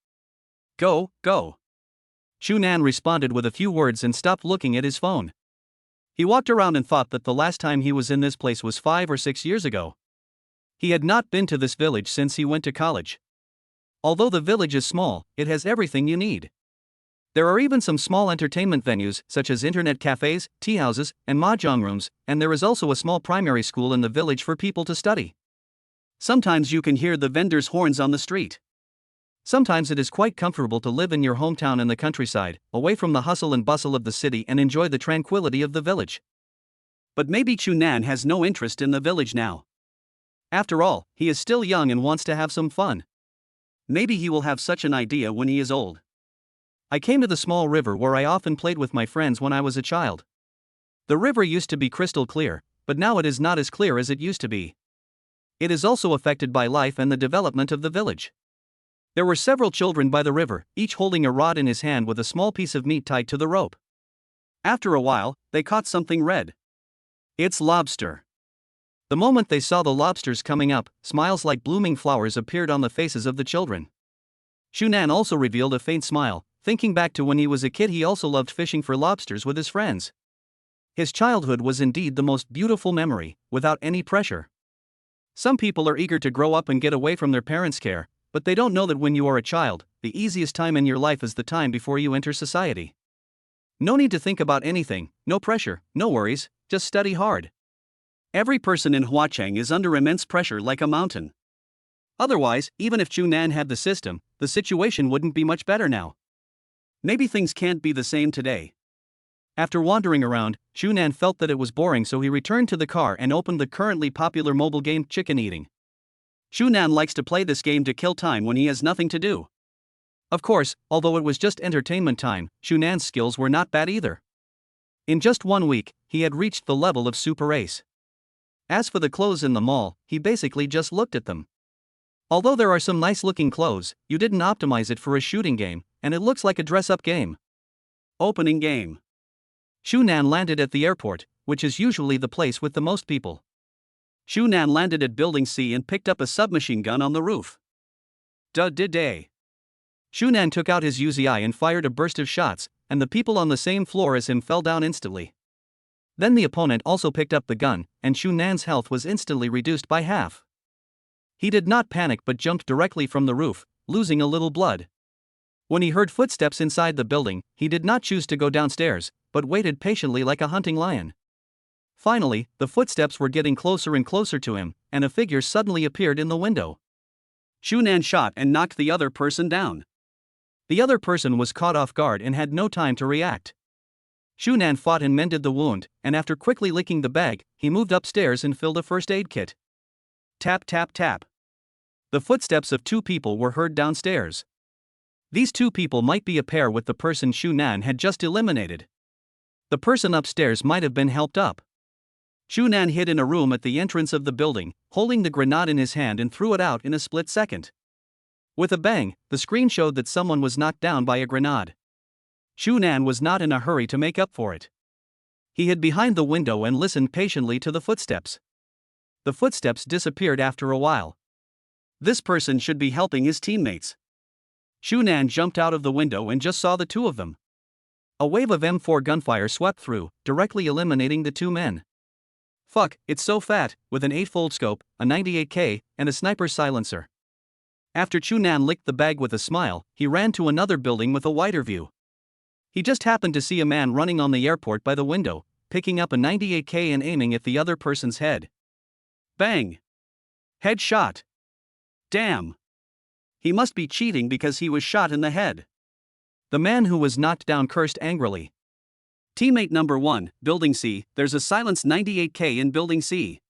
Go. Chu Nan responded with a few words and stopped looking at his phone. He walked around and thought that the last time he was in this place was 5 or 6 years ago. He had not been to this village since he went to college. Although the village is small, it has everything you need. There are even some small entertainment venues, such as internet cafes, tea houses, and mahjong rooms, and there is also a small primary school in the village for people to study. Sometimes you can hear the vendors' horns on the street. Sometimes it is quite comfortable to live in your hometown in the countryside, away from the hustle and bustle of the city, and enjoy the tranquility of the village. But maybe Chunan has no interest in the village now. After all, he is still young and wants to have some fun. Maybe he will have such an idea when he is old. I came to the small river where I often played with my friends when I was a child. The river used to be crystal clear, but now it is not as clear as it used to be. It is also affected by life and the development of the village. There were several children by the river, each holding a rod in his hand with a small piece of meat tied to the rope. After a while, they caught something red. It's lobster. The moment they saw the lobsters coming up, smiles like blooming flowers appeared on the faces of the children. Chunan also revealed a faint smile, thinking back to when he was a kid. He also loved fishing for lobsters with his friends. His childhood was indeed the most beautiful memory, without any pressure. Some people are eager to grow up and get away from their parents' care, but they don't know that when you are a child, the easiest time in your life is the time before you enter society. No need to think about anything, no pressure, no worries, just study hard. Every person in Huacheng is under immense pressure like a mountain. Otherwise, even if Chunan had the system, the situation wouldn't be much better now. Maybe things can't be the same today. After wandering around, Chunan felt that it was boring, so he returned to the car and opened the currently popular mobile game Chicken Eating. Chunan likes to play this game to kill time when he has nothing to do. Of course, although it was just entertainment time, Chunan's skills were not bad either. In just 1 week, he had reached the level of Super Ace. As for the clothes in the mall, he basically just looked at them. Although there are some nice-looking clothes, you didn't optimize it for a shooting game, and it looks like a dress-up game. Opening game. Chunan landed at the airport, which is usually the place with the most people. Chunan landed at Building C and picked up a submachine gun on the roof. Day. Chunan took out his Uzi and fired a burst of shots, and the people on the same floor as him fell down instantly. Then the opponent also picked up the gun, and Chunan's health was instantly reduced by half. He did not panic but jumped directly from the roof, losing a little blood. When he heard footsteps inside the building, he did not choose to go downstairs, but waited patiently like a hunting lion. Finally, the footsteps were getting closer and closer to him, and a figure suddenly appeared in the window. Chunan shot and knocked the other person down. The other person was caught off guard and had no time to react. Chunan fought and mended the wound, and after quickly licking the bag, he moved upstairs and filled a first aid kit. Tap tap tap. The footsteps of 2 people were heard downstairs. These 2 people might be a pair with the person Chunan had just eliminated. The person upstairs might have been helped up. Chunan hid in a room at the entrance of the building, holding the grenade in his hand, and threw it out in a split second. With a bang, the screen showed that someone was knocked down by a grenade. Chunan was not in a hurry to make up for it. He hid behind the window and listened patiently to the footsteps. The footsteps disappeared after a while. This person should be helping his teammates. Chunan jumped out of the window and just saw the 2 of them. A wave of M4 gunfire swept through, directly eliminating the 2 men. Fuck, it's so fat, with an 8-fold scope, a 98K, and a sniper silencer. After Chunan licked the bag with a smile, he ran to another building with a wider view. He just happened to see a man running on the airport by the window, picking up a 98K and aiming at the other person's head. Bang! Headshot. Damn! He must be cheating because he was shot in the head. The man who was knocked down cursed angrily. Teammate number 1, Building C, there's a silenced 98K in Building C.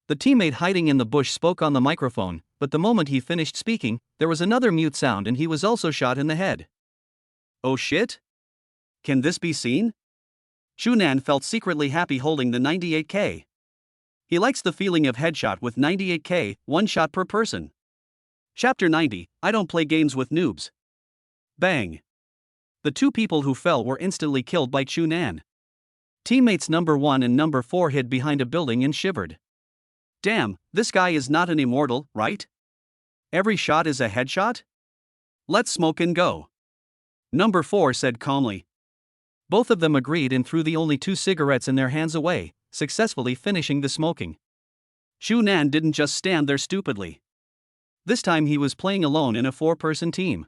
The teammate hiding in the bush spoke on the microphone, but the moment he finished speaking, there was another mute sound and he was also shot in the head. Oh shit? Can this be seen? Chunan felt secretly happy holding the 98K. He likes the feeling of headshot with 98K, 1 shot per person. Chapter 90, I don't play games with noobs. Bang. The 2 people who fell were instantly killed by Chunan. Teammates number 1 and number 4 hid behind a building and shivered. Damn, this guy is not an immortal, right? Every shot is a headshot? Let's smoke and go. Number 4 said calmly. Both of them agreed and threw the only 2 cigarettes in their hands away, successfully finishing the smoking. Chunan didn't just stand there stupidly. This time he was playing alone in a 4-person team.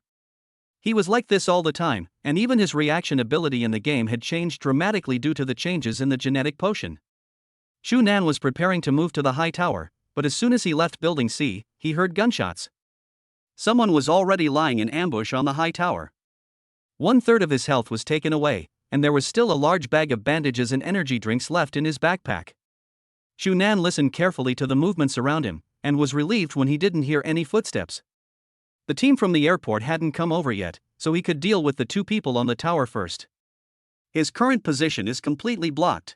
He was like this all the time, and even his reaction ability in the game had changed dramatically due to the changes in the genetic potion. Chunan was preparing to move to the high tower, but as soon as he left Building C, he heard gunshots. Someone was already lying in ambush on the high tower. 1/3 of his health was taken away, and there was still a large bag of bandages and energy drinks left in his backpack. Shunan listened carefully to the movements around him, and was relieved when he didn't hear any footsteps. The team from the airport hadn't come over yet, so he could deal with the two people on the tower first. His current position is completely blocked.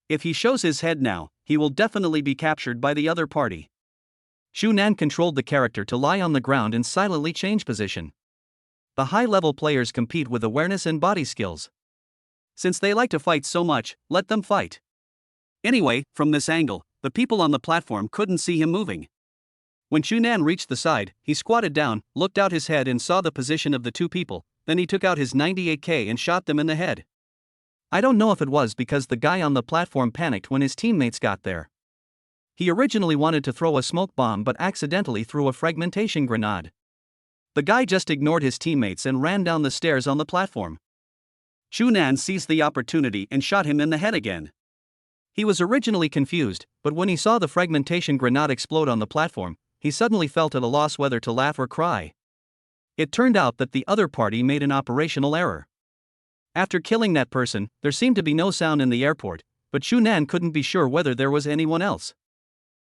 If he shows his head now, he will definitely be captured by the other party. Shunan controlled the character to lie on the ground and silently change position. The high-level players compete with awareness and body skills. Since they like to fight so much, let them fight. Anyway, from this angle, the people on the platform couldn't see him moving. When Shunan reached the side, he squatted down, looked out his head and saw the position of the two people, then he took out his 98K and shot them in the head. I don't know if it was because the guy on the platform panicked when his teammates got there. He originally wanted to throw a smoke bomb but accidentally threw a fragmentation grenade. The guy just ignored his teammates and ran down the stairs on the platform. Shunan seized the opportunity and shot him in the head again. He was originally confused, but when he saw the fragmentation grenade explode on the platform, he suddenly felt at a loss whether to laugh or cry. It turned out that the other party made an operational error. After killing that person, there seemed to be no sound in the airport, but Shunan couldn't be sure whether there was anyone else.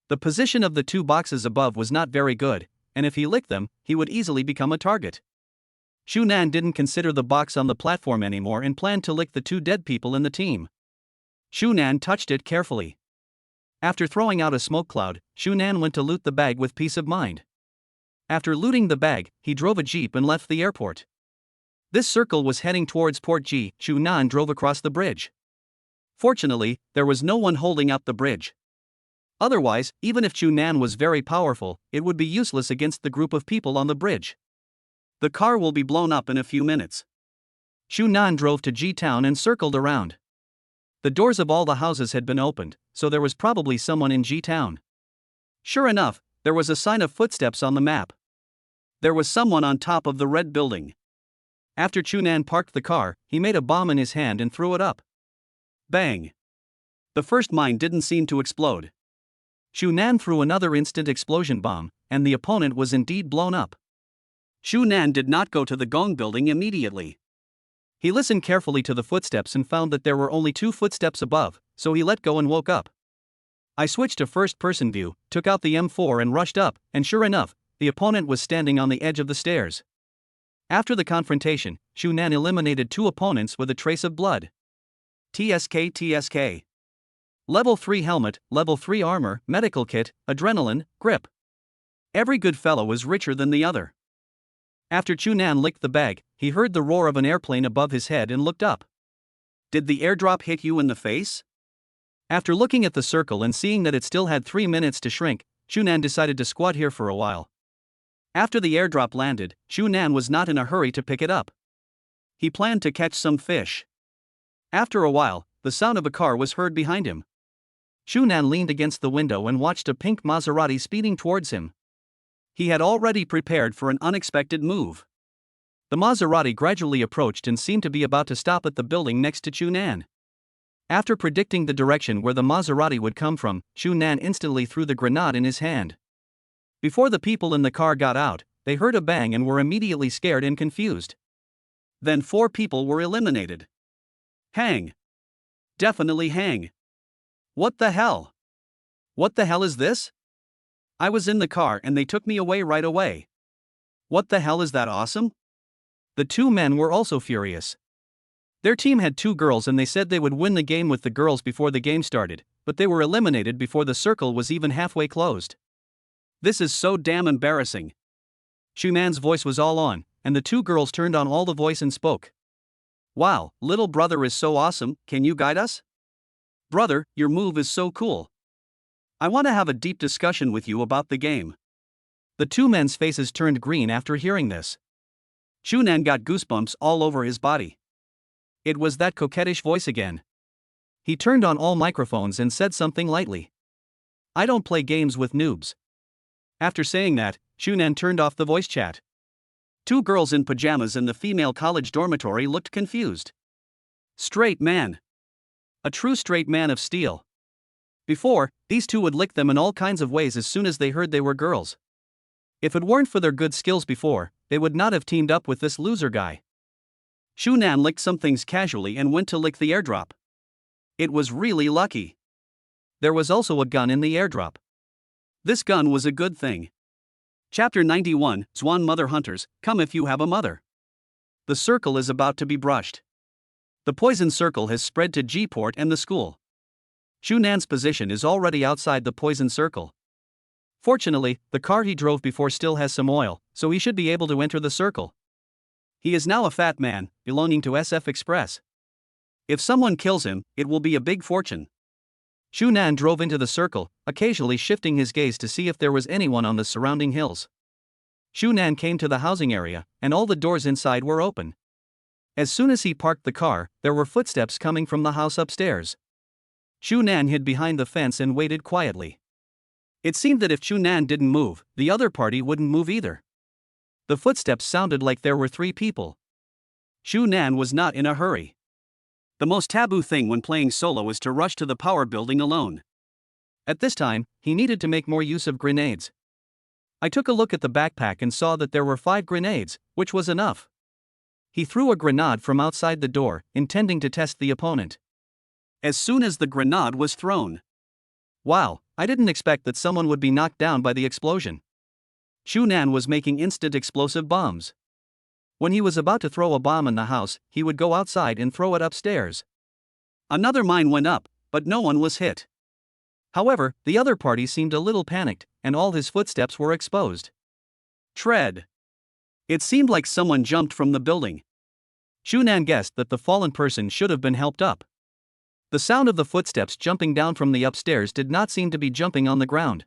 The position of the two boxes above was not very good, and if he licked them, he would easily become a target. Shunan didn't consider the box on the platform anymore and planned to lick the two dead people in the team. Shunan touched it carefully. After throwing out a smoke cloud, Shunan went to loot the bag with peace of mind. After looting the bag, he drove a jeep and left the airport. This circle was heading towards Port G. Shunan drove across the bridge. Fortunately, there was no one holding up the bridge. Otherwise, even if Shunan was very powerful, it would be useless against the group of people on the bridge. The car will be blown up in a few minutes. Shunan drove to G-Town and circled around. The doors of all the houses had been opened, so there was probably someone in G-Town. Sure enough, there was a sign of footsteps on the map. There was someone on top of the red building. After Shunan parked the car, he made a bomb in his hand and threw it up. Bang! The first mine didn't seem to explode. Shunan threw another instant explosion bomb, and the opponent was indeed blown up. Shunan did not go to the gong building immediately. He listened carefully to the footsteps and found that there were only 2 footsteps above, so he let go and woke up. I switched to first-person view, took out the M4 and rushed up, and sure enough, the opponent was standing on the edge of the stairs. After the confrontation, Shunan eliminated 2 opponents with a trace of blood. TSK. Level 3 helmet, Level 3 armor, medical kit, adrenaline, grip. Every good fellow is richer than the other. After Shunan licked the bag, he heard the roar of an airplane above his head and looked up. Did the airdrop hit you in the face? After looking at the circle and seeing that it still had 3 minutes to shrink, Shunan decided to squat here for a while. After the airdrop landed, Shunan was not in a hurry to pick it up. He planned to catch some fish. After a while, the sound of a car was heard behind him. Shunan leaned against the window and watched a pink Maserati speeding towards him. He had already prepared for an unexpected move. The Maserati gradually approached and seemed to be about to stop at the building next to Shunan. After predicting the direction where the Maserati would come from, Shunan instantly threw the grenade in his hand. Before the people in the car got out, they heard a bang and were immediately scared and confused. Then 4 people were eliminated. Hang. Definitely hang. What the hell? What the hell is this? I was in the car and they took me away right away. What the hell is that awesome? The 2 men were also furious. Their team had 2 girls and they said they would win the game with the girls before the game started, but they were eliminated before the circle was even halfway closed. This is so damn embarrassing. Shunan's voice was all on, and the 2 girls turned on all the voice and spoke. Wow, little brother is so awesome, can you guide us? Brother, your move is so cool. I want to have a deep discussion with you about the game. The 2 men's faces turned green after hearing this. Shunan got goosebumps all over his body. It was that coquettish voice again. He turned on all microphones and said something lightly. I don't play games with noobs. After saying that, Shunan turned off the voice chat. 2 girls in pajamas in the female college dormitory looked confused. Straight man. A true straight man of steel. Before, these 2 would lick them in all kinds of ways as soon as they heard they were girls. If it weren't for their good skills before, they would not have teamed up with this loser guy. Shu Nan licked some things casually and went to lick the airdrop. It was really lucky. There was also a gun in the airdrop. This gun was a good thing. Chapter 91, Zwan Mother Hunters, come if you have a mother. The circle is about to be brushed. The poison circle has spread to G-Port and the school. Shu Nan's position is already outside the poison circle. Fortunately, the car he drove before still has some oil, so he should be able to enter the circle. He is now a fat man, belonging to SF Express. If someone kills him, it will be a big fortune. Shu Nan drove into the circle, occasionally shifting his gaze to see if there was anyone on the surrounding hills. Shu Nan came to the housing area, and all the doors inside were open. As soon as he parked the car, there were footsteps coming from the house upstairs. Shu Nan hid behind the fence and waited quietly. It seemed that if Shu Nan didn't move, the other party wouldn't move either. The footsteps sounded like there were 3 people. Shu Nan was not in a hurry. The most taboo thing when playing solo is to rush to the power building alone. At this time, he needed to make more use of grenades. I took a look at the backpack and saw that there were 5 grenades, which was enough. He threw a grenade from outside the door, intending to test the opponent. As soon as the grenade was thrown. Wow, I didn't expect that someone would be knocked down by the explosion. Shu Nan was making instant explosive bombs. When he was about to throw a bomb in the house, he would go outside and throw it upstairs. Another mine went up, but no one was hit. However, the other party seemed a little panicked, and all his footsteps were exposed. Tread. It seemed like someone jumped from the building. Shu Nan guessed that the fallen person should have been helped up. The sound of the footsteps jumping down from the upstairs did not seem to be jumping on the ground.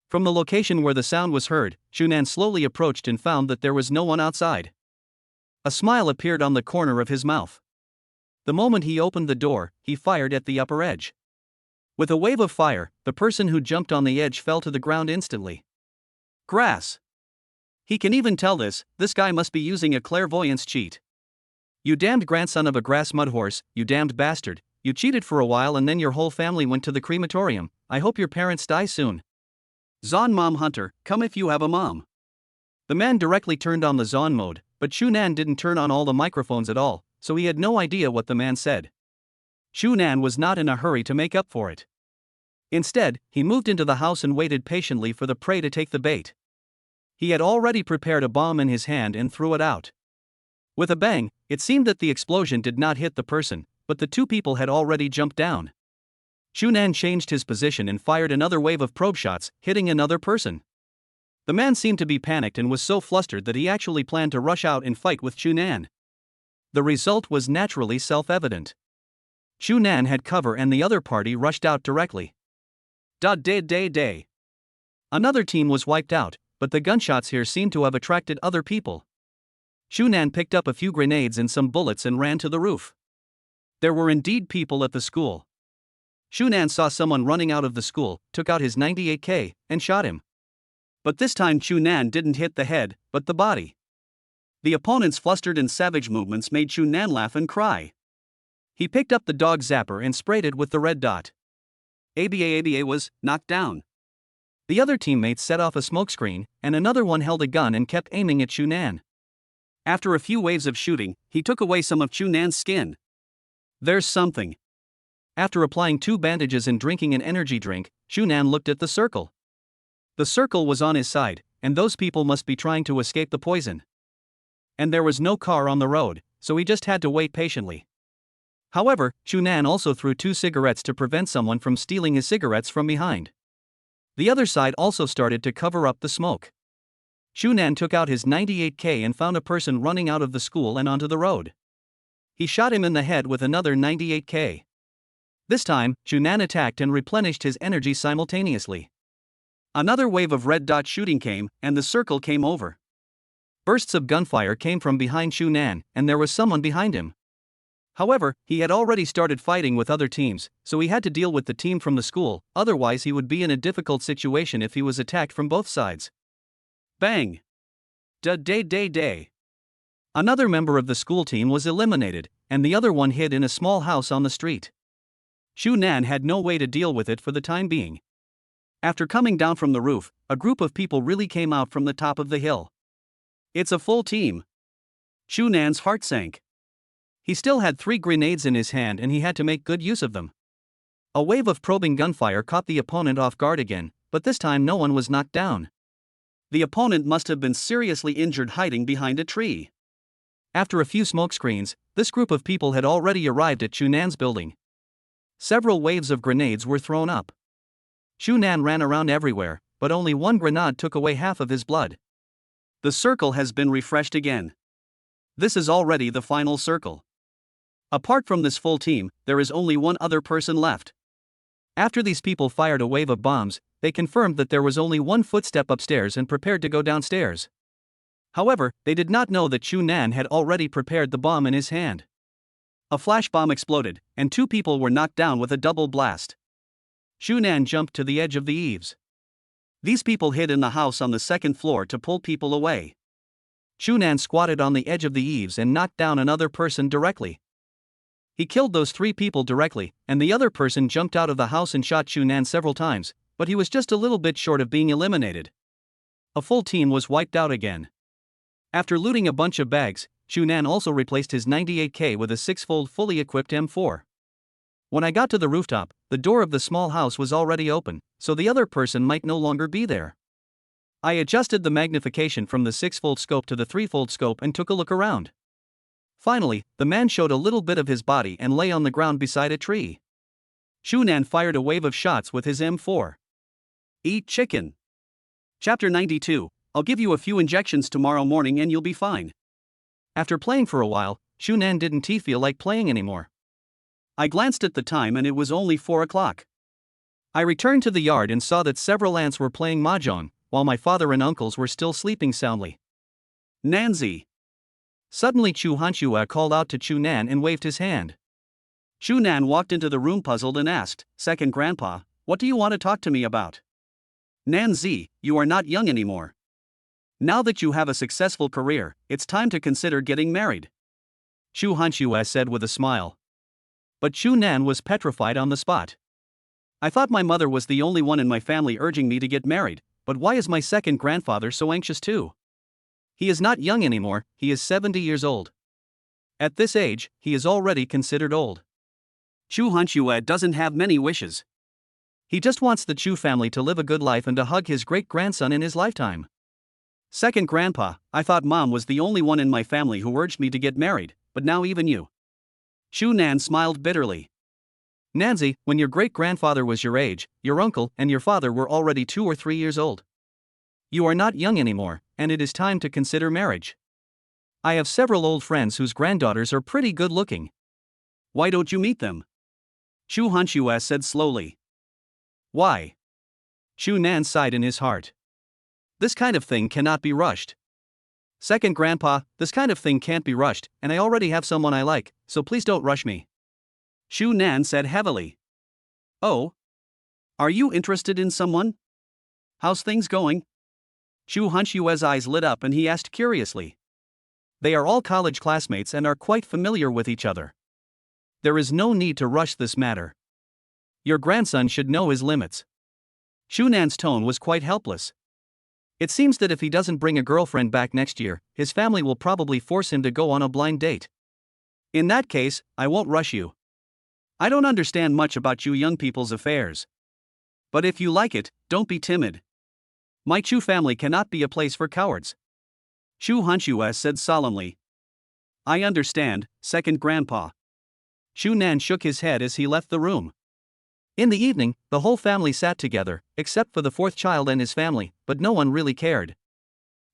From the location where the sound was heard, Shu Nan slowly approached and found that there was no one outside. A smile appeared on the corner of his mouth. The moment he opened the door, he fired at the upper edge. With a wave of fire, the person who jumped on the edge fell to the ground instantly. Grass. He can even tell this guy must be using a clairvoyance cheat. You damned grandson of a grass mudhorse, you damned bastard, you cheated for a while and then your whole family went to the crematorium. I hope your parents die soon. Zon Mom Hunter, come if you have a mom. The man directly turned on the Zon mode, but Shu Nan didn't turn on all the microphones at all, so he had no idea what the man said. Shu Nan was not in a hurry to make up for it. Instead, he moved into the house and waited patiently for the prey to take the bait. He had already prepared a bomb in his hand and threw it out. With a bang, it seemed that the explosion did not hit the person, but the 2 people had already jumped down. Shu Nan changed his position and fired another wave of probe shots, hitting another person. The man seemed to be panicked and was so flustered that he actually planned to rush out and fight with Shu Nan. The result was naturally self-evident. Shu Nan had cover and the other party rushed out directly. Day. Another team was wiped out, but the gunshots here seemed to have attracted other people. Shu Nan picked up a few grenades and some bullets and ran to the roof. There were indeed people at the school. Shu Nan saw someone running out of the school, took out his 98K, and shot him. But this time Shu Nan didn't hit the head, but the body. The opponent's flustered and savage movements made Shu Nan laugh and cry. He picked up the dog zapper and sprayed it with the red dot. ABA was knocked down. The other teammates set off a smokescreen, and another one held a gun and kept aiming at Shu Nan. After a few waves of shooting, he took away some of Shu Nan's skin. There's something. After applying 2 bandages and drinking an energy drink, Shu Nan looked at the circle. The circle was on his side, and those people must be trying to escape the poison. And there was no car on the road, so he just had to wait patiently. However, Shu Nan also threw 2 cigarettes to prevent someone from stealing his cigarettes from behind. The other side also started to cover up the smoke. Shu Nan took out his 98K and found a person running out of the school and onto the road. He shot him in the head with another 98K. This time, Shu Nan attacked and replenished his energy simultaneously. Another wave of red dot shooting came, and the circle came over. Bursts of gunfire came from behind Shu Nan, and there was someone behind him. However, he had already started fighting with other teams, so he had to deal with the team from the school, otherwise he would be in a difficult situation if he was attacked from both sides. Bang! Day. Another member of the school team was eliminated, and the other one hid in a small house on the street. Shu Nan had no way to deal with it for the time being. After coming down from the roof, a group of people really came out from the top of the hill. It's a full team. Shu Nan's heart sank. He still had 3 grenades in his hand and he had to make good use of them. A wave of probing gunfire caught the opponent off guard again, but this time no one was knocked down. The opponent must have been seriously injured hiding behind a tree. After a few smoke screens, this group of people had already arrived at Chu Nan's building. Several waves of grenades were thrown up. Chu Nan ran around everywhere, but only one grenade took away half of his blood. The circle has been refreshed again. This is already the final circle. Apart from this full team, there is only one other person left. After these people fired a wave of bombs, they confirmed that there was only one footstep upstairs and prepared to go downstairs. However, they did not know that Chu Nan had already prepared the bomb in his hand. A flash bomb exploded, and 2 people were knocked down with a double blast. Chu Nan jumped to the edge of the eaves. These people hid in the house on the 2nd floor to pull people away. Chu Nan squatted on the edge of the eaves and knocked down another person directly. He killed those 3 people directly, and the other person jumped out of the house and shot Chu Nan several times, but he was just a little bit short of being eliminated. A full team was wiped out again. After looting a bunch of bags, Chu Nan also replaced his 98K with a 6-fold fully equipped M4. When I got to the rooftop, the door of the small house was already open, so the other person might no longer be there. I adjusted the magnification from the 6-fold scope to the 3-fold scope and took a look around. Finally, the man showed a little bit of his body and lay on the ground beside a tree. Chu Nan fired a wave of shots with his M4. Eat chicken. Chapter 92. I'll give you a few injections tomorrow morning and you'll be fine. After playing for a while, Chu Nan didn't feel like playing anymore. I glanced at the time and it was only 4 o'clock. I returned to the yard and saw that several ants were playing mahjong, while my father and uncles were still sleeping soundly. Nanzi. Suddenly Chu Hanshua called out to Chu Nan and waved his hand. Chu Nan walked into the room puzzled and asked, "Second Grandpa, what do you want to talk to me about?" "Nanzi, you are not young anymore. Now that you have a successful career, it's time to consider getting married," Chu Hanshua said with a smile. But Chu Nan was petrified on the spot. "I thought my mother was the only one in my family urging me to get married, but why is my second grandfather so anxious too? He is not young anymore, he is 70 years old. At this age, he is already considered old. Chu Hanshua doesn't have many wishes. He just wants the Chu family to live a good life and to hug his great-grandson in his lifetime. Second Grandpa, I thought Mom was the only one in my family who urged me to get married, but now even you." Chu Nan smiled bitterly. "Nanzi, when your great-grandfather was your age, your uncle and your father were already 2 or 3 years old. You are not young anymore, and it is time to consider marriage. I have several old friends whose granddaughters are pretty good-looking. Why don't you meet them?" Chu Hanshua said slowly. "Why?" Chu Nan sighed in his heart. "This kind of thing cannot be rushed. Second Grandpa, this kind of thing can't be rushed, and I already have someone I like, so please don't rush me," Chu Nan said heavily. "Oh? Are you interested in someone? How's things going?" Chu Hanshua's eyes lit up and he asked curiously. "They are all college classmates and are quite familiar with each other. There is no need to rush this matter. Your grandson should know his limits." Chu Nan's tone was quite helpless. It seems that if he doesn't bring a girlfriend back next year, his family will probably force him to go on a blind date. "In that case, I won't rush you. I don't understand much about you young people's affairs. But if you like it, don't be timid. My Chu family cannot be a place for cowards," Chu Hanshua said solemnly. "I understand, Second Grandpa." Chu Nan shook his head as he left the room. In the evening, the whole family sat together, except for the 4th child and his family, but no one really cared.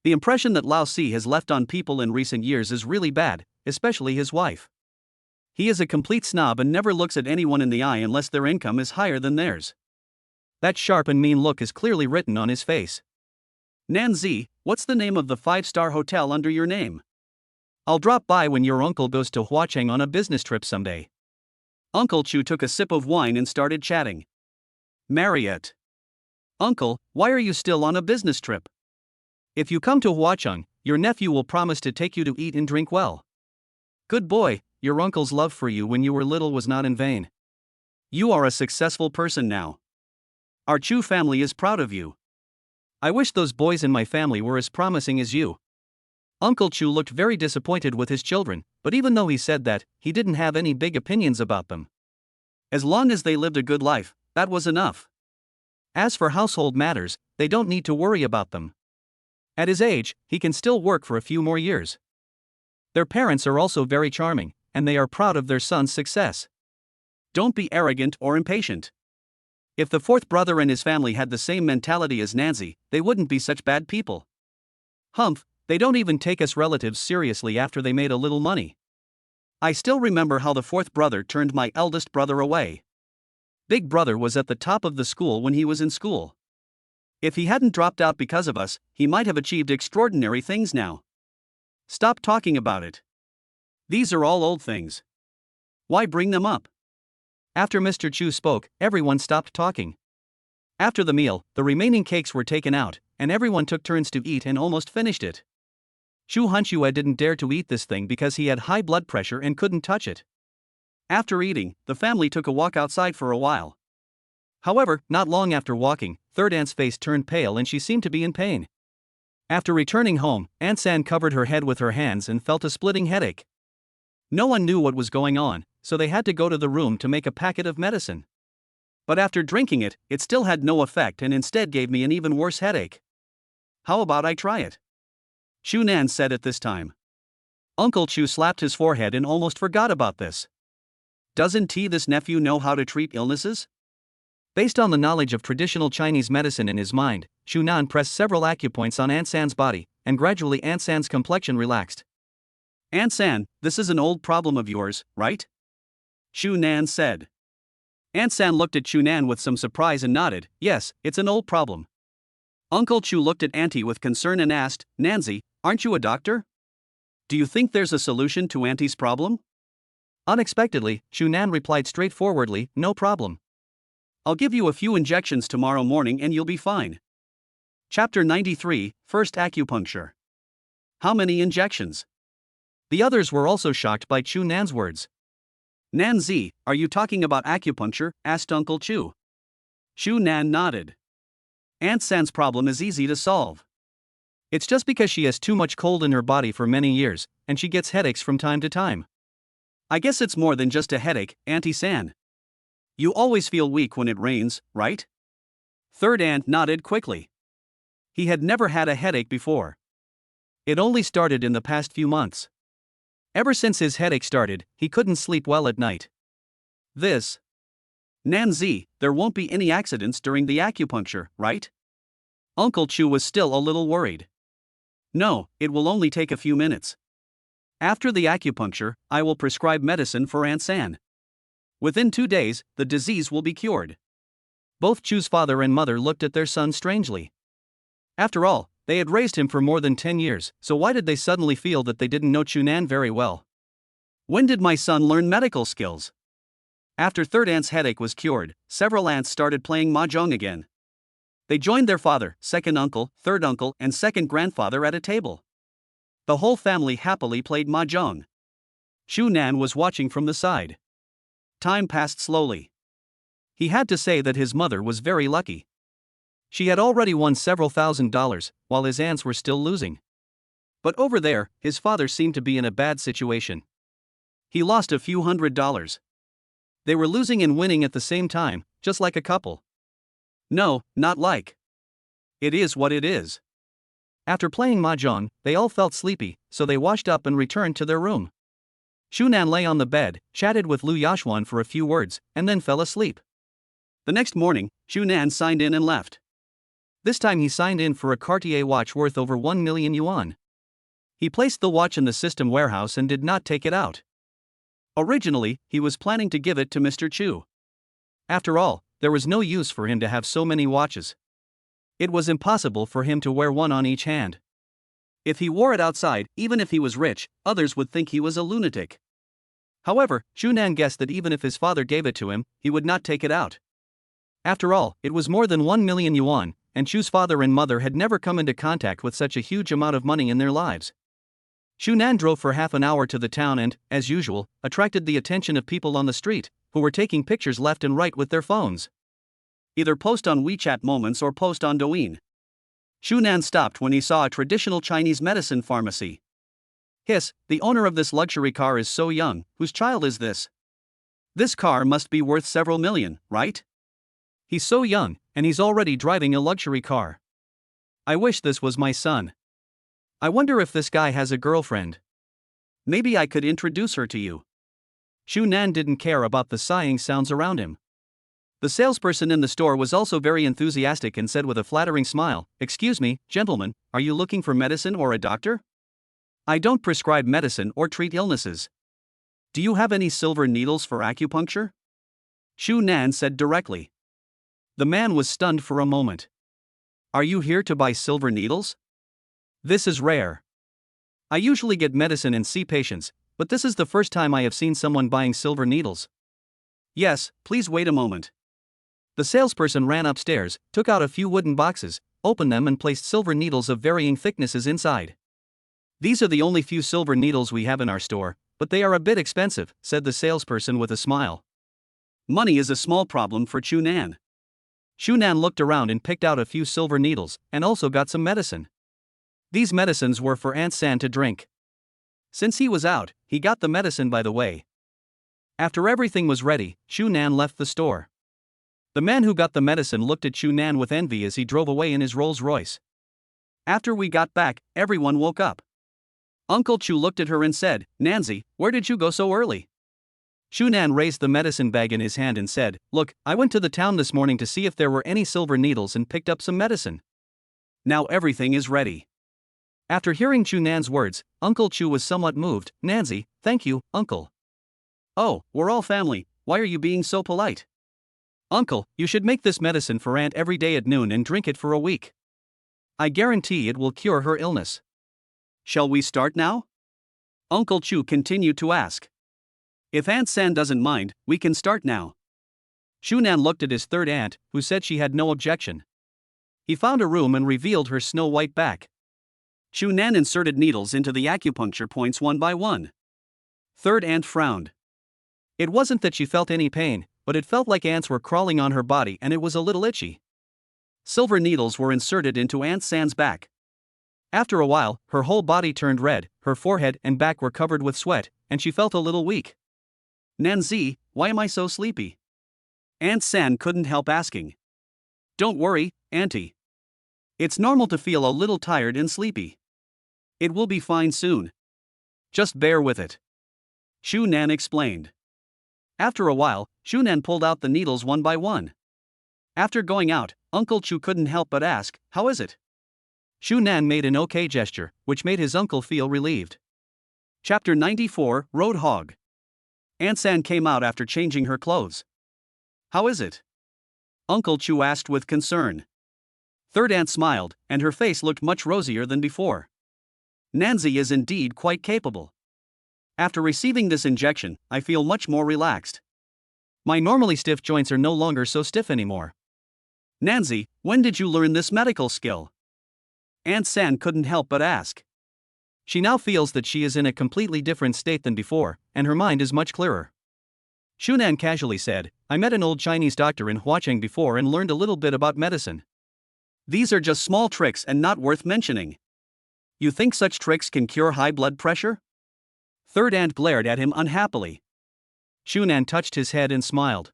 The impression that Lao Si has left on people in recent years is really bad, especially his wife. He is a complete snob and never looks at anyone in the eye unless their income is higher than theirs. That sharp and mean look is clearly written on his face. "Nanzi, what's the name of the 5-star hotel under your name? I'll drop by when your uncle goes to Huacheng on a business trip someday." Uncle Chu took a sip of wine and started chatting. "Marriott. Uncle, why are you still on a business trip? If you come to Huacheng, your nephew will promise to take you to eat and drink well. Good boy, your uncle's love for you when you were little was not in vain. You are a successful person now. Our Chu family is proud of you. I wish those boys in my family were as promising as you." Uncle Chu looked very disappointed with his children, but even though he said that, he didn't have any big opinions about them. As long as they lived a good life, that was enough. As for household matters, they don't need to worry about them. At his age, he can still work for a few more years. Their parents are also very charming, and they are proud of their son's success. Don't be arrogant or impatient. If the fourth brother and his family had the same mentality as Nancy, they wouldn't be such bad people. Humph, they don't even take us relatives seriously after they made a little money. I still remember how the fourth brother turned my eldest brother away. Big brother was at the top of the school when he was in school. If he hadn't dropped out because of us, he might have achieved extraordinary things now. Stop talking about it. These are all old things. Why bring them up? After Mr. Chu spoke, everyone stopped talking. After the meal, the remaining cakes were taken out, and everyone took turns to eat and almost finished it. Chu Hanshue didn't dare to eat this thing because he had high blood pressure and couldn't touch it. After eating, the family took a walk outside for a while. However, not long after walking, Third Aunt's face turned pale and she seemed to be in pain. After returning home, Aunt San covered her head with her hands and felt a splitting headache. No one knew what was going on, so they had to go to the room to make a packet of medicine. But after drinking it, it still had no effect and instead gave me an even worse headache. How about I try it? Chu Nan said at this time. Uncle Chu slapped his forehead and almost forgot about this. Doesn't this nephew know how to treat illnesses? Based on the knowledge of traditional Chinese medicine in his mind, Chu Nan pressed several acupoints on Aunt San's body, and gradually Aunt San's complexion relaxed. Aunt San, this is an old problem of yours, right? Chu Nan said. Aunt San looked at Chu Nan with some surprise and nodded, yes, it's an old problem. Uncle Chu looked at Auntie with concern and asked, Nancy, aren't you a doctor? Do you think there's a solution to Auntie's problem? Unexpectedly, Chu Nan replied straightforwardly, no problem. I'll give you a few injections tomorrow morning and you'll be fine. Chapter 93, First Acupuncture. How many injections? The others were also shocked by Chu Nan's words. Nanzi, are you talking about acupuncture? Asked Uncle Chu. Chu Nan nodded. Aunt San's problem is easy to solve. It's just because she has too much cold in her body for many years, and she gets headaches from time to time. I guess it's more than just a headache, Auntie San. You always feel weak when it rains, right? Third Aunt nodded quickly. He had never had a headache before. It only started in the past few months. Ever since his headache started, he couldn't sleep well at night. Nanzi, there won't be any accidents during the acupuncture, right? Uncle Chu was still a little worried. No, it will only take a few minutes. After the acupuncture, I will prescribe medicine for Aunt San. Within 2 days, the disease will be cured. Both Chu's father and mother looked at their son strangely. After all, they had raised him for more than 10 years, so why did they suddenly feel that they didn't know Chu Nan very well? When did my son learn medical skills? After Third Aunt's headache was cured, several aunts started playing mahjong again. They joined their father, second uncle, third uncle, and second grandfather at a table. The whole family happily played mahjong. Chu Nan was watching from the side. Time passed slowly. He had to say that his mother was very lucky. She had already won several $1,000s, while his aunts were still losing. But over there, his father seemed to be in a bad situation. He lost a few $100s. They were losing and winning at the same time, just like a couple. No, not like. It is what it is. After playing mahjong, they all felt sleepy, so they washed up and returned to their room. Chu Nan lay on the bed, chatted with Lu Yashuan for a few words, and then fell asleep. The next morning, Chu Nan signed in and left. This time he signed in for a Cartier watch worth over 1 million yuan. He placed the watch in the system warehouse and did not take it out. Originally, he was planning to give it to Mr. Chu. After all, there was no use for him to have so many watches. It was impossible for him to wear one on each hand. If he wore it outside, even if he was rich, others would think he was a lunatic. However, Chu Nan guessed that even if his father gave it to him, he would not take it out. After all, it was more than 1 million yuan, and Chu's father and mother had never come into contact with such a huge amount of money in their lives. Chu Nan drove for half an hour to the town and, as usual, attracted the attention of people on the street, who were taking pictures left and right with their phones. Either post on WeChat Moments or post on Douyin. Chu Nan stopped when he saw a traditional Chinese medicine pharmacy. Hiss, the owner of this luxury car is so young, whose child is this? This car must be worth several million, right? He's so young, and he's already driving a luxury car. I wish this was my son. I wonder if this guy has a girlfriend. Maybe I could introduce her to you. Shu Nan didn't care about the sighing sounds around him. The salesperson in the store was also very enthusiastic and said with a flattering smile, "Excuse me, gentlemen, are you looking for medicine or a doctor? I don't prescribe medicine or treat illnesses. Do you have any silver needles for acupuncture?" Shu Nan said directly. The man was stunned for a moment. "Are you here to buy silver needles? This is rare. I usually get medicine and see patients, but this is the first time I have seen someone buying silver needles." "Yes, please wait a moment." The salesperson ran upstairs, took out a few wooden boxes, opened them and placed silver needles of varying thicknesses inside. "These are the only few silver needles we have in our store, but they are a bit expensive," said the salesperson with a smile. Money is a small problem for Shu Nan. Shu Nan looked around and picked out a few silver needles, and also got some medicine. These medicines were for Aunt San to drink. Since he was out, he got the medicine by the way. After everything was ready, Shu Nan left the store. The man who got the medicine looked at Shu Nan with envy as he drove away in his Rolls-Royce. After we got back, everyone woke up. Uncle Chu looked at her and said, "Nancy, where did you go so early?" Shu Nan raised the medicine bag in his hand and said, "Look, I went to the town this morning to see if there were any silver needles and picked up some medicine. Now everything is ready." After hearing Shu Nan's words, Uncle Chu was somewhat moved. "Nancy, thank you, Uncle." "Oh, we're all family, why are you being so polite?" "Uncle, you should make this medicine for Aunt every day at noon and drink it for a week. I guarantee it will cure her illness." "Shall we start now?" Uncle Chu continued to ask. "If Aunt San doesn't mind, we can start now." Shu Nan looked at his third aunt, who said she had no objection. He found a room and revealed her snow-white back. Shu Nan inserted needles into the acupuncture points one by one. Third aunt frowned. It wasn't that she felt any pain, but it felt like ants were crawling on her body and it was a little itchy. Silver needles were inserted into Aunt San's back. After a while, her whole body turned red, her forehead and back were covered with sweat, and she felt a little weak. "Nanzi, why am I so sleepy?" Aunt San couldn't help asking. "Don't worry, Auntie. It's normal to feel a little tired and sleepy. It will be fine soon. Just bear with it," Shu Nan explained. After a while, Shu Nan pulled out the needles one by one. After going out, Uncle Chu couldn't help but ask, "How is it?" Shu Nan made an okay gesture, which made his uncle feel relieved. Chapter 94, Road Hog. Aunt San came out after changing her clothes. "How is it?" Uncle Chu asked with concern. Third aunt smiled, and her face looked much rosier than before. "Nanzi is indeed quite capable. After receiving this injection, I feel much more relaxed. My normally stiff joints are no longer so stiff anymore." "Nanzi, when did you learn this medical skill?" Aunt San couldn't help but ask. She now feels that she is in a completely different state than before, and her mind is much clearer. Shu Nan casually said, "I met an old Chinese doctor in Huacheng before and learned a little bit about medicine. These are just small tricks and not worth mentioning. You think such tricks can cure high blood pressure?" Third aunt glared at him unhappily. Shu Nan touched his head and smiled.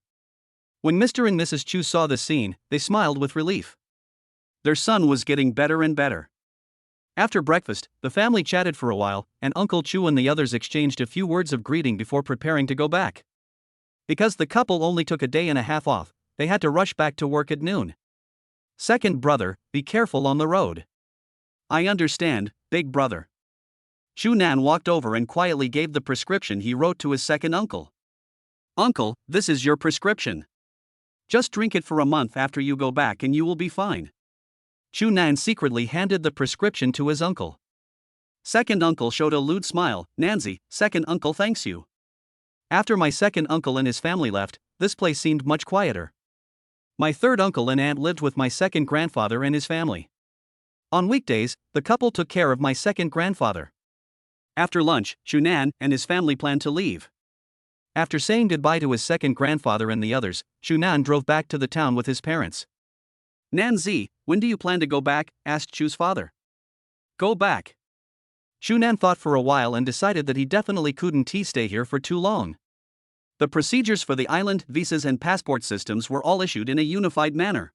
When Mr. and Mrs. Chu saw the scene, they smiled with relief. Their son was getting better and better. After breakfast, the family chatted for a while, and Uncle Chu and the others exchanged a few words of greeting before preparing to go back. Because the couple only took a day and a half off, they had to rush back to work at noon. "Second brother, be careful on the road." "I understand, big brother." Shu Nan walked over and quietly gave the prescription he wrote to his second uncle. "Uncle, this is your prescription. Just drink it for a month after you go back and you will be fine." Shu Nan secretly handed the prescription to his uncle. Second uncle showed a lewd smile. "Nanzi, second uncle thanks you." After my second uncle and his family left, this place seemed much quieter. My third uncle and aunt lived with my second grandfather and his family. On weekdays, the couple took care of my second grandfather. After lunch, Shu Nan and his family planned to leave. After saying goodbye to his second grandfather and the others, Shu Nan drove back to the town with his parents. "Nanzi, when do you plan to go back?" asked Chu's father. "Go back? Shu Nan thought for a while and decided that he definitely couldn't stay here for too long. The procedures for the island, visas and passport systems were all issued in a unified manner.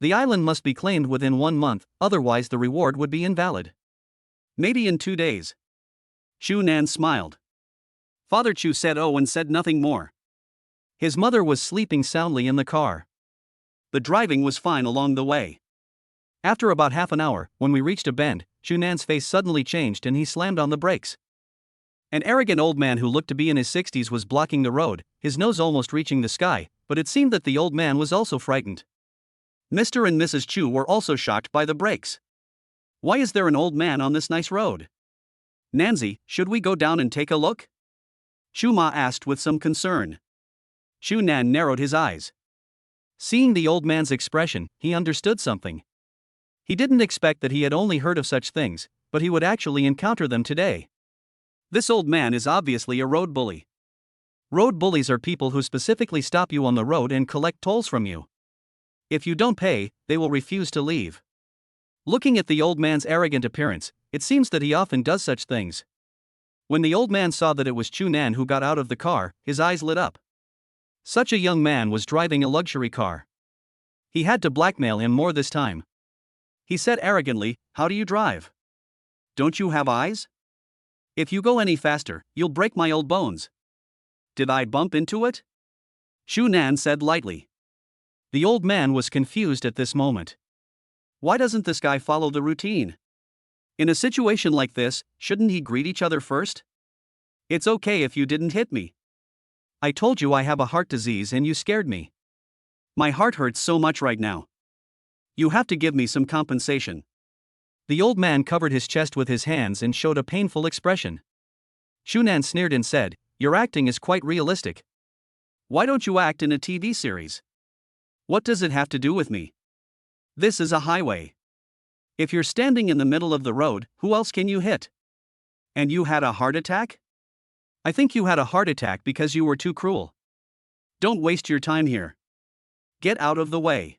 The island must be claimed within 1 month, otherwise the reward would be invalid. Maybe in 2 days. Shu Nan smiled. Father Chu said oh and said nothing more. His mother was sleeping soundly in the car. The driving was fine along the way. After about half an hour, when we reached a bend, Shu Nan's face suddenly changed and he slammed on the brakes. An arrogant old man who looked to be in his 60s was blocking the road, his nose almost reaching the sky, but it seemed that the old man was also frightened. Mr. and Mrs. Chu were also shocked by the brakes. Why is there an old man on this nice road? Nancy, should we go down and take a look? Shu Ma asked with some concern. Shu Nan narrowed his eyes. Seeing the old man's expression, he understood something. He didn't expect that he had only heard of such things, but he would actually encounter them today. This old man is obviously a road bully. Road bullies are people who specifically stop you on the road and collect tolls from you. If you don't pay, they will refuse to leave. Looking at the old man's arrogant appearance, it seems that he often does such things. When the old man saw that it was Chu Nan who got out of the car, his eyes lit up. Such a young man was driving a luxury car. He had to blackmail him more this time. He said arrogantly, "How do you drive? Don't you have eyes? If you go any faster, you'll break my old bones." Did I bump into it? Shu Nan said lightly. The old man was confused at this moment. Why doesn't this guy follow the routine? In a situation like this, shouldn't he greet each other first? It's okay if you didn't hit me. I told you I have a heart disease and you scared me. My heart hurts so much right now. You have to give me some compensation. The old man covered his chest with his hands and showed a painful expression. Shu Nan sneered and said, "Your acting is quite realistic. Why don't you act in a TV series? What does it have to do with me? This is a highway. If you're standing in the middle of the road, who else can you hit? And you had a heart attack? I think you had a heart attack because you were too cruel. Don't waste your time here. Get out of the way.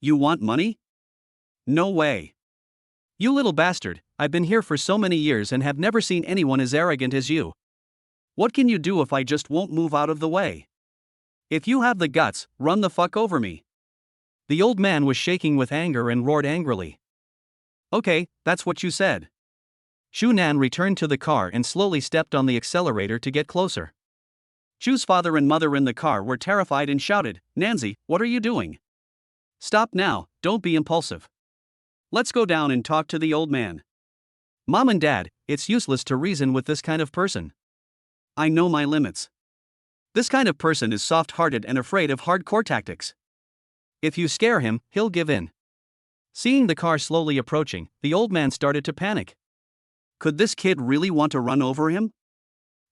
You want money? No way. You little bastard, I've been here for so many years and have never seen anyone as arrogant as you. What can you do if I just won't move out of the way? If you have the guts, run the fuck over me." The old man was shaking with anger and roared angrily. Okay, that's what you said. Shu Nan returned to the car and slowly stepped on the accelerator to get closer. Chu's father and mother in the car were terrified and shouted, "Nancy, what are you doing? Stop now, don't be impulsive. Let's go down and talk to the old man." Mom and Dad, it's useless to reason with this kind of person. I know my limits. This kind of person is soft-hearted and afraid of hardcore tactics. If you scare him, he'll give in. Seeing the car slowly approaching, the old man started to panic. Could this kid really want to run over him?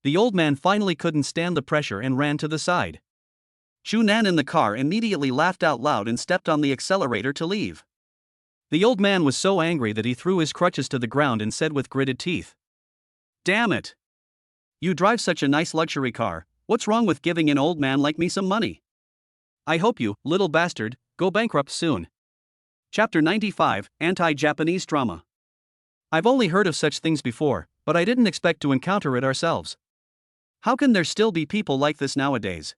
The old man finally couldn't stand the pressure and ran to the side. Shu Nan in the car immediately laughed out loud and stepped on the accelerator to leave. The old man was so angry that he threw his crutches to the ground and said with gritted teeth, "Damn it! You drive such a nice luxury car, what's wrong with giving an old man like me some money? I hope you, little bastard, go bankrupt soon." Chapter 95, Anti-Japanese Drama. I've only heard of such things before, but I didn't expect to encounter it ourselves. How can there still be people like this nowadays?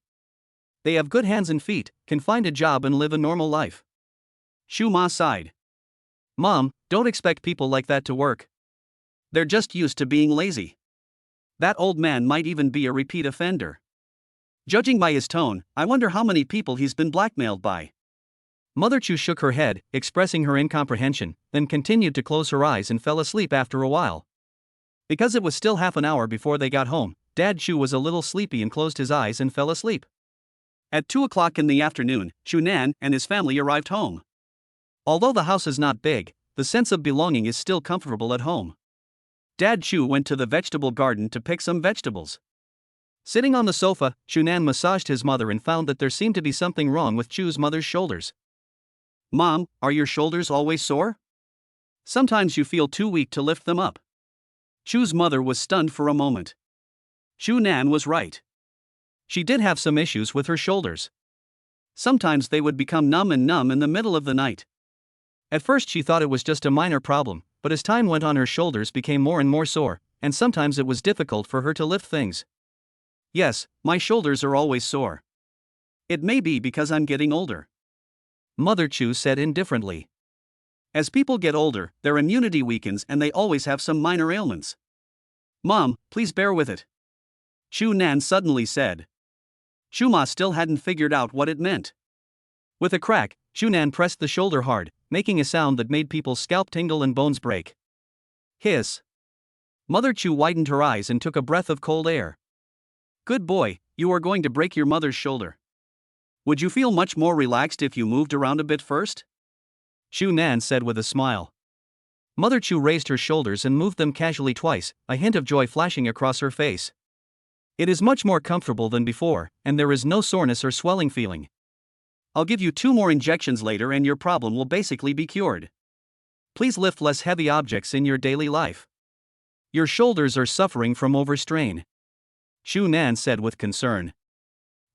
They have good hands and feet, can find a job and live a normal life. Shu Ma sighed. Mom, don't expect people like that to work. They're just used to being lazy. That old man might even be a repeat offender. Judging by his tone, I wonder how many people he's been blackmailed by. Mother Chu shook her head, expressing her incomprehension, then continued to close her eyes and fell asleep after a while. Because it was still half an hour before they got home, Dad Chu was a little sleepy and closed his eyes and fell asleep. At 2 o'clock in the afternoon, Chu Nan and his family arrived home. Although the house is not big, the sense of belonging is still comfortable at home. Dad Chu went to the vegetable garden to pick some vegetables. Sitting on the sofa, Chu Nan massaged his mother and found that there seemed to be something wrong with Chu's mother's shoulders. Mom, are your shoulders always sore? Sometimes you feel too weak to lift them up. Chu's mother was stunned for a moment. Chu Nan was right. She did have some issues with her shoulders. Sometimes they would become numb in the middle of the night. At first she thought it was just a minor problem, but as time went on her shoulders became more and more sore, and sometimes it was difficult for her to lift things. Yes, my shoulders are always sore. It may be because I'm getting older, Mother Chu said indifferently. As people get older, their immunity weakens and they always have some minor ailments. Mom, please bear with it, Chu Nan suddenly said. Chu Ma still hadn't figured out what it meant. With a crack, Chu Nan pressed the shoulder hard, making a sound that made people's scalp tingle and bones break. Hiss. Mother Chu widened her eyes and took a breath of cold air. Good boy, you are going to break your mother's shoulder. Would you feel much more relaxed if you moved around a bit first? Chu Nan said with a smile. Mother Chu raised her shoulders and moved them casually twice, a hint of joy flashing across her face. It is much more comfortable than before, and there is no soreness or swelling feeling. I'll give you 2 more injections later and your problem will basically be cured. Please lift less heavy objects in your daily life. Your shoulders are suffering from overstrain, Chu Nan said with concern.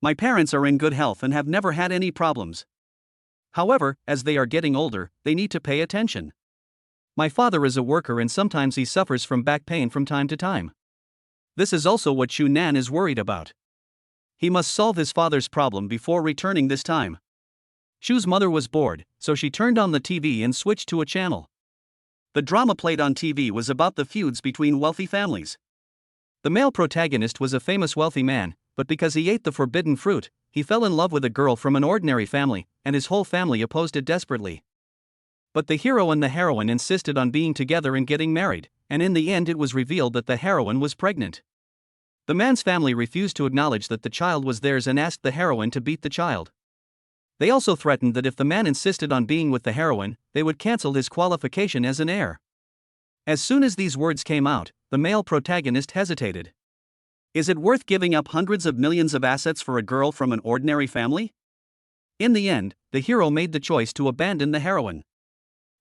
My parents are in good health and have never had any problems. However, as they are getting older, they need to pay attention. My father is a worker and sometimes he suffers from back pain from time to time. This is also what Chu Nan is worried about. He must solve his father's problem before returning this time. Chu's mother was bored, so she turned on the TV and switched to a channel. The drama played on TV was about the feuds between wealthy families. The male protagonist was a famous wealthy man, but because he ate the forbidden fruit, he fell in love with a girl from an ordinary family, and his whole family opposed it desperately. But the hero and the heroine insisted on being together and getting married, and in the end it was revealed that the heroine was pregnant. The man's family refused to acknowledge that the child was theirs and asked the heroine to beat the child. They also threatened that if the man insisted on being with the heroine, they would cancel his qualification as an heir. As soon as these words came out, the male protagonist hesitated. Is it worth giving up hundreds of millions of assets for a girl from an ordinary family? In the end, the hero made the choice to abandon the heroine.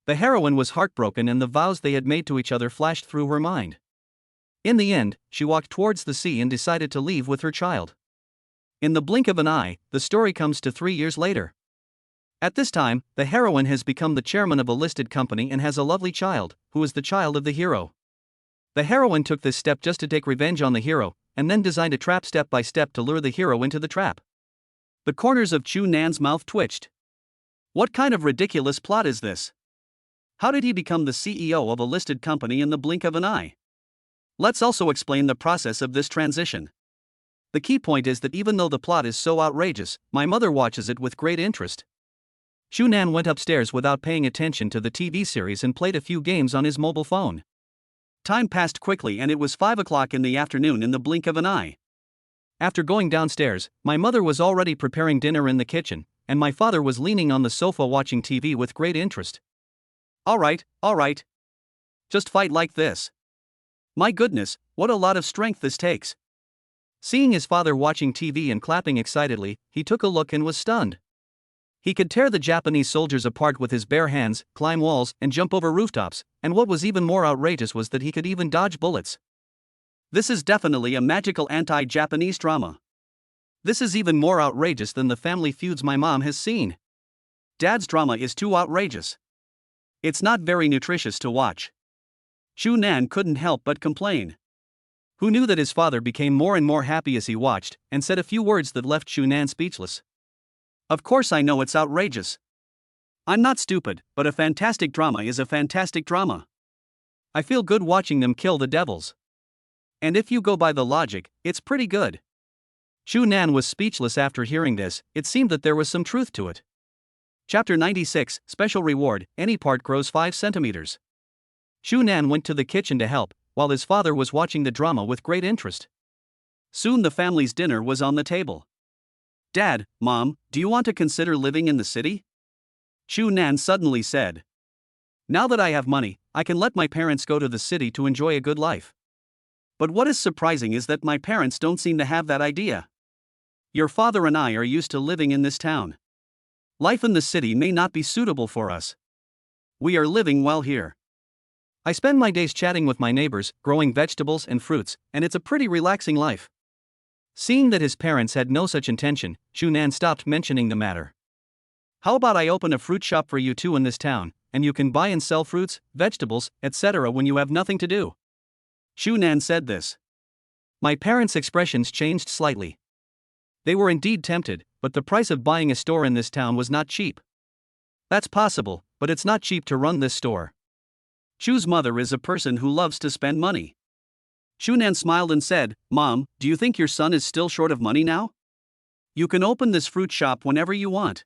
The heroine was heartbroken and the vows they had made to each other flashed through her mind. In the end, she walked towards the sea and decided to leave with her child. In the blink of an eye, the story comes to 3 years later. At this time, the heroine has become the chairman of a listed company and has a lovely child, who is the child of the hero. The heroine took this step just to take revenge on the hero, and then designed a trap step by step to lure the hero into the trap. The corners of Chu Nan's mouth twitched. What kind of ridiculous plot is this? How did he become the CEO of a listed company in the blink of an eye? Let's also explain the process of this transition. The key point is that even though the plot is so outrageous, my mother watches it with great interest. Chu Nan went upstairs without paying attention to the TV series and played a few games on his mobile phone. Time passed quickly and it was 5 o'clock in the afternoon in the blink of an eye. After going downstairs, my mother was already preparing dinner in the kitchen, and my father was leaning on the sofa watching TV with great interest. All right. Just fight like this. My goodness, what a lot of strength this takes. Seeing his father watching TV and clapping excitedly, he took a look and was stunned. He could tear the Japanese soldiers apart with his bare hands, climb walls, and jump over rooftops, and what was even more outrageous was that he could even dodge bullets. This is definitely a magical anti-Japanese drama. This is even more outrageous than the family feuds my mom has seen. Dad's drama is too outrageous. It's not very nutritious to watch. Chu Nan couldn't help but complain. Who knew that his father became more and more happy as he watched, and said a few words that left Chu Nan speechless. Of course I know it's outrageous. I'm not stupid, but a fantastic drama is a fantastic drama. I feel good watching them kill the devils. And if you go by the logic, it's pretty good. Chu Nan was speechless after hearing this. It seemed that there was some truth to it. Chapter 96, Special Reward, any part grows 5 centimeters. Chu Nan went to the kitchen to help, while his father was watching the drama with great interest. Soon the family's dinner was on the table. Dad, Mom, do you want to consider living in the city? Chu Nan suddenly said. Now that I have money, I can let my parents go to the city to enjoy a good life. But what is surprising is that my parents don't seem to have that idea. Your father and I are used to living in this town. Life in the city may not be suitable for us. We are living well here. I spend my days chatting with my neighbors, growing vegetables and fruits, and it's a pretty relaxing life. Seeing that his parents had no such intention, Chu Nan stopped mentioning the matter. How about I open a fruit shop for you too in this town, and you can buy and sell fruits, vegetables, etc. when you have nothing to do. Shu Nan said this. My parents' expressions changed slightly. They were indeed tempted, but the price of buying a store in this town was not cheap. That's possible, but it's not cheap to run this store. Shu's mother is a person who loves to spend money. Shu Nan smiled and said, Mom, do you think your son is still short of money now? You can open this fruit shop whenever you want.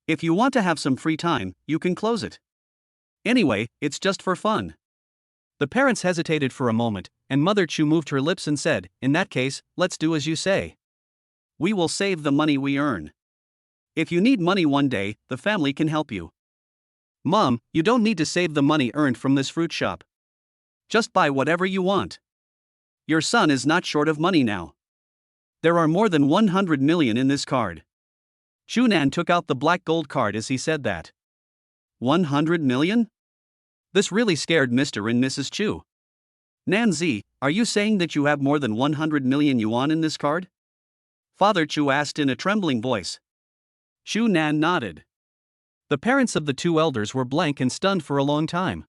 If you want to have some free time, you can close it. Anyway, it's just for fun. The parents hesitated for a moment, and Mother Chu moved her lips and said, In that case, let's do as you say. We will save the money we earn. If you need money one day, the family can help you. Mom, you don't need to save the money earned from this fruit shop. Just buy whatever you want. Your son is not short of money now. There are more than 100 million in this card. Shu Nan took out the black gold card as he said that. 100 million? This really scared Mr. and Mrs. Chu. Nanzi, are you saying that you have more than 100 million yuan in this card? Father Chu asked in a trembling voice. Shu Nan nodded. The parents of the two elders were blank and stunned for a long time.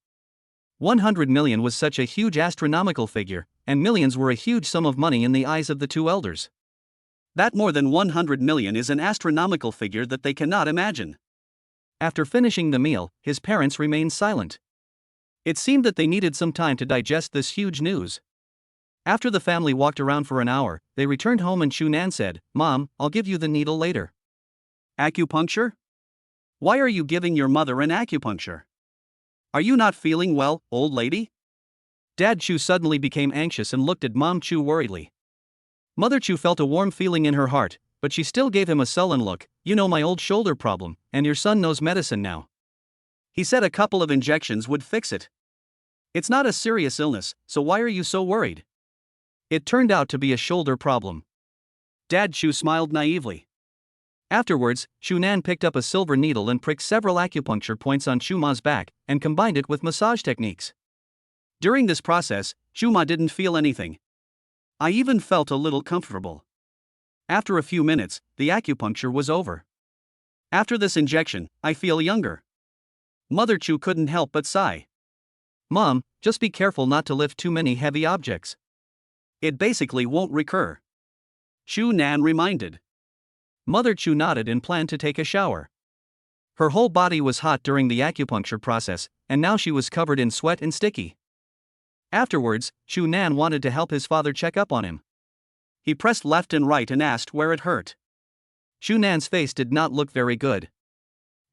100 million was such a huge astronomical figure, and millions were a huge sum of money in the eyes of the two elders. That more than 100 million is an astronomical figure that they cannot imagine. After finishing the meal, his parents remained silent. It seemed that they needed some time to digest this huge news. After the family walked around for an hour, they returned home and Shu Nan said, Mom, I'll give you the needle later. Acupuncture? Why are you giving your mother an acupuncture? Are you not feeling well, old lady? Dad Chu suddenly became anxious and looked at Mom Chu worriedly. Mother Chu felt a warm feeling in her heart, but she still gave him a sullen look. You know my old shoulder problem, and your son knows medicine now. He said a couple of injections would fix it. It's not a serious illness, so why are you so worried? It turned out to be a shoulder problem. Dad Chu smiled naively. Afterwards, Shu Nan picked up a silver needle and pricked several acupuncture points on Shu Ma's back, and combined it with massage techniques. During this process, Shu Ma didn't feel anything. I even felt a little comfortable. After a few minutes, the acupuncture was over. After this injection, I feel younger. Mother Chu couldn't help but sigh. Mom, just be careful not to lift too many heavy objects. It basically won't recur. Shu Nan reminded. Mother Chu nodded and planned to take a shower. Her whole body was hot during the acupuncture process, and now she was covered in sweat and sticky. Afterwards, Shu Nan wanted to help his father check up on him. He pressed left and right and asked where it hurt. Shu Nan's face did not look very good.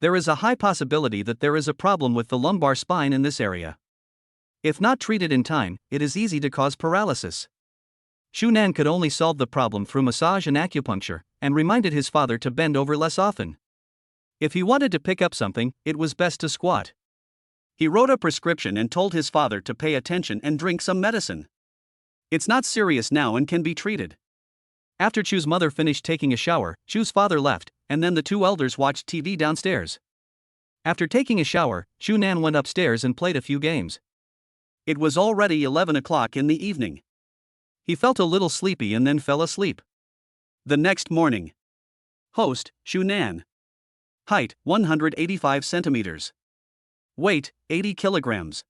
There is a high possibility that there is a problem with the lumbar spine in this area. If not treated in time, it is easy to cause paralysis. Shu Nan could only solve the problem through massage and acupuncture, and reminded his father to bend over less often. If he wanted to pick up something, it was best to squat. He wrote a prescription and told his father to pay attention and drink some medicine. It's not serious now and can be treated. After Chu's mother finished taking a shower, Chu's father left, and then the two elders watched TV downstairs. After taking a shower, Shu Nan went upstairs and played a few games. It was already 11 o'clock in the evening. He felt a little sleepy and then fell asleep. The next morning. Host, Shu Nan. Height, 185 centimeters. Weight, 80 kilograms.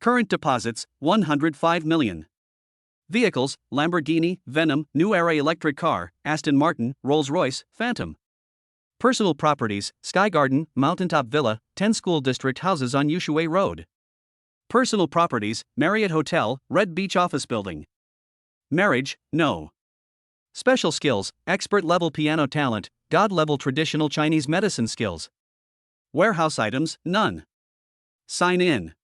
Current deposits, 105 million. Vehicles, Lamborghini, Venom, New Era electric car, Aston Martin, Rolls-Royce, Phantom. Personal properties, Sky Garden, Mountaintop Villa, 10 school district houses on Yushui Road. Personal properties, Marriott Hotel, Red Beach Office Building. Marriage, no. Special skills, expert level piano talent, God level traditional Chinese medicine skills. Warehouse items, none. Sign in.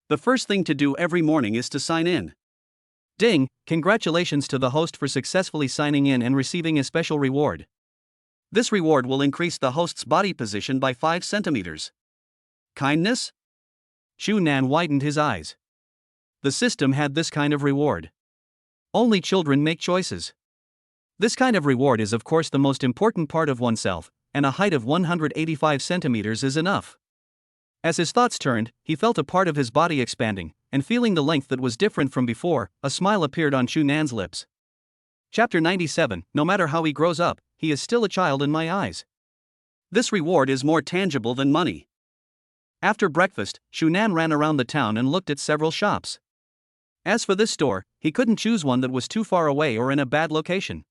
The first thing to do every morning is to sign in. Ding, congratulations to the host for successfully signing in and receiving a special reward. This reward will increase the host's body position by 5 centimeters. Kindness? Shu Nan widened his eyes. The system had this kind of reward. Only children make choices. This kind of reward is of course the most important part of oneself, and a height of 185 centimeters is enough. As his thoughts turned, he felt a part of his body expanding, and feeling the length that was different from before, a smile appeared on Shu Nan's lips. Chapter 97. No matter how he grows up, he is still a child in my eyes. This reward is more tangible than money. After breakfast, Shunan ran around the town and looked at several shops. As for this store, he couldn't choose one that was too far away or in a bad location.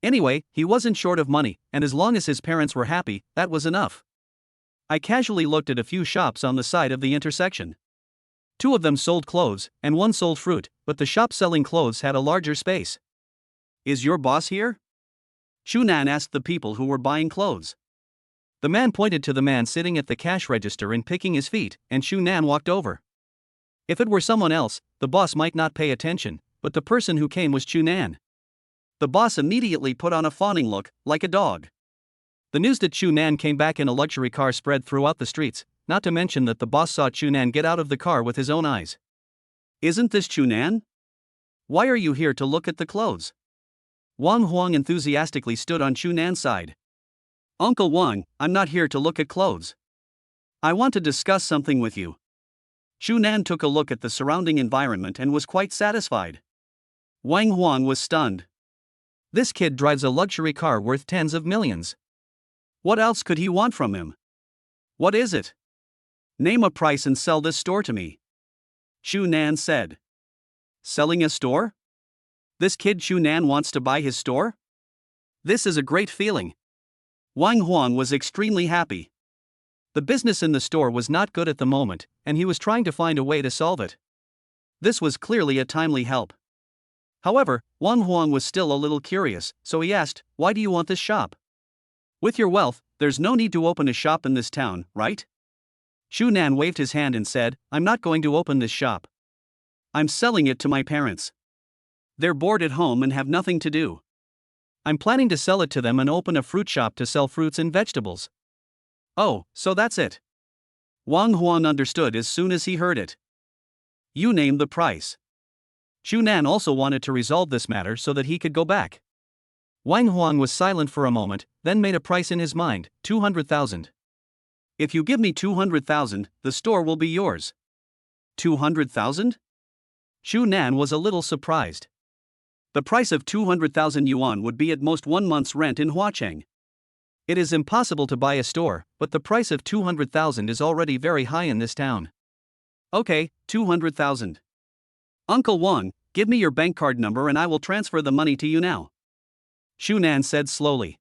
Anyway, he wasn't short of money, and as long as his parents were happy, that was enough. I casually looked at a few shops on the side of the intersection. 2 of them sold clothes, and 1 sold fruit, but the shop selling clothes had a larger space. "Is your boss here?" Shunan asked the people who were buying clothes. The man pointed to the man sitting at the cash register and picking his feet, and Shunan walked over. If it were someone else, the boss might not pay attention, but the person who came was Shunan. The boss immediately put on a fawning look, like a dog. The news that Shunan came back in a luxury car spread throughout the streets, not to mention that the boss saw Shunan get out of the car with his own eyes. "Isn't this Shunan? Why are you here to look at the clothes?" Wang Huang enthusiastically stood on Shunan's side. "Uncle Wang, I'm not here to look at clothes. I want to discuss something with you." Shunan took a look at the surrounding environment and was quite satisfied. Wang Huang was stunned. This kid drives a luxury car worth tens of millions. What else could he want from him? "What is it? Name a price and sell this store to me," Shunan said. "Selling a store? This kid Shunan wants to buy his store? This is a great feeling." Wang Huang was extremely happy. The business in the store was not good at the moment, and he was trying to find a way to solve it. This was clearly a timely help. However, Wang Huang was still a little curious, so he asked, "Why do you want this shop? With your wealth, there's no need to open a shop in this town, right?" Shunan waved his hand and said, "I'm not going to open this shop. I'm selling it to my parents. They're bored at home and have nothing to do. I'm planning to sell it to them and open a fruit shop to sell fruits and vegetables." "Oh, so that's it." Wang Huang understood as soon as he heard it. "You name the price." Shunan also wanted to resolve this matter so that he could go back. Wang Huang was silent for a moment, then made a price in his mind, 200,000. "If you give me 200,000, the store will be yours." 200,000? Shunan was a little surprised. The price of 200,000 yuan would be at most 1 month's rent in Huacheng. It is impossible to buy a store, but the price of 200,000 is already very high in this town. "Okay, 200,000. Uncle Wang, give me your bank card number and I will transfer the money to you now," Shunan said slowly.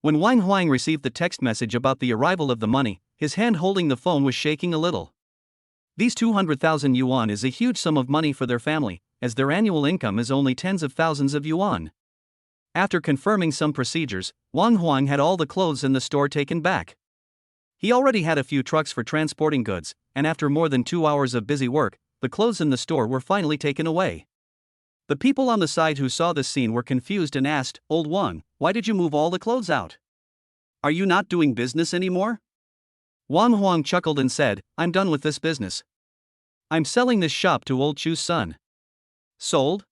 When Wang Huang received the text message about the arrival of the money, his hand holding the phone was shaking a little. These 200,000 yuan is a huge sum of money for their family, as their annual income is only tens of thousands of yuan. After confirming some procedures, Wang Huang had all the clothes in the store taken back. He already had a few trucks for transporting goods, and after more than 2 hours of busy work, the clothes in the store were finally taken away. The people on the side who saw this scene were confused and asked, "Old Wang, why did you move all the clothes out? Are you not doing business anymore?" Wang Huang chuckled and said, "I'm done with this business. I'm selling this shop to Old Chu's son." "Sold?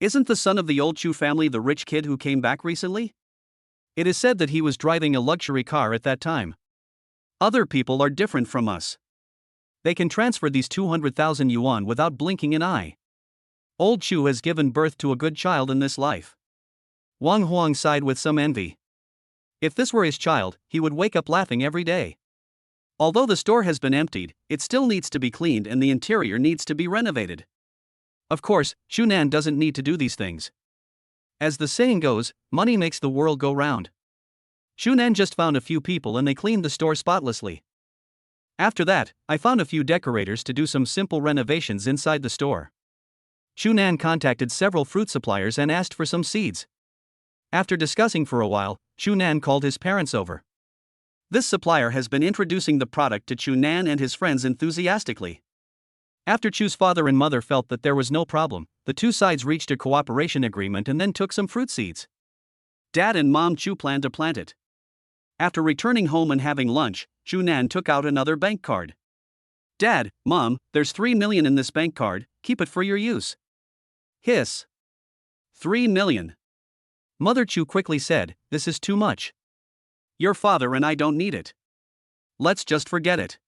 Isn't the son of the Old Chu family the rich kid who came back recently? It is said that he was driving a luxury car at that time. Other people are different from us. They can transfer these 200,000 yuan without blinking an eye. Old Chu has given birth to a good child in this life." Wang Huang sighed with some envy. If this were his child, he would wake up laughing every day. Although the store has been emptied, it still needs to be cleaned and the interior needs to be renovated. Of course, Shunan doesn't need to do these things. As the saying goes, money makes the world go round. Shunan just found a few people and they cleaned the store spotlessly. After that, I found a few decorators to do some simple renovations inside the store. Shunan contacted several fruit suppliers and asked for some seeds. After discussing for a while, Shunan called his parents over. This supplier has been introducing the product to Shunan and his friends enthusiastically. After Chu's father and mother felt that there was no problem, the two sides reached a cooperation agreement and then took some fruit seeds. Dad and Mom Chu planned to plant it. After returning home and having lunch, Shunan took out another bank card. "Dad, Mom, there's 3 million in this bank card, keep it for your use." Hiss. 3 million. Mother Chu quickly said, "This is too much. Your father and I don't need it. Let's just forget it."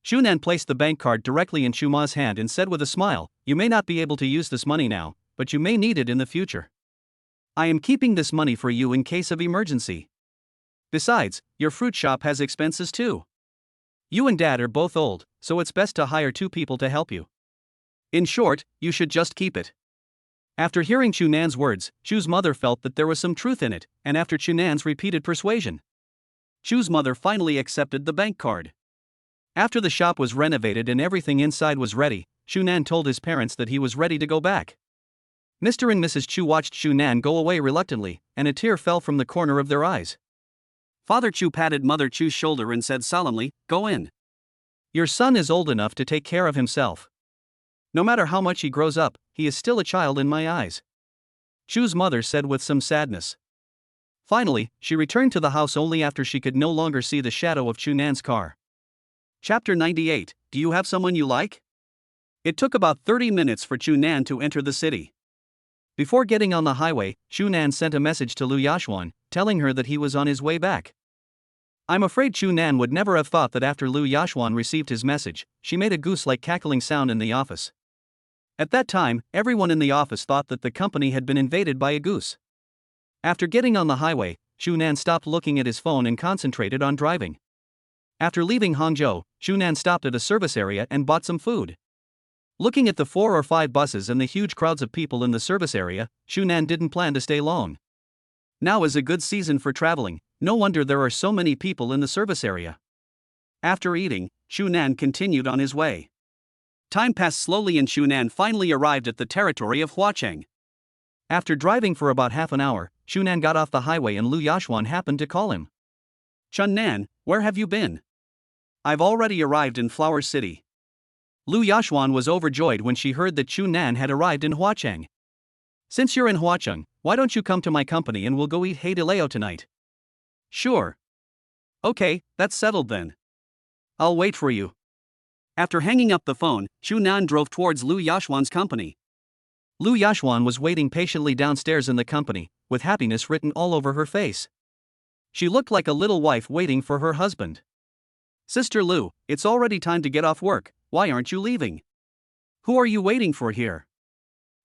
Shunan placed the bank card directly in Chuma's hand and said with a smile, "You may not be able to use this money now, but you may need it in the future. I am keeping this money for you in case of emergency. Besides, your fruit shop has expenses too." You and Dad are both old, so it's best to hire 2 people to help you. In short, you should just keep it. After hearing Chunan's words, Chu's mother felt that there was some truth in it, and after Chunan's repeated persuasion, Chu's mother finally accepted the bank card. After the shop was renovated and everything inside was ready, Chunan told his parents that he was ready to go back. Mr. and Mrs. Chu watched Chunan go away reluctantly, and a tear fell from the corner of their eyes. Father Chu patted Mother Chu's shoulder and said solemnly, "Go in. Your son is old enough to take care of himself. No matter how much he grows up, he is still a child in my eyes," Chu's mother said with some sadness. Finally, she returned to the house only after she could no longer see the shadow of Chunan's car. Chapter 98. Do you have someone you like? It took about 30 minutes for Chunan to enter the city. Before getting on the highway, Chunan sent a message to Lu Yashuan, telling her that he was on his way back. I'm afraid Chunan would never have thought that after Lu Yashuan received his message, she made a goose-like cackling sound in the office. At that time, everyone in the office thought that the company had been invaded by a goose. After getting on the highway, Chunan stopped looking at his phone and concentrated on driving. After leaving Hangzhou, Chunan stopped at a service area and bought some food. Looking at the 4 or 5 buses and the huge crowds of people in the service area, Chunan didn't plan to stay long. Now is a good season for traveling, no wonder there are so many people in the service area. After eating, Chunan continued on his way. Time passed slowly and Chunan finally arrived at the territory of Huacheng. After driving for about half an hour, Chunan got off the highway and Lu Yashuan happened to call him. "Chunan, where have you been?" "I've already arrived in Flower City." Lu Yashuan was overjoyed when she heard that Chunan had arrived in Huacheng. "Since you're in Huacheng, why don't you come to my company and we'll go eat hei de leo tonight?" "Sure. Okay, that's settled then. I'll wait for you." After hanging up the phone, Chunan drove towards Lu Yashuan's company. Lu Yashuan was waiting patiently downstairs in the company, with happiness written all over her face. She looked like a little wife waiting for her husband. "Sister Lu, it's already time to get off work, why aren't you leaving? Who are you waiting for here?"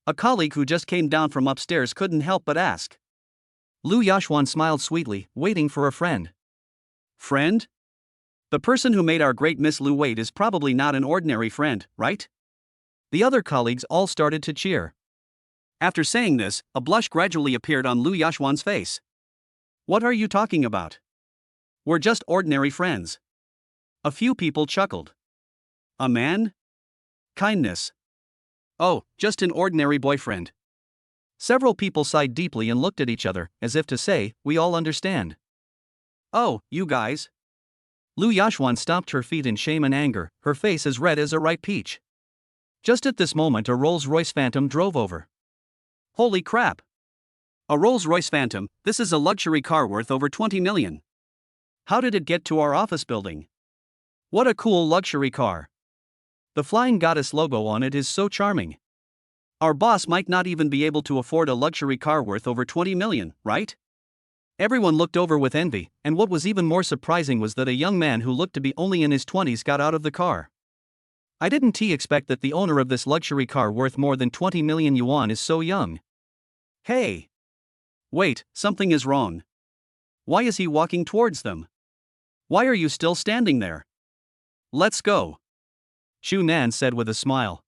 A colleague who just came down from upstairs couldn't help but ask. Lu Yashuan smiled sweetly, waiting for a friend. "Friend? The person who made our great Miss Lu wait is probably not an ordinary friend, right?" The other colleagues all started to cheer. After saying this, a blush gradually appeared on Lu Yashuan's face. "What are you talking about? We're just ordinary friends." A few people chuckled. "A man? Kindness. Oh, just an ordinary boyfriend." Several people sighed deeply and looked at each other, as if to say, "We all understand." "Oh, you guys." Lu Yashuan stomped her feet in shame and anger, her face as red as a ripe peach. Just at this moment a Rolls-Royce Phantom drove over. Holy crap! A Rolls-Royce Phantom, this is a luxury car worth over 20 million. How did it get to our office building? What a cool luxury car. The Flying Goddess logo on it is so charming. Our boss might not even be able to afford a luxury car worth over 20 million, right? Everyone looked over with envy, and what was even more surprising was that a young man who looked to be only in his 20s got out of the car. I didn't expect that the owner of this luxury car worth more than 20 million yuan is so young. Hey! Wait, something is wrong. Why is he walking towards them? Why are you still standing there? Let's go. Chunan said with a smile.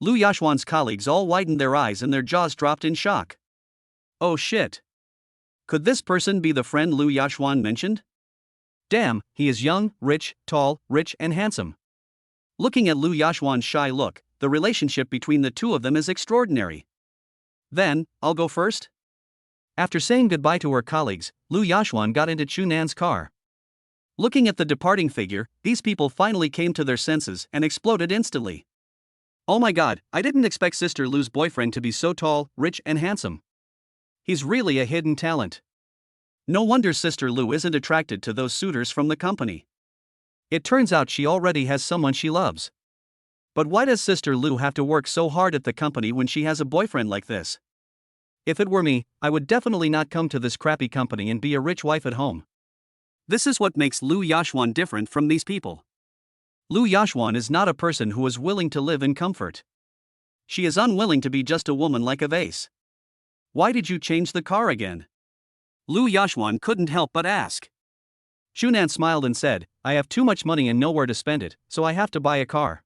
Lu Yashuan's colleagues all widened their eyes and their jaws dropped in shock. Oh shit. Could this person be the friend Lu Yashuan mentioned? Damn, he is young, rich, tall, rich and handsome. Looking at Lu Yashuan's shy look, the relationship between the two of them is extraordinary. Then, I'll go first? After saying goodbye to her colleagues, Lu Yashuan got into Chunan's car. Looking at the departing figure, these people finally came to their senses and exploded instantly. Oh my god, I didn't expect Sister Lu's boyfriend to be so tall, rich and handsome. He's really a hidden talent. No wonder Sister Lu isn't attracted to those suitors from the company. It turns out she already has someone she loves. But why does Sister Lu have to work so hard at the company when she has a boyfriend like this? If it were me, I would definitely not come to this crappy company and be a rich wife at home. This is what makes Lu Yashuan different from these people. Lu Yashuan is not a person who is willing to live in comfort. She is unwilling to be just a woman like a vase. Why did you change the car again? Lu Yashuan couldn't help but ask. Chunan smiled and said, I have too much money and nowhere to spend it, so I have to buy a car.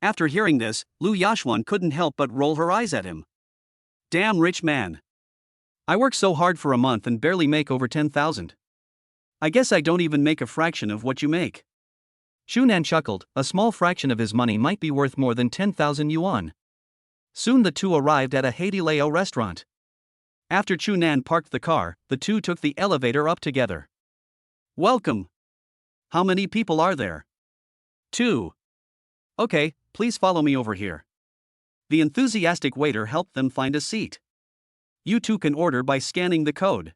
After hearing this, Lu Yashwan couldn't help but roll her eyes at him. Damn rich man. I work so hard for a month and barely make over 10,000. I guess I don't even make a fraction of what you make. Shunan chuckled, a small fraction of his money might be worth more than 10,000 yuan. Soon the two arrived at a Haidilao restaurant. After Chunan parked the car, the two took the elevator up together. Welcome. How many people are there? 2. Okay, please follow me over here. The enthusiastic waiter helped them find a seat. You two can order by scanning the code.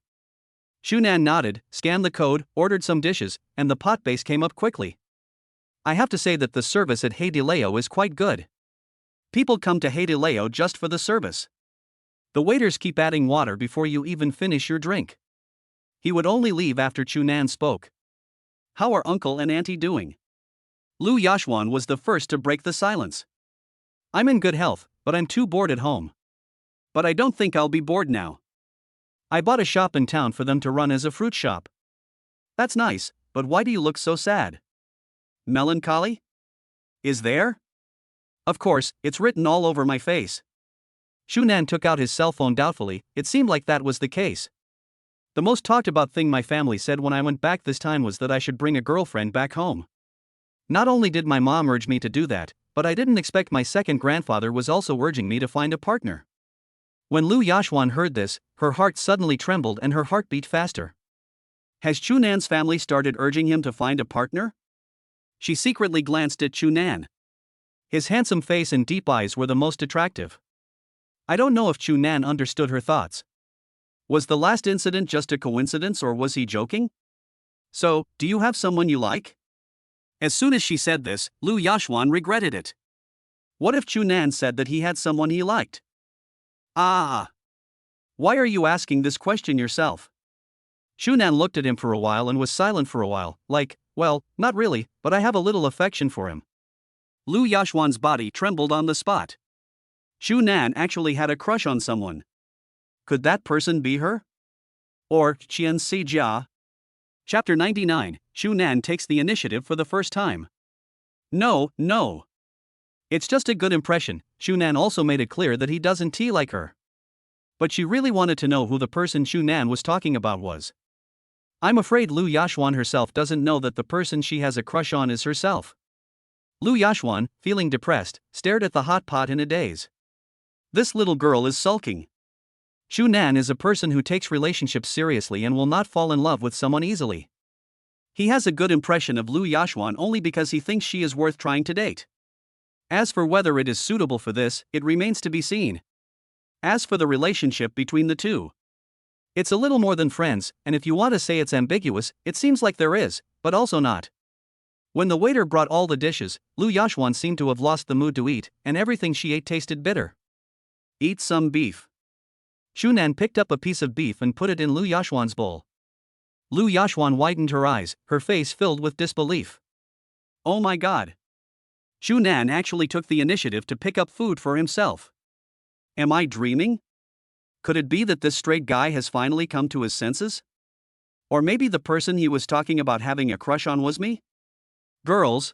Shunan nodded, scanned the code, ordered some dishes, and the pot base came up quickly. I have to say that the service at Haidilao is quite good. People come to Haidilao just for the service. The waiters keep adding water before you even finish your drink. He would only leave after Chunan spoke. How are uncle and auntie doing? Lu Yashwan was the first to break the silence. I'm in good health, but I'm too bored at home. But I don't think I'll be bored now. I bought a shop in town for them to run as a fruit shop. That's nice, but why do you look so sad? Melancholy? Is there? Of course, it's written all over my face. Shunan took out his cell phone doubtfully. It seemed like that was the case. The most talked about thing my family said when I went back this time was that I should bring a girlfriend back home. Not only did my mom urge me to do that, but I didn't expect my second grandfather was also urging me to find a partner. When Lu Yashwan heard this, her heart suddenly trembled and her heart beat faster. Has Chunan's family started urging him to find a partner? She secretly glanced at Chunan. His handsome face and deep eyes were the most attractive. I don't know if Chunan understood her thoughts. Was the last incident just a coincidence or was he joking? So, do you have someone you like? As soon as she said this, Lu Yashwan regretted it. What if Chunan said that he had someone he liked? Ah! Why are you asking this question yourself? Shunan looked at him for a while and was silent for a while, like, well, not really, but I have a little affection for him. Lu Yashwan's body trembled on the spot. Shunan actually had a crush on someone. Could that person be her? Or Qian Si Jia? Chapter 99, Shunan takes the initiative for the first time. No. It's just a good impression. Shunan also made it clear that he doesn't like her. But she really wanted to know who the person Shunan was talking about was. I'm afraid Lu Yashwan herself doesn't know that the person she has a crush on is herself. Lu Yashwan, feeling depressed, stared at the hot pot in a daze. This little girl is sulking. Shunan is a person who takes relationships seriously and will not fall in love with someone easily. He has a good impression of Lu Yashwan only because he thinks she is worth trying to date. As for whether it is suitable for this, it remains to be seen. As for the relationship between the two, it's a little more than friends, and if you want to say it's ambiguous, it seems like there is, but also not. When the waiter brought all the dishes, Lu Yashwan seemed to have lost the mood to eat, and everything she ate tasted bitter. Eat some beef. Shunan picked up a piece of beef and put it in Lu Yashwan's bowl. Lu Yashwan widened her eyes, her face filled with disbelief. Oh my god. Shunan actually took the initiative to pick up food for himself. Am I dreaming? Could it be that this straight guy has finally come to his senses? Or maybe the person he was talking about having a crush on was me? Girls.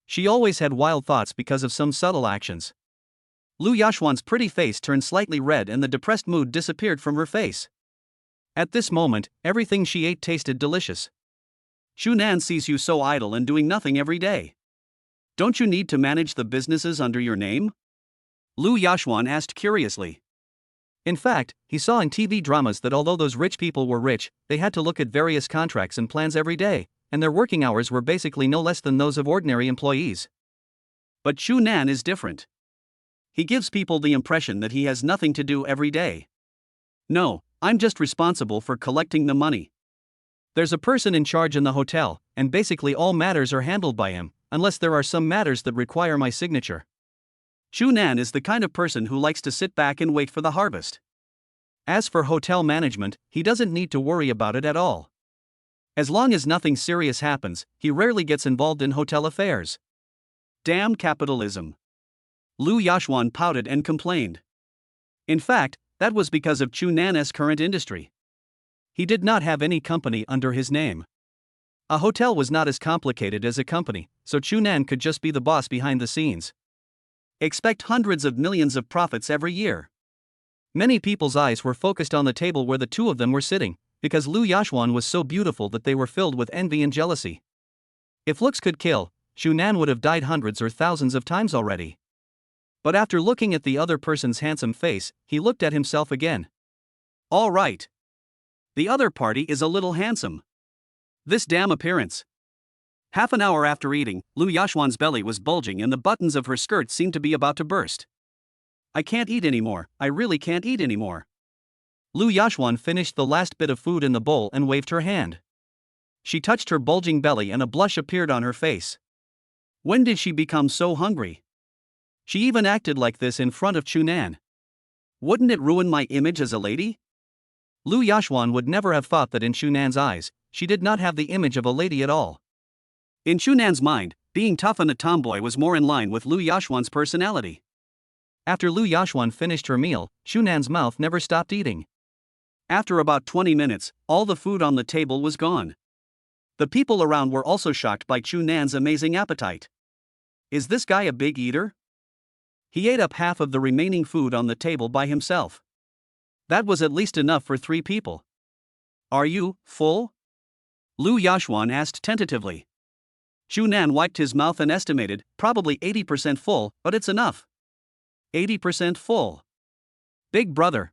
She always had wild thoughts because of some subtle actions. Lu Yashwan's pretty face turned slightly red and the depressed mood disappeared from her face. At this moment, everything she ate tasted delicious. Shunan sees you so idle and doing nothing every day. Don't you need to manage the businesses under your name? Lu Yashwan asked curiously. In fact, he saw in TV dramas that although those rich people were rich, they had to look at various contracts and plans every day, and their working hours were basically no less than those of ordinary employees. But Shunan is different. He gives people the impression that he has nothing to do every day. No, I'm just responsible for collecting the money. There's a person in charge in the hotel, and basically all matters are handled by him, unless there are some matters that require my signature. Shunan is the kind of person who likes to sit back and wait for the harvest. As for hotel management, he doesn't need to worry about it at all. As long as nothing serious happens, he rarely gets involved in hotel affairs. Damn capitalism. Lu Yashwan pouted and complained. In fact, that was because of Chunan's current industry. He did not have any company under his name. A hotel was not as complicated as a company, so Chunan could just be the boss behind the scenes. Expect hundreds of millions of profits every year. Many people's eyes were focused on the table where the two of them were sitting, because Lu Yashwan was so beautiful that they were filled with envy and jealousy. If looks could kill, Chunan would have died hundreds or thousands of times already. But after looking at the other person's handsome face, he looked at himself again. All right. The other party is a little handsome. This damn appearance. Half an hour after eating, Lu Yashwan's belly was bulging and the buttons of her skirt seemed to be about to burst. I can't eat anymore, I really can't eat anymore. Lu Yashwan finished the last bit of food in the bowl and waved her hand. She touched her bulging belly and a blush appeared on her face. When did she become so hungry? She even acted like this in front of Chunan. Wouldn't it ruin my image as a lady? Lu Yashwan would never have thought that in Chunan's eyes, she did not have the image of a lady at all. In Chunan's mind, being tough and a tomboy was more in line with Lu Yashwan's personality. After Lu Yashwan finished her meal, Chunan's mouth never stopped eating. After about 20 minutes, all the food on the table was gone. The people around were also shocked by Chunan's amazing appetite. Is this guy a big eater? He ate up half of the remaining food on the table by himself. That was at least enough for 3 people. Are you full? Lu Yashwan asked tentatively. Chunan wiped his mouth and estimated, probably 80% full, but it's enough. 80% full. Big brother.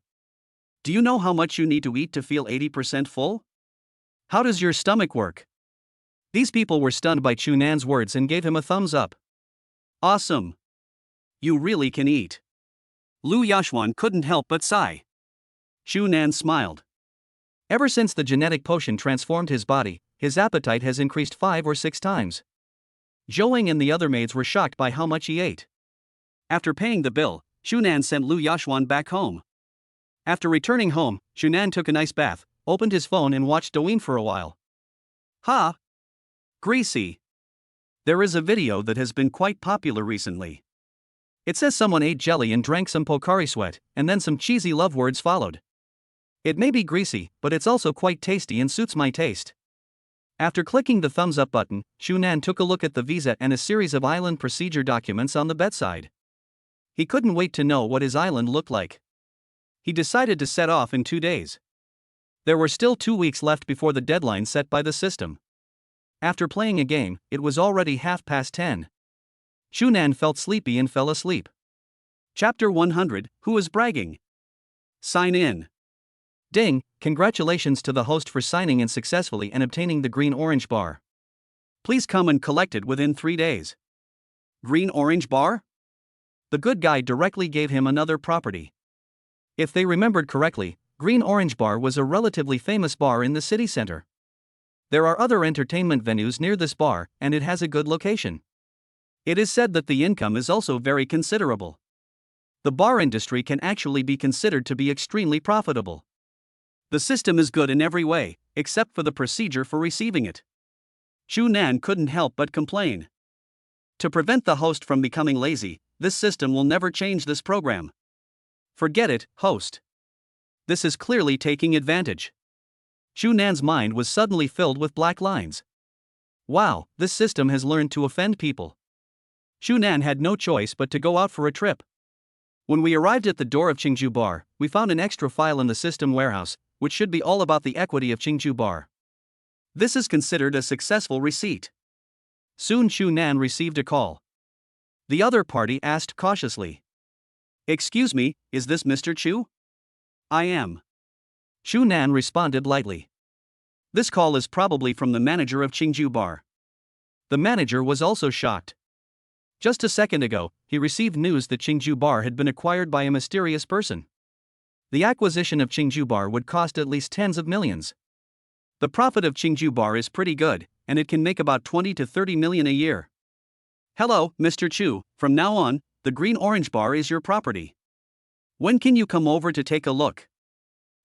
Do you know how much you need to eat to feel 80% full? How does your stomach work? These people were stunned by Chunan's words and gave him a thumbs up. Awesome. You really can eat. Lu Yashwan couldn't help but sigh. Chunan smiled. Ever since the genetic potion transformed his body, his appetite has increased 5 or 6 times. Zhouing and the other maids were shocked by how much he ate. After paying the bill, Chunan sent Lu Yashwan back home. After returning home, Chunan took a nice bath, opened his phone and watched Douyin for a while. Ha! Greasy. There is a video that has been quite popular recently. It says someone ate jelly and drank some Pocari Sweat, and then some cheesy love words followed. It may be greasy, but it's also quite tasty and suits my taste. After clicking the thumbs up button, Chunan took a look at the visa and a series of island procedure documents on the bedside. He couldn't wait to know what his island looked like. He decided to set off in 2 days. There were still 2 weeks left before the deadline set by the system. After playing a game, it was already 10:30. Chunan felt sleepy and fell asleep. Chapter 100, Who is bragging? Sign in. Ding, congratulations to the host for signing in successfully and obtaining the green-orange bar. Please come and collect it within 3 days. Green-orange bar? The good guy directly gave him another property. If they remembered correctly, Green-Orange Bar was a relatively famous bar in the city center. There are other entertainment venues near this bar, and it has a good location. It is said that the income is also very considerable. The bar industry can actually be considered to be extremely profitable. The system is good in every way, except for the procedure for receiving it. Chunan couldn't help but complain. To prevent the host from becoming lazy, this system will never change this program. Forget it, host. This is clearly taking advantage. Chunan's mind was suddenly filled with black lines. Wow, this system has learned to offend people. Chunan had no choice but to go out for a trip. When we arrived at the door of Qingju Bar, we found an extra file in the system warehouse, which should be all about the equity of Qingju Bar. This is considered a successful receipt. Soon Chunan received a call. The other party asked cautiously. Excuse me, is this Mr. Chu? I am. Chunan responded lightly. This call is probably from the manager of Qingju Bar. The manager was also shocked. Just a second ago, he received news that Qingju Bar had been acquired by a mysterious person. The acquisition of Qingju Bar would cost at least tens of millions. The profit of Qingju Bar is pretty good, and it can make about 20 to 30 million a year. Hello, Mr. Chu, from now on, the green-orange bar is your property. When can you come over to take a look?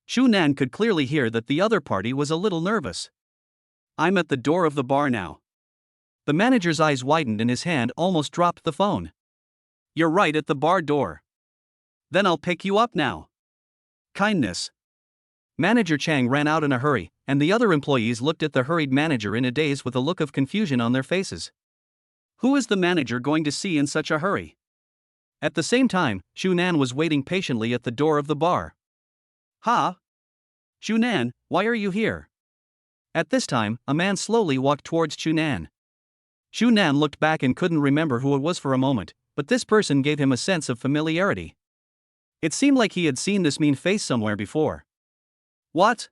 Chunan could clearly hear that the other party was a little nervous. I'm at the door of the bar now. The manager's eyes widened and his hand almost dropped the phone. You're right at the bar door. Then I'll pick you up now. Kindness. Manager Chang ran out in a hurry, and the other employees looked at the hurried manager in a daze with a look of confusion on their faces. Who is the manager going to see in such a hurry? At the same time, Shunan was waiting patiently at the door of the bar. Ha! Shunan, why are you here? At this time, a man slowly walked towards Shunan. Shunan looked back and couldn't remember who it was for a moment, but this person gave him a sense of familiarity. It seemed like he had seen this mean face somewhere before. What?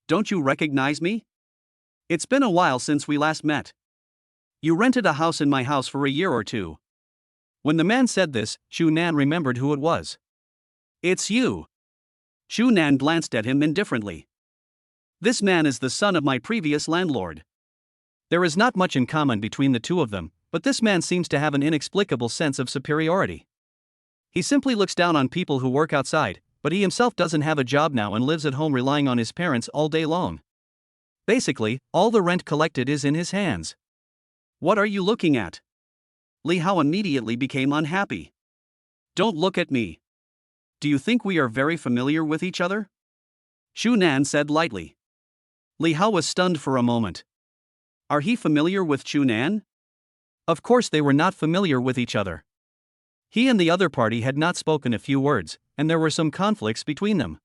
Don't you recognize me? It's been a while since we last met. You rented a house in my house for a year or two. When the man said this, Shunan remembered who it was. It's you. Shunan glanced at him indifferently. This man is the son of my previous landlord. There is not much in common between the two of them, but this man seems to have an inexplicable sense of superiority. He simply looks down on people who work outside, but he himself doesn't have a job now and lives at home relying on his parents all day long. Basically, all the rent collected is in his hands. What are you looking at? Li Hao immediately became unhappy. Don't look at me. Do you think we are very familiar with each other? Shunan said lightly. Li Hao was stunned for a moment. Are he familiar with Shunan? Of course they were not familiar with each other. He and the other party had not spoken a few words, and there were some conflicts between them.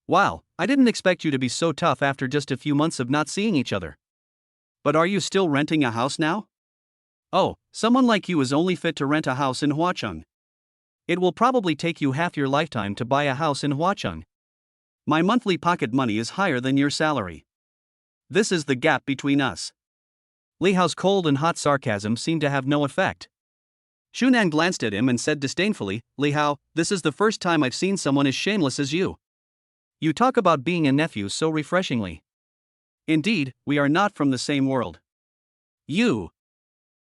Wow, I didn't expect you to be so tough after just a few months of not seeing each other. But are you still renting a house now? Oh, someone like you is only fit to rent a house in Huacheng. It will probably take you half your lifetime to buy a house in Huacheng. My monthly pocket money is higher than your salary. This is the gap between us. Li Hao's cold and hot sarcasm seemed to have no effect. Shunan glanced at him and said disdainfully, Li Hao, this is the first time I've seen someone as shameless as you. You talk about being a nephew so refreshingly. Indeed, we are not from the same world. You.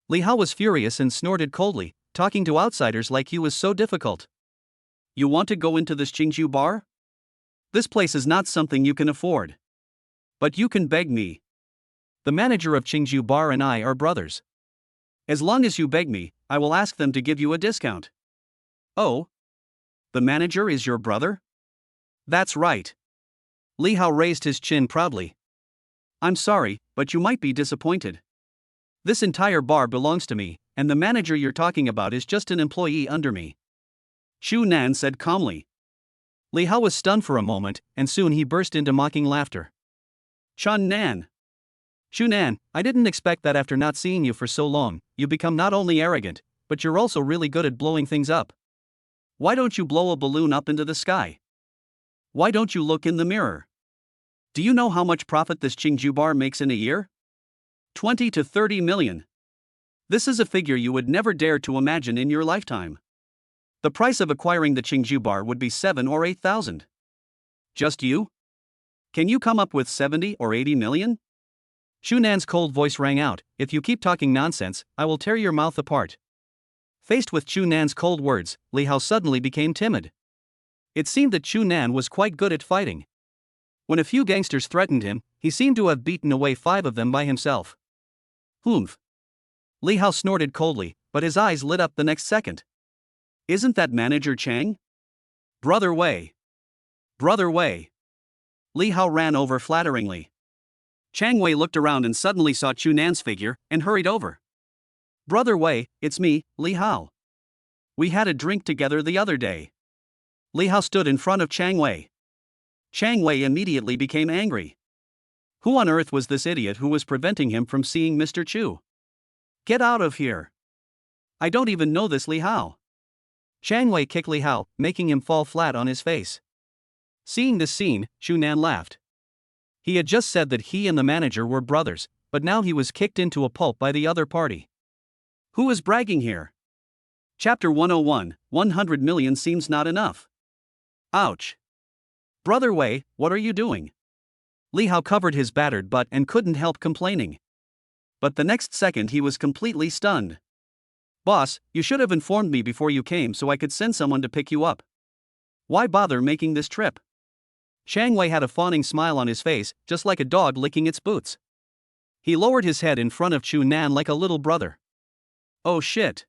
Li Hao was furious and snorted coldly, talking to outsiders like you was so difficult. You want to go into this Qingju bar? This place is not something you can afford. But you can beg me. The manager of Qingju bar and I are brothers. As long as you beg me, I will ask them to give you a discount. Oh? The manager is your brother? That's right. Li Hao raised his chin proudly. I'm sorry, but you might be disappointed. This entire bar belongs to me, and the manager you're talking about is just an employee under me. Shunan said calmly. Li Hao was stunned for a moment, and soon he burst into mocking laughter. Chun Nan. Shunan, I didn't expect that after not seeing you for so long, you become not only arrogant, but you're also really good at blowing things up. Why don't you blow a balloon up into the sky? Why don't you look in the mirror? Do you know how much profit this Qingju bar makes in a year? 20 to 30 million. This is a figure you would never dare to imagine in your lifetime. The price of acquiring the Qingju bar would be 7 or 8,000. Just you? Can you come up with 70 or 80 million? Shunan's cold voice rang out, if you keep talking nonsense, I will tear your mouth apart. Faced with Shunan's cold words, Li Hao suddenly became timid. It seemed that Shunan was quite good at fighting. When a few gangsters threatened him, he seemed to have beaten away 5 of them by himself. Humph. Li Hao snorted coldly, but his eyes lit up the next second. Isn't that Manager Chang? Brother Wei. Brother Wei. Li Hao ran over flatteringly. Chang Wei looked around and suddenly saw Chunan's figure, and hurried over. Brother Wei, it's me, Li Hao. We had a drink together the other day. Li Hao stood in front of Chang Wei. Chang Wei immediately became angry. Who on earth was this idiot who was preventing him from seeing Mr. Chu? Get out of here. I don't even know this Li Hao. Chang Wei kicked Li Hao, making him fall flat on his face. Seeing this scene, Shunan laughed. He had just said that he and the manager were brothers, but now he was kicked into a pulp by the other party. Who is bragging here? Chapter 101, 100 million seems not enough. Ouch. Brother Wei, what are you doing? Li Hao covered his battered butt and couldn't help complaining. But the next second he was completely stunned. Boss, you should have informed me before you came so I could send someone to pick you up. Why bother making this trip? Chang Wei had a fawning smile on his face, just like a dog licking its boots. He lowered his head in front of Chu Nan like a little brother. Oh shit.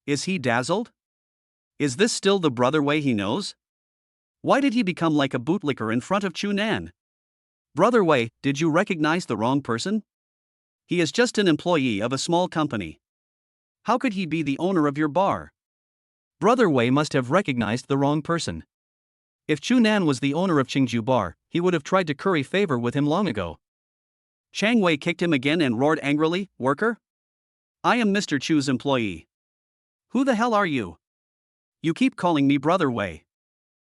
Is he dazzled? Is this still the Brother Wei he knows? Why did he become like a bootlicker in front of Chu Nan? Brother Wei, did you recognize the wrong person? He is just an employee of a small company. How could he be the owner of your bar? Brother Wei must have recognized the wrong person. If Chu Nan was the owner of Qingju Bar, he would have tried to curry favor with him long ago. Chang Wei kicked him again and roared angrily, "Worker? I am Mr. Chu's employee. Who the hell are you? You keep calling me Brother Wei.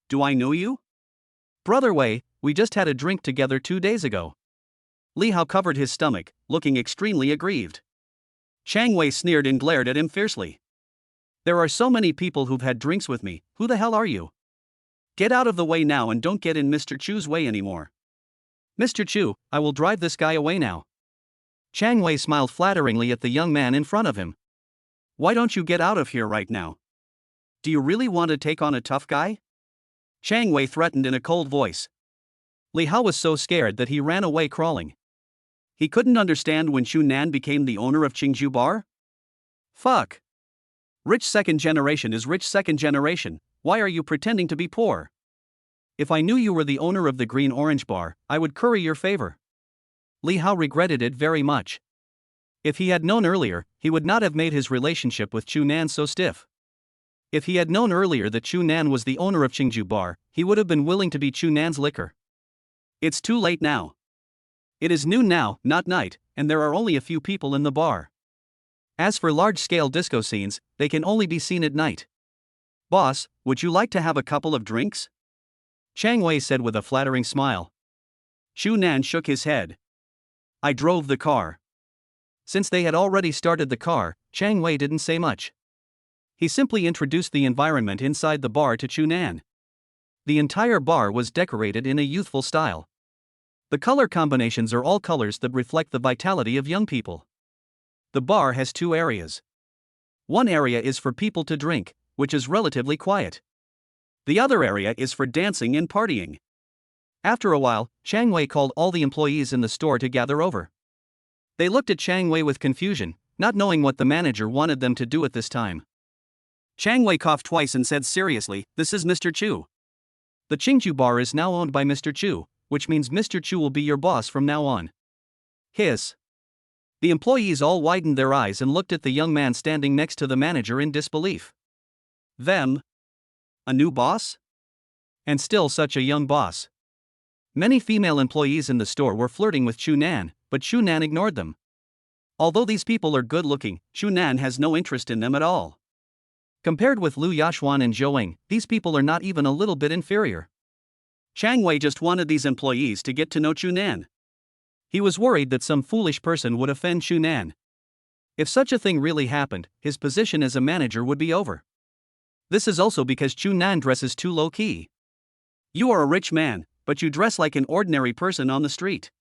Do I know you?" "Brother Wei, we just had a drink together 2 days ago." Li Hao covered his stomach, looking extremely aggrieved. Chang Wei sneered and glared at him fiercely. "There are so many people who've had drinks with me, who the hell are you? Get out of the way now and don't get in Mr. Chu's way anymore." "Mr. Chu, I will drive this guy away now." Chang Wei smiled flatteringly at the young man in front of him. "Why don't you get out of here right now? Do you really want to take on a tough guy?" Chang Wei threatened in a cold voice. Li Hao was so scared that he ran away crawling. He couldn't understand when Chu Nan became the owner of Qingju Bar. Fuck. Rich second generation is rich second generation, why are you pretending to be poor? If I knew you were the owner of the Green Orange Bar, I would curry your favor. Li Hao regretted it very much. If he had known earlier, he would not have made his relationship with Chu Nan so stiff. If he had known earlier that Chu Nan was the owner of Qingju Bar, he would have been willing to be Chu Nan's liquor. It's too late now. It is noon now, not night, and there are only a few people in the bar. As for large-scale disco scenes, they can only be seen at night. "Boss, would you like to have a couple of drinks?" Chang Wei said with a flattering smile. Chu Nan shook his head. "I drove the car." Since they had already started the car, Chang Wei didn't say much. He simply introduced the environment inside the bar to Chu Nan. The entire bar was decorated in a youthful style. The color combinations are all colors that reflect the vitality of young people. The bar has 2 areas. One area is for people to drink, which is relatively quiet. The other area is for dancing and partying. After a while, Chang Wei called all the employees in the store to gather over. They looked at Chang Wei with confusion, not knowing what the manager wanted them to do at this time. Chang Wei coughed twice and said seriously, "This is Mr. Chu. The Qingju Bar is now owned by Mr. Chu, which means Mr. Chu will be your boss from now on." Hiss. The employees all widened their eyes and looked at the young man standing next to the manager in disbelief. Them? A new boss? And still such a young boss. Many female employees in the store were flirting with Chu Nan, but Chu Nan ignored them. Although these people are good looking, Chu Nan has no interest in them at all. Compared with Lu Yashuan and Zhou, these people are not even a little bit inferior. Chang Wei just wanted these employees to get to know Chu Nan. He was worried that some foolish person would offend Chu Nan. If such a thing really happened, his position as a manager would be over. This is also because Chu Nan dresses too low-key. You are a rich man, but you dress like an ordinary person on the street.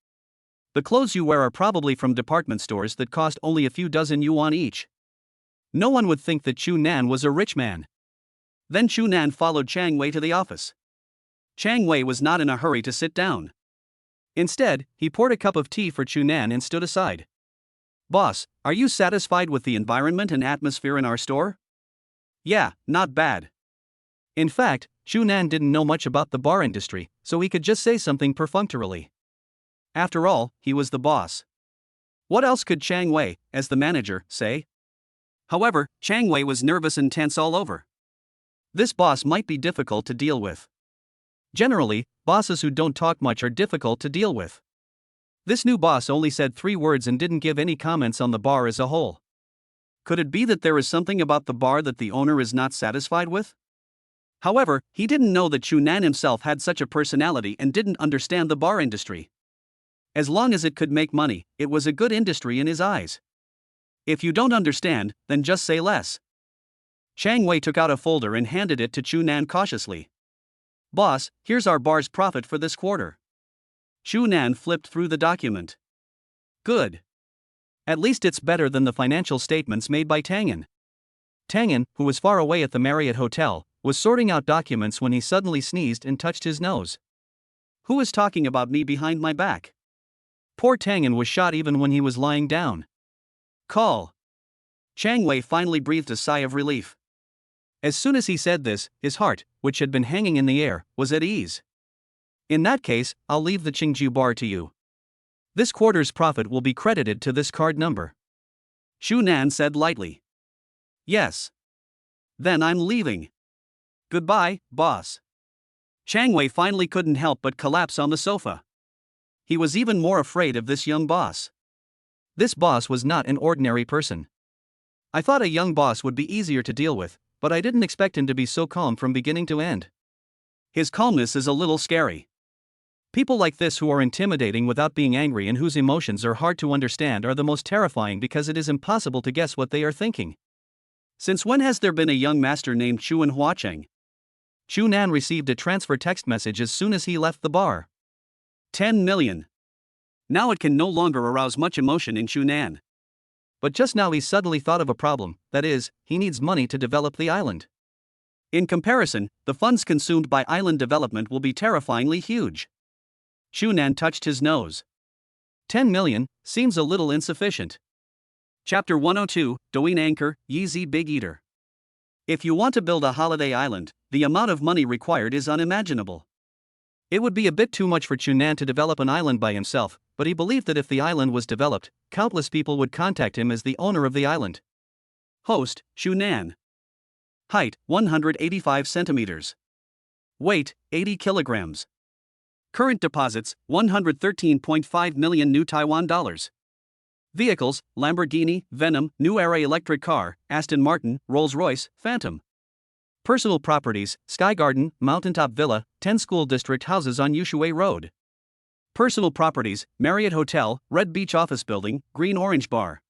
The clothes you wear are probably from department stores that cost only a few dozen yuan each. No one would think that Chu Nan was a rich man. Then Chu Nan followed Chang Wei to the office. Chang Wei was not in a hurry to sit down. Instead, he poured a cup of tea for Chu Nan and stood aside. "Boss, are you satisfied with the environment and atmosphere in our store?" "Yeah, not bad." In fact, Chu Nan didn't know much about the bar industry, so he could just say something perfunctorily. After all, he was the boss. What else could Chang Wei, as the manager, say? However, Chang Wei was nervous and tense all over. This boss might be difficult to deal with. Generally, bosses who don't talk much are difficult to deal with. This new boss only said 3 words and didn't give any comments on the bar as a whole. Could it be that there is something about the bar that the owner is not satisfied with? However, he didn't know that Chu Nan himself had such a personality and didn't understand the bar industry. As long as it could make money, it was a good industry in his eyes. If you don't understand, then just say less. Chang Wei took out a folder and handed it to Chu Nan cautiously. "Boss, here's our bar's profit for this quarter." Chu Nan flipped through the document. "Good. At least it's better than the financial statements made by Tangen." Tangen, who was far away at the Marriott Hotel, was sorting out documents when he suddenly sneezed and touched his nose. Who is talking about me behind my back? Poor Tangen was shot even when he was lying down. Call. Chang Wei finally breathed a sigh of relief. As soon as he said this, his heart, which had been hanging in the air, was at ease. In that case, I'll leave the Qingju bar to you. This quarter's profit will be credited to this card number. Shu Nan said lightly. Yes. Then I'm leaving. Goodbye, boss. Chang Wei finally couldn't help but collapse on the sofa. He was even more afraid of this young boss. This boss was not an ordinary person. I thought a young boss would be easier to deal with, but I didn't expect him to be so calm from beginning to end. His calmness is a little scary. People like this who are intimidating without being angry and whose emotions are hard to understand are the most terrifying because it is impossible to guess what they are thinking. Since when has there been a young master named Chu in Huacheng? Chu Nan received a transfer text message as soon as he left the bar. 10 million. Now it can no longer arouse much emotion in Chu Nan. But just now he suddenly thought of a problem, that is, he needs money to develop the island. In comparison, the funds consumed by island development will be terrifyingly huge. Chu Nan touched his nose. 10 million seems a little insufficient. Chapter 102, Douyin Anchor, Yeezy Big Eater. If you want to build a holiday island, the amount of money required is unimaginable. It would be a bit too much for Chu Nan to develop an island by himself, but he believed that if the island was developed, countless people would contact him as the owner of the island. Host, Chu Nan. Height, 185 centimeters. Weight, 80 kilograms. Current deposits, 113.5 million new Taiwan dollars. Vehicles, Lamborghini, Venom, New Era electric car, Aston Martin, Rolls-Royce, Phantom. Personal properties, Sky Garden, Mountaintop Villa, 10 school district houses on Yushui Road. Personal properties, Marriott Hotel, Red Beach Office Building, Green Orange Bar.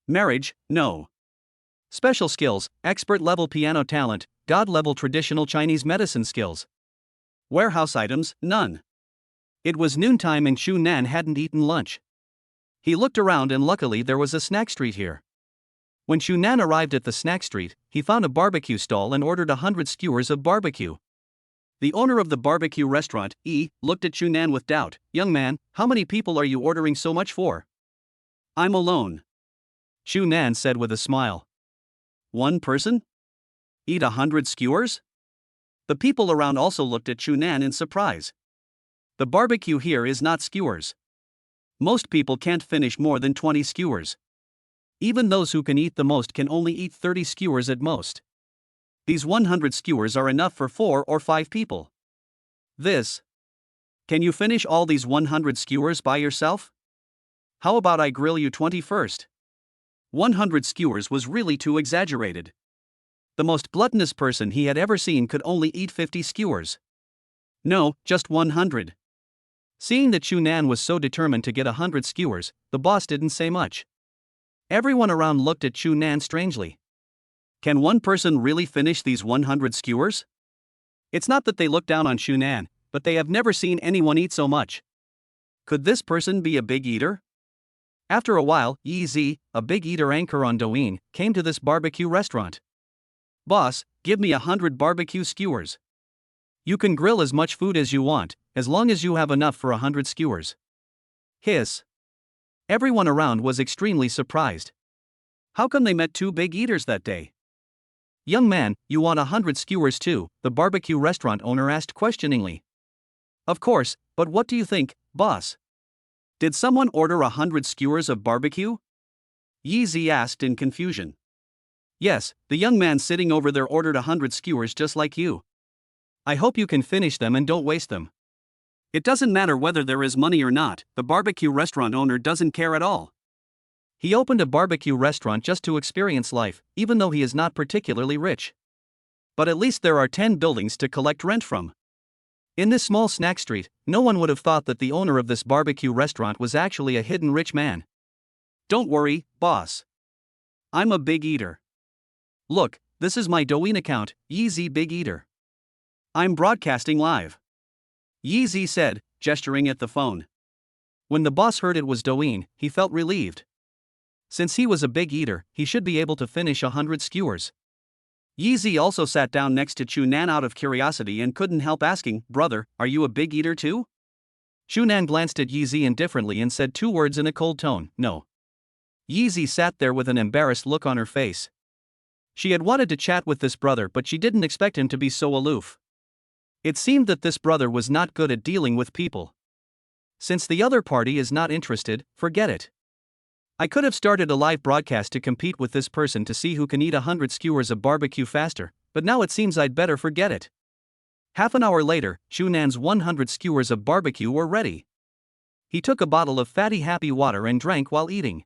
Marriage, no. Special skills, expert level piano talent, god level traditional Chinese medicine skills. Warehouse items, none. It was noontime and Chu Nan hadn't eaten lunch. He looked around and luckily there was a snack street here. When Chu Nan arrived at the snack street, he found a barbecue stall and ordered 100 skewers of barbecue. The owner of the barbecue restaurant, looked at Chu Nan with doubt. Young man, how many people are you ordering so much for? I'm alone. Chu Nan said with a smile. One person? Eat 100 skewers? The people around also looked at Chu Nan in surprise. The barbecue here is not skewers. Most people can't finish more than 20 skewers. Even those who can eat the most can only eat 30 skewers at most. These 100 skewers are enough for 4 or 5 people. This. Can you finish all these 100 skewers by yourself? How about I grill you 20 first? 100 skewers was really too exaggerated. The most gluttonous person he had ever seen could only eat 50 skewers. No, just 100. Seeing that Chu Nan was so determined to get 100 skewers, the boss didn't say much. Everyone around looked at Chu Nan strangely. Can one person really finish these 100 skewers? It's not that they look down on Chu Nan, but they have never seen anyone eat so much. Could this person be a big eater? After a while, Yi Zi, a big eater anchor on Douyin, came to this barbecue restaurant. Boss, give me 100 barbecue skewers. You can grill as much food as you want, as long as you have enough for 100 skewers. Hiss. Everyone around was extremely surprised. How come they met two big eaters that day? Young man, you want 100 skewers too? The barbecue restaurant owner asked questioningly. Of course, but what do you think, boss? Did someone order 100 skewers of barbecue? Yi Zi asked in confusion. Yes, the young man sitting over there ordered 100 skewers just like you. I hope you can finish them and don't waste them. It doesn't matter whether there is money or not, the barbecue restaurant owner doesn't care at all. He opened a barbecue restaurant just to experience life, even though he is not particularly rich. But at least there are 10 buildings to collect rent from. In this small snack street, no one would have thought that the owner of this barbecue restaurant was actually a hidden rich man. Don't worry, boss. I'm a big eater. Look, this is my Douyin account, Yi Zi Big Eater. I'm broadcasting live. Yi Zi said, gesturing at the phone. When the boss heard it was Douyin, he felt relieved. Since he was a big eater, he should be able to finish 100 skewers. Yi Zi also sat down next to Chu Nan out of curiosity and couldn't help asking, Brother, are you a big eater too? Chu Nan glanced at Yi Zi indifferently and said two words in a cold tone, no. Yi Zi sat there with an embarrassed look on her face. She had wanted to chat with this brother but she didn't expect him to be so aloof. It seemed that this brother was not good at dealing with people. Since the other party is not interested, forget it. I could have started a live broadcast to compete with this person to see who can eat 100 skewers of barbecue faster, but now it seems I'd better forget it. Half an hour later, Shunan's 100 skewers of barbecue were ready. He took a bottle of fatty happy water and drank while eating.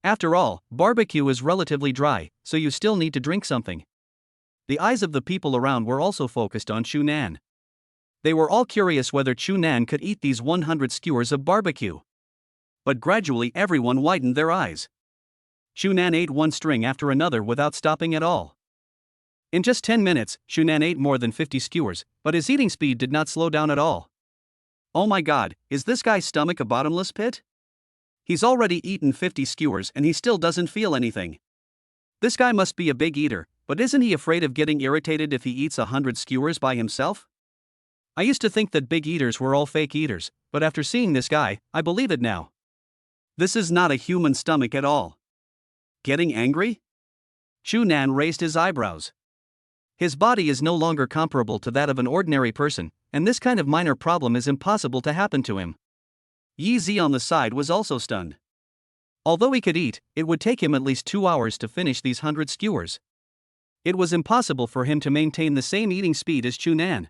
After all, barbecue is relatively dry, so you still need to drink something. The eyes of the people around were also focused on Shunan. They were all curious whether Shunan could eat these 100 skewers of barbecue. But gradually everyone widened their eyes. Shunan ate one string after another without stopping at all. In just 10 minutes, Shunan ate more than 50 skewers, but his eating speed did not slow down at all. Oh my god, is this guy's stomach a bottomless pit? He's already eaten 50 skewers and he still doesn't feel anything. This guy must be a big eater, but isn't he afraid of getting irritated if he eats 100 skewers by himself? I used to think that big eaters were all fake eaters, but after seeing this guy, I believe it now. This is not a human stomach at all. Getting angry? Shunan raised his eyebrows. His body is no longer comparable to that of an ordinary person, and this kind of minor problem is impossible to happen to him. Yi Zi on the side was also stunned. Although he could eat, it would take him at least 2 hours to finish these 100 skewers. It was impossible for him to maintain the same eating speed as Shunan.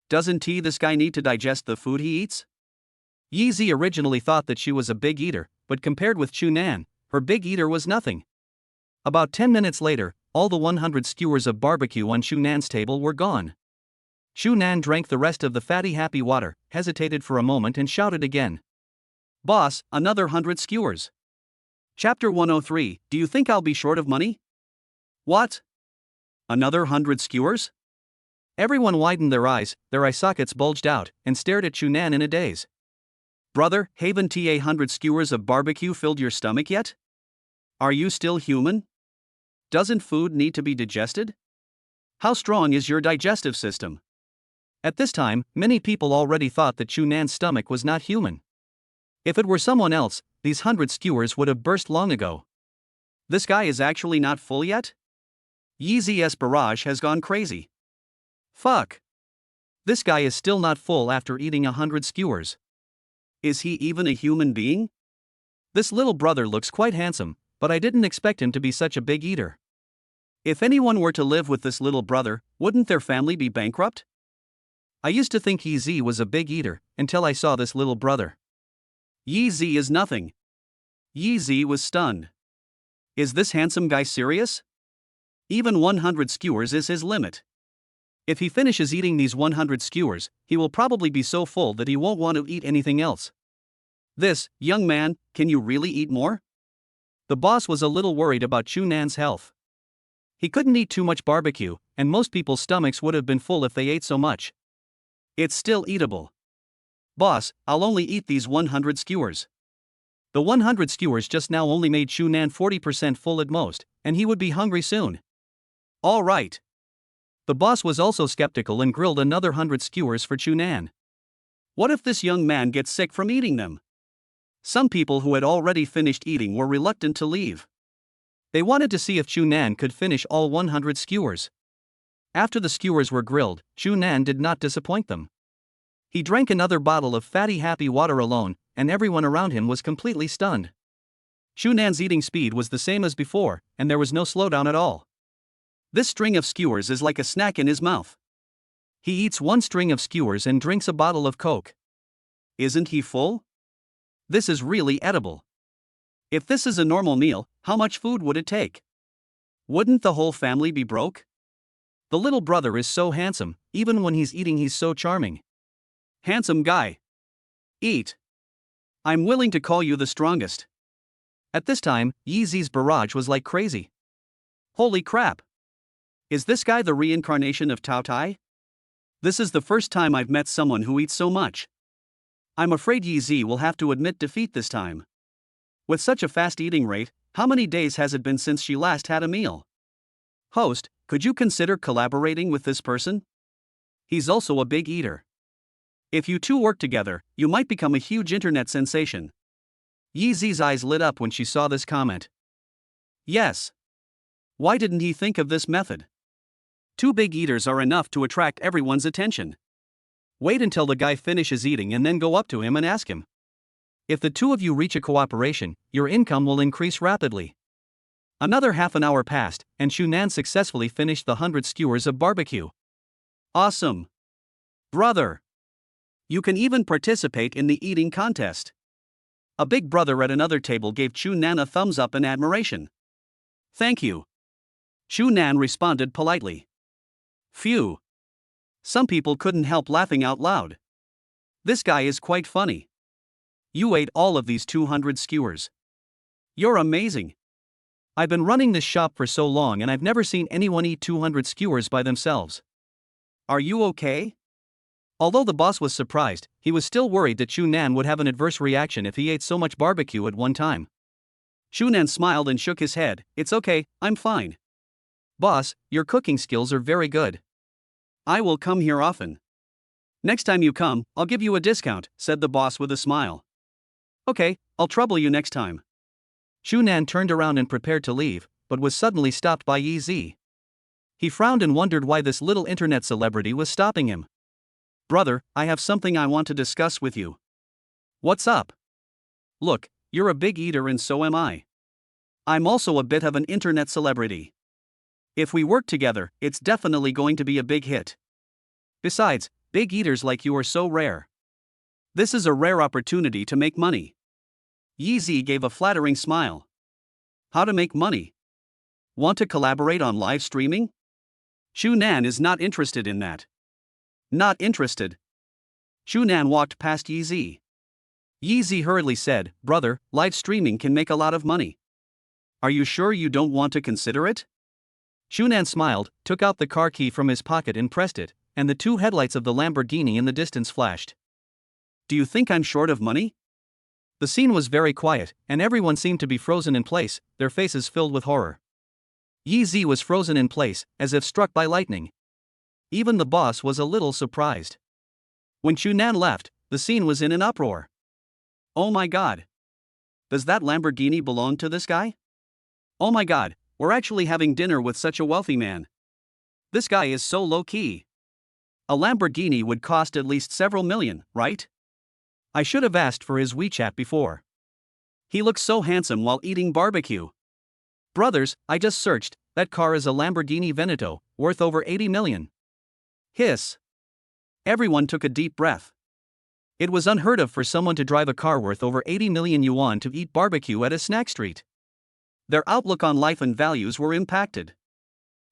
Doesn't this guy need to digest the food he eats? Yi Zi originally thought that she was a big eater, but compared with Shunan, her big eater was nothing. About 10 minutes later, all the 100 skewers of barbecue on Shunan's table were gone. Shunan drank the rest of the fatty happy water, hesitated for a moment and shouted again. Boss, another 100 skewers. Chapter 103, do you think I'll be short of money? What? Another 100 skewers? Everyone widened their eyes, their eye sockets bulged out, and stared at Shunan in a daze. Brother, haven't 100 skewers of barbecue filled your stomach yet? Are you still human? Doesn't food need to be digested? How strong is your digestive system? At this time, many people already thought that Shunan's stomach was not human. If it were someone else, these 100 skewers would have burst long ago. This guy is actually not full yet? Yi Zi's barrage has gone crazy. Fuck. This guy is still not full after eating 100 skewers. Is he even a human being? This little brother looks quite handsome, but I didn't expect him to be such a big eater. If anyone were to live with this little brother, wouldn't their family be bankrupt? I used to think Yi Zi was a big eater, until I saw this little brother. Yi Zi is nothing. Yi Zi was stunned. Is this handsome guy serious? Even 100 skewers is his limit. If he finishes eating these 100 skewers, he will probably be so full that he won't want to eat anything else. This, young man, can you really eat more? The boss was a little worried about Shunan's health. He couldn't eat too much barbecue, and most people's stomachs would have been full if they ate so much. It's still eatable. Boss, I'll only eat these 100 skewers. The 100 skewers just now only made Shunan 40% full at most, and he would be hungry soon. All right. The boss was also skeptical and grilled another 100 skewers for Shunan. What if this young man gets sick from eating them? Some people who had already finished eating were reluctant to leave. They wanted to see if Shunan could finish all 100 skewers. After the skewers were grilled, Shunan did not disappoint them. He drank another bottle of fatty happy water alone, and everyone around him was completely stunned. Shunan's eating speed was the same as before, and there was no slowdown at all. This string of skewers is like a snack in his mouth. He eats one string of skewers and drinks a bottle of Coke. Isn't he full? This is really edible. If this is a normal meal, how much food would it take? Wouldn't the whole family be broke? The little brother is so handsome, even when he's eating he's so charming. Handsome guy. Eat. I'm willing to call you the strongest. At this time, Yi Zi's barrage was like crazy. Holy crap. Is this guy the reincarnation of Tao Tai? This is the first time I've met someone who eats so much. I'm afraid Yi Zi will have to admit defeat this time. With such a fast eating rate, how many days has it been since she last had a meal? Host, could you consider collaborating with this person? He's also a big eater. If you two work together, you might become a huge internet sensation. Yi Zi's eyes lit up when she saw this comment. Yes. Why didn't he think of this method? Two big eaters are enough to attract everyone's attention. Wait until the guy finishes eating and then go up to him and ask him. If the two of you reach a cooperation, your income will increase rapidly. Another half an hour passed, and Shunan successfully finished the 100 skewers of barbecue. Awesome! Brother! You can even participate in the eating contest. A big brother at another table gave Shunan a thumbs up in admiration. Thank you. Shunan responded politely. Phew! Some people couldn't help laughing out loud. This guy is quite funny. You ate all of these 200 skewers. You're amazing. I've been running this shop for so long and I've never seen anyone eat 200 skewers by themselves. Are you okay? Although the boss was surprised, he was still worried that Shunan would have an adverse reaction if he ate so much barbecue at one time. Shunan smiled and shook his head. It's okay, I'm fine. Boss, your cooking skills are very good. I will come here often. Next time you come, I'll give you a discount, said the boss with a smile. Okay, I'll trouble you next time. Shunan turned around and prepared to leave, but was suddenly stopped by Yi Zi. He frowned and wondered why this little internet celebrity was stopping him. Brother, I have something I want to discuss with you. What's up? Look, you're a big eater and so am I. I'm also a bit of an internet celebrity. If we work together, it's definitely going to be a big hit. Besides, big eaters like you are so rare. This is a rare opportunity to make money. Yi Zi gave a flattering smile. How to make money? Want to collaborate on live streaming? Shunan is not interested in that. Not interested. Shunan walked past Yi Zi. Yi Zi hurriedly said, Brother, live streaming can make a lot of money. Are you sure you don't want to consider it? Shunan smiled, took out the car key from his pocket and pressed it, and the two headlights of the Lamborghini in the distance flashed. Do you think I'm short of money? The scene was very quiet, and everyone seemed to be frozen in place, their faces filled with horror. Yi Zi was frozen in place, as if struck by lightning. Even the boss was a little surprised. When Shunan left, the scene was in an uproar. Oh my god! Does that Lamborghini belong to this guy? Oh my god, we're actually having dinner with such a wealthy man. This guy is so low-key. A Lamborghini would cost at least several million, right? I should have asked for his WeChat before. He looks so handsome while eating barbecue. Brothers, I just searched, that car is a Lamborghini Veneto, worth over 80 million. Hiss. Everyone took a deep breath. It was unheard of for someone to drive a car worth over 80 million yuan to eat barbecue at a snack street. Their outlook on life and values were impacted.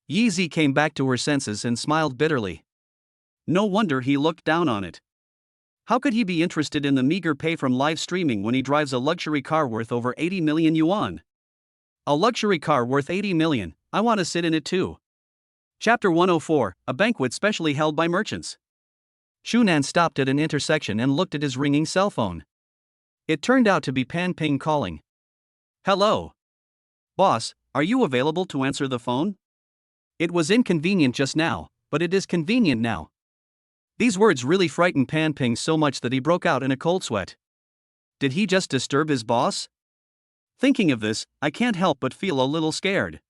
Yi Zi came back to her senses and smiled bitterly. No wonder he looked down on it. How could he be interested in the meager pay from live streaming when he drives a luxury car worth over 80 million yuan? A luxury car worth 80 million, I want to sit in it too. Chapter 104, a banquet specially held by merchants. Shunan stopped at an intersection and looked at his ringing cell phone. It turned out to be Pan Ping calling. Hello. Boss, are you available to answer the phone? It was inconvenient just now, but it is convenient now. These words really frightened Pan Ping so much that he broke out in a cold sweat. Did he just disturb his boss? Thinking of this, I can't help but feel a little scared.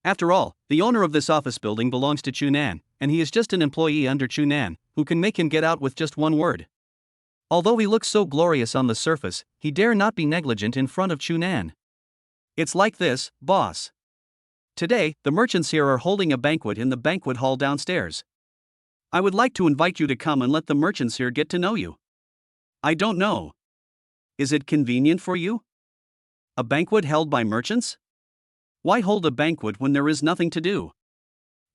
After all, the owner of this office building belongs to Shunan, and he is just an employee under Shunan, who can make him get out with just one word. Although he looks so glorious on the surface, he dare not be negligent in front of Shunan. It's like this, boss. Today, the merchants here are holding a banquet in the banquet hall downstairs. I would like to invite you to come and let the merchants here get to know you. I don't know. Is it convenient for you? A banquet held by merchants? Why hold a banquet when there is nothing to do?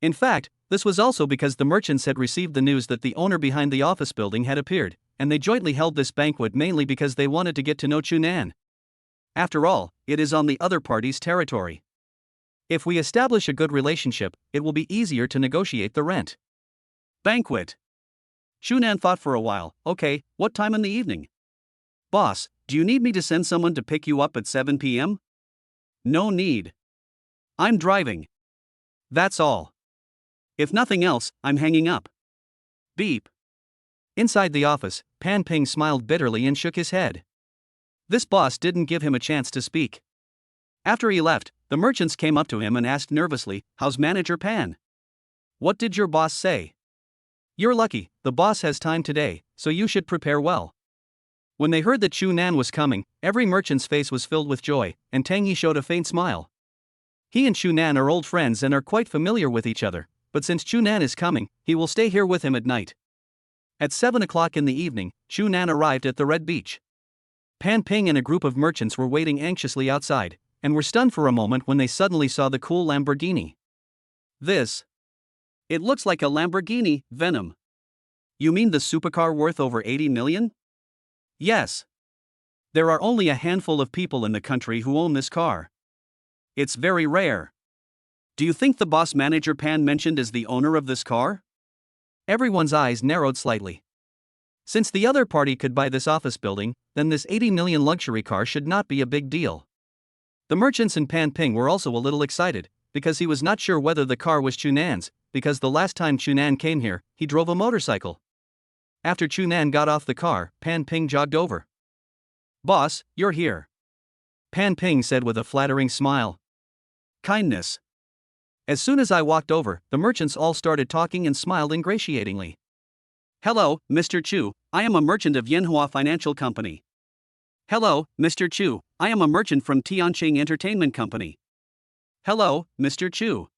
In fact, this was also because the merchants had received the news that the owner behind the office building had appeared, and they jointly held this banquet mainly because they wanted to get to know Shunan. After all, it is on the other party's territory. If we establish a good relationship, it will be easier to negotiate the rent. Banquet. Shunan thought for a while. Okay, what time in the evening? Boss, do you need me to send someone to pick you up at 7 p.m? No need. I'm driving. That's all. If nothing else, I'm hanging up. Beep. Inside the office, Pan Ping smiled bitterly and shook his head. This boss didn't give him a chance to speak. After he left, the merchants came up to him and asked nervously, How's Manager Pan? What did your boss say? You're lucky, the boss has time today, so you should prepare well. When they heard that Chu Nan was coming, every merchant's face was filled with joy, and Tang He showed a faint smile. He and Chu Nan are old friends and are quite familiar with each other, but since Chu Nan is coming, he will stay here with him at night. At 7 o'clock in the evening, Chu Nan arrived at the Red Beach. Pan Ping and a group of merchants were waiting anxiously outside, and were stunned for a moment when they suddenly saw the cool Lamborghini. It looks like a Lamborghini, Venom. You mean the supercar worth over 80 million? Yes. There are only a handful of people in the country who own this car. It's very rare. Do you think the boss manager Pan mentioned is the owner of this car? Everyone's eyes narrowed slightly. Since the other party could buy this office building, then this 80 million luxury car should not be a big deal. The merchants in Pan Ping were also a little excited, because he was not sure whether the car was Chu Nan's, because the last time Chu Nan came here, he drove a motorcycle. After Chu Nan got off the car, Pan Ping jogged over. Boss, you're here. Pan Ping said with a flattering smile. Kindness. As soon as I walked over, the merchants all started talking and smiled ingratiatingly. Hello, Mr. Chu, I am a merchant of Yanhua Financial Company. Hello, Mr. Chu, I am a merchant from Tianqing Entertainment Company. Hello, Mr. Chu.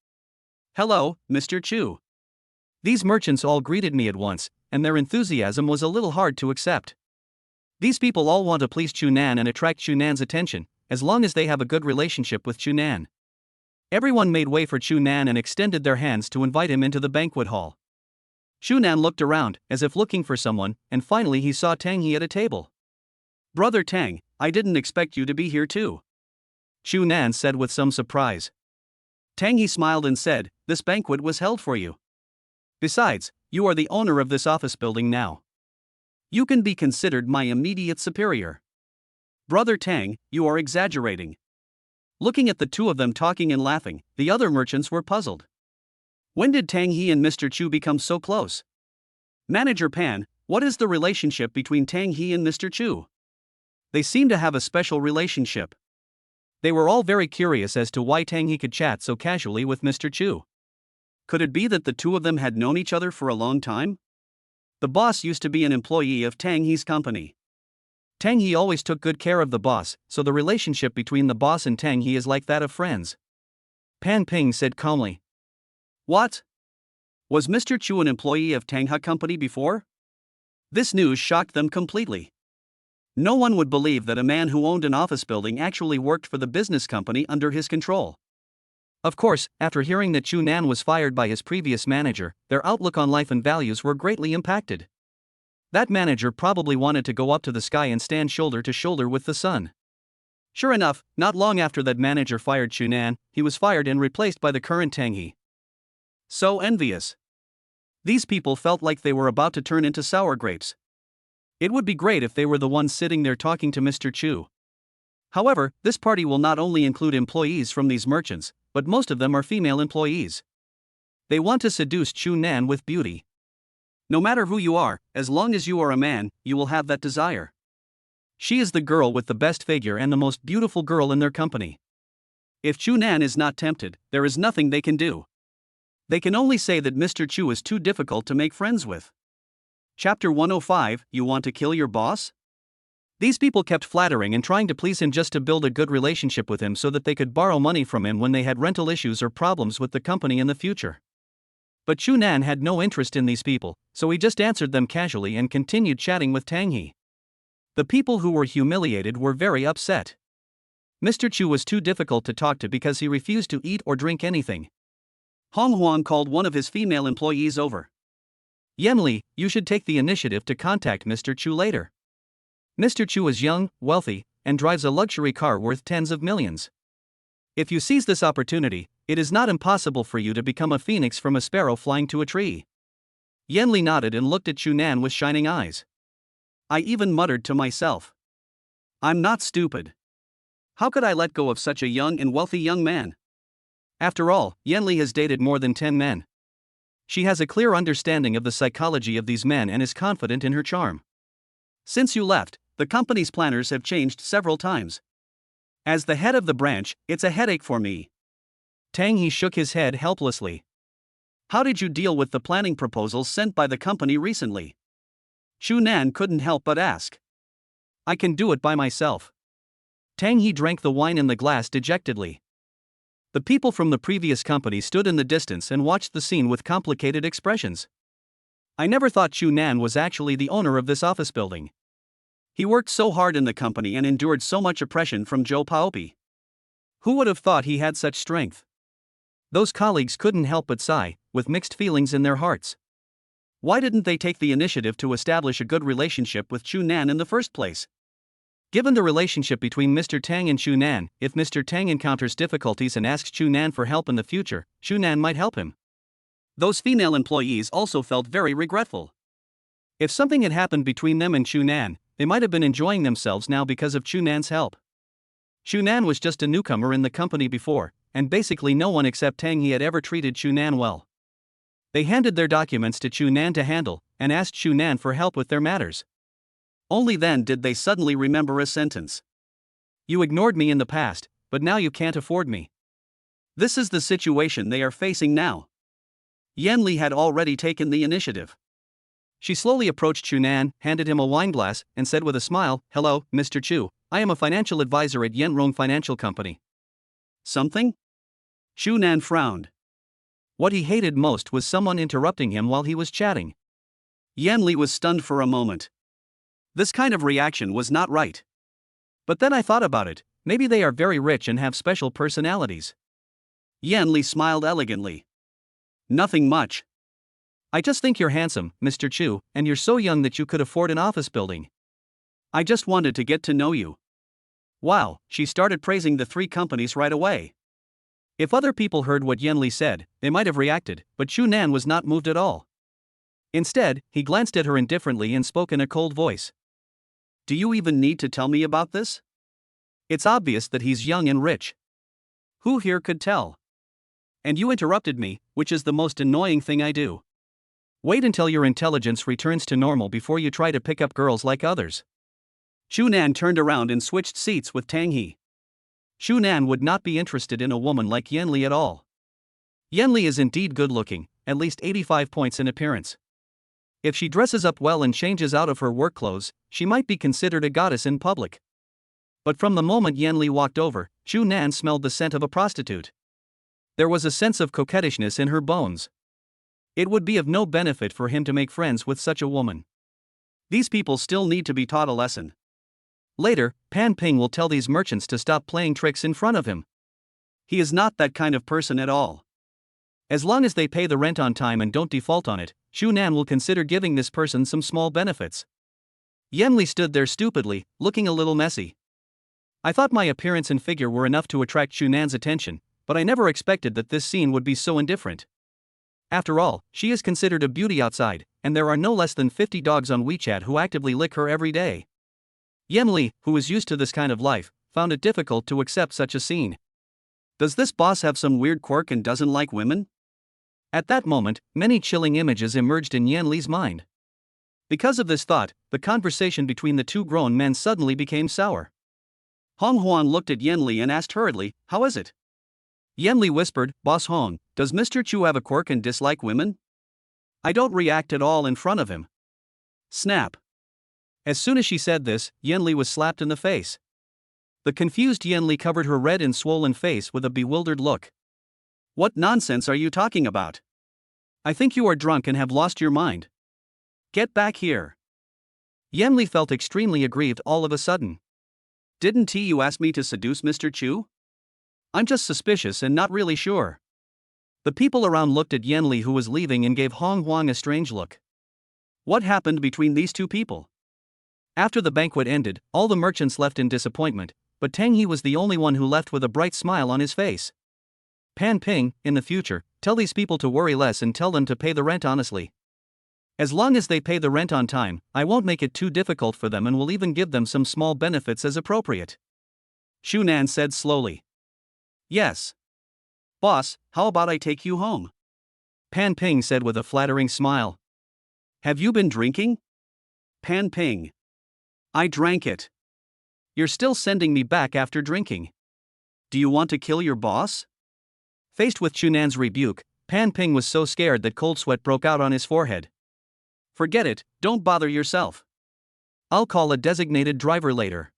Hello, Mr. Chu. These merchants all greeted me at once, and their enthusiasm was a little hard to accept. These people all want to please Chu Nan and attract Chu Nan's attention, as long as they have a good relationship with Chu Nan. Everyone made way for Chu Nan and extended their hands to invite him into the banquet hall. Chu Nan looked around, as if looking for someone, and finally he saw Tang He at a table. Brother Tang, I didn't expect you to be here too. Chu Nan said with some surprise. Tang He smiled and said, this banquet was held for you. Besides, you are the owner of this office building now. You can be considered my immediate superior. Brother Tang, you are exaggerating. Looking at the two of them talking and laughing, the other merchants were puzzled. When did Tang He and Mr. Chu become so close? Manager Pan, what is the relationship between Tang He and Mr. Chu? They seem to have a special relationship. They were all very curious as to why Tang He could chat so casually with Mr. Chu. Could it be that the two of them had known each other for a long time? The boss used to be an employee of Tang He's company. Tang He always took good care of the boss, so the relationship between the boss and Tang He is like that of friends. Pan Ping said calmly. What? Was Mr. Chu an employee of Tang He company before? This news shocked them completely. No one would believe that a man who owned an office building actually worked for the business company under his control. Of course, after hearing that Chu Nan was fired by his previous manager, their outlook on life and values were greatly impacted. That manager probably wanted to go up to the sky and stand shoulder to shoulder with the sun. Sure enough, not long after that manager fired Chu Nan, he was fired and replaced by the current Tang He. So envious. These people felt like they were about to turn into sour grapes. It would be great if they were the ones sitting there talking to Mr. Chu. However, this party will not only include employees from these merchants, but most of them are female employees. They want to seduce Chu Nan with beauty. No matter who you are, as long as you are a man, you will have that desire. She is the girl with the best figure and the most beautiful girl in their company. If Chu Nan is not tempted, there is nothing they can do. They can only say that Mr. Chu is too difficult to make friends with. Chapter 105, You Want to Kill Your Boss? These people kept flattering and trying to please him just to build a good relationship with him so that they could borrow money from him when they had rental issues or problems with the company in the future. But Chu Nan had no interest in these people, so he just answered them casually and continued chatting with Tang He. The people who were humiliated were very upset. Mr. Chu was too difficult to talk to because he refused to eat or drink anything. Hong Huang called one of his female employees over. Yenli, you should take the initiative to contact Mr. Chu later. Mr. Chu is young, wealthy, and drives a luxury car worth tens of millions. If you seize this opportunity, it is not impossible for you to become a phoenix from a sparrow flying to a tree. Yenli nodded and looked at Chu Nan with shining eyes. I even muttered to myself. I'm not stupid. How could I let go of such a young and wealthy young man? After all, Yenli has dated more than 10 men. She has a clear understanding of the psychology of these men and is confident in her charm. Since you left, the company's planners have changed several times. As the head of the branch, it's a headache for me. Tang He shook his head helplessly. How did you deal with the planning proposals sent by the company recently? Chu Nan couldn't help but ask. I can do it by myself. Tang He drank the wine in the glass dejectedly. The people from the previous company stood in the distance and watched the scene with complicated expressions. I never thought Chu Nan was actually the owner of this office building. He worked so hard in the company and endured so much oppression from Zhou Paopi. Who would have thought he had such strength? Those colleagues couldn't help but sigh, with mixed feelings in their hearts. Why didn't they take the initiative to establish a good relationship with Chu Nan in the first place? Given the relationship between Mr. Tang and Chu Nan, if Mr. Tang encounters difficulties and asks Chu Nan for help in the future, Chu Nan might help him. Those female employees also felt very regretful. If something had happened between them and Chu Nan, they might have been enjoying themselves now because of Chu Nan's help. Chu Nan was just a newcomer in the company before, and basically no one except Tang He had ever treated Chu Nan well. They handed their documents to Chu Nan to handle, and asked Chu Nan for help with their matters. Only then did they suddenly remember a sentence. You ignored me in the past, but now you can't afford me. This is the situation they are facing now. Yan Li had already taken the initiative. She slowly approached Chu Nan, handed him a wineglass, and said with a smile, Hello, Mr. Chu, I am a financial advisor at Yanrong Financial Company. Something? Chu Nan frowned. What he hated most was someone interrupting him while he was chatting. Yan Li was stunned for a moment. This kind of reaction was not right. But then I thought about it, maybe they are very rich and have special personalities. Yan Li smiled elegantly. Nothing much. I just think you're handsome, Mr. Chu, and you're so young that you could afford an office building. I just wanted to get to know you. Wow, she started praising the three companies right away. If other people heard what Yan Li said, they might have reacted, but Chu Nan was not moved at all. Instead, he glanced at her indifferently and spoke in a cold voice. Do you even need to tell me about this? It's obvious that he's young and rich. Who here could tell? And you interrupted me, which is the most annoying thing I do. Wait until your intelligence returns to normal before you try to pick up girls like others. Chu Nan turned around and switched seats with Tang He. Chu Nan would not be interested in a woman like Yan Li at all. Yan Li is indeed good looking, at least 85 points in appearance. If she dresses up well and changes out of her work clothes, she might be considered a goddess in public. But from the moment Yan Li walked over, Chu Nan smelled the scent of a prostitute. There was a sense of coquettishness in her bones. It would be of no benefit for him to make friends with such a woman. These people still need to be taught a lesson. Later, Pan Ping will tell these merchants to stop playing tricks in front of him. He is not that kind of person at all. As long as they pay the rent on time and don't default on it, Chu Nan will consider giving this person some small benefits. Yan Li stood there stupidly, looking a little messy. I thought my appearance and figure were enough to attract Chu Nan's attention, but I never expected that this scene would be so indifferent. After all, she is considered a beauty outside, and there are no less than 50 dogs on WeChat who actively lick her every day. Yan Li, who is used to this kind of life, found it difficult to accept such a scene. Does this boss have some weird quirk and doesn't like women? At that moment, many chilling images emerged in Yan Li's mind. Because of this thought, the conversation between the two grown men suddenly became sour. Hong Huan looked at Yan Li and asked hurriedly, How is it? Yan Li whispered, Boss Hong, does Mr. Chu have a quirk and dislike women? I don't react at all in front of him. Snap. As soon as she said this, Yan Li was slapped in the face. The confused Yan Li covered her red and swollen face with a bewildered look. What nonsense are you talking about? I think you are drunk and have lost your mind. Get back here. Yan Li felt extremely aggrieved all of a sudden. Didn't you ask me to seduce Mr. Chu? I'm just suspicious and not really sure. The people around looked at Yan Li, who was leaving, and gave Hong Huang a strange look. What happened between these two people? After the banquet ended, all the merchants left in disappointment, but Tang He was the only one who left with a bright smile on his face. Pan Ping, in the future, tell these people to worry less and tell them to pay the rent honestly. As long as they pay the rent on time, I won't make it too difficult for them and will even give them some small benefits as appropriate. Chu Nan said slowly. Yes. Boss, how about I take you home? Pan Ping said with a flattering smile. Have you been drinking? Pan Ping. I drank it. You're still sending me back after drinking. Do you want to kill your boss? Faced with Chu Nan's rebuke, Pan Ping was so scared that cold sweat broke out on his forehead. Forget it, don't bother yourself. I'll call a designated driver later.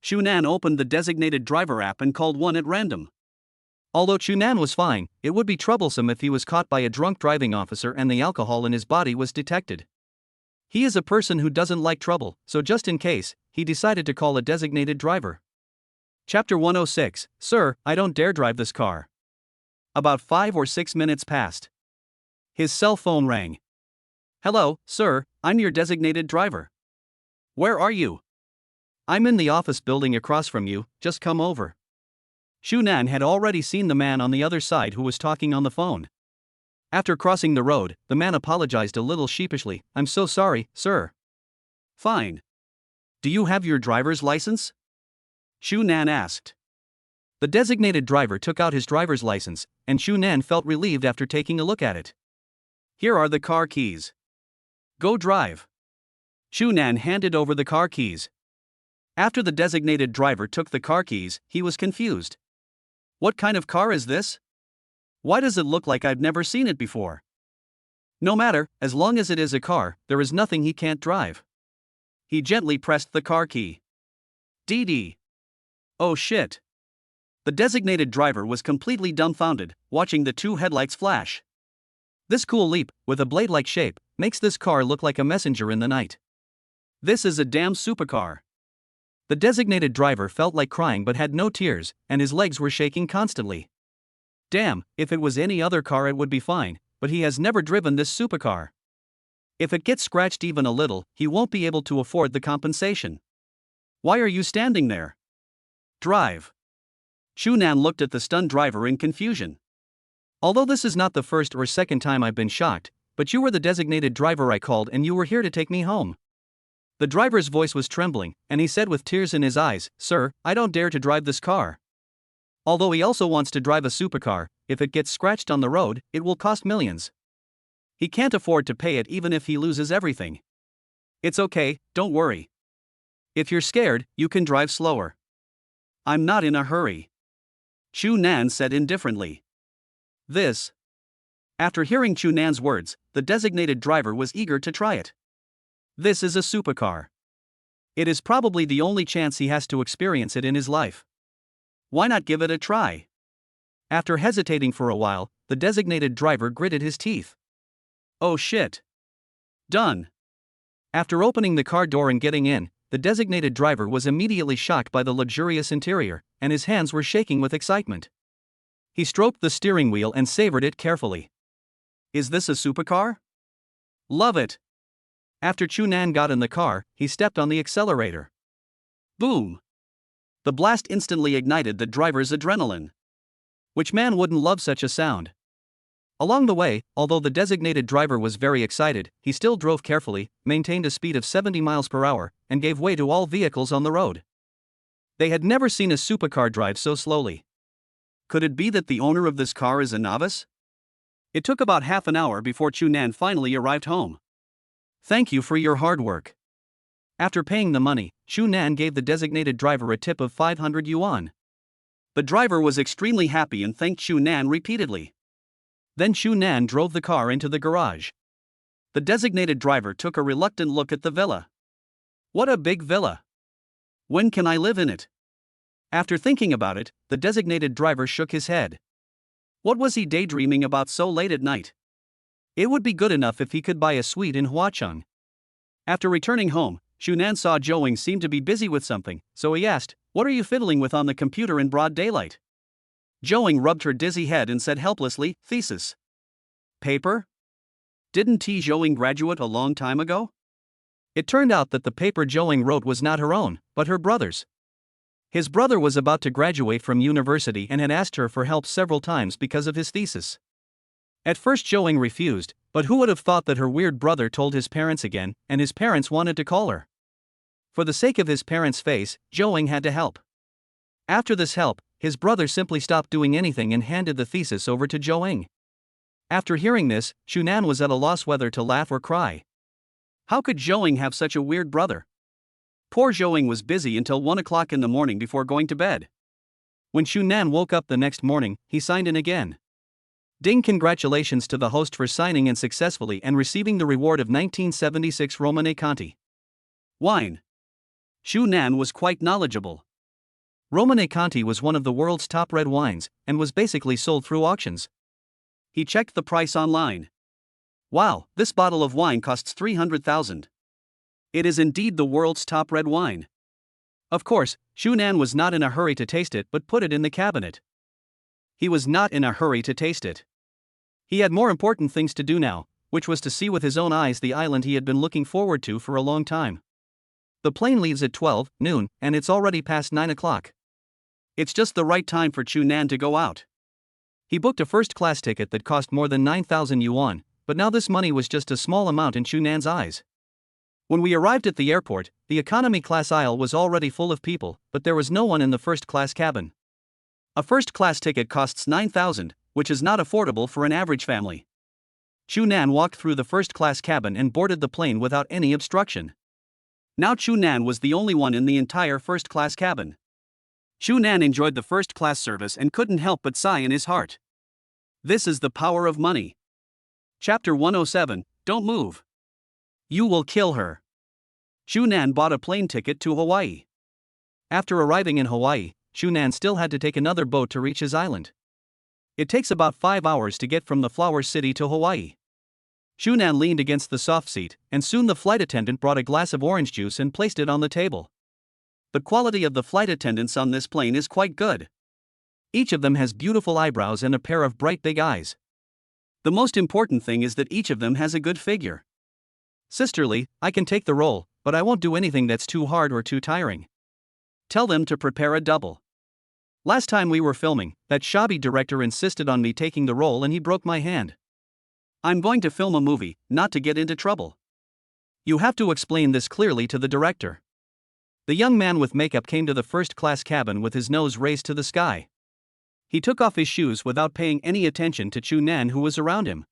Shunan opened the designated driver app and called one at random. Although Shunan was fine, it would be troublesome if he was caught by a drunk driving officer and the alcohol in his body was detected. He is a person who doesn't like trouble, so just in case, he decided to call a designated driver. Chapter 106, Sir, I don't dare drive this car. About 5 or 6 minutes passed. His cell phone rang. Hello, sir, I'm your designated driver. Where are you? I'm in the office building across from you, just come over. Shunan had already seen the man on the other side who was talking on the phone. After crossing the road, the man apologized a little sheepishly. I'm so sorry, sir. Fine. Do you have your driver's license? Shunan asked. The designated driver took out his driver's license, and Shunan felt relieved after taking a look at it. Here are the car keys. Go drive. Shunan handed over the car keys. After the designated driver took the car keys, he was confused. What kind of car is this? Why does it look like I've never seen it before? No matter, as long as it is a car, there is nothing he can't drive. He gently pressed the car key. DD. Oh shit. The designated driver was completely dumbfounded, watching the two headlights flash. This cool leap, with a blade-like shape, makes this car look like a messenger in the night. This is a damn supercar. The designated driver felt like crying but had no tears, and his legs were shaking constantly. Damn, if it was any other car it would be fine, but he has never driven this supercar. If it gets scratched even a little, he won't be able to afford the compensation. Why are you standing there? Drive. Shunan looked at the stunned driver in confusion. Although this is not the first or second time I've been shocked, but you were the designated driver I called and you were here to take me home. The driver's voice was trembling, and he said with tears in his eyes, Sir, I don't dare to drive this car. Although he also wants to drive a supercar, if it gets scratched on the road, it will cost millions. He can't afford to pay it even if he loses everything. It's okay, don't worry. If you're scared, you can drive slower. I'm not in a hurry. Shunan said indifferently. This. After hearing Chunan's words, the designated driver was eager to try it. This is a supercar. It is probably the only chance he has to experience it in his life. Why not give it a try? After hesitating for a while, the designated driver gritted his teeth. Oh shit. Done. After opening the car door and getting in, the designated driver was immediately shocked by the luxurious interior, and his hands were shaking with excitement. He stroked the steering wheel and savored it carefully. Is this a supercar? Love it. After Chunan got in the car, he stepped on the accelerator. Boom! The blast instantly ignited the driver's adrenaline. Which man wouldn't love such a sound? Along the way, although the designated driver was very excited, he still drove carefully, maintained a speed of 70 miles per hour, and gave way to all vehicles on the road. They had never seen a supercar drive so slowly. Could it be that the owner of this car is a novice? It took about half an hour before Chunan finally arrived home. Thank you for your hard work. After paying the money, Chunan gave the designated driver a tip of 500 yuan. The driver was extremely happy and thanked Chunan repeatedly. Then Chunan drove the car into the garage. The designated driver took a reluctant look at the villa. What a big villa! When can I live in it? After thinking about it, the designated driver shook his head. What was he daydreaming about so late at night? It would be good enough if he could buy a suite in Huacheng. After returning home, Shunan saw Zhouing seem to be busy with something, so he asked, What are you fiddling with on the computer in broad daylight? Zhouing rubbed her dizzy head and said helplessly, Thesis. Paper? Didn't Zhouing graduate a long time ago? It turned out that the paper Zhouing wrote was not her own, but her brother's. His brother was about to graduate from university and had asked her for help several times because of his thesis. At first Zhouing refused, but who would have thought that her weird brother told his parents again, and his parents wanted to call her. For the sake of his parents' face, Zhouing had to help. After this help, his brother simply stopped doing anything and handed the thesis over to Zhouing. After hearing this, Shunan was at a loss whether to laugh or cry. How could Zhouing have such a weird brother? Poor Zhouing was busy until 1 o'clock in the morning before going to bed. When Shunan woke up the next morning, he signed in again. Ding! Congratulations to the host for signing in successfully and receiving the reward of 1976 Romane Conti. Wine. Shu Nan was quite knowledgeable. Romane Conti was one of the world's top red wines, and was basically sold through auctions. He checked the price online. Wow, this bottle of wine costs 300,000. It is indeed the world's top red wine. Of course, Shu Nan was not in a hurry to taste it but put it in the cabinet. He was not in a hurry to taste it. He had more important things to do now, which was to see with his own eyes the island he had been looking forward to for a long time. The plane leaves at 12 noon, and it's already past 9 o'clock. It's just the right time for Shu Nan to go out. He booked a first-class ticket that cost more than 9,000 yuan, but now this money was just a small amount in Shu Nan's eyes. When we arrived at the airport, the economy class aisle was already full of people, but there was no one in the first-class cabin. A first-class ticket costs 9,000, which is not affordable for an average family. Shu Nan walked through the first-class cabin and boarded the plane without any obstruction. Now Shu Nan was the only one in the entire first-class cabin. Shu Nan enjoyed the first-class service and couldn't help but sigh in his heart. This is the power of money. Chapter 107, Don't Move. You will kill her. Shu Nan bought a plane ticket to Hawaii. After arriving in Hawaii, Shu Nan still had to take another boat to reach his island. It takes about 5 hours to get from the Flower City to Hawaii. Shu Nan leaned against the soft seat, and soon the flight attendant brought a glass of orange juice and placed it on the table. The quality of the flight attendants on this plane is quite good. Each of them has beautiful eyebrows and a pair of bright big eyes. The most important thing is that each of them has a good figure. Sisterly, I can take the role, but I won't do anything that's too hard or too tiring. Tell them to prepare a double. Last time we were filming, that shabby director insisted on me taking the role and he broke my hand. I'm going to film a movie, not to get into trouble. You have to explain this clearly to the director. The young man with makeup came to the first-class cabin with his nose raised to the sky. He took off his shoes without paying any attention to Shu Nan who was around him.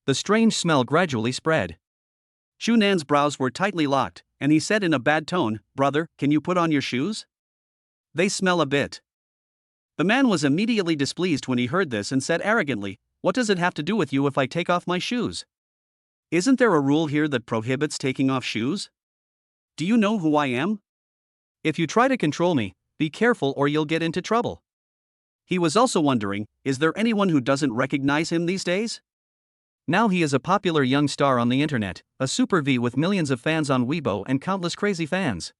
The strange smell gradually spread. Shu Nan's brows were tightly locked, and he said in a bad tone, "Brother, can you put on your shoes? They smell a bit." The man was immediately displeased when he heard this and said arrogantly, "What does it have to do with you if I take off my shoes? Isn't there a rule here that prohibits taking off shoes? Do you know who I am? If you try to control me, be careful or you'll get into trouble." He was also wondering, is there anyone who doesn't recognize him these days? Now he is a popular young star on the internet, a super V with millions of fans on Weibo and countless crazy fans.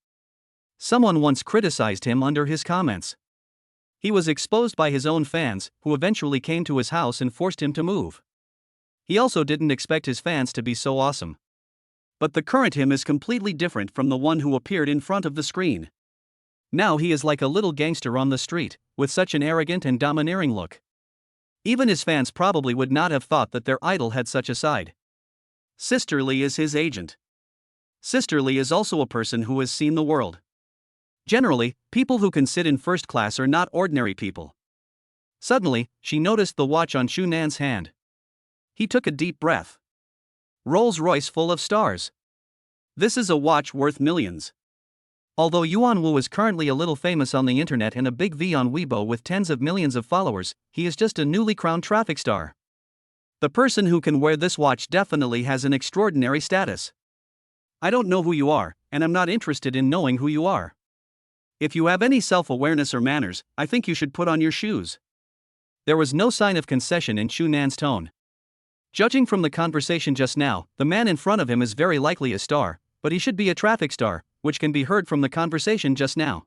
Someone once criticized him under his comments. He was exposed by his own fans, who eventually came to his house and forced him to move. He also didn't expect his fans to be so awesome. But the current him is completely different from the one who appeared in front of the screen. Now he is like a little gangster on the street, with such an arrogant and domineering look. Even his fans probably would not have thought that their idol had such a side. Sisterly is his agent. Sisterly is also a person who has seen the world. Generally, people who can sit in first class are not ordinary people. Suddenly, she noticed the watch on Shu Nan's hand. He took a deep breath. Rolls-Royce full of stars. This is a watch worth millions. Although Yuan Wu is currently a little famous on the internet and a big V on Weibo with tens of millions of followers, he is just a newly crowned traffic star. The person who can wear this watch definitely has an extraordinary status. I don't know who you are, and I'm not interested in knowing who you are. If you have any self-awareness or manners, I think you should put on your shoes. There was no sign of concession in Shu Nan's tone. Judging from the conversation just now, the man in front of him is very likely a star, but he should be a traffic star, which can be heard from the conversation just now.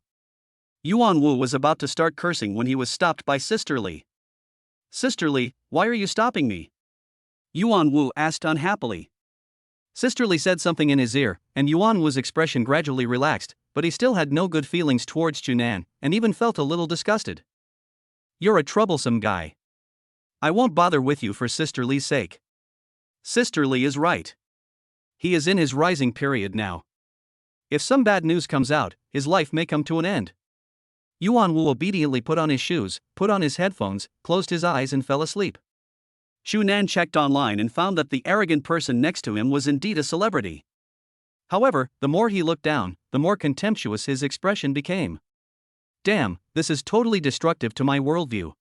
Yuan Wu was about to start cursing when he was stopped by Sisterly. "Sisterly, why are you stopping me?" Yuan Wu asked unhappily. Sisterly said something in his ear, and Yuan Wu's expression gradually relaxed, but he still had no good feelings towards Shu Nan, and even felt a little disgusted. "You're a troublesome guy. I won't bother with you for Sisterly's sake." Sisterly is right. He is in his rising period now. If some bad news comes out, his life may come to an end. Yuan Wu obediently put on his shoes, put on his headphones, closed his eyes and fell asleep. Shu Nan checked online and found that the arrogant person next to him was indeed a celebrity. However, the more he looked down, the more contemptuous his expression became. Damn, this is totally destructive to my worldview.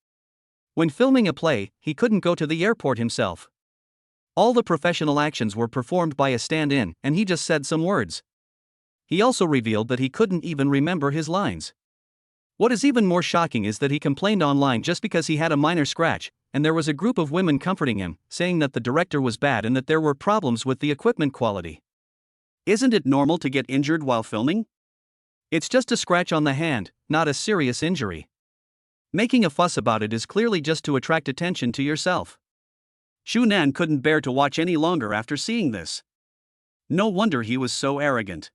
When filming a play, he couldn't go to the airport himself. All the professional actions were performed by a stand-in, and he just said some words. He also revealed that he couldn't even remember his lines. What is even more shocking is that he complained online just because he had a minor scratch, and there was a group of women comforting him, saying that the director was bad and that there were problems with the equipment quality. Isn't it normal to get injured while filming? It's just a scratch on the hand, not a serious injury. Making a fuss about it is clearly just to attract attention to yourself. Xu Nan couldn't bear to watch any longer after seeing this. No wonder he was so arrogant.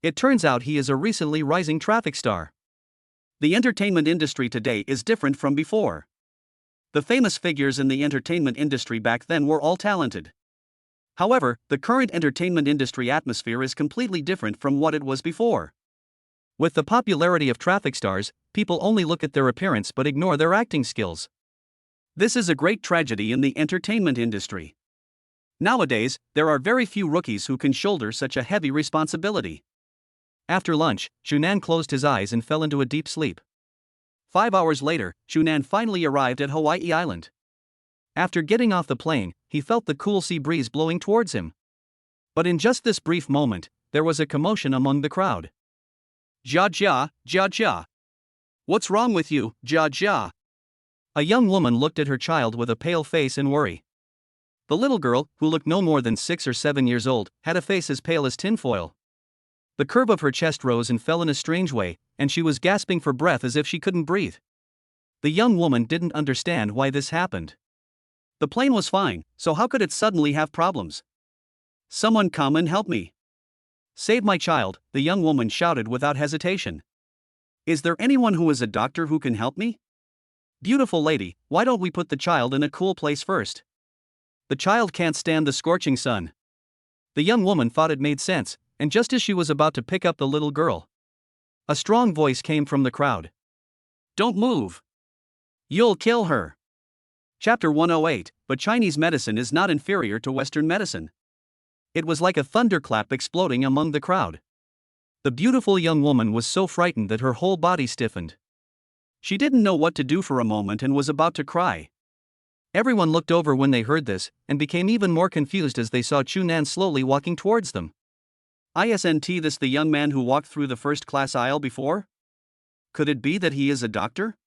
It turns out he is a recently rising traffic star. The entertainment industry today is different from before. The famous figures in the entertainment industry back then were all talented. However, the current entertainment industry atmosphere is completely different from what it was before. With the popularity of traffic stars, people only look at their appearance but ignore their acting skills. This is a great tragedy in the entertainment industry. Nowadays, there are very few rookies who can shoulder such a heavy responsibility. After lunch, Xu Nan closed his eyes and fell into a deep sleep. 5 hours later, Xu Nan finally arrived at Hawaii Island. After getting off the plane, he felt the cool sea breeze blowing towards him. But in just this brief moment, there was a commotion among the crowd. Jia Jia, Jia Jia. What's wrong with you, Jia Jia? A young woman looked at her child with a pale face and worry. The little girl, who looked no more than 6 or 7 years old, had a face as pale as tinfoil. The curve of her chest rose and fell in a strange way, and she was gasping for breath as if she couldn't breathe. The young woman didn't understand why this happened. The plane was fine, so how could it suddenly have problems? Someone come and help me. Save my child, the young woman shouted without hesitation. Is there anyone who is a doctor who can help me? Beautiful lady, why don't we put the child in a cool place first? The child can't stand the scorching sun. The young woman thought it made sense, and just as she was about to pick up the little girl, a strong voice came from the crowd. Don't move. You'll kill her. Chapter 108, but Chinese medicine is not inferior to Western medicine. It was like a thunderclap exploding among the crowd. The beautiful young woman was so frightened that her whole body stiffened. She didn't know what to do for a moment and was about to cry. Everyone looked over when they heard this, and became even more confused as they saw Xu Nan slowly walking towards them. Isn't this the young man who walked through the first-class aisle before? Could it be that he is a doctor?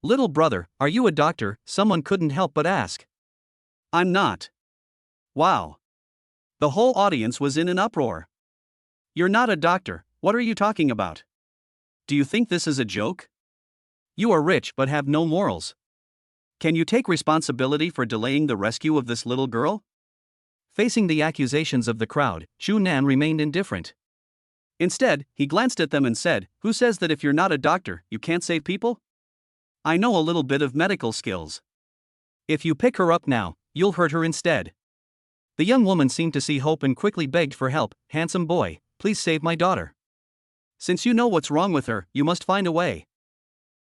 Little brother, are you a doctor? Someone couldn't help but ask. I'm not. Wow. The whole audience was in an uproar. You're not a doctor, what are you talking about? Do you think this is a joke? You are rich but have no morals. Can you take responsibility for delaying the rescue of this little girl? Facing the accusations of the crowd, Xu Nan remained indifferent. Instead, he glanced at them and said, "Who says that if you're not a doctor, you can't save people? I know a little bit of medical skills. If you pick her up now, you'll hurt her instead." The young woman seemed to see hope and quickly begged for help. "Handsome boy, please save my daughter. Since you know what's wrong with her, you must find a way.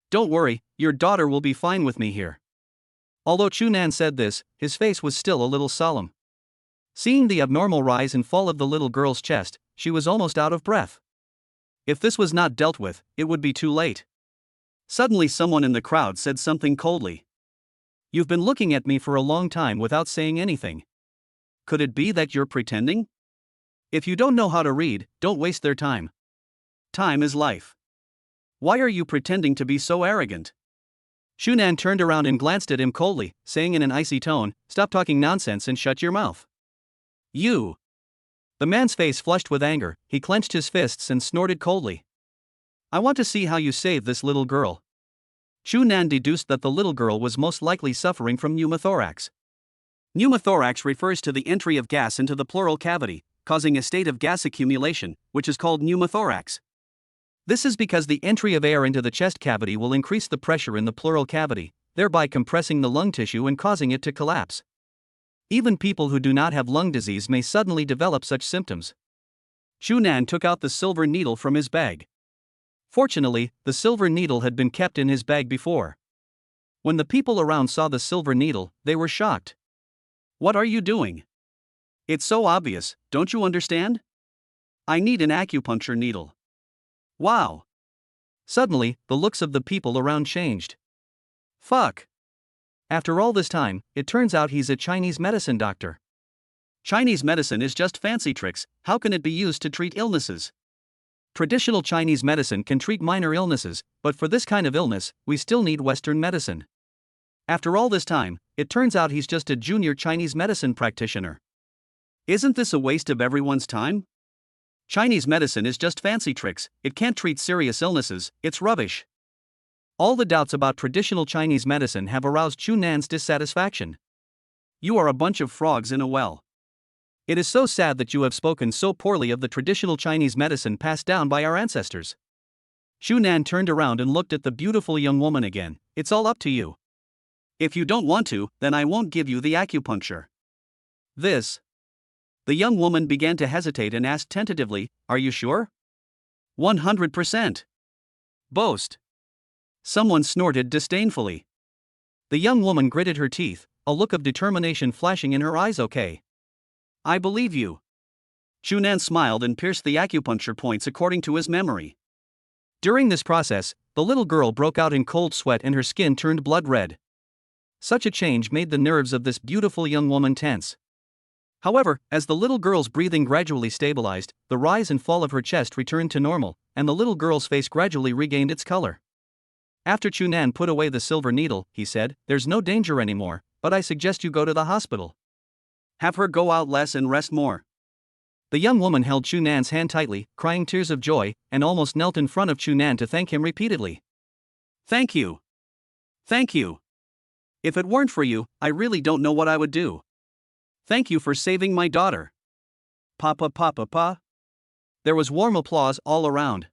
Don't worry, your daughter will be fine with me here." Although Xu Nan said this, his face was still a little solemn. Seeing the abnormal rise and fall of the little girl's chest, she was almost out of breath. If this was not dealt with, it would be too late. Suddenly someone in the crowd said something coldly. "You've been looking at me for a long time without saying anything. Could it be that you're pretending? If you don't know how to read, don't waste their time. Time is life. Why are you pretending to be so arrogant?" Xu Nan turned around and glanced at him coldly, saying in an icy tone, "Stop talking nonsense and shut your mouth. You." The man's face flushed with anger, he clenched his fists and snorted coldly. "I want to see how you save this little girl." Xu Nan deduced that the little girl was most likely suffering from pneumothorax. Pneumothorax refers to the entry of gas into the pleural cavity, causing a state of gas accumulation, which is called pneumothorax. This is because the entry of air into the chest cavity will increase the pressure in the pleural cavity, thereby compressing the lung tissue and causing it to collapse. Even people who do not have lung disease may suddenly develop such symptoms. Xu Nan took out the silver needle from his bag. Fortunately, the silver needle had been kept in his bag before. When the people around saw the silver needle, they were shocked. "What are you doing? It's so obvious, don't you understand? I need an acupuncture needle." Wow! Suddenly, the looks of the people around changed. Fuck! After all this time, it turns out he's a Chinese medicine doctor. Chinese medicine is just fancy tricks, how can it be used to treat illnesses? Traditional Chinese medicine can treat minor illnesses, but for this kind of illness, we still need Western medicine. After all this time, it turns out he's just a junior Chinese medicine practitioner. Isn't this a waste of everyone's time? Chinese medicine is just fancy tricks, it can't treat serious illnesses, it's rubbish. All the doubts about traditional Chinese medicine have aroused Chu Nan's dissatisfaction. You are a bunch of frogs in a well. It is so sad that you have spoken so poorly of the traditional Chinese medicine passed down by our ancestors. Chu Nan turned around and looked at the beautiful young woman again. It's all up to you. If you don't want to, then I won't give you the acupuncture. The young woman began to hesitate and asked tentatively, are you sure? 100%. Boast. Someone snorted disdainfully. The young woman gritted her teeth, a look of determination flashing in her eyes. Okay. I believe you. Chu Nan smiled and pierced the acupuncture points according to his memory. During this process, the little girl broke out in cold sweat and her skin turned blood red. Such a change made the nerves of this beautiful young woman tense. However, as the little girl's breathing gradually stabilized, the rise and fall of her chest returned to normal, and the little girl's face gradually regained its color. After Chu Nan put away the silver needle, he said, there's no danger anymore, but I suggest you go to the hospital. Have her go out less and rest more. The young woman held Chu Nan's hand tightly, crying tears of joy, and almost knelt in front of Chu Nan to thank him repeatedly. Thank you. Thank you. If it weren't for you, I really don't know what I would do. Thank you for saving my daughter. Pa. There was warm applause all around.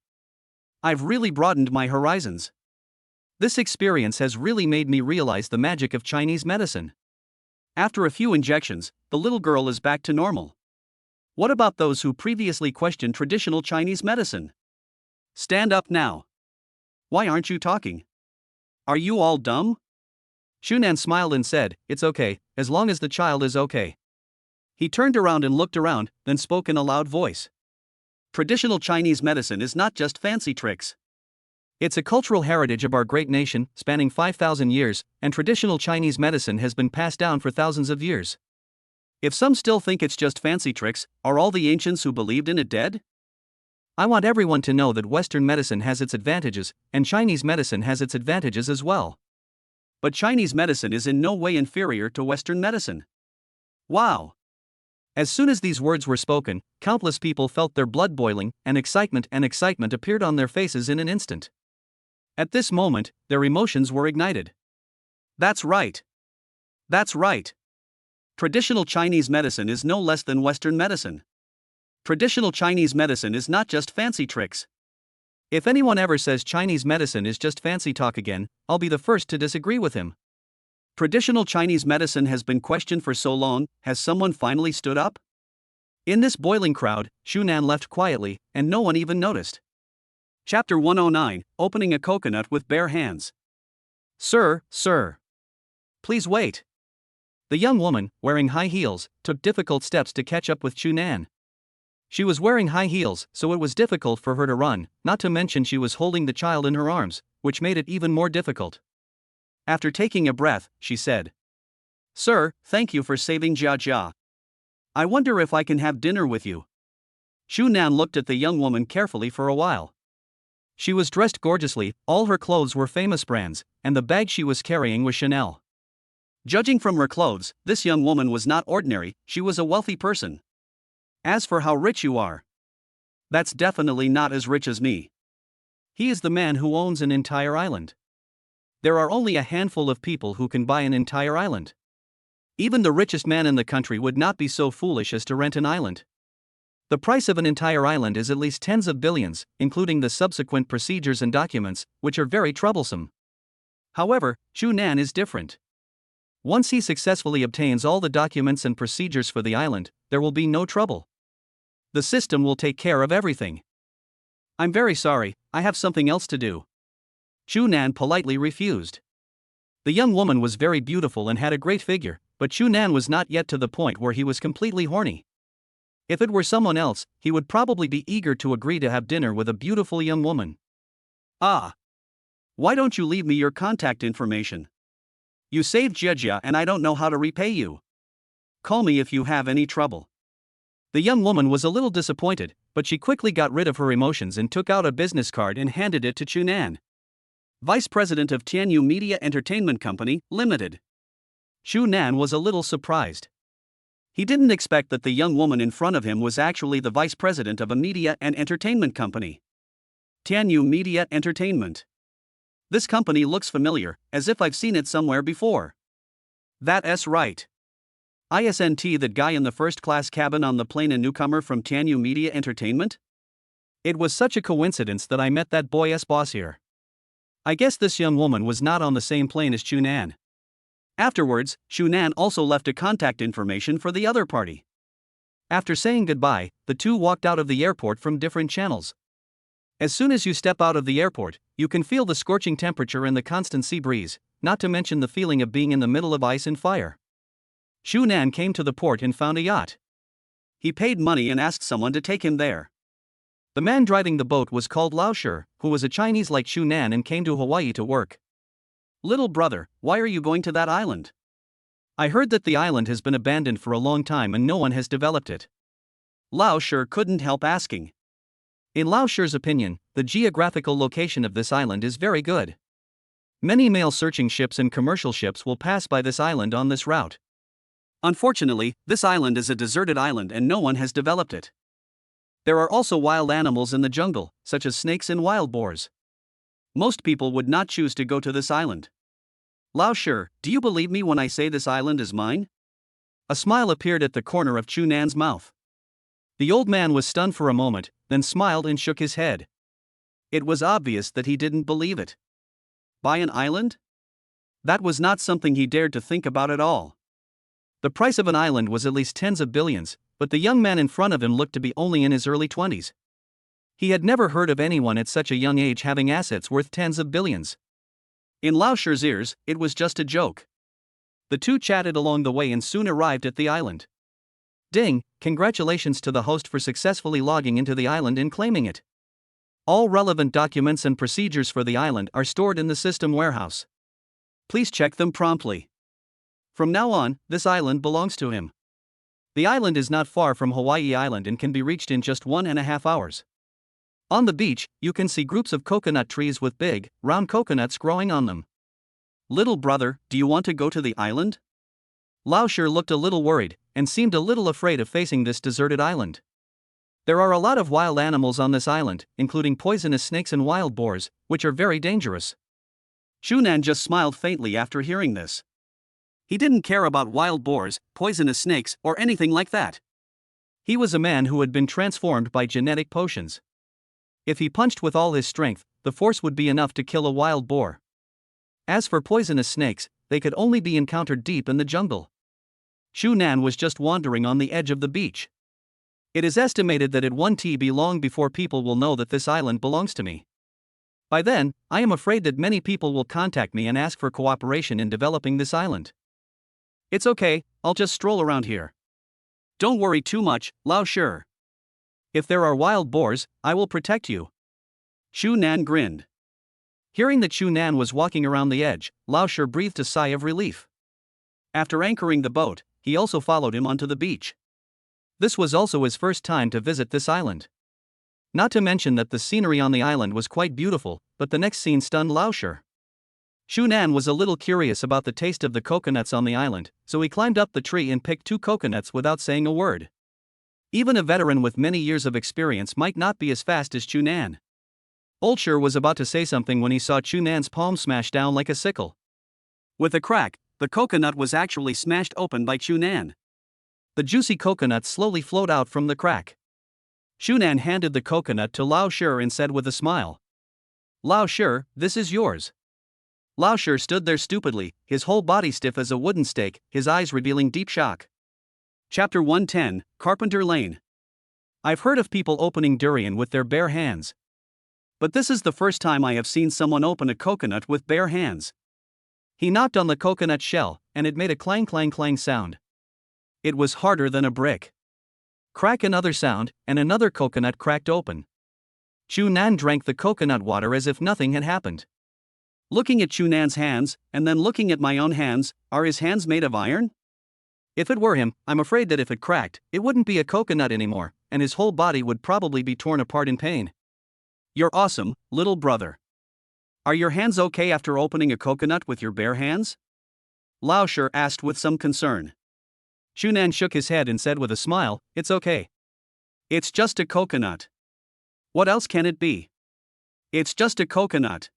I've really broadened my horizons. This experience has really made me realize the magic of Chinese medicine. After a few injections, the little girl is back to normal. What about those who previously questioned traditional Chinese medicine? Stand up now. Why aren't you talking? Are you all dumb? Chu Nan smiled and said, it's okay, as long as the child is okay. He turned around and looked around, then spoke in a loud voice. Traditional Chinese medicine is not just fancy tricks. It's a cultural heritage of our great nation, spanning 5,000 years, and traditional Chinese medicine has been passed down for thousands of years. If some still think it's just fancy tricks, are all the ancients who believed in it dead? I want everyone to know that Western medicine has its advantages, and Chinese medicine has its advantages as well. But Chinese medicine is in no way inferior to Western medicine. Wow! As soon as these words were spoken, countless people felt their blood boiling, and excitement appeared on their faces in an instant. At this moment, their emotions were ignited. That's right. That's right. Traditional Chinese medicine is no less than Western medicine. Traditional Chinese medicine is not just fancy tricks. If anyone ever says Chinese medicine is just fancy talk again, I'll be the first to disagree with him. Traditional Chinese medicine has been questioned for so long, has someone finally stood up? In this boiling crowd, Chu Nan left quietly, and no one even noticed. Chapter 109, Opening a Coconut with Bare Hands. Sir. Please wait. The young woman, wearing high heels, took difficult steps to catch up with Chu Nan. She was wearing high heels, so it was difficult for her to run, not to mention she was holding the child in her arms, which made it even more difficult. After taking a breath, she said, Sir, thank you for saving Jia. I wonder if I can have dinner with you. Chu Nan looked at the young woman carefully for a while. She was dressed gorgeously, all her clothes were famous brands, and the bag she was carrying was Chanel. Judging from her clothes, this young woman was not ordinary, she was a wealthy person. As for how rich you are, that's definitely not as rich as me. He is the man who owns an entire island. There are only a handful of people who can buy an entire island. Even the richest man in the country would not be so foolish as to rent an island. The price of an entire island is at least tens of billions, including the subsequent procedures and documents, which are very troublesome. However, Chu Nan is different. Once he successfully obtains all the documents and procedures for the island, there will be no trouble. The system will take care of everything. I'm very sorry, I have something else to do. Chu Nan politely refused. The young woman was very beautiful and had a great figure, but Chu Nan was not yet to the point where he was completely horny. If it were someone else, he would probably be eager to agree to have dinner with a beautiful young woman. Ah! Why don't you leave me your contact information? You saved Jia and I don't know how to repay you. Call me if you have any trouble. The young woman was a little disappointed, but she quickly got rid of her emotions and took out a business card and handed it to Chunan, Vice President of Tianyu Media Entertainment Company, Limited. Chunan was a little surprised. He didn't expect that the young woman in front of him was actually the vice president of a media and entertainment company. Tianyu Media Entertainment. This company looks familiar, as if I've seen it somewhere before. That's right. Isn't that guy in the first-class cabin on the plane a newcomer from Tianyu Media Entertainment? It was such a coincidence that I met that boy's boss here. I guess this young woman was not on the same plane as Chunan. Afterwards, Chunan also left a contact information for the other party. After saying goodbye, the two walked out of the airport from different channels. As soon as you step out of the airport, you can feel the scorching temperature and the constant sea breeze, not to mention the feeling of being in the middle of ice and fire. Chunan came to the port and found a yacht. He paid money and asked someone to take him there. The man driving the boat was called Lao Shi, who was a Chinese like Chunan and came to Hawaii to work. Little brother, why are you going to that island? I heard that the island has been abandoned for a long time and no one has developed it. Lao Shi couldn't help asking. In Lao Shi's opinion, the geographical location of this island is very good. Many mail-searching ships and commercial ships will pass by this island on this route. Unfortunately, this island is a deserted island and no one has developed it. There are also wild animals in the jungle, such as snakes and wild boars. Most people would not choose to go to this island. Lao Shi, do you believe me when I say this island is mine? A smile appeared at the corner of Chunan's mouth. The old man was stunned for a moment, then smiled and shook his head. It was obvious that he didn't believe it. Buy an island? That was not something he dared to think about at all. The price of an island was at least tens of billions, but the young man in front of him looked to be only in his early 20s. He had never heard of anyone at such a young age having assets worth tens of billions. In Lao Shi's ears, it was just a joke. The two chatted along the way and soon arrived at the island. Ding, congratulations to the host for successfully logging into the island and claiming it. All relevant documents and procedures for the island are stored in the system warehouse. Please check them promptly. From now on, this island belongs to him. The island is not far from Hawaii Island and can be reached in just 1.5 hours. On the beach, you can see groups of coconut trees with big, round coconuts growing on them. Little brother, do you want to go to the island? Lao Shi looked a little worried, and seemed a little afraid of facing this deserted island. There are a lot of wild animals on this island, including poisonous snakes and wild boars, which are very dangerous. Chunan just smiled faintly after hearing this. He didn't care about wild boars, poisonous snakes, or anything like that. He was a man who had been transformed by genetic potions. If he punched with all his strength, the force would be enough to kill a wild boar. As for poisonous snakes, they could only be encountered deep in the jungle. Chunan was just wandering on the edge of the beach. It is estimated that it won't be long before people will know that this island belongs to me. By then, I am afraid that many people will contact me and ask for cooperation in developing this island. It's okay, I'll just stroll around here. Don't worry too much, Lao Shi. If there are wild boars, I will protect you. Chunan grinned. Hearing that Chunan was walking around the edge, Lao Shi breathed a sigh of relief. After anchoring the boat, he also followed him onto the beach. This was also his first time to visit this island. Not to mention that the scenery on the island was quite beautiful, but the next scene stunned Lao Shi. Chunan was a little curious about the taste of the coconuts on the island, so he climbed up the tree and picked 2 coconuts without saying a word. Even a veteran with many years of experience might not be as fast as Chunan. Old Shi was about to say something when he saw Chunan's palm smash down like a sickle. With a crack, the coconut was actually smashed open by Chunan. The juicy coconut slowly flowed out from the crack. Chunan handed the coconut to Lao Shi and said with a smile, "Lao Shi, this is yours." Lao Shi stood there stupidly, his whole body stiff as a wooden stake, his eyes revealing deep shock. Chapter 110, Carpenter Lane. I've heard of people opening durian with their bare hands. But this is the first time I have seen someone open a coconut with bare hands. He knocked on the coconut shell, and it made a clang clang clang sound. It was harder than a brick. Crack, another sound, and another coconut cracked open. Chunan drank the coconut water as if nothing had happened. Looking at Chunan's hands, and then looking at my own hands, are his hands made of iron? If it were him, I'm afraid that if it cracked, it wouldn't be a coconut anymore, and his whole body would probably be torn apart in pain. You're awesome, little brother. Are your hands okay after opening a coconut with your bare hands? Lao Shi asked with some concern. Chunan shook his head and said with a smile, "It's okay. It's just a coconut. What else can it be? It's just a coconut.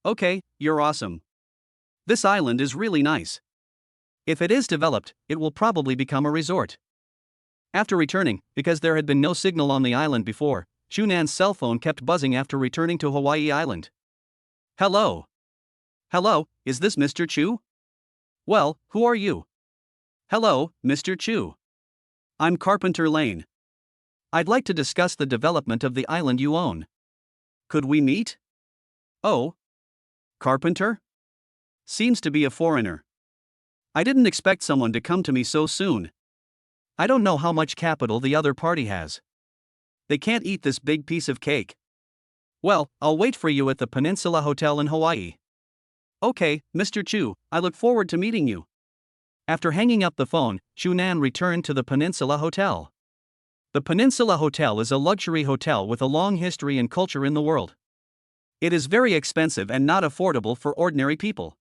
Okay, you're awesome. This island is really nice. If it is developed, it will probably become a resort." After returning, because there had been no signal on the island before, Chunan's cell phone kept buzzing after returning to Hawaii Island. Hello. Hello, is this Mr. Chu? Well, who are you? Hello, Mr. Chu. I'm Carpenter Lane. I'd like to discuss the development of the island you own. Could we meet? Oh. Carpenter? Seems to be a foreigner. I didn't expect someone to come to me so soon. I don't know how much capital the other party has. They can't eat this big piece of cake. Well, I'll wait for you at the Peninsula Hotel in Hawaii. Okay, Mr. Chu, I look forward to meeting you. After hanging up the phone, Chunan returned to the Peninsula Hotel. The Peninsula Hotel is a luxury hotel with a long history and culture in the world. It is very expensive and not affordable for ordinary people.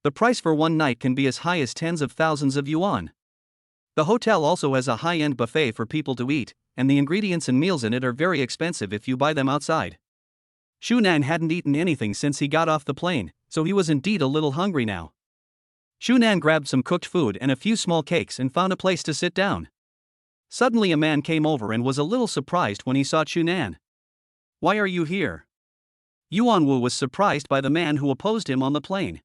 The price for one night can be as high as tens of thousands of yuan. The hotel also has a high-end buffet for people to eat, and the ingredients and meals in it are very expensive if you buy them outside. Chunan hadn't eaten anything since he got off the plane, so he was indeed a little hungry now. Chunan grabbed some cooked food and a few small cakes and found a place to sit down. Suddenly a man came over and was a little surprised when he saw Chunan. Why are you here? Yuan Wu was surprised by the man who opposed him on the plane.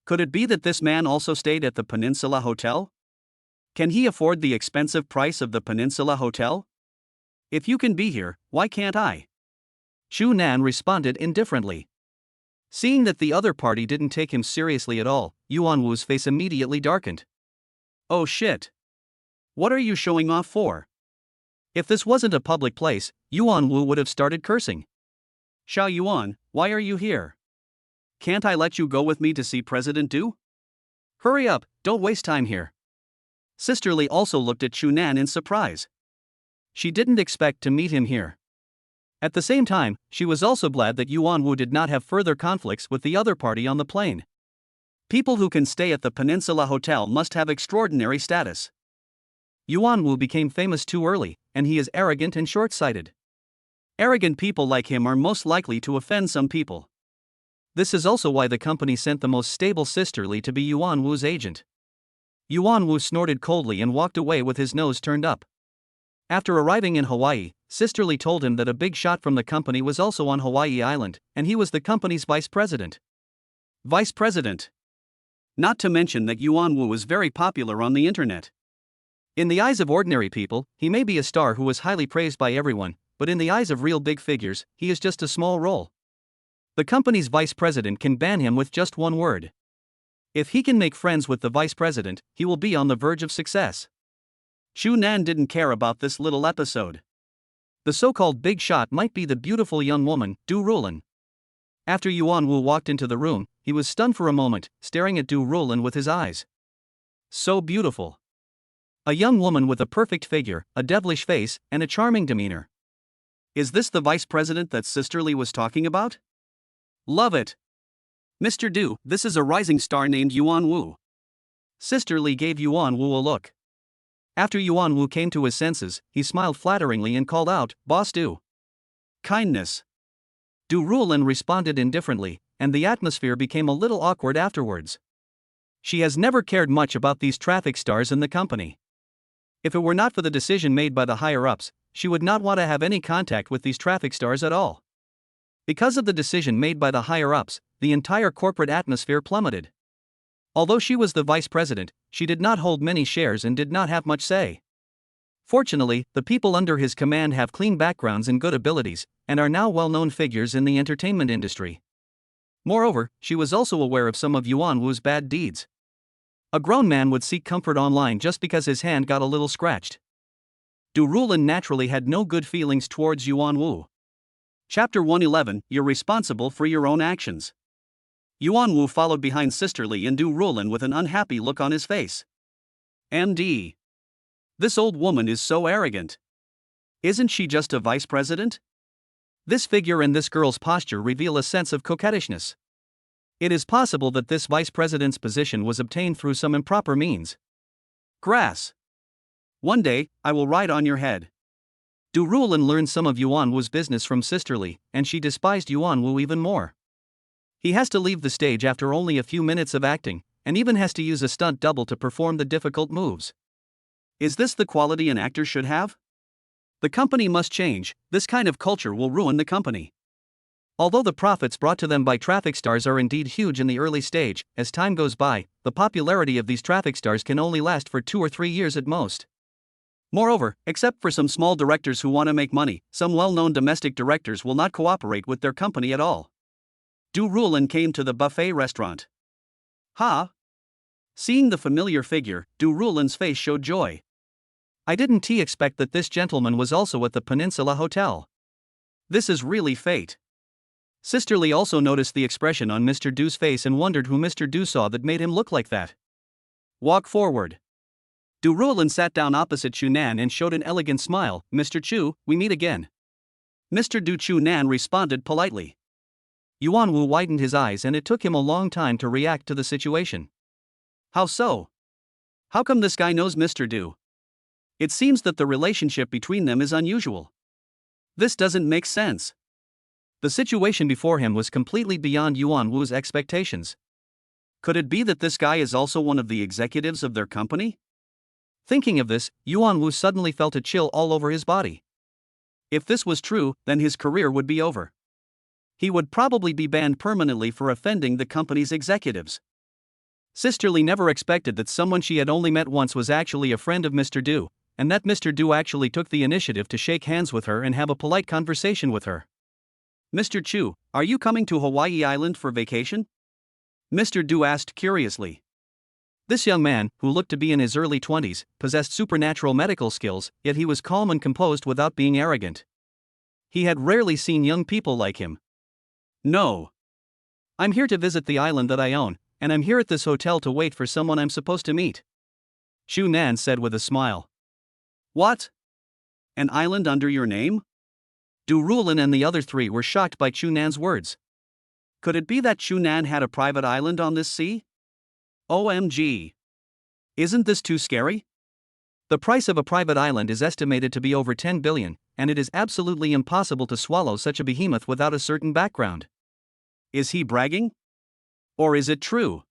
Could it be that this man also stayed at the Peninsula Hotel? Can he afford the expensive price of the Peninsula Hotel? If you can be here, why can't I? Chunan responded indifferently. Seeing that the other party didn't take him seriously at all, Yuan Wu's face immediately darkened. Oh shit. What are you showing off for? If this wasn't a public place, Yuan Wu would have started cursing. Xiao Yuan, why are you here? Can't I let you go with me to see President Du? Hurry up, don't waste time here. Sister Li also looked at Chunan in surprise. She didn't expect to meet him here. At the same time, she was also glad that Yuan Wu did not have further conflicts with the other party on the plane. People who can stay at the Peninsula Hotel must have extraordinary status. Yuan Wu became famous too early, and he is arrogant and short-sighted. Arrogant people like him are most likely to offend some people. This is also why the company sent the most stable Sister Li to be Yuan Wu's agent. Yuan Wu snorted coldly and walked away with his nose turned up. After arriving in Hawaii, Sister Li told him that a big shot from the company was also on Hawaii Island, and he was the company's vice president. Vice president. Not to mention that Yuan Wu was very popular on the internet. In the eyes of ordinary people, he may be a star who is highly praised by everyone, but in the eyes of real big figures, he is just a small role. The company's vice president can ban him with just one word. If he can make friends with the vice president, he will be on the verge of success. Chunan didn't care about this little episode. The so-called big shot might be the beautiful young woman, Du Rulin. After Yuan Wu walked into the room, he was stunned for a moment, staring at Du Rulin with his eyes. So beautiful. A young woman with a perfect figure, a devilish face, and a charming demeanor. Is this the vice president that Sister Li was talking about? Love it. Mr. Du, this is a rising star named Yuan Wu. Sister Li gave Yuan Wu a look. After Yuan Wu came to his senses, he smiled flatteringly and called out, "Boss Du." Kindness. Du Rulin responded indifferently, and the atmosphere became a little awkward afterwards. She has never cared much about these traffic stars in the company. If it were not for the decision made by the higher-ups, she would not want to have any contact with these traffic stars at all. Because of the decision made by the higher-ups, the entire corporate atmosphere plummeted. Although she was the vice president, she did not hold many shares and did not have much say. Fortunately, the people under his command have clean backgrounds and good abilities, and are now well-known figures in the entertainment industry. Moreover, she was also aware of some of Yuan Wu's bad deeds. A grown man would seek comfort online just because his hand got a little scratched. Du Rulin naturally had no good feelings towards Yuan Wu. Chapter 111, You're responsible for your own actions. Yuan Wu followed behind Sister Li and Du Rulin with an unhappy look on his face. MD. This old woman is so arrogant. Isn't she just a vice president? This figure and this girl's posture reveal a sense of coquettishness. It is possible that this vice president's position was obtained through some improper means. Grass. One day, I will ride on your head. Du Rulin learned some of Yuan Wu's business from Sister Li, and she despised Yuan Wu even more. He has to leave the stage after only a few minutes of acting, and even has to use a stunt double to perform the difficult moves. Is this the quality an actor should have? The company must change. This kind of culture will ruin the company. Although the profits brought to them by traffic stars are indeed huge in the early stage, as time goes by, the popularity of these traffic stars can only last for 2 or 3 years at most. Moreover, except for some small directors who want to make money, some well-known domestic directors will not cooperate with their company at all. Du Rulin came to the buffet restaurant. Ha! Seeing the familiar figure, Du Rulin's face showed joy. I didn't expect that this gentleman was also at the Peninsula Hotel. This is really fate. Sister Li also noticed the expression on Mr. Du's face and wondered who Mr. Du saw that made him look like that. Walk forward. Du Rulin sat down opposite Chu Nan and showed an elegant smile. Mr. Chu, we meet again. Mr. Du. Chu Nan responded politely. Yuan Wu widened his eyes and it took him a long time to react to the situation. How so? How come this guy knows Mr. Du? It seems that the relationship between them is unusual. This doesn't make sense. The situation before him was completely beyond Yuan Wu's expectations. Could it be that this guy is also one of the executives of their company? Thinking of this, Yuan Wu suddenly felt a chill all over his body. If this was true, then his career would be over. He would probably be banned permanently for offending the company's executives. Sister Li never expected that someone she had only met once was actually a friend of Mr. Du, and that Mr. Du actually took the initiative to shake hands with her and have a polite conversation with her. Mr. Chu, are you coming to Hawaii Island for vacation? Mr. Du asked curiously. This young man, who looked to be in his early 20s, possessed supernatural medical skills, yet he was calm and composed without being arrogant. He had rarely seen young people like him. No. I'm here to visit the island that I own, and I'm here at this hotel to wait for someone I'm supposed to meet. Chu Nan said with a smile. What? An island under your name? Du Rulin and the other 3 were shocked by Chu Nan's words. Could it be that Chu Nan had a private island on this sea? OMG. Isn't this too scary? The price of a private island is estimated to be over 10 billion, and it is absolutely impossible to swallow such a behemoth without a certain background. Is he bragging? Or is it true?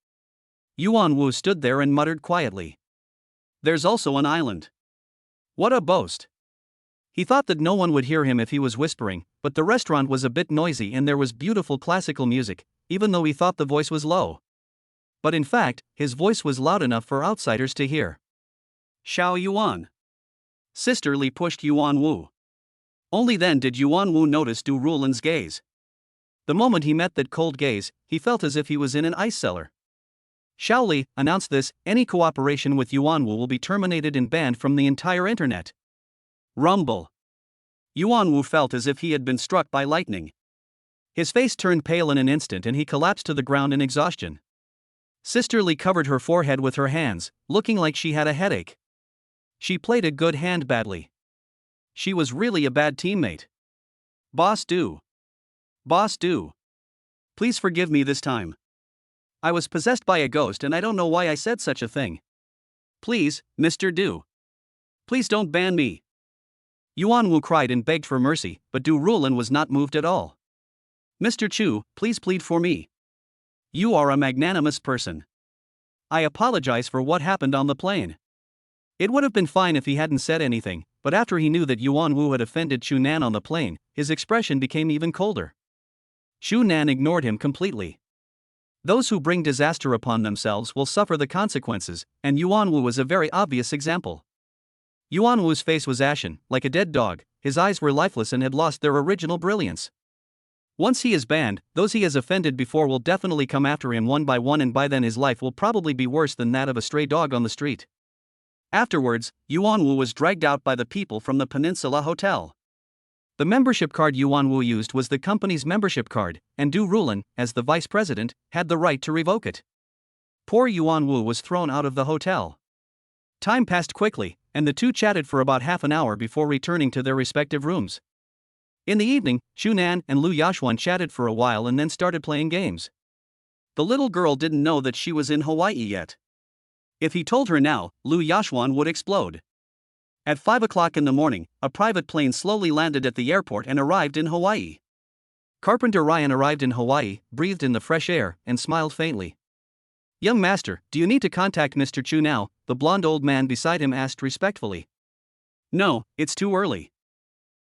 Yuan Wu stood there and muttered quietly. There's also an island. What a boast. He thought that no one would hear him if he was whispering, but the restaurant was a bit noisy and there was beautiful classical music, even though he thought the voice was low. But in fact, his voice was loud enough for outsiders to hear. Xiao Yuan. Sister Li pushed Yuan Wu. Only then did Yuan Wu notice Du Rulin's gaze. The moment he met that cold gaze, he felt as if he was in an ice cellar. Xiao Li announced this: any cooperation with Yuan Wu will be terminated and banned from the entire internet. Rumble. Yuan Wu felt as if he had been struck by lightning. His face turned pale in an instant and he collapsed to the ground in exhaustion. Sister Li covered her forehead with her hands, looking like she had a headache. She played a good hand badly. She was really a bad teammate. Boss Du. Boss Du. Please forgive me this time. I was possessed by a ghost and I don't know why I said such a thing. Please, Mr. Du. Please don't ban me. Yuan Wu cried and begged for mercy, but Du Rulin was not moved at all. Mr. Chu, please plead for me. You are a magnanimous person. I apologize for what happened on the plane. It would have been fine if he hadn't said anything, but after he knew that Yuan Wu had offended Chu Nan on the plane, his expression became even colder. Chu Nan ignored him completely. Those who bring disaster upon themselves will suffer the consequences, and Yuan Wu was a very obvious example. Yuan Wu's face was ashen, like a dead dog, his eyes were lifeless and had lost their original brilliance. Once he is banned, those he has offended before will definitely come after him one by one, and by then his life will probably be worse than that of a stray dog on the street. Afterwards, Yuan Wu was dragged out by the people from the Peninsula Hotel. The membership card Yuan Wu used was the company's membership card, and Du Rulin, as the vice president, had the right to revoke it. Poor Yuan Wu was thrown out of the hotel. Time passed quickly, and the two chatted for about half an hour before returning to their respective rooms. In the evening, Xu Nan and Lu Yashuan chatted for a while and then started playing games. The little girl didn't know that she was in Hawaii yet. If he told her now, Lu Yashuan would explode. At 5 o'clock in the morning, a private plane slowly landed at the airport and arrived in Hawaii. Carpenter Ryan arrived in Hawaii, breathed in the fresh air, and smiled faintly. "Young master, do you need to contact Mr. Chu now?" the blonde old man beside him asked respectfully. "No, it's too early.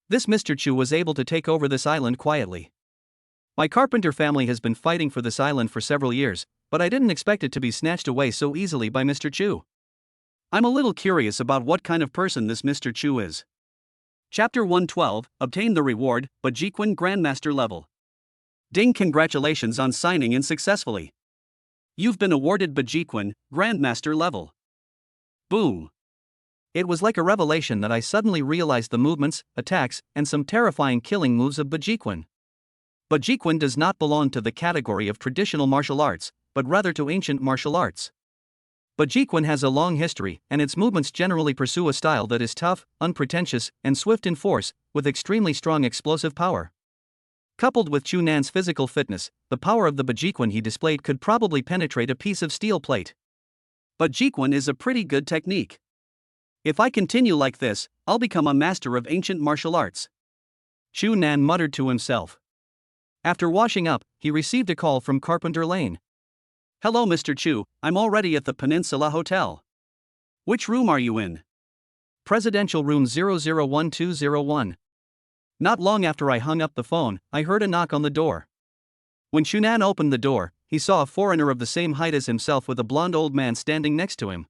This Mr. Chu was able to take over this island quietly. My carpenter family has been fighting for this island for several years, but I didn't expect it to be snatched away so easily by Mr. Chu. I'm a little curious about what kind of person this Mr. Chu is." Chapter 112, Obtain the Reward, Bajiquan Grandmaster Level. Ding, congratulations on signing in successfully. You've been awarded Bajiquan Grandmaster Level. Boom. It was like a revelation that I suddenly realized the movements, attacks, and some terrifying killing moves of Bajiquan. Bajiquan does not belong to the category of traditional martial arts, but rather to ancient martial arts. Bajiquan has a long history, and its movements generally pursue a style that is tough, unpretentious, and swift in force, with extremely strong explosive power. Coupled with Chu Nan's physical fitness, the power of the Bajiquan he displayed could probably penetrate a piece of steel plate. Bajiquan is a pretty good technique. If I continue like this, I'll become a master of ancient martial arts. Chu Nan muttered to himself. After washing up, he received a call from Carpenter Lane. "Hello, Mr. Chu, I'm already at the Peninsula Hotel. Which room are you in?" "Presidential room 001201. Not long after I hung up the phone, I heard a knock on the door. When Shunan opened the door, he saw a foreigner of the same height as himself with a blond old man standing next to him.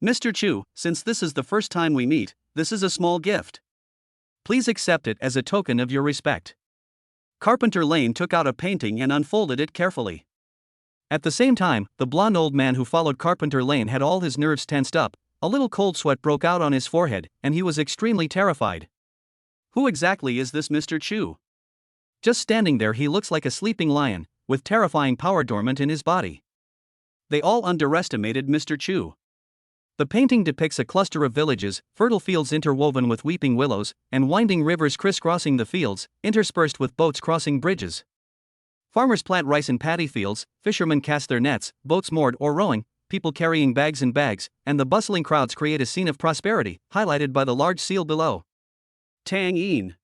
"Mr. Chu, since this is the first time we meet, this is a small gift. Please accept it as a token of your respect." Carpenter Lane took out a painting and unfolded it carefully. At the same time, the blond old man who followed Carpenter Lane had all his nerves tensed up, a little cold sweat broke out on his forehead, and he was extremely terrified. Who exactly is this Mr. Chu? Just standing there, he looks like a sleeping lion, with terrifying power dormant in his body. They all underestimated Mr. Chu. The painting depicts a cluster of villages, fertile fields interwoven with weeping willows, and winding rivers crisscrossing the fields, interspersed with boats crossing bridges. Farmers plant rice in paddy fields, fishermen cast their nets, boats moored or rowing, people carrying bags and bags, and the bustling crowds create a scene of prosperity, highlighted by the large seal below. Tang Yin.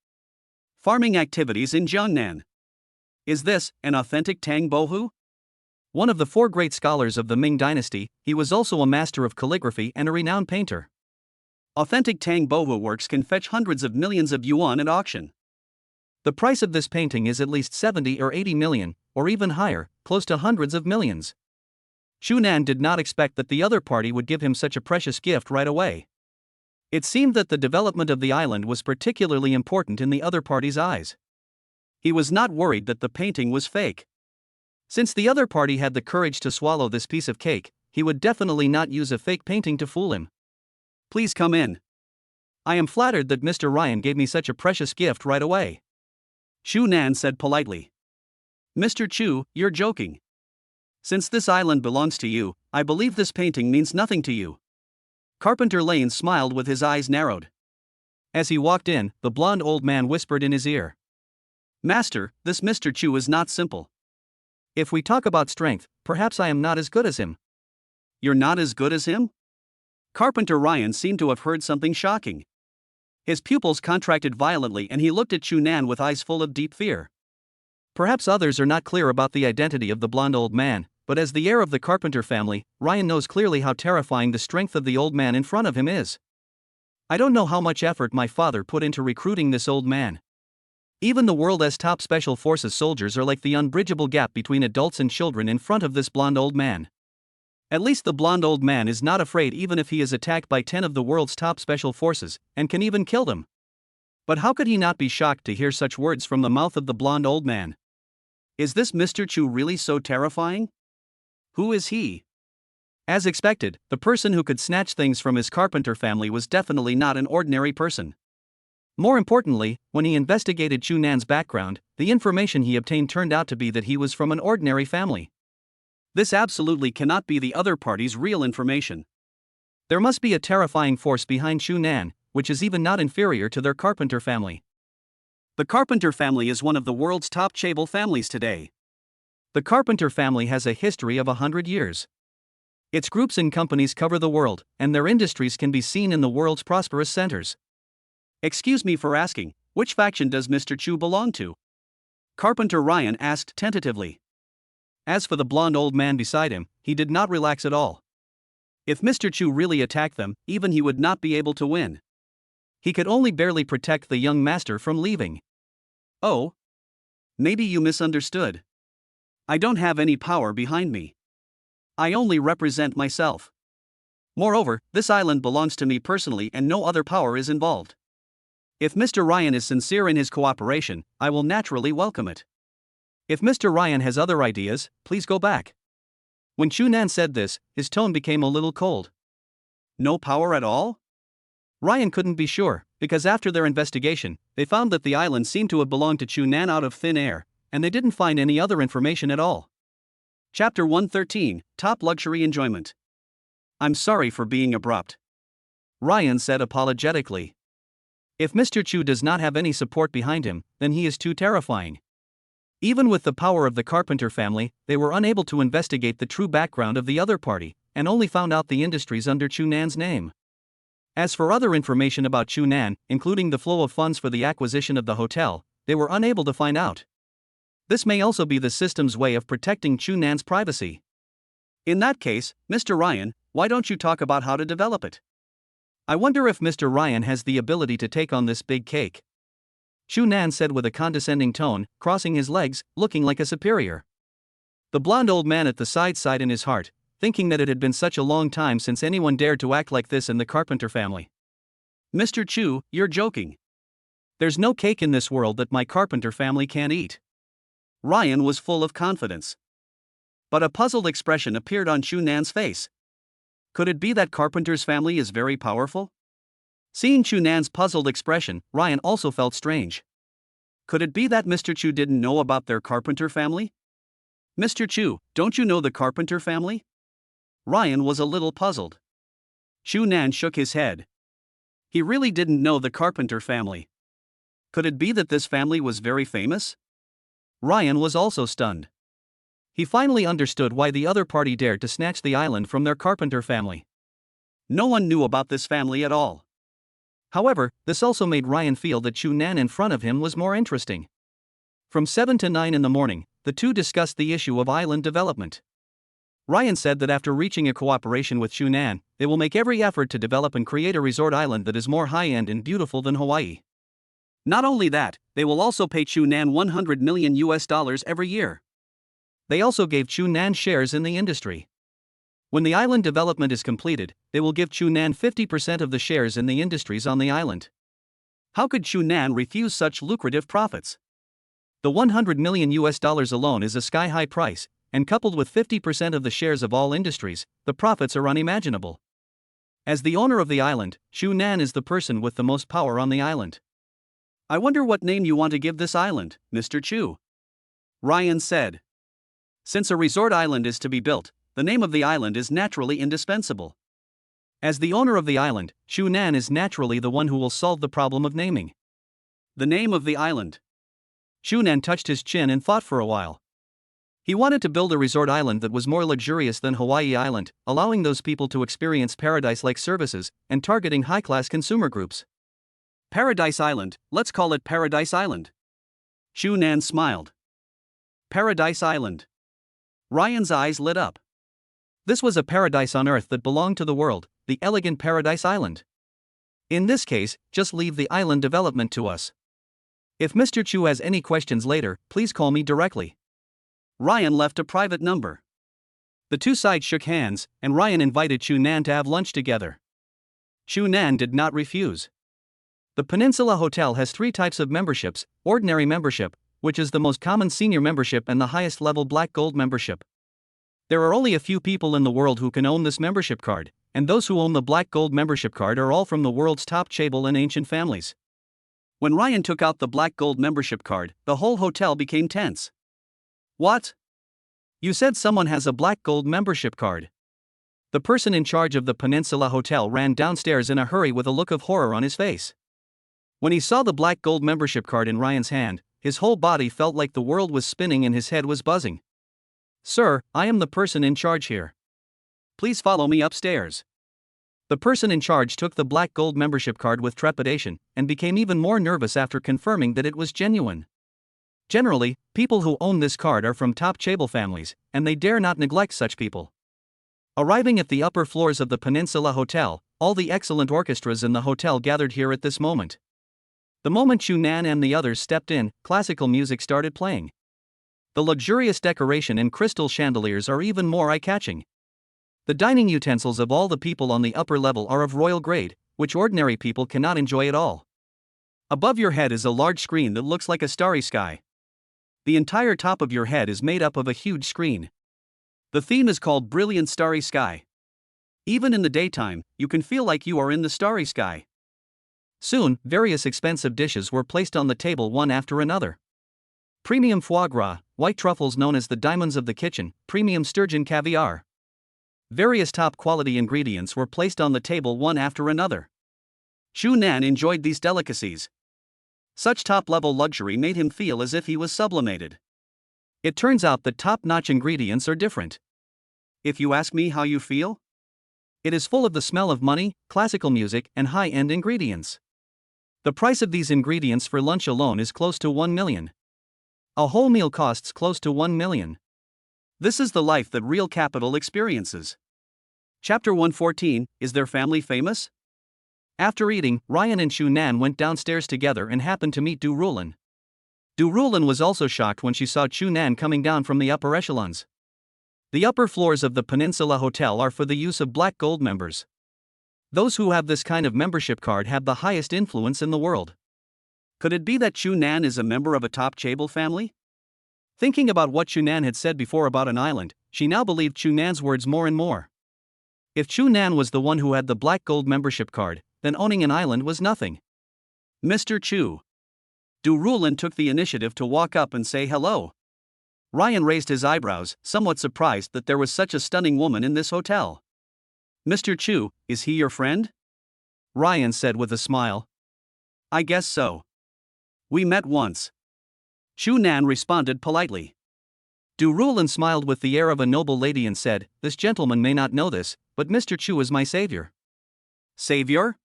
Farming activities in Jiangnan. Is this an authentic Tang Bohu? One of the four great scholars of the Ming dynasty, he was also a master of calligraphy and a renowned painter. Authentic Tang Bohu works can fetch hundreds of millions of yuan at auction. The price of this painting is at least 70 or 80 million, or even higher, close to hundreds of millions. Shunan did not expect that the other party would give him such a precious gift right away. It seemed that the development of the island was particularly important in the other party's eyes. He was not worried that the painting was fake. Since the other party had the courage to swallow this piece of cake, he would definitely not use a fake painting to fool him. "Please come in. I am flattered that Mr. Ryan gave me such a precious gift right away," Xu Nan said politely. "Mr. Chu, you're joking. Since this island belongs to you, I believe this painting means nothing to you." Carpenter Lane smiled with his eyes narrowed. As he walked in, the blond old man whispered in his ear. "Master, this Mr. Chu is not simple. If we talk about strength, perhaps I am not as good as him." "You're not as good as him?" Carpenter Ryan seemed to have heard something shocking. His pupils contracted violently and he looked at Chu Nan with eyes full of deep fear. Perhaps others are not clear about the identity of the blond old man, but as the heir of the Carpenter family, Ryan knows clearly how terrifying the strength of the old man in front of him is. "I don't know how much effort my father put into recruiting this old man. Even the world's top special forces soldiers are like the unbridgeable gap between adults and children in front of this blond old man. At least the blond old man is not afraid even if he is attacked by 10 of the world's top special forces, and can even kill them. But how could he not be shocked to hear such words from the mouth of the blond old man? Is this Mr. Chu really so terrifying? Who is he?" As expected, the person who could snatch things from his Carpenter family was definitely not an ordinary person. More importantly, when he investigated Chu Nan's background, the information he obtained turned out to be that he was from an ordinary family. This absolutely cannot be the other party's real information. There must be a terrifying force behind Chu Nan, which is even not inferior to their Carpenter family. The Carpenter family is one of the world's top chaebol families today. The Carpenter family has a history of 100 years. Its groups and companies cover the world, and their industries can be seen in the world's prosperous centers. Excuse me for asking, which faction does Mr. Chu belong to? Carpenter Ryan asked tentatively. As for the blonde old man beside him, he did not relax at all. If Mr. Chu really attacked them, even he would not be able to win. He could only barely protect the young master from leaving. Oh? Maybe you misunderstood. I don't have any power behind me. I only represent myself. Moreover, this island belongs to me personally and no other power is involved. If Mr. Ryan is sincere in his cooperation, I will naturally welcome it. If Mr. Ryan has other ideas, please go back. When Chu Nan said this, his tone became a little cold. No power at all? Ryan couldn't be sure, because after their investigation, they found that the island seemed to have belonged to Chu Nan out of thin air, and they didn't find any other information at all. Chapter 113, Top Luxury Enjoyment. I'm sorry for being abrupt. Ryan said apologetically. If Mr. Chu does not have any support behind him, then he is too terrifying. Even with the power of the Carpenter family, they were unable to investigate the true background of the other party, and only found out the industries under Chu Nan's name. As for other information about Chu Nan, including the flow of funds for the acquisition of the hotel, they were unable to find out. This may also be the system's way of protecting Chu Nan's privacy. In that case, Mr. Ryan, why don't you talk about how to develop it? I wonder if Mr. Ryan has the ability to take on this big cake. Chu Nan said with a condescending tone, crossing his legs, looking like a superior. The blonde old man at the side sighed in his heart, thinking that it had been such a long time since anyone dared to act like this in the Carpenter family. Mr. Chu, you're joking. There's no cake in this world that my Carpenter family can't eat. Ryan was full of confidence. But a puzzled expression appeared on Chu Nan's face. Could it be that Carpenter's family is very powerful? Seeing Chu Nan's puzzled expression, Ryan also felt strange. Could it be that Mr. Chu didn't know about their Carpenter family? Mr. Chu, don't you know the Carpenter family? Ryan was a little puzzled. Chu Nan shook his head. He really didn't know the Carpenter family. Could it be that this family was very famous? Ryan was also stunned. He finally understood why the other party dared to snatch the island from their Carpenter family. No one knew about this family at all. However, this also made Ryan feel that Chu Nan in front of him was more interesting. From 7 to 9 in the morning, the two discussed the issue of island development. Ryan said that after reaching a cooperation with Chu Nan, they will make every effort to develop and create a resort island that is more high-end and beautiful than Hawaii. Not only that, they will also pay Chu Nan $100 million every year. They also gave Chu Nan shares in the industry. When the island development is completed, they will give Chu Nan 50% of the shares in the industries on the island. How could Chu Nan refuse such lucrative profits? The $100 million alone is a sky-high price, and coupled with 50% of the shares of all industries, the profits are unimaginable. As the owner of the island, Chu Nan is the person with the most power on the island. I wonder what name you want to give this island, Mr. Chu. Ryan said. Since a resort island is to be built, the name of the island is naturally indispensable. As the owner of the island, Chu Nan is naturally the one who will solve the problem of naming. The name of the island. Chu Nan touched his chin and thought for a while. He wanted to build a resort island that was more luxurious than Hawaii Island, allowing those people to experience paradise-like services, and targeting high-class consumer groups. Paradise Island, let's call it Paradise Island. Chu Nan smiled. Paradise Island. Ryan's eyes lit up. This was a paradise on earth that belonged to the world, the elegant Paradise Island. In this case, just leave the island development to us. If Mr. Chu has any questions later, please call me directly. Ryan left a private number. The two sides shook hands, and Ryan invited Chu Nan to have lunch together. Chu Nan did not refuse. The Peninsula Hotel has 3 types of memberships: ordinary membership, which is the most common senior membership, and the highest level Black Gold membership. There are only a few people in the world who can own this membership card, and those who own the Black Gold membership card are all from the world's top chaebol and ancient families. When Ryan took out the black gold membership card, the whole hotel became tense. What? You said someone has a black gold membership card. The person in charge of the Peninsula Hotel ran downstairs in a hurry with a look of horror on his face. When he saw the black gold membership card in Ryan's hand, his whole body felt like the world was spinning and his head was buzzing. Sir, I am the person in charge here. Please follow me upstairs. The person in charge took the black gold membership card with trepidation and became even more nervous after confirming that it was genuine. Generally, people who own this card are from top chaebol families, and they dare not neglect such people. Arriving at the upper floors of the Peninsula Hotel, all the excellent orchestras in the hotel gathered here at this moment. The moment Chu Nan and the others stepped in, classical music started playing. The luxurious decoration and crystal chandeliers are even more eye-catching. The dining utensils of all the people on the upper level are of royal grade, which ordinary people cannot enjoy at all. Above your head is a large screen that looks like a starry sky. The entire top of your head is made up of a huge screen. The theme is called Brilliant Starry Sky. Even in the daytime, you can feel like you are in the starry sky. Soon, various expensive dishes were placed on the table one after another. Premium foie gras, white truffles known as the diamonds of the kitchen, premium sturgeon caviar. Various top-quality ingredients were placed on the table one after another. Chu Nan enjoyed these delicacies. Such top-level luxury made him feel as if he was sublimated. It turns out that top-notch ingredients are different. If you ask me how you feel, it is full of the smell of money, classical music, and high-end ingredients. The price of these ingredients for lunch alone is close to 1 million. A whole meal costs close to 1 million. This is the life that real capital experiences. Chapter 114, Is Their Family Famous? After eating, Ryan and Chu Nan went downstairs together and happened to meet Du Rulin. Du Rulin was also shocked when she saw Chu Nan coming down from the upper echelons. The upper floors of the Peninsula Hotel are for the use of black gold members. Those who have this kind of membership card have the highest influence in the world. Could it be that Chu Nan is a member of a top chaebol family? Thinking about what Chu Nan had said before about an island, she now believed Chu Nan's words more and more. If Chu Nan was the one who had the black gold membership card, then owning an island was nothing. Mr. Chu. Du Rulin took the initiative to walk up and say hello. Ryan raised his eyebrows, somewhat surprised that there was such a stunning woman in this hotel. Mr. Chu, is he your friend? Ryan said with a smile. I guess so. We met once. Chu Nan responded politely. Du Rulin smiled with the air of a noble lady and said, This gentleman may not know this, but Mr. Chu is my savior. Savior?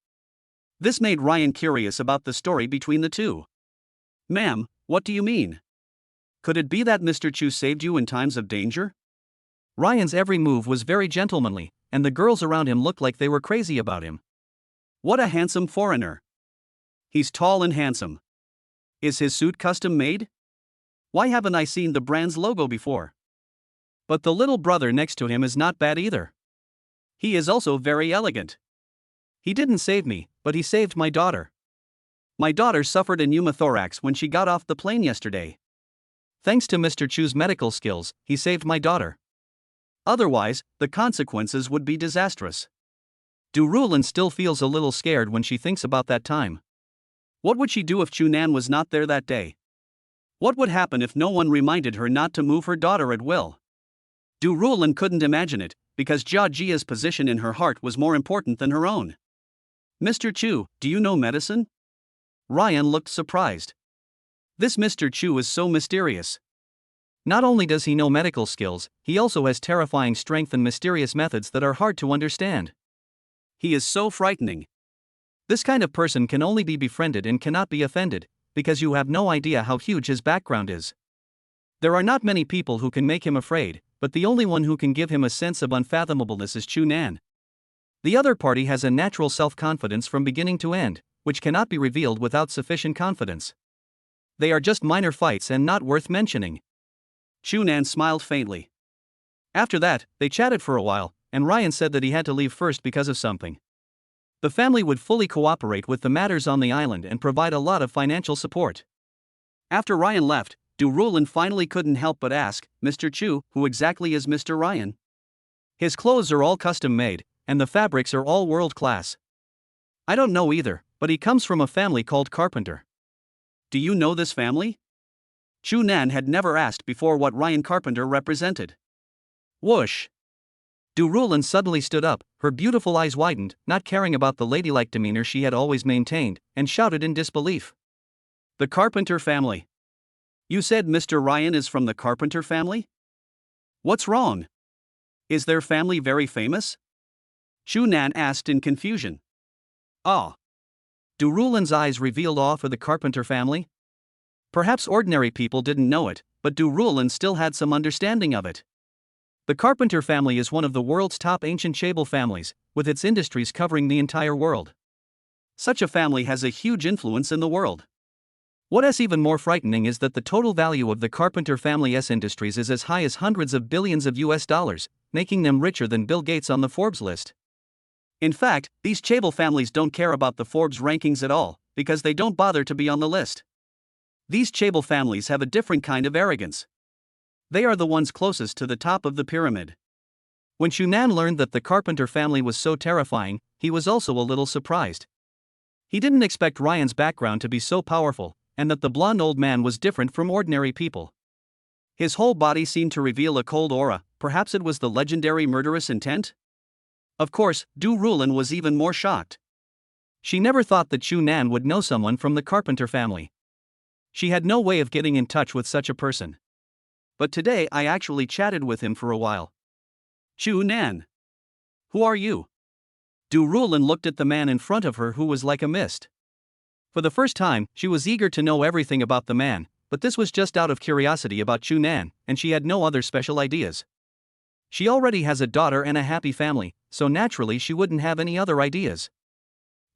This made Ryan curious about the story between the two. Ma'am, what do you mean? Could it be that Mr. Chu saved you in times of danger? Ryan's every move was very gentlemanly, and the girls around him looked like they were crazy about him. What a handsome foreigner. He's tall and handsome. Is his suit custom made? Why haven't I seen the brand's logo before? But the little brother next to him is not bad either. He is also very elegant. He didn't save me, but he saved my daughter. My daughter suffered a pneumothorax when she got off the plane yesterday. Thanks to Mr. Chu's medical skills, he saved my daughter. Otherwise, the consequences would be disastrous. Du Rulin still feels a little scared when she thinks about that time. What would she do if Chu Nan was not there that day? What would happen if no one reminded her not to move her daughter at will? Du Rulin couldn't imagine it, because Jia Jia's position in her heart was more important than her own. Mr. Chu, do you know medicine? Ryan looked surprised. This Mr. Chu is so mysterious. Not only does he know medical skills, he also has terrifying strength and mysterious methods that are hard to understand. He is so frightening. This kind of person can only be befriended and cannot be offended, because you have no idea how huge his background is. There are not many people who can make him afraid, but the only one who can give him a sense of unfathomableness is Chu Nan. The other party has a natural self-confidence from beginning to end, which cannot be revealed without sufficient confidence. They are just minor fights and not worth mentioning. Chu Nan smiled faintly. After that, they chatted for a while, and Ryan said that he had to leave first because of something. The family would fully cooperate with the matters on the island and provide a lot of financial support. After Ryan left, Du Rulin finally couldn't help but ask, Mr. Chu, who exactly is Mr. Ryan? His clothes are all custom made, and the fabrics are all world class. I don't know either, but he comes from a family called Carpenter. Do you know this family? Chu Nan had never asked before what Ryan Carpenter represented. Whoosh! Du Rulin suddenly stood up, her beautiful eyes widened, not caring about the ladylike demeanor she had always maintained, and shouted in disbelief. The Carpenter family. You said Mr. Ryan is from the Carpenter family? What's wrong? Is their family very famous? Chu Nan asked in confusion. Ah. Du Rulin's eyes revealed awe for the Carpenter family. Perhaps ordinary people didn't know it, but Du Rulin still had some understanding of it. The Carpenter family is one of the world's top ancient chaebol families, with its industries covering the entire world. Such a family has a huge influence in the world. What is even more frightening is that the total value of the Carpenter family's industries is as high as hundreds of billions of US dollars, making them richer than Bill Gates on the Forbes list. In fact, these chaebol families don't care about the Forbes rankings at all, because they don't bother to be on the list. These chaebol families have a different kind of arrogance. They are the ones closest to the top of the pyramid. When Chu Nan learned that the Carpenter family was so terrifying, he was also a little surprised. He didn't expect Ryan's background to be so powerful, and that the blonde old man was different from ordinary people. His whole body seemed to reveal a cold aura. Perhaps it was the legendary murderous intent? Of course, Du Rulin was even more shocked. She never thought that Chu Nan would know someone from the Carpenter family. She had no way of getting in touch with such a person. But today I actually chatted with him for a while. Chu Nan. Who are you? Du Rulin looked at the man in front of her who was like a mist. For the first time, she was eager to know everything about the man, but this was just out of curiosity about Chu Nan, and she had no other special ideas. She already has a daughter and a happy family, so naturally she wouldn't have any other ideas.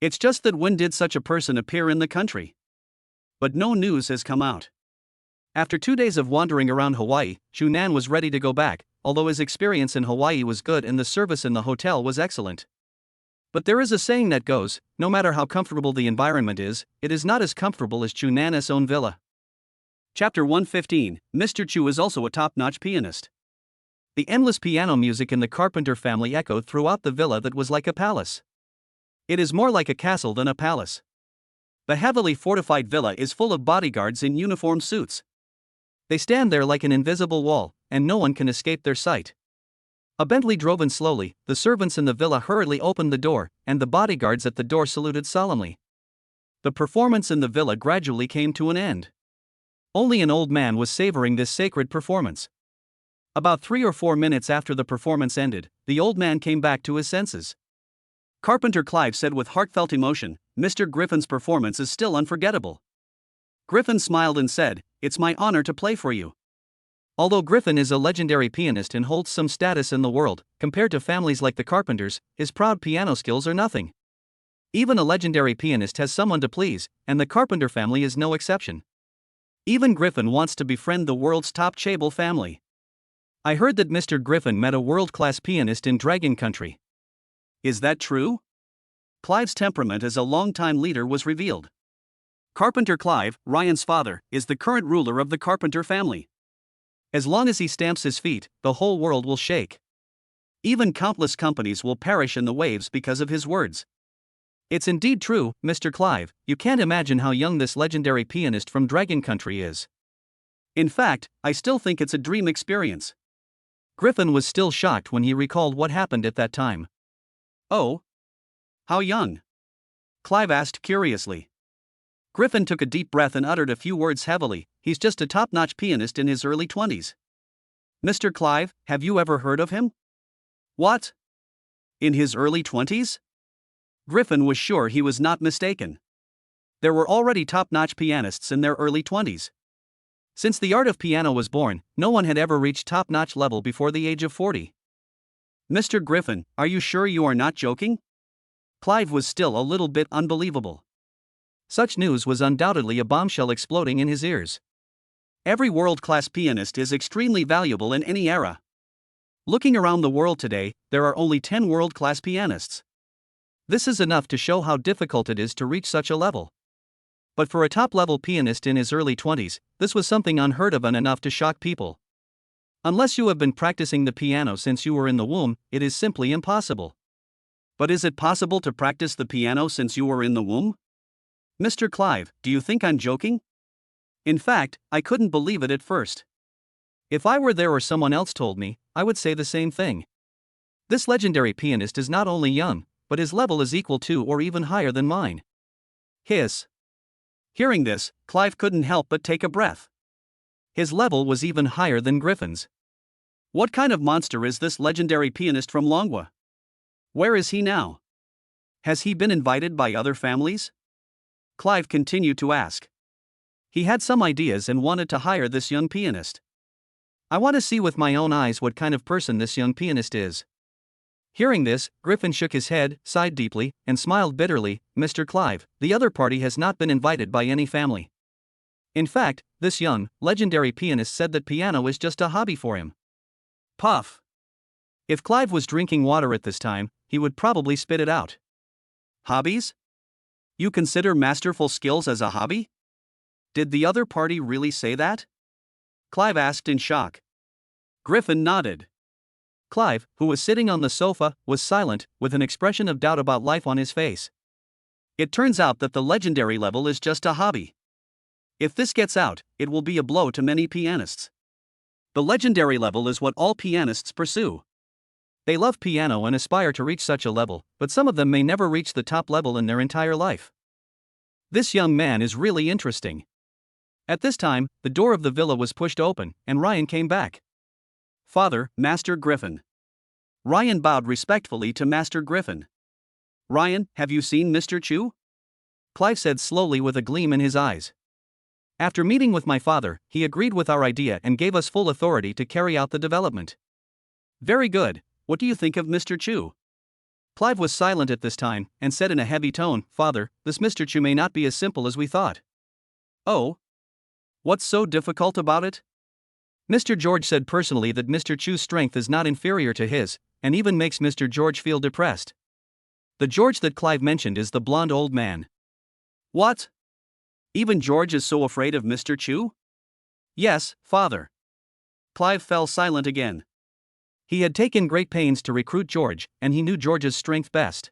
It's just that when did such a person appear in the country? But no news has come out. After 2 days of wandering around Hawaii, Chu Nan was ready to go back, although his experience in Hawaii was good and the service in the hotel was excellent. But there is a saying that goes, no matter how comfortable the environment is, it is not as comfortable as Chu Nan's own villa. Chapter 115, Mr. Chu is also a top-notch pianist. The endless piano music in the Carpenter family echoed throughout the villa that was like a palace. It is more like a castle than a palace. The heavily fortified villa is full of bodyguards in uniform suits. They stand there like an invisible wall, and no one can escape their sight. A Bentley drove in slowly, the servants in the villa hurriedly opened the door, and the bodyguards at the door saluted solemnly. The performance in the villa gradually came to an end. Only an old man was savoring this sacred performance. About 3 or 4 minutes after the performance ended, the old man came back to his senses. Carpenter Clive said with heartfelt emotion, "Mr. Griffin's performance is still unforgettable." Griffin smiled and said, "It's my honor to play for you." Although Griffin is a legendary pianist and holds some status in the world, compared to families like the Carpenters, his proud piano skills are nothing. Even a legendary pianist has someone to please, and the Carpenter family is no exception. Even Griffin wants to befriend the world's top chaebol family. I heard that Mr. Griffin met a world-class pianist in Dragon Country. Is that true? Clive's temperament as a longtime leader was revealed. Carpenter Clive, Ryan's father, is the current ruler of the Carpenter family. As long as he stamps his feet, the whole world will shake. Even countless companies will perish in the waves because of his words. It's indeed true, Mr. Clive, you can't imagine how young this legendary pianist from Dragon Country is. In fact, I still think it's a dream experience. Griffin was still shocked when he recalled what happened at that time. Oh? How young? Clive asked curiously. Griffin took a deep breath and uttered a few words heavily. He's just a top-notch pianist in his early 20s. Mr. Clive, have you ever heard of him? What? In his early 20s? Griffin was sure he was not mistaken. There were already top-notch pianists in their early 20s. Since the art of piano was born, no one had ever reached top-notch level before the age of 40. Mr. Griffin, are you sure you are not joking? Clive was still a little bit unbelievable. Such news was undoubtedly a bombshell exploding in his ears. Every world-class pianist is extremely valuable in any era. Looking around the world today, there are only 10 world-class pianists. This is enough to show how difficult it is to reach such a level. But for a top-level pianist in his early 20s, this was something unheard of and enough to shock people. Unless you have been practicing the piano since you were in the womb, it is simply impossible. But is it possible to practice the piano since you were in the womb? Mr. Clive, do you think I'm joking? In fact, I couldn't believe it at first. If I were there or someone else told me, I would say the same thing. This legendary pianist is not only young, but his level is equal to or even higher than mine. Hiss. Hearing this, Clive couldn't help but take a breath. His level was even higher than Griffin's. What kind of monster is this legendary pianist from Longwa? Where is he now? Has he been invited by other families? Clive continued to ask. He had some ideas and wanted to hire this young pianist. I want to see with my own eyes what kind of person this young pianist is. Hearing this, Griffin shook his head, sighed deeply, and smiled bitterly. Mr. Clive, the other party has not been invited by any family. In fact, this young, legendary pianist said that piano is just a hobby for him. Puff. If Clive was drinking water at this time, he would probably spit it out. Hobbies? You consider masterful skills as a hobby? Did the other party really say that? Clive asked in shock. Griffin nodded. Clive, who was sitting on the sofa, was silent, with an expression of doubt about life on his face. It turns out that the legendary level is just a hobby. If this gets out, it will be a blow to many pianists. The legendary level is what all pianists pursue. They love piano and aspire to reach such a level, but some of them may never reach the top level in their entire life. This young man is really interesting. At this time, the door of the villa was pushed open, and Ryan came back. Father, Master Griffin. Ryan bowed respectfully to Master Griffin. Ryan, have you seen Mr. Chu? Clive said slowly with a gleam in his eyes. After meeting with my father, he agreed with our idea and gave us full authority to carry out the development. Very good. What do you think of Mr. Chu? Clive was silent at this time, and said in a heavy tone, Father, this Mr. Chu may not be as simple as we thought. Oh? What's so difficult about it? Mr. George said personally that Mr. Chu's strength is not inferior to his, and even makes Mr. George feel depressed. The George that Clive mentioned is the blonde old man. What? Even George is so afraid of Mr. Chu? Yes, Father. Clive fell silent again. He had taken great pains to recruit George, and he knew George's strength best.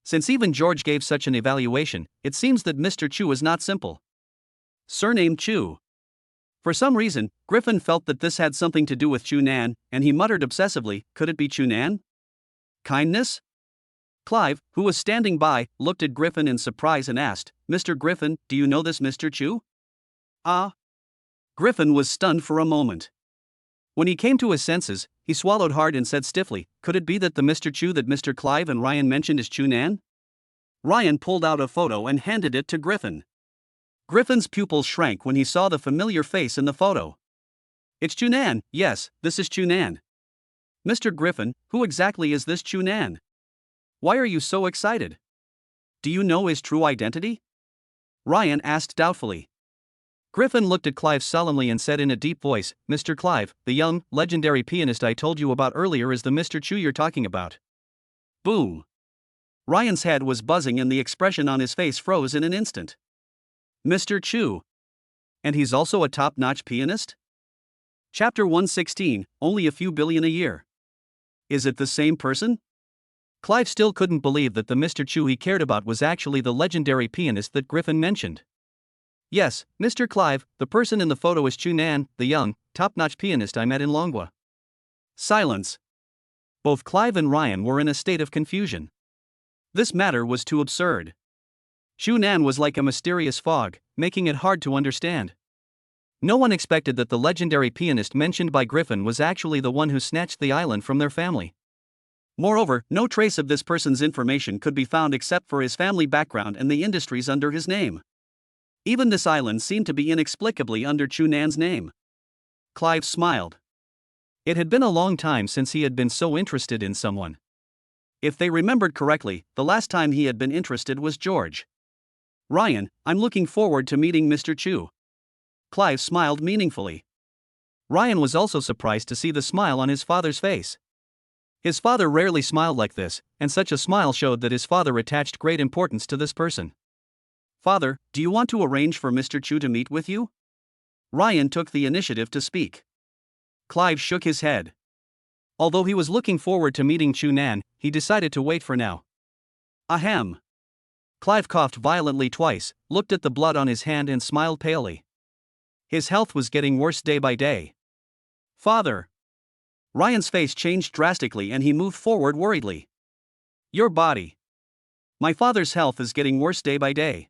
Since even George gave such an evaluation, it seems that Mr. Chu is not simple. Surname Chu. For some reason, Griffin felt that this had something to do with Chu Nan, and he muttered obsessively, could it be Chu Nan? Kindness? Clive, who was standing by, looked at Griffin in surprise and asked, Mr. Griffin, do you know this Mr. Chu? Ah. Griffin was stunned for a moment. When he came to his senses, he swallowed hard and said stiffly, could it be that the Mr. Chu that Mr. Clive and Ryan mentioned is Chu Nan? Ryan pulled out a photo and handed it to Griffin. Griffin's pupils shrank when he saw the familiar face in the photo. It's Chu Nan, yes, this is Chu Nan. Mr. Griffin, who exactly is this Chu Nan? Why are you so excited? Do you know his true identity? Ryan asked doubtfully. Griffin looked at Clive solemnly and said in a deep voice, Mr. Clive, the young, legendary pianist I told you about earlier is the Mr. Chu you're talking about. Boom. Ryan's head was buzzing and the expression on his face froze in an instant. Mr. Chu. And he's also a top-notch pianist? Chapter 116, only a few billion a year. Is it the same person? Clive still couldn't believe that the Mr. Chu he cared about was actually the legendary pianist that Griffin mentioned. Yes, Mr. Clive, the person in the photo is Chu Nan, the young, top-notch pianist I met in Longwa. Silence. Both Clive and Ryan were in a state of confusion. This matter was too absurd. Chu Nan was like a mysterious fog, making it hard to understand. No one expected that the legendary pianist mentioned by Griffin was actually the one who snatched the island from their family. Moreover, no trace of this person's information could be found except for his family background and the industries under his name. Even this island seemed to be inexplicably under Chu Nan's name. Clive smiled. It had been a long time since he had been so interested in someone. If they remembered correctly, the last time he had been interested was George. Ryan, I'm looking forward to meeting Mr. Chu. Clive smiled meaningfully. Ryan was also surprised to see the smile on his father's face. His father rarely smiled like this, and such a smile showed that his father attached great importance to this person. Father, do you want to arrange for Mr. Chu to meet with you? Ryan took the initiative to speak. Clive shook his head. Although he was looking forward to meeting Chu Nan, he decided to wait for now. Ahem. Clive coughed violently twice, looked at the blood on his hand and smiled palely. His health was getting worse day by day. Father! Ryan's face changed drastically and he moved forward worriedly. Your body. My father's health is getting worse day by day.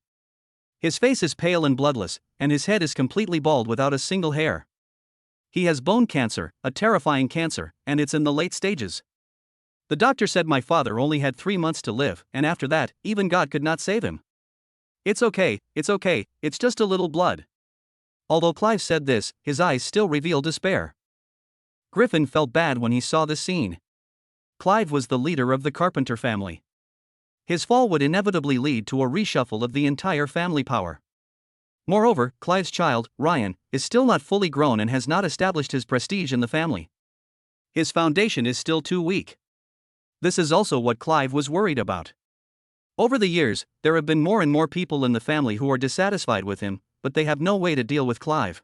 His face is pale and bloodless, and his head is completely bald without a single hair. He has bone cancer, a terrifying cancer, and it's in the late stages. The doctor said my father only had 3 months to live, and after that, even God could not save him. It's okay, it's just a little blood. Although Clive said this, his eyes still revealed despair. Griffin felt bad when he saw this scene. Clive was the leader of the Carpenter family. His fall would inevitably lead to a reshuffle of the entire family power. Moreover, Clive's child, Ryan, is still not fully grown and has not established his prestige in the family. His foundation is still too weak. This is also what Clive was worried about. Over the years, there have been more and more people in the family who are dissatisfied with him, but they have no way to deal with Clive.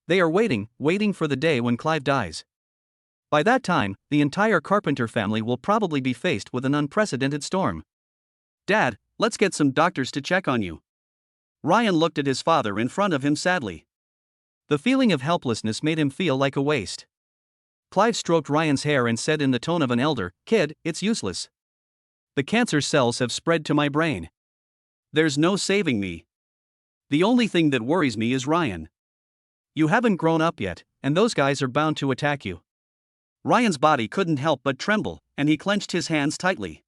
They are waiting for the day when Clive dies. By that time, the entire Carpenter family will probably be faced with an unprecedented storm. Dad, let's get some doctors to check on you. Ryan looked at his father in front of him sadly. The feeling of helplessness made him feel like a waste. Clive stroked Ryan's hair and said in the tone of an elder, "Kid, it's useless. The cancer cells have spread to my brain. There's no saving me. The only thing that worries me is Ryan. You haven't grown up yet, and those guys are bound to attack you." Ryan's body couldn't help but tremble, and he clenched his hands tightly.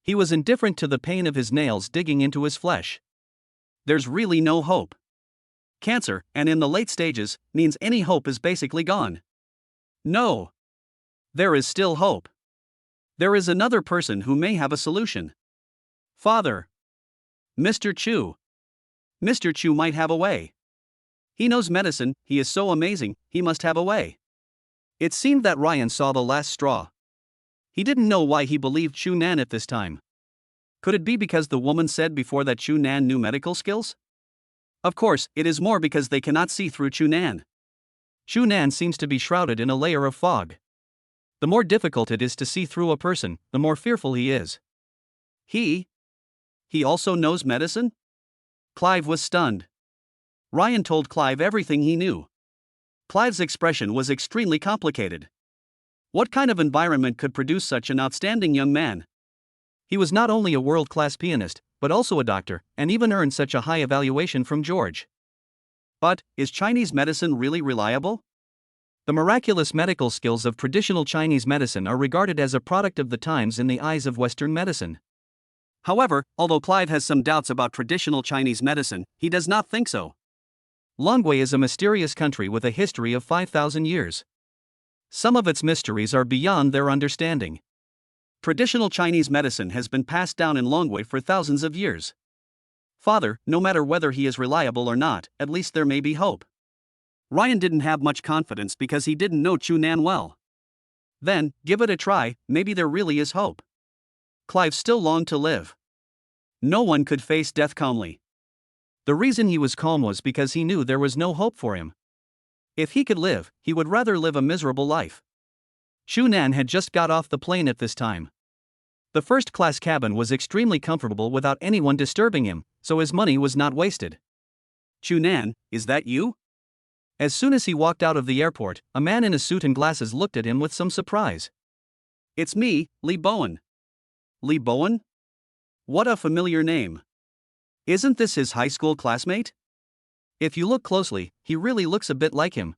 He was indifferent to the pain of his nails digging into his flesh. There's really no hope. Cancer, and in the late stages, means any hope is basically gone. No. There is still hope. There is another person who may have a solution. Father. Mr. Chu. Mr. Chu might have a way. He knows medicine, he is so amazing, he must have a way. It seemed that Ryan saw the last straw. He didn't know why he believed Chu Nan at this time. Could it be because the woman said before that Chu Nan knew medical skills? Of course, it is more because they cannot see through Chu Nan. Chu Nan seems to be shrouded in a layer of fog. The more difficult it is to see through a person, the more fearful he is. He also knows medicine? Clive was stunned. Ryan told Clive everything he knew. Clive's expression was extremely complicated. What kind of environment could produce such an outstanding young man? He was not only a world-class pianist, but also a doctor, and even earned such a high evaluation from George. But, is Chinese medicine really reliable? The miraculous medical skills of traditional Chinese medicine are regarded as a product of the times in the eyes of Western medicine. However, although Clive has some doubts about traditional Chinese medicine, he does not think so. Longwei is a mysterious country with a history of 5,000 years. Some of its mysteries are beyond their understanding. Traditional Chinese medicine has been passed down in Longwei for thousands of years. Father, no matter whether he is reliable or not, at least there may be hope. Ryan didn't have much confidence because he didn't know Chu Nan well. Then, give it a try, maybe there really is hope. Clive still longed to live. No one could face death calmly. The reason he was calm was because he knew there was no hope for him. If he could live, he would rather live a miserable life. Chu Nan had just got off the plane at this time. The first-class cabin was extremely comfortable without anyone disturbing him, so his money was not wasted. Chu Nan, is that you? As soon as he walked out of the airport, a man in a suit and glasses looked at him with some surprise. It's me, Lee Bowen. Lee Bowen? What a familiar name. Isn't this his high school classmate? If you look closely, he really looks a bit like him.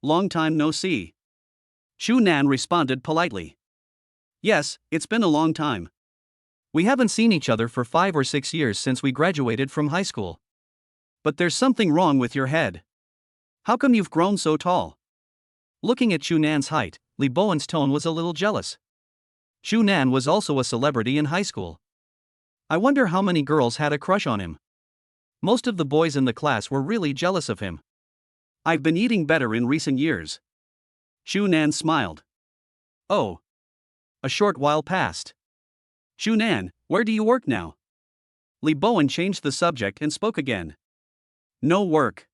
Long time no see. Chu Nan responded politely. Yes, it's been a long time. We haven't seen each other for 5 or 6 years since we graduated from high school. But there's something wrong with your head. How come you've grown so tall? Looking at Chu Nan's height, Lee Bowen's tone was a little jealous. Chu Nan was also a celebrity in high school. I wonder how many girls had a crush on him. Most of the boys in the class were really jealous of him. I've been eating better in recent years. Chu Nan smiled. Oh. A short while passed. Chu Nan, where do you work now? Lee Bowen changed the subject and spoke again. No work.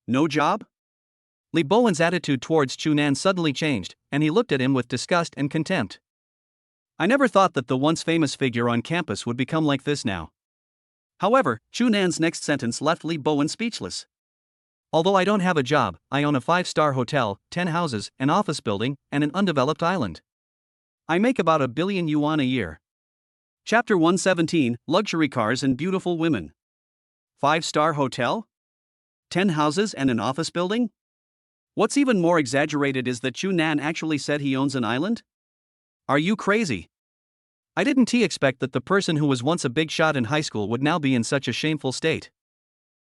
No job? Lee Bowen's attitude towards Chu Nan suddenly changed, and he looked at him with disgust and contempt. I never thought that the once famous figure on campus would become like this now. However, Chu Nan's next sentence left Lee Bowen speechless. Although I don't have a job, I own a 5-star hotel, 10 houses, an office building, and an undeveloped island. I make about $1 billion a year. Chapter 117, Luxury Cars and Beautiful Women. 5-star hotel? 10 houses and an office building? What's even more exaggerated is that Chu Nan actually said he owns an island? Are you crazy? I didn't expect that the person who was once a big shot in high school would now be in such a shameful state.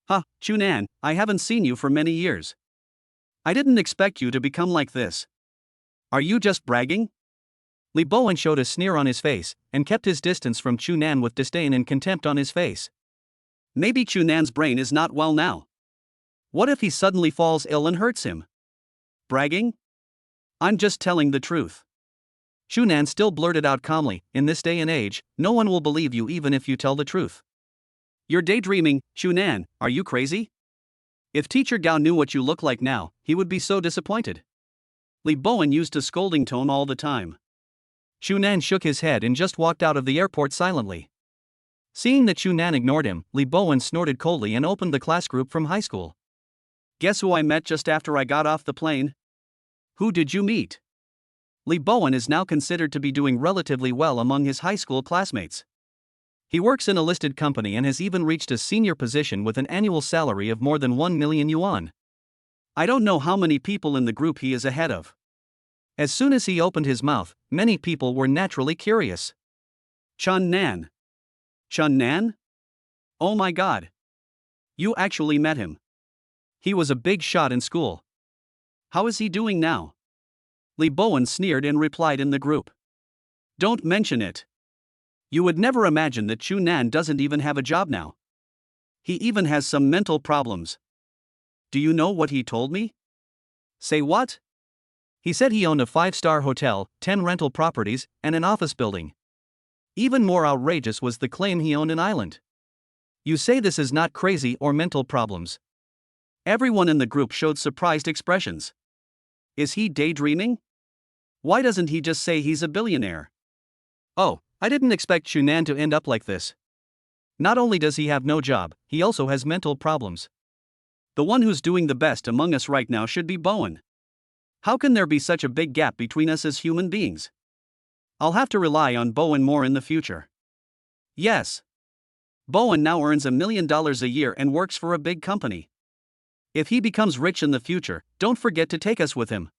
Huh, Chu Nan, I haven't seen you for many years. I didn't expect you to become like this. Are you just bragging? Li Bowen showed a sneer on his face, and kept his distance from Chu Nan with disdain and contempt on his face. Maybe Chu Nan's brain is not well now. What if he suddenly falls ill and hurts him? Bragging? I'm just telling the truth. Chu Nan still blurted out calmly, in this day and age, no one will believe you even if you tell the truth. You're daydreaming, Chu Nan, are you crazy? If Teacher Gao knew what you look like now, he would be so disappointed. Li Bowen used a scolding tone all the time. Chu Nan shook his head and just walked out of the airport silently. Seeing that Chu Nan ignored him, Li Bowen snorted coldly and opened the class group from high school. Guess who I met just after I got off the plane? Who did you meet? Li Bowen is now considered to be doing relatively well among his high school classmates. He works in a listed company and has even reached a senior position with an annual salary of more than 1 million yuan. I don't know how many people in the group he is ahead of. As soon as he opened his mouth, many people were naturally curious. Chun Nan. Chun Nan? Oh my god. You actually met him. He was a big shot in school. How is he doing now? Li Bowen sneered and replied in the group. Don't mention it. You would never imagine that Chu Nan doesn't even have a job now. He even has some mental problems. Do you know what he told me? Say what? He said he owned a 5-star hotel, 10 rental properties, and an office building. Even more outrageous was the claim he owned an island. You say this is not crazy or mental problems. Everyone in the group showed surprised expressions. Is he daydreaming? Why doesn't he just say he's a billionaire? Oh, I didn't expect Chu Nan to end up like this. Not only does he have no job, he also has mental problems. The one who's doing the best among us right now should be Bowen. How can there be such a big gap between us as human beings? I'll have to rely on Bowen more in the future. Yes. Bowen now earns $1 million a year and works for a big company. If he becomes rich in the future, don't forget to take us with him.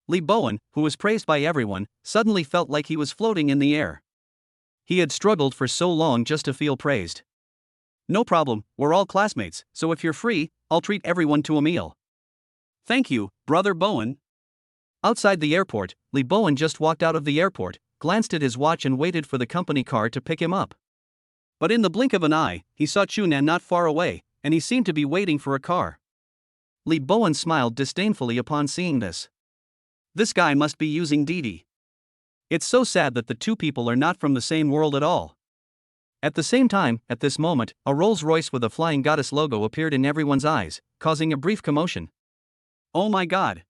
Li Bowen, who was praised by everyone, suddenly felt like he was floating in the air. He had struggled for so long just to feel praised. No problem, we're all classmates, so if you're free, I'll treat everyone to a meal. Thank you, Brother Bowen. Outside the airport, Li Bowen just walked out of the airport, glanced at his watch and waited for the company car to pick him up. But in the blink of an eye, he saw Chu Nan not far away, and he seemed to be waiting for a car. Li Bowen smiled disdainfully upon seeing this. This guy must be using Didi. It's so sad that the two people are not from the same world at all. At the same time, at this moment, a Rolls-Royce with a Flying Goddess logo appeared in everyone's eyes, causing a brief commotion. Oh my god.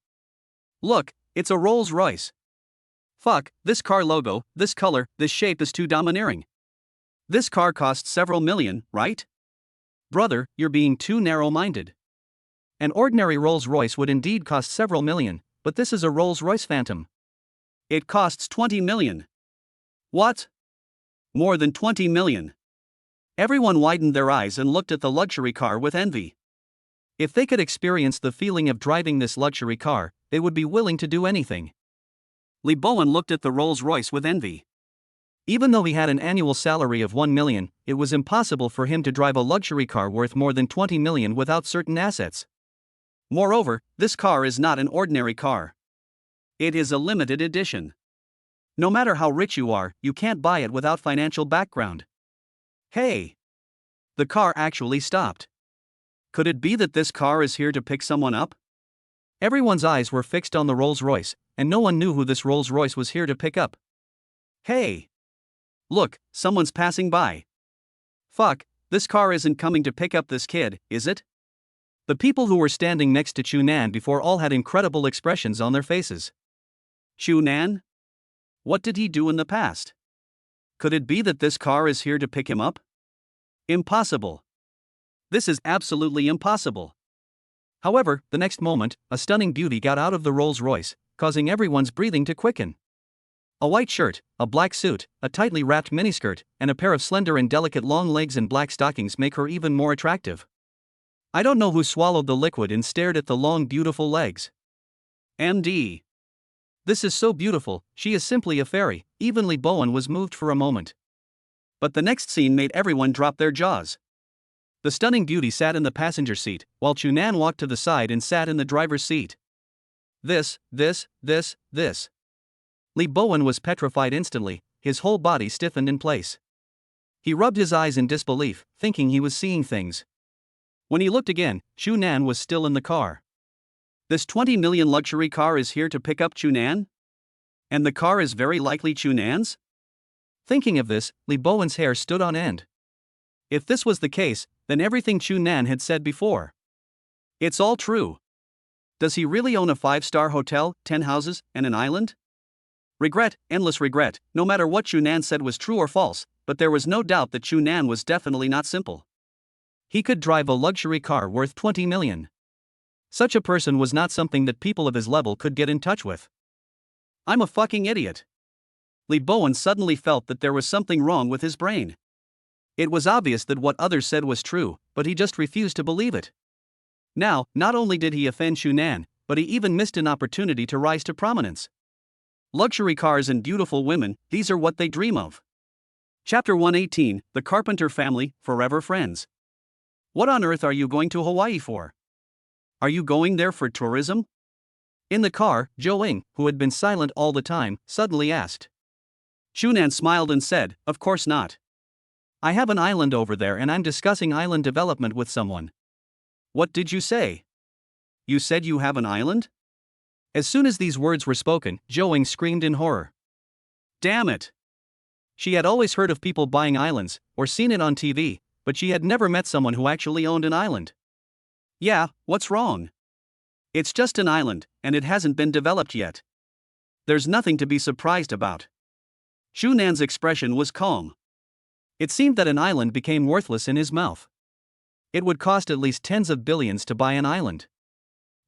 Look, it's a Rolls-Royce. Fuck, this car logo, this color, this shape is too domineering. This car costs several million, right? Brother, you're being too narrow-minded. An ordinary Rolls-Royce would indeed cost several million, but this is a Rolls-Royce Phantom. It costs 20 million. What? More than 20 million. Everyone widened their eyes and looked at the luxury car with envy. If they could experience the feeling of driving this luxury car, they would be willing to do anything. Li Bowen looked at the Rolls-Royce with envy. Even though he had an annual salary of 1 million, it was impossible for him to drive a luxury car worth more than 20 million without certain assets. Moreover, this car is not an ordinary car. It is a limited edition. No matter how rich you are, you can't buy it without financial background. Hey! The car actually stopped. Could it be that this car is here to pick someone up? Everyone's eyes were fixed on the Rolls-Royce, and no one knew who this Rolls-Royce was here to pick up. Hey! Look, someone's passing by. Fuck, this car isn't coming to pick up this kid, is it? The people who were standing next to Chu Nan before all had incredible expressions on their faces. Chu Nan? What did he do in the past? Could it be that this car is here to pick him up? Impossible. This is absolutely impossible. However, the next moment, a stunning beauty got out of the Rolls-Royce, causing everyone's breathing to quicken. A white shirt, a black suit, a tightly wrapped miniskirt, and a pair of slender and delicate long legs and black stockings make her even more attractive. I don't know who swallowed the liquid and stared at the long, beautiful legs. MD. This is so beautiful, she is simply a fairy. Even Lee Bowen was moved for a moment. But the next scene made everyone drop their jaws. The stunning beauty sat in the passenger seat, while Chu Nan walked to the side and sat in the driver's seat. This. Lee Bowen was petrified instantly, his whole body stiffened in place. He rubbed his eyes in disbelief, thinking he was seeing things. When he looked again, Chu Nan was still in the car. This 20 million luxury car is here to pick up Chu Nan? And the car is very likely Chu Nan's? Thinking of this, Lee Bowen's hair stood on end. If this was the case, then everything Chu Nan had said before. It's all true. Does he really own a 5-star hotel, 10 houses, and an island? Regret, endless regret, no matter what Chu Nan said was true or false, but there was no doubt that Chu Nan was definitely not simple. He could drive a luxury car worth 20 million. Such a person was not something that people of his level could get in touch with. I'm a fucking idiot. Lee Bowen suddenly felt that there was something wrong with his brain. It was obvious that what others said was true, but he just refused to believe it. Now, not only did he offend Chu Nan, but he even missed an opportunity to rise to prominence. Luxury cars and beautiful women, these are what they dream of. Chapter 118, The Carpenter Family, Forever Friends. What on earth are you going to Hawaii for? Are you going there for tourism? In the car, Zhou Ying, who had been silent all the time, suddenly asked. Chu Nan smiled and said, Of course not. I have an island over there and I'm discussing island development with someone. What did you say? You said you have an island? As soon as these words were spoken, Zhou Ying screamed in horror. Damn it! She had always heard of people buying islands, or seen it on TV, but she had never met someone who actually owned an island. Yeah, what's wrong? It's just an island, and it hasn't been developed yet. There's nothing to be surprised about. Chu Nan's expression was calm. It seemed that an island became worthless in his mouth. It would cost at least tens of billions to buy an island.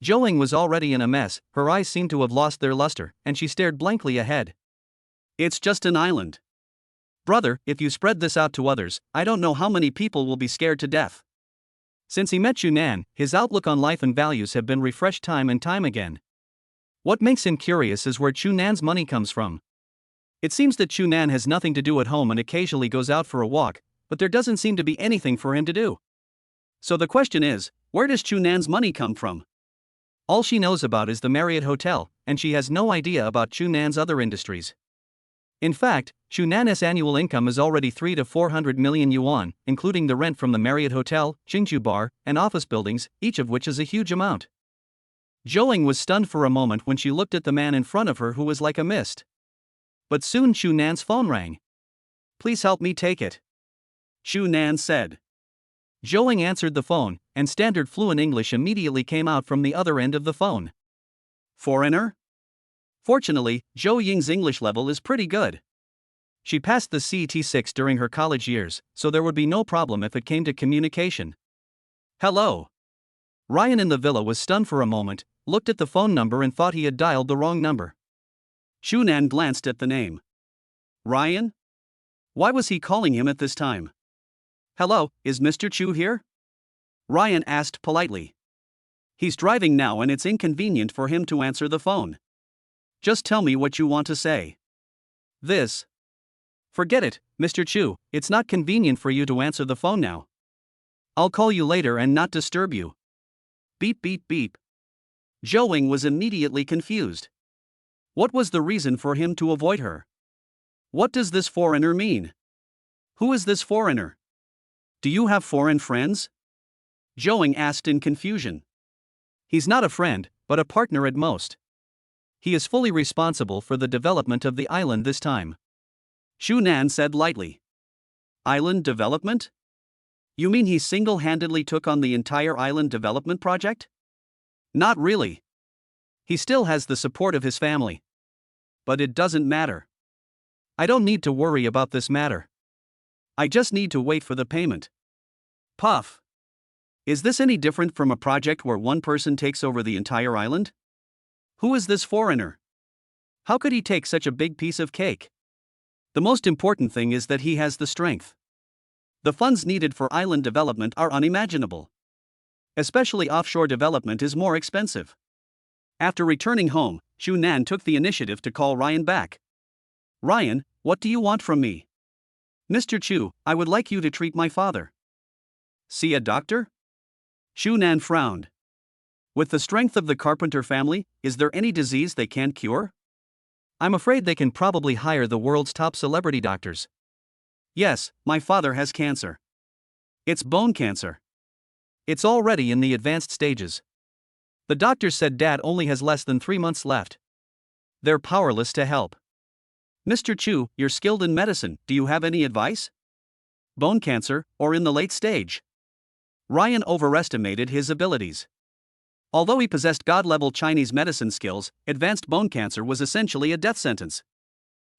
Zhou Ying was already in a mess, her eyes seemed to have lost their luster, and she stared blankly ahead. It's just an island. Brother, if you spread this out to others, I don't know how many people will be scared to death. Since he met Chu Nan, his outlook on life and values have been refreshed time and time again. What makes him curious is where Chu Nan's money comes from. It seems that Chu Nan has nothing to do at home and occasionally goes out for a walk, but there doesn't seem to be anything for him to do. So the question is, where does Chu Nan's money come from? All she knows about is the Marriott Hotel, and she has no idea about Chu Nan's other industries. In fact, Chu Nan's annual income is already 300 to 400 million yuan, including the rent from the Marriott Hotel, Qingju Bar, and office buildings, each of which is a huge amount. Zhou Ying was stunned for a moment when she looked at the man in front of her who was like a mist. But soon Chu Nan's phone rang. Please help me take it. Chu Nan said. Zhou Ying answered the phone, and standard fluent English immediately came out from the other end of the phone. Foreigner? Fortunately, Zhou Ying's English level is pretty good. She passed the CET-6 during her college years, so there would be no problem if it came to communication. Hello. Ryan in the villa was stunned for a moment, looked at the phone number and thought he had dialed the wrong number. Chu Nan glanced at the name. Ryan? Why was he calling him at this time? Hello, is Mr. Chu here? Ryan asked politely. He's driving now and it's inconvenient for him to answer the phone. Just tell me what you want to say. This. Forget it, Mr. Chu, it's not convenient for you to answer the phone now. I'll call you later and not disturb you. Beep beep beep. Zhou Ying was immediately confused. What was the reason for him to avoid her? What does this foreigner mean? Who is this foreigner? Do you have foreign friends? Zhou Ying asked in confusion. He's not a friend, but a partner at most. He is fully responsible for the development of the island this time. Chu Nan said lightly. Island development? You mean he single-handedly took on the entire island development project? Not really. He still has the support of his family. But it doesn't matter. I don't need to worry about this matter. I just need to wait for the payment. Puff. Is this any different from a project where one person takes over the entire island? Who is this foreigner? How could he take such a big piece of cake? The most important thing is that he has the strength. The funds needed for island development are unimaginable. Especially offshore development is more expensive. After returning home, Xu Nan took the initiative to call Ryan back. Ryan, what do you want from me? Mr. Chu, I would like you to treat my father. See a doctor? Xu Nan frowned. With the strength of the Carpenter family, is there any disease they can't cure? I'm afraid they can probably hire the world's top celebrity doctors. Yes, my father has cancer. It's bone cancer. It's already in the advanced stages. The doctors said Dad only has less than 3 months left. They're powerless to help. Mr. Chu, you're skilled in medicine, do you have any advice? Bone cancer, or in the late stage? Ryan overestimated his abilities. Although he possessed God-level Chinese medicine skills, advanced bone cancer was essentially a death sentence.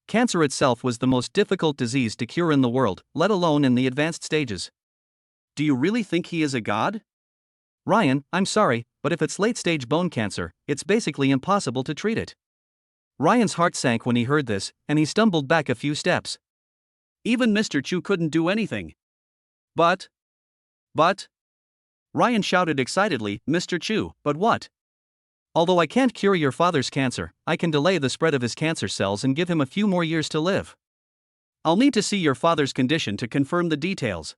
Cancer itself was the most difficult disease to cure in the world, let alone in the advanced stages. Do you really think he is a god? Ryan, I'm sorry, but if it's late-stage bone cancer, it's basically impossible to treat it. Ryan's heart sank when he heard this, and he stumbled back a few steps. Even Mr. Chu couldn't do anything. But. Ryan shouted excitedly, Mr. Chu, but what? Although I can't cure your father's cancer, I can delay the spread of his cancer cells and give him a few more years to live. I'll need to see your father's condition to confirm the details.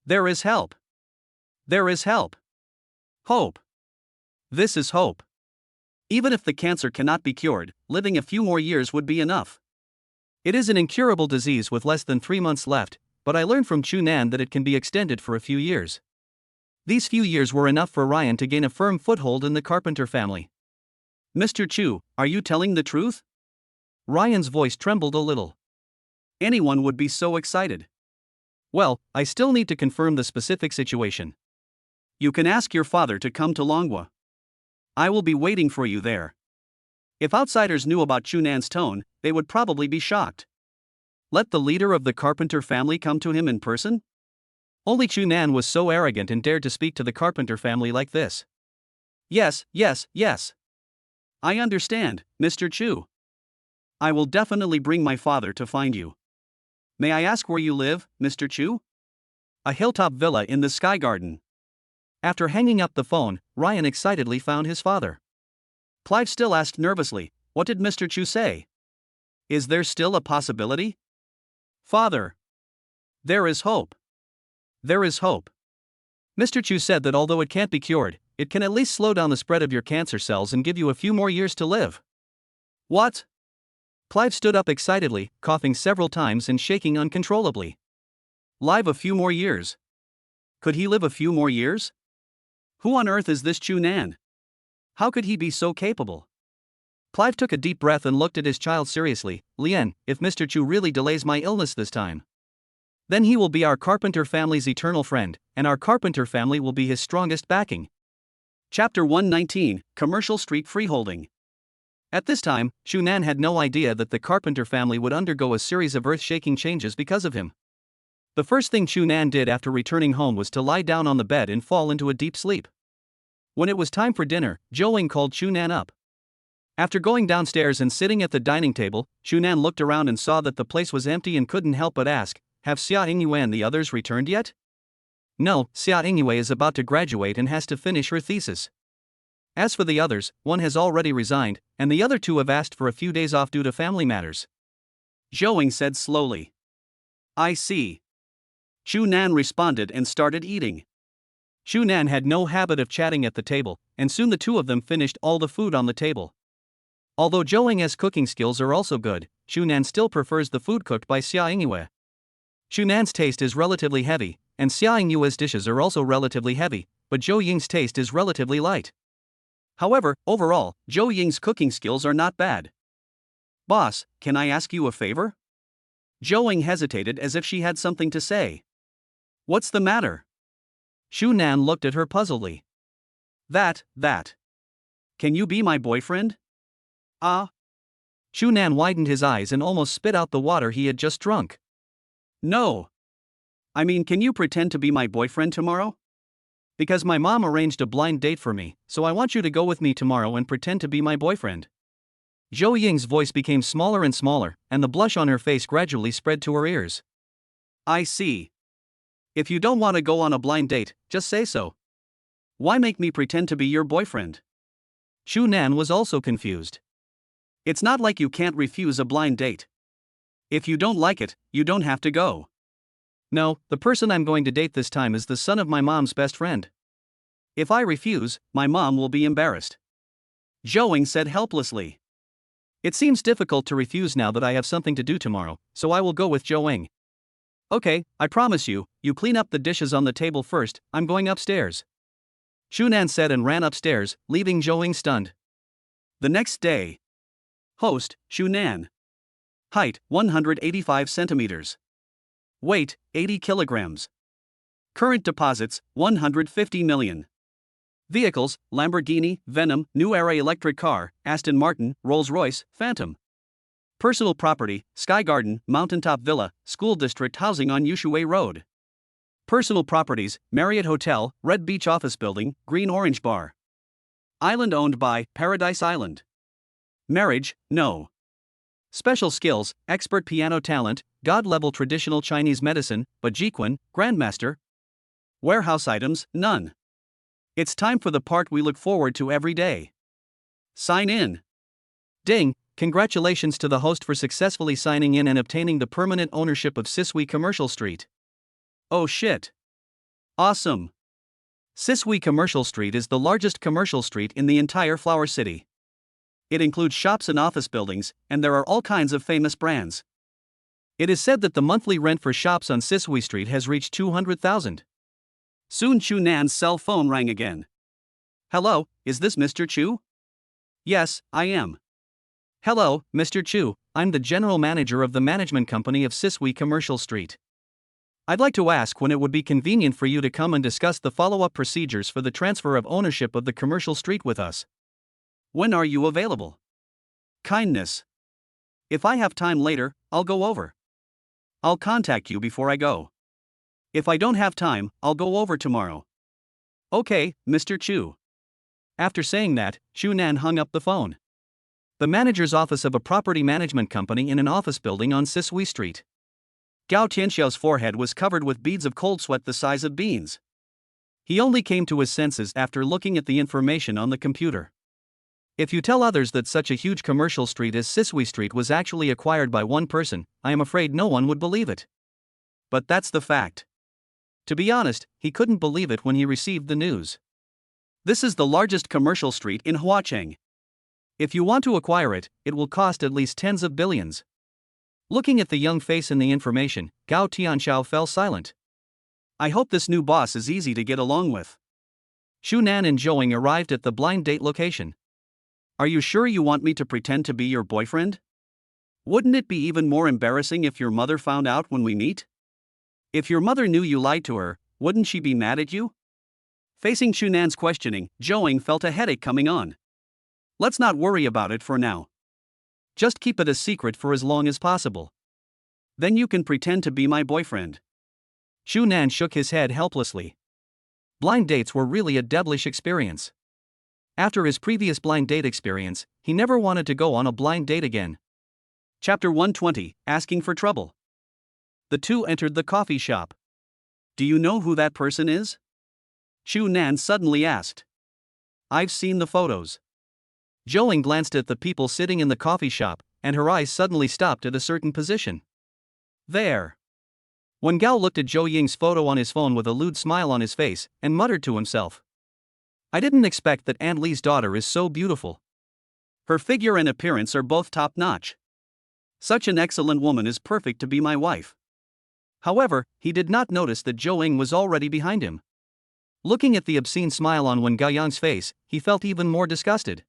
There is help. There is help. Hope. This is hope. Even if the cancer cannot be cured, living a few more years would be enough. It is an incurable disease with less than 3 months left, but I learned from Xu Nan that it can be extended for a few years. These few years were enough for Ryan to gain a firm foothold in the Carpenter family. Mr. Chu, are you telling the truth? Ryan's voice trembled a little. Anyone would be so excited. Well, I still need to confirm the specific situation. You can ask your father to come to Longhua. I will be waiting for you there. If outsiders knew about Xu Nan's tone, they would probably be shocked. Let the leader of the Carpenter family come to him in person? Only Xu Nan was so arrogant and dared to speak to the Carpenter family like this. Yes. I understand, Mr. Chu. I will definitely bring my father to find you. May I ask where you live, Mr. Chu? A hilltop villa in the Sky Garden. After hanging up the phone, Ryan excitedly found his father. Clive still asked nervously, what did Mr. Chu say? Is there still a possibility? Father. There is hope. There is hope. Mr. Chu said that although it can't be cured, it can at least slow down the spread of your cancer cells and give you a few more years to live. What? Clive stood up excitedly, coughing several times and shaking uncontrollably. Live a few more years. Could he live a few more years? Who on earth is this Xu Nan? How could he be so capable? Clive took a deep breath and looked at his child seriously. Lien, if Mr. Chu really delays my illness this time, then he will be our Carpenter family's eternal friend, and our Carpenter family will be his strongest backing. Chapter 119, Commercial Street Freeholding. At this time, Xu Nan had no idea that the Carpenter family would undergo a series of earth-shaking changes because of him. The first thing Xu Nan did after returning home was to lie down on the bed and fall into a deep sleep. When it was time for dinner, Zhou Ying called Xu Nan up. After going downstairs and sitting at the dining table, Xu Nan looked around and saw that the place was empty and couldn't help but ask, have Xia Yingyue and the others returned yet? No, Xia Yingyue is about to graduate and has to finish her thesis. As for the others, one has already resigned, and the other two have asked for a few days off due to family matters. Zhou Ying said slowly. I see. Xu Nan responded and started eating. Xu Nan had no habit of chatting at the table, and soon the two of them finished all the food on the table. Although Zhou Ying's cooking skills are also good, Xu Nan still prefers the food cooked by Xia Yingyue. Xu Nan's taste is relatively heavy, and Xia Yingyue's dishes are also relatively heavy, but Zhou Ying's taste is relatively light. However, overall, Zhou Ying's cooking skills are not bad. Boss, can I ask you a favor? Zhou Ying hesitated as if she had something to say. What's the matter? Xu Nan looked at her puzzledly. That. Can you be my boyfriend? Xu Nan widened his eyes and almost spit out the water he had just drunk. No. I mean, can you pretend to be my boyfriend tomorrow? Because my mom arranged a blind date for me, so I want you to go with me tomorrow and pretend to be my boyfriend. Zhou Ying's voice became smaller and smaller, and the blush on her face gradually spread to her ears. I see. If you don't want to go on a blind date, just say so. Why make me pretend to be your boyfriend? Chu Nan was also confused. It's not like you can't refuse a blind date. If you don't like it, you don't have to go. No, the person I'm going to date this time is the son of my mom's best friend. If I refuse, my mom will be embarrassed. Zhou Ying said helplessly. It seems difficult to refuse now that I have something to do tomorrow, so I will go with Zhou Ying. Okay, I promise you, you clean up the dishes on the table first, I'm going upstairs. Chu Nan said and ran upstairs, leaving Zhou Ying stunned. The next day. Host, Chu Nan. Height, 185 centimeters. Weight, 80 kilograms. Current deposits, 150 million. Vehicles, Lamborghini, Venom, New Era electric car, Aston Martin, Rolls-Royce, Phantom. Personal property, Sky Garden, Mountaintop Villa, School District housing on Yushui Road. Personal properties, Marriott Hotel, Red Beach Office Building, Green Orange Bar. Island owned by Paradise Island. Marriage, no. Special skills, expert piano talent, God-level traditional Chinese medicine, Bajiquan, Grandmaster. Warehouse items, none. It's time for the part we look forward to every day. Sign in. Ding, congratulations to the host for successfully signing in and obtaining the permanent ownership of Sisui Commercial Street. Oh shit. Awesome. Sisui Commercial Street is the largest commercial street in the entire Flower City. It includes shops and office buildings, and there are all kinds of famous brands. It is said that the monthly rent for shops on Sisui Street has reached 200,000. Soon Chu Nan's cell phone rang again. Hello, is this Mr. Chu? Yes, I am. Hello, Mr. Chu, I'm the general manager of the management company of Sisui Commercial Street. I'd like to ask when it would be convenient for you to come and discuss the follow-up procedures for the transfer of ownership of the commercial street with us. When are you available? Kindness. If I have time later, I'll go over. I'll contact you before I go. If I don't have time, I'll go over tomorrow. Okay, Mr. Chu. After saying that, Chu Nan hung up the phone. The manager's office of a property management company in an office building on Sisui Street. Gao Tianxiao's forehead was covered with beads of cold sweat the size of beans. He only came to his senses after looking at the information on the computer. If you tell others that such a huge commercial street as Sisui Street was actually acquired by one person, I am afraid no one would believe it. But that's the fact. To be honest, he couldn't believe it when he received the news. This is the largest commercial street in Huacheng. If you want to acquire it, it will cost at least tens of billions. Looking at the young face in the information, Gao Tianxiao fell silent. I hope this new boss is easy to get along with. Chu Nan and Zhou Ying arrived at the blind date location. Are you sure you want me to pretend to be your boyfriend? Wouldn't it be even more embarrassing if your mother found out when we meet? If your mother knew you lied to her, wouldn't she be mad at you? Facing Chu Nan's questioning, Zhou Ying felt a headache coming on. Let's not worry about it for now. Just keep it a secret for as long as possible. Then you can pretend to be my boyfriend. Chu Nan shook his head helplessly. Blind dates were really a devilish experience. After his previous blind date experience, he never wanted to go on a blind date again. Chapter 120, Asking for Trouble. The two entered the coffee shop. Do you know who that person is? Chu Nan suddenly asked. I've seen the photos. Zhou Ying glanced at the people sitting in the coffee shop, and her eyes suddenly stopped at a certain position. There. When Gao looked at Zhou Ying's photo on his phone with a lewd smile on his face, and muttered to himself. I didn't expect that Aunt Li's daughter is so beautiful. Her figure and appearance are both top-notch. Such an excellent woman is perfect to be my wife. However, he did not notice that Zhou Ying was already behind him. Looking at the obscene smile on Wen Gaoyang's face, he felt even more disgusted.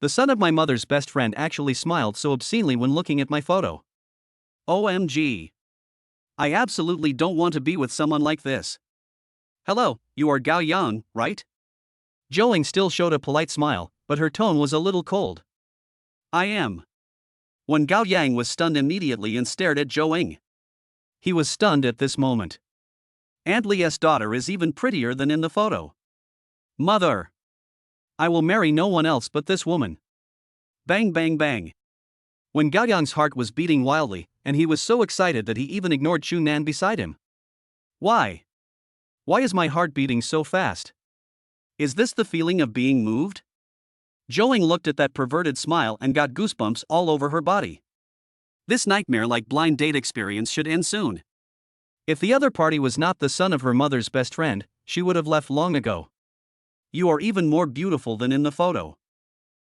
The son of my mother's best friend actually smiled so obscenely when looking at my photo. OMG. I absolutely don't want to be with someone like this. Hello, you are Gao Yang, right? Zhou Ying still showed a polite smile, but her tone was a little cold. I am. When Gao Yang was stunned immediately and stared at Zhou Ying. He was stunned at this moment. Aunt Leah's daughter is even prettier than in the photo. Mother! I will marry no one else but this woman. Bang bang bang. When Gao Yang's heart was beating wildly, and he was so excited that he even ignored Chu Nan beside him. Why? Why is my heart beating so fast? Is this the feeling of being moved? Zhou looked at that perverted smile and got goosebumps all over her body. This nightmare-like blind date experience should end soon. If the other party was not the son of her mother's best friend, she would have left long ago. You are even more beautiful than in the photo.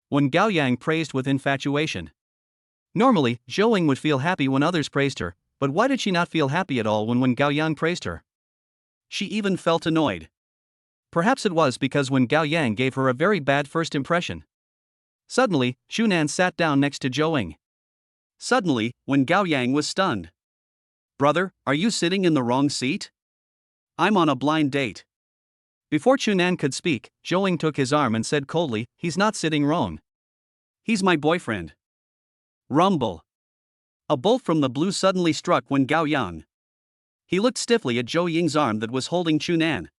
When Gao Yang praised with infatuation. Normally, Zhou would feel happy when others praised her, but why did she not feel happy at all when Gao Yang praised her? She even felt annoyed. Perhaps it was because when Gao Yang gave her a very bad first impression. Suddenly, Chu Nan sat down next to Zhou. Suddenly, when Gao Yang was stunned. Brother, are you sitting in the wrong seat? I'm on a blind date. Before Chu Nan could speak, Zhou took his arm and said coldly, he's not sitting wrong. He's my boyfriend. Rumble. A bolt from the blue suddenly struck when Gao Yang. He looked stiffly at Zhou Ying's arm that was holding Chu Nan.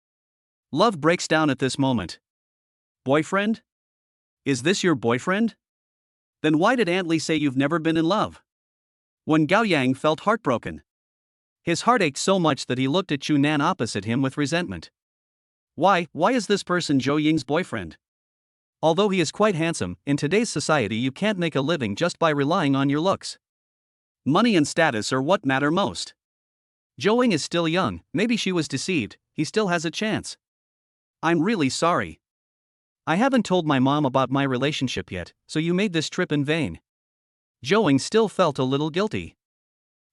Love breaks down at this moment. Boyfriend? Is this your boyfriend? Then why did Aunt Lee say you've never been in love? When Gao Yang felt heartbroken. His heart ached so much that he looked at Chu Nan opposite him with resentment. Why is this person Zhou Ying's boyfriend? Although he is quite handsome, in today's society you can't make a living just by relying on your looks. Money and status are what matter most. Zhou Ying is still young, maybe she was deceived, he still has a chance. I'm really sorry. I haven't told my mom about my relationship yet, so you made this trip in vain. Zhou Ying still felt a little guilty.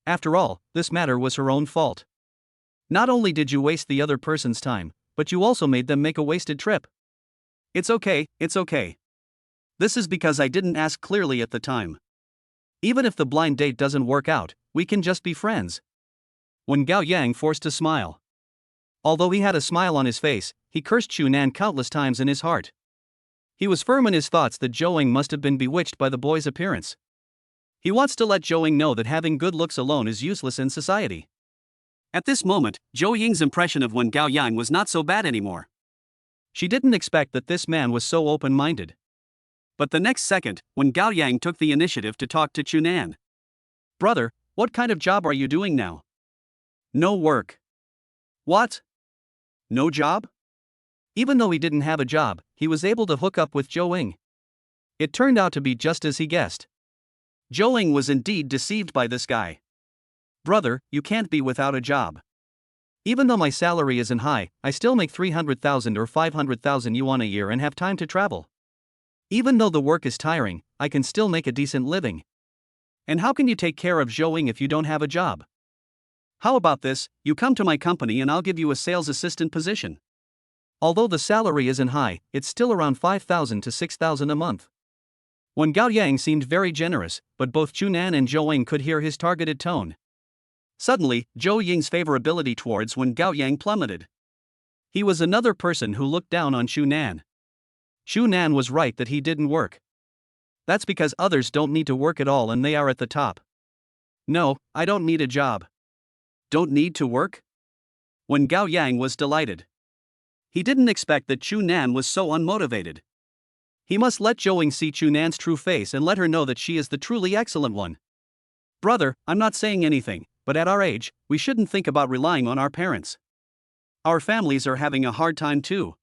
After all, this matter was her own fault. Not only did you waste the other person's time, but you also made them make a wasted trip. It's okay. This is because I didn't ask clearly at the time. Even if the blind date doesn't work out, we can just be friends. When Gao Yang forced a smile. Although he had a smile on his face, he cursed Chu Nan countless times in his heart. He was firm in his thoughts that Zhou Ying must have been bewitched by the boy's appearance. He wants to let Zhou Ying know that having good looks alone is useless in society. At this moment, Zhou Ying's impression of Wen Gao Yang was not so bad anymore. She didn't expect that this man was so open-minded. But the next second, when Gao Yang took the initiative to talk to Chu Nan. Brother, what kind of job are you doing now? No work. What? No job? Even though he didn't have a job, he was able to hook up with Zhou Ying. It turned out to be just as he guessed. Zhou Ying was indeed deceived by this guy. Brother, you can't be without a job. Even though my salary isn't high, I still make 300,000 or 500,000 yuan a year and have time to travel. Even though the work is tiring, I can still make a decent living. And how can you take care of Zhou Ying if you don't have a job? How about this, you come to my company and I'll give you a sales assistant position. Although the salary isn't high, it's still around 5,000 to 6,000 a month. When Gao Yang seemed very generous, but both Chu Nan and Zhou Ying could hear his targeted tone. Suddenly, Zhou Ying's favorability towards Wen Gao Yang plummeted. He was another person who looked down on Chu Nan. Chu Nan was right that he didn't work. That's because others don't need to work at all and they are at the top. No, I don't need a job. Don't need to work? Wen Gao Yang was delighted. He didn't expect that Chu Nan was so unmotivated. He must let Zhou Ying see Chu Nan's true face and let her know that she is the truly excellent one. Brother, I'm not saying anything, but at our age, we shouldn't think about relying on our parents. Our families are having a hard time too.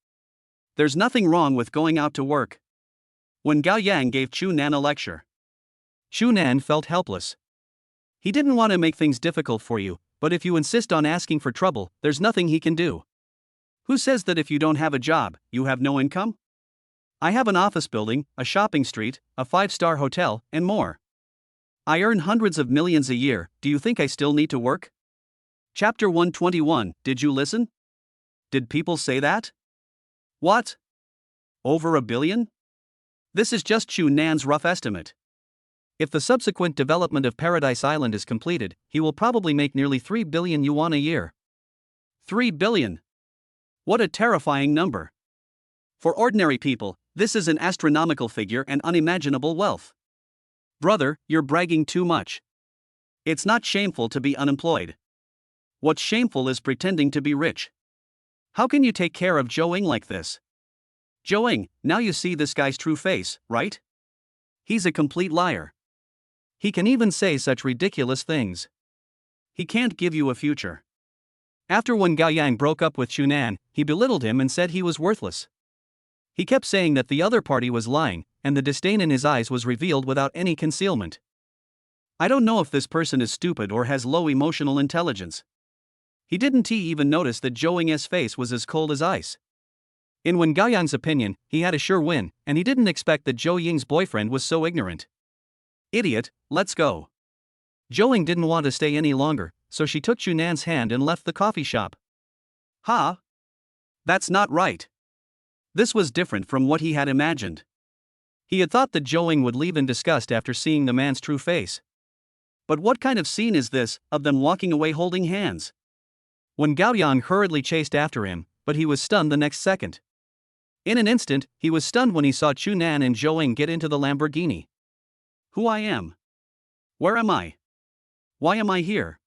There's nothing wrong with going out to work. When Gao Yang gave Chu Nan a lecture, Chu Nan felt helpless. He didn't want to make things difficult for you, but if you insist on asking for trouble, there's nothing he can do. Who says that if you don't have a job, you have no income? I have an office building, a shopping street, a 5-star hotel, and more. I earn hundreds of millions a year, do you think I still need to work? Chapter 121, did you listen? Did people say that? What? Over 1 billion? This is just Chu Nan's rough estimate. If the subsequent development of Paradise Island is completed, he will probably make nearly 3 billion yuan a year. 3 billion. What a terrifying number. For ordinary people, this is an astronomical figure and unimaginable wealth. Brother, you're bragging too much. It's not shameful to be unemployed. What's shameful is pretending to be rich. How can you take care of Zhou Ying like this? Zhou Ying, now you see this guy's true face, right? He's a complete liar. He can even say such ridiculous things. He can't give you a future. After when Gao Yang broke up with Chunan, he belittled him and said he was worthless. He kept saying that the other party was lying, and the disdain in his eyes was revealed without any concealment. I don't know if this person is stupid or has low emotional intelligence. He didn't even notice that Zhou Ying's face was as cold as ice. In Wen Gaoyang's opinion, he had a sure win, and he didn't expect that Zhou Ying's boyfriend was so ignorant. Idiot, let's go. Zhou Ying didn't want to stay any longer, so she took Chunan's hand and left the coffee shop. Ha! That's not right. This was different from what he had imagined. He had thought that Zhou Ying would leave in disgust after seeing the man's true face. But what kind of scene is this, of them walking away holding hands? When Gao Yang hurriedly chased after him, but he was stunned the next second. In an instant, he was stunned when he saw Chunan and Zhou Ying get into the Lamborghini. Who I am? Where am I? Why am I here?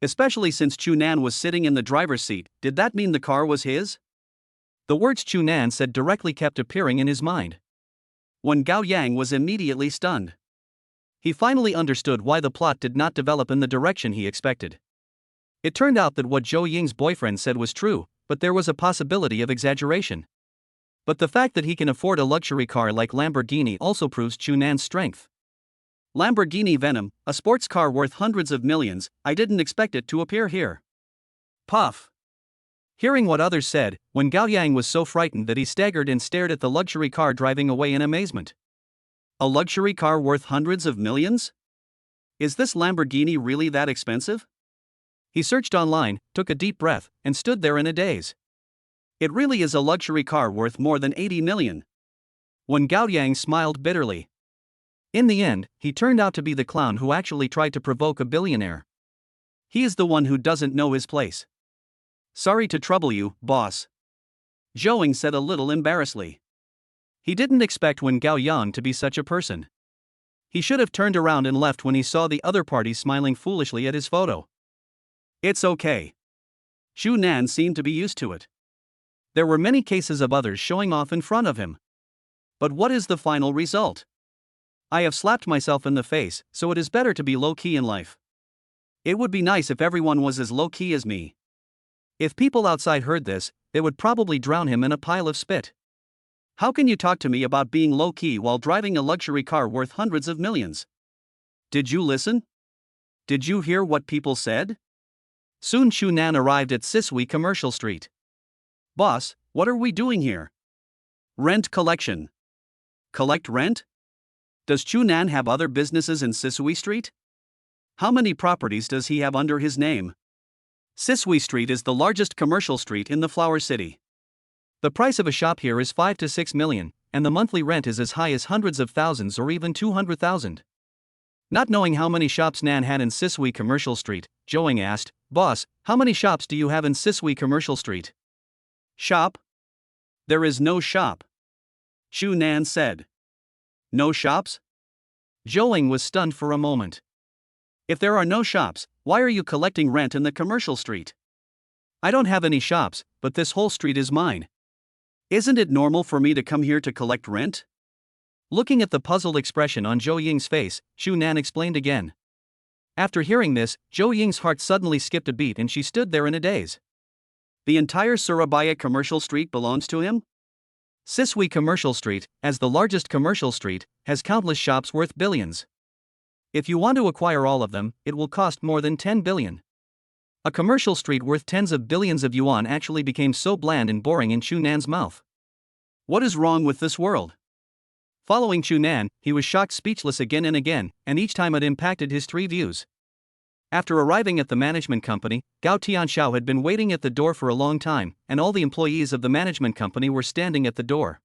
Especially since Chunan was sitting in the driver's seat, did that mean the car was his? The words Chunan said directly kept appearing in his mind. When Gao Yang was immediately stunned. He finally understood why the plot did not develop in the direction he expected. It turned out that what Zhou Ying's boyfriend said was true, but there was a possibility of exaggeration. But the fact that he can afford a luxury car like Lamborghini also proves Chunan's strength. Lamborghini Venom, a sports car worth hundreds of millions, I didn't expect it to appear here. Puff. Hearing what others said, when Gao Yang was so frightened that he staggered and stared at the luxury car driving away in amazement. A luxury car worth hundreds of millions? Is this Lamborghini really that expensive? He searched online, took a deep breath, and stood there in a daze. It really is a luxury car worth more than 80 million. When Gao Yang smiled bitterly. In the end, he turned out to be the clown who actually tried to provoke a billionaire. He is the one who doesn't know his place. Sorry to trouble you, boss. Zhou Ying said a little embarrassedly. He didn't expect Wen Gaoyang to be such a person. He should have turned around and left when he saw the other party smiling foolishly at his photo. It's okay. Xu Nan seemed to be used to it. There were many cases of others showing off in front of him. But what is the final result? I have slapped myself in the face, so it is better to be low-key in life. It would be nice if everyone was as low-key as me. If people outside heard this, they would probably drown him in a pile of spit. How can you talk to me about being low-key while driving a luxury car worth hundreds of millions? Did you listen? Did you hear what people said? Soon Chunan arrived at Sisui Commercial Street. Boss, what are we doing here? Rent collection. Collect rent? Does Chunan have other businesses in Sisui Street? How many properties does he have under his name? Sisui Street is the largest commercial street in the Flower City. The price of a shop here is 5 to 6 million, and the monthly rent is as high as hundreds of thousands or even 200,000. Not knowing how many shops Nan had in Sisui Commercial Street, Zhou Ying asked, Boss, how many shops do you have in Sisui Commercial Street? Shop? There is no shop. Chu Nan said. No shops? Zhou Ying was stunned for a moment. If there are no shops, why are you collecting rent in the commercial street? I don't have any shops, but this whole street is mine. Isn't it normal for me to come here to collect rent? Looking at the puzzled expression on Zhou Ying's face, Xu Nan explained again. After hearing this, Zhou Ying's heart suddenly skipped a beat and she stood there in a daze. The entire Surabaya commercial street belongs to him? Sisui Commercial Street, as the largest commercial street, has countless shops worth billions. If you want to acquire all of them, it will cost more than 10 billion. A commercial street worth tens of billions of yuan actually became so bland and boring in Chu Nan's mouth. What is wrong with this world? Following Chu Nan, he was shocked speechless again and again, and each time it impacted his three views. After arriving at the management company, Gao Tianxiao had been waiting at the door for a long time, and all the employees of the management company were standing at the door.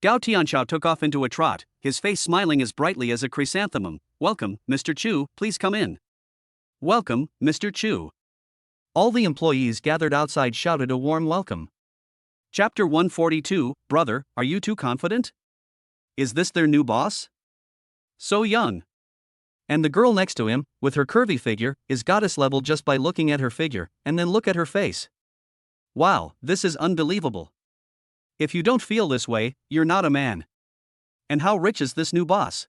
Gao Tianxiao took off into a trot, his face smiling as brightly as a chrysanthemum. Welcome, Mr. Chu, please come in. Welcome, Mr. Chu. All the employees gathered outside shouted a warm welcome. Chapter 142, Brother, are you too confident? Is this their new boss? So young. And the girl next to him, with her curvy figure, is goddess level just by looking at her figure, and then look at her face. Wow, this is unbelievable. If you don't feel this way, you're not a man. And how rich is this new boss?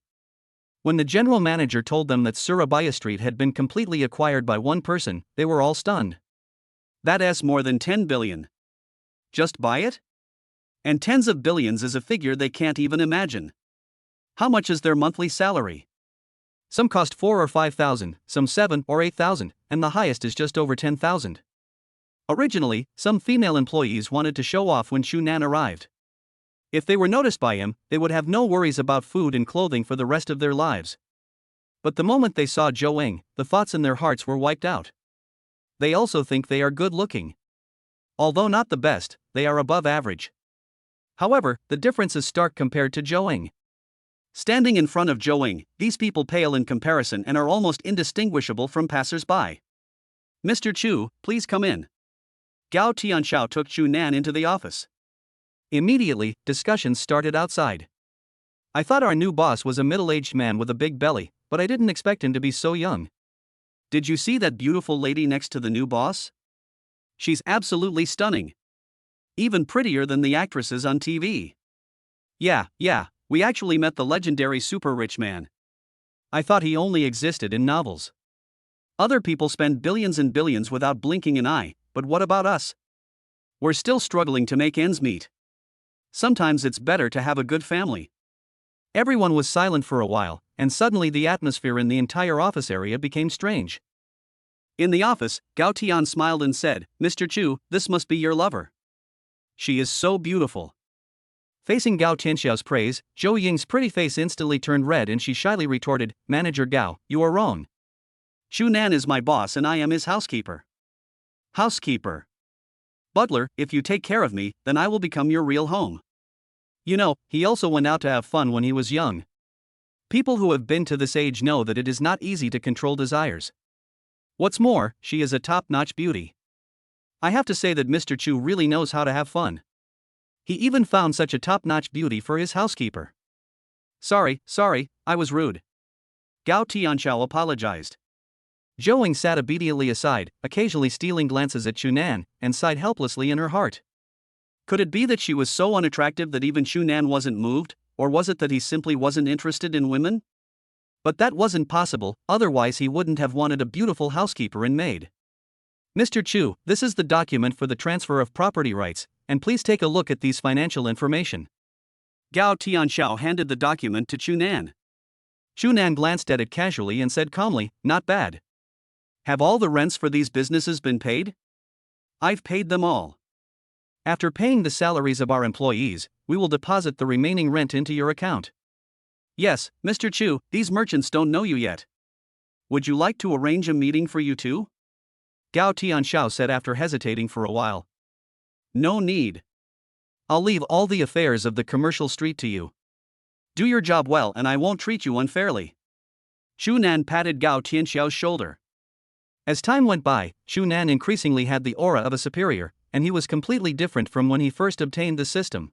When the general manager told them that Surabaya Street had been completely acquired by one person, they were all stunned. That's more than 10 billion. Just buy it? And tens of billions is a figure they can't even imagine. How much is their monthly salary? Some cost 4 or 5,000, some 7 or 8,000, and the highest is just over 10,000. Originally, some female employees wanted to show off when Shunan arrived. If they were noticed by him, they would have no worries about food and clothing for the rest of their lives. But the moment they saw Zhou Eng, the thoughts in their hearts were wiped out. They also think they are good looking. Although not the best, they are above average. However, the difference is stark compared to Zhou Eng. Standing in front of Zhou Eng, these people pale in comparison and are almost indistinguishable from passers-by. Mr. Chu, please come in. Gao Tianxiao took Shunan into the office. Immediately, discussions started outside. I thought our new boss was a middle-aged man with a big belly, but I didn't expect him to be so young. Did you see that beautiful lady next to the new boss? She's absolutely stunning. Even prettier than the actresses on TV. Yeah, we actually met the legendary super rich man. I thought he only existed in novels. Other people spend billions and billions without blinking an eye, but what about us? We're still struggling to make ends meet. Sometimes it's better to have a good family. Everyone was silent for a while, and suddenly the atmosphere in the entire office area became strange. In the office, Gao Tian smiled and said, Mr. Chu, this must be your lover. She is so beautiful. Facing Gao Tianxiao's praise, Zhou Ying's pretty face instantly turned red and she shyly retorted, Manager Gao, you are wrong. Shunan is my boss and I am his housekeeper. Housekeeper. Butler, if you take care of me, then I will become your real home. You know, he also went out to have fun when he was young. People who have been to this age know that it is not easy to control desires. What's more, she is a top-notch beauty. I have to say that Mr. Chu really knows how to have fun. He even found such a top-notch beauty for his housekeeper. Sorry, I was rude. Gao Tianxiao apologized. Zhou Eng sat obediently aside, occasionally stealing glances at Shunan, and sighed helplessly in her heart. Could it be that she was so unattractive that even Shunan wasn't moved, or was it that he simply wasn't interested in women? But that wasn't possible, otherwise he wouldn't have wanted a beautiful housekeeper and maid. Mr. Chu, this is the document for the transfer of property rights, and please take a look at these financial information. Gao Tianxiao handed the document to Shunan. Shunan glanced at it casually and said calmly, not bad. Have all the rents for these businesses been paid? I've paid them all. After paying the salaries of our employees, we will deposit the remaining rent into your account. Yes, Mr. Chu, these merchants don't know you yet. Would you like to arrange a meeting for you two? Gao Tianxiao said after hesitating for a while. No need. I'll leave all the affairs of the commercial street to you. Do your job well and I won't treat you unfairly. Shunan patted Gao Tianxiao's shoulder. As time went by, Shunan increasingly had the aura of a superior, and he was completely different from when he first obtained the system.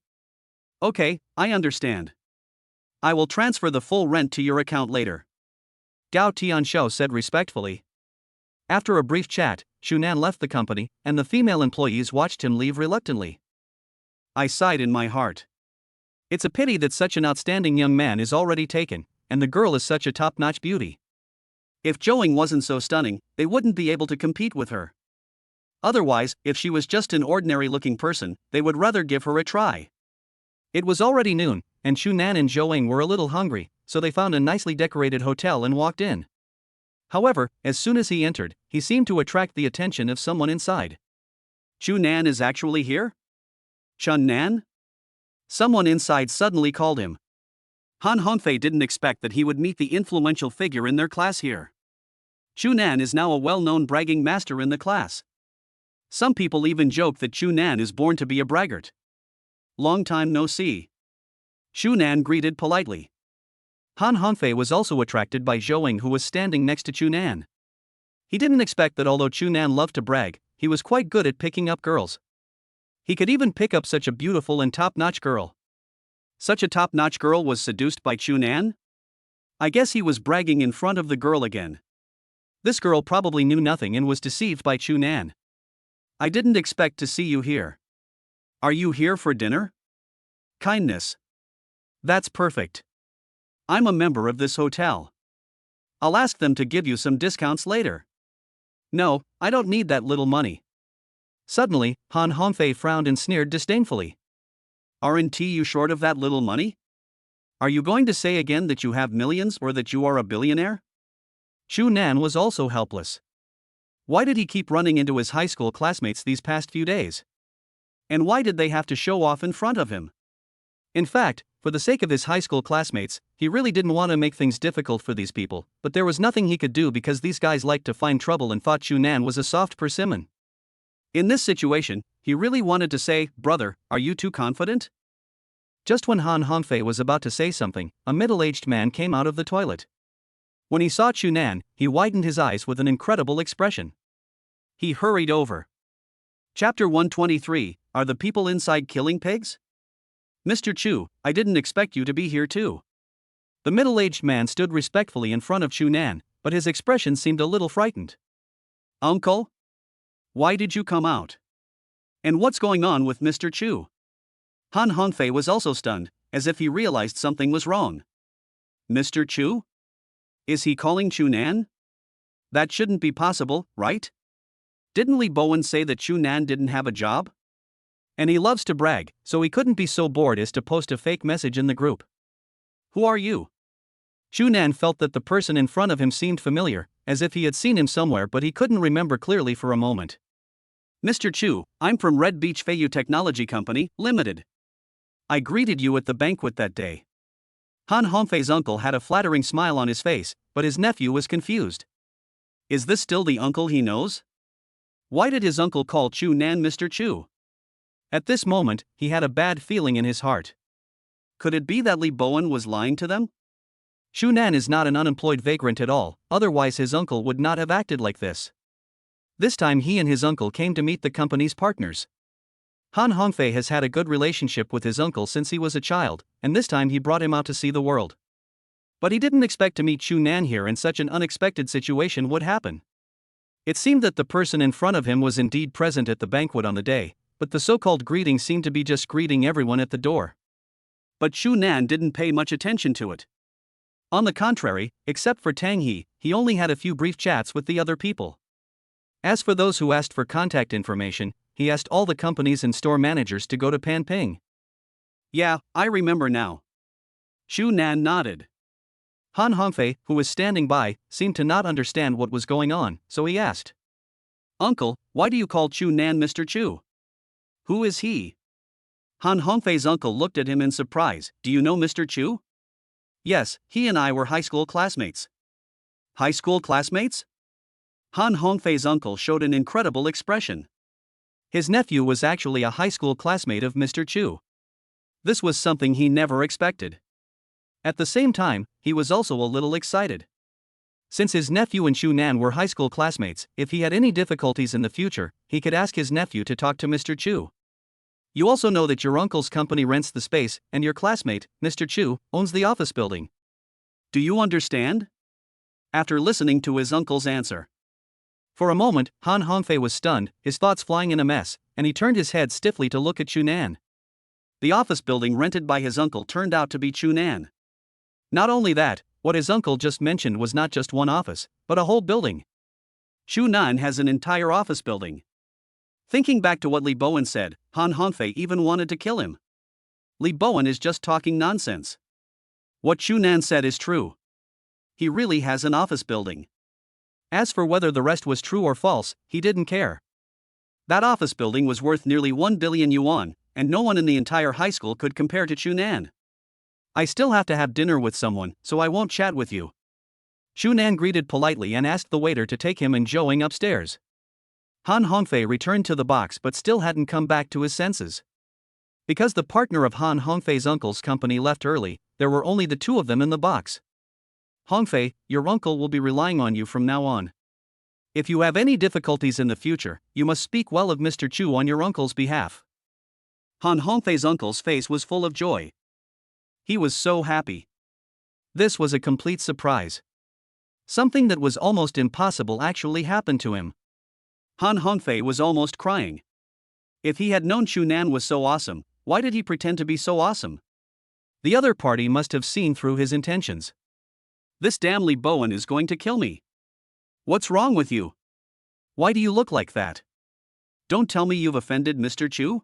Okay, I understand. I will transfer the full rent to your account later. Gao Tianxiao said respectfully. After a brief chat, Shunan left the company, and the female employees watched him leave reluctantly. I sighed in my heart. It's a pity that such an outstanding young man is already taken, and the girl is such a top-notch beauty. If Zhou Eng wasn't so stunning, they wouldn't be able to compete with her. Otherwise, if she was just an ordinary-looking person, they would rather give her a try. It was already noon, and Shunan and Zhou Eng were a little hungry, so they found a nicely decorated hotel and walked in. However, as soon as he entered, he seemed to attract the attention of someone inside. Shunan is actually here? Shunan? Someone inside suddenly called him. Han Hongfei didn't expect that he would meet the influential figure in their class here. Shunan is now a well-known bragging master in the class. Some people even joke that Shunan is born to be a braggart. Long time no see. Shunan greeted politely. Han Hongfei was also attracted by Zhou Eng, who was standing next to Shunan. He didn't expect that although Shunan loved to brag, he was quite good at picking up girls. He could even pick up such a beautiful and top-notch girl. Such a top-notch girl was seduced by Shunan? I guess he was bragging in front of the girl again. This girl probably knew nothing and was deceived by Chu Nan. I didn't expect to see you here. Are you here for dinner? Kindness. That's perfect. I'm a member of this hotel. I'll ask them to give you some discounts later. No, I don't need that little money. Suddenly, Han Hongfei frowned and sneered disdainfully. Aren't you short of that little money? Are you going to say again that you have millions or that you are a billionaire? Chu Nan was also helpless. Why did he keep running into his high school classmates these past few days? And why did they have to show off in front of him? In fact, for the sake of his high school classmates, he really didn't want to make things difficult for these people, but there was nothing he could do because these guys liked to find trouble and thought Chu Nan was a soft persimmon. In this situation, he really wanted to say, "Brother, are you too confident?" Just when Han Hongfei was about to say something, a middle-aged man came out of the toilet. When he saw Chu Nan, he widened his eyes with an incredible expression. He hurried over. Chapter 123, Are the people inside killing pigs? Mr. Chu, I didn't expect you to be here too. The middle-aged man stood respectfully in front of Chu Nan, but his expression seemed a little frightened. Uncle? Why did you come out? And what's going on with Mr. Chu? Han Hongfei was also stunned, as if he realized something was wrong. Mr. Chu? Is he calling Chu Nan? That shouldn't be possible, right? Didn't Li Bowen say that Chu Nan didn't have a job? And he loves to brag, so he couldn't be so bored as to post a fake message in the group. Who are you? Chu Nan felt that the person in front of him seemed familiar, as if he had seen him somewhere, but he couldn't remember clearly for a moment. Mr. Chu, I'm from Red Beach Feiyu Technology Company, Limited. I greeted you at the banquet that day. Han Hongfei's uncle had a flattering smile on his face, but his nephew was confused. Is this still the uncle he knows? Why did his uncle call Chu Nan Mr. Chu? At this moment, he had a bad feeling in his heart. Could it be that Li Bowen was lying to them? Chu Nan is not an unemployed vagrant at all, otherwise his uncle would not have acted like this. This time he and his uncle came to meet the company's partners. Han Hongfei has had a good relationship with his uncle since he was a child, and this time he brought him out to see the world. But he didn't expect to meet Chu Nan here, and such an unexpected situation would happen. It seemed that the person in front of him was indeed present at the banquet on the day, but the so-called greeting seemed to be just greeting everyone at the door. But Chu Nan didn't pay much attention to it. On the contrary, except for Tang He only had a few brief chats with the other people. As for those who asked for contact information, he asked all the companies and store managers to go to Panping. Yeah, I remember now. Chu Nan nodded. Han Hongfei, who was standing by, seemed to not understand what was going on, so he asked. Uncle, why do you call Chu Nan Mr. Chu? Who is he? Han Hongfei's uncle looked at him in surprise. Do you know Mr. Chu? Yes, he and I were high school classmates. High school classmates? Han Hongfei's uncle showed an incredible expression. His nephew was actually a high school classmate of Mr. Chu. This was something he never expected. At the same time, he was also a little excited. Since his nephew and Chu Nan were high school classmates, if he had any difficulties in the future, he could ask his nephew to talk to Mr. Chu. You also know that your uncle's company rents the space, and your classmate, Mr. Chu, owns the office building. Do you understand? After listening to his uncle's answer. For a moment, Han Hongfei was stunned, his thoughts flying in a mess, and he turned his head stiffly to look at Chu Nan. The office building rented by his uncle turned out to be Chu Nan. Not only that, what his uncle just mentioned was not just one office, but a whole building. Chu Nan has an entire office building. Thinking back to what Li Bowen said, Han Hongfei even wanted to kill him. Li Bowen is just talking nonsense. What Chu Nan said is true. He really has an office building. As for whether the rest was true or false, he didn't care. That office building was worth nearly 1 billion yuan, and no one in the entire high school could compare to Chu Nan. I still have to have dinner with someone, so I won't chat with you. Chu Nan greeted politely and asked the waiter to take him and Zhou upstairs. Han Hongfei returned to the box but still hadn't come back to his senses. Because the partner of Han Hongfei's uncle's company left early, there were only the two of them in the box. Hongfei, your uncle will be relying on you from now on. If you have any difficulties in the future, you must speak well of Mr. Chu on your uncle's behalf. Han Hongfei's uncle's face was full of joy. He was so happy. This was a complete surprise. Something that was almost impossible actually happened to him. Han Hongfei was almost crying. If he had known Chunan was so awesome, why did he pretend to be so awesome? The other party must have seen through his intentions. This damn Li Bowen is going to kill me. What's wrong with you? Why do you look like that? Don't tell me you've offended Mr. Chu?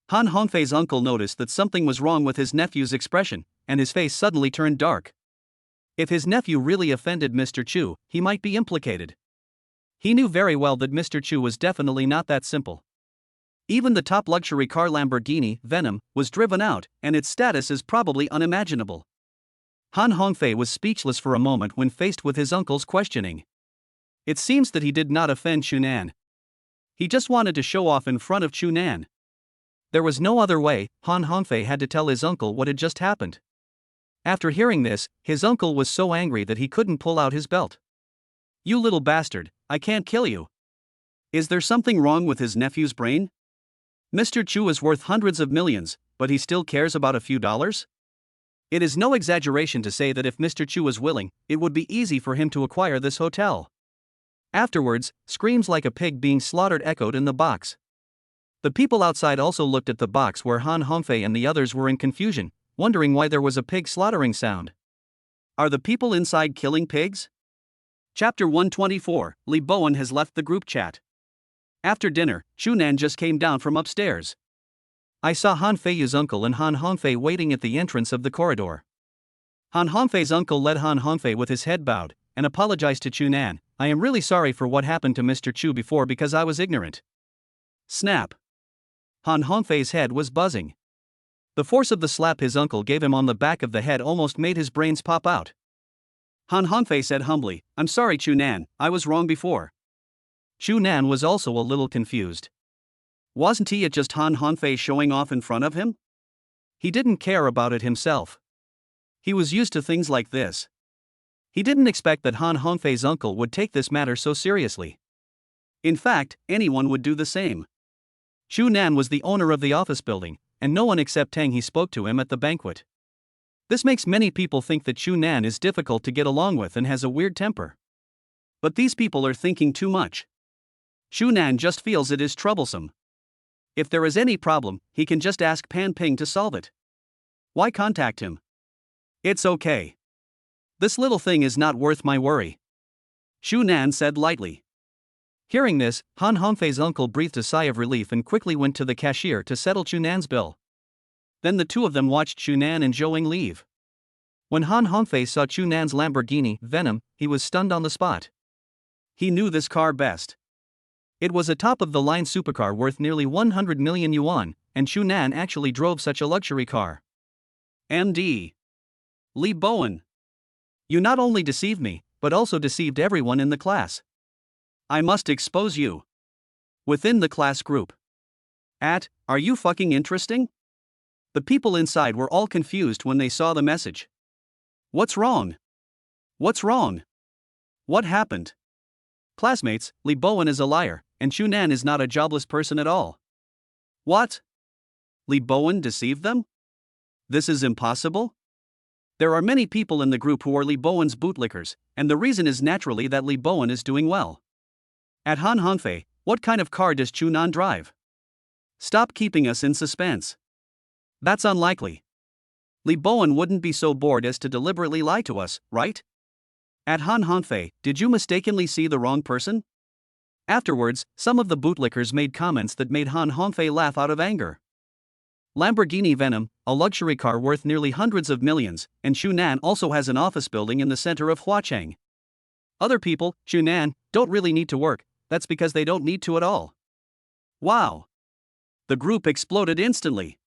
Han Hongfei's uncle noticed that something was wrong with his nephew's expression, and his face suddenly turned dark. If his nephew really offended Mr. Chu, he might be implicated. He knew very well that Mr. Chu was definitely not that simple. Even the top luxury car Lamborghini, Venom, was driven out, and its status is probably unimaginable. Han Hongfei was speechless for a moment when faced with his uncle's questioning. It seems that he did not offend Chunan. He just wanted to show off in front of Chunan. There was no other way. Han Hongfei had to tell his uncle what had just happened. After hearing this, his uncle was so angry that he couldn't pull out his belt. You little bastard, I can't kill you. Is there something wrong with his nephew's brain? Mr. Chu is worth hundreds of millions, but he still cares about a few dollars? It is no exaggeration to say that if Mr. Chu was willing, it would be easy for him to acquire this hotel. Afterwards, screams like a pig being slaughtered echoed in the box. The people outside also looked at the box where Han Hongfei and the others were in confusion, wondering why there was a pig slaughtering sound. Are the people inside killing pigs? Chapter 124, Li Bowen has left the group chat. After dinner, Chunan just came down from upstairs. I saw Han Feiyu's uncle and Han Hongfei waiting at the entrance of the corridor. Han Hongfei's uncle led Han Hongfei with his head bowed, and apologized to Chunan. I am really sorry for what happened to Mr. Chu before because I was ignorant. Snap. Han Hongfei's head was buzzing. The force of the slap his uncle gave him on the back of the head almost made his brains pop out. Han Hongfei said humbly, I'm sorry Chunan, I was wrong before. Chunan was also a little confused. Wasn't he just Han Hongfei showing off in front of him? He didn't care about it himself. He was used to things like this. He didn't expect that Han Hongfei's uncle would take this matter so seriously. In fact, anyone would do the same. Chunan was the owner of the office building, and no one except Tang He spoke to him at the banquet. This makes many people think that Chunan is difficult to get along with and has a weird temper. But these people are thinking too much. Chunan just feels it is troublesome. If there is any problem, he can just ask Pan Ping to solve it. Why contact him? It's okay. This little thing is not worth my worry. Chunan said lightly. Hearing this, Han Hongfei's uncle breathed a sigh of relief and quickly went to the cashier to settle Chunan's bill. Then the two of them watched Chunan and Zhouing leave. When Han Hongfei saw Chunan's Lamborghini, Venom, he was stunned on the spot. He knew this car best. It was a top-of-the-line supercar worth nearly 100 million yuan, and Chunan actually drove such a luxury car. MD. Li Bowen. You not only deceived me, but also deceived everyone in the class. I must expose you. Within the class group. Are you fucking interesting? The people inside were all confused when they saw the message. What's wrong? What's wrong? What happened? Classmates, Li Bowen is a liar, and Chunan is not a jobless person at all. What? Li Bowen deceived them? This is impossible? There are many people in the group who are Li Bowen's bootlickers, and the reason is naturally that Li Bowen is doing well. At Han Hongfei, what kind of car does Chunan drive? Stop keeping us in suspense. That's unlikely. Li Bowen wouldn't be so bored as to deliberately lie to us, right? At Han Hongfei, did you mistakenly see the wrong person? Afterwards, some of the bootlickers made comments that made Han Hongfei laugh out of anger. Lamborghini Venom, a luxury car worth nearly hundreds of millions, and Chunan also has an office building in the center of Huacheng. Other people, Chunan, don't really need to work, that's because they don't need to at all. Wow! The group exploded instantly.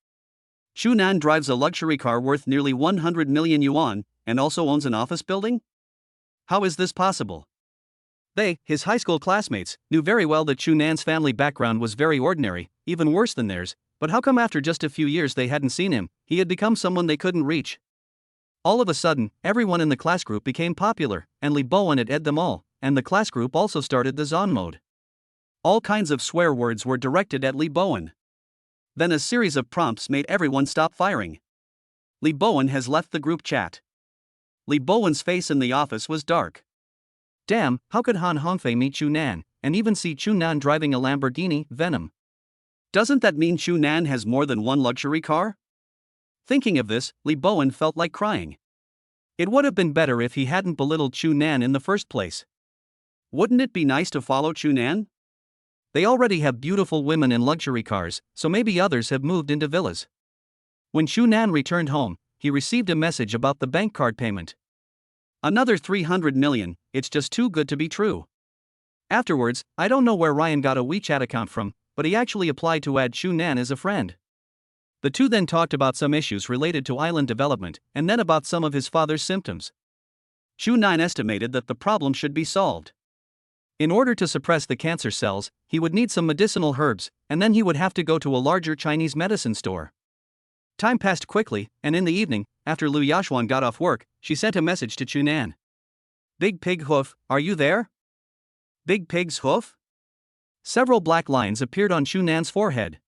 Chunan drives a luxury car worth nearly 100 million yuan, and also owns an office building? How is this possible? They, his high school classmates, knew very well that Chunan's family background was very ordinary, even worse than theirs, but how come after just a few years they hadn't seen him, he had become someone they couldn't reach? All of a sudden, everyone in the class group became popular, and Li Bowen had ed them all, and the class group also started the Zon mode. All kinds of swear words were directed at Li Bowen. Then a series of prompts made everyone stop firing. Li Bowen has left the group chat. Li Bowen's face in the office was dark. Damn, how could Han Hongfei meet Chu Nan, and even see Chu Nan driving a Lamborghini, Venom? Doesn't that mean Chu Nan has more than one luxury car? Thinking of this, Li Bowen felt like crying. It would have been better if he hadn't belittled Chu Nan in the first place. Wouldn't it be nice to follow Chu Nan? They already have beautiful women in luxury cars, so maybe others have moved into villas. When Chu Nan returned home, he received a message about the bank card payment. Another 300 million, it's just too good to be true. Afterwards, I don't know where Ryan got a WeChat account from, but he actually applied to add Chu Nan as a friend. The two then talked about some issues related to island development, and then about some of his father's symptoms. Chu Nan estimated that the problem should be solved. In order to suppress the cancer cells, he would need some medicinal herbs, and then he would have to go to a larger Chinese medicine store. Time passed quickly, and in the evening, after Lu Yashuan got off work, she sent a message to Chu Nan. Big Pig Hoof, are you there? Big Pig's Hoof? Several black lines appeared on Chu Nan's forehead.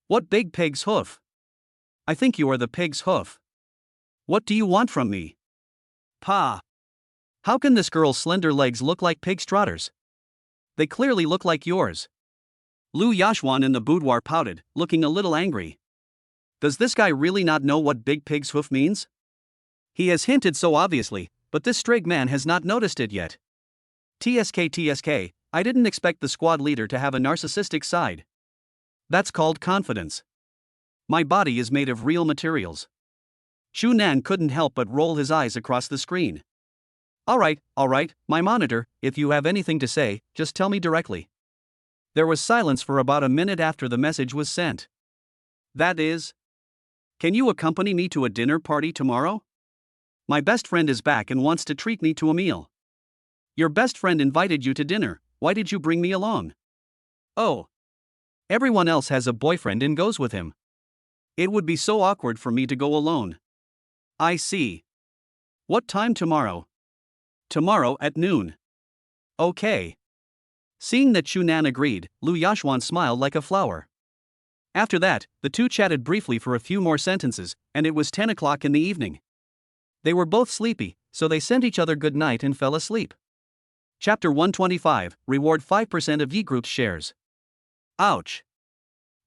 What Big Pig's Hoof? I think you are the pig's hoof. What do you want from me? Pa. How can this girl's slender legs look like pig's trotters? They clearly look like yours. Lu Yashuan in the boudoir pouted, looking a little angry. Does this guy really not know what Big Pig's Hoof means? He has hinted so obviously, but this strig man has not noticed it yet. TSK, I didn't expect the squad leader to have a narcissistic side. That's called confidence. My body is made of real materials. Chu Nan couldn't help but roll his eyes across the screen. Alright, my monitor, if you have anything to say, just tell me directly. There was silence for about a minute after the message was sent. That is? Can you accompany me to a dinner party tomorrow? My best friend is back and wants to treat me to a meal. Your best friend invited you to dinner, why did you bring me along? Oh. Everyone else has a boyfriend and goes with him. It would be so awkward for me to go alone. I see. What time tomorrow? Tomorrow at noon. Okay. Seeing that Chu Nan agreed, Lu Yashuan smiled like a flower. After that, the two chatted briefly for a few more sentences, and it was 10 o'clock in the evening. They were both sleepy, so they sent each other good night and fell asleep. Chapter 125, Reward 5% of Yi Group's shares. Ouch.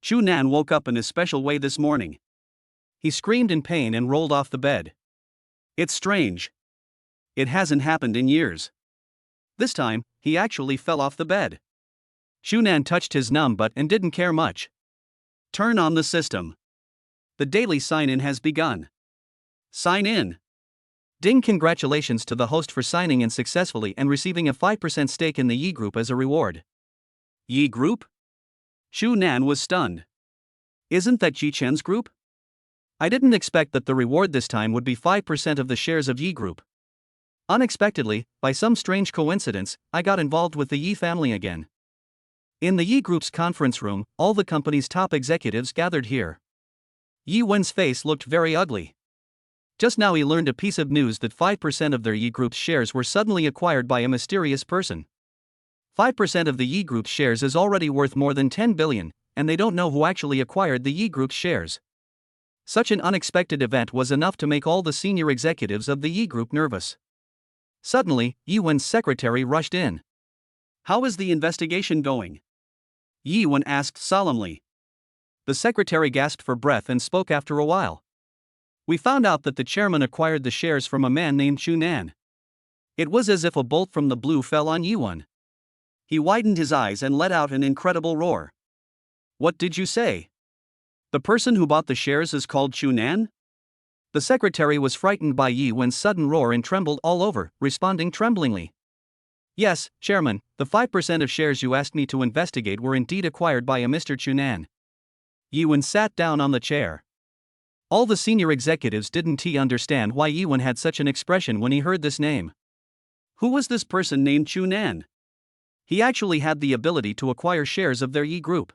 Chu Nan woke up in a special way this morning. He screamed in pain and rolled off the bed. It's strange. It hasn't happened in years. This time, he actually fell off the bed. Chu Nan touched his numb butt and didn't care much. Turn on the system. The daily sign-in has begun. Sign in. Ding! Congratulations to the host for signing in successfully and receiving a 5% stake in the Yi Group as a reward. Yi Group? Chu Nan was stunned. Isn't that Ji Chen's group? I didn't expect that the reward this time would be 5% of the shares of Yi Group. Unexpectedly, by some strange coincidence, I got involved with the Yi family again. In the Yi Group's conference room, all the company's top executives gathered here. Yi Wen's face looked very ugly. Just now he learned a piece of news that 5% of their Yi Group's shares were suddenly acquired by a mysterious person. 5% of the Yi Group's shares is already worth more than 10 billion, and they don't know who actually acquired the Yi Group's shares. Such an unexpected event was enough to make all the senior executives of the Yi Group nervous. Suddenly, Yi Wen's secretary rushed in. How is the investigation going? Yi Wen asked solemnly. The secretary gasped for breath and spoke after a while. We found out that the chairman acquired the shares from a man named Chu Nan. It was as if a bolt from the blue fell on Yi Wen. He widened his eyes and let out an incredible roar. What did you say? The person who bought the shares is called Chu Nan? The secretary was frightened by Yi Wen's sudden roar and trembled all over, responding tremblingly. Yes, Chairman, the 5% of shares you asked me to investigate were indeed acquired by a Mr. Chu Nan. Yi Wen sat down on the chair. All the senior executives didn't understand why Yi Wen had such an expression when he heard this name. Who was this person named Chu Nan? He actually had the ability to acquire shares of their Yi Group.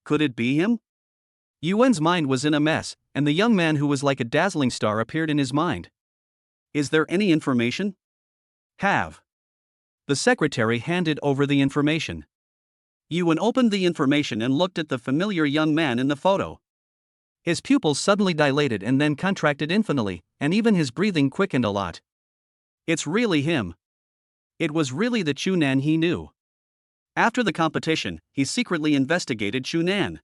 Could it be him? Yi Wen's mind was in a mess, and the young man who was like a dazzling star appeared in his mind. Is there any information? Have. The secretary handed over the information. Yi Wen opened the information and looked at the familiar young man in the photo. His pupils suddenly dilated and then contracted infinitely, and even his breathing quickened a lot. It's really him. It was really the Chunan he knew. After the competition, he secretly investigated Chunan.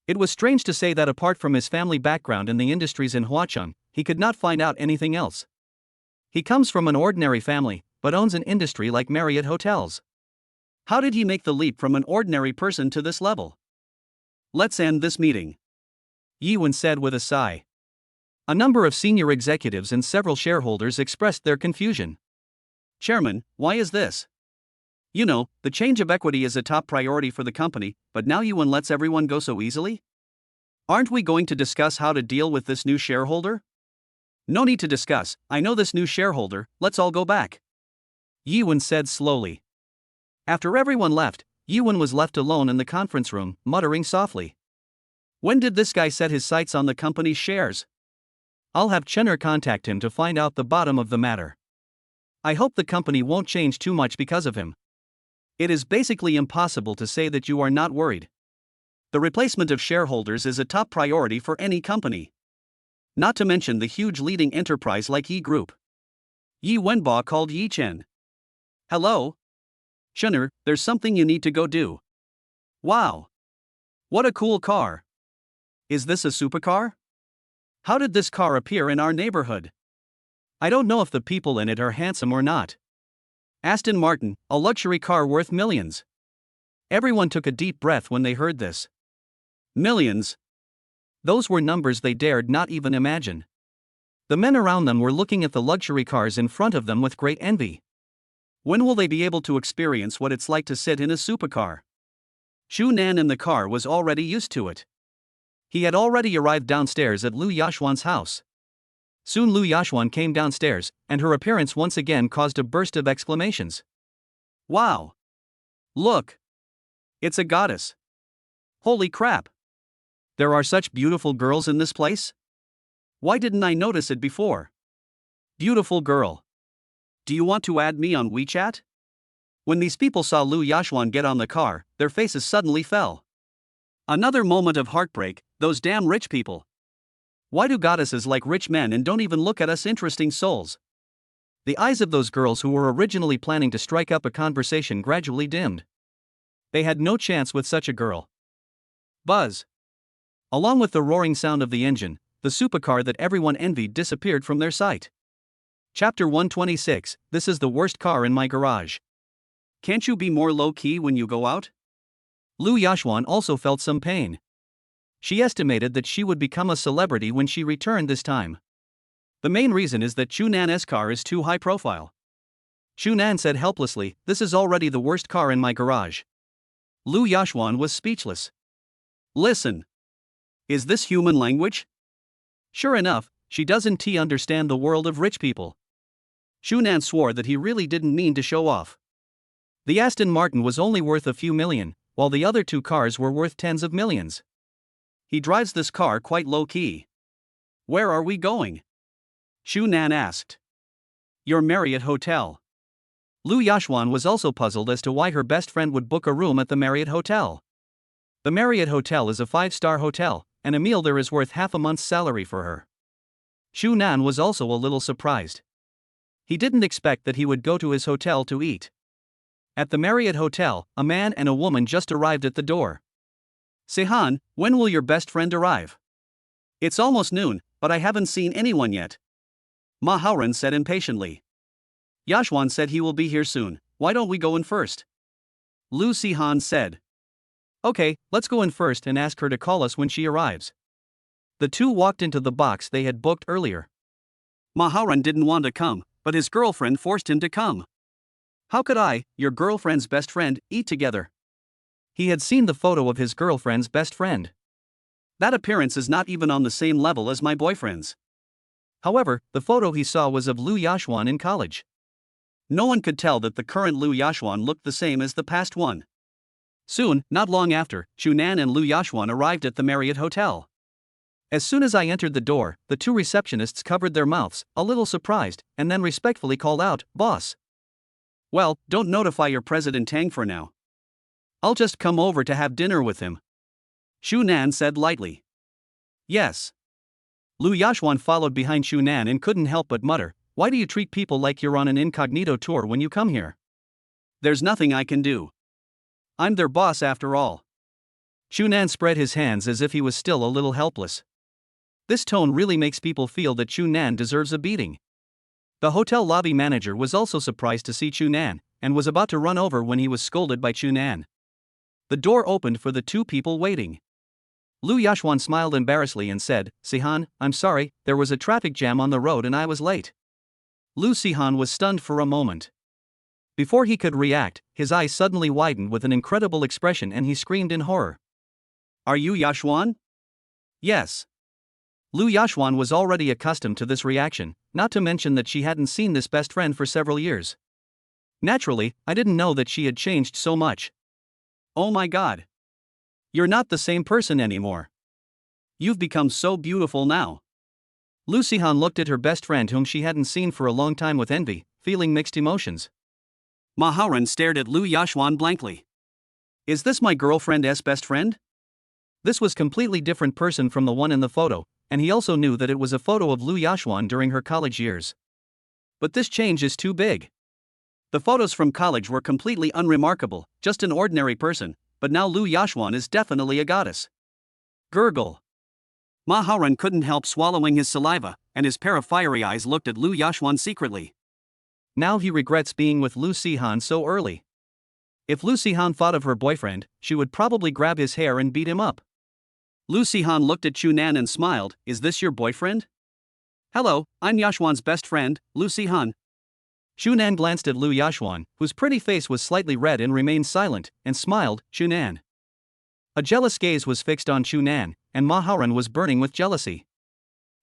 It was strange to say that apart from his family background in the industries in Huacheng, he could not find out anything else. He comes from an ordinary family, but owns an industry like Marriott Hotels. How did he make the leap from an ordinary person to this level? Let's end this meeting, Yiwen said with a sigh. A number of senior executives and several shareholders expressed their confusion. Chairman, why is this? You know, the change of equity is a top priority for the company, but now Yiwen lets everyone go so easily? Aren't we going to discuss how to deal with this new shareholder? No need to discuss, I know this new shareholder, let's all go back, Yiwen said slowly. After everyone left, Yiwen was left alone in the conference room, muttering softly. When did this guy set his sights on the company's shares? I'll have Chenner contact him to find out the bottom of the matter. I hope the company won't change too much because of him. It is basically impossible to say that you are not worried. The replacement of shareholders is a top priority for any company. Not to mention the huge leading enterprise like Yi Group. Yi Wenba called Yi Chen. Hello? Chenner, there's something you need to go do. Wow! What a cool car! Is this a supercar? How did this car appear in our neighborhood? I don't know if the people in it are handsome or not. Aston Martin, a luxury car worth millions. Everyone took a deep breath when they heard this. Millions. Those were numbers they dared not even imagine. The men around them were looking at the luxury cars in front of them with great envy. When will they be able to experience what it's like to sit in a supercar? Chu Nan in the car was already used to it. He had already arrived downstairs at Lu Yashuan's house. Soon Lu Yashuan came downstairs, and her appearance once again caused a burst of exclamations. Wow! Look! It's a goddess! Holy crap! There are such beautiful girls in this place? Why didn't I notice it before? Beautiful girl. Do you want to add me on WeChat? When these people saw Lu Yashuan get on the car, their faces suddenly fell. Another moment of heartbreak, those damn rich people. Why do goddesses like rich men and don't even look at us interesting souls? The eyes of those girls who were originally planning to strike up a conversation gradually dimmed. They had no chance with such a girl. Buzz. Along with the roaring sound of the engine, the supercar that everyone envied disappeared from their sight. Chapter 126, This is the worst car in my garage. Can't you be more low-key when you go out? Lu Yashuan also felt some pain. She estimated that she would become a celebrity when she returned this time. The main reason is that Chu Nan's car is too high profile. Chu Nan said helplessly, This is already the worst car in my garage. Lu Yashuan was speechless. Listen. Is this human language? Sure enough, she doesn't understand the world of rich people. Chu Nan swore that he really didn't mean to show off. The Aston Martin was only worth a few million, while the other two cars were worth tens of millions. He drives this car quite low-key. Where are we going? Chu Nan asked. Your Marriott Hotel. Lu Yashuan was also puzzled as to why her best friend would book a room at the Marriott Hotel. The Marriott Hotel is a 5-star hotel, and a meal there is worth half a month's salary for her. Chu Nan was also a little surprised. He didn't expect that he would go to his hotel to eat. At the Marriott Hotel, a man and a woman just arrived at the door. Sehan, when will your best friend arrive? It's almost noon, but I haven't seen anyone yet. Ma Haoran said impatiently. Yashuan said he will be here soon, why don't we go in first? Lu Sihan said. Okay, let's go in first and ask her to call us when she arrives. The two walked into the box they had booked earlier. Ma Haoran didn't want to come, but his girlfriend forced him to come. How could I, your girlfriend's best friend, eat together? He had seen the photo of his girlfriend's best friend. That appearance is not even on the same level as my boyfriend's. However, the photo he saw was of Lu Yashuan in college. No one could tell that the current Lu Yashuan looked the same as the past one. Soon, not long after, Chu Nan and Lu Yashuan arrived at the Marriott Hotel. As soon as I entered the door, the two receptionists covered their mouths, a little surprised, and then respectfully called out, Boss. Well, don't notify your President Tang for now. I'll just come over to have dinner with him, Chu Nan said lightly. Yes. Lu Yashwan followed behind Shu Nan and couldn't help but mutter, "Why do you treat people like you're on an incognito tour when you come here? There's nothing I can do. I'm their boss after all." Shu Nan spread his hands as if he was still a little helpless. This tone really makes people feel that Shu Nan deserves a beating. The hotel lobby manager was also surprised to see Shu Nan, and was about to run over when he was scolded by Shu Nan. The door opened for the two people waiting. Lu Yashwan smiled embarrassedly and said, "Sihan, I'm sorry, there was a traffic jam on the road and I was late." Lu Sihan was stunned for a moment. Before he could react, his eyes suddenly widened with an incredible expression and he screamed in horror. "Are you Yashwan?" "Yes." Lu Yashwan was already accustomed to this reaction, not to mention that she hadn't seen this best friend for several years. "Naturally, I didn't know that she had changed so much." "Oh my god. You're not the same person anymore. You've become so beautiful now." Lu Sihan looked at her best friend whom she hadn't seen for a long time with envy, feeling mixed emotions. Ma Haoran stared at Lu Yashwan blankly. "Is this my girlfriend's best friend?" This was completely different person from the one in the photo, and he also knew that it was a photo of Lu Yashwan during her college years. But this change is too big. The photos from college were completely unremarkable, just an ordinary person, but now Lu Yashwan is definitely a goddess. Gurgle. Ma Haoran couldn't help swallowing his saliva, and his pair of fiery eyes looked at Lu Yashwan secretly. Now he regrets being with Lu Sihan so early. If Lu Sihan thought of her boyfriend, she would probably grab his hair and beat him up. Lu Sihan looked at Shu Nan and smiled, "Is this your boyfriend?" "Hello, I'm Yashwan's best friend, Lu Sihan." Shu Nan glanced at Lu Yashwan, whose pretty face was slightly red and remained silent, and smiled, "Shu Nan." A jealous gaze was fixed on Shu Nan, and Ma Haoran was burning with jealousy.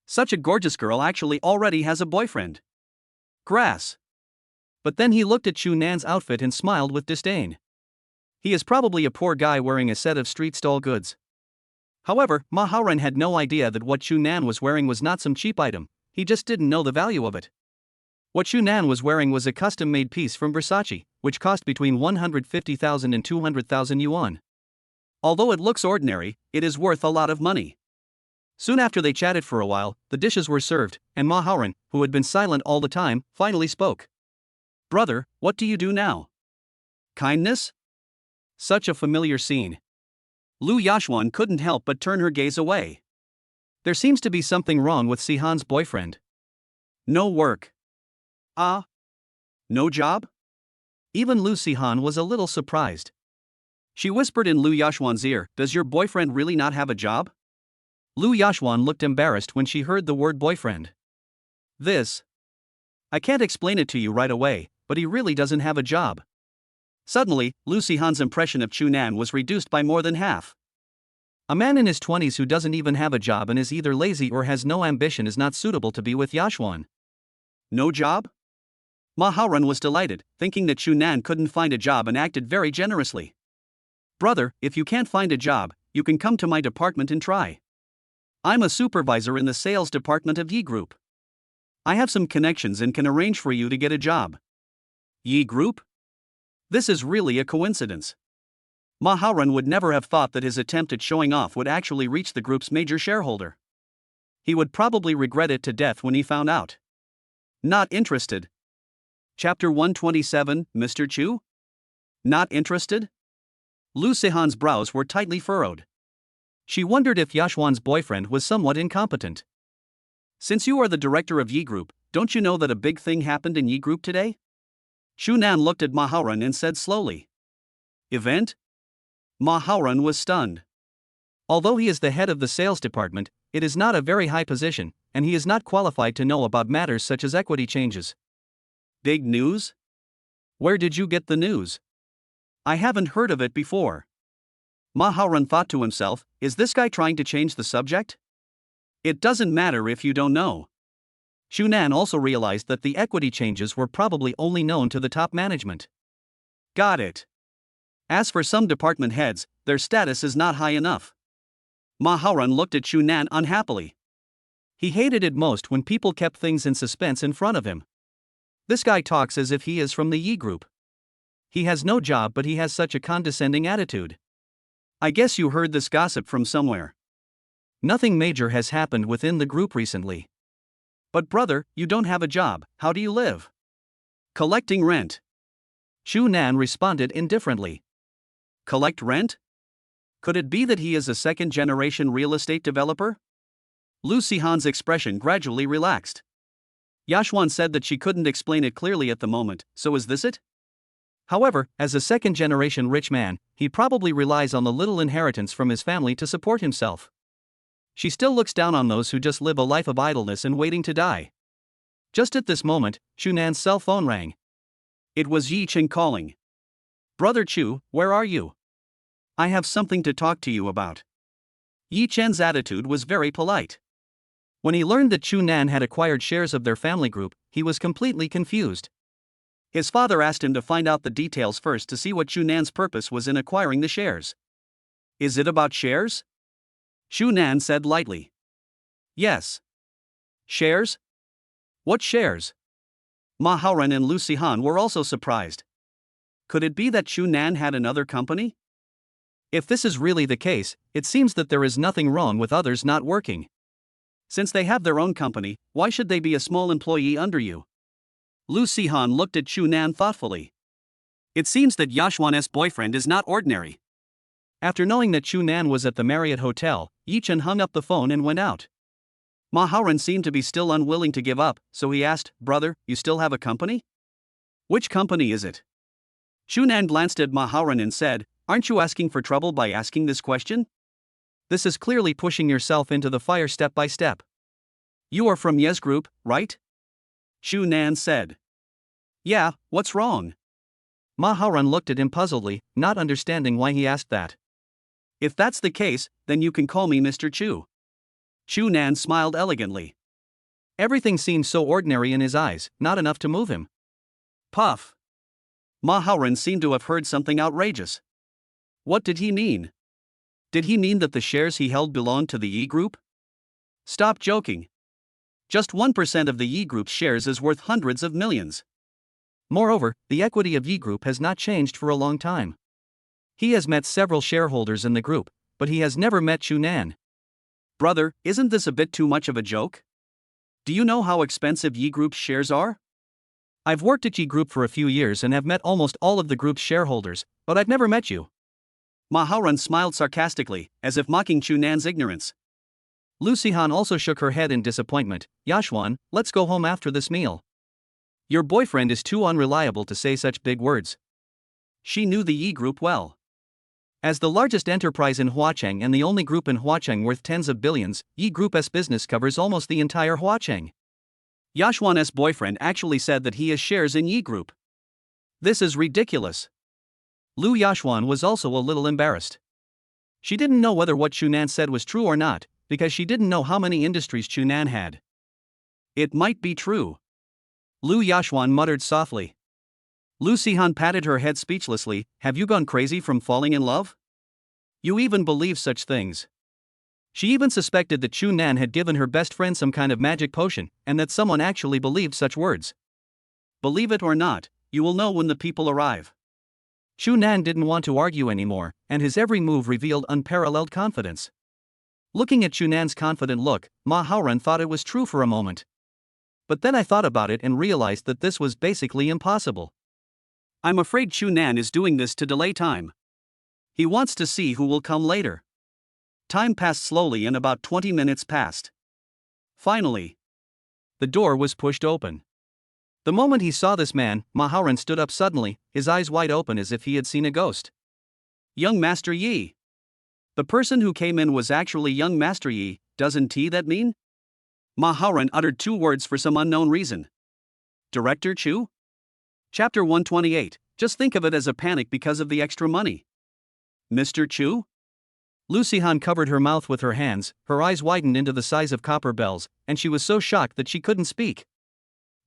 Such a gorgeous girl actually already has a boyfriend. Grass. But then he looked at Shu Nan's outfit and smiled with disdain. He is probably a poor guy wearing a set of street stall goods. However, Ma Haoran had no idea that what Shu Nan was wearing was not some cheap item, he just didn't know the value of it. What Shu Nan was wearing was a custom-made piece from Versace, which cost between 150,000 and 200,000 yuan. Although it looks ordinary, it is worth a lot of money. Soon after they chatted for a while, the dishes were served, and Ma Haoran, who had been silent all the time, finally spoke. "Brother, what do you do now?" "Kindness?" Such a familiar scene. Lu Yashwan couldn't help but turn her gaze away. There seems to be something wrong with Sihan's boyfriend. No work. No job? Even Lu Sihan was a little surprised. She whispered in Lu Yashwan's ear, "Does your boyfriend really not have a job?" Lu Yashwan looked embarrassed when she heard the word boyfriend. I can't explain it to you right away, but he really doesn't have a job." Suddenly, Lu Sihan's impression of Shu Nan was reduced by more than half. A man in his 20s who doesn't even have a job and is either lazy or has no ambition is not suitable to be with Yashwan. No job? Ma Haoran was delighted, thinking that Shu Nan couldn't find a job, and acted very generously. "Brother, if you can't find a job, you can come to my department and try. I'm a supervisor in the sales department of Yi Group. I have some connections and can arrange for you to get a job." Yi Group? This is really a coincidence. Ma Haoran would never have thought that his attempt at showing off would actually reach the group's major shareholder. He would probably regret it to death when he found out. Not interested. Chapter 127, Mr. Chu? Not interested? Lu Sihan's brows were tightly furrowed. She wondered if Yashwan's boyfriend was somewhat incompetent. "Since you are the director of Yi Group, don't you know that a big thing happened in Yi Group today?" Shu Nan looked at Ma Haoran and said slowly. "Event?" Ma Haoran was stunned. Although he is the head of the sales department, it is not a very high position, and he is not qualified to know about matters such as equity changes. Big news? Where did you get the news? I haven't heard of it before. Ma Haoran thought to himself, is this guy trying to change the subject? It doesn't matter if you don't know. Shu Nan also realized that the equity changes were probably only known to the top management. Got it. As for some department heads, their status is not high enough. Ma Haoran looked at Shu Nan unhappily. He hated it most when people kept things in suspense in front of him. This guy talks as if he is from the Yi Group. He has no job, but he has such a condescending attitude. I guess you heard this gossip from somewhere. Nothing major has happened within the group recently. But brother, you don't have a job, how do you live? Collecting rent. Chu Nan responded indifferently. Collect rent? Could it be that he is a second-generation real estate developer? Lu Sihan's expression gradually relaxed. Yashwan said that she couldn't explain it clearly at the moment, so is this it? However, as a second-generation rich man, he probably relies on the little inheritance from his family to support himself. She still looks down on those who just live a life of idleness and waiting to die. Just at this moment, Chu Nan's cell phone rang. It was Yi Chen calling. Brother Chu, where are you? I have something to talk to you about. Yi Chen's attitude was very polite. When he learned that Chu Nan had acquired shares of their family group, he was completely confused. His father asked him to find out the details first to see what Chu Nan's purpose was in acquiring the shares. Is it about shares? Chu Nan said lightly. Yes. Shares? What shares? Ma Haoren and Lu Sihan were also surprised. Could it be that Chu Nan had another company? If this is really the case, it seems that there is nothing wrong with others not working. Since they have their own company, why should they be a small employee under you? Lu Sihan looked at Chu Nan thoughtfully. It seems that Yashwan's boyfriend is not ordinary. After knowing that Chu Nan was at the Marriott Hotel, Yi Chen hung up the phone and went out. Ma Haoren seemed to be still unwilling to give up, so he asked, Brother, you still have a company? Which company is it? Chu Nan glanced at Ma Haoren and said, Aren't you asking for trouble by asking this question? This is clearly pushing yourself into the fire step by step. You are from Yes Group, right? Chu Nan said. Yeah, what's wrong? Ma Haoren looked at him puzzledly, not understanding why he asked that. If that's the case, then you can call me Mr. Chu. Chu Nan smiled elegantly. Everything seemed so ordinary in his eyes, not enough to move him. Puff. Ma Haoren seemed to have heard something outrageous. What did he mean? Did he mean that the shares he held belonged to the Yi Group? Stop joking. Just 1% of the Yi Group's shares is worth hundreds of millions. Moreover, the equity of Yi Group has not changed for a long time. He has met several shareholders in the group, but he has never met Chu Nan. Brother, isn't this a bit too much of a joke? Do you know how expensive Yi Group's shares are? I've worked at Yi Group for a few years and have met almost all of the group's shareholders, but I've never met you. Ma Haoren smiled sarcastically, as if mocking Chu Nan's ignorance. Lu Sihan also shook her head in disappointment. Yashwan, let's go home after this meal. Your boyfriend is too unreliable to say such big words. She knew the Yi Group well. As the largest enterprise in Huacheng and the only group in Huacheng worth tens of billions, Yi Group's business covers almost the entire Huacheng. Yashwan's boyfriend actually said that he has shares in Yi Group. This is ridiculous. Lu Yashwan was also a little embarrassed. She didn't know whether what Chu Nan said was true or not, because she didn't know how many industries Chu Nan had. It might be true. Lu Yashwan muttered softly. Lu Sihan patted her head speechlessly. Have you gone crazy from falling in love? You even believe such things. She even suspected that Chu Nan had given her best friend some kind of magic potion, and that someone actually believed such words. Believe it or not, you will know when the people arrive. Chu Nan didn't want to argue anymore, and his every move revealed unparalleled confidence. Looking at Chu Nan's confident look, Ma Haoren thought it was true for a moment. But then I thought about it and realized that this was basically impossible. I'm afraid Chu Nan is doing this to delay time. He wants to see who will come later. Time passed slowly and about 20 minutes passed. Finally, the door was pushed open. The moment he saw this man, Ma Haoren stood up suddenly, his eyes wide open as if he had seen a ghost. Young Master Yi. The person who came in was actually young Master Yi, doesn't that mean? Ma Haoren uttered two words for some unknown reason. Director Chu? Chapter 128, just think of it as a panic because of the extra money. Mr. Chu? Lu Sihan covered her mouth with her hands, her eyes widened into the size of copper bells, and she was so shocked that she couldn't speak.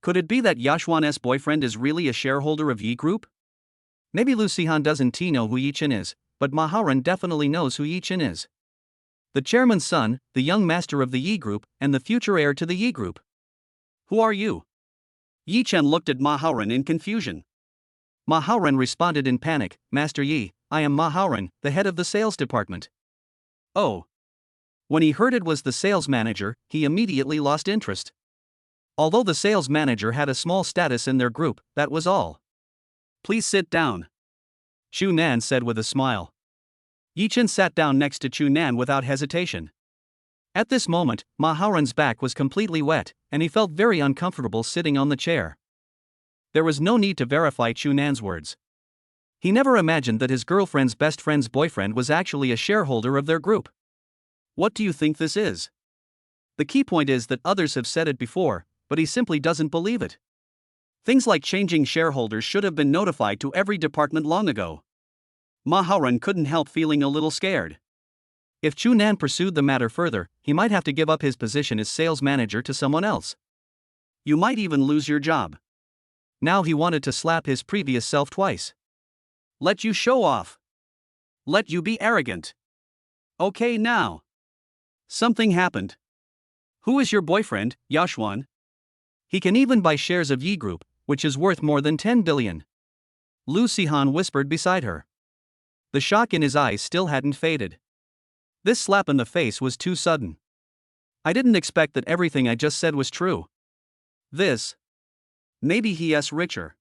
Could it be that Yashwan's boyfriend is really a shareholder of Yi Group? Maybe Lu Sihan doesn't know who Yi Chen is, but Ma Haoren definitely knows who Yi Chen is. The chairman's son, the young master of the Yi Group, and the future heir to the Yi Group. Who are you? Yi Chen looked at Ma Haoren in confusion. Ma Haoren responded in panic, Master Yi, I am Ma Haoren, the head of the sales department. Oh. When he heard it was the sales manager, he immediately lost interest. Although the sales manager had a small status in their group, that was all. Please sit down, Chu Nan said with a smile. Yi Chen sat down next to Chu Nan without hesitation. At this moment, Ma Haoren's back was completely wet, and he felt very uncomfortable sitting on the chair. There was no need to verify Chu Nan's words. He never imagined that his girlfriend's best friend's boyfriend was actually a shareholder of their group. What do you think this is? The key point is that others have said it before, but he simply doesn't believe it. Things like changing shareholders should have been notified to every department long ago. Ma Haoren couldn't help feeling a little scared. If Chu Nan pursued the matter further, he might have to give up his position as sales manager to someone else. You might even lose your job. Now he wanted to slap his previous self twice. Let you show off. Let you be arrogant. Okay now. Something happened. Who is your boyfriend, Yashwan? He can even buy shares of Yi Group, which is worth more than 10 billion. Lu Sihan whispered beside her. The shock in his eyes still hadn't faded. This slap in the face was too sudden. I didn't expect that everything I just said was true. This. Maybe he's richer.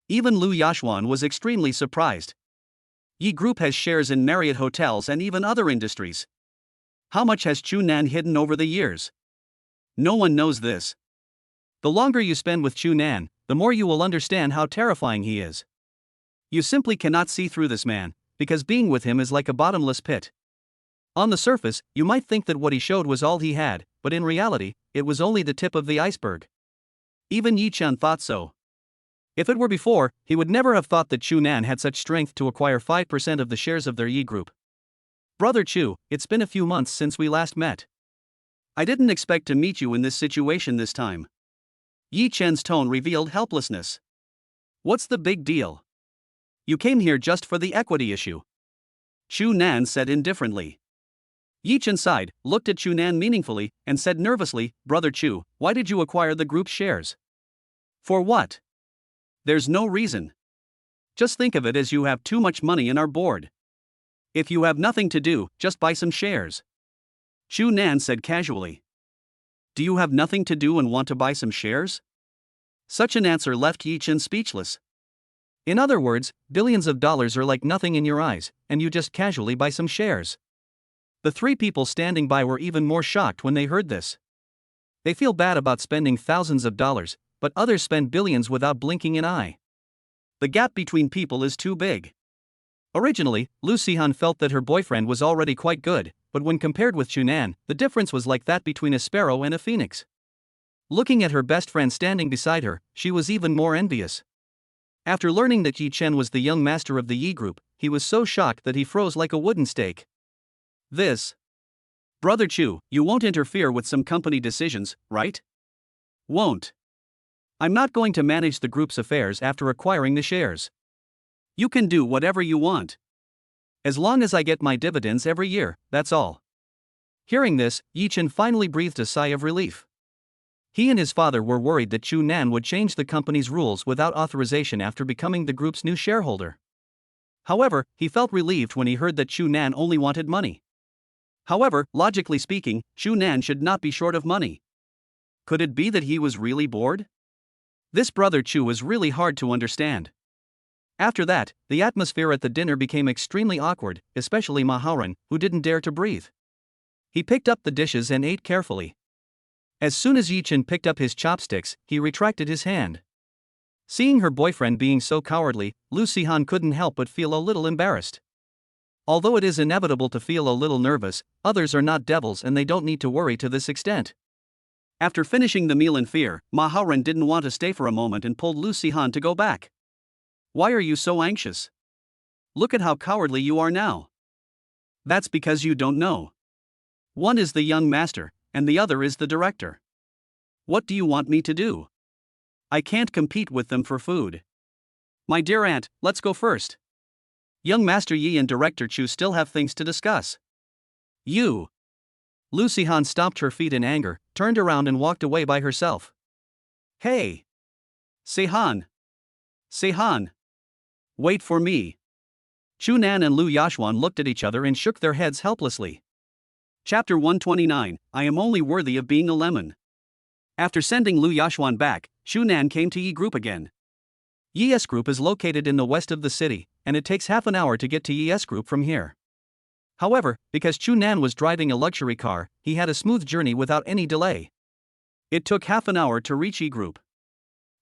Even Lu Yashwan was extremely surprised. Yi Group has shares in Marriott hotels and even other industries. How much has Chu Nan hidden over the years? No one knows this. The longer you spend with Chu Nan, the more you will understand how terrifying he is. You simply cannot see through this man, because being with him is like a bottomless pit. On the surface, you might think that what he showed was all he had, but in reality, it was only the tip of the iceberg. Even Yi Chen thought so. If it were before, he would never have thought that Chu Nan had such strength to acquire 5% of the shares of their Yi Group. Brother Chu, it's been a few months since we last met. I didn't expect to meet you in this situation this time. Yi Chen's tone revealed helplessness. What's the big deal? You came here just for the equity issue. Chu Nan said indifferently. Yi Chen sighed, looked at Chu Nan meaningfully, and said nervously, Brother Chu, why did you acquire the group's shares? For what? There's no reason. Just think of it as you have too much money in our board. If you have nothing to do, just buy some shares. Chu Nan said casually. Do you have nothing to do and want to buy some shares? Such an answer left Yi Chen speechless. In other words, billions of dollars are like nothing in your eyes, and you just casually buy some shares. The three people standing by were even more shocked when they heard this. They feel bad about spending thousands of dollars, but others spend billions without blinking an eye. The gap between people is too big. Originally, Lu Sihan felt that her boyfriend was already quite good, but when compared with Chu Nan, the difference was like that between a sparrow and a phoenix. Looking at her best friend standing beside her, she was even more envious. After learning that Yi Chen was the young master of the Yi Group, he was so shocked that he froze like a wooden stake. This. Brother Chu, you won't interfere with some company decisions, right? Won't. I'm not going to manage the group's affairs after acquiring the shares. You can do whatever you want. As long as I get my dividends every year, that's all. Hearing this, Yi Chen finally breathed a sigh of relief. He and his father were worried that Chu Nan would change the company's rules without authorization after becoming the group's new shareholder. However, he felt relieved when he heard that Chu Nan only wanted money. However, logically speaking, Chu Nan should not be short of money. Could it be that he was really bored? This brother Chu was really hard to understand. After that, the atmosphere at the dinner became extremely awkward, especially Ma Haoren, who didn't dare to breathe. He picked up the dishes and ate carefully. As soon as Yi Chen picked up his chopsticks, he retracted his hand. Seeing her boyfriend being so cowardly, Lu Sihan couldn't help but feel a little embarrassed. Although it is inevitable to feel a little nervous, others are not devils and they don't need to worry to this extent. After finishing the meal in fear, Ma Haoren didn't want to stay for a moment and pulled Lu Sihan to go back. Why are you so anxious? Look at how cowardly you are now. That's because you don't know. One is the young master, and the other is the director. What do you want me to do? I can't compete with them for food. My dear aunt, let's go first. Young Master Yi and Director Chu still have things to discuss. You. Lu Sihan stomped her feet in anger, turned around and walked away by herself. Hey! Sihan! Sihan! Wait for me. Chu Nan and Lu Yashwan looked at each other and shook their heads helplessly. Chapter 129, I am only worthy of being a lemon. After sending Lu Yashuan back, Shu Nan came to Yi Group again. Yi's Group is located in the west of the city, and it takes half an hour to get to Yi's Group from here. However, because Chu Nan was driving a luxury car, he had a smooth journey without any delay. It took half an hour to reach Yi Group.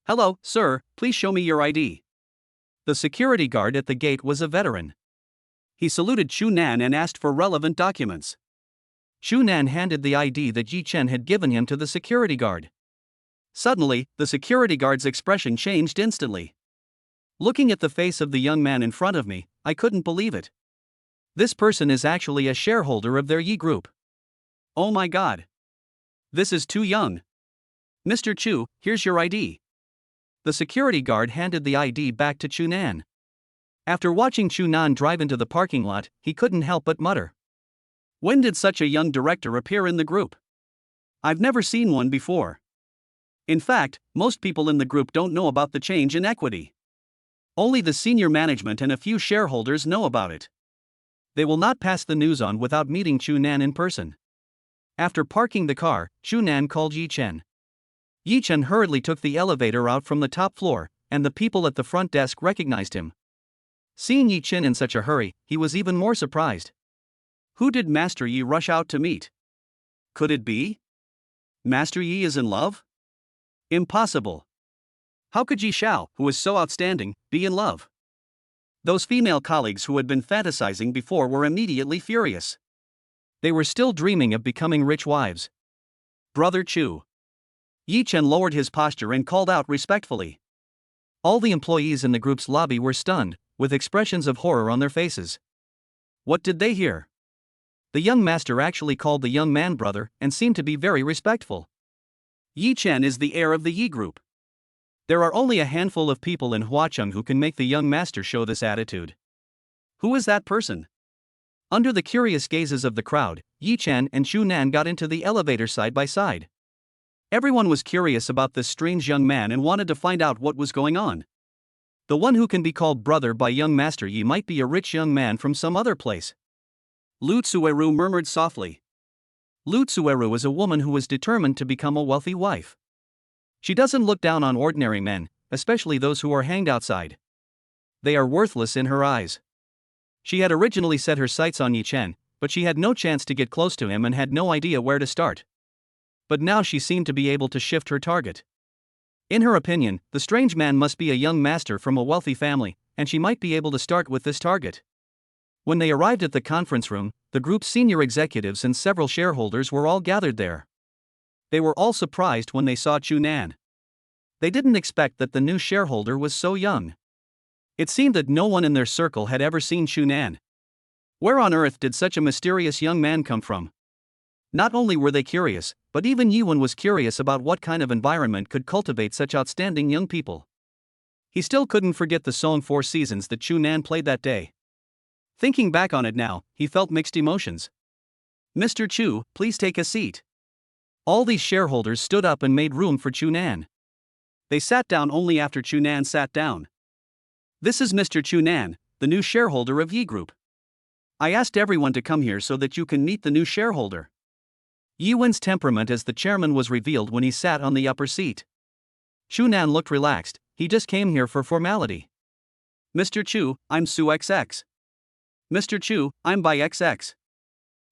"Hello, sir, please show me your ID." The security guard at the gate was a veteran. He saluted Chu Nan and asked for relevant documents. Chu Nan handed the ID that Yi Chen had given him to the security guard. Suddenly, the security guard's expression changed instantly. Looking at the face of the young man in front of me, I couldn't believe it. This person is actually a shareholder of their Yi Group. Oh my god. This is too young. "Mr. Chu, here's your ID." The security guard handed the ID back to Chu Nan. After watching Chu Nan drive into the parking lot, he couldn't help but mutter. When did such a young director appear in the group? I've never seen one before. In fact, most people in the group don't know about the change in equity. Only the senior management and a few shareholders know about it. They will not pass the news on without meeting Chu Nan in person. After parking the car, Chu Nan called Yi Chen. Yi Chen hurriedly took the elevator out from the top floor, and the people at the front desk recognized him. Seeing Yi Chen in such a hurry, he was even more surprised. Who did Master Yi rush out to meet? Could it be? Master Yi is in love? Impossible. How could Yi Xiao, who is so outstanding, be in love? Those female colleagues who had been fantasizing before were immediately furious. They were still dreaming of becoming rich wives. Brother Chu. Yi Chen lowered his posture and called out respectfully. All the employees in the group's lobby were stunned, with expressions of horror on their faces. What did they hear? The young master actually called the young man brother and seemed to be very respectful. Yi Chen is the heir of the Yi Group. There are only a handful of people in Huacheng who can make the young master show this attitude. Who is that person? Under the curious gazes of the crowd, Yi Chen and Chu Nan got into the elevator side by side. Everyone was curious about this strange young man and wanted to find out what was going on. The one who can be called brother by young Master Yi might be a rich young man from some other place. Lu Tsueru murmured softly. Lu Tsueru is a woman who is determined to become a wealthy wife. She doesn't look down on ordinary men, especially those who are hanged outside. They are worthless in her eyes. She had originally set her sights on Yi Chen, but she had no chance to get close to him and had no idea where to start. But now she seemed to be able to shift her target. In her opinion, the strange man must be a young master from a wealthy family, and she might be able to start with this target. When they arrived at the conference room, the group's senior executives and several shareholders were all gathered there. They were all surprised when they saw Chu Nan. They didn't expect that the new shareholder was so young. It seemed that no one in their circle had ever seen Chu Nan. Where on earth did such a mysterious young man come from? Not only were they curious, but even Yiwen was curious about what kind of environment could cultivate such outstanding young people. He still couldn't forget the song Four Seasons that Chu Nan played that day. Thinking back on it now, he felt mixed emotions. "Mr. Chu, please take a seat." All these shareholders stood up and made room for Chu Nan. They sat down only after Chu Nan sat down. "This is Mr. Chu Nan, the new shareholder of Yi Group. I asked everyone to come here so that you can meet the new shareholder." Yiwen's temperament as the chairman was revealed when he sat on the upper seat. Chu Nan looked relaxed. He just came here for formality. "Mr. Chu, I'm Su XX. Mr. Chu, I'm by XX."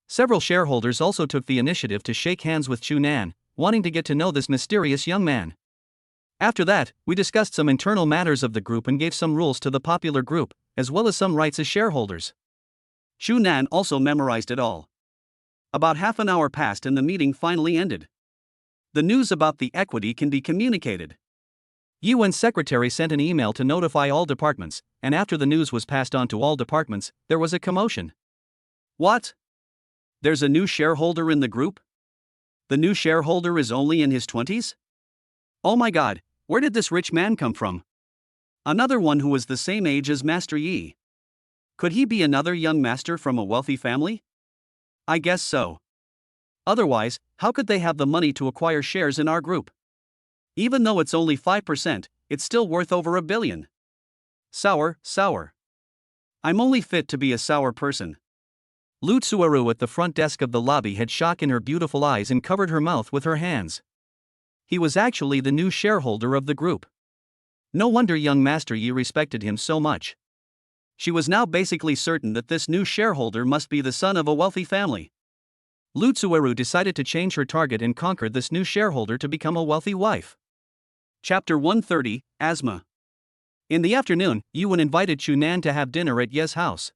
Several shareholders also took the initiative to shake hands with Chu Nan, wanting to get to know this mysterious young man. After that, we discussed some internal matters of the group and gave some rules to the popular group, as well as some rights as shareholders. Chu Nan also memorized it all. About half an hour passed and the meeting finally ended. The news about the equity can be communicated. Yiwen's secretary sent an email to notify all departments, and after the news was passed on to all departments, there was a commotion. What? There's a new shareholder in the group? The new shareholder is only in his 20s? Oh my god, where did this rich man come from? Another one who was the same age as Master Yi. Could he be another young master from a wealthy family? I guess so. Otherwise, how could they have the money to acquire shares in our group? Even though it's only 5%, it's still worth over $1 billion. Sour. I'm only fit to be a sour person. Lu Tsuaru at the front desk of the lobby had shock in her beautiful eyes and covered her mouth with her hands. He was actually the new shareholder of the group. No wonder young Master Yi respected him so much. She was now basically certain that this new shareholder must be the son of a wealthy family. Lu Tsuaru decided to change her target and conquer this new shareholder to become a wealthy wife. Chapter 130, Asthma. In the afternoon, Yuan invited Chu Nan to have dinner at Ye's house.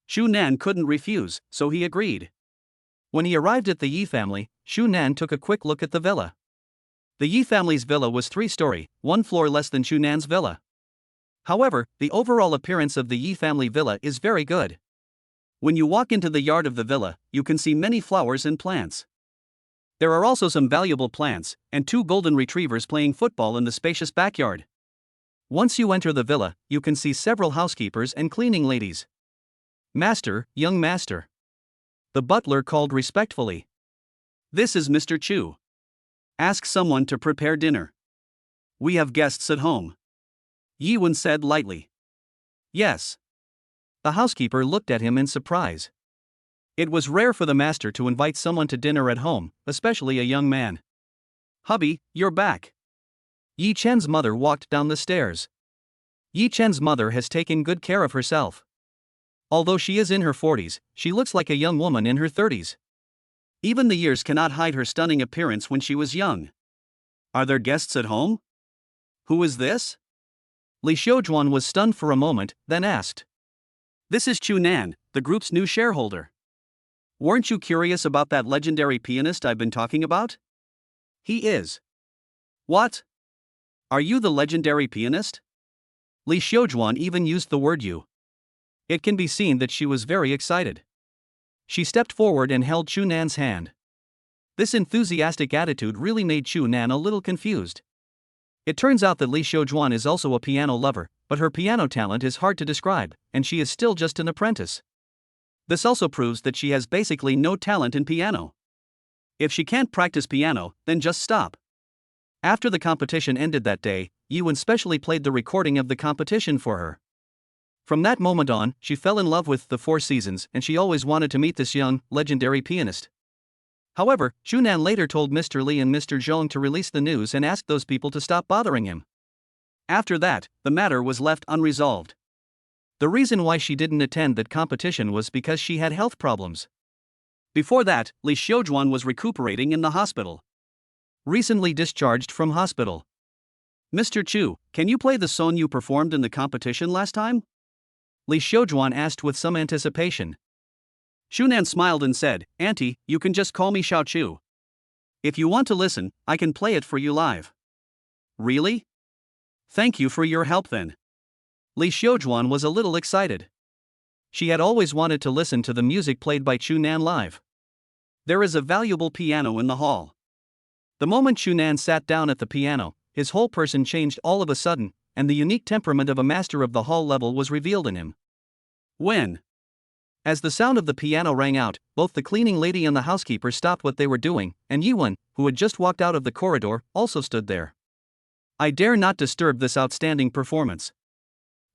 Chu Nan couldn't refuse, so he agreed. When he arrived at the Yi family, Chu Nan took a quick look at the villa. The Yi family's villa was 3-story, 1 floor less than Chu Nan's villa. However, the overall appearance of the Yi family villa is very good. When you walk into the yard of the villa, you can see many flowers and plants. There are also some valuable plants, and 2 golden retrievers playing football in the spacious backyard. Once you enter the villa, you can see several housekeepers and cleaning ladies. Master, young master. The butler called respectfully. This is Mr. Chu. Ask someone to prepare dinner. We have guests at home. Yiwen said lightly. Yes. The housekeeper looked at him in surprise. It was rare for the master to invite someone to dinner at home, especially a young man. Hubby, you're back. Yi Chen's mother walked down the stairs. Yi Chen's mother has taken good care of herself. Although she is in her 40s, she looks like a young woman in her 30s. Even the years cannot hide her stunning appearance when she was young. Are there guests at home? Who is this? Li Xiaojuan was stunned for a moment, then asked. This is Chu Nan, the group's new shareholder. Weren't you curious about that legendary pianist I've been talking about? He is. What? Are you the legendary pianist? Li Xiaojuan even used the word you. It can be seen that she was very excited. She stepped forward and held Chu Nan's hand. This enthusiastic attitude really made Chu Nan a little confused. It turns out that Li Xiaojuan is also a piano lover, but her piano talent is hard to describe, and she is still just an apprentice. This also proves that she has basically no talent in piano. If she can't practice piano, then just stop. After the competition ended that day, Yuan specially played the recording of the competition for her. From that moment on, she fell in love with the 4 Seasons and she always wanted to meet this young, legendary pianist. However, Chu Nan later told Mr. Li and Mr. Zhong to release the news and asked those people to stop bothering him. After that, the matter was left unresolved. The reason why she didn't attend that competition was because she had health problems. Before that, Li Xiaojuan was recuperating in the hospital. Recently discharged from hospital. Mr. Chu, can you play the song you performed in the competition last time? Li Xiaojuan asked with some anticipation. Chu Nan smiled and said, Auntie, you can just call me Xiao Chu. If you want to listen, I can play it for you live. Really? Thank you for your help then. Li Xiaojuan was a little excited. She had always wanted to listen to the music played by Chu Nan live. There is a valuable piano in the hall. The moment Chu Nan sat down at the piano, his whole person changed all of a sudden, and the unique temperament of a master of the hall level was revealed in him. When? As the sound of the piano rang out, both the cleaning lady and the housekeeper stopped what they were doing, and Yuan, who had just walked out of the corridor, also stood there. I dare not disturb this outstanding performance.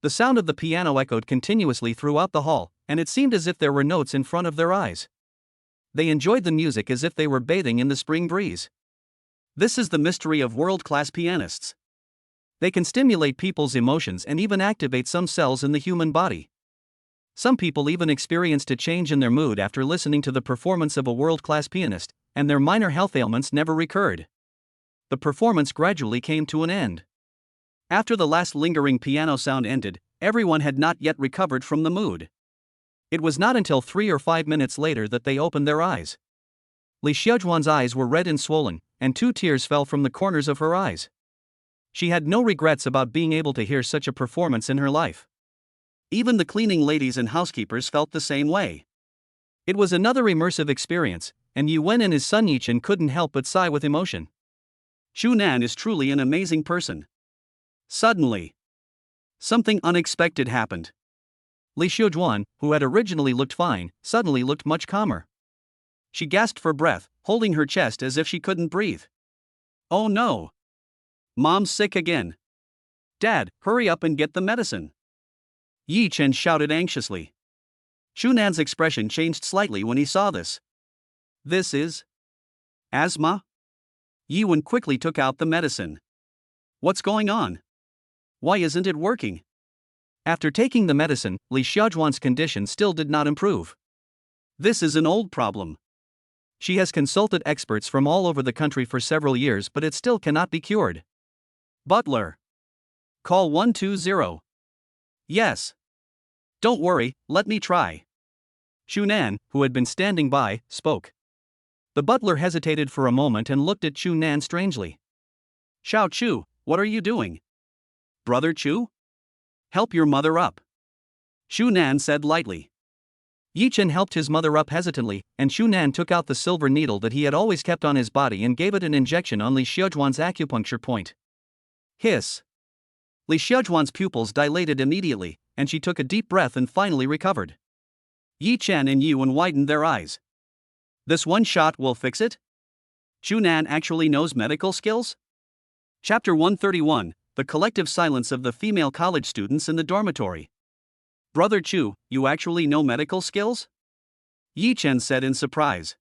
The sound of the piano echoed continuously throughout the hall, and it seemed as if there were notes in front of their eyes. They enjoyed the music as if they were bathing in the spring breeze. This is the mystery of world-class pianists. They can stimulate people's emotions and even activate some cells in the human body. Some people even experienced a change in their mood after listening to the performance of a world-class pianist, and their minor health ailments never recurred. The performance gradually came to an end. After the last lingering piano sound ended, everyone had not yet recovered from the mood. It was not until 3 or 5 minutes later that they opened their eyes. Li Xiaojuan's eyes were red and swollen, and 2 tears fell from the corners of her eyes. She had no regrets about being able to hear such a performance in her life. Even the cleaning ladies and housekeepers felt the same way. It was another immersive experience, and Yuan and his son Yichen couldn't help but sigh with emotion. Chu Nan is truly an amazing person. Suddenly, something unexpected happened. Li Xiaojuan, who had originally looked fine, suddenly looked much calmer. She gasped for breath, holding her chest as if she couldn't breathe. Oh no! Mom's sick again. Dad, hurry up and get the medicine. Yi Chen shouted anxiously. Shunan's expression changed slightly when he saw this. This is asthma? Yiwen quickly took out the medicine. What's going on? Why isn't it working? After taking the medicine, Li Xiaozhuan's condition still did not improve. This is an old problem. She has consulted experts from all over the country for several years, but it still cannot be cured. Butler. Call 120. Yes. Don't worry, let me try. Shunan, who had been standing by, spoke. The butler hesitated for a moment and looked at Shunan strangely. Xiao Chu, what are you doing? Brother Chu? Help your mother up. Shunan said lightly. Yichen helped his mother up hesitantly, and Shunan took out the silver needle that he had always kept on his body and gave it an injection on Li Xiaozhuan's acupuncture point. Hiss. Li Xiaozhuan's pupils dilated immediately, and she took a deep breath and finally recovered. Yi Chen and Yiwen widened their eyes. This one shot will fix it? Shunan actually knows medical skills? Chapter 131, The Collective Silence of the Female College Students in the Dormitory. Brother Chu, you actually know medical skills? Yi Chen said in surprise.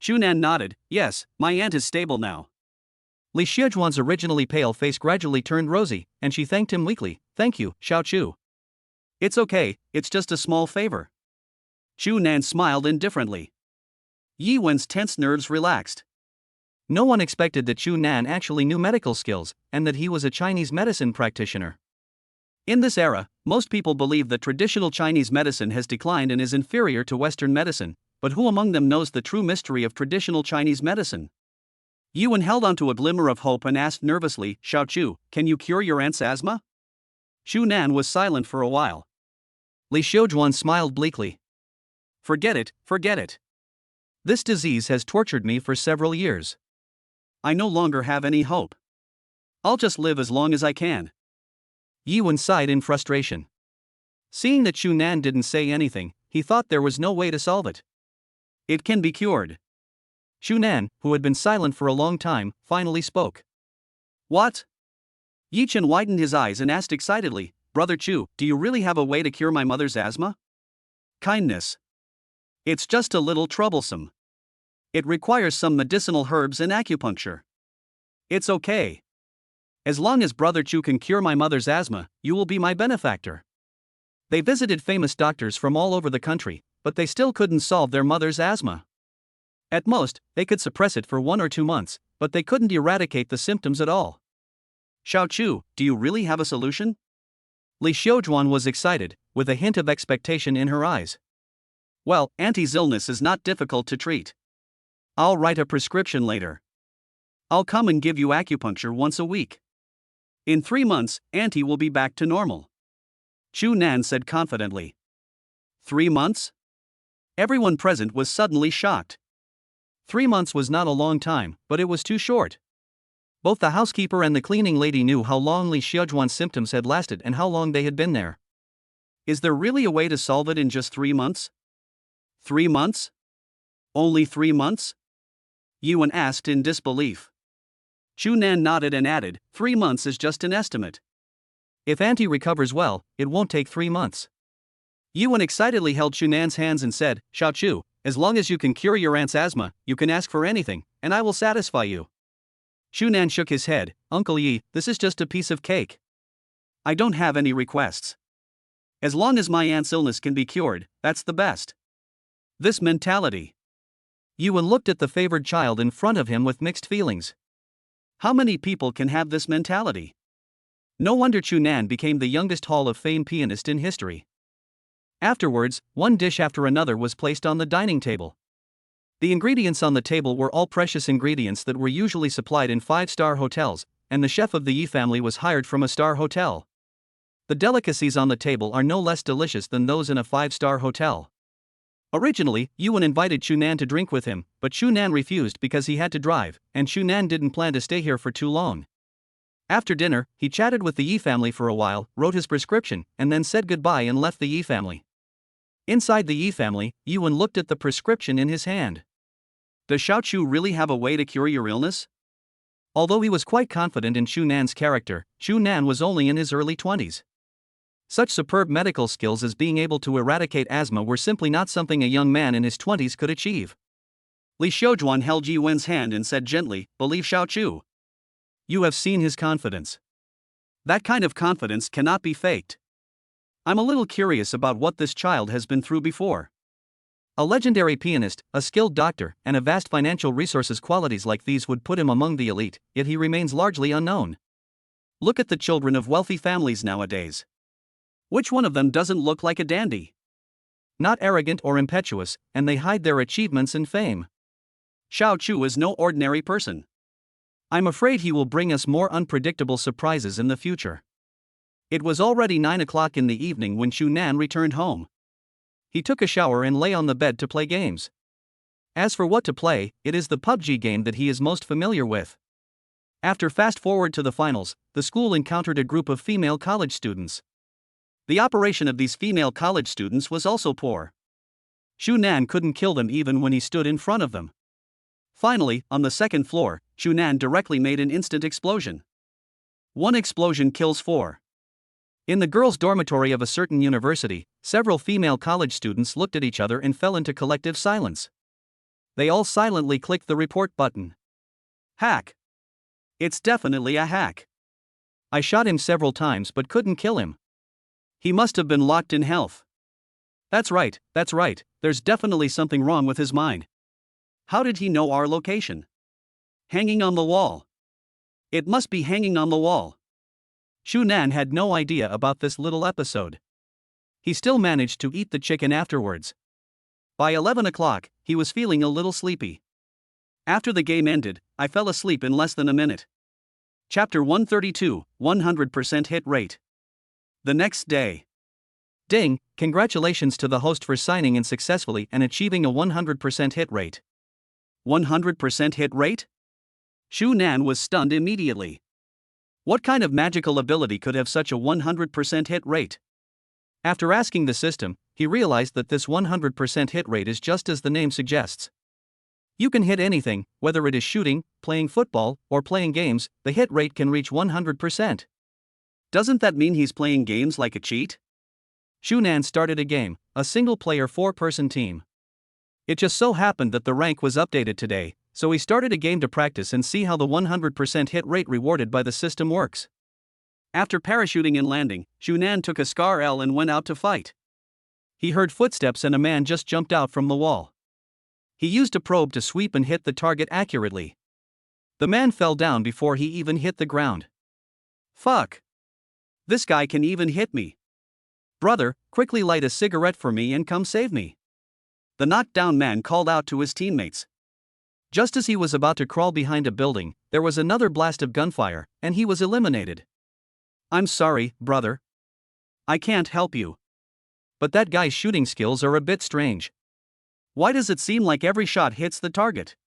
Shunan nodded, yes, my aunt is stable now. Li Xiaozhuan's originally pale face gradually turned rosy, and she thanked him weakly. Thank you, Xiao Chu. It's okay, it's just a small favor. Shunan smiled indifferently. Yi Wen's tense nerves relaxed. No one expected that Shunan actually knew medical skills, and that he was a Chinese medicine practitioner. In this era, most people believe that traditional Chinese medicine has declined and is inferior to Western medicine, but who among them knows the true mystery of traditional Chinese medicine? Yiwen held onto a glimmer of hope and asked nervously, Xiao Chu, can you cure your aunt's asthma? Shunan was silent for a while. Li Xiaozhuan smiled bleakly. Forget it, forget it. This disease has tortured me for several years. I no longer have any hope. I'll just live as long as I can. Yiwen sighed in frustration. Seeing that Shunan didn't say anything, he thought there was no way to solve it. It can be cured. Shunan, who had been silent for a long time, finally spoke. What? Yichen widened his eyes and asked excitedly, Brother Chu, do you really have a way to cure my mother's asthma? Kindness. It's just a little troublesome. It requires some medicinal herbs and acupuncture. It's okay. As long as Brother Chu can cure my mother's asthma, you will be my benefactor. They visited famous doctors from all over the country, but they still couldn't solve their mother's asthma. At most, they could suppress it for 1 or 2 months, but they couldn't eradicate the symptoms at all. Xiao Chu, do you really have a solution? Li Xiaozhuan was excited, with a hint of expectation in her eyes. Well, Auntie's illness is not difficult to treat. I'll write a prescription later. I'll come and give you acupuncture once a week. In 3 months, Auntie will be back to normal. Shunan said confidently. 3 months? Everyone present was suddenly shocked. 3 months was not a long time, but it was too short. Both the housekeeper and the cleaning lady knew how long Li Xiaozhuan's symptoms had lasted and how long they had been there. Is there really a way to solve it in just 3 months? 3 months? Only 3 months? Yiwen asked in disbelief. Shunan nodded and added, 3 months is just an estimate. If Auntie recovers well, it won't take 3 months. Yiwen excitedly held Shunan's hands and said, Xiao Chu, as long as you can cure your aunt's asthma, you can ask for anything, and I will satisfy you. Shunan shook his head, Uncle Yi, this is just a piece of cake. I don't have any requests. As long as my aunt's illness can be cured, that's the best. This mentality. Yiwen looked at the favored child in front of him with mixed feelings. How many people can have this mentality? No wonder Shunan became the youngest Hall of Fame pianist in history. Afterwards, one dish after another was placed on the dining table. The ingredients on the table were all precious ingredients that were usually supplied in 5-star hotels, and the chef of the Yi family was hired from a star hotel. The delicacies on the table are no less delicious than those in a 5-star hotel. Originally, Yiwen invited Shunan to drink with him, but Shunan refused because he had to drive, and Shunan didn't plan to stay here for too long. After dinner, he chatted with the Yi family for a while, wrote his prescription, and then said goodbye and left the Yi family. Inside the Yi family, Yiwen looked at the prescription in his hand. Does Xiao Chu really have a way to cure your illness? Although he was quite confident in Shunan's character, Shunan was only in his early 20s. Such superb medical skills as being able to eradicate asthma were simply not something a young man in his 20s could achieve. Li Xiaojuan held Ji Wen's hand and said gently, "Believe Xiao Chu. You have seen his confidence. That kind of confidence cannot be faked. I'm a little curious about what this child has been through before." A legendary pianist, a skilled doctor, and a vast financial resources, qualities like these would put him among the elite, yet he remains largely unknown. Look at the children of wealthy families nowadays. Which one of them doesn't look like a dandy? Not arrogant or impetuous, and they hide their achievements and fame. Xiao Chu is no ordinary person. I'm afraid he will bring us more unpredictable surprises in the future. It was already 9 o'clock in the evening when Xu Nan returned home. He took a shower and lay on the bed to play games. As for what to play, it is the PUBG game that he is most familiar with. After fast forward to the finals, the school encountered a group of female college students. The operation of these female college students was also poor. Xu Nan couldn't kill them even when he stood in front of them. Finally, on the second floor, Xu Nan directly made an instant explosion. One explosion kills 4. In the girls' dormitory of a certain university, several female college students looked at each other and fell into collective silence. They all silently clicked the report button. Hack. It's definitely a hack. I shot him several times but couldn't kill him. He must have been locked in health. That's right, there's definitely something wrong with his mind. How did he know our location? Hanging on the wall. It must be hanging on the wall. Xu Nan had no idea about this little episode. He still managed to eat the chicken afterwards. By 11 o'clock, he was feeling a little sleepy. After the game ended, I fell asleep in less than a minute. Chapter 132, 100% hit rate. The next day. Ding, congratulations to the host for signing in successfully and achieving a 100% hit rate. 100% hit rate? Xu Nan was stunned immediately. What kind of magical ability could have such a 100% hit rate? After asking the system, he realized that this 100% hit rate is just as the name suggests. You can hit anything, whether it is shooting, playing football, or playing games, the hit rate can reach 100%. Doesn't that mean he's playing games like a cheat? Xu Nan started a game, a single-player 4-person team. It just so happened that the rank was updated today, so he started a game to practice and see how the 100% hit rate rewarded by the system works. After parachuting and landing, Xu Nan took a Scar L and went out to fight. He heard footsteps and a man just jumped out from the wall. He used a probe to sweep and hit the target accurately. The man fell down before he even hit the ground. Fuck! This guy can even hit me. Brother, quickly light a cigarette for me and come save me. The knocked down man called out to his teammates. Just as he was about to crawl behind a building, there was another blast of gunfire, and he was eliminated. I'm sorry, brother. I can't help you. But that guy's shooting skills are a bit strange. Why does it seem like every shot hits the target?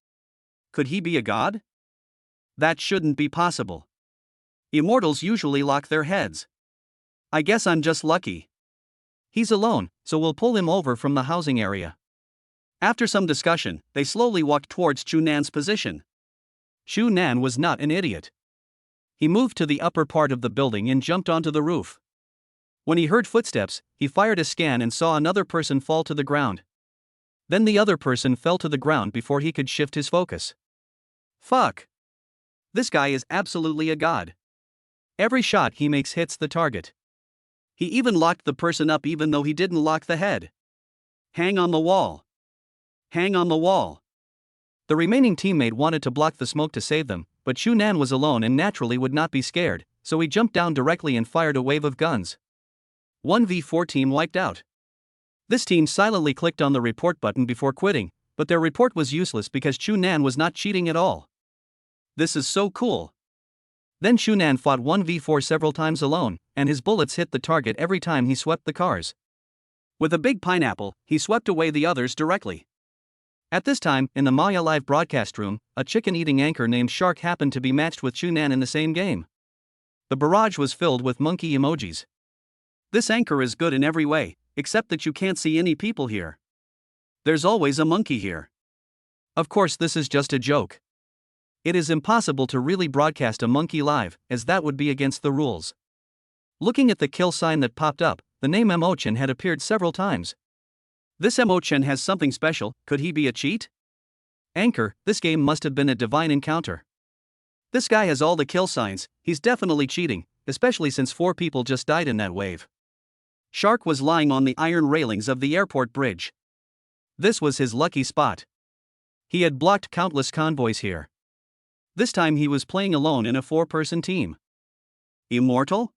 Could he be a god? That shouldn't be possible. Immortals usually lock their heads. I guess I'm just lucky. He's alone, so we'll pull him over from the housing area. After some discussion, they slowly walked towards Xu Nan's position. Xu Nan was not an idiot. He moved to the upper part of the building and jumped onto the roof. When he heard footsteps, he fired a scan and saw another person fall to the ground. Then the other person fell to the ground before he could shift his focus. Fuck! This guy is absolutely a god. Every shot he makes hits the target. He even locked the person up even though he didn't lock the head. Hang on the wall. Hang on the wall. The remaining teammate wanted to block the smoke to save them, but Xu Nan was alone and naturally would not be scared, so he jumped down directly and fired a wave of guns. 1v4 team wiped out. This team silently clicked on the report button before quitting, but their report was useless because Xu Nan was not cheating at all. This is so cool. Then Xu Nan fought 1v4 several times alone, and his bullets hit the target every time he swept the cars. With a big pineapple, he swept away the others directly. At this time, in the Maya Live broadcast room, a chicken-eating anchor named Shark happened to be matched with Xu Nan in the same game. The barrage was filled with monkey emojis. This anchor is good in every way, except that you can't see any people here. There's always a monkey here. Of course, this is just a joke. It is impossible to really broadcast a monkey live, as that would be against the rules. Looking at the kill sign that popped up, the name Emochan had appeared several times. This Emochan has something special, could he be a cheat? Anchor, this game must have been a divine encounter. This guy has all the kill signs, he's definitely cheating, especially since 4 people just died in that wave. Shark was lying on the iron railings of the airport bridge. This was his lucky spot. He had blocked countless convoys here. This time he was playing alone in a 4-person team. Immortal?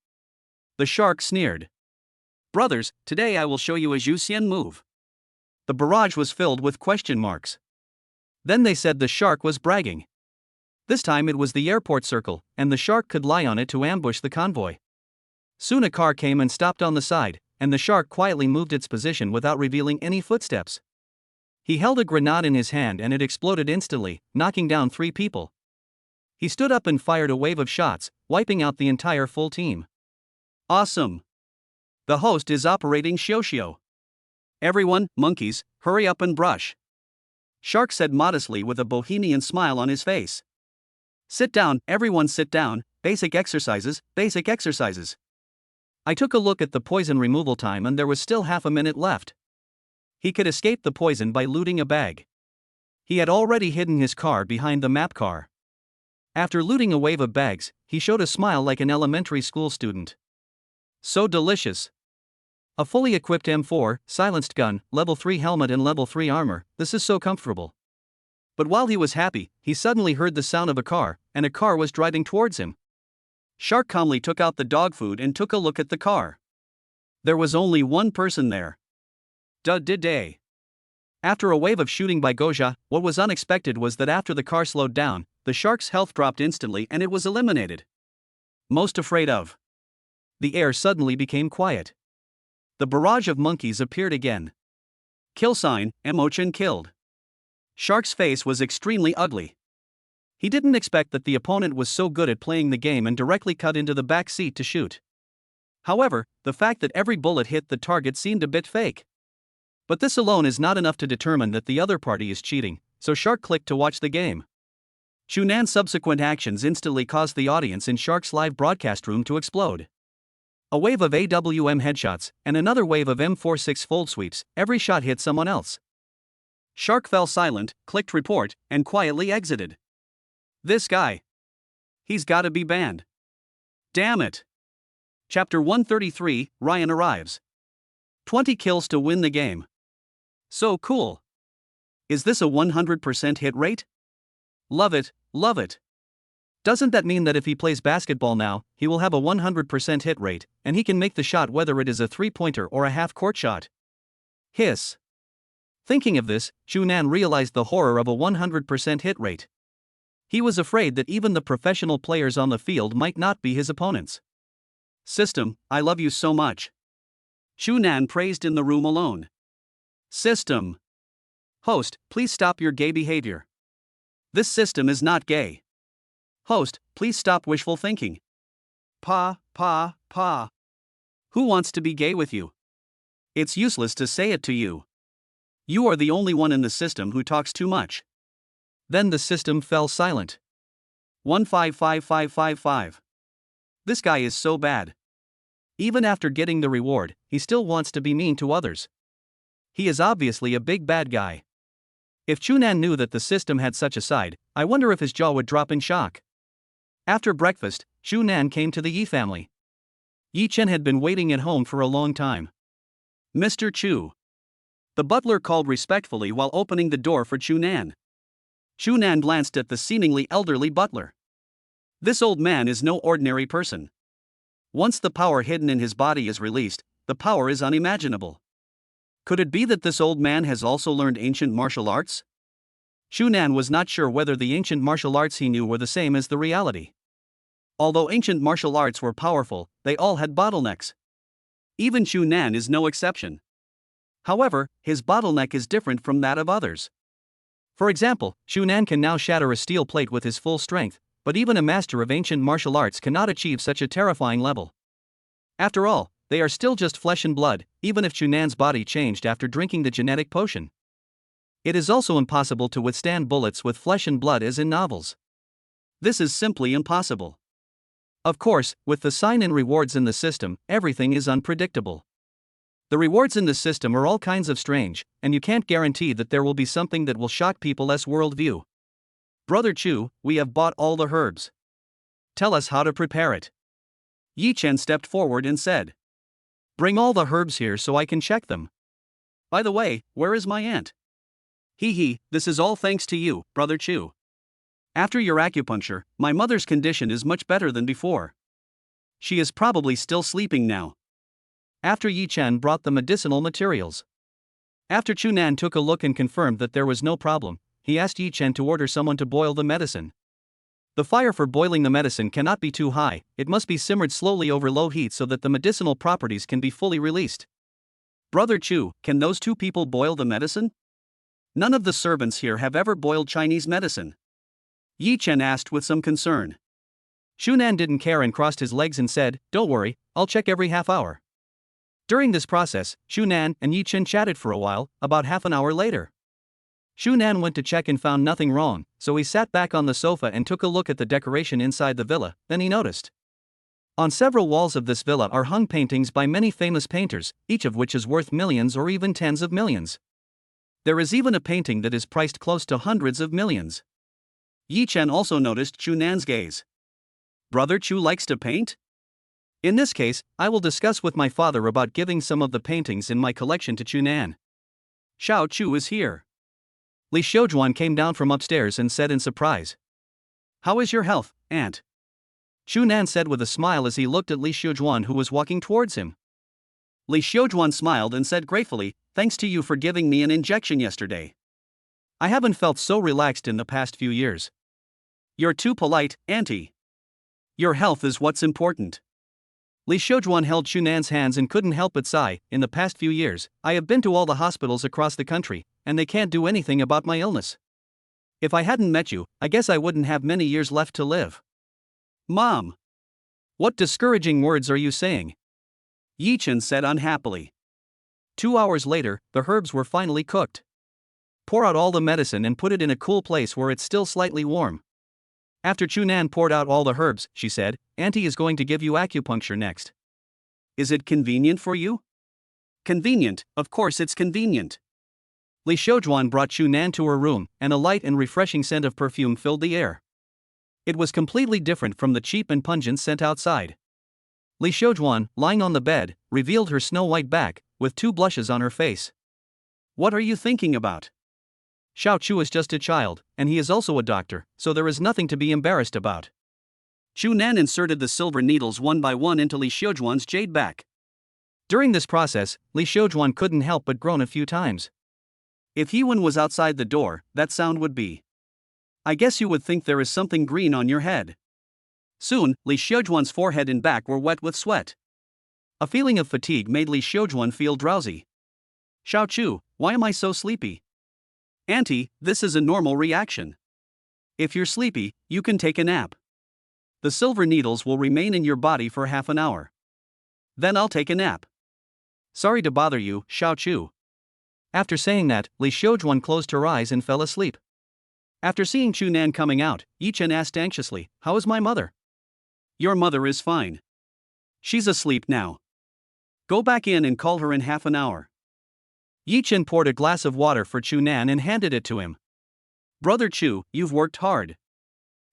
The shark sneered. Brothers, today I will show you a Juxian move. The barrage was filled with question marks. Then they said the shark was bragging. This time it was the airport circle, and the shark could lie on it to ambush the convoy. Soon a car came and stopped on the side, and the shark quietly moved its position without revealing any footsteps. He held a grenade in his hand and it exploded instantly, knocking down 3 people. He stood up and fired a wave of shots, wiping out the entire full team. Awesome! The host is operating Xiao. Everyone, monkeys, hurry up and brush. Shark said modestly with a bohemian smile on his face. Sit down, everyone sit down, basic exercises, basic exercises. I took a look at the poison removal time and there was still half a minute left. He could escape the poison by looting a bag. He had already hidden his car behind the map car. After looting a wave of bags, he showed a smile like an elementary school student. So delicious. A fully equipped M4, silenced gun, level 3 helmet and level 3 armor, this is so comfortable. But while he was happy, he suddenly heard the sound of a car, and a car was driving towards him. Shark calmly took out the dog food and took a look at the car. There was only one person there. Day. After a wave of shooting by Goja, what was unexpected was that after the car slowed down, the shark's health dropped instantly and it was eliminated. Most afraid of. The air suddenly became quiet. The barrage of monkeys appeared again. Kill sign, Emochan killed. Shark's face was extremely ugly. He didn't expect that the opponent was so good at playing the game and directly cut into the back seat to shoot. However, the fact that every bullet hit the target seemed a bit fake. But this alone is not enough to determine that the other party is cheating, so Shark clicked to watch the game. Chunan's subsequent actions instantly caused the audience in Shark's live broadcast room to explode. A wave of AWM headshots, and another wave of M46 fold sweeps, every shot hit someone else. Shark fell silent, clicked report, and quietly exited. This guy. He's gotta be banned. Damn it. Chapter 133, Ryan arrives. 20 kills to win the game. So cool. Is this a 100% hit rate? Love it, love it. Doesn't that mean that if he plays basketball now, he will have a 100% hit rate, and he can make the shot whether it is a 3-pointer or a half-court shot? Hiss. Thinking of this, Chunan realized the horror of a 100% hit rate. He was afraid that even the professional players on the field might not be his opponents. System, I love you so much. Chunan praised in the room alone. System. Host, please stop your gay behavior. This system is not gay. Host, please stop wishful thinking. Pa. Who wants to be gay with you? It's useless to say it to you. You are the only one in the system who talks too much. Then the system fell silent. 155555. This guy is so bad. Even after getting the reward, he still wants to be mean to others. He is obviously a big bad guy. If Chunan knew that the system had such a side, I wonder if his jaw would drop in shock. After breakfast, Chunan came to the Yi family. Yi Chen had been waiting at home for a long time. Mr. Chu. The butler called respectfully while opening the door for Chunan. Chunan glanced at the seemingly elderly butler. This old man is no ordinary person. Once the power hidden in his body is released, the power is unimaginable. Could it be that this old man has also learned ancient martial arts? Chunan was not sure whether the ancient martial arts he knew were the same as the reality. Although ancient martial arts were powerful, they all had bottlenecks. Even Chunan is no exception. However, his bottleneck is different from that of others. For example, Chunan can now shatter a steel plate with his full strength, but even a master of ancient martial arts cannot achieve such a terrifying level. After all, they are still just flesh and blood, even if Chunan's body changed after drinking the genetic potion. It is also impossible to withstand bullets with flesh and blood as in novels. This is simply impossible. Of course, with the sign-in rewards in the system, everything is unpredictable. The rewards in the system are all kinds of strange, and you can't guarantee that there will be something that will shock people's worldview. Brother Chu, we have bought all the herbs. Tell us how to prepare it. Yi Chen stepped forward and said. Bring all the herbs here so I can check them. By the way, where is my aunt? This is all thanks to you, Brother Chu. After your acupuncture, my mother's condition is much better than before. She is probably still sleeping now. After Yi Chen brought the medicinal materials. After Chu Nan took a look and confirmed that there was no problem, he asked Yi Chen to order someone to boil the medicine. The fire for boiling the medicine cannot be too high, it must be simmered slowly over low heat so that the medicinal properties can be fully released. Brother Chu, can those two people boil the medicine? None of the servants here have ever boiled Chinese medicine. Yi Chen asked with some concern. Chu Nan didn't care and crossed his legs and said, Don't worry, I'll check every half hour. During this process, Chu Nan and Yi Chen chatted for a while. About half an hour later, Chu Nan went to check and found nothing wrong, so he sat back on the sofa and took a look at the decoration inside the villa. Then he noticed. On several walls of this villa are hung paintings by many famous painters, each of which is worth millions or even tens of millions. There is even a painting that is priced close to hundreds of millions. Yi Chen also noticed Chu Nan's gaze. Brother Chu likes to paint? In this case, I will discuss with my father about giving some of the paintings in my collection to Chu Nan. Xiao Chu is here. Li Xiujuan came down from upstairs and said in surprise. How is your health, aunt? Chu Nan said with a smile as he looked at Li Xiujuan who was walking towards him. Li Xiujuan smiled and said gratefully, Thanks to you for giving me an injection yesterday. I haven't felt so relaxed in the past few years. You're too polite, auntie. Your health is what's important. Li Xiujuan held Chu Nan's hands and couldn't help but sigh. In the past few years, I have been to all the hospitals across the country, and they can't do anything about my illness. If I hadn't met you, I guess I wouldn't have many years left to live. Mom! What discouraging words are you saying? Yi Chen said unhappily. 2 hours later, the herbs were finally cooked. Pour out all the medicine and put it in a cool place where it's still slightly warm. After Chu Nan poured out all the herbs, she said, Auntie is going to give you acupuncture next. Is it convenient for you? Convenient, of course it's convenient. Li Xiujuan brought Chu Nan to her room, and a light and refreshing scent of perfume filled the air. It was completely different from the cheap and pungent scent outside. Li Xiujuan, lying on the bed, revealed her snow-white back, with 2 blushes on her face. What are you thinking about? Xiao Chu is just a child, and he is also a doctor, so there is nothing to be embarrassed about. Chu Nan inserted the silver needles one by one into Li Xiujuan's jade back. During this process, Li Xiujuan couldn't help but groan a few times. If Yiwen was outside the door, that sound would be. I guess you would think there is something green on your head. Soon, Li Xiujuan's forehead and back were wet with sweat. A feeling of fatigue made Li Xiujuan feel drowsy. Xiao Chu, why am I so sleepy? Auntie, this is a normal reaction. If you're sleepy, you can take a nap. The silver needles will remain in your body for half an hour. Then I'll take a nap. Sorry to bother you, Xiao Chu. After saying that, Li Xiujuan closed her eyes and fell asleep. After seeing Chu Nan coming out, Yi Chen asked anxiously, How is my mother? Your mother is fine. She's asleep now. Go back in and call her in half an hour. Yi Chen poured a glass of water for Chu Nan and handed it to him. Brother Chu, you've worked hard.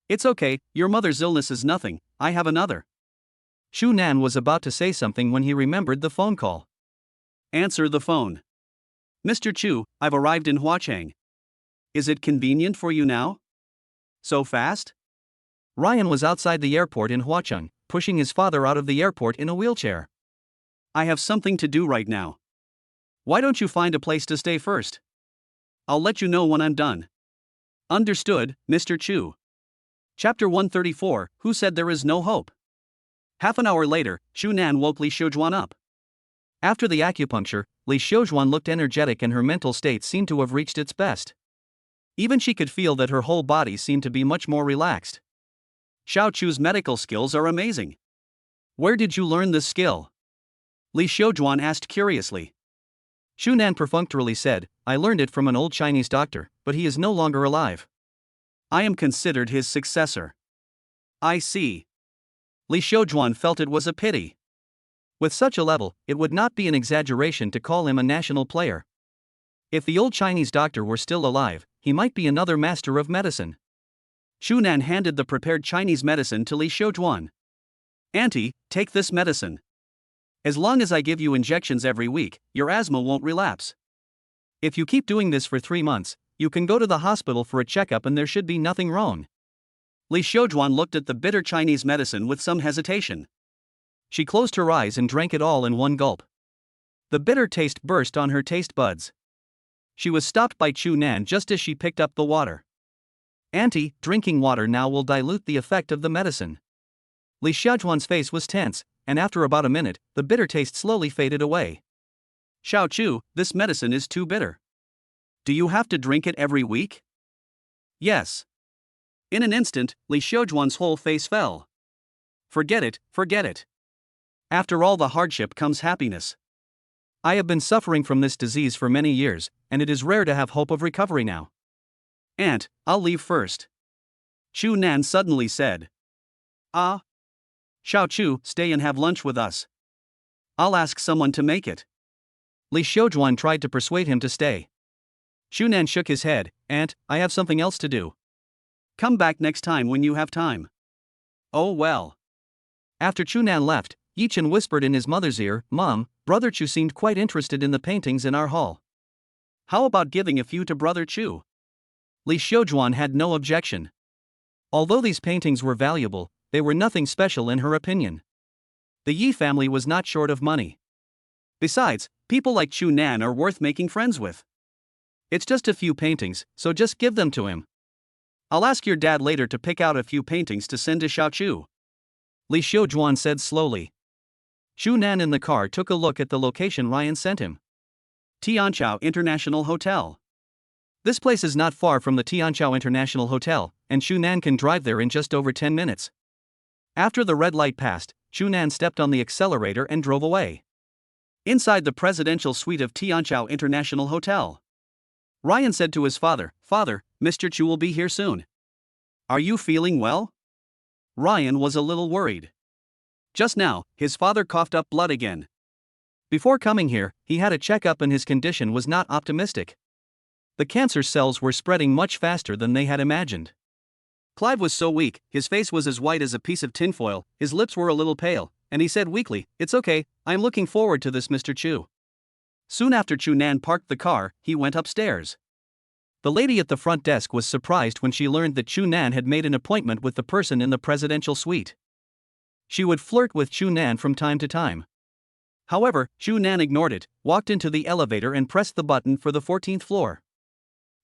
It's okay, your mother's illness is nothing, I have another. Chu Nan was about to say something when he remembered the phone call. Answer the phone. Mr. Chu, I've arrived in Huachang. Is it convenient for you now? So fast? Ryan was outside the airport in Huacheng, pushing his father out of the airport in a wheelchair. I have something to do right now. Why don't you find a place to stay first? I'll let you know when I'm done. Understood, Mr. Chu. Chapter 134, Who Said There Is No Hope? Half an hour later, Chu Nan woke Li Xiujuan up. After the acupuncture, Li Xiujuan looked energetic and her mental state seemed to have reached its best. Even she could feel that her whole body seemed to be much more relaxed. Xiao Chu's medical skills are amazing. Where did you learn this skill? Li Xiujuan asked curiously. Chu Nan perfunctorily said, I learned it from an old Chinese doctor, but he is no longer alive. I am considered his successor. I see. Li Xiaojuan felt it was a pity. With such a level, it would not be an exaggeration to call him a national player. If the old Chinese doctor were still alive, he might be another master of medicine. Chu Nan handed the prepared Chinese medicine to Li Xiaojuan. "Auntie, take this medicine. As long as I give you injections every week, your asthma won't relapse. If you keep doing this for 3 months, you can go to the hospital for a checkup and there should be nothing wrong." Li Xiaojuan looked at the bitter Chinese medicine with some hesitation. She closed her eyes and drank it all in one gulp. The bitter taste burst on her taste buds. She was stopped by Chu Nan just as she picked up the water. "Auntie, drinking water now will dilute the effect of the medicine." Li Xiaojuan's face was tense, and after about a minute, the bitter taste slowly faded away. "Xiao Chu, this medicine is too bitter. Do you have to drink it every week?" "Yes." In an instant, Li Xiaojuan's whole face fell. Forget it, forget it. After all the hardship comes happiness. I have been suffering from this disease for many years, and it is rare to have hope of recovery now. "Aunt, I'll leave first," Chu Nan suddenly said. "Ah? Xiao Chu, stay and have lunch with us. I'll ask someone to make it." Li Xiaojuan tried to persuade him to stay. Chu Nan shook his head. "Aunt, I have something else to do. Come back next time when you have time." "Oh well." After Chu Nan left, Yichen whispered in his mother's ear, "Mom, Brother Chu seemed quite interested in the paintings in our hall. How about giving a few to Brother Chu?" Li Xiaojuan had no objection. Although these paintings were valuable, they were nothing special in her opinion. The Yi family was not short of money. Besides, people like Chu Nan are worth making friends with. It's just a few paintings, so just give them to him. I'll ask your dad later to pick out a few paintings to send to Xiao Chu," Li Xiaojuan said slowly. Chu Nan in the car took a look at the location Ryan sent him. Tianqiao International Hotel. This place is not far from the Tianqiao International Hotel, and Chu Nan can drive there in just over 10 minutes. After the red light passed, Chu Nan stepped on the accelerator and drove away. Inside the presidential suite of Tianqiao International Hotel, Ryan said to his father, "Father, Mr. Chu will be here soon. Are you feeling well?" Ryan was a little worried. Just now, his father coughed up blood again. Before coming here, he had a checkup and his condition was not optimistic. The cancer cells were spreading much faster than they had imagined. Clive was so weak, his face was as white as a piece of tinfoil, his lips were a little pale, and he said weakly, "It's okay, I'm looking forward to this, Mr. Chu." Soon after Chu Nan parked the car, he went upstairs. The lady at the front desk was surprised when she learned that Chu Nan had made an appointment with the person in the presidential suite. She would flirt with Chu Nan from time to time. However, Chu Nan ignored it, walked into the elevator and pressed the button for the 14th floor.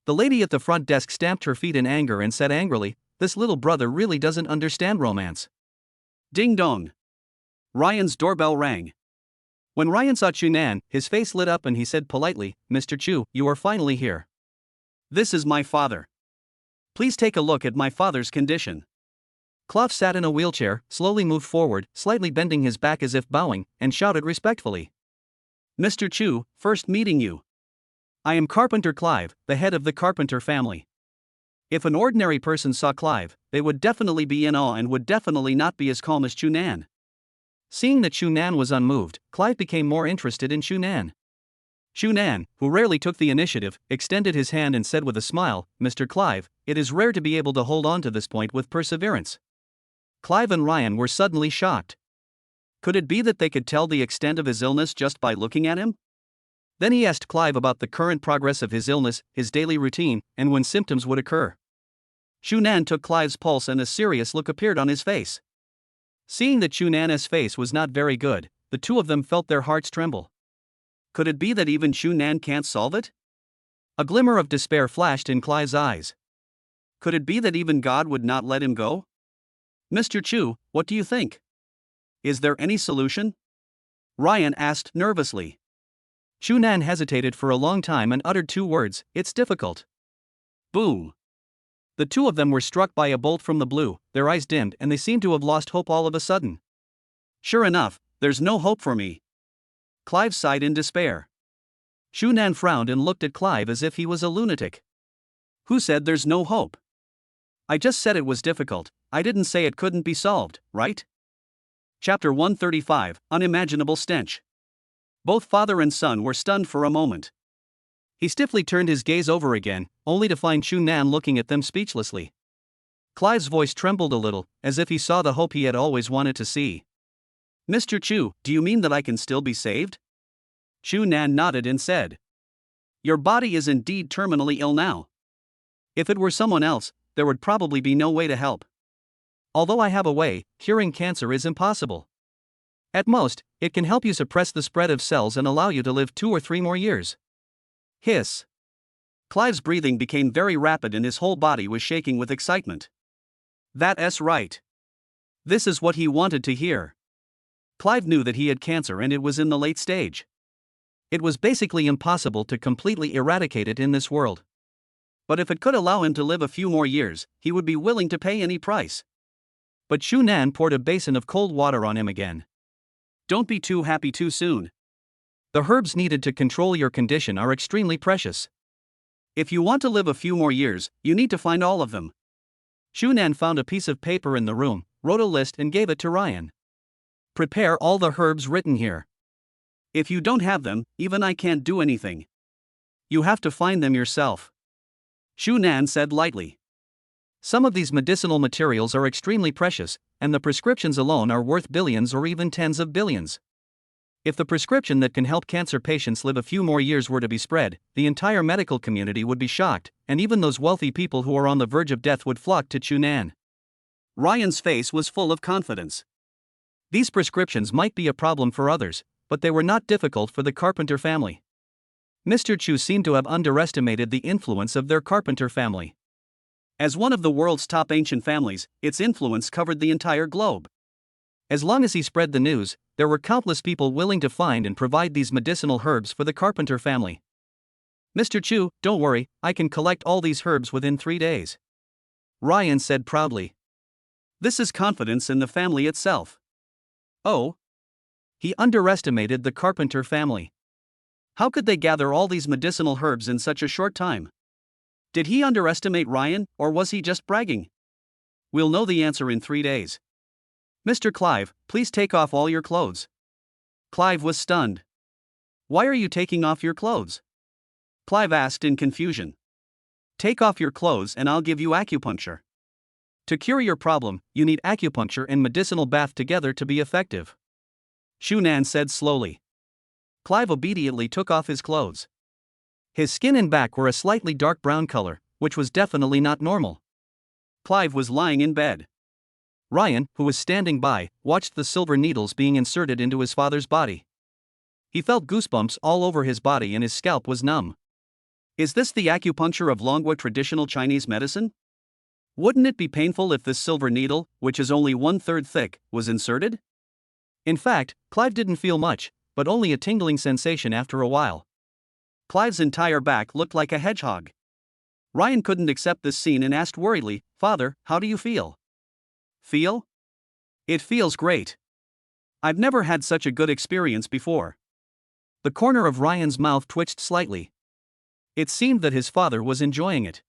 The lady at the front desk stamped her feet in anger and said angrily, "This little brother really doesn't understand romance." Ding dong. Ryan's doorbell rang. When Ryan saw Chu Nan, his face lit up and he said politely, "Mr. Chu, you are finally here. This is my father. Please take a look at my father's condition." Clive sat in a wheelchair, slowly moved forward, slightly bending his back as if bowing, and shouted respectfully, "Mr. Chu, first meeting you. I am Carpenter Clive, the head of the Carpenter family." If an ordinary person saw Clive, they would definitely be in awe and would definitely not be as calm as Chu Nan. Seeing that Chu Nan was unmoved, Clive became more interested in Chu Nan. Chu Nan, who rarely took the initiative, extended his hand and said with a smile, "Mr. Clive, it is rare to be able to hold on to this point with perseverance." Clive and Ryan were suddenly shocked. Could it be that they could tell the extent of his illness just by looking at him? Then he asked Clive about the current progress of his illness, his daily routine, and when symptoms would occur. Chu Nan took Clive's pulse and a serious look appeared on his face. Seeing that Chu Nan's face was not very good, the two of them felt their hearts tremble. Could it be that even Chu Nan can't solve it? A glimmer of despair flashed in Clive's eyes. Could it be that even God would not let him go? "Mr. Chu, what do you think? Is there any solution?" Ryan asked nervously. Chu Nan hesitated for a long time and uttered 2 words, "It's difficult." Boom! The two of them were struck by a bolt from the blue, their eyes dimmed and they seemed to have lost hope all of a sudden. "Sure enough, there's no hope for me." Clive sighed in despair. Chu Nan frowned and looked at Clive as if he was a lunatic. "Who said there's no hope? I just said it was difficult, I didn't say it couldn't be solved, right?" Chapter 135, Unimaginable Stench. Both father and son were stunned for a moment. He stiffly turned his gaze over again, only to find Chu Nan looking at them speechlessly. Clive's voice trembled a little, as if he saw the hope he had always wanted to see. "Mr. Chu, do you mean that I can still be saved?" Chu Nan nodded and said, "Your body is indeed terminally ill now. If it were someone else, there would probably be no way to help. Although I have a way, curing cancer is impossible. At most, it can help you suppress the spread of cells and allow you to live 2 or 3 more years." Hiss. Clive's breathing became very rapid and his whole body was shaking with excitement. That's right. This is what he wanted to hear. Clive knew that he had cancer and it was in the late stage. It was basically impossible to completely eradicate it in this world. But if it could allow him to live a few more years, he would be willing to pay any price. But Chu Nan poured a basin of cold water on him again. "Don't be too happy too soon. The herbs needed to control your condition are extremely precious. If you want to live a few more years, you need to find all of them." Chu Nan found a piece of paper in the room, wrote a list and gave it to Ryan. "Prepare all the herbs written here. If you don't have them, even I can't do anything. You have to find them yourself," Chu Nan said lightly. "Some of these medicinal materials are extremely precious, and the prescriptions alone are worth billions or even tens of billions. If the prescription that can help cancer patients live a few more years were to be spread, the entire medical community would be shocked, and even those wealthy people who are on the verge of death would flock to Chu Nan." Ryan's face was full of confidence. These prescriptions might be a problem for others, but they were not difficult for the Carpenter family. Mr. Chu seemed to have underestimated the influence of their Carpenter family. As one of the world's top ancient families, its influence covered the entire globe. As long as he spread the news, there were countless people willing to find and provide these medicinal herbs for the Carpenter family. "Mr. Chu, don't worry, I can collect all these herbs within 3 days," Ryan said proudly. This is confidence in the family itself. Oh? He underestimated the Carpenter family. How could they gather all these medicinal herbs in such a short time? Did he underestimate Ryan, or was he just bragging? We'll know the answer in 3 days. "Mr. Clive, please take off all your clothes." Clive was stunned. "Why are you taking off your clothes?" Clive asked in confusion. "Take off your clothes and I'll give you acupuncture. To cure your problem, you need acupuncture and medicinal bath together to be effective," Chu Nan said slowly. Clive obediently took off his clothes. His skin and back were a slightly dark brown color, which was definitely not normal. Clive was lying in bed. Ryan, who was standing by, watched the silver needles being inserted into his father's body. He felt goosebumps all over his body and his scalp was numb. Is this the acupuncture of Longwa traditional Chinese medicine? Wouldn't it be painful if this silver needle, which is only 1/3 thick, was inserted? In fact, Clive didn't feel much, but only a tingling sensation after a while. Clive's entire back looked like a hedgehog. Ryan couldn't accept this scene and asked worriedly, "Father, how do you feel?" "Feel? It feels great. I've never had such a good experience before." The corner of Ryan's mouth twitched slightly. It seemed that his father was enjoying it.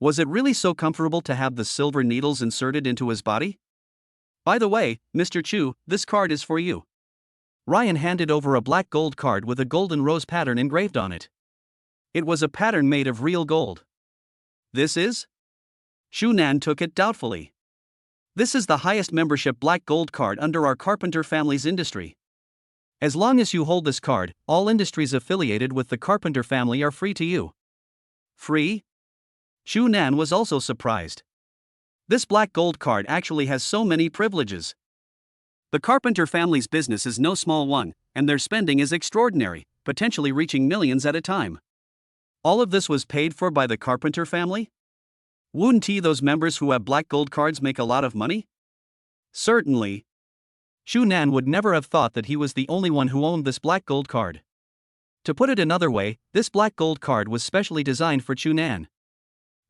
Was it really so comfortable to have the silver needles inserted into his body? "By the way, Mr. Chu, this card is for you." Ryan handed over a black gold card with a golden rose pattern engraved on it. It was a pattern made of real gold. "This is?" Chu Nan took it doubtfully. "This is the highest membership black gold card under our Carpenter family's industry. As long as you hold this card, all industries affiliated with the Carpenter family are free to you." "Free?" Chu Nan was also surprised. This black gold card actually has so many privileges. The Carpenter family's business is no small one, and their spending is extraordinary, potentially reaching millions at a time. All of this was paid for by the Carpenter family? Wouldn't those members who have black gold cards make a lot of money? Certainly. Chu Nan would never have thought that he was the only one who owned this black gold card. To put it another way, this black gold card was specially designed for Chu Nan.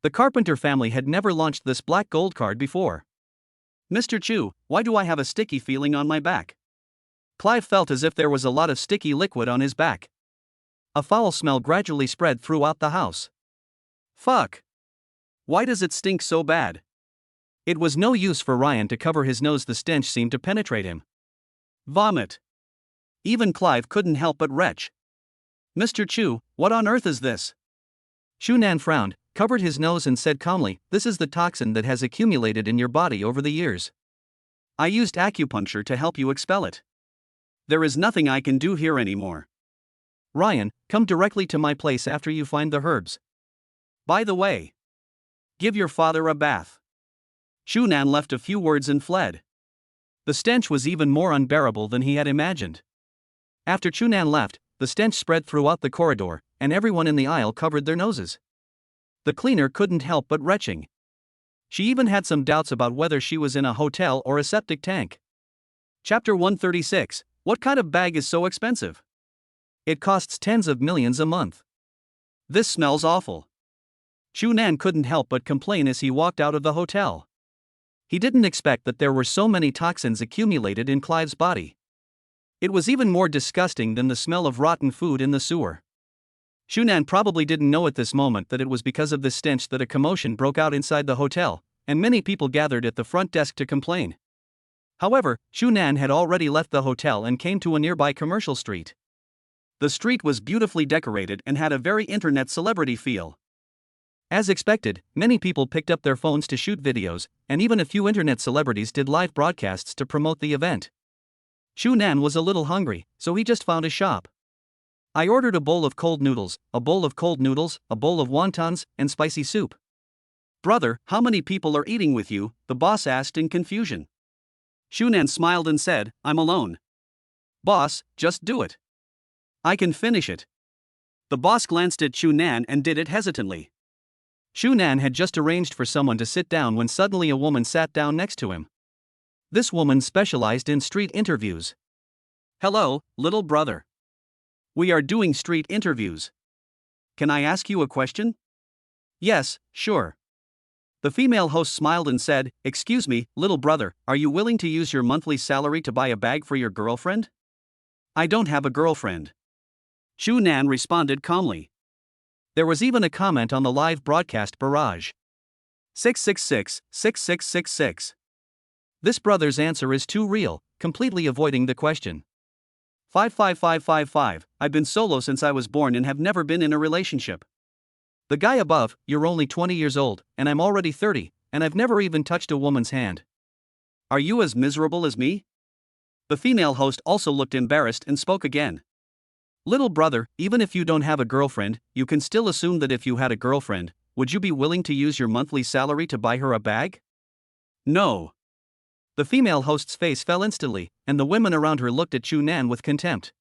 The Carpenter family had never launched this black gold card before. "Mr. Chu, why do I have a sticky feeling on my back?" Clive felt as if there was a lot of sticky liquid on his back. A foul smell gradually spread throughout the house. Fuck! Why does it stink so bad? It was no use for Ryan to cover his nose, the stench seemed to penetrate him. Vomit. Even Clive couldn't help but retch. Mr. Chu, what on earth is this? Shunan frowned, covered his nose and said calmly, this is the toxin that has accumulated in your body over the years. I used acupuncture to help you expel it. There is nothing I can do here anymore. Ryan, come directly to my place after you find the herbs. By the way, give your father a bath. Shunan left a few words and fled. The stench was even more unbearable than he had imagined. After Shunan left, the stench spread throughout the corridor, and everyone in the aisle covered their noses. The cleaner couldn't help but retching. She even had some doubts about whether she was in a hotel or a septic tank. Chapter 136, what kind of bag is so expensive? It costs tens of millions a month. This smells awful. Shunan couldn't help but complain as he walked out of the hotel. He didn't expect that there were so many toxins accumulated in Clive's body. It was even more disgusting than the smell of rotten food in the sewer. Shunan probably didn't know at this moment that it was because of this stench that a commotion broke out inside the hotel, and many people gathered at the front desk to complain. However, Shunan had already left the hotel and came to a nearby commercial street. The street was beautifully decorated and had a very internet celebrity feel. As expected, many people picked up their phones to shoot videos, and even a few internet celebrities did live broadcasts to promote the event. Shunan was a little hungry, so he just found a shop. I ordered a bowl of cold noodles, a bowl of wontons, and spicy soup. Brother, how many people are eating with you? The boss asked in confusion. Shunan smiled and said, I'm alone. Boss, just do it. I can finish it. The boss glanced at Shunan and did it hesitantly. Shunan had just arranged for someone to sit down when suddenly a woman sat down next to him. This woman specialized in street interviews. Hello, little brother. We are doing street interviews. Can I ask you a question? Yes, sure. The female host smiled and said, excuse me, little brother, are you willing to use your monthly salary to buy a bag for your girlfriend? I don't have a girlfriend. Shunan responded calmly. There was even a comment on the live broadcast barrage. 666, 6666. This brother's answer is too real, completely avoiding the question. 55555, I've been solo since I was born and have never been in a relationship. The guy above, you're only 20 years old, and I'm already 30, and I've never even touched a woman's hand. Are you as miserable as me? The female host also looked embarrassed and spoke again. Little brother, even if you don't have a girlfriend, you can still assume that if you had a girlfriend, would you be willing to use your monthly salary to buy her a bag? No. The female host's face fell instantly, and the women around her looked at Shunan with contempt.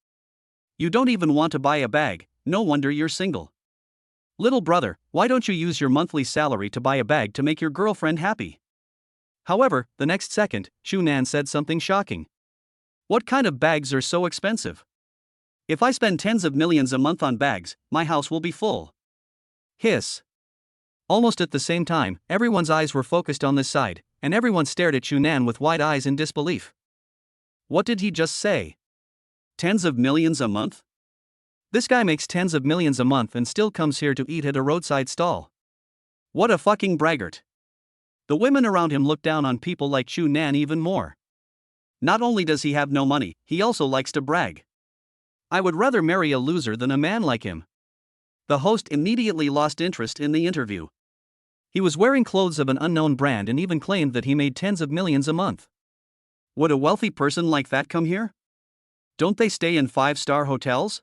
You don't even want to buy a bag, no wonder you're single. Little brother, why don't you use your monthly salary to buy a bag to make your girlfriend happy? However, the next second, Shunan said something shocking. What kind of bags are so expensive? If I spend tens of millions a month on bags, my house will be full. Hiss. Almost at the same time, everyone's eyes were focused on this side, and everyone stared at Shunan with wide eyes in disbelief. What did he just say? Tens of millions a month? This guy makes tens of millions a month and still comes here to eat at a roadside stall. What a fucking braggart. The women around him look down on people like Shunan even more. Not only does he have no money, he also likes to brag. I would rather marry a loser than a man like him. The host immediately lost interest in the interview. He was wearing clothes of an unknown brand and even claimed that he made tens of millions a month. Would a wealthy person like that come here? Don't they stay in 5-star hotels?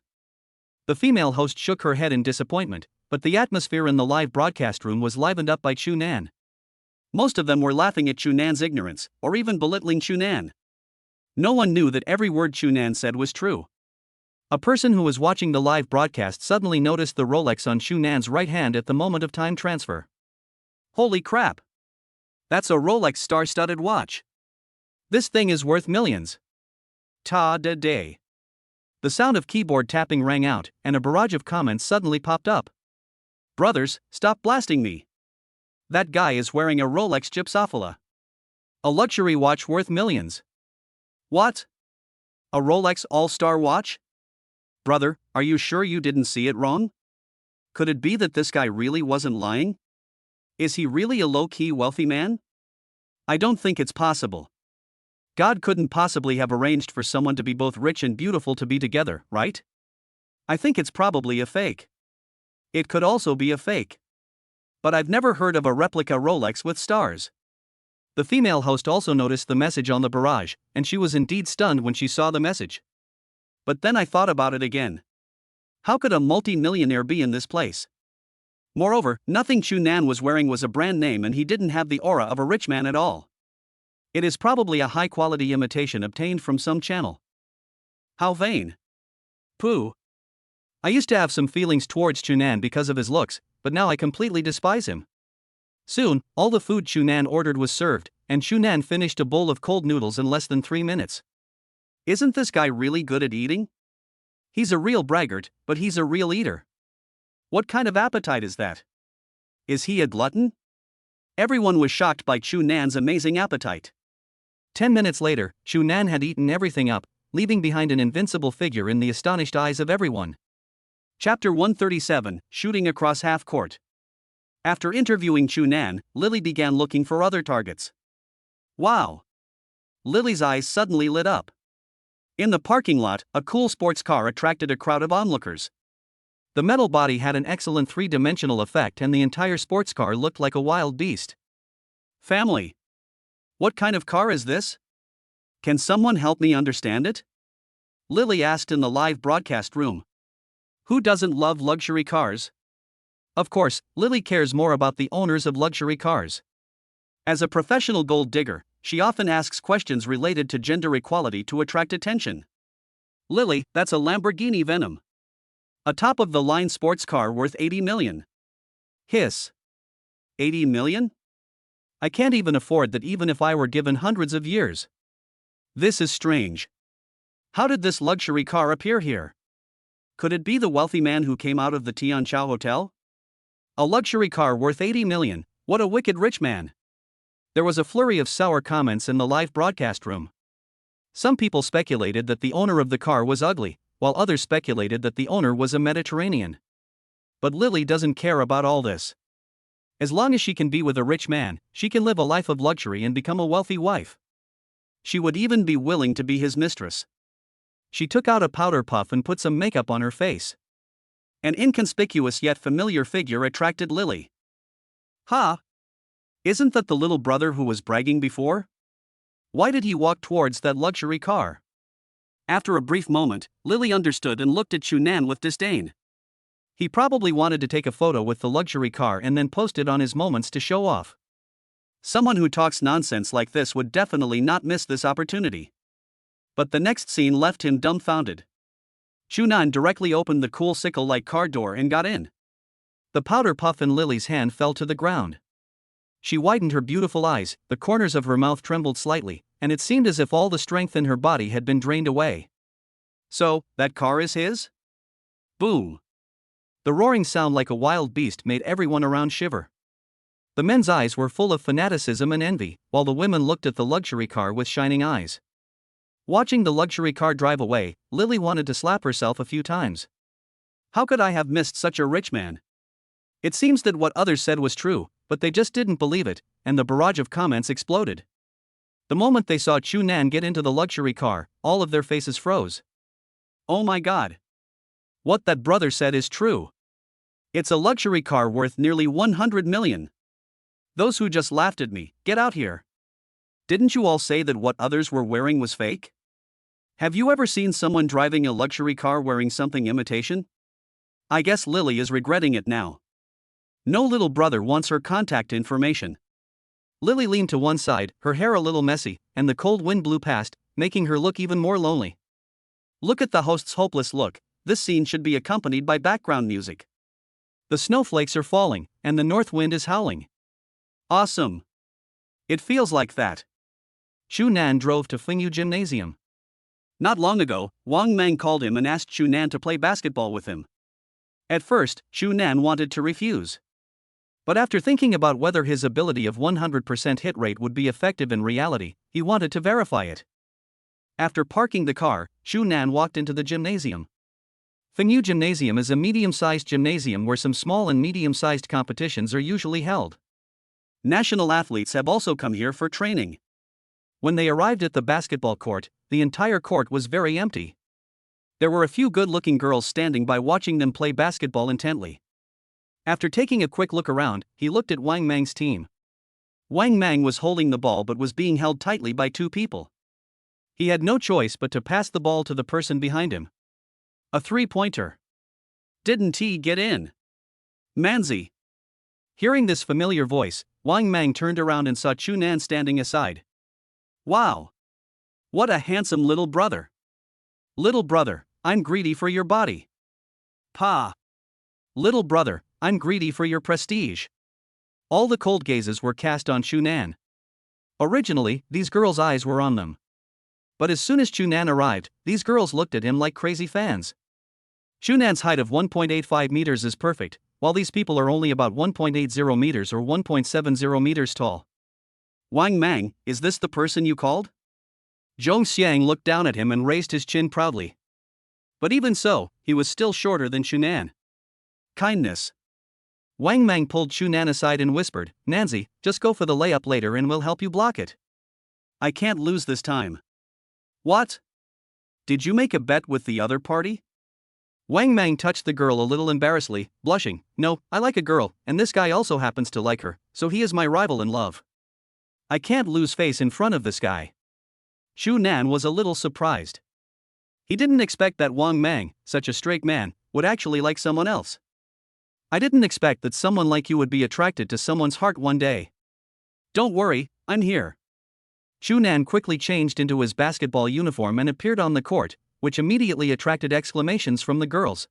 The female host shook her head in disappointment, but the atmosphere in the live broadcast room was livened up by Shunan. Most of them were laughing at Shunan's ignorance, or even belittling Shunan. No one knew that every word Shunan said was true. A person who was watching the live broadcast suddenly noticed the Rolex on Shunan's right hand at the moment of time transfer. Holy crap! That's a Rolex star-studded watch. This thing is worth millions. Ta-da-day. The sound of keyboard tapping rang out, and a barrage of comments suddenly popped up. Brothers, stop blasting me. That guy is wearing a Rolex Gypsophila. A luxury watch worth millions. What? A Rolex All-Star watch? Brother, are you sure you didn't see it wrong? Could it be that this guy really wasn't lying? Is he really a low-key wealthy man? I don't think it's possible. God couldn't possibly have arranged for someone to be both rich and beautiful to be together, right? I think it's probably a fake. It could also be a fake. But I've never heard of a replica Rolex with stars. The female host also noticed the message on the barrage, and she was indeed stunned when she saw the message. But then I thought about it again. How could a multi-millionaire be in this place? Moreover, nothing Chu Nan was wearing was a brand name, and he didn't have the aura of a rich man at all. It is probably a high-quality imitation obtained from some channel. How vain. Pooh. I used to have some feelings towards Chu Nan because of his looks, but now I completely despise him. Soon, all the food Chu Nan ordered was served, and Chu Nan finished a bowl of cold noodles in less than 3 minutes. Isn't this guy really good at eating? He's a real braggart, but he's a real eater. What kind of appetite is that? Is he a glutton? Everyone was shocked by Chu Nan's amazing appetite. 10 minutes later, Chu Nan had eaten everything up, leaving behind an invincible figure in the astonished eyes of everyone. Chapter 137, Shooting Across Half Court. After interviewing Chu Nan, Lily began looking for other targets. Wow! Lily's eyes suddenly lit up. In the parking lot, a cool sports car attracted a crowd of onlookers. The metal body had an excellent three-dimensional effect, and the entire sports car looked like a wild beast. Family. What kind of car is this? Can someone help me understand it? Lily asked in the live broadcast room. Who doesn't love luxury cars? Of course, Lily cares more about the owners of luxury cars. As a professional gold digger, she often asks questions related to gender equality to attract attention. Lily, that's a Lamborghini Venom. A top-of-the-line sports car worth 80 million. Hiss. 80 million? I can't even afford that even if I were given hundreds of years. This is strange. How did this luxury car appear here? Could it be the wealthy man who came out of the Tianqiao Hotel? A luxury car worth 80 million, what a wicked rich man. There was a flurry of sour comments in the live broadcast room. Some people speculated that the owner of the car was ugly, while others speculated that the owner was a Mediterranean. But Lily doesn't care about all this. As long as she can be with a rich man, she can live a life of luxury and become a wealthy wife. She would even be willing to be his mistress. She took out a powder puff and put some makeup on her face. An inconspicuous yet familiar figure attracted Lily. Ha! Isn't that the little brother who was bragging before? Why did he walk towards that luxury car? After a brief moment, Lily understood and looked at Chu Nan with disdain. He probably wanted to take a photo with the luxury car and then post it on his moments to show off. Someone who talks nonsense like this would definitely not miss this opportunity. But the next scene left him dumbfounded. Chu Nan directly opened the cool sickle-like car door and got in. The powder puff in Lily's hand fell to the ground. She widened her beautiful eyes, the corners of her mouth trembled slightly, and it seemed as if all the strength in her body had been drained away. So, that car is his? Boom! The roaring sound like a wild beast made everyone around shiver. The men's eyes were full of fanaticism and envy, while the women looked at the luxury car with shining eyes. Watching the luxury car drive away, Lily wanted to slap herself a few times. How could I have missed such a rich man? It seems that what others said was true, but they just didn't believe it, and the barrage of comments exploded. The moment they saw Chu Nan get into the luxury car, all of their faces froze. Oh my God! What that brother said is true. It's a luxury car worth nearly 100 million. Those who just laughed at me, get out here. Didn't you all say that what others were wearing was fake? Have you ever seen someone driving a luxury car wearing something imitation? I guess Lily is regretting it now. No little brother wants her contact information. Lily leaned to one side, her hair a little messy, and the cold wind blew past, making her look even more lonely. Look at the host's hopeless look. This scene should be accompanied by background music. The snowflakes are falling, and the north wind is howling. Awesome. It feels like that. Chu Nan drove to Fengyu Gymnasium. Not long ago, Wang Meng called him and asked Chu Nan to play basketball with him. At first, Chu Nan wanted to refuse. But after thinking about whether his ability of 100% hit rate would be effective in reality, he wanted to verify it. After parking the car, Chu Nan walked into the gymnasium. Fengyu Gymnasium is a medium-sized gymnasium where some small and medium-sized competitions are usually held. National athletes have also come here for training. When they arrived at the basketball court, the entire court was very empty. There were a few good-looking girls standing by watching them play basketball intently. After taking a quick look around, he looked at Wang Mang's team. Wang Mang was holding the ball but was being held tightly by two people. He had no choice but to pass the ball to the person behind him. A three-pointer. Didn't he get in? Manzi. Hearing this familiar voice, Wang Mang turned around and saw Chu Nan standing aside. Wow! What a handsome little brother. Little brother, I'm greedy for your body. Pa! Little brother, I'm greedy for your prestige. All the cold gazes were cast on Chu Nan. Originally, these girls' eyes were on them. But as soon as Chu Nan arrived, these girls looked at him like crazy fans. Chu Nan's height of 1.85 meters is perfect, while these people are only about 1.80 meters or 1.70 meters tall. Wang Mang, is this the person you called? Zhong Xiang looked down at him and raised his chin proudly. But even so, he was still shorter than Chu Nan. Kindness. Wang Mang pulled Chu Nan aside and whispered, Nanzi, just go for the layup later and we'll help you block it. I can't lose this time. What? Did you make a bet with the other party? Wang Mang touched the girl a little embarrassedly, blushing. No, I like a girl, and this guy also happens to like her, so he is my rival in love. I can't lose face in front of this guy. Chu Nan was a little surprised. He didn't expect that Wang Mang, such a straight man, would actually like someone else. I didn't expect that someone like you would be attracted to someone's heart one day. Don't worry, I'm here. Chu Nan quickly changed into his basketball uniform and appeared on the court, which immediately attracted exclamations from the girls.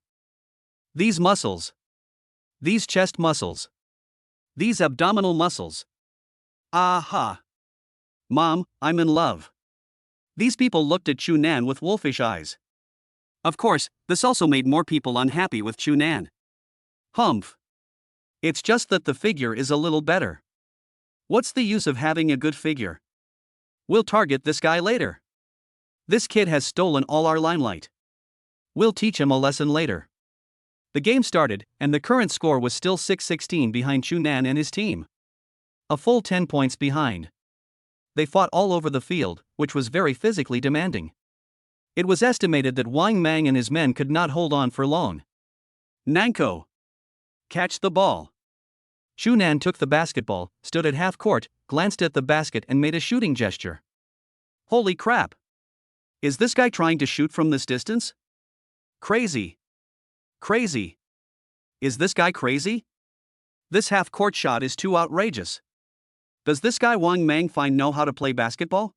These muscles. These chest muscles. These abdominal muscles. Aha! Mom, I'm in love. These people looked at Chu Nan with wolfish eyes. Of course, this also made more people unhappy with Chu Nan. Humph. It's just that the figure is a little better. What's the use of having a good figure? We'll target this guy later. This kid has stolen all our limelight. We'll teach him a lesson later. The game started, and the current score was still 6-16 behind Chu Nan and his team. A full 10 points behind. They fought all over the field, which was very physically demanding. It was estimated that Wang Mang and his men could not hold on for long. Nanko. Catch the ball. Chu Nan took the basketball, stood at half court, glanced at the basket and made a shooting gesture. Holy crap! Is this guy trying to shoot from this distance? Crazy. Crazy. Is this guy crazy? This half-court shot is too outrageous. Does this guy Wang Mang know how to play basketball?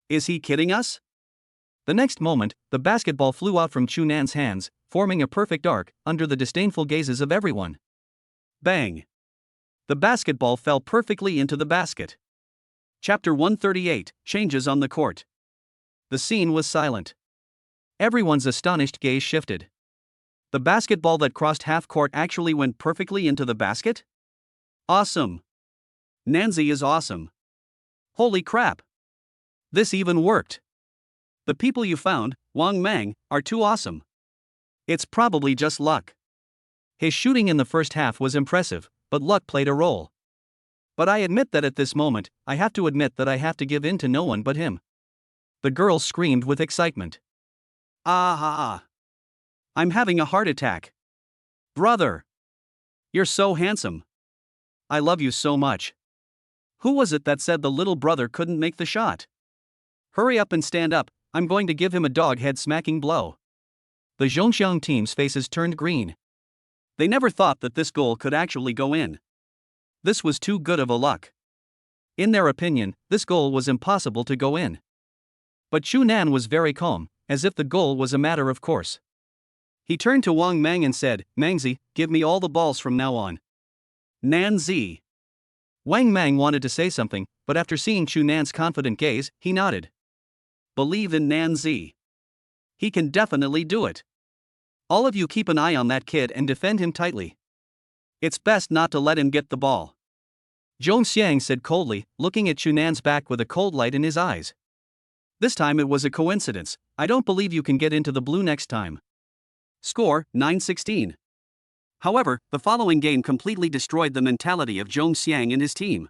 Is he kidding us? The next moment, the basketball flew out from Chu Nan's hands, forming a perfect arc, under the disdainful gazes of everyone. Bang! The basketball fell perfectly into the basket. Chapter 138, Changes on the Court. The scene was silent. Everyone's astonished gaze shifted. The basketball that crossed half-court actually went perfectly into the basket? Awesome! Nanzi is awesome. Holy crap! This even worked. The people you found, Wang Mang, are too awesome. It's probably just luck. His shooting in the first half was impressive, but luck played a role. But I admit that at this moment, I have to admit that I have to give in to no one but him. The girl screamed with excitement. Ah! I'm having a heart attack. Brother! You're so handsome. I love you so much. Who was it that said the little brother couldn't make the shot? Hurry up and stand up, I'm going to give him a dog-head smacking blow. The Zhongxiang team's faces turned green. They never thought that this goal could actually go in. This was too good of a luck. In their opinion, this goal was impossible to go in. But Chu Nan was very calm, as if the goal was a matter of course. He turned to Wang Mang and said, Mangzi, give me all the balls from now on. Nanzi. Wang Mang wanted to say something, but after seeing Chu Nan's confident gaze, he nodded. Believe in Nanzi. He can definitely do it. All of you keep an eye on that kid and defend him tightly. It's best not to let him get the ball. Zhong Xiang said coldly, looking at Chu Nan's back with a cold light in his eyes. This time it was a coincidence. I don't believe you can get into the blue next time. Score, 9-16. However, the following game completely destroyed the mentality of Zhong Xiang and his team.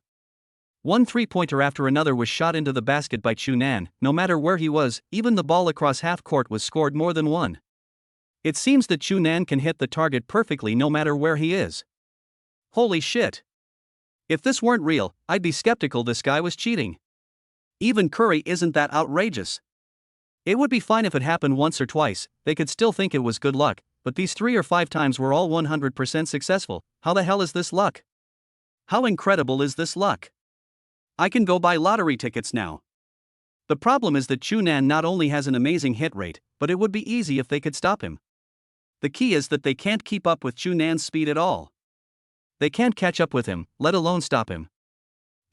One three-pointer after another was shot into the basket by Chunan. No matter where he was, even the ball across half-court was scored more than one. It seems that Chunan can hit the target perfectly no matter where he is. Holy shit. If this weren't real, I'd be skeptical this guy was cheating. Even Curry isn't that outrageous. It would be fine if it happened once or twice, they could still think it was good luck, but these 3 or 5 times were all 100% successful. How the hell is this luck? How incredible is this luck? I can go buy lottery tickets now. The problem is that Chunan not only has an amazing hit rate, but it would be easy if they could stop him. The key is that they can't keep up with Chunan's speed at all. They can't catch up with him, let alone stop him.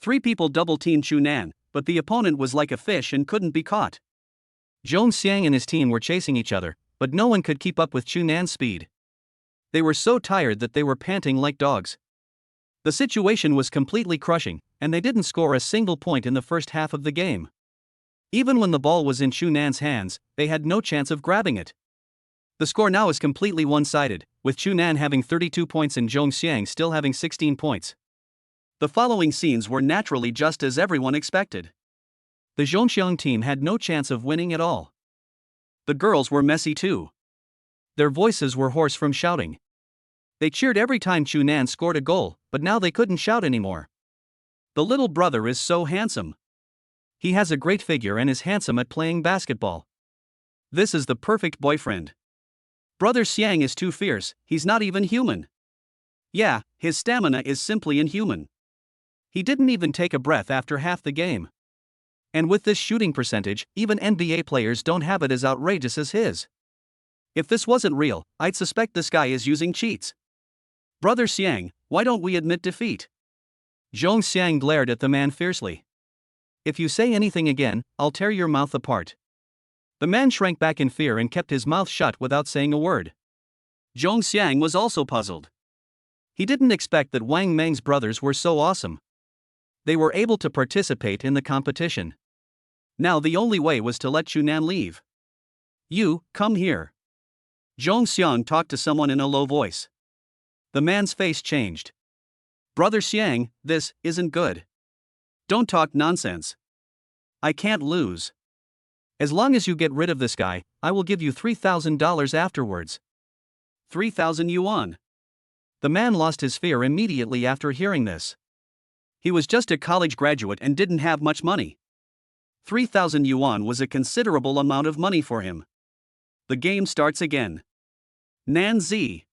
3 people double-teamed Chunan, but the opponent was like a fish and couldn't be caught. Zhong Xiang and his team were chasing each other, but no one could keep up with Chunan's speed. They were so tired that they were panting like dogs. The situation was completely crushing, and they didn't score a single point in the first half of the game. Even when the ball was in Chunan's hands, they had no chance of grabbing it. The score now is completely one-sided, with Chunan having 32 points and Zhong Xiang still having 16 points. The following scenes were naturally just as everyone expected. The Zhongxiang team had no chance of winning at all. The girls were messy too. Their voices were hoarse from shouting. They cheered every time Chunan scored a goal, but now they couldn't shout anymore. The little brother is so handsome. He has a great figure and is handsome at playing basketball. This is the perfect boyfriend. Brother Xiang is too fierce, he's not even human. Yeah, his stamina is simply inhuman. He didn't even take a breath after half the game. And with this shooting percentage, even NBA players don't have it as outrageous as his. If this wasn't real, I'd suspect this guy is using cheats. Brother Xiang, why don't we admit defeat? Zhong Xiang glared at the man fiercely. If you say anything again, I'll tear your mouth apart. The man shrank back in fear and kept his mouth shut without saying a word. Zhong Xiang was also puzzled. He didn't expect that Wang Meng's brothers were so awesome. They were able to participate in the competition. Now the only way was to let Chunan leave. You, come here. Zhong Xiang talked to someone in a low voice. The man's face changed. Brother Xiang, this isn't good. Don't talk nonsense. I can't lose. As long as you get rid of this guy, I will give you $3,000 afterwards. 3,000 yuan. The man lost his fear immediately after hearing this. He was just a college graduate and didn't have much money. 3,000 yuan was a considerable amount of money for him. The game starts again. Nan Zi.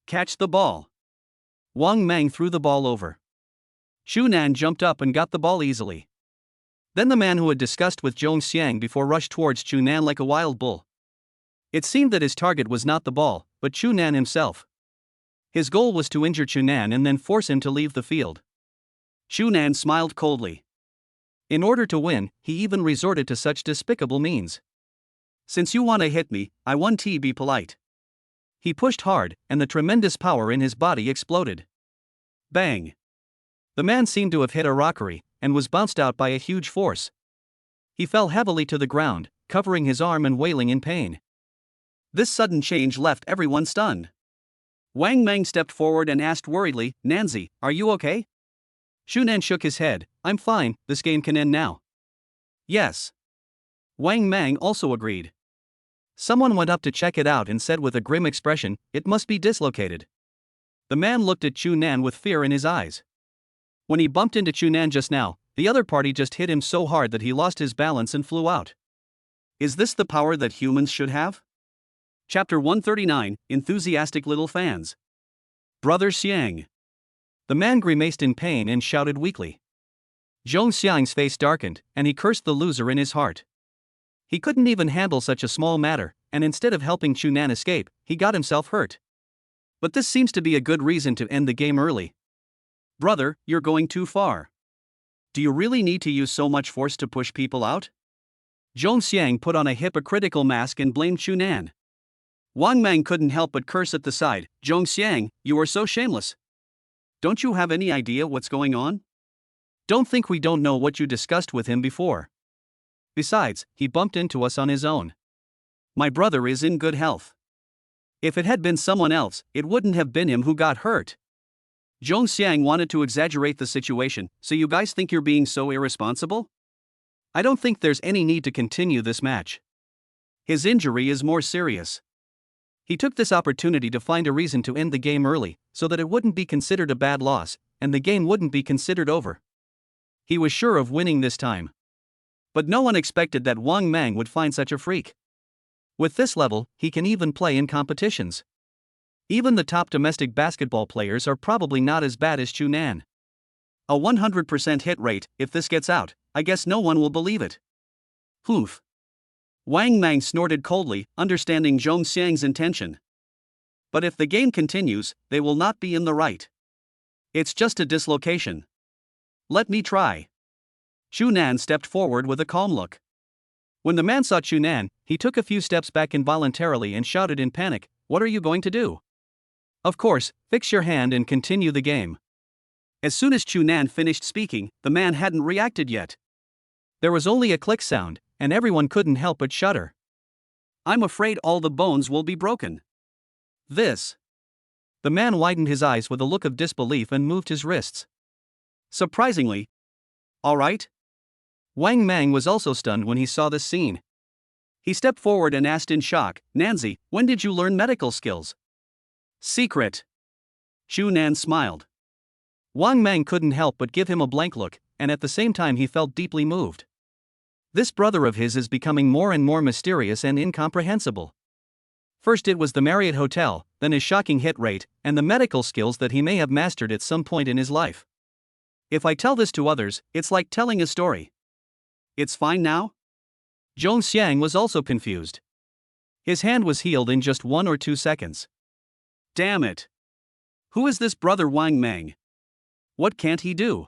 Catch the ball. Wang Meng threw the ball over. Chunan jumped up and got the ball easily. Then the man who had discussed with Zhong Xiang before rushed towards Chunan like a wild bull. It seemed that his target was not the ball, but Chunan himself. His goal was to injure Chunan and then force him to leave the field. Chunan smiled coldly. In order to win, he even resorted to such despicable means. Since you want to hit me, I want to be polite. He pushed hard, and the tremendous power in his body exploded. Bang! The man seemed to have hit a rockery, and was bounced out by a huge force. He fell heavily to the ground, covering his arm and wailing in pain. This sudden change left everyone stunned. Wang Meng stepped forward and asked worriedly, Nanzi, are you okay? Chunan shook his head, I'm fine, this game can end now. Yes. Wang Meng also agreed. Someone went up to check it out and said with a grim expression, it must be dislocated. The man looked at Chunan with fear in his eyes. When he bumped into Chunan just now, the other party just hit him so hard that he lost his balance and flew out. Is this the power that humans should have? Chapter 139, Enthusiastic Little Fans. Brother Xiang. The man grimaced in pain and shouted weakly. Zhong Xiang's face darkened, and he cursed the loser in his heart. He couldn't even handle such a small matter, and instead of helping Chunan escape, he got himself hurt. But this seems to be a good reason to end the game early. Brother, you're going too far. Do you really need to use so much force to push people out? Zhong Xiang put on a hypocritical mask and blamed Chunan. Wang Meng couldn't help but curse at the side, Zhong Xiang, you are so shameless. Don't you have any idea what's going on? Don't think we don't know what you discussed with him before. Besides, he bumped into us on his own. My brother is in good health. If it had been someone else, it wouldn't have been him who got hurt. Zhong Xiang wanted to exaggerate the situation, so you guys think you're being so irresponsible? I don't think there's any need to continue this match. His injury is more serious. He took this opportunity to find a reason to end the game early, so that it wouldn't be considered a bad loss, and the game wouldn't be considered over. He was sure of winning this time. But no one expected that Wang Mang would find such a freak. With this level, he can even play in competitions. Even the top domestic basketball players are probably not as bad as Chu Nan. A 100% hit rate. If this gets out, I guess no one will believe it. Poof. Wang Mang snorted coldly, understanding Zhong Xiang's intention. But if the game continues, they will not be in the right. It's just a dislocation. Let me try. Chu Nan stepped forward with a calm look. When the man saw Chu Nan, he took a few steps back involuntarily and shouted in panic, "What are you going to do?" Of course, fix your hand and continue the game. As soon as Chu Nan finished speaking, the man hadn't reacted yet. There was only a click sound, and everyone couldn't help but shudder. I'm afraid all the bones will be broken. This. The man widened his eyes with a look of disbelief and moved his wrists. Surprisingly. All right? Wang Mang was also stunned when he saw this scene. He stepped forward and asked in shock, "Nanzi, when did you learn medical skills?" Secret. Chu Nan smiled. Wang Mang couldn't help but give him a blank look, and at the same time he felt deeply moved. This brother of his is becoming more and more mysterious and incomprehensible. First it was the Marriott Hotel, then his shocking hit rate, and the medical skills that he may have mastered at some point in his life. If I tell this to others, it's like telling a story. It's fine now? Zhong Xiang was also confused. His hand was healed in just 1 or 2 seconds. Damn it. Who is this brother Wang Mang? What can't he do?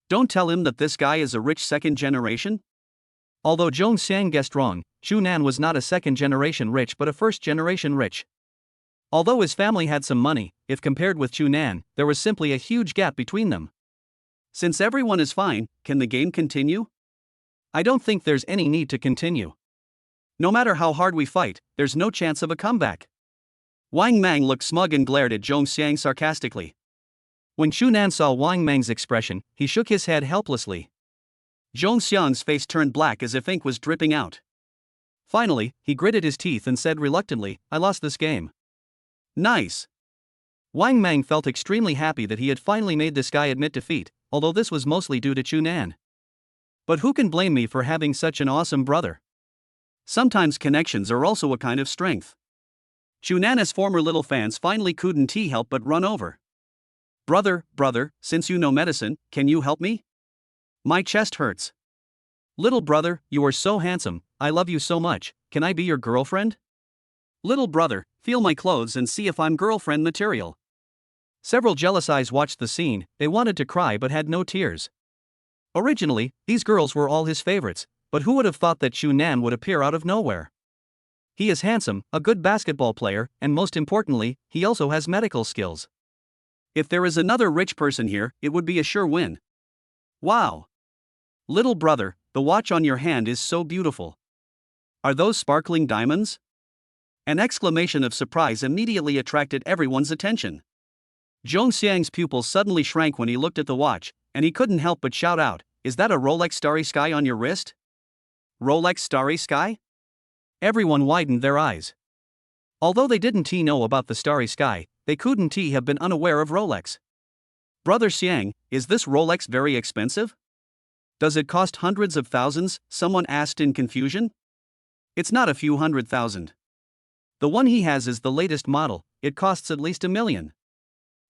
Don't tell him that this guy is a rich second generation? Although Zhong Xiang guessed wrong, Chu Nan was not a second generation rich but a first generation rich. Although his family had some money, if compared with Chu Nan, there was simply a huge gap between them. Since everyone is fine, can the game continue? I don't think there's any need to continue. No matter how hard we fight, there's no chance of a comeback. Wang Mang looked smug and glared at Zhong Xiang sarcastically. When Chu Nan saw Wang Mang's expression, he shook his head helplessly. Zhong Xiang's face turned black as if ink was dripping out. Finally, he gritted his teeth and said reluctantly, "I lost this game." Nice. Wang Mang felt extremely happy that he had finally made this guy admit defeat, although this was mostly due to Chu Nan. But who can blame me for having such an awesome brother? Sometimes connections are also a kind of strength. Chu Nan's former little fans finally couldn't help but run over. Brother, since you know medicine, can you help me? My chest hurts. Little brother, you are so handsome, I love you so much, can I be your girlfriend? Little brother, feel my clothes and see if I'm girlfriend material. Several jealous eyes watched the scene, they wanted to cry but had no tears. Originally, these girls were all his favorites, but who would have thought that Chu Nan would appear out of nowhere? He is handsome, a good basketball player, and most importantly, he also has medical skills. If there is another rich person here, it would be a sure win. Wow! Little brother, the watch on your hand is so beautiful. Are those sparkling diamonds? An exclamation of surprise immediately attracted everyone's attention. Zhong Xiang's pupils suddenly shrank when he looked at the watch, and he couldn't help but shout out, "Is that a Rolex Starry Sky on your wrist?" Rolex Starry Sky? Everyone widened their eyes. Although they didn't know about the Starry Sky, they couldn't have been unaware of Rolex. Brother Xiang, is this Rolex very expensive? Does it cost hundreds of thousands? Someone asked in confusion. It's not a few $100,000. The one he has is the latest model, it costs at least $1 million.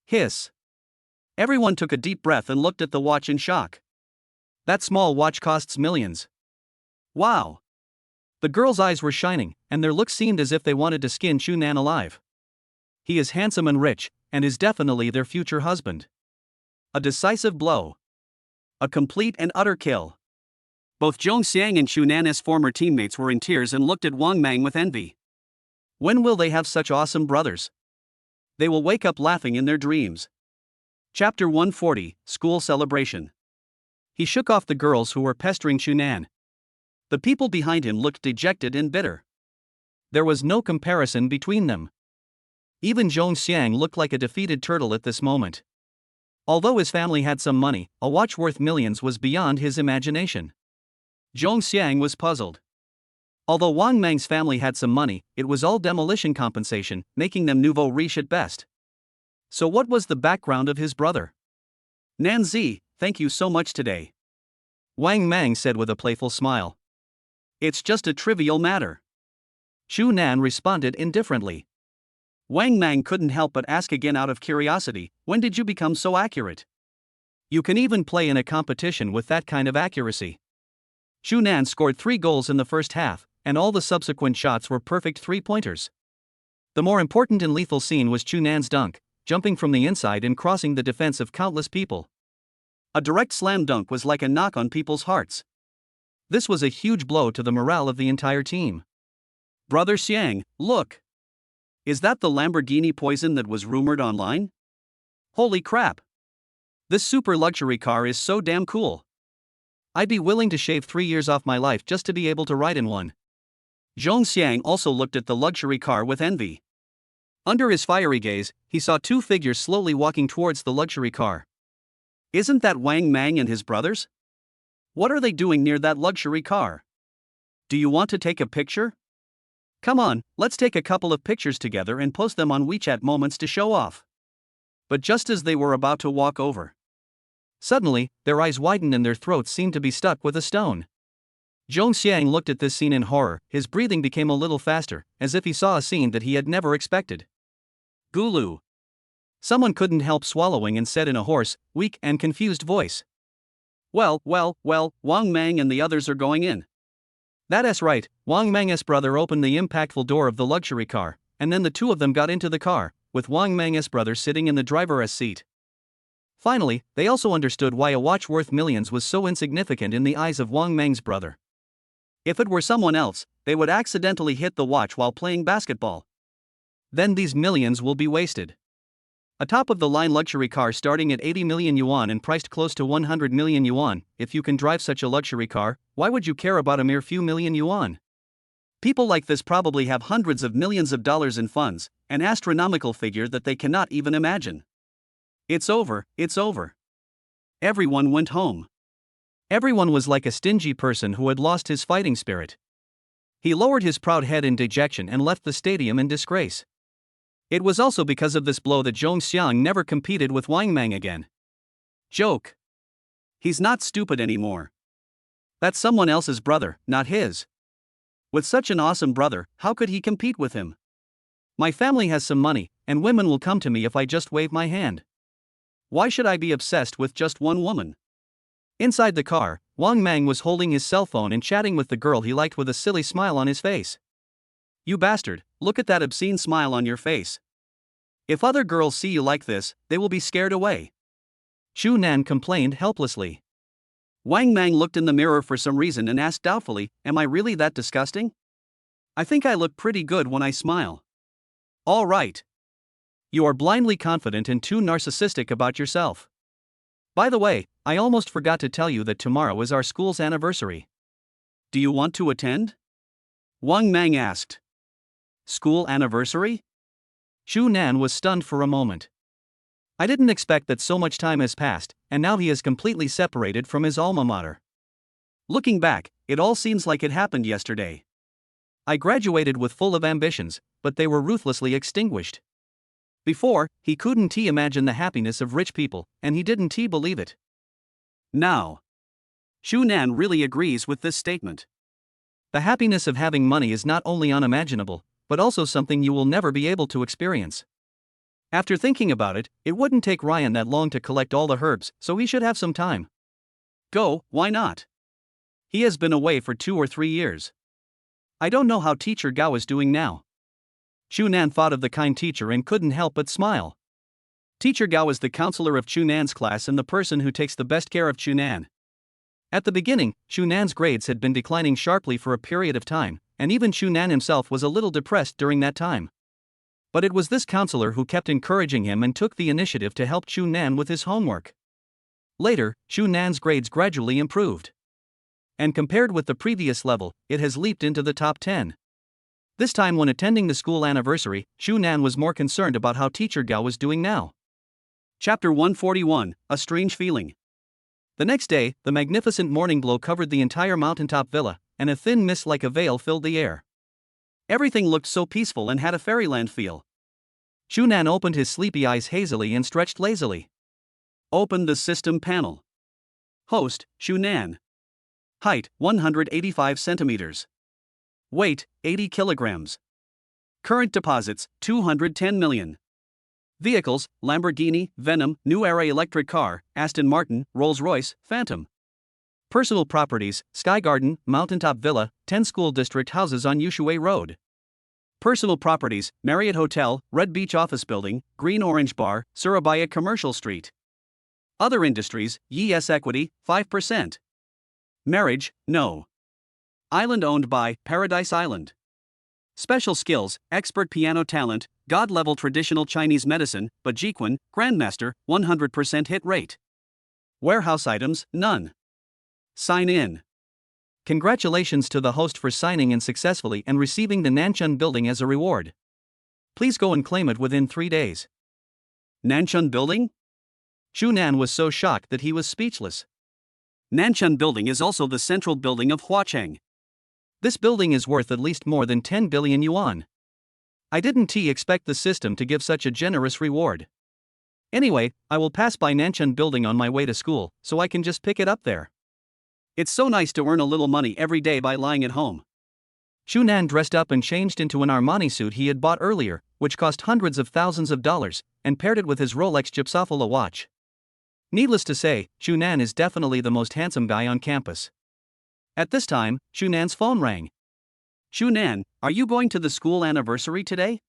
Hiss. Everyone took a deep breath and looked at the watch in shock. That small watch costs millions. Wow. The girls' eyes were shining, and their looks seemed as if they wanted to skin Chu Nan alive. He is handsome and rich, and is definitely their future husband. A decisive blow. A complete and utter kill. Both Zhong Xiang and Chu Nan's former teammates were in tears and looked at Wang Mang with envy. When will they have such awesome brothers? They will wake up laughing in their dreams. Chapter 140, School Celebration. He shook off the girls who were pestering Chu Nan. The people behind him looked dejected and bitter. There was no comparison between them. Even Zhong Xiang looked like a defeated turtle at this moment. Although his family had some money, a watch worth millions was beyond his imagination. Zhong Xiang was puzzled. Although Wang Mang's family had some money, it was all demolition compensation, making them nouveau riche at best. So what was the background of his brother? Nanzi, thank you so much today. Wang Mang said with a playful smile. It's just a trivial matter. Xu Nan responded indifferently. Wang Mang couldn't help but ask again out of curiosity, when did you become so accurate? You can even play in a competition with that kind of accuracy. Xu Nan scored 3 goals in the first half, and all the subsequent shots were perfect three-pointers. The more important and lethal scene was Xu Nan's dunk, jumping from the inside and crossing the defense of countless people. A direct slam dunk was like a knock on people's hearts. This was a huge blow to the morale of the entire team. Brother Xiang, look! Is that the Lamborghini poison that was rumored online? Holy crap! This super luxury car is so damn cool. I'd be willing to shave 3 years off my life just to be able to ride in one. Zhong Xiang also looked at the luxury car with envy. Under his fiery gaze, he saw 2 figures slowly walking towards the luxury car. Isn't that Wang Mang and his brothers? What are they doing near that luxury car? Do you want to take a picture? Come on, let's take a couple of pictures together and post them on WeChat Moments to show off. But just as they were about to walk over, suddenly, their eyes widened and their throats seemed to be stuck with a stone. Zhong Xiang looked at this scene in horror, his breathing became a little faster, as if he saw a scene that he had never expected. Gulu! Someone couldn't help swallowing and said in a hoarse, weak and confused voice. Well, Wang Mang and the others are going in. That's right, Wang Mang's brother opened the impactful door of the luxury car, and then the 2 of them got into the car, with Wang Mang's brother sitting in the driver's seat. Finally, they also understood why a watch worth millions was so insignificant in the eyes of Wang Mang's brother. If it were someone else, they would accidentally hit the watch while playing basketball. Then these millions will be wasted. A top-of-the-line luxury car starting at 80 million yuan and priced close to 100 million yuan, if you can drive such a luxury car, why would you care about a mere few million yuan? People like this probably have hundreds of millions of dollars in funds, an astronomical figure that they cannot even imagine. It's over. Everyone went home. Everyone was like a stingy person who had lost his fighting spirit. He lowered his proud head in dejection and left the stadium in disgrace. It was also because of this blow that Zhong Xiang never competed with Wang Mang again. Joke. He's not stupid anymore. That's someone else's brother, not his. With such an awesome brother, how could he compete with him? My family has some money, and women will come to me if I just wave my hand. Why should I be obsessed with just one woman? Inside the car, Wang Mang was holding his cell phone and chatting with the girl he liked with a silly smile on his face. You bastard, look at that obscene smile on your face. If other girls see you like this, they will be scared away. Xu Nan complained helplessly. Wang Mang looked in the mirror for some reason and asked doubtfully, am I really that disgusting? I think I look pretty good when I smile. All right. You are blindly confident and too narcissistic about yourself. By the way, I almost forgot to tell you that tomorrow is our school's anniversary. Do you want to attend? Wang Mang asked. School anniversary? Xu Nan was stunned for a moment. I didn't expect that so much time has passed, and now he is completely separated from his alma mater. Looking back, it all seems like it happened yesterday. I graduated with full of ambitions, but they were ruthlessly extinguished. Before, he couldn't imagine the happiness of rich people, and he didn't believe it. Now, Xu Nan really agrees with this statement. The happiness of having money is not only unimaginable, but also something you will never be able to experience. After thinking about it, it wouldn't take Ryan that long to collect all the herbs, so he should have some time. Go, why not? He has been away for 2 or 3 years. I don't know how Teacher Gao is doing now. Xu Nan thought of the kind teacher and couldn't help but smile. Teacher Gao is the counselor of Xu Nan's class and the person who takes the best care of Xu Nan. At the beginning, Xu Nan's grades had been declining sharply for a period of time, and even Xu Nan himself was a little depressed during that time. But it was this counselor who kept encouraging him and took the initiative to help Xu Nan with his homework. Later, Xu Nan's grades gradually improved. And compared with the previous level, it has leaped into the top 10. This time when attending the school anniversary, Xu Nan was more concerned about how Teacher Gao was doing now. Chapter 141, A Strange Feeling. The next day, the magnificent morning glow covered the entire mountaintop villa, and a thin mist like a veil filled the air. Everything looked so peaceful and had a fairyland feel. Shunan opened his sleepy eyes hazily and stretched lazily. Open the system panel. Host, Shunan. Height, 185 centimeters. Weight, 80 kilograms. Current deposits, 210 million. Vehicles, Lamborghini, Venom, New Era electric car, Aston Martin, Rolls-Royce, Phantom. Personal properties, Sky Garden, Mountaintop Villa, 10 school district houses on Yushui Road. Personal properties, Marriott Hotel, Red Beach Office Building, Green Orange Bar, Surabaya Commercial Street. Other industries, YES Equity, 5%. Marriage, no. Island owned by Paradise Island. Special skills, expert piano talent, God-level traditional Chinese medicine, Bajikwan, Grandmaster, 100% hit rate. Warehouse items, none. Sign in. Congratulations to the host for signing in successfully and receiving the Nanchun building as a reward. Please go and claim it within 3 days. Nanchun building? Shunan was so shocked that he was speechless. Nanchun building is also the central building of Huacheng. This building is worth at least more than 10 billion yuan. I didn't expect the system to give such a generous reward. Anyway, I will pass by Nanchun building on my way to school, so I can just pick it up there. It's so nice to earn a little money every day by lying at home. Shunan dressed up and changed into an Armani suit he had bought earlier, which cost hundreds of thousands of dollars, and paired it with his Rolex Gypsophila watch. Needless to say, Shunan is definitely the most handsome guy on campus. At this time, Shunan's phone rang. Shunan, are you going to the school anniversary today?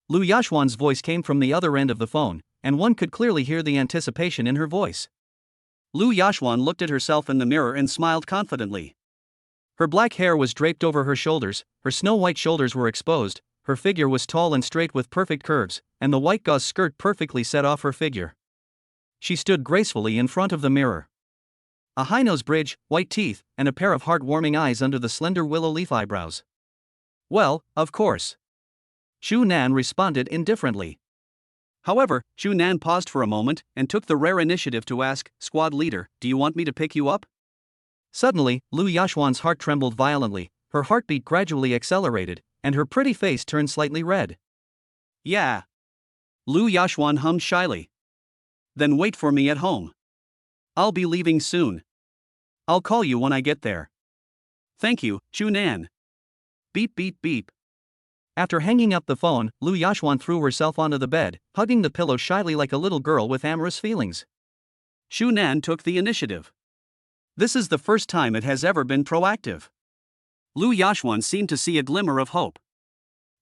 Lu Yashwan's voice came from the other end of the phone, and one could clearly hear the anticipation in her voice. Lu Yashwan looked at herself in the mirror and smiled confidently. Her black hair was draped over her shoulders, her snow-white shoulders were exposed, her figure was tall and straight with perfect curves, and the white gauze skirt perfectly set off her figure. She stood gracefully in front of the mirror. A high nose bridge, white teeth, and a pair of heart-warming eyes under the slender willow leaf eyebrows. Well, of course. Shunan responded indifferently. However, Shunan paused for a moment and took the rare initiative to ask, "Squad leader, do you want me to pick you up?" Suddenly, Lu Yashwan's heart trembled violently, her heartbeat gradually accelerated, and her pretty face turned slightly red. "Yeah." Lu Yashwan hummed shyly. "Then wait for me at home. I'll be leaving soon. I'll call you when I get there." "Thank you, Shunan." Beep beep beep. After hanging up the phone, Lu Yashwan threw herself onto the bed, hugging the pillow shyly like a little girl with amorous feelings. Shunan took the initiative. This is the first time it has ever been proactive. Lu Yashwan seemed to see a glimmer of hope.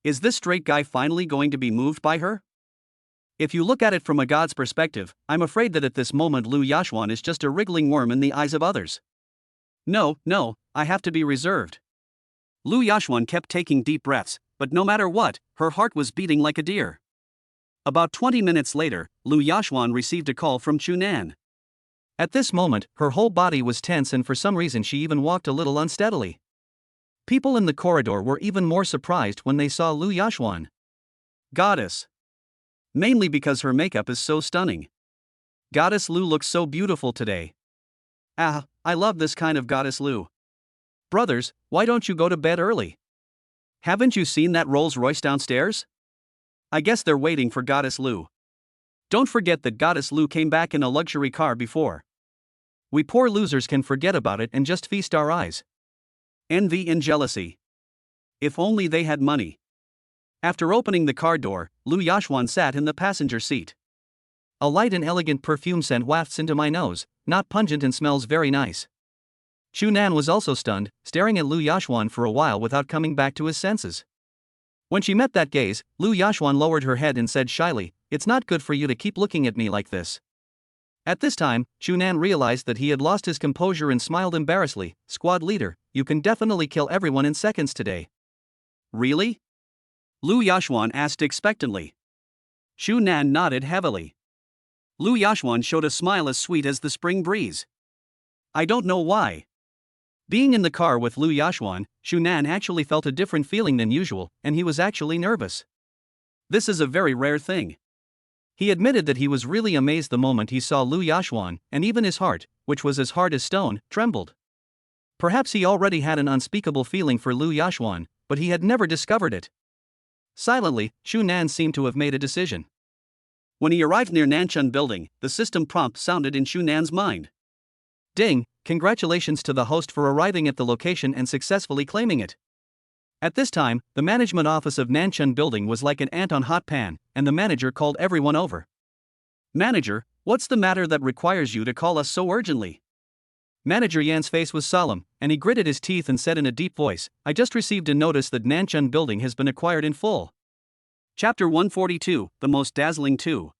Is this straight guy finally going to be moved by her? If you look at it from a god's perspective, I'm afraid that at this moment Lu Yashwan is just a wriggling worm in the eyes of others. No, I have to be reserved. Lu Yashwan kept taking deep breaths, but no matter what, her heart was beating like a deer. About 20 minutes later, Lu Yashwan received a call from Shunan. At this moment, her whole body was tense and for some reason she even walked a little unsteadily. People in the corridor were even more surprised when they saw Lu Yashwan. Goddess. Mainly because her makeup is so stunning. Goddess Lu looks so beautiful today. Ah, I love this kind of Goddess Lu. Brothers, why don't you go to bed early? Haven't you seen that Rolls-Royce downstairs? I guess they're waiting for Goddess Lu. Don't forget that Goddess Lu came back in a luxury car before. We poor losers can forget about it and just feast our eyes. Envy and jealousy. If only they had money. After opening the car door, Lu Yashwan sat in the passenger seat. A light and elegant perfume scent wafts into my nose, not pungent and smells very nice. Shunan was also stunned, staring at Lu Yashwan for a while without coming back to his senses. When she met that gaze, Lu Yashwan lowered her head and said shyly, "It's not good for you to keep looking at me like this." At this time, Shunan realized that he had lost his composure and smiled embarrassedly. "Squad leader, you can definitely kill everyone in seconds today." Really? Lu Yashwan asked expectantly. Shunan nodded heavily. Lu Yashwan showed a smile as sweet as the spring breeze. I don't know why. Being in the car with Lu Yashwan, Shunan actually felt a different feeling than usual, and he was actually nervous. This is a very rare thing. He admitted that he was really amazed the moment he saw Liu Yashuan, and even his heart, which was as hard as stone, trembled. Perhaps he already had an unspeakable feeling for Liu Yashuan, but he had never discovered it. Silently, Xu Nan seemed to have made a decision. When he arrived near Nanchun Building, the system prompt sounded in Xu Nan's mind. Ding, congratulations to the host for arriving at the location and successfully claiming it. At this time, the management office of Nanchun Building was like an ant on hot pan, and the manager called everyone over. Manager, what's the matter that requires you to call us so urgently? Manager Yan's face was solemn, and he gritted his teeth and said in a deep voice, I just received a notice that Nanchun Building has been acquired in full. Chapter 142, The Most Dazzling Two.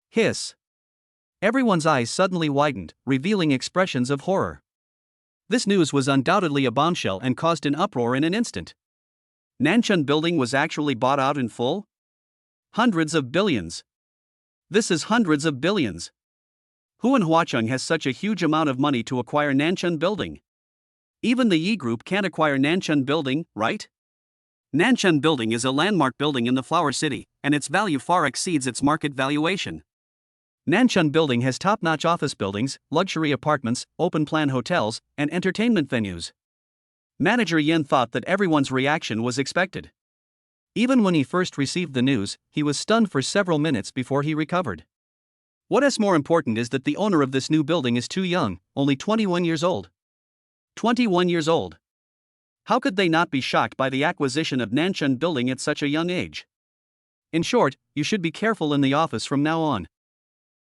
Hiss. Everyone's eyes suddenly widened, revealing expressions of horror. This news was undoubtedly a bombshell and caused an uproar in an instant. Nanchun Building was actually bought out in full? Hundreds of billions. This is hundreds of billions. Who in Huacheng has such a huge amount of money to acquire Nanchun Building? Even the Yi Group can't acquire Nanchun Building, right? Nanchun Building is a landmark building in the Flower City, and its value far exceeds its market valuation. Nanchun Building has top-notch office buildings, luxury apartments, open-plan hotels, and entertainment venues. Manager Yin thought that everyone's reaction was expected. Even when he first received the news, he was stunned for several minutes before he recovered. What is more important is that the owner of this new building is too young, only 21 years old. 21 years old. How could they not be shocked by the acquisition of Nanchun Building at such a young age? In short, you should be careful in the office from now on.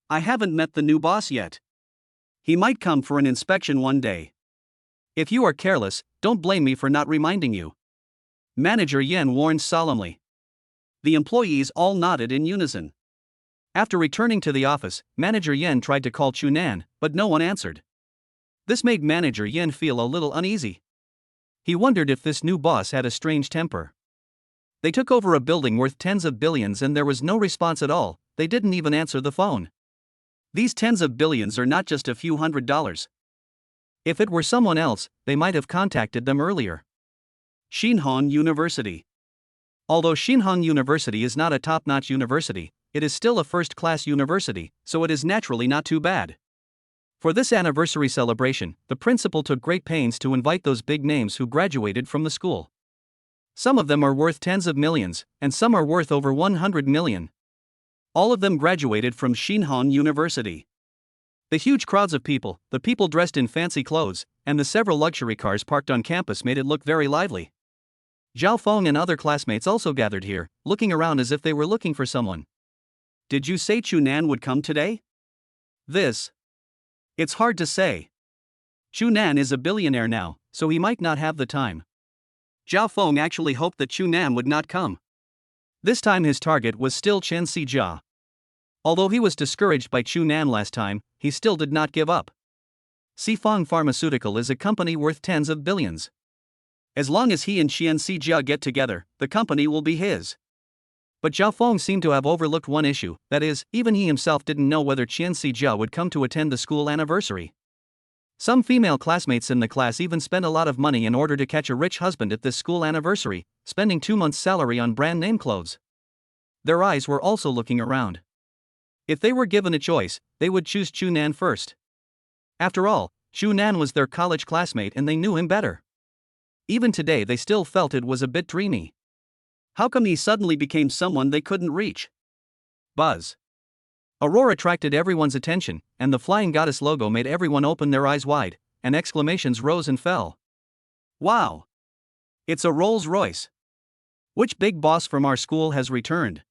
I haven't met the new boss yet. He might come for an inspection one day. If you are careless, don't blame me for not reminding you. Manager Yen warned solemnly. The employees all nodded in unison. After returning to the office, Manager Yen tried to call Chu Nan, but no one answered. This made Manager Yen feel a little uneasy. He wondered if this new boss had a strange temper. They took over a building worth tens of billions and there was no response at all, they didn't even answer the phone. These tens of billions are not just a few $100s. If it were someone else, they might have contacted them earlier. Xinhong University. Although Xinhong University is not a top-notch university, it is still a first-class university, so it is naturally not too bad. For this anniversary celebration, the principal took great pains to invite those big names who graduated from the school. Some of them are worth tens of millions, and some are worth over 100 million. All of them graduated from Xinhong University. The huge crowds of people, the people dressed in fancy clothes, and the several luxury cars parked on campus made it look very lively. Zhao Feng and other classmates also gathered here, looking around as if they were looking for someone. Did you say Chu Nan would come today? It's hard to say. Chu Nan is a billionaire now, so he might not have the time. Zhao Feng actually hoped that Chu Nan would not come. This time his target was still Chen Xijia. Although he was discouraged by Chu Nan last time, he still did not give up. Sifang Pharmaceutical is a company worth tens of billions. As long as he and Chen Xijia get together, the company will be his. But Zhao Feng seemed to have overlooked one issue, that is, even he himself didn't know whether Chen Xijia would come to attend the school anniversary. Some female classmates in the class even spent a lot of money in order to catch a rich husband at this school anniversary, spending 2 months' salary on brand name clothes. Their eyes were also looking around. If they were given a choice, they would choose Chu Nan first. After all, Chu Nan was their college classmate and they knew him better. Even today they still felt it was a bit dreamy. How come he suddenly became someone they couldn't reach? Buzz. Aurora attracted everyone's attention, and the Flying Goddess logo made everyone open their eyes wide, and exclamations rose and fell. Wow! It's a Rolls-Royce. Which big boss from our school has returned?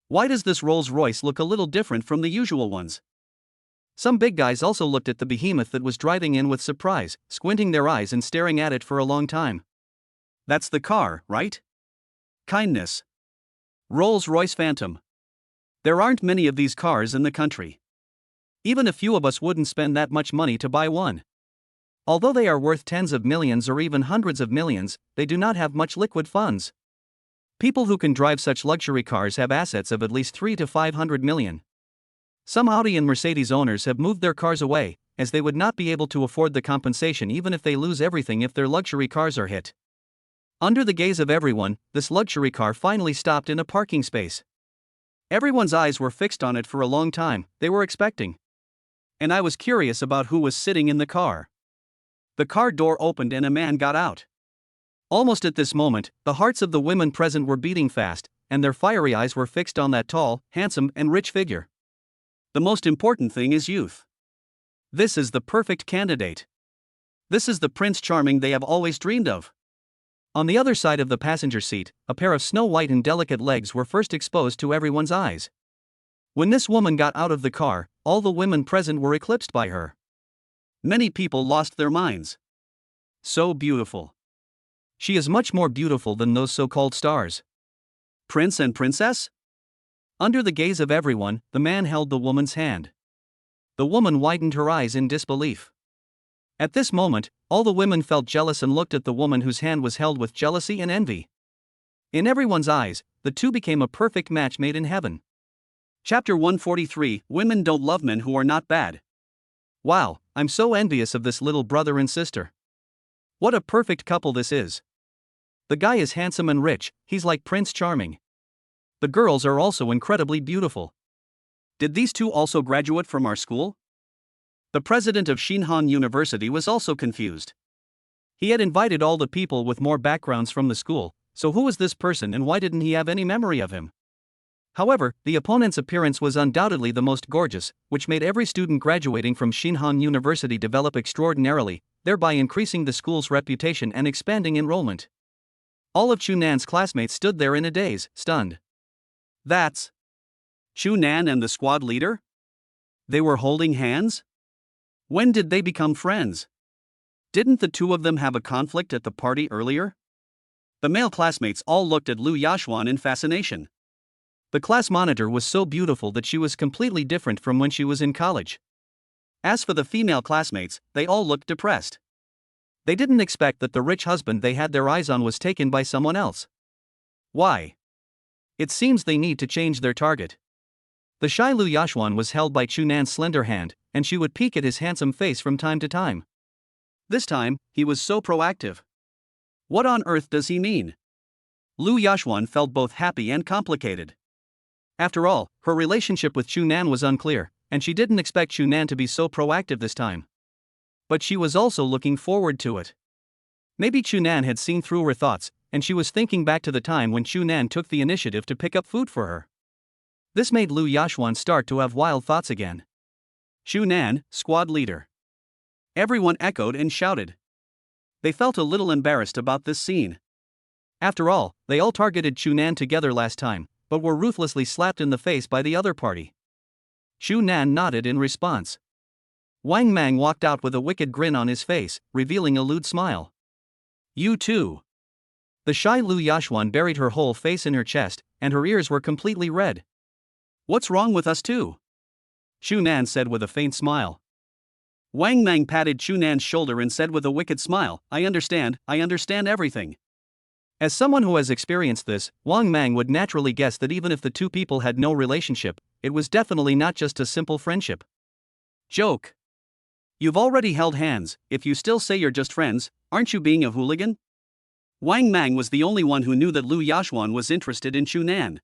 Why does this Rolls-Royce look a little different from the usual ones? Some big guys also looked at the behemoth that was driving in with surprise, squinting their eyes and staring at it for a long time. That's the car, right? Kindness. Rolls-Royce Phantom. There aren't many of these cars in the country. Even a few of us wouldn't spend that much money to buy one. Although they are worth tens of millions or even hundreds of millions, they do not have much liquid funds. People who can drive such luxury cars have assets of at least 300 to 500 million. Some Audi and Mercedes owners have moved their cars away, as they would not be able to afford the compensation even if they lose everything if their luxury cars are hit. Under the gaze of everyone, this luxury car finally stopped in a parking space. Everyone's eyes were fixed on it for a long time, they were expecting. And I was curious about who was sitting in the car. The car door opened and a man got out. Almost at this moment, the hearts of the women present were beating fast, and their fiery eyes were fixed on that tall, handsome, and rich figure. The most important thing is youth. This is the perfect candidate. This is the Prince Charming they have always dreamed of. On the other side of the passenger seat, a pair of snow-white and delicate legs were first exposed to everyone's eyes. When this woman got out of the car, all the women present were eclipsed by her. Many people lost their minds. So beautiful. She is much more beautiful than those so-called stars. Prince and princess? Under the gaze of everyone, the man held the woman's hand. The woman widened her eyes in disbelief. At this moment, all the women felt jealous and looked at the woman whose hand was held with jealousy and envy. In everyone's eyes, the two became a perfect match made in heaven. Chapter 143, Women Don't Love Men Who Are Not Bad. Wow, I'm so envious of this little brother and sister. What a perfect couple this is. The guy is handsome and rich, he's like Prince Charming. The girls are also incredibly beautiful. Did these two also graduate from our school? The president of Shinhan University was also confused. He had invited all the people with more backgrounds from the school, so who was this person and why didn't he have any memory of him? However, the opponent's appearance was undoubtedly the most gorgeous, which made every student graduating from Shinhan University develop extraordinarily, thereby increasing the school's reputation and expanding enrollment. All of Chunan's classmates stood there in a daze, stunned. That's Chunan and the squad leader? They were holding hands? When did they become friends? Didn't the two of them have a conflict at the party earlier? The male classmates all looked at Lu Yashuan in fascination. The class monitor was so beautiful that she was completely different from when she was in college. As for the female classmates, they all looked depressed. They didn't expect that the rich husband they had their eyes on was taken by someone else. Why? It seems they need to change their target. The shy Lu Yashuan was held by Chunan's slender hand, and she would peek at his handsome face from time to time. This time, he was so proactive. What on earth does he mean? Lu Yashuan felt both happy and complicated. After all, her relationship with Chunan was unclear, and she didn't expect Chunan to be so proactive this time. But she was also looking forward to it. Maybe Chunan had seen through her thoughts, and she was thinking back to the time when Chunan took the initiative to pick up food for her. This made Lu Yashuan start to have wild thoughts again. Chunan, squad leader. Everyone echoed and shouted. They felt a little embarrassed about this scene. After all, they all targeted Chunan together last time, but were ruthlessly slapped in the face by the other party. Chunan nodded in response. Wang Mang walked out with a wicked grin on his face, revealing a lewd smile. You too. The shy Lu Yashuan buried her whole face in her chest, and her ears were completely red. What's wrong with us too? Chunan said with a faint smile. Wang Mang patted Chunan's shoulder and said with a wicked smile, I understand everything. As someone who has experienced this, Wang Mang would naturally guess that even if the two people had no relationship, it was definitely not just a simple friendship. Joke. You've already held hands, if you still say you're just friends, aren't you being a hooligan? Wang Mang was the only one who knew that Lu Yashuan was interested in Chunan.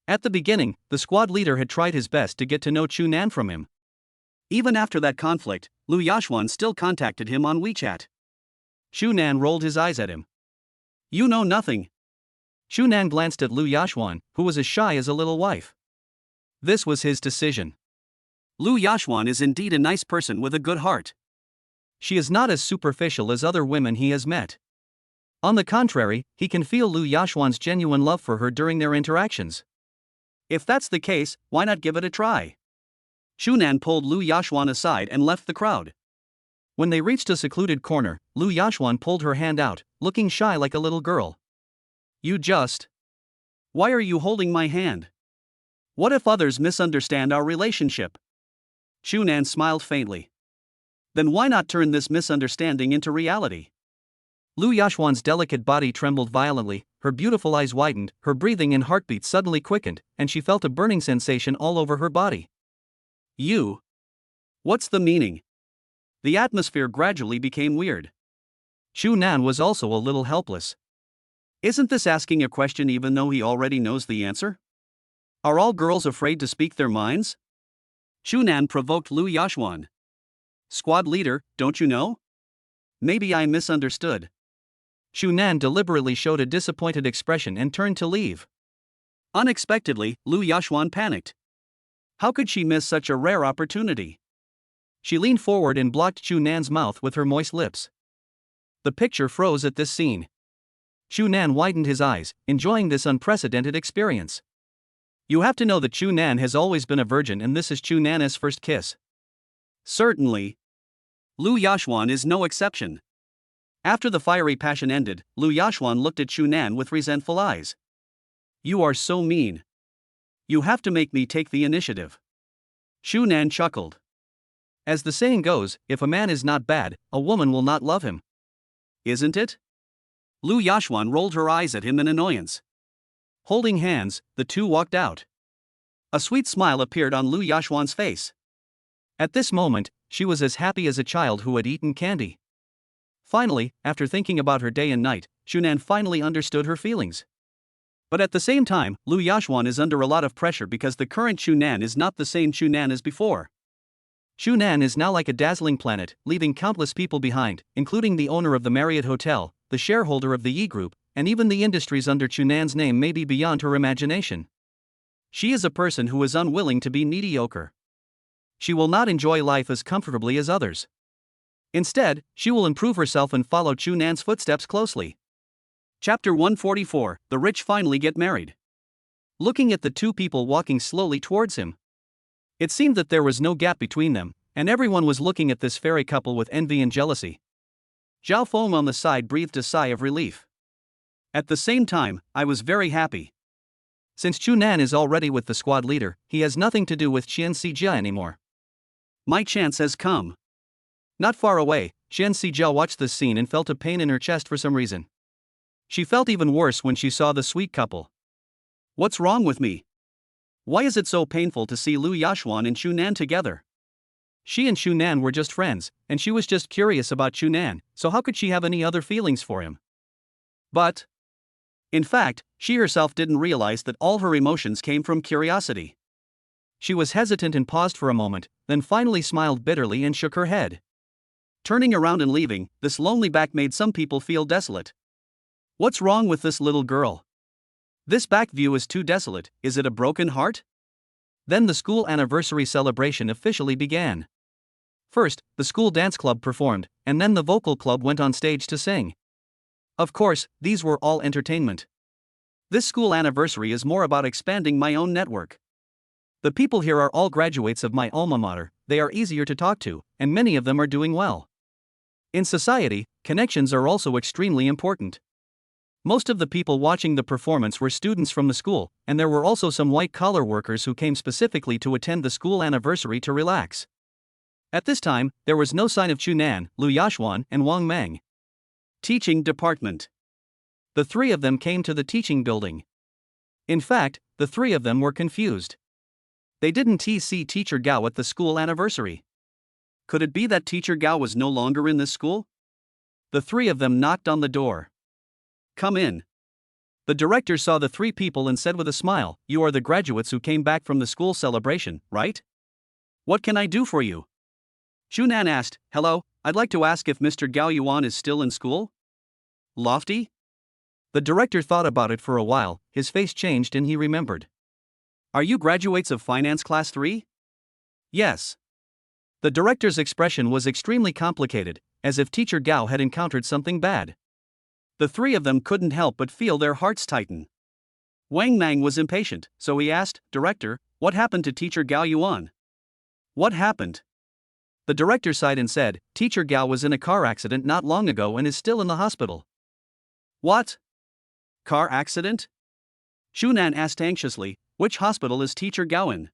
At the beginning, the squad leader had tried his best to get to know Chunan from him. Even after that conflict, Lu Yashuan still contacted him on WeChat. Chunan rolled his eyes at him. You know nothing. Chunan glanced at Lu Yashuan, who was as shy as a little wife. This was his decision. Lu Yashuan is indeed a nice person with a good heart. She is not as superficial as other women he has met. On the contrary, he can feel Lu Yashuan's genuine love for her during their interactions. If that's the case, why not give it a try? Chunan pulled Lu Yashuan aside and left the crowd. When they reached a secluded corner, Lu Yashuan pulled her hand out, looking shy like a little girl. Why are you holding my hand? What if others misunderstand our relationship? Chunan smiled faintly. Then why not turn this misunderstanding into reality? Lu Yashuan's delicate body trembled violently, her beautiful eyes widened, her breathing and heartbeat suddenly quickened, and she felt a burning sensation all over her body. What's the meaning? The atmosphere gradually became weird. Chunan was also a little helpless. Isn't this asking a question even though he already knows the answer? Are all girls afraid to speak their minds? Shunan provoked Lu Yashuan. Squad leader, don't you know? Maybe I misunderstood. Shunan deliberately showed a disappointed expression and turned to leave. Unexpectedly, Lu Yashuan panicked. How could she miss such a rare opportunity? She leaned forward and blocked Shunan's mouth with her moist lips. The picture froze at this scene. Shunan widened his eyes, enjoying this unprecedented experience. You have to know that Shunan has always been a virgin and this is Shunan's first kiss. Certainly. Lu Yashuan is no exception. After the fiery passion ended, Lu Yashuan looked at Shunan with resentful eyes. You are so mean. You have to make me take the initiative. Shunan chuckled. As the saying goes, if a man is not bad, a woman will not love him. Isn't it? Lu Yashuan rolled her eyes at him in annoyance. Holding hands, the two walked out. A sweet smile appeared on Lu Yashuan's face. At this moment, she was as happy as a child who had eaten candy. Finally, after thinking about her day and night, Shunan finally understood her feelings. But at the same time, Lu Yashuan is under a lot of pressure because the current Shunan is not the same Shunan as before. Shunan is now like a dazzling planet, leaving countless people behind, including the owner of the Marriott Hotel, the shareholder of the Yi Group, and even the industries under Shunan's name may be beyond her imagination. She is a person who is unwilling to be mediocre. She will not enjoy life as comfortably as others. Instead, she will improve herself and follow Shunan's footsteps closely. Chapter 144, The Rich Finally Get Married. Looking at the two people walking slowly towards him, it seemed that there was no gap between them, and everyone was looking at this fairy couple with envy and jealousy. Zhao Feng on the side breathed a sigh of relief. At the same time, I was very happy. Since Shunan is already with the squad leader, he has nothing to do with Qian Sijia anymore. My chance has come. Not far away, Qian Sijia watched this scene and felt a pain in her chest for some reason. She felt even worse when she saw the sweet couple. What's wrong with me? Why is it so painful to see Lu Yashuan and Shunan together? She and Shunan were just friends, and she was just curious about Shunan, so how could she have any other feelings for him? But, in fact, she herself didn't realize that all her emotions came from curiosity. She was hesitant and paused for a moment, then finally smiled bitterly and shook her head. Turning around and leaving, this lonely back made some people feel desolate. What's wrong with this little girl? This back view is too desolate, is it a broken heart? Then the school anniversary celebration officially began. First, the school dance club performed, and then the vocal club went on stage to sing. Of course, these were all entertainment. This school anniversary is more about expanding my own network. The people here are all graduates of my alma mater, they are easier to talk to, and many of them are doing well. In society, connections are also extremely important. Most of the people watching the performance were students from the school, and there were also some white-collar workers who came specifically to attend the school anniversary to relax. At this time, there was no sign of Shunan, Lu Yashuan, and Wang Meng. Teaching department. The three of them came to the teaching building. In fact, the three of them were confused. They didn't see Teacher Gao at the school anniversary. Could it be that Teacher Gao was no longer in this school? The three of them knocked on the door. Come in. The director saw the three people and said with a smile, You are the graduates who came back from the school celebration, right? What can I do for you? Shunan asked, Hello, I'd like to ask if Mr. Gao Yuan is still in school? Lofty? The director thought about it for a while, his face changed and he remembered. Are you graduates of Finance Class 3? Yes. The director's expression was extremely complicated, as if Teacher Gao had encountered something bad. The three of them couldn't help but feel their hearts tighten. Wang Mang was impatient, so he asked, Director, what happened to Teacher Gao Yuan? What happened? The director sighed and said, Teacher Gao was in a car accident not long ago and is still in the hospital. What? Car accident? Shunan asked anxiously, which hospital is Teacher Gao in?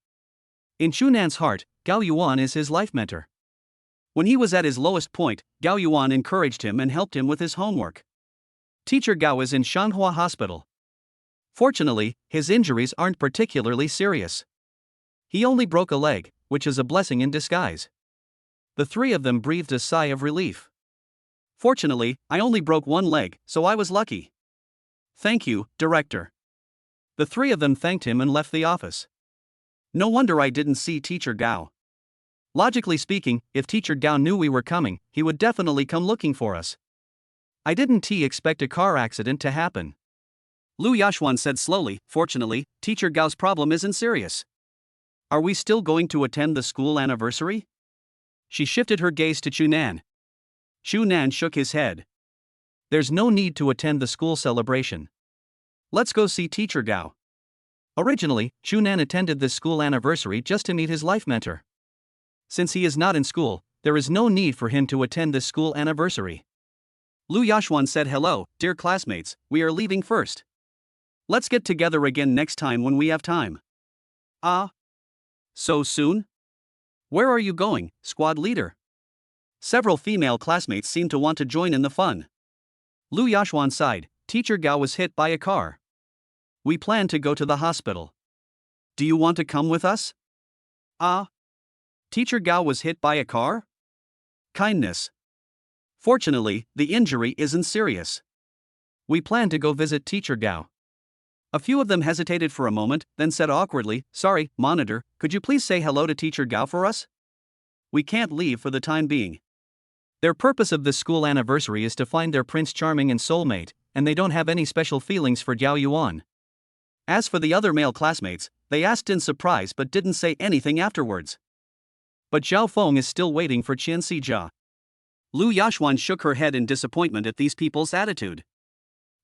In Shunan's heart, Gao Yuan is his life mentor. When he was at his lowest point, Gao Yuan encouraged him and helped him with his homework. Teacher Gao is in Shanghua Hospital. Fortunately, his injuries aren't particularly serious. He only broke a leg, which is a blessing in disguise. The three of them breathed a sigh of relief. Fortunately, I only broke one leg, so I was lucky. Thank you, Director. The three of them thanked him and left the office. No wonder I didn't see Teacher Gao. Logically speaking, if Teacher Gao knew we were coming, he would definitely come looking for us. I didn't expect a car accident to happen. Lu Yashwan said slowly. Fortunately, Teacher Gao's problem isn't serious. Are we still going to attend the school anniversary? She shifted her gaze to Chunan. Chunan shook his head. There's no need to attend the school celebration. Let's go see Teacher Gao. Originally, Chunan attended this school anniversary just to meet his life mentor. Since he is not in school, there is no need for him to attend this school anniversary. Lu Yashwan said, hello, dear classmates, we are leaving first. Let's get together again next time when we have time. Ah? So soon? Where are you going, squad leader? Several female classmates seemed to want to join in the fun. Lu Yashwan sighed. Teacher Gao was hit by a car. We plan to go to the hospital. Do you want to come with us? Ah? Teacher Gao was hit by a car? Kindness. Fortunately, the injury isn't serious. We plan to go visit Teacher Gao. A few of them hesitated for a moment, then said awkwardly, sorry, monitor, could you please say hello to Teacher Gao for us? We can't leave for the time being. Their purpose of this school anniversary is to find their Prince Charming and soulmate, and they don't have any special feelings for Jiao Yuan. As for the other male classmates, they asked in surprise but didn't say anything afterwards. But Zhao Feng is still waiting for Qian Xijia. Lu Yashwan shook her head in disappointment at these people's attitude.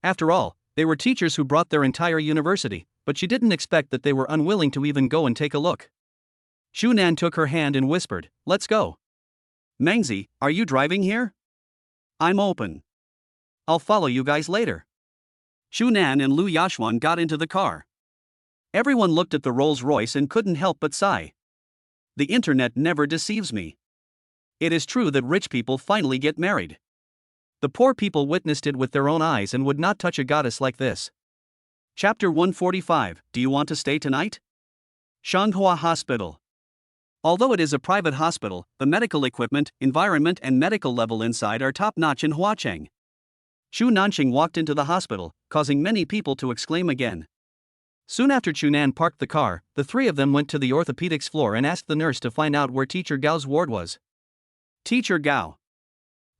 After all, they were teachers who brought their entire university, but she didn't expect that they were unwilling to even go and take a look. Shunan took her hand and whispered, let's go. Mengzi, are you driving here? I'm open. I'll follow you guys later. Shunan and Lu Yashwan got into the car. Everyone looked at the Rolls-Royce and couldn't help but sigh. The internet never deceives me. It is true that rich people finally get married. The poor people witnessed it with their own eyes and would not touch a goddess like this. Chapter 145. Do you want to stay tonight? Shanghua Hospital. Although it is a private hospital, the medical equipment, environment and medical level inside are top-notch in Huacheng. Chu Nanqing walked into the hospital, causing many people to exclaim again. Soon after Chunan parked the car, the three of them went to the orthopedics floor and asked the nurse to find out where Teacher Gao's ward was. Teacher Gao.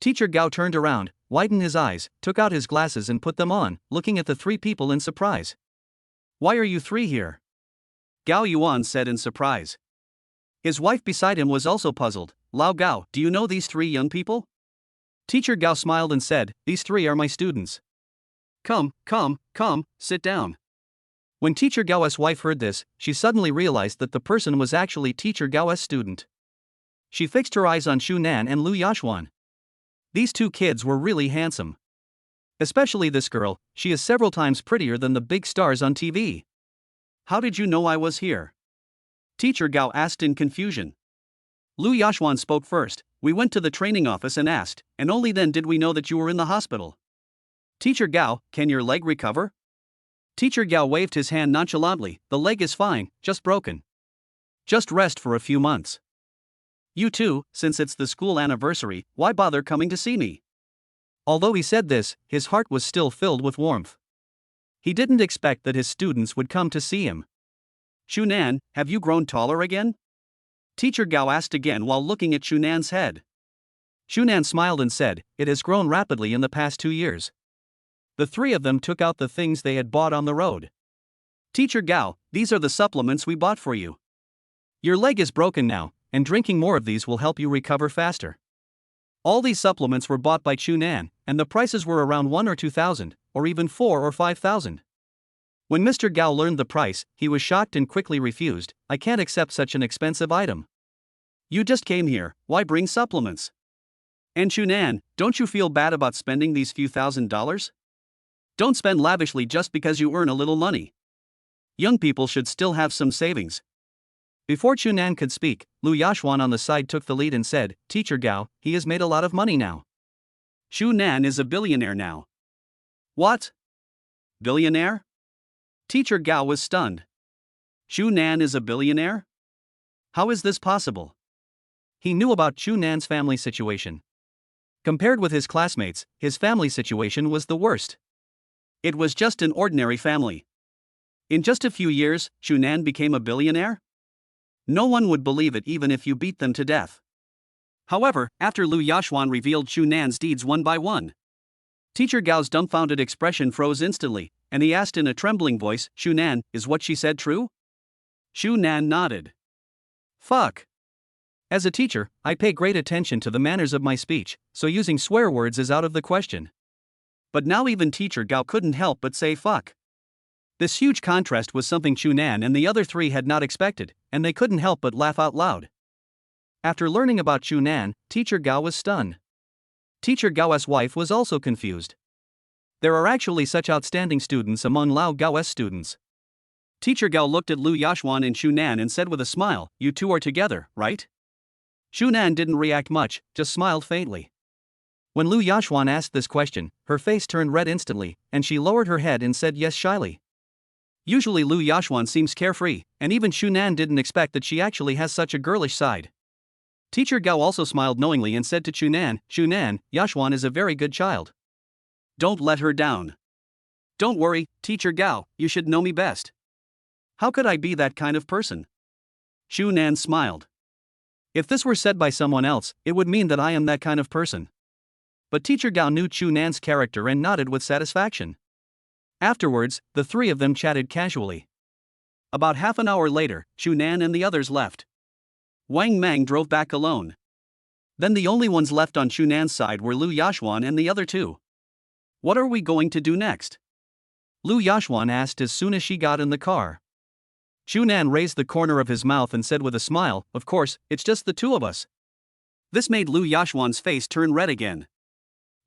Teacher Gao turned around, widened his eyes, took out his glasses and put them on, looking at the three people in surprise. Why are you three here? Gao Yuan said in surprise. His wife beside him was also puzzled. Lao Gao, do you know these three young people? Teacher Gao smiled and said, these three are my students. Come, sit down. When Teacher Gao's wife heard this, she suddenly realized that the person was actually Teacher Gao's student. She fixed her eyes on Shunan and Lu Yashwan. These two kids were really handsome. Especially this girl, she is several times prettier than the big stars on TV. How did you know I was here? Teacher Gao asked in confusion. Lu Yashwan spoke first. We went to the training office and asked, and only then did we know that you were in the hospital. Teacher Gao, can your leg recover? Teacher Gao waved his hand nonchalantly. The leg is fine, just broken. Just rest for a few months. You too, since it's the school anniversary, why bother coming to see me? Although he said this, his heart was still filled with warmth. He didn't expect that his students would come to see him. Shunan, have you grown taller again? Teacher Gao asked again while looking at Shunan's head. Shunan smiled and said, it has grown rapidly in the past 2 years. The three of them took out the things they had bought on the road. Teacher Gao, these are the supplements we bought for you. Your leg is broken now, and drinking more of these will help you recover faster. All these supplements were bought by Chunan, and the prices were around 1 or 2,000, or even 4 or 5,000. When Mr. Gao learned the price, he was shocked and quickly refused. I can't accept such an expensive item. You just came here, why bring supplements? And Chunan, don't you feel bad about spending these few $1,000s? Don't spend lavishly just because you earn a little money. Young people should still have some savings. Before Chunan could speak, Lu Yashwan on the side took the lead and said, Teacher Gao, he has made a lot of money now. Chunan is a billionaire now. What? Billionaire? Teacher Gao was stunned. Chunan is a billionaire? How is this possible? He knew about Chunan's family situation. Compared with his classmates, his family situation was the worst. It was just an ordinary family. In just a few years, Chunan became a billionaire? No one would believe it even if you beat them to death. However, after Lu Yashuan revealed Chunan's deeds one by one, Teacher Gao's dumbfounded expression froze instantly, and he asked in a trembling voice, "Chunan, is what she said true?" Chunan nodded. Fuck. As a teacher, I pay great attention to the manners of my speech, so using swear words is out of the question. But now even Teacher Gao couldn't help but say fuck. This huge contrast was something Chunan and the other three had not expected, and they couldn't help but laugh out loud. After learning about Chunan, Teacher Gao was stunned. Teacher Gao's wife was also confused. There are actually such outstanding students among Lao Gao's students. Teacher Gao looked at Lu Yashuan and Chunan and said with a smile, "You two are together, right?" Chunan didn't react much, just smiled faintly. When Lu Yashuan asked this question, her face turned red instantly, and she lowered her head and said yes shyly. Usually Lu Yashuan seems carefree, and even Chunan didn't expect that she actually has such a girlish side. Teacher Gao also smiled knowingly and said to Chunan, "Chunan, Yashuan is a very good child. Don't let her down." "Don't worry, Teacher Gao, you should know me best. How could I be that kind of person?" Chunan smiled. If this were said by someone else, it would mean that I am that kind of person. But Teacher Gao knew Chunan's character and nodded with satisfaction. Afterwards, the three of them chatted casually. About half an hour later, Chunan and the others left. Wang Mang drove back alone. Then the only ones left on Chunan's side were Lu Yashuan and the other two. "What are we going to do next?" Lu Yashuan asked as soon as she got in the car. Chunan raised the corner of his mouth and said with a smile, "Of course, it's just the two of us." This made Lu Yashuan's face turn red again.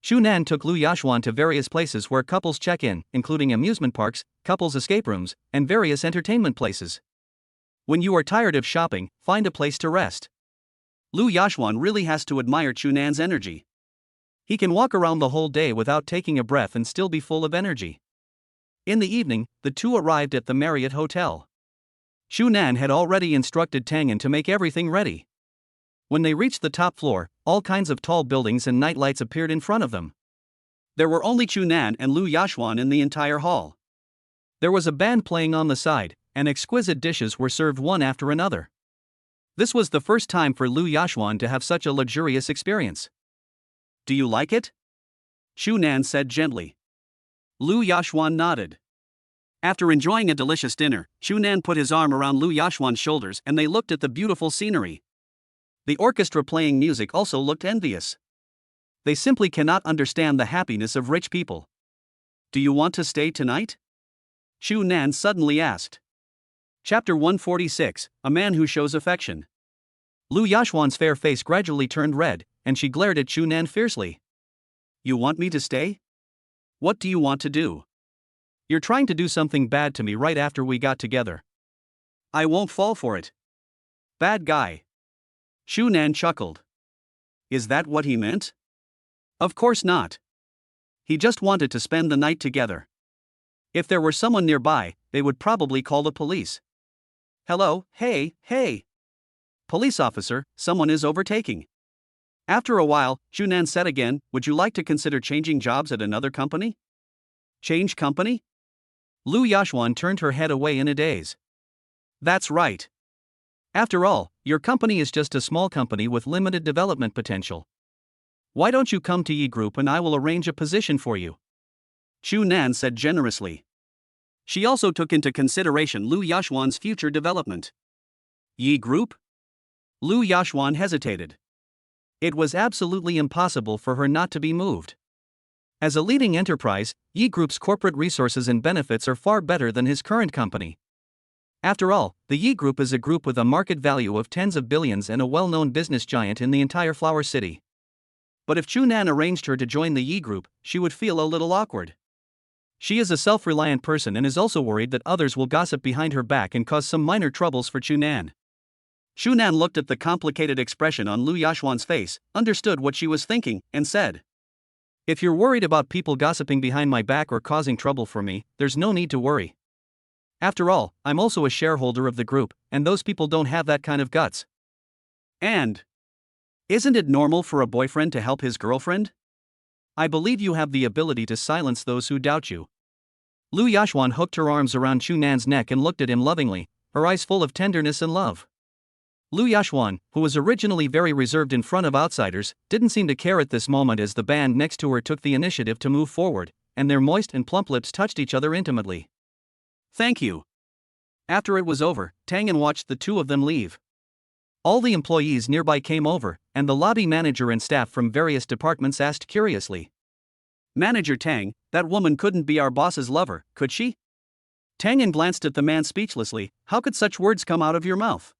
Chunan took Lu Yashuan to various places where couples check in, including amusement parks, couples escape rooms, and various entertainment places. When you are tired of shopping, find a place to rest. Lu Yashuan really has to admire Chunan's energy. He can walk around the whole day without taking a breath and still be full of energy. In the evening, the two arrived at the Marriott Hotel. Chunan had already instructed Tangan to make everything ready. When they reached the top floor, all kinds of tall buildings and nightlights appeared in front of them. There were only Chunan and Lu Yashuan in the entire hall. There was a band playing on the side, and exquisite dishes were served one after another. This was the first time for Lu Yashuan to have such a luxurious experience. "Do you like it?" Chunan said gently. Lu Yashuan nodded. After enjoying a delicious dinner, Chunan put his arm around Lu Yashuan's shoulders and they looked at the beautiful scenery. The orchestra playing music also looked envious. They simply cannot understand the happiness of rich people. "Do you want to stay tonight?" Chunan suddenly asked. Chapter 146, A Man Who Shows Affection. Lu Yashuan's fair face gradually turned red, and she glared at Chunan fiercely. "You want me to stay? What do you want to do? You're trying to do something bad to me right after we got together. I won't fall for it." "Bad guy." Chunan chuckled. Is that what he meant? Of course not. He just wanted to spend the night together. If there were someone nearby, they would probably call the police. "Hello, hey. Police officer, someone is overtaking." After a while, Chunan said again, "Would you like to consider changing jobs at another company?" "Change company?" Lu Yashuan turned her head away in a daze. "That's right. After all, your company is just a small company with limited development potential. Why don't you come to Yi Group and I will arrange a position for you?" Chunan said generously. She also took into consideration Lu Yashuan's future development. Yi Group? Lu Yashuan hesitated. It was absolutely impossible for her not to be moved. As a leading enterprise, Yi Group's corporate resources and benefits are far better than his current company. After all, the Yi Group is a group with a market value of tens of billions and a well-known business giant in the entire Flower City. But if Chunan arranged her to join the Yi Group, she would feel a little awkward. She is a self-reliant person and is also worried that others will gossip behind her back and cause some minor troubles for Chunan. Chunan looked at the complicated expression on Lu Yashuan's face, understood what she was thinking, and said, "If you're worried about people gossiping behind my back or causing trouble for me, there's no need to worry. After all, I'm also a shareholder of the group, and those people don't have that kind of guts. And isn't it normal for a boyfriend to help his girlfriend? I believe you have the ability to silence those who doubt you." Lu Yashwan hooked her arms around Chu Nan's neck and looked at him lovingly, her eyes full of tenderness and love. Lu Yashwan, who was originally very reserved in front of outsiders, didn't seem to care at this moment as the band next to her took the initiative to move forward, and their moist and plump lips touched each other intimately. "Thank you." After it was over, Tang watched the two of them leave. All the employees nearby came over, and the lobby manager and staff from various departments asked curiously, "Manager Tang, that woman couldn't be our boss's lover, could she?" Tang glanced at the man speechlessly. "How could such words come out of your mouth?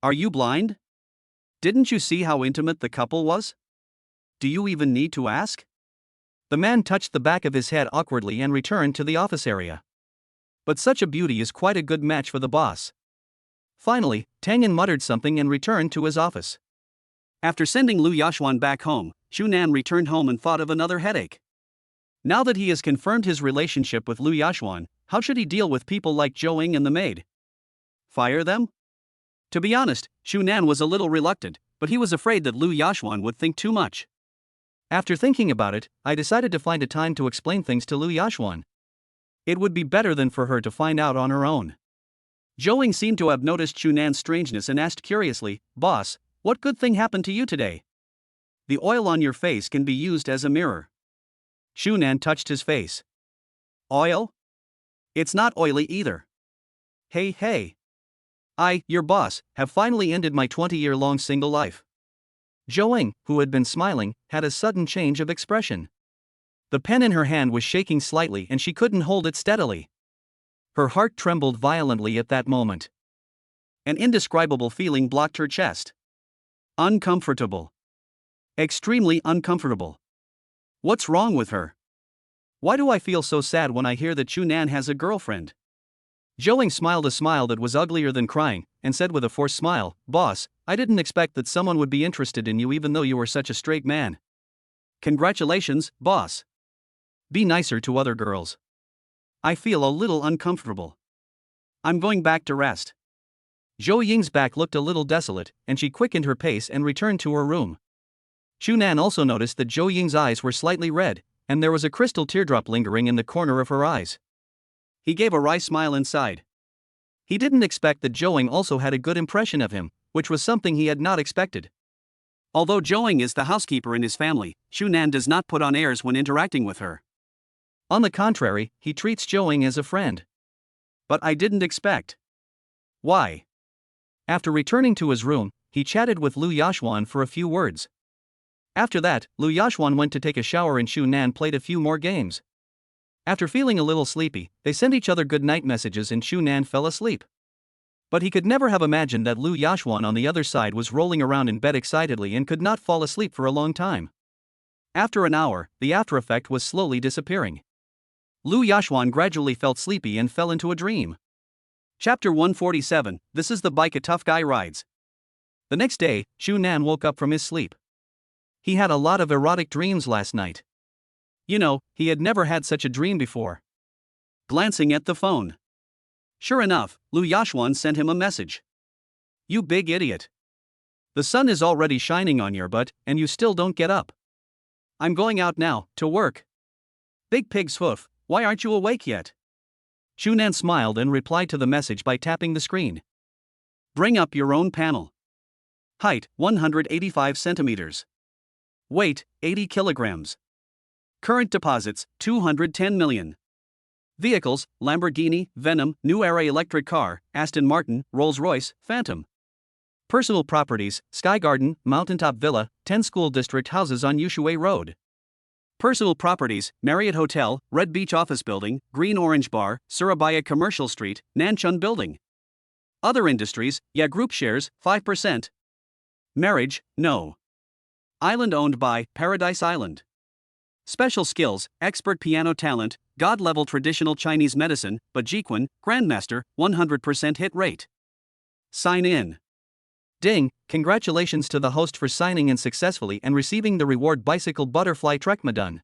Are you blind? Didn't you see how intimate the couple was? Do you even need to ask?" The man touched the back of his head awkwardly and returned to the office area. But such a beauty is quite a good match for the boss. Finally, Tang muttered something and returned to his office. After sending Lu Yashwan back home, Chu Nan returned home and thought of another headache. Now that he has confirmed his relationship with Lu Yashwan, how should he deal with people like Zhou Ying and the maid? Fire them? To be honest, Chu Nan was a little reluctant, but he was afraid that Lu Yashwan would think too much. After thinking about it, I decided to find a time to explain things to Lu Yashwan. It would be better than for her to find out on her own. Zhou Ying seemed to have noticed Chu Nan's strangeness and asked curiously, "Boss, what good thing happened to you today? The oil on your face can be used as a mirror." Chu Nan touched his face. "Oil? It's not oily either. Hey. Your boss, have finally ended my 20-year-long single life." Zhou Ying, who had been smiling, had a sudden change of expression. The pen in her hand was shaking slightly and she couldn't hold it steadily. Her heart trembled violently at that moment. An indescribable feeling blocked her chest. Uncomfortable. Extremely uncomfortable. What's wrong with her? Why do I feel so sad when I hear that Chu Nan has a girlfriend? Zhou Ying smiled a smile that was uglier than crying, and said with a forced smile, "Boss, I didn't expect that someone would be interested in you even though you were such a straight man. Congratulations, boss. Be nicer to other girls. I feel a little uncomfortable. I'm going back to rest." Zhou Ying's back looked a little desolate, and she quickened her pace and returned to her room. Chu Nan also noticed that Zhou Ying's eyes were slightly red, and there was a crystal teardrop lingering in the corner of her eyes. He gave a wry smile inside. He didn't expect that Zhou Ying also had a good impression of him, which was something he had not expected. Although Zhou Ying is the housekeeper in his family, Chu Nan does not put on airs when interacting with her. On the contrary, he treats Zhou Ying as a friend. But I didn't expect. Why? After returning to his room, he chatted with Lu Yashwan for a few words. After that, Lu Yashwan went to take a shower and Chu Nan played a few more games. After feeling a little sleepy, they sent each other good-night messages and Chu Nan fell asleep. But he could never have imagined that Lu Yashwan on the other side was rolling around in bed excitedly and could not fall asleep for a long time. After an hour, the after effect was slowly disappearing. Lu Yashwan gradually felt sleepy and fell into a dream. Chapter 147, This is the bike a tough guy rides. The next day, Chu Nan woke up from his sleep. He had a lot of erotic dreams last night. You know, he had never had such a dream before. Glancing at the phone. Sure enough, Lu Yashwan sent him a message. "You big idiot. The sun is already shining on your butt, and you still don't get up. I'm going out now, to work. Big pig's hoof, why aren't you awake yet?" Chu Nan smiled and replied to the message by tapping the screen. "Bring up your own panel. Height, 185 centimeters. Weight, 80 kilograms. Current deposits, 210 million. Vehicles, Lamborghini, Venom, New Era electric car, Aston Martin, Rolls-Royce, Phantom. Personal properties, Sky Garden, Mountaintop Villa, 10 school district houses on Yushui Road. Personal properties, Marriott Hotel, Red Beach Office Building, Green Orange Bar, Surabaya Commercial Street, Nanchun Building. Other industries, Group shares, 5%. Marriage, no. Island owned by Paradise Island. Special skills, expert piano talent, God-level traditional Chinese medicine, Bajiquan, Grandmaster, 100% hit rate. Sign in. Ding, congratulations to the host for signing in successfully and receiving the reward Bicycle Butterfly Trekmadun.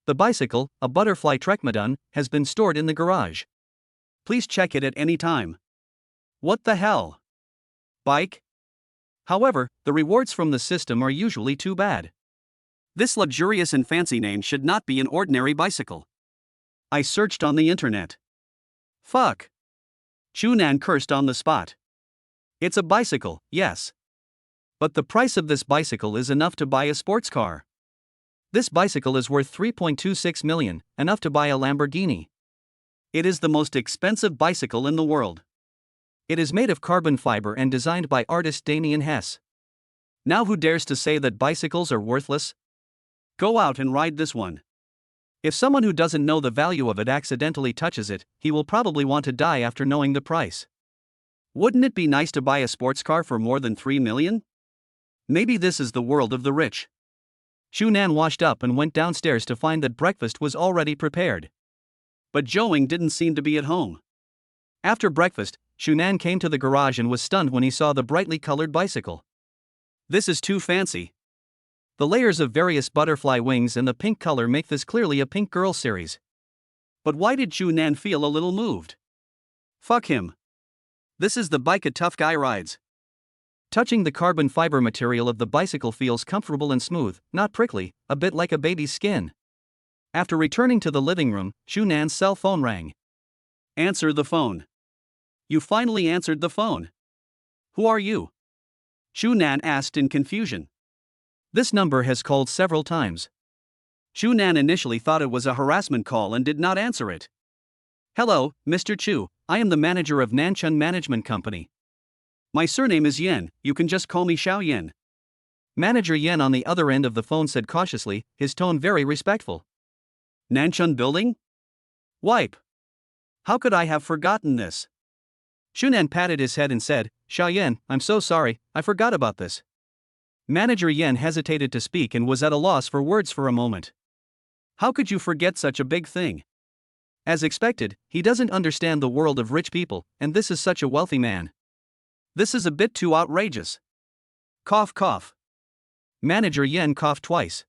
The bicycle, a Butterfly Trekmadun, has been stored in the garage. Please check it at any time. What the hell? Bike? However, the rewards from the system are usually too bad. This luxurious and fancy name should not be an ordinary bicycle. I searched on the internet. Fuck. Chunan cursed on the spot. It's a bicycle, yes. But the price of this bicycle is enough to buy a sports car. This bicycle is worth 3.26 million, enough to buy a Lamborghini. It is the most expensive bicycle in the world. It is made of carbon fiber and designed by artist Damien Hess. Now who dares to say that bicycles are worthless? Go out and ride this one. If someone who doesn't know the value of it accidentally touches it, he will probably want to die after knowing the price. Wouldn't it be nice to buy a sports car for more than 3 million? Maybe this is the world of the rich. Chunan washed up and went downstairs to find that breakfast was already prepared. But Joing didn't seem to be at home. After breakfast, Chunan came to the garage and was stunned when he saw the brightly colored bicycle. This is too fancy. The layers of various butterfly wings and the pink color make this clearly a pink girl series. But why did Chunan feel a little moved? Fuck him. This is the bike a tough guy rides. Touching the carbon fiber material of the bicycle feels comfortable and smooth, not prickly, a bit like a baby's skin. After returning to the living room, Chunan's cell phone rang. Answer the phone. You finally answered the phone. Who are you? Chunan asked in confusion. This number has called several times. Chunan initially thought it was a harassment call and did not answer it. Hello, Mr. Chu, I am the manager of Nanchun Management Company. My surname is Yen, you can just call me Xiao Yen. Manager Yen on the other end of the phone said cautiously, his tone very respectful. Nanchun Building? Wipe. How could I have forgotten this? Chunan patted his head and said, Xiao Yen, I'm so sorry, I forgot about this. Manager Yen hesitated to speak and was at a loss for words for a moment. How could you forget such a big thing? As expected, he doesn't understand the world of rich people, and this is such a wealthy man. This is a bit too outrageous. Cough cough. Manager Yen coughed twice.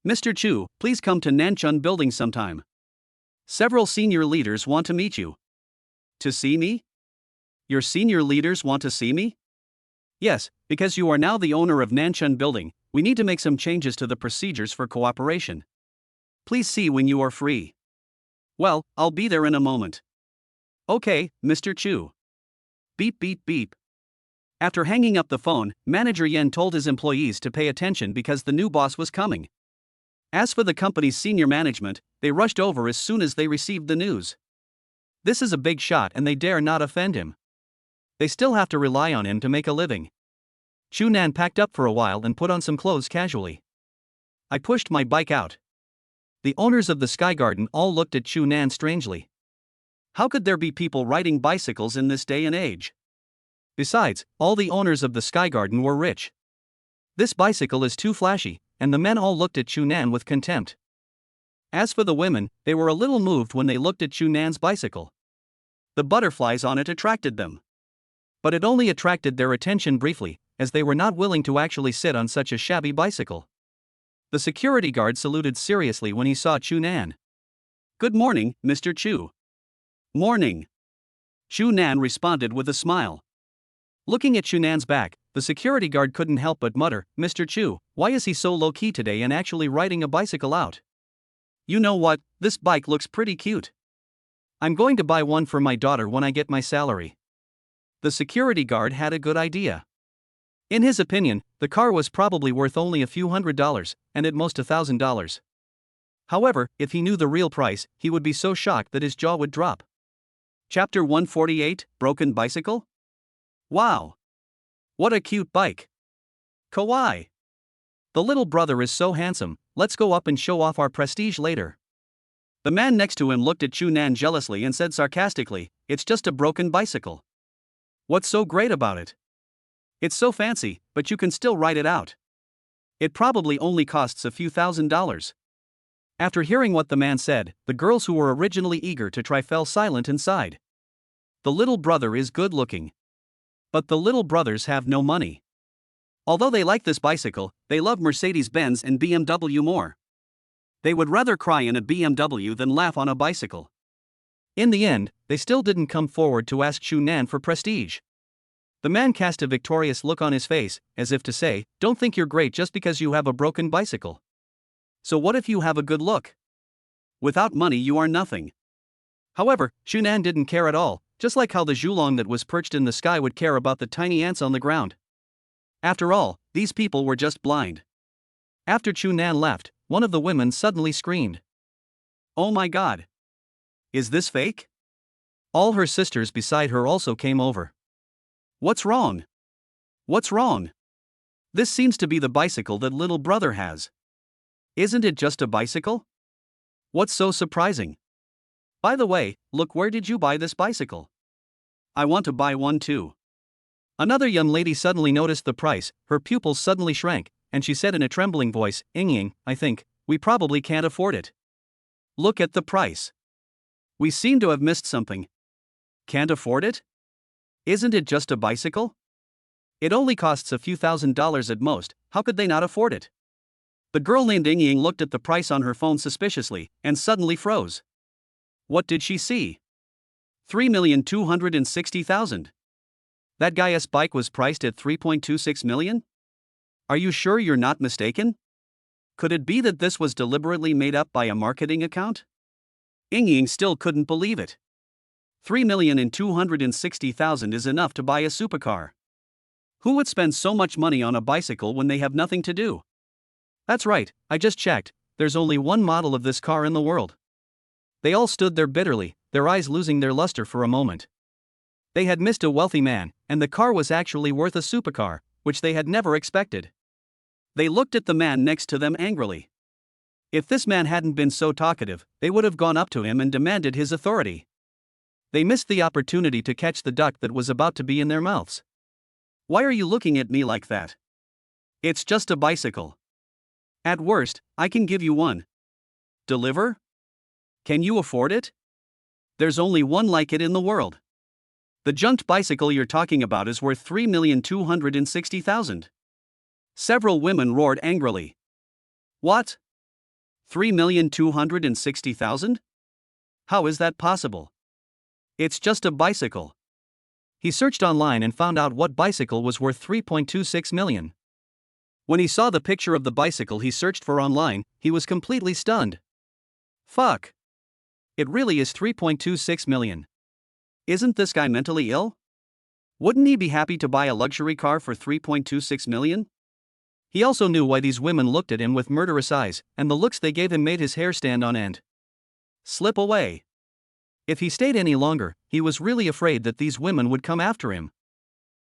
Mr. Chu, please come to Nanchun Building sometime. Several senior leaders want to meet you. To see me? Your senior leaders want to see me? Yes, because you are now the owner of Nanchun Building, we need to make some changes to the procedures for cooperation. Please see when you are free. Well, I'll be there in a moment. Okay, Mr. Chu. Beep beep beep. After hanging up the phone, Manager Yen told his employees to pay attention because the new boss was coming. As for the company's senior management, they rushed over as soon as they received the news. This is a big shot and they dare not offend him. They still have to rely on him to make a living. Chunan packed up for a while and put on some clothes casually. I pushed my bike out. The owners of the Sky Garden all looked at Chunan strangely. How could there be people riding bicycles in this day and age? Besides, all the owners of the Sky Garden were rich. This bicycle is too flashy, and the men all looked at Chunan with contempt. As for the women, they were a little moved when they looked at Chunan's bicycle. The butterflies on it attracted them. But it only attracted their attention briefly, as they were not willing to actually sit on such a shabby bicycle. The security guard saluted seriously when he saw Chunan. Good morning, Mr. Chu. Morning. Chunan responded with a smile. Looking at Chunan's back, the security guard couldn't help but mutter, Mr. Chu, why is he so low-key today and actually riding a bicycle out? You know what, this bike looks pretty cute. I'm going to buy one for my daughter when I get my salary. The security guard had a good idea. In his opinion, the car was probably worth only a few $100, and at most $1,000. However, if he knew the real price, he would be so shocked that his jaw would drop. Chapter 148, Broken Bicycle? Wow! What a cute bike! Kawaii! The little brother is so handsome, let's go up and show off our prestige later. The man next to him looked at Chunan jealously and said sarcastically, it's just a broken bicycle. What's so great about it? It's so fancy, but you can still ride it out. It probably only costs a few $1,000s. After hearing what the man said, the girls who were originally eager to try fell silent and sighed. The little brother is good looking. But the little brothers have no money. Although they like this bicycle, they love Mercedes-Benz and BMW more. They would rather cry in a BMW than laugh on a bicycle. In the end, they still didn't come forward to ask Chunan for prestige. The man cast a victorious look on his face, as if to say, don't think you're great just because you have a broken bicycle. So what if you have a good look? Without money you are nothing. However, Shunan didn't care at all, just like how the Zhulong that was perched in the sky would care about the tiny ants on the ground. After all, these people were just blind. After Shunan left, one of the women suddenly screamed. "Oh my god! Is this fake?" All her sisters beside her also came over. "What's wrong? What's wrong? This seems to be the bicycle that little brother has. Isn't it just a bicycle? What's so surprising? By the way, look, where did you buy this bicycle? I want to buy one too." Another young lady suddenly noticed the price, her pupils suddenly shrank, and she said in a trembling voice, "Ying, I think we probably can't afford it. Look at the price. We seem to have missed something. Can't afford it? Isn't it just a bicycle? It only costs a few $1,000s at most, how could they not afford it?" The girl named Ying looked at the price on her phone suspiciously, and suddenly froze. What did she see? 3,260,000. That guy's bike was priced at 3.26 million? Are you sure you're not mistaken? Could it be that this was deliberately made up by a marketing account? Ying still couldn't believe it. 3,260,000 is enough to buy a supercar. Who would spend so much money on a bicycle when they have nothing to do? That's right, I just checked, there's only one model of this car in the world. They all stood there bitterly, their eyes losing their luster for a moment. They had missed a wealthy man, and the car was actually worth a supercar, which they had never expected. They looked at the man next to them angrily. If this man hadn't been so talkative, they would have gone up to him and demanded his authority. They missed the opportunity to catch the duck that was about to be in their mouths. "Why are you looking at me like that? It's just a bicycle. At worst, I can give you one. Deliver? Can you afford it? There's only one like it in the world. The junked bicycle you're talking about is worth 3,260,000. Several women roared angrily. What? 3,260,000? How is that possible? It's just a bicycle. He searched online and found out what bicycle was worth 3.26 million. When he saw the picture of the bicycle he searched for online, he was completely stunned. Fuck. It really is 3.26 million. Isn't this guy mentally ill? Wouldn't he be happy to buy a luxury car for 3.26 million? He also knew why these women looked at him with murderous eyes, and the looks they gave him made his hair stand on end. Slip away. If he stayed any longer, he was really afraid that these women would come after him.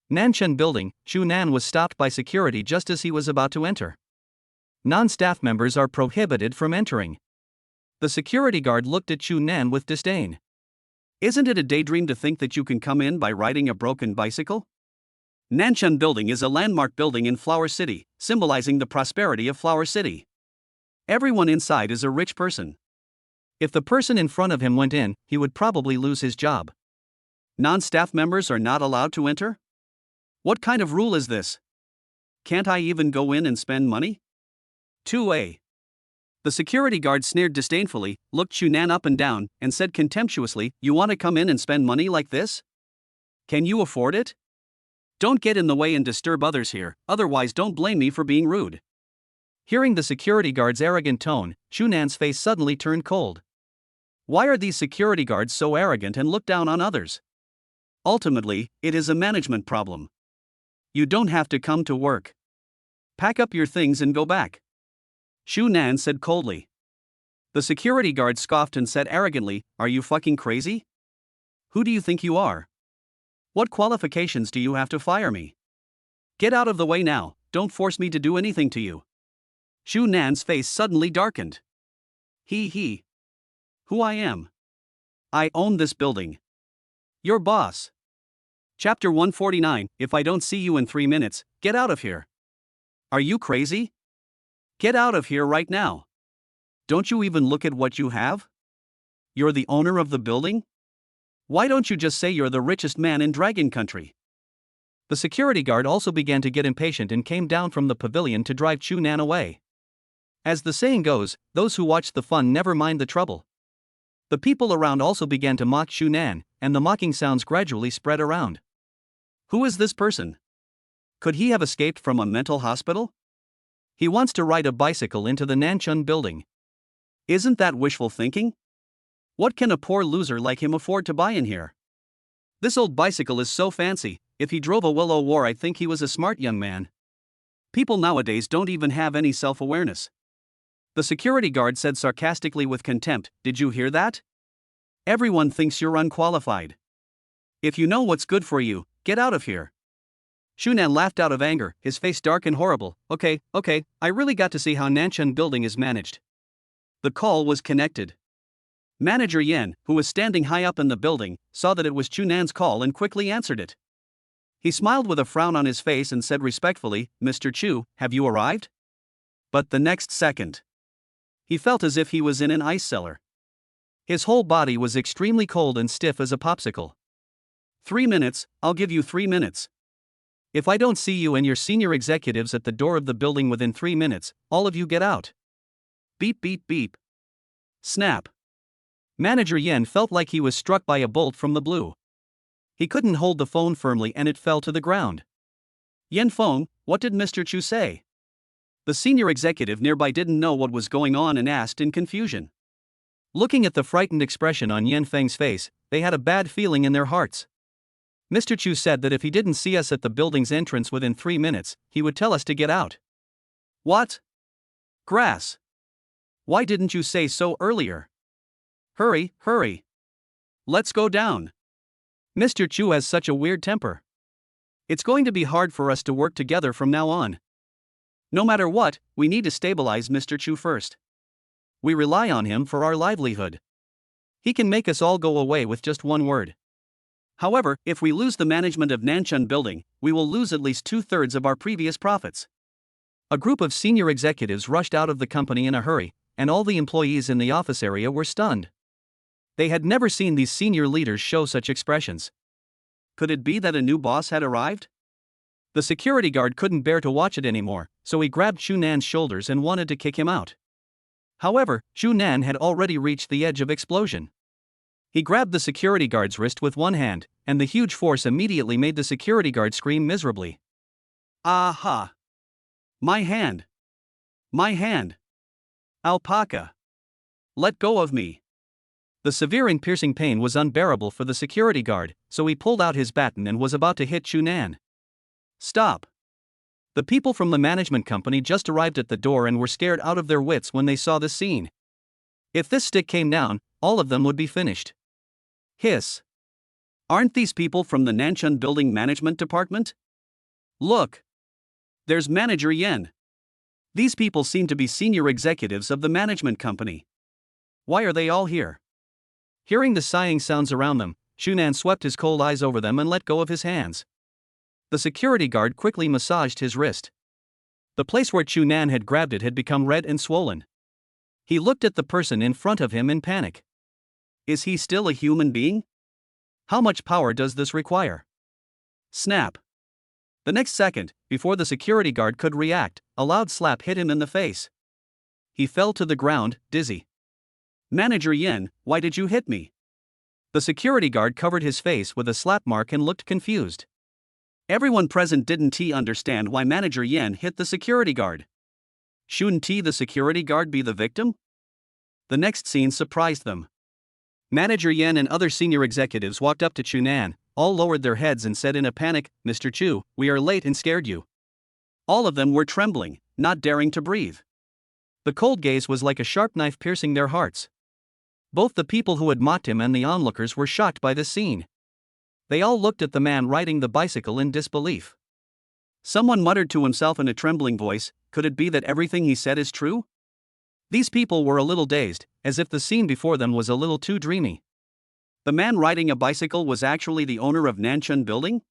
Nanshan Building, Shunan was stopped by security just as he was about to enter. Non-staff members are prohibited from entering. The security guard looked at Shunan with disdain. Isn't it a daydream to think that you can come in by riding a broken bicycle? Nanshan Building is a landmark building in Flower City, symbolizing the prosperity of Flower City. Everyone inside is a rich person. If the person in front of him went in, he would probably lose his job. Non-staff members are not allowed to enter? What kind of rule is this? Can't I even go in and spend money? 2A. The security guard sneered disdainfully, looked Shunan up and down, and said contemptuously, "You want to come in and spend money like this? Can you afford it? Don't get in the way and disturb others here, otherwise don't blame me for being rude." Hearing the security guard's arrogant tone, Shunan's face suddenly turned cold. Why are these security guards so arrogant and look down on others? Ultimately, it is a management problem. You don't have to come to work. Pack up your things and go back. Shunan said coldly. The security guard scoffed and said arrogantly, "Are you fucking crazy? Who do you think you are? What qualifications do you have to fire me? Get out of the way now, don't force me to do anything to you." Shunan's face suddenly darkened. He. Who I am? I own this building. Your boss. Chapter 149, If I don't see you in 3 minutes, get out of here. Are you crazy? Get out of here right now. Don't you even look at what you have? You're the owner of the building? Why don't you just say you're the richest man in Dragon Country? The security guard also began to get impatient and came down from the pavilion to drive Shunan away. As the saying goes, those who watch the fun never mind the trouble. The people around also began to mock Shunan, and the mocking sounds gradually spread around. Who is this person? Could he have escaped from a mental hospital? He wants to ride a bicycle into the Nanshan Building. Isn't that wishful thinking? What can a poor loser like him afford to buy in here? This old bicycle is so fancy. If he drove a Willow War, I'd think he was a smart young man. People nowadays don't even have any self-awareness. The security guard said sarcastically with contempt, "Did you hear that? Everyone thinks you're unqualified. If you know what's good for you, get out of here." Shunan laughed out of anger, his face dark and horrible. Okay, I really got to see how Nanchun Building is managed. The call was connected. Manager Yen, who was standing high up in the building, saw that it was Chunan's call and quickly answered it. He smiled with a frown on his face and said respectfully, "Mr. Chu, have you arrived?" But the next second, he felt as if he was in an ice cellar. His whole body was extremely cold and stiff as a popsicle. 3 minutes, I'll give you 3 minutes. If I don't see you and your senior executives at the door of the building within 3 minutes, all of you get out. Beep beep beep. Snap. Manager Yen felt like he was struck by a bolt from the blue. He couldn't hold the phone firmly and it fell to the ground. "Yen Feng, what did Mr. Chu say?" The senior executive nearby didn't know what was going on and asked in confusion. Looking at the frightened expression on Yen Feng's face, they had a bad feeling in their hearts. "Mr. Chu said that if he didn't see us at the building's entrance within 3 minutes, he would tell us to get out." "What? Grass. Why didn't you say so earlier? Hurry. Let's go down. Mr. Chu has such a weird temper. It's going to be hard for us to work together from now on. No matter what, we need to stabilize Mr. Chu first. We rely on him for our livelihood. He can make us all go away with just one word. However, if we lose the management of Nanchun Building, we will lose at least 2/3 of our previous profits." A group of senior executives rushed out of the company in a hurry, and all the employees in the office area were stunned. They had never seen these senior leaders show such expressions. Could it be that a new boss had arrived? The security guard couldn't bear to watch it anymore, so he grabbed Chunan's shoulders and wanted to kick him out. However, Chunan had already reached the edge of explosion. He grabbed the security guard's wrist with one hand, and the huge force immediately made the security guard scream miserably. "Aha! My hand! My hand! Alpaca! Let go of me!" The severe and piercing pain was unbearable for the security guard, so he pulled out his baton and was about to hit Chunan. "Stop!" The people from the management company just arrived at the door and were scared out of their wits when they saw the scene. If this stick came down, all of them would be finished. Hiss. "Aren't these people from the Nanchun Building Management Department? Look! There's Manager Yen. These people seem to be senior executives of the management company. Why are they all here?" Hearing the sighing sounds around them, Chunan swept his cold eyes over them and let go of his hands. The security guard quickly massaged his wrist. The place where Chunan had grabbed it had become red and swollen. He looked at the person in front of him in panic. Is he still a human being? How much power does this require? Snap. The next second, before the security guard could react, a loud slap hit him in the face. He fell to the ground, dizzy. "Manager Yen, why did you hit me?" The security guard covered his face with a slap mark and looked confused. Everyone present didn't understand why Manager Yen hit the security guard. Shouldn't the security guard be the victim? The next scene surprised them. Manager Yen and other senior executives walked up to Chunan, all lowered their heads and said in a panic, "Mr. Chu, we are late and scared you." All of them were trembling, not daring to breathe. The cold gaze was like a sharp knife piercing their hearts. Both the people who had mocked him and the onlookers were shocked by this scene. They all looked at the man riding the bicycle in disbelief. Someone muttered to himself in a trembling voice, could it be that everything he said is true? These people were a little dazed, as if the scene before them was a little too dreamy. The man riding a bicycle was actually the owner of Nanchun Building?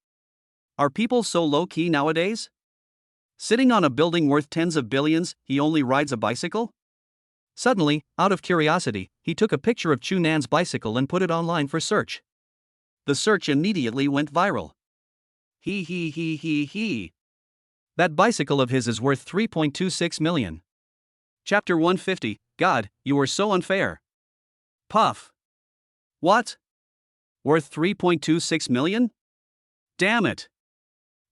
Are people so low-key nowadays? Sitting on a building worth tens of billions, he only rides a bicycle? Suddenly, out of curiosity, he took a picture of Chunan's bicycle and put it online for search. The search immediately went viral. He. That bicycle of his is worth 3.26 million. Chapter 150, God, you are so unfair. Puff. What? Worth 3.26 million? Damn it.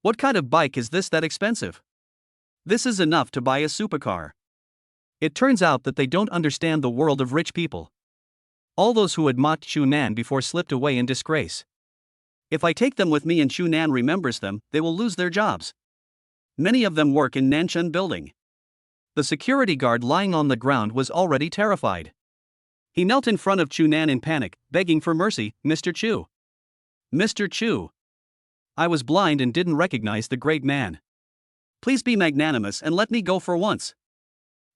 What kind of bike is this that expensive? This is enough to buy a supercar. It turns out that they don't understand the world of rich people. All those who had mocked Chu Nan before slipped away in disgrace. If I take them with me and Chu Nan remembers them, they will lose their jobs. Many of them work in Nanshan building. The security guard lying on the ground was already terrified. He knelt in front of Chu Nan in panic, begging for mercy. Mr. Chu. Mr. Chu. I was blind and didn't recognize the great man. Please be magnanimous and let me go for once.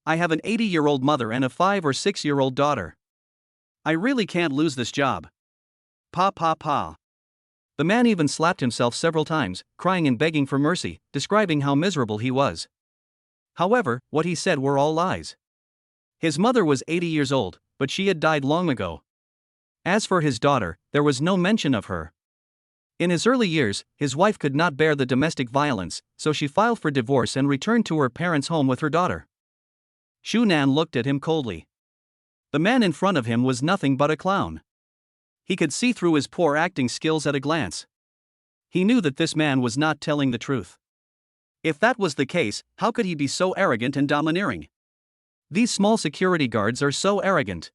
I have an 80-year-old mother and a 5 or 6-year-old daughter. I really can't lose this job. Pa pa pa. The man even slapped himself several times, crying and begging for mercy, describing how miserable he was. However, what he said were all lies. His mother was 80 years old, but she had died long ago. As for his daughter, there was no mention of her. In his early years, his wife could not bear the domestic violence, so she filed for divorce and returned to her parents' home with her daughter. Chu Nan looked at him coldly. The man in front of him was nothing but a clown. He could see through his poor acting skills at a glance. He knew that this man was not telling the truth. If that was the case, how could he be so arrogant and domineering? These small security guards are so arrogant.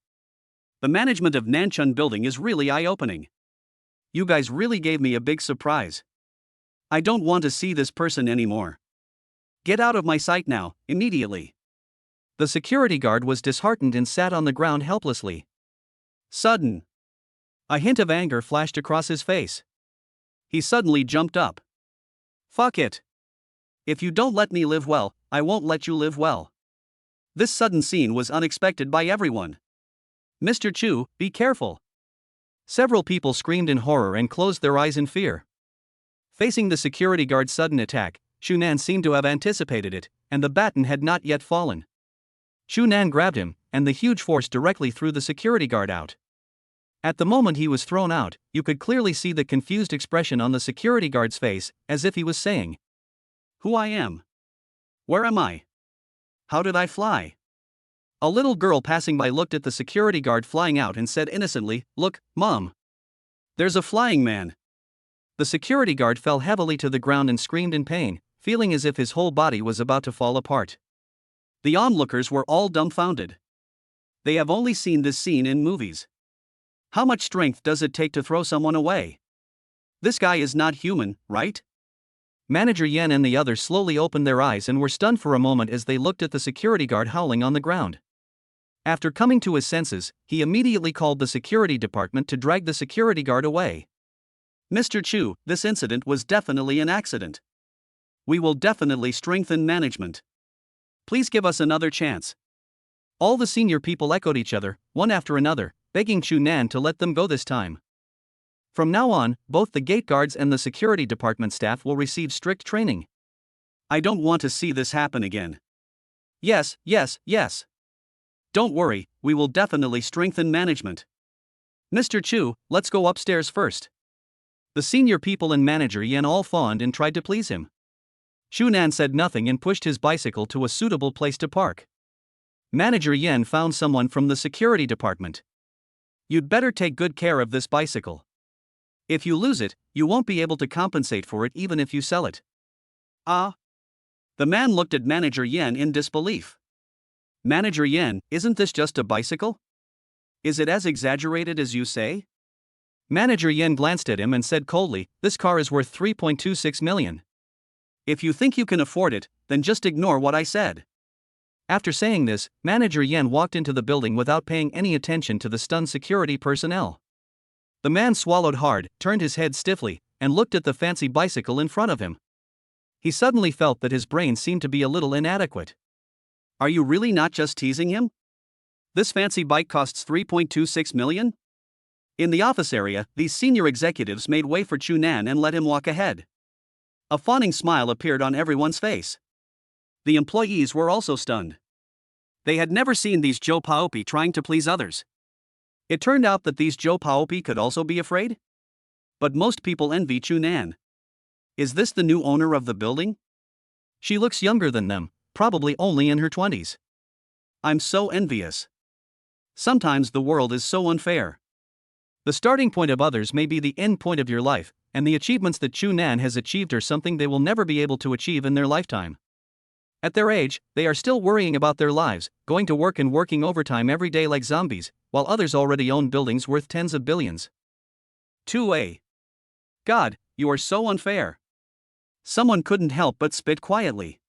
The management of Nanshan building is really eye-opening. You guys really gave me a big surprise. I don't want to see this person anymore. Get out of my sight now, immediately. The security guard was disheartened and sat on the ground helplessly. Sudden. A hint of anger flashed across his face. He suddenly jumped up. Fuck it. If you don't let me live well, I won't let you live well. This sudden scene was unexpected by everyone. Mr. Chu, be careful. Several people screamed in horror and closed their eyes in fear. Facing the security guard's sudden attack, Chu Nan seemed to have anticipated it, and the baton had not yet fallen. Chu Nan grabbed him, and the huge force directly threw the security guard out. At the moment he was thrown out, you could clearly see the confused expression on the security guard's face, as if he was saying, "Who I am? Where am I? How did I fly?" A little girl passing by looked at the security guard flying out and said innocently, "Look, Mom. There's a flying man." The security guard fell heavily to the ground and screamed in pain, feeling as if his whole body was about to fall apart. The onlookers were all dumbfounded. They have only seen this scene in movies. How much strength does it take to throw someone away? This guy is not human, right? Manager Yen and the others slowly opened their eyes and were stunned for a moment as they looked at the security guard howling on the ground. After coming to his senses, he immediately called the security department to drag the security guard away. Mr. Chu, this incident was definitely an accident. We will definitely strengthen management. Please give us another chance. All the senior people echoed each other, one after another, begging Chu Nan to let them go this time. From now on, both the gate guards and the security department staff will receive strict training. I don't want to see this happen again. Yes, yes, yes. Don't worry, we will definitely strengthen management. Mr. Chu, let's go upstairs first. The senior people and manager Yen all fawned and tried to please him. Chu Nan said nothing and pushed his bicycle to a suitable place to park. Manager Yen found someone from the security department. You'd better take good care of this bicycle. If you lose it, you won't be able to compensate for it even if you sell it. Ah? The man looked at Manager Yen in disbelief. Manager Yen, isn't this just a bicycle? Is it as exaggerated as you say? Manager Yen glanced at him and said coldly, "This car is worth 3.26 million. If you think you can afford it, then just ignore what I said." After saying this, Manager Yen walked into the building without paying any attention to the stunned security personnel. The man swallowed hard, turned his head stiffly, and looked at the fancy bicycle in front of him. He suddenly felt that his brain seemed to be a little inadequate. Are you really not just teasing him? This fancy bike costs 3.26 million? In the office area, these senior executives made way for Chu Nan and let him walk ahead. A fawning smile appeared on everyone's face. The employees were also stunned. They had never seen these Joe Paopi trying to please others. It turned out that these Joe Paopi could also be afraid? But most people envy Chu Nan. Is this the new owner of the building? She looks younger than them, probably only in her 20s. I'm so envious. Sometimes the world is so unfair. The starting point of others may be the end point of your life, and the achievements that Chu Nan has achieved are something they will never be able to achieve in their lifetime. At their age, they are still worrying about their lives, going to work and working overtime every day like zombies, while others already own buildings worth tens of billions. 2a. God, you are so unfair. Someone couldn't help but spit quietly.